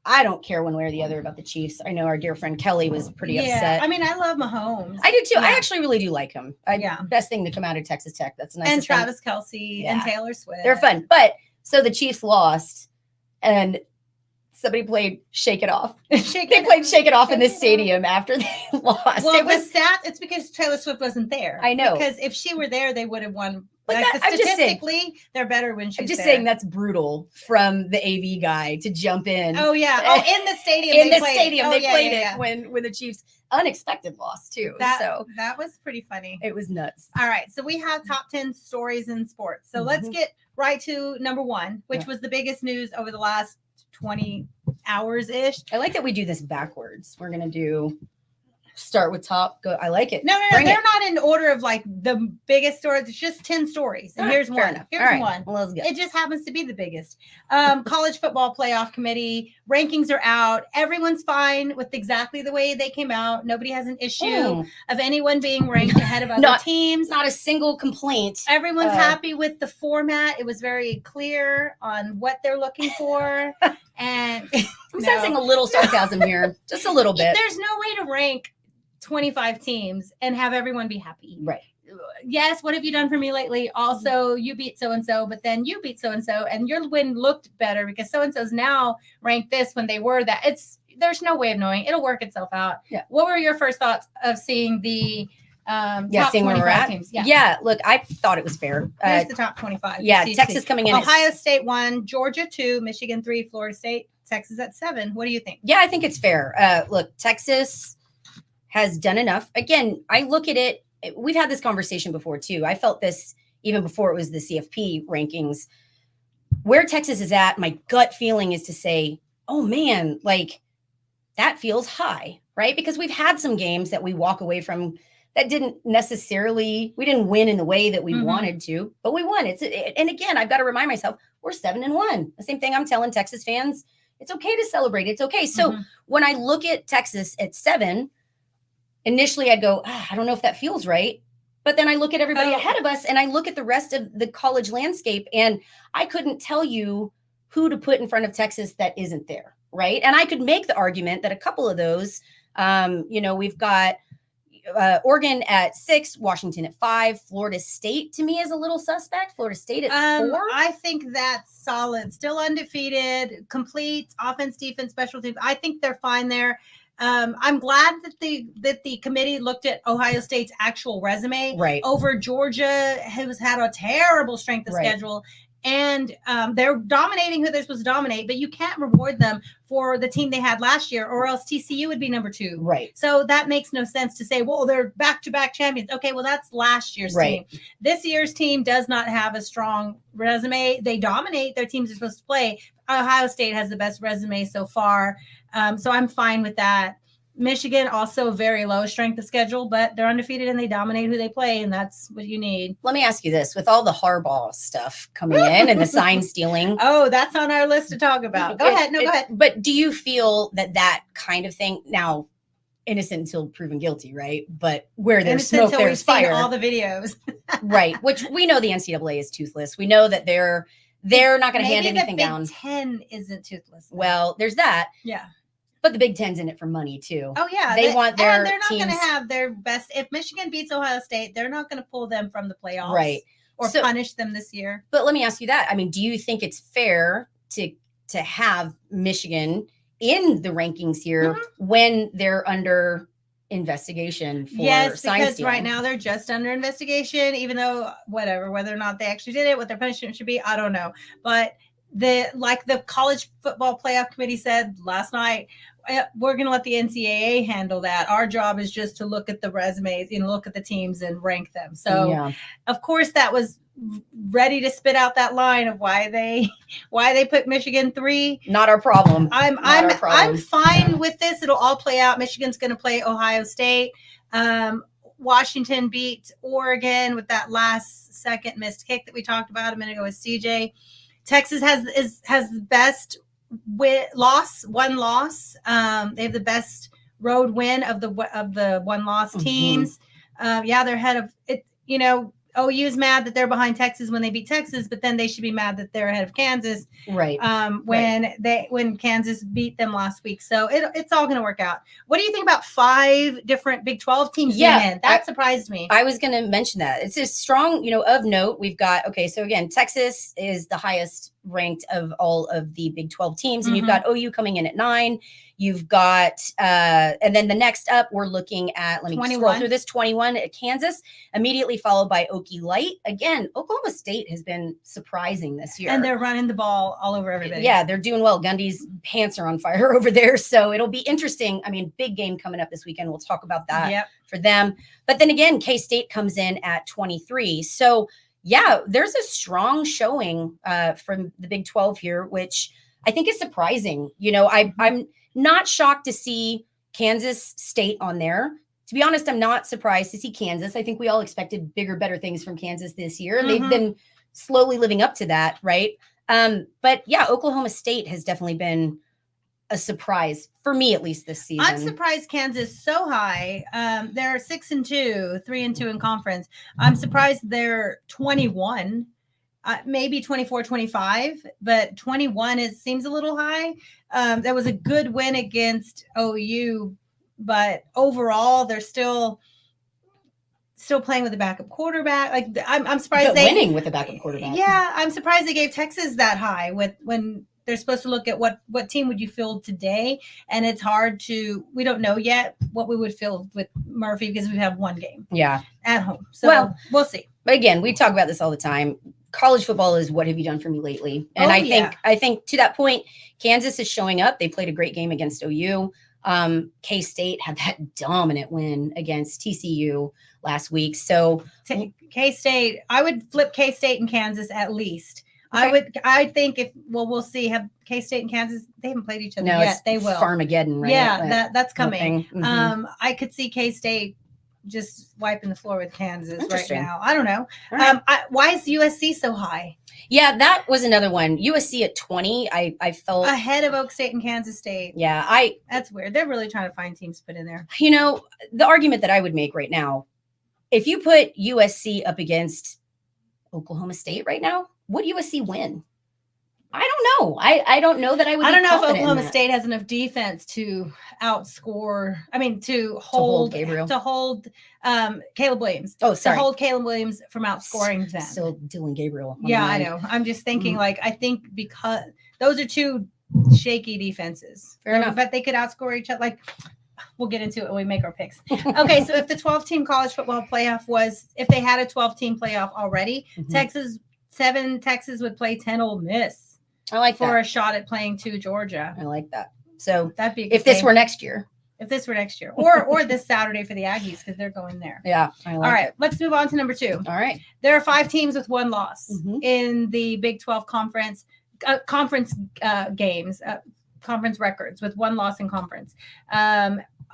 I don't care one way or the other about the Chiefs. I know our dear friend Kelly was pretty upset. I mean, I love Mahomes. I do too. Yeah. I actually really do like him. Best thing to come out of Texas Tech. That's nice. And Travis Kelce and Taylor Swift. They're fun. But so the Chiefs lost, and somebody played Shake It Off. They played Shake It Off in this stadium after they lost. Well, it's because Taylor Swift wasn't there. I know. Because if she were there, they would have won. But Statistically, they're better when she's there. I'm just saying that's brutal from the AV guy to jump in. Oh, yeah. Oh, in the stadium. They played it when the Chiefs unexpected loss too. That was pretty funny. It was nuts. All right. So we have top 10 stories in sports. So let's get right to number one, which was the biggest news over the last 20 hours ish. I like that we do this backwards. We're going to do Start with top. Go. I like it. No, Bring they're it. not in order of like the biggest stories. It's just 10 stories. And All right, here's fair one. enough. Here's All right, one. well, let's go. It just happens to be the biggest. College Football Playoff Committee rankings are out. Everyone's fine with exactly the way they came out. Nobody has an issue of anyone being ranked ahead of other teams. Not a single complaint. Everyone's happy with the format. It was very clear on what they're looking for. And I'm sensing a little sarcasm here, just a little bit. There's no way to rank 25 teams and have everyone be happy. Right. Yes, what have you done for me lately? Also, you beat so-and-so, but then you beat so-and-so, and your win looked better because so-and-so's now ranked this when they were that. There's no way of knowing. It'll work itself out. Yeah. What were your first thoughts of seeing the top seeing where we're 25 at. teams? Yeah, look, I thought it was fair. Here's the top 25. Yeah, CFB. Texas coming in. Ohio State 1, Georgia 2, Michigan 3, Florida State, Texas at 7. What do you think? Yeah, I think it's fair. Look, Texas has done enough. Again, I look at it. We've had this conversation before too. I felt this even before it was the CFP rankings. Where Texas is at, my gut feeling is to say, oh man, like that feels high, right? Because we've had some games that we walk away from that didn't necessarily, we didn't win in the way that we wanted to, but we won. And again, I've got to remind myself, we're 7-1. The same thing I'm telling Texas fans. It's okay to celebrate. It's okay. So when I look at Texas at 7, initially I'd go, I don't know if that feels right. But then I look at everybody ahead of us and I look at the rest of the college landscape and I couldn't tell you who to put in front of Texas that isn't there. Right. And I could make the argument that a couple of those, we've got Oregon at 6, Washington at 5, Florida State to me is a little suspect. Florida State at 4. I think that's solid. Still undefeated, complete offense, defense, special teams. I think they're fine there. I'm glad that the committee looked at Ohio State's actual resume over Georgia, who's had a terrible strength of schedule. And they're dominating who they're supposed to dominate, but you can't reward them for the team they had last year, or else TCU would be number 2. Right. So that makes no sense to say, well, they're back-to-back champions. Okay, well, that's last year's team. This year's team does not have a strong resume. They dominate their teams are supposed to play. Ohio State has the best resume so far. So I'm fine with that. Michigan also very low strength of schedule, but they're undefeated and they dominate who they play, and that's what you need. Let me ask you this: with all the Harbaugh stuff coming in and the sign stealing, that's on our list to talk about. Go ahead. Go ahead. But do you feel that kind of thing now? Innocent until proven guilty, right? But where there's smoke, there's fire. All the videos, right? Which we know the NCAA is toothless. We know that they're not going to hand anything down. Big Ten isn't toothless. Well, there's that. Yeah. But the Big Ten's in it for money too. Oh yeah, they want their and they're not going to teams. have their best. If Michigan beats Ohio State, they're not going to pull them from the playoffs, right? Or punish them this year. But let me ask you that. I mean, do you think it's fair to have Michigan in the rankings here when they're under investigation for yes, sign because stealing? right now they're just under investigation, even though whether or not they actually did it, what their punishment should be, I don't know. But the College Football Playoff Committee said last night, we're going to let the NCAA handle that. Our job is just to look at the resumes, look at the teams and rank them. So of course that was ready to spit out that line of why they put Michigan 3. Not our problem. I'm fine with this. It'll all play out. Michigan's going to play Ohio State. Washington beat Oregon with that last second missed kick that we talked about a minute ago with CJ. Texas has the best one loss. They have the best road win of the one loss teams. They're ahead of it. OU's mad that they're behind Texas when they beat Texas, but then they should be mad that they're ahead of Kansas. Right. When Kansas beat them last week. So it's all going to work out. What do you think about 5 different Big 12 teams being in? That surprised me. I was going to mention that. It's a strong, of note. We've got, so again, Texas is the highest ranked of all of the Big 12 teams. And you've got OU coming in at 9. You've got, and then the next up, we're looking at, let me 21. Scroll through this, 21 at Kansas, immediately followed by Okie Light. Again, Oklahoma State has been surprising this year. And they're running the ball all over everybody. Yeah, they're doing well. Gundy's pants are on fire over there. So it'll be interesting. I mean, big game coming up this weekend. We'll talk about that for them. But then again, K-State comes in at 23. So yeah, there's a strong showing from the Big 12 here, which I think is surprising. I'm not shocked to see Kansas State on there. To be honest, I'm not surprised to see Kansas. I think we all expected bigger, better things from Kansas this year, and they've been slowly living up to that, right? But yeah, Oklahoma State has definitely been a surprise for me, at least this season. I'm surprised Kansas so high. They're 6-2, 3-2 in conference. I'm surprised they're 21, maybe 24, 25, but 21 seems a little high. That was a good win against OU, but overall they're still playing with a backup quarterback. Like I'm surprised but winning with a backup quarterback. Yeah, I'm surprised they gave Texas that high when they're supposed to look at what team would you field today, and it's hard to. We don't know yet what we would field with Murphy because we have one game. Yeah, at home. So we'll see. But again, we talk about this all the time. College football is what have you done for me lately? And I think to that point, Kansas is showing up. They played a great game against OU. K-State had that dominant win against TCU last week. So K-State, I would flip K-State and Kansas at least. Okay. I think we'll see. Have K-State and Kansas, they haven't played each other yet. They will. Farmageddon, right? Yeah, that's coming. Mm-hmm. I could see K-State just wiping the floor with Kansas right now. I don't know. Right. Why is USC so high? Yeah, that was another one. USC at 20, I felt ahead of Oak State and Kansas State. Yeah, that's weird. They're really trying to find teams to put in there. You know, the argument that I would make right now, if you put USC up against Oklahoma State right now, would USC win? I don't know. I don't know that I would. I don't know if Oklahoma State has enough defense to outscore. I mean, to hold Gabriel, to hold Caleb Williams. Oh, sorry, to hold Caleb Williams from outscoring them. Still Dylan Gabriel. Yeah, I know. I'm just thinking I think because those are two shaky defenses. Fair enough. But they could outscore each other. We'll get into it when we make our picks. Okay, so if the 12-team college football playoff if they had a 12-team playoff already, Texas would play 10 Ole Miss. I like for that. a shot at playing 2 Georgia. I like that. So that'd be if this were next year. If this were next year, or this Saturday for the Aggies because they're going there. Yeah. I like All right, let's move on to number 2. All right. There are 5 teams with 1 loss in the Big 12 conference games, conference records with 1 loss in conference.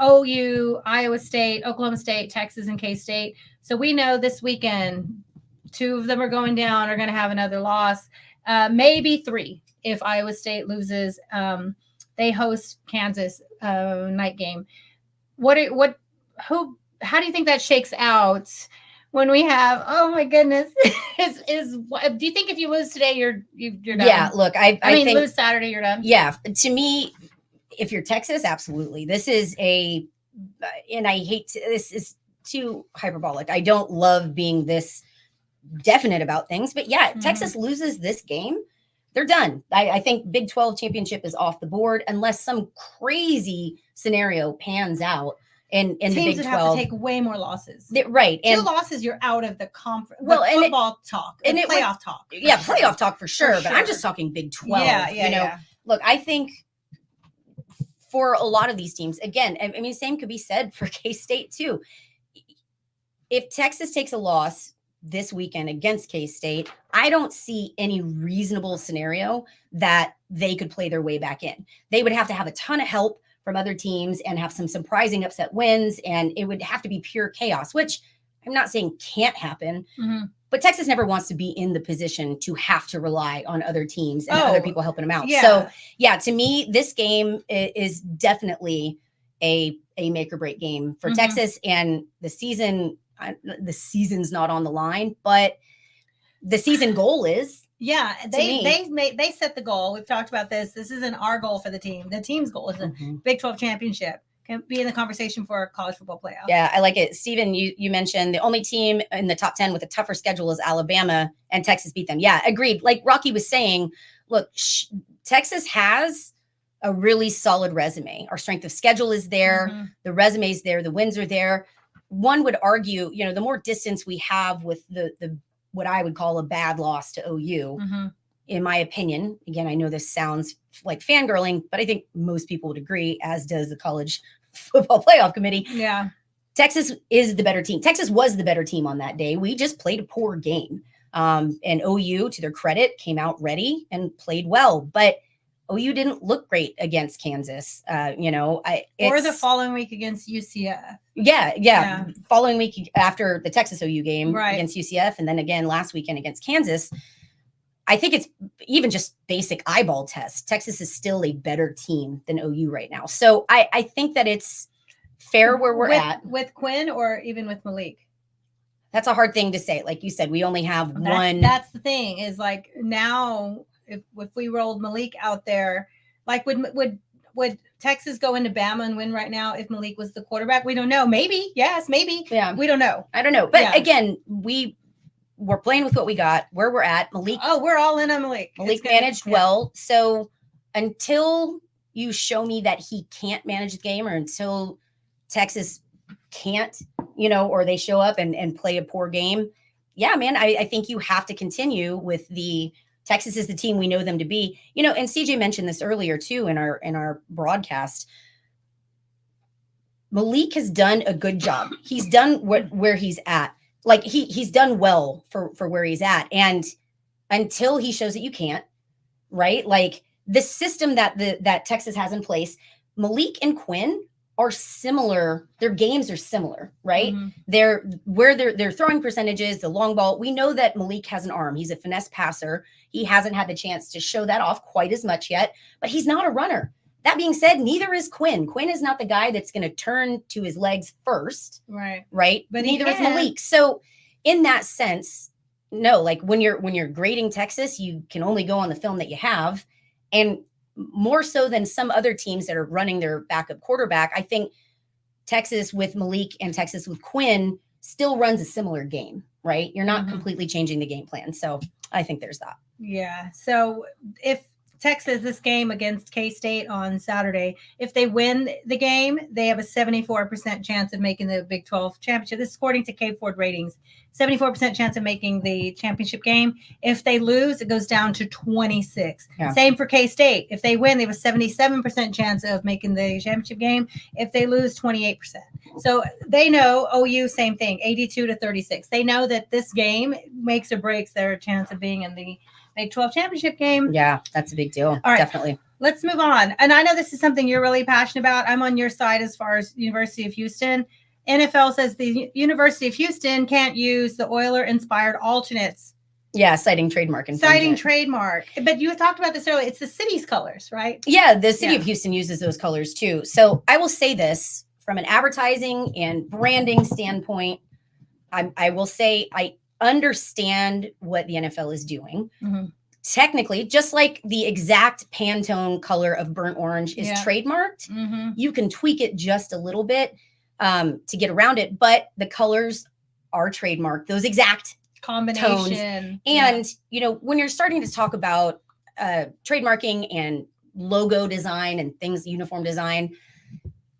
OU, Iowa State, Oklahoma State, Texas, and K-State. So we know this weekend 2 of them are going down, are going to have another loss. Maybe 3 if Iowa State loses. They host Kansas night game. How do you think that shakes out when we have? Oh my goodness! Do you think if you lose today, you're done? Yeah. Look, I think lose Saturday, you're done. Yeah. To me, if you're Texas, absolutely. This is and I hate this is too hyperbolic. I don't love being this definite about things, but yeah, Texas loses this game, they're done. I think Big 12 championship is off the board unless some crazy scenario pans out. And in the Big 12, have to take way more losses, right? 2 losses, you're out of the conference. Well, and football talk and playoff talk. Yeah, playoff talk for sure. But I'm just talking Big 12. Yeah. Look, I think for a lot of these teams, again, I mean, same could be said for K-State too. If Texas takes a loss this weekend against K-State, I don't see any reasonable scenario that they could play their way back in. They would have to have a ton of help from other teams and have some surprising upset wins, and it would have to be pure chaos, which I'm not saying can't happen, but Texas never wants to be in the position to have to rely on other teams and other people helping them out. Yeah. So yeah, to me, this game is definitely a make or break game for Texas, and the season's not on the line, but the season goal is. Yeah, they set the goal. We've talked about this. This isn't our goal for the team. The team's goal is a Big 12 championship. Can be in the conversation for a college football playoff. Yeah, I like it. Steven, you mentioned the only team in the top 10 with a tougher schedule is Alabama, and Texas beat them. Yeah, agreed. Like Rocky was saying, look, Texas has a really solid resume. Our strength of schedule is there. The resume is there. The wins are there. One would argue, the more distance we have with the what I would call a bad loss to OU, in my opinion, again, I know this sounds like fangirling, but I think most people would agree, as does the College Football Playoff Committee. Yeah. Texas is the better team. Texas was the better team on that day. We just played a poor game. And OU, to their credit, came out ready and played well. But OU didn't look great against Kansas. Or the following week against UCF. Yeah. Following week after the Texas OU game Right. against UCF, and then again last weekend against Kansas. I think it's even just basic eyeball test. Texas is still a better team than OU right now. So I think that it's fair where we're at. With Quinn or even with Malik? That's a hard thing to say. Like you said, we only have one. That's the thing is like now if we rolled Malik out there, like would Texas go into Bama and win right now if Malik was the quarterback? We don't know. Maybe. Yes, maybe. Yeah. We don't know. I don't know. But again, we're playing with what we got, where we're at. Malik. Oh, we're all in on Malik. Malik managed well. So until you show me that he can't manage the game, or until Texas can't, or they show up and play a poor game. Yeah, man, I think you have to continue with Texas is the team we know them to be, and CJ mentioned this earlier too in our broadcast. Malik has done a good job. He's done where he's at. Like he's done well for where he's at. And until he shows that you can't, right? Like the system that Texas has in place, Malik and Quinn are similar. Their games are similar, right? Mm-hmm. Their throwing percentages, the long ball. We know that Malik has an arm. He's a finesse passer. He hasn't had the chance to show that off quite as much yet, but he's not a runner. That being said, neither is Quinn. Quinn is not the guy that's going to turn to his legs first. Right. But neither is Malik. So in that sense, no, like when you're grading Texas, you can only go on the film that you have. And more so than some other teams that are running their backup quarterback, I think Texas with Malik and Texas with Quinn still runs a similar game, right? You're not completely changing the game plan. So I think there's that. Yeah. So if Texas, this game against K-State on Saturday, if they win the game, they have a 74% chance of making the Big 12 championship. This is according to Cape Ford ratings. 74% chance of making the championship game. If they lose, it goes down to 26. Yeah. Same for K-State. If they win, they have a 77% chance of making the championship game. If they lose, 28%. So they know, OU, same thing, 82 to 36. They know that this game makes or breaks their chance of being in the Big 12 championship game. Yeah, that's a big deal. All right, definitely. Let's move on. And I know this is something you're really passionate about. I'm on your side as far as University of Houston. NFL says the University of Houston can't use the Oiler-inspired alternates. Yeah, citing trademark infringement. Citing trademark. But you talked about this earlier. It's the city's colors, right? Yeah, the city of Houston uses those colors too. So I will say this from an advertising and branding standpoint. I will say I understand what the NFL is doing. Mm-hmm. Technically, just like the exact Pantone color of burnt orange is trademarked, you can tweak it just a little bit to get around it, but the colors are trademarked, those exact combination. Tones. And, when you're starting to talk about trademarking and logo design and things, uniform design,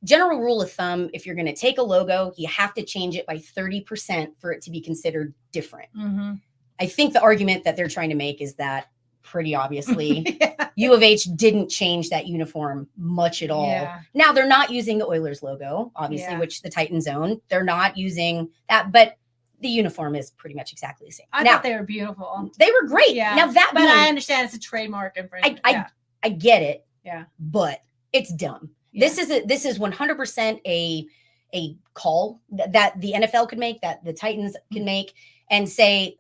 general rule of thumb, if you're going to take a logo, you have to change it by 30% for it to be considered different. Mm-hmm. I think the argument that they're trying to make is that pretty obviously U of H didn't change that uniform much at all. Yeah. Now they're not using the Oilers logo, obviously, which the Titans own. They're not using that, but the uniform is pretty much exactly the same. I thought they were beautiful. They were great. Yeah. Now that, but I understand it's a trademark infringement. I get it. Yeah. But it's dumb. Yeah. This is 100% a call that the NFL could make, that the Titans can make, and say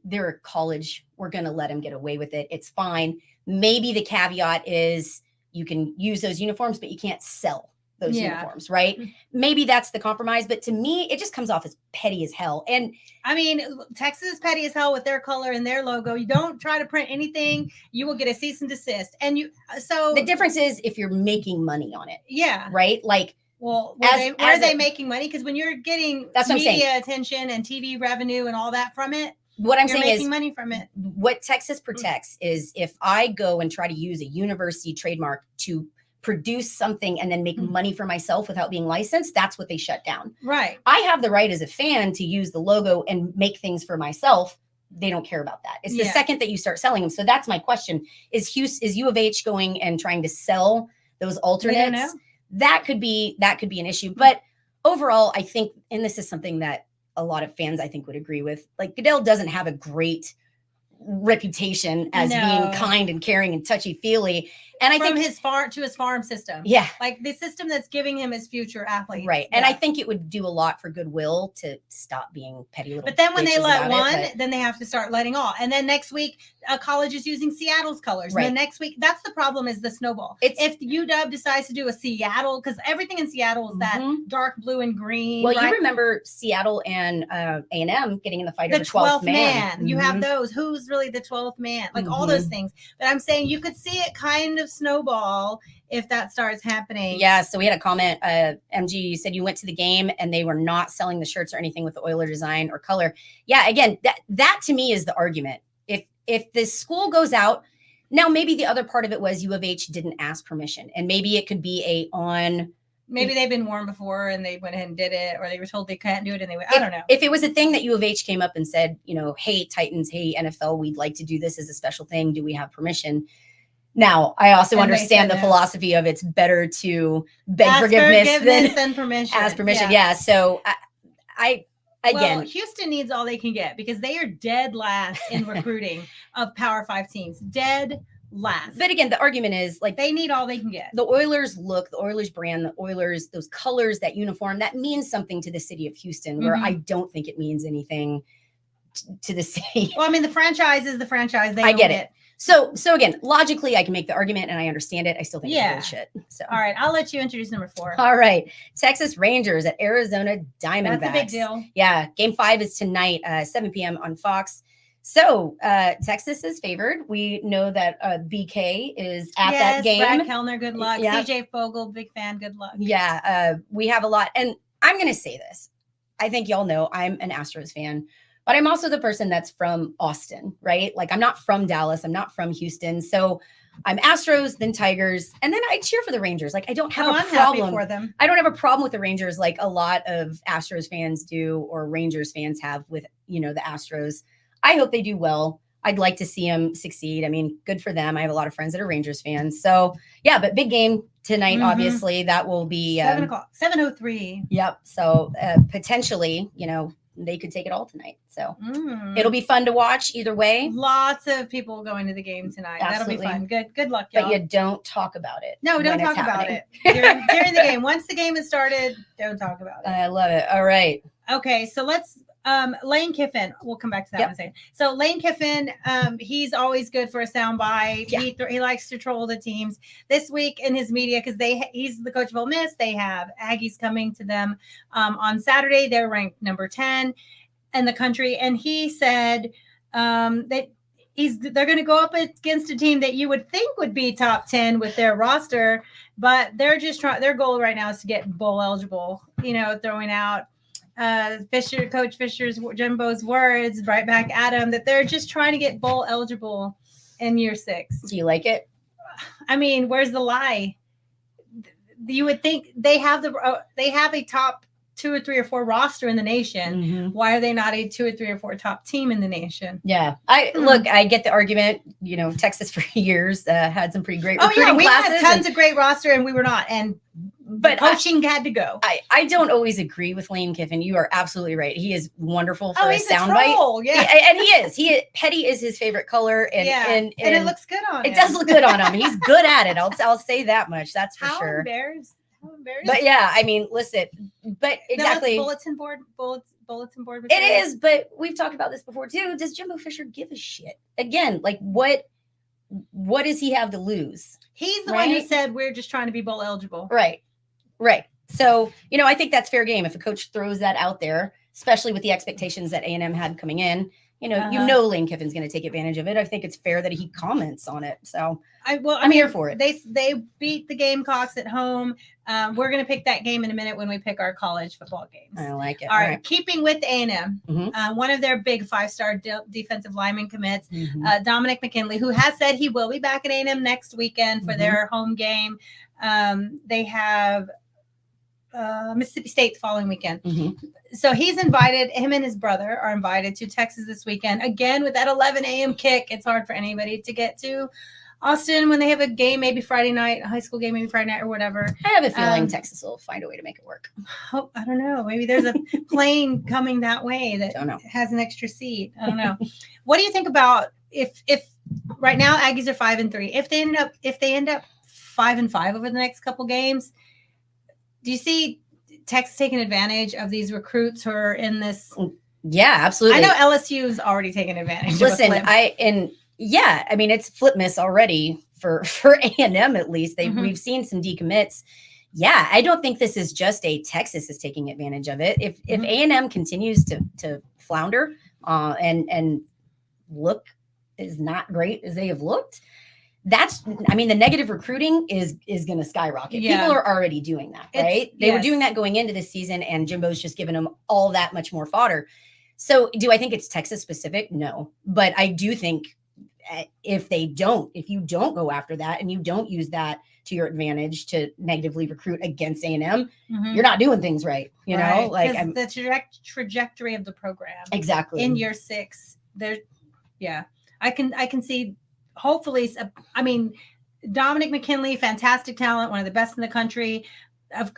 they're a college. We're going to let them get away with it. It's fine. Maybe the caveat is you can use those uniforms, but you can't sell those uniforms, right? Maybe that's the compromise. But to me, it just comes off as petty as hell. And I mean, Texas is petty as hell with their color and their logo. You don't try to print anything, you will get a cease and desist. And so the difference is if you're making money on it. Yeah. Right? Like, well, where are they making money? Because when you're getting media attention and TV revenue and all that from it, what I'm saying is making money from it. What Texas protects is if I go and try to use a university trademark to produce something and then make money for myself without being licensed, that's what they shut down. Right. I have the right as a fan to use the logo and make things for myself. They don't care about that. It's the second that you start selling them. So that's my question. Is U of H going and trying to sell those alternates? That could be an issue. But overall, I think, and this is something that a lot of fans, I think, would agree with, like Goodell doesn't have a great reputation as being No. kind and caring and touchy-feely. And I From think his farm to his farm system. Yeah. Like the system that's giving him his future athletes. right. And I Yeah. think it would do a lot for goodwill to stop being petty little But then when they bitches let about one, it, but- then they have to start letting all. And then next week, a college is using Seattle's colors. Right. And then next week, that's the problem is the snowball. If UW decides to do a Seattle, because everything in Seattle is that dark blue and green. Well, right? you remember Seattle and A&M getting in the fight The over 12th 12th man. You have Mhm. those. Who's really the 12th man? Like all those Mhm. things. But I'm saying you could see it kind of snowball if that starts happening. Yeah, so we had a comment. MG said you went to the game and they were not selling the shirts or anything with the Oiler design or color. Yeah, again, that to me is the argument. If the school goes out, now maybe the other part of it was U of H didn't ask permission, and maybe it could be Maybe they've been warned before and they went ahead and did it, or they were told they can't do it and they went, I don't know. If it was a thing that U of H came up and said, hey, Titans, hey, NFL, we'd like to do this as a special thing. Do we have permission? Now, I also And they understand said the no. philosophy of it's better to beg Ask forgiveness than permission. ask permission. Yeah. So I again, well, Houston needs all they can get because they are dead last in recruiting of Power 5 teams. Dead last. but again, the argument is like They need all they can get. the Oilers look, the Oilers brand, the Oilers, those colors, that uniform, that means something to the city of Houston, where Mhm. I don't think it means anything to the city. Well, I mean, the franchise is the franchise. They I get own it. So again, logically, I can make the argument and I understand it. I still think Yeah. it's bullshit. So All right, I'll let you introduce number 4. all right, Texas Rangers at Arizona Diamondbacks. That's a big deal. Yeah, game 5 is tonight, 7 p.m. on Fox. So Texas is favored. We know that BK is at that game. Brad Kellner, good luck. Yeah. CJ Fogel, big fan, good luck. Yeah, we have a lot. And I'm going to say this. I think y'all know I'm an Astros fan, but I'm also the person that's from Austin, right? Like I'm not from Dallas. I'm not from Houston. So I'm Astros, then Tigers, and then I cheer for the Rangers. Like I don't have Oh, a I'm happy problem for them. I don't have a problem with the Rangers like a lot of Astros fans do or Rangers fans have with, the Astros. I hope they do well. I'd like to see them succeed. I mean, good for them. I have a lot of friends that are Rangers fans. So yeah, but big game tonight, Mhm. obviously. That will be 7 o'clock, 7:03. Yep. So potentially, they could take it all tonight. So Mm. it'll be fun to watch either way. Lots of people going to the game tonight. Absolutely. That'll be fun. Good luck, y'all. But you don't talk about it. No, don't when it's talk about happening. it during the game. Once the game is started, don't talk about it. I love it. All right. Okay, so let's Lane Kiffin. We'll come back to that Yep. in a second. So Lane Kiffin, he's always good for a soundbite. Yeah. He likes to troll the teams. This week in his media, because he's the coach of Ole Miss. They have Aggies coming to them on Saturday. They're ranked number 10 in the country, and he said that they're going to go up against a team that you would think would be top 10 with their roster, but they're just trying. Their goal right now is to get bowl eligible. Throwing out Coach Fisher's Jimbo's words right back at him that they're just trying to get bowl eligible in year 6. Do you like it? I mean, where's the lie? You would think they have a top 2 or 3 or 4 roster in the nation. Mm-hmm. Why are they not a 2 or 3 or 4 top team in the nation? Yeah. Look, I get the argument. Texas for years had some pretty great Oh recruiting yeah, we classes. had tons of great roster and we were not. But coaching had to go. I don't always agree with Lane Kiffin. You are absolutely right. He is wonderful for a he's a soundbite. troll, yeah. And he is. Petty is his favorite color. And it looks good on him. It does look good on him. He's good at it. I'll say that much. That's for sure. Embarrassed. But yeah, I mean, listen, but exactly. Bulletin board. It is, but we've talked about this before too. Does Jimbo Fisher give a shit? Again, like what does he have to lose? He's the one who said we're just trying to be bowl eligible. Right. So, I think that's fair game. If a coach throws that out there, especially with the expectations that A&M had coming in, Lane Kiffin's going to take advantage of it. I think it's fair that he comments on it. So I'm here for it. They beat the Gamecocks at home. We're going to pick that game in a minute when we pick our college football games. I like it. All right. Keeping with A&M, Mhm. one of their big 5-star defensive lineman commits, Mhm. Dominic McKinley, who has said he will be back at A&M next weekend for Mhm. their home game. They have Mississippi State the following weekend. Mhm. So him and his brother are invited to Texas this weekend. Again, with that 11 a.m. kick, it's hard for anybody to get to Austin when they have a game, maybe Friday night, a high school game, maybe Friday night or whatever. I have a feeling Texas will find a way to make it work. I don't know. Maybe there's a plane coming that way that Don't know. has an extra seat. I don't know. What do you think about if right now Aggies are 5-3. If they end up 5-5 over the next couple games, do you see Texas taking advantage of these recruits who are in this? Yeah, absolutely. I know LSU's already taken advantage. Listen, I mean, it's flip miss already for A&M at least. We've seen some decommits. Yeah, I don't think this is just Texas is taking advantage of it. If A&M continues to flounder and look is not great as they have looked, the negative recruiting is going to skyrocket. Yeah. People are already doing that, right? They were doing that going into this season, and Jimbo's just given them all that much more fodder. So do I think it's Texas specific? No, but I do think if you don't go after that and you don't use that to your advantage to negatively recruit against A&M, you're not doing things right. You know, like the trajectory of the program. Exactly. In year 6, I can see hopefully, I mean, Dominic McKinley, fantastic talent, one of the best in the country.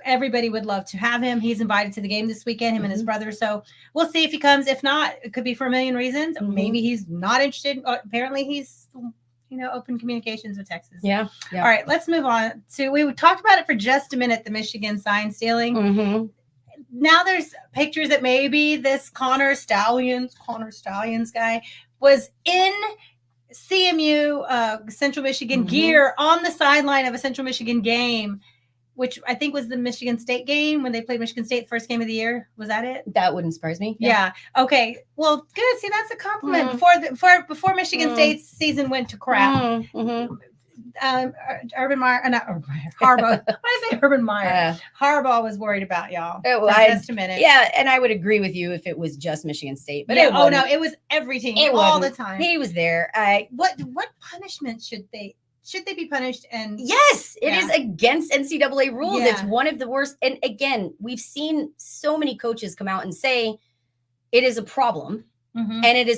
Everybody would love to have him. He's invited to the game this weekend, him and his brother. So we'll see if he comes. If not, it could be for a million reasons. Maybe he's not interested. Apparently he's, open communications with Texas. Yeah. All right, let's move on to, we talked about it for just a minute, the Michigan sign stealing. Now there's pictures that maybe this Connor Stallions guy was in CMU Central Michigan gear on the sideline of a Central Michigan game, which I think was the Michigan State game when they played Michigan State first game of the year. Was that it? That wouldn't surprise me. Yeah. Okay. Well, good. See, that's a compliment before Michigan State's season went to crap. Urban Meyer, not Urban Meyer, Harbaugh. Why did I say Urban Meyer? Harbaugh was worried about y'all. Just a minute. Yeah, and I would agree with you if it was just Michigan State, but no, it was every team all the time. He was there. What punishment should they be punished? And yes, it is against NCAA rules. Yeah. It's one of the worst. And again, we've seen so many coaches come out and say it is a problem, and it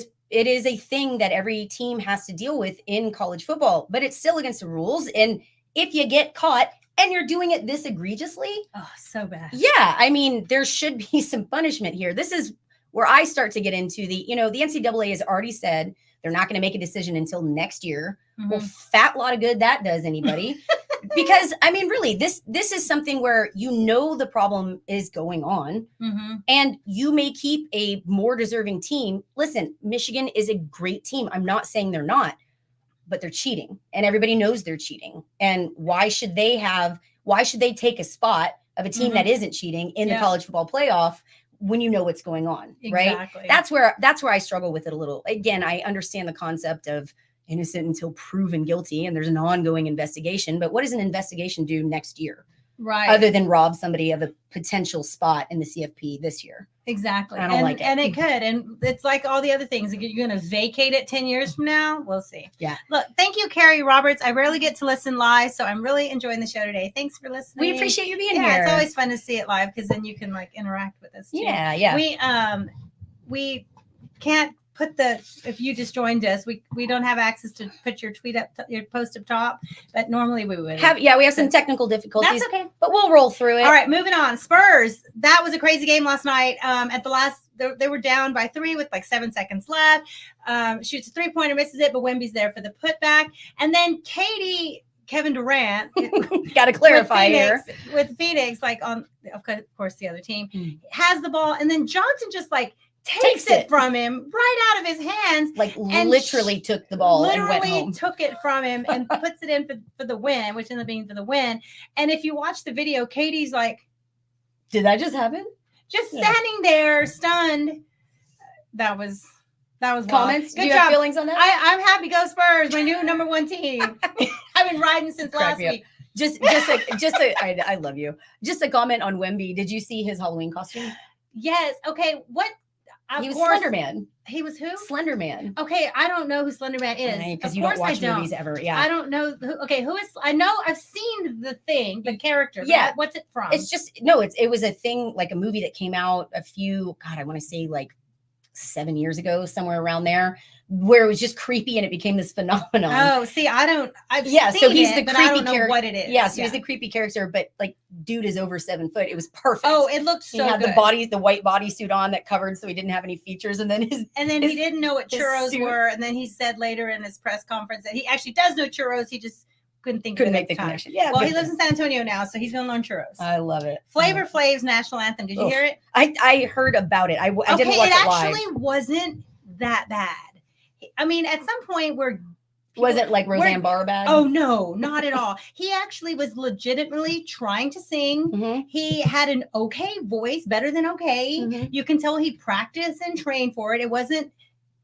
is a thing that every team has to deal with in college football, but it's still against the rules. And if you get caught and you're doing it this egregiously, so bad. Yeah, I mean, there should be some punishment here. This is where I start to get into the NCAA has already said they're not going to make a decision until next year. Well, fat lot of good that does anybody. Because I mean, really, this is something where the problem is going on, and you may keep a more deserving team. Listen, Michigan is a great team. I'm not saying they're not, but they're cheating, and everybody knows they're cheating. And why should they take a spot of a team that isn't cheating in the college football playoff when you know what's going on, Exactly. right? That's where I struggle with it a little. Again, I understand the concept of innocent until proven guilty, and there's an ongoing investigation. But what does an investigation do next year? Right. Other than rob somebody of a potential spot in the CFP this year. Exactly. I don't like it. And it could. And it's like all the other things. You're going to vacate it 10 years from now. We'll see. Yeah. Look, thank you, Carrie Roberts. I rarely get to listen live, so I'm really enjoying the show today. Thanks for listening. We appreciate you being here. Yeah, it's always fun to see it live because then you can interact with us too. Yeah. We can't put if you just joined us, we don't have access to put your tweet up, your post up top, but normally we would we have some technical difficulties. That's okay, but we'll roll through it. All right, moving on. Spurs. That was a crazy game last night. At the last, they were down by 3 with like 7 seconds left. Shoots a 3-pointer, misses it, but Wemby's there for the putback. And then Kevin Durant, got to clarify here with Phoenix, like on, of course, the other team has the ball, and then Johnson just takes it from him right out of his hands, literally took the ball and went literally home. Took it from him and puts it in for the win, which ended up being for the win. And if you watch the video, Katie's like, did that just happen? Just standing there stunned. That was comments. Wild. Do you have feelings on that? I'm happy. Go Spurs, my new number 1 team. I've been riding since last week. I love you. Just a comment on Wemby. Did you see his Halloween costume? Yes. Okay. What? He was Slender Man. He was who? Slender Man. Okay, I don't know who Slender Man is. Because you don't watch movies ever. Yeah. I don't know. Who is? I know I've seen the character. Yeah. What's it from? It's just it was a thing, like a movie that came out I want to say like 7 years ago, somewhere around there, where it was just creepy and it became this phenomenon. Oh, see, I've so he's seen the it, but creepy I don't know character. what it is. Yeah, so he's the creepy character, but like dude is over 7 foot. It was perfect. Oh, it looked so he had good. the white bodysuit on that covered, so he didn't have any features. And then he didn't know what his churros suit. were, and then he said later in his press conference that he actually does know churros. He just couldn't Couldn't of it make at the time. connection. Yeah, Well, good he for lives in San Antonio now, so he's going to learn churros. I love it. Flavor Flav's national anthem. Did you hear it? I heard about it. I didn't watch it live. Actually wasn't that bad. I mean, at some point was it like Roseanne Barr bad? Oh no, not at all. He actually was legitimately trying to sing. Mm-hmm. He had an okay voice, better than okay. Mm-hmm. You can tell he practiced and trained for it. It wasn't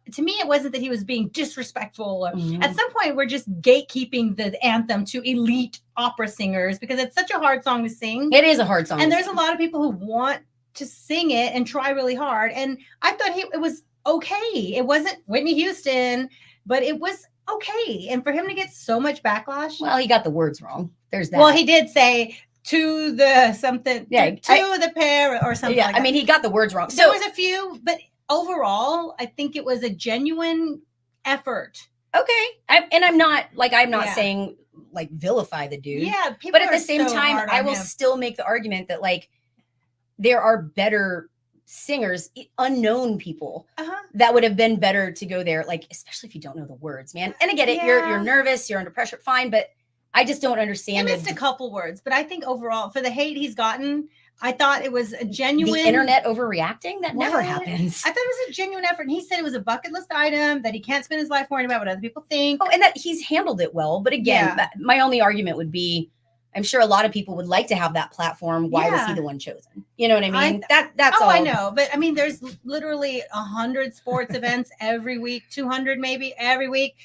that he was being disrespectful. Mm-hmm. At some point, we're just gatekeeping the anthem to elite opera singers because it's such a hard song to sing. It is a hard song. And there's a lot of people who want to sing it and try really hard. And I thought it was okay. It wasn't Whitney Houston, but it was okay. And for him to get so much backlash. Well, he got the words wrong. There's that. Well, he did say to the something, yeah, to the pair or something. Yeah, like that. I mean, he got the words wrong. There was a few, but overall, I think it was a genuine effort. Okay. I'm not saying like vilify the dude. Yeah. People but at are the same so time, hard I on will him. still make the argument that like there are better singers, unknown people that would have been better to go there, like especially if you don't know the words, man. And I get it, you're nervous, you're under pressure, fine, but I just don't understand. He missed a couple words, but I think overall, for the hate he's gotten, I thought it was a genuine. The internet overreacting? That never happens. I thought it was a genuine effort. And he said it was a bucket list item that he can't spend his life worrying about what other people think. Oh, and that he's handled it well. But again, my only argument would be, I'm sure a lot of people would like to have that platform. Why was he the one chosen? You know what I mean? That's all. I know. But I mean, there's literally 100 sports events every week, 200 maybe every week.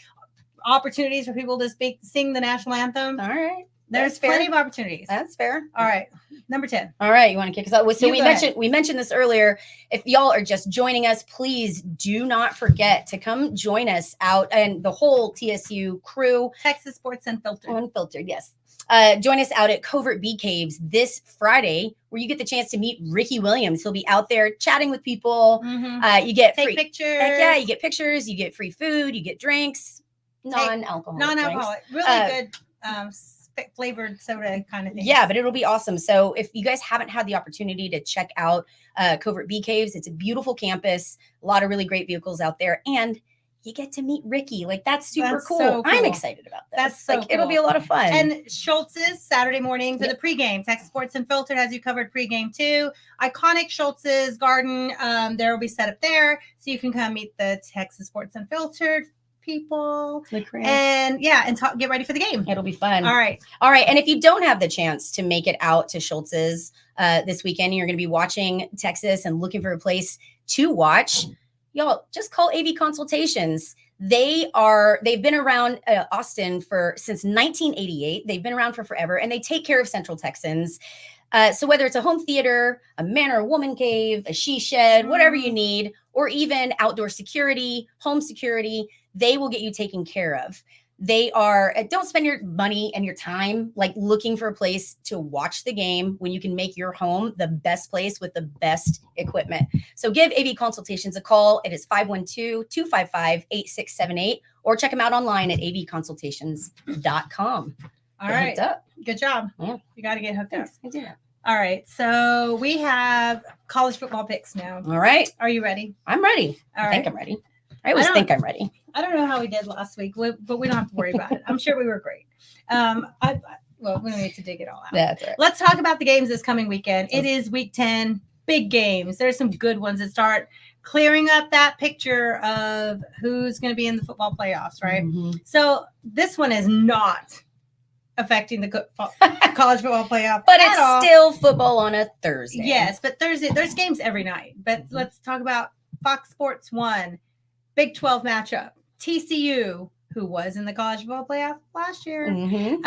Opportunities for people to sing the national anthem. All right. There's plenty of opportunities. That's fair. All right. Number 10. All right. You want to kick us out? So we mentioned this earlier. If y'all are just joining us, please do not forget to come join us out and the whole TSU crew. Texas Sports Unfiltered. Unfiltered, yes. Join us out at Covert Bee Caves this Friday, where you get the chance to meet Ricky Williams. He'll be out there chatting with people. Mm-hmm. You get Take free pictures. Yeah, you get pictures. You get free food. You get drinks. Non-alcoholic. Really good flavored soda kind of thing. Yeah, but it'll be awesome. So if you guys haven't had the opportunity to check out Covert Bee Caves, it's a beautiful campus, a lot of really great vehicles out there, and you get to meet Ricky. Like that's super cool. So cool. I'm excited about that. That's so like it'll be a lot of fun. And Schultz's Saturday morning for the pregame. Texas Sports Unfiltered has you covered pregame too. Iconic Schultz's Garden. There will be set up there, so you can come meet the Texas Sports Unfiltered people and get ready for the game. It'll be fun. All right. And if you don't have the chance to make it out to Schultz's this weekend, you're going to be watching Texas and looking for a place to watch, y'all just call AV Consultations. They've been around Austin since 1988. They've been around for forever, and they take care of Central Texans. So whether it's a home theater, a man or woman cave, a she shed, whatever you need, or even outdoor security, home security, they will get you taken care of. They are, don't spend your money and your time like looking for a place to watch the game when you can make your home the best place with the best equipment. So give AV Consultations a call. It is 512-255-8678, or check them out online at avconsultations.com. All right. Good job. Yeah. You got to get hooked up. I did. All right. So we have college football picks now. All right. Are you ready? I'm ready. I think I'm ready. I always think I'm ready. I don't know how we did last week, but we don't have to worry about it. I'm sure we were great. Well, we don't need to dig it all out. That's right. Let's talk about the games this coming weekend. It is week 10, big games. There's some good ones that start clearing up that picture of who's going to be in the football playoffs, right? Mm-hmm. So this one is not affecting the college football playoff, but it's still football on a Thursday. Yes, but Thursday there's games every night. But let's talk about Fox Sports 1, Big 12 matchup. TCU, who was in the college football playoff last year,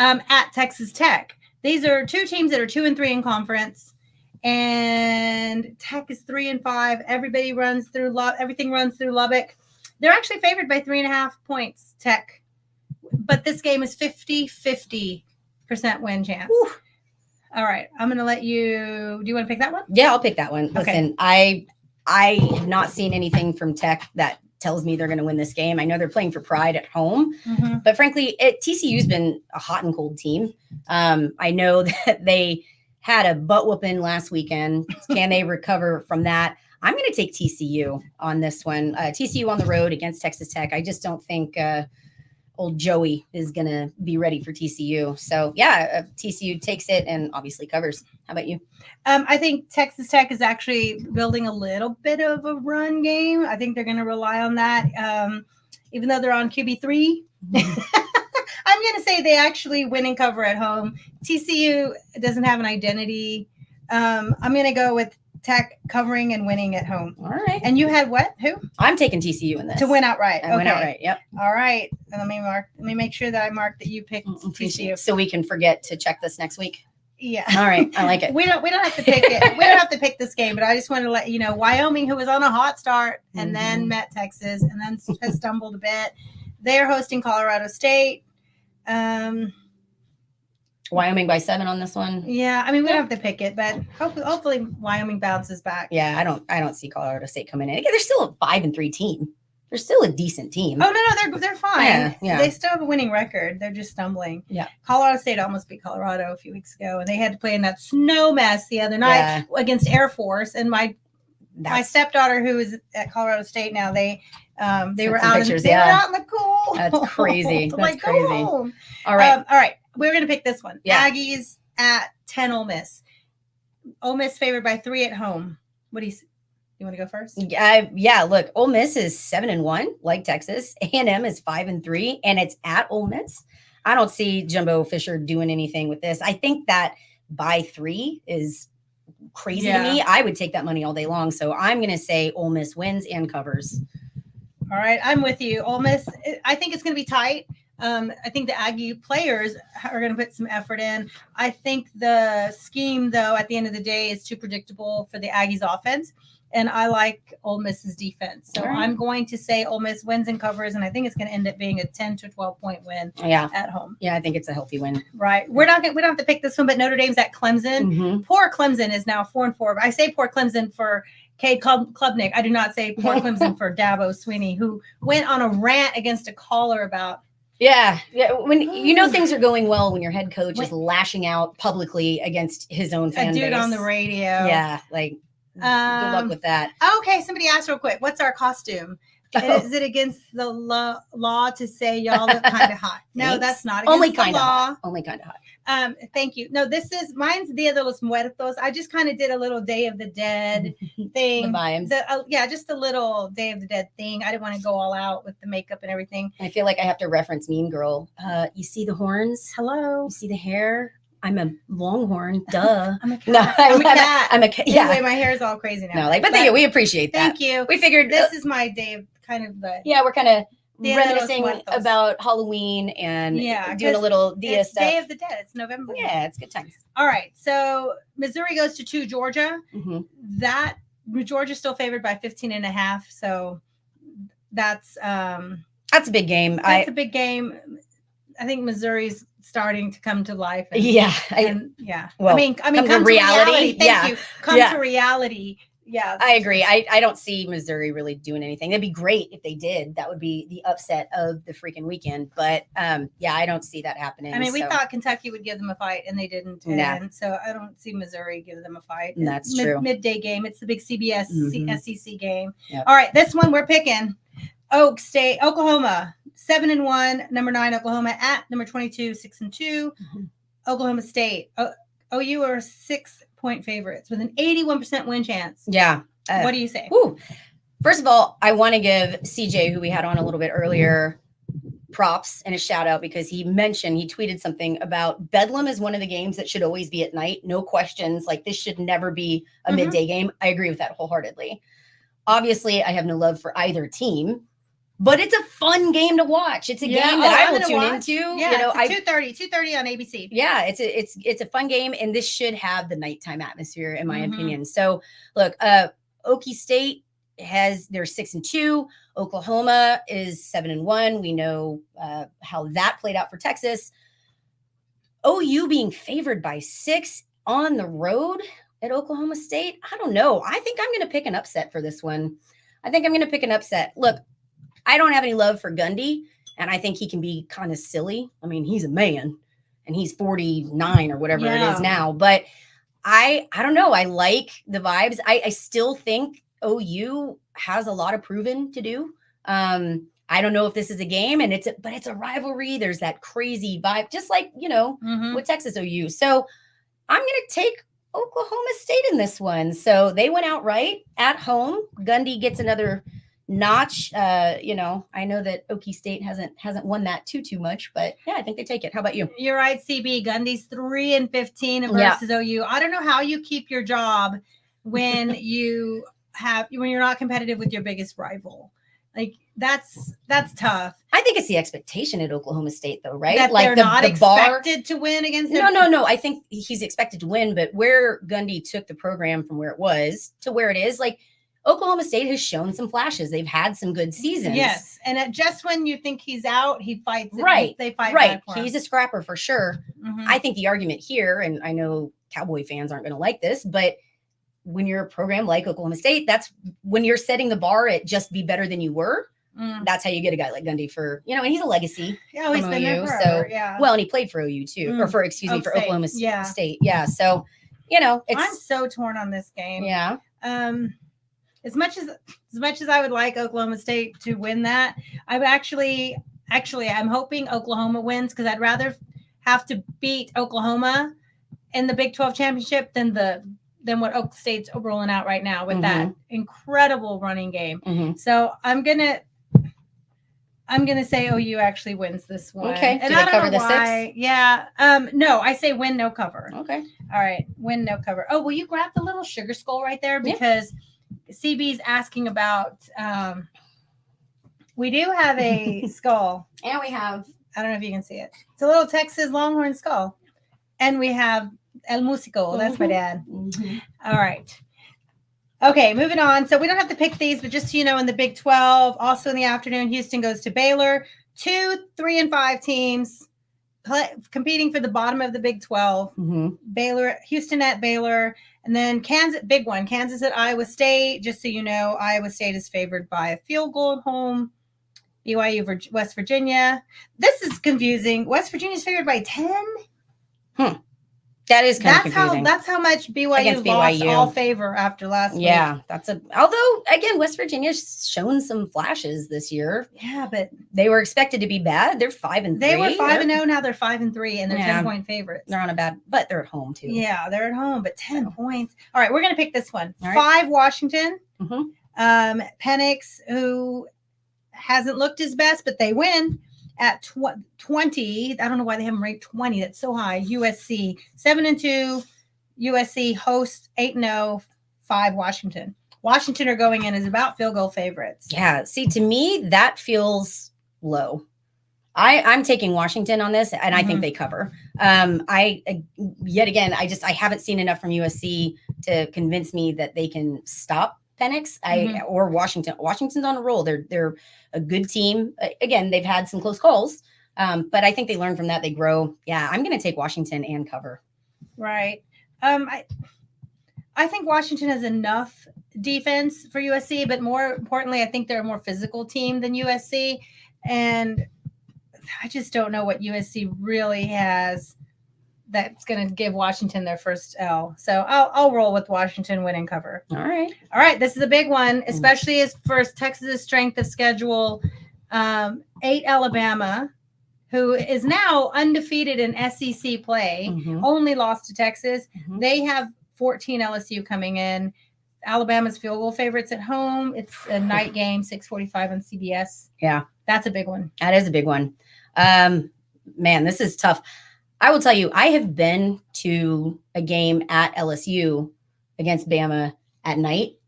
at Texas Tech. These are two teams that are 2-3 in conference, and Tech is 3-5. Everything runs through Lubbock. They're actually favored by 3.5 points. Tech. But this game is 50-50% win chance. Whew. All right. I'm going to let you. Do you want to pick that one? Yeah, I'll pick that one. Okay. Listen, I I have not seen anything from Tech that tells me they're going to win this game. I know they're playing for pride at home, but frankly, TCU's been a hot and cold team. I know that they had a butt whooping last weekend. Can they recover from that? I'm going to take TCU on this one. TCU on the road against Texas Tech. I just don't think old Joey is going to be ready for TCU. So, yeah, TCU takes it and obviously covers. How about you? I think Texas Tech is actually building a little bit of a run game. I think they're going to rely on that, even though they're on QB3. I'm going to say they actually win and cover at home. TCU doesn't have an identity. I'm going to go with Tech covering and winning at home. All right. And you had what? Who? I'm taking TCU in this. To win outright. I win outright. Yep. All right. Let me make sure that I mark that you picked TCU. So we can forget to check this next week. Yeah. All right. I like it. We don't have to pick it. We don't have to pick this game, but I just wanted to let you know Wyoming, who was on a hot start and then met Texas and then has stumbled a bit. They're hosting Colorado State. Wyoming by 7 on this one. Yeah, I mean we don't have to pick it, but hopefully Wyoming bounces back. Yeah, I don't see Colorado State coming in. Again, they're still a 5-3 team. They're still a decent team. Oh no, they're fine. Yeah. They still have a winning record. They're just stumbling. Yeah. Colorado State almost beat Colorado a few weeks ago, and they had to play in that snow mess the other night against Air Force. And my stepdaughter, who is at Colorado State now, they were out. They were out in the cool. That's crazy. That's crazy. All right. All right. We're gonna pick this one. Yeah. Aggies at 10. Ole Miss. Ole Miss favored by 3 at home. What do you? You want to go first? Yeah. Look, Ole Miss is 7-1, like Texas. A&M is 5-3, and it's at Ole Miss. I don't see Jimbo Fisher doing anything with this. I think that by 3 is crazy to me. I would take that money all day long. So I'm going to say Ole Miss wins and covers. All right, I'm with you. Ole Miss. I think it's going to be tight. I think the Aggie players are going to put some effort in. I think the scheme, though, at the end of the day, is too predictable for the Aggies' offense. And I like Ole Miss's defense. So I'm going to say Ole Miss wins and covers, and I think it's going to end up being a 10 to 12-point win at home. Yeah, I think it's a healthy win. Right. We don't have to pick this one, but Notre Dame's at Clemson. Poor Clemson is now 4-4. I say poor Clemson for Cade Klubnik. I do not say poor Clemson for Dabo Swinney, who went on a rant against a caller about when you know things are going well when your head coach is lashing out publicly against his own fan base. A dude on the radio. Yeah, like good luck with that. Okay, somebody asked real quick, what's our costume? Is it against the law to say y'all look kind of hot? No, that's not against the law. Only kind of hot. Thank you. No, mine's Dia de los Muertos. I just kind of did a little Day of the Dead thing. The vibes. Just a little Day of the Dead thing. I didn't want to go all out with the makeup and everything. I feel like I have to reference Mean Girl. You see the horns? Hello. You see the hair? I'm a Longhorn. Duh. I'm a cat. No, I'm a cat. I'm a cat. Yeah. Anyway, my hair is all crazy now. No, but we appreciate that. Thank you. We figured this is my day of kind of the. Yeah, we're kind of Dia reminiscing about Halloween and doing a little Dia stuff. Day of the Dead. It's November. Yeah, it's good times. All right. So Missouri goes to 2 Georgia. That Georgia's still favored by 15.5. So that's a big game. That's a big game. I think Missouri's starting to come to life. Well, I mean, come to reality. Thank you. Come to reality. Yeah, I agree. I don't see Missouri really doing anything. It'd be great if they did. That would be the upset of the freaking weekend. But I don't see that happening. I mean, we thought Kentucky would give them a fight, and they didn't. And so I don't see Missouri giving them a fight. That's true. Midday game. It's the big CBS SEC game. Yep. All right, this one we're picking. Oak State, Oklahoma, 7-1. Number 9, Oklahoma at number 22, 6-2. Oklahoma State. OU are 6-point favorites with an 81% win chance. Yeah. What do you say? First of all, I want to give CJ, who we had on a little bit earlier, props and a shout out because he tweeted something about Bedlam is one of the games that should always be at night. No questions. Like this should never be a midday game. I agree with that wholeheartedly. Obviously, I have no love for either team. But it's a fun game to watch. It's a game that I will tune into. Yeah, it's 2:30 on ABC. Yeah, it's a fun game, and this should have the nighttime atmosphere, in my opinion. So, look, Okie State they're 6-2. Oklahoma is 7-1. We know how that played out for Texas. OU being favored by 6 on the road. at Oklahoma State? I don't know. I think I'm going to pick an upset for this one. I think I'm going to pick an upset. Look, I don't have any love for Gundy, and I think he can be kind of silly. I mean, he's a man, and he's 49 or whatever it is now. But I don't know. I like the vibes. I still think OU has a lot of proving to do. I don't know if this is a game, but it's a rivalry. There's that crazy vibe, just like, with Texas OU. So I'm going to take Oklahoma State in this one. So they went out right at home. Gundy gets another notch. I know that Okie State hasn't won that too much, but yeah, I think they take it. How about you? You're right, CB. Gundy's 3-15 versus OU. I don't know how you keep your job when you're not competitive with your biggest rival. Like that's tough. I think it's the expectation at Oklahoma State, though, right? That like they're not expected to win against them. No. I think he's expected to win, but where Gundy took the program from where it was to where it is, like Oklahoma State has shown some flashes. They've had some good seasons. Yes, and just when you think he's out, he fights. Right, they fight. Right, he's a scrapper for sure. I think the argument here, and I know Cowboy fans aren't going to like this, but when you're a program like Oklahoma State, that's when you're setting the bar at just be better than you were. That's how you get a guy like Gundy for, and he's a legacy. Yeah, he's been there forever. Well, and he played for OU too, or for Oklahoma State. Yeah. So, I'm so torn on this game. Yeah. As much as I would like Oklahoma State to win that, I'm actually I'm hoping Oklahoma wins because I'd rather have to beat Oklahoma in the Big 12 championship than what Oak State's rolling out right now with that incredible running game. So I'm gonna say OU actually wins this one. Okay. And Do I they don't cover know the why. 6? Yeah. No, I say win, no cover. Okay. All right. Win, no cover. Oh, will you grab the little sugar skull right there? Because CB's asking about, we do have a skull. And we have, I don't know if you can see it. It's a little Texas Longhorn skull. And we have El Musico. That's my dad. All right. Okay, moving on. So we don't have to pick these, but just so you know, in the Big 12, also in the afternoon, Houston goes to Baylor. 2, 3, and 5 teams competing for the bottom of the Big 12. Baylor, Houston at Baylor, and then Kansas, big one, Kansas at Iowa State. Just so you know, Iowa State is favored by a field goal at home. BYU, West Virginia. This is confusing. West Virginia is favored by 10. That is kind of confusing. That's how much BYU lost all favor after last week. Yeah, although again, West Virginia's shown some flashes this year. Yeah, but they were expected to be bad. They're 5-3. They were 5-0. Now they're 5-3, and they're 10-point favorites. They're on a bad, but they're at home too. Yeah, they're at home, but 10 points. All right, we're gonna pick this one. All 5 Washington. Penix, who hasn't looked his best, but they win. At 20, I don't know why they haven't ranked 20. That's so high. USC 7-2. USC hosts 8-0. 5 Washington. Washington are going in as about field goal favorites. Yeah. See, to me, that feels low. I'm taking Washington on this, and I think they cover. Yet again, I haven't seen enough from USC to convince me that they can stop Penix or Washington. Washington's on a roll. They're a good team. Again, they've had some close calls, but I think they learn from that. They grow. Yeah, I'm going to take Washington and cover. Right. I think Washington has enough defense for USC, but more importantly, I think they're a more physical team than USC, and I just don't know what USC really has that's going to give Washington their first L. So I'll roll with Washington win and cover. All right. This is a big one, especially as for Texas's strength of schedule. 8 Alabama, who is now undefeated in SEC play, only lost to Texas. They have 14 LSU coming in. Alabama's field goal favorites at home. It's a night game, 6:45 on CBS. Yeah. That's a big one. That is a big one. Man, this is tough. I will tell you, I have been to a game at LSU against Bama at night.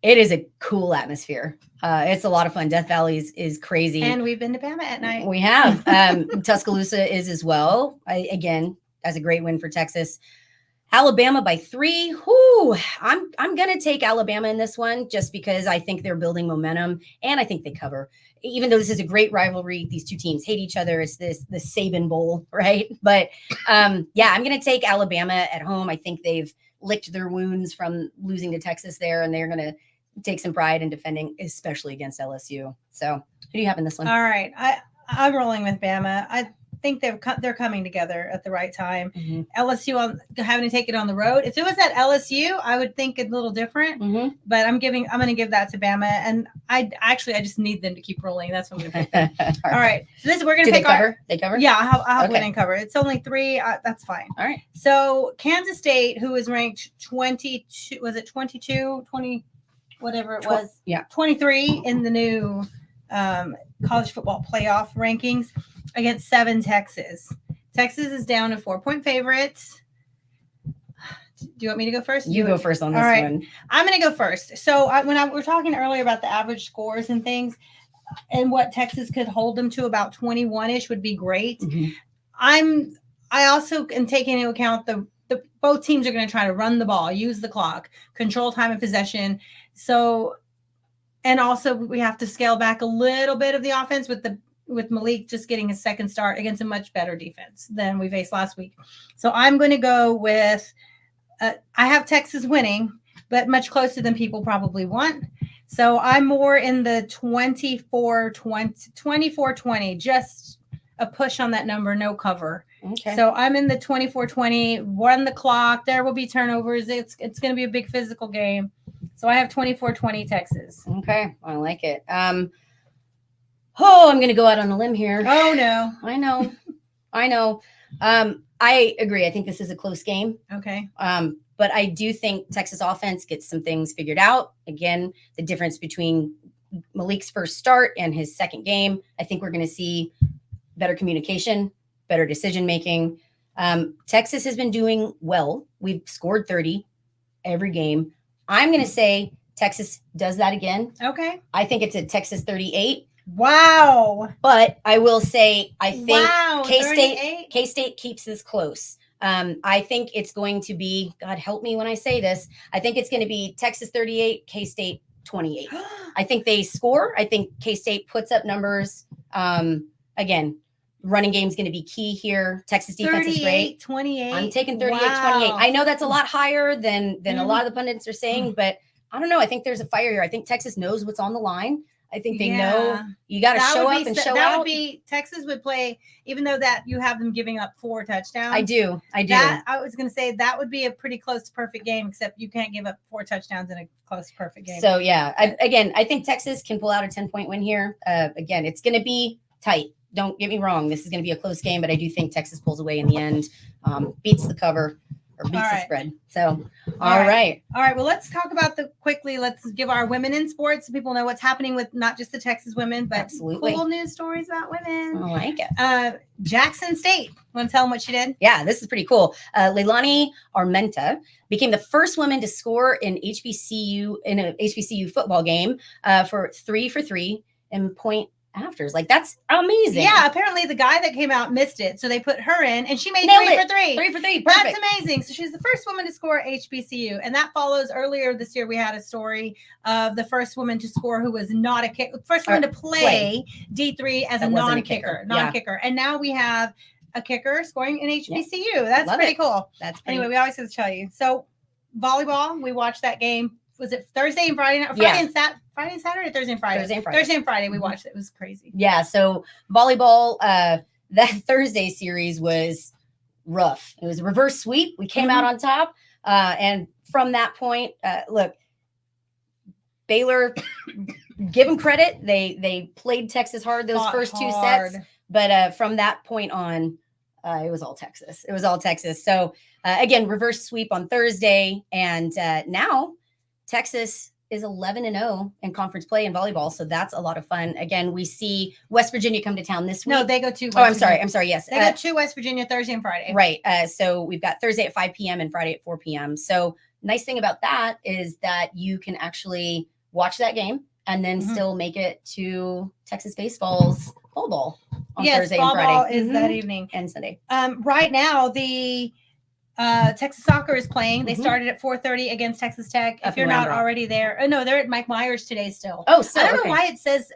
It is a cool atmosphere. It's a lot of fun. Death Valley is crazy. And we've been to Bama at night. We have. Tuscaloosa is as well. Again, that's a great win for Texas. Alabama by 3. Whoo, I'm going to take Alabama in this one just because I think they're building momentum and I think they cover. Even though this is a great rivalry, these two teams hate each other. It's the Saban Bowl, right? But yeah, I'm going to take Alabama at home. I think they've licked their wounds from losing to Texas there, and they're going to take some pride in defending, especially against LSU. So who do you have in this one? All right. I'm rolling with Bama. I think they're coming together at the right time. LSU having to take it on the road. If it was at LSU, I would think a little different. But I'm going to give that to Bama, and I just need them to keep rolling. That's what I'm going to pick. All right. So we're going to pick They cover? Yeah, I'll have Okay. win and cover. It's only 3. That's fine. All right. So Kansas State, who is ranked 22, was it 22, 20, whatever it was? Yeah. 23 in the new college football playoff rankings against 7 Texas. Texas is down to 4-point favorites. Do you want me to go first? You go first on this one. I'm going to go first. So we were talking earlier about the average scores and things and what Texas could hold them to, about 21-ish would be great. I also am taking into account both teams are going to try to run the ball, use the clock, control time of possession. So, and also we have to scale back a little bit of the offense with Malik just getting his second start against a much better defense than we faced last week. So I'm going to go with, I have Texas winning, but much closer than people probably want. So I'm more in the 24-20, just a push on that number, no cover. Okay. So I'm in the 24-20, run the clock. There will be turnovers. It's going to be a big physical game. So I have 24-20 Texas. Okay. I like it. I'm going to go out on a limb here. Oh, no. I know. I agree. I think this is a close game. Okay. But I do think Texas offense gets some things figured out. Again, the difference between Malik's first start and his second game, I think we're going to see better communication, better decision-making. Texas has been doing well. We've scored 30 every game. I'm going to say Texas does that again. Okay. I think it's a Texas 38. Wow. But I will say, I think Wow, K-State keeps this close. I think it's going to be, God help me when I say this, I think it's going to be Texas 38, K-State 28. I think they score. I think K-State puts up numbers. Again, running game is going to be key here. Texas defense is great. 28. I'm taking 38, Wow. 28. I know that's a lot higher than a lot of the pundits are saying, but I don't know. I think there's a fire here. I think Texas knows what's on the line. I think they know you got to show up and show that out. would be Texas would play, even though that you have them giving up 4 touchdowns. I do. I was going to say that would be a pretty close to perfect game, except you can't give up 4 touchdowns in a close to perfect game. So yeah, I think Texas can pull out a 10-point win here. Again, it's going to be tight. Don't get me wrong. This is going to be a close game, but I do think Texas pulls away in the end, beats the cover or beats the spread. So, all right. All right. Well, let's talk about let's give our women in sports so people know what's happening with not just the Texas women, but Absolutely. cool news stories about women. I like it. Jackson State. Want to tell them what she did? Yeah, this is pretty cool. Leilani Armenta became the first woman to score in a HBCU football game for 3 for 3 in point afters. Like, that's amazing. Yeah, apparently the guy that came out missed it, so they put her in, and she made Nailed 3 it. for 3. 3 for 3. That's Perfect. amazing. So she's the first woman to score HBCU, and that follows earlier this year. We had a story of the first woman to score who was not a kicker, first woman to play D3 as a non-kicker, and now we have a kicker scoring in HBCU. That's Love pretty it. cool. That's pretty Anyway, we always have to tell you. So volleyball, we watched that game. Was it Thursday and Friday? Yeah. Friday and Saturday, or Thursday and Friday? Thursday and Friday. Thursday and Friday. We watched it. It was crazy. Yeah. So volleyball, that Thursday series was rough. It was a reverse sweep. We came out on top. And from that point, look, Baylor, give them credit. They played Texas hard those first 2 sets. But from that point on, it was all Texas. So again, reverse sweep on Thursday. And now Texas is 11-0 in conference play in volleyball. So that's a lot of fun. Again, we see West Virginia come to town this week. No, they go to West I'm Virginia. sorry. Yes. They go to West Virginia Thursday and Friday. Right. So we've got Thursday at 5 p.m. and Friday at 4 p.m. So nice thing about that is that you can actually watch that game and then still make it to Texas baseball's fall ball on Thursday and Friday. Fall ball is that evening. And Sunday. Right now, the Texas soccer is playing. They started at 4:30 against Texas Tech. If you're not already there, no, they're at Mike Myers today still. Oh, so I don't know why it says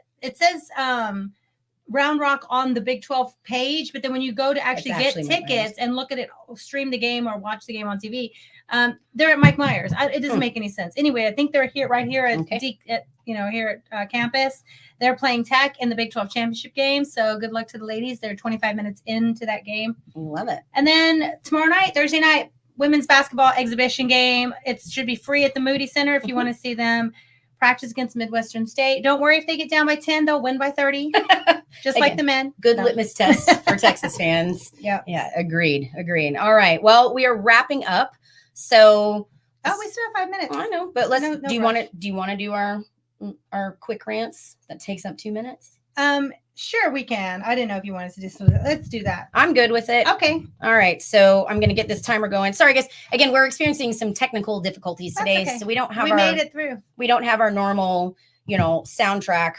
Round Rock on the Big 12 page, but then when you go to actually get actually Mike Myers. tickets and look at it, stream the game or watch the game on TV, they're at Mike Myers. It doesn't make any sense. Anyway, I think they're here right here here at campus. They're playing Tech in the Big 12 championship game. So good luck to the ladies. They're 25 minutes into that game. Love it. And then tomorrow night, Thursday night, women's basketball exhibition game. It should be free at the Moody Center if you want to see them practice against Midwestern State. Don't worry if they get down by 10, they'll win by 30, just like the men. Good litmus test for Texas fans. Yeah. Agreed. All right. Well, we are wrapping up. So, we still have 5 minutes. I know, but let's. No do you want to do our quick rants that takes up 2 minutes? Sure, we can. I didn't know if you wanted to do something. Let's do that. I'm good with it. Okay. All right. So I'm going to get this timer going. Sorry, guys. Again, we're experiencing some technical difficulties today, okay. so we don't have. We made it through. We don't have our normal, soundtrack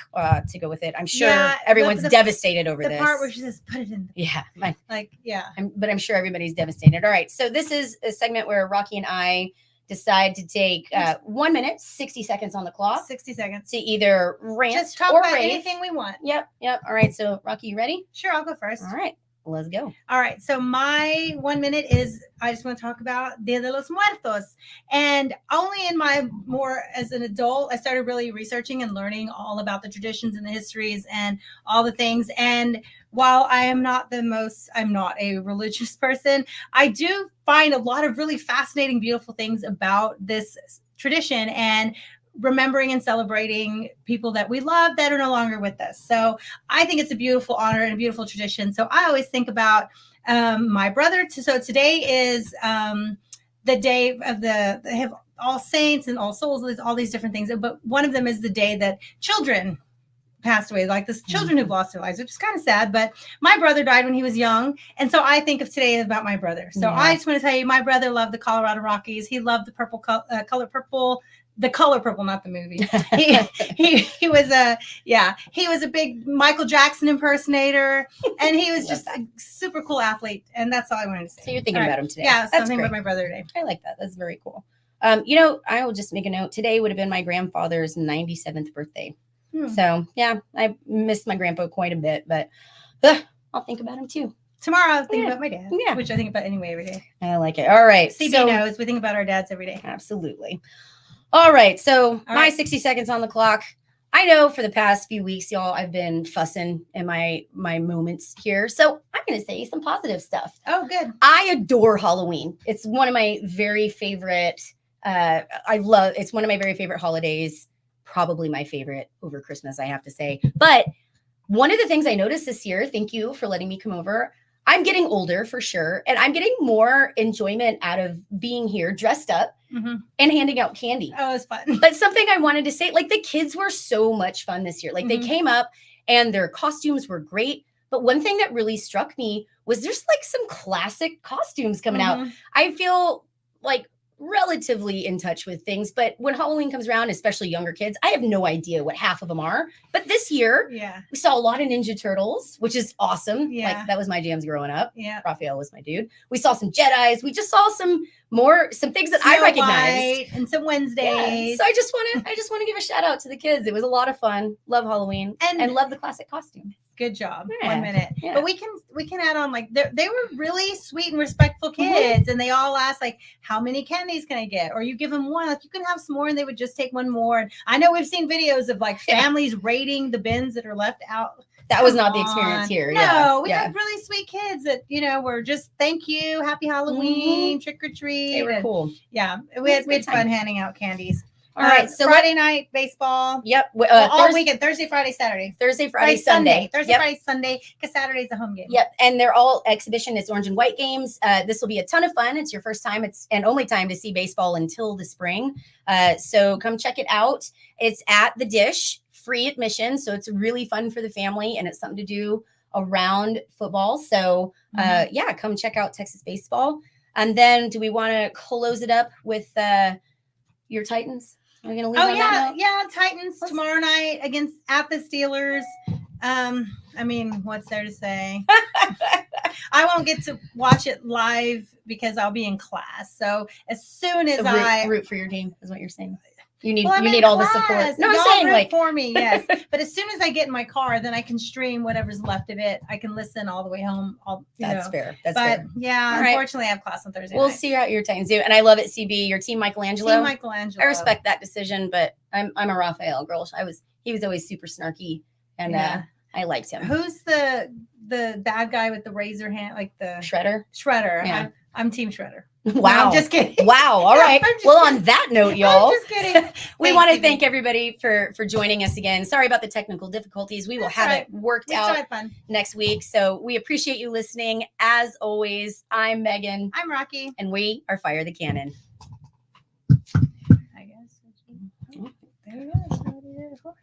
to go with it. I'm sure Yeah, everyone's devastated over the this. part where she just put it in. Yeah. But I'm sure everybody's devastated. All right. So this is a segment where Rocky and I decide to take 1 minute, 60 seconds on the clock. 60 seconds. To either rant Just talk or about rave. anything we want. Yep. All right. So Rocky, you ready? Sure, I'll go first. All right. Let's go. All right. So my 1 minute is I just want to talk about Dia de los Muertos. And only in my as an adult, I started really researching and learning all about the traditions and the histories and all the things. And while I'm not a religious person, I do find a lot of really fascinating, beautiful things about this tradition and remembering and celebrating people that we love that are no longer with us. So I think it's a beautiful honor and a beautiful tradition. So I always think about my brother. So today is the day of they have All Saints and All Souls, all these different things. But one of them is the day that children passed away, like the children who've lost their lives, which is kind of sad. But my brother died when he was young. And so I think of today as about my brother. So I just want to tell you, my brother loved the Colorado Rockies. He loved the color purple. The color purple, not the movie. He was a big Michael Jackson impersonator, and he was just a super cool athlete. And that's all I wanted to say. So you're thinking about him today. Yeah, That's something great. about my brother today. I like that. That's very cool. I will just make a note. Today would have been my grandfather's 97th birthday. So yeah, I missed my grandpa quite a bit, but I'll think about him too. Tomorrow I'll think about my dad, which I think about anyway every day. I like it. All right. CB knows we think about our dads every day. Absolutely. All right. So my 60 seconds on the clock. I know for the past few weeks, y'all, I've been fussing in my moments here. So I'm going to say some positive stuff. Oh, good. I adore Halloween. It's one of my very favorite. It's one of my very favorite holidays. Probably my favorite over Christmas, I have to say. But one of the things I noticed this year, thank you for letting me come over. I'm getting older for sure. And I'm getting more enjoyment out of being here dressed up and handing out candy. Oh, it's fun. But something I wanted to say, like the kids were so much fun this year. Like they came up and their costumes were great. But one thing that really struck me was there's like some classic costumes coming out. I feel like relatively in touch with things, but when Halloween comes around, especially younger kids, I have no idea what half of them are. But this year, we saw a lot of Ninja Turtles, which is awesome. Yeah. Like that was my jams growing up. Yeah. Raphael was my dude. We saw some Jedis. We just saw some things that I recognized. And some Wednesdays. Yeah. So I just want to give a shout out to the kids. It was a lot of fun. Love Halloween and love the classic costume. Good job. Yeah. 1 minute. Yeah. But we can add on, like they were really sweet and respectful kids, and they all asked like, how many candies can I get? Or you give them one, like you can have some more, and they would just take one more. And I know we've seen videos of like families raiding the bins that are left out. That was not the experience here. No, we had really sweet kids that, were just thank you, happy Halloween, trick or treat. They were cool. Yeah. We had fun handing out candies. All right, so Friday night baseball. Yep, all weekend. Thursday, Friday, Saturday. Thursday, Friday, Sunday. Thursday, Friday, Sunday. Because Saturday's a home game. Yep, and they're all exhibition. It's orange and white games. This will be a ton of fun. It's your first time. It's and only time to see baseball until the spring. So come check it out. It's at the Dish, free admission. So it's really fun for the family, and it's something to do around football. So come check out Texas baseball. And then, do we want to close it up with your Titans? Are we gonna leave on that note? Titans tomorrow night at the Steelers. I mean, what's there to say? I won't get to watch it live because I'll be in class. So as soon as root for your team is what you're saying. You need Well, I'm you in need all the class. support. No, I'm Y'all saying root like for me, yes. But as soon as I get in my car, then I can stream whatever's left of it. I can listen all the way home. That's fair. That's but fair. yeah, All right. unfortunately, I have class on Thursday. We'll night. see you at your times too. And I love it, CB. Your team Michelangelo. Team Michelangelo. I respect that decision, but I'm a Raphael girl. He was always super snarky, and Yeah. I liked him. Who's the bad guy with the razor hand, like the Shredder? Shredder. Yeah. I'm Team Shredder. Wow. No, I'm just kidding. Wow. All right. I'm just Well, kidding. on that note, y'all, I'm just kidding. we Thanks, want to CB. thank everybody for joining us again. Sorry about the technical difficulties. We will That's have right. it worked We still out had fun. next week. So we appreciate you listening. As always, I'm Megan. I'm Rocky. And we are Fire the Cannon. I guess. There you go.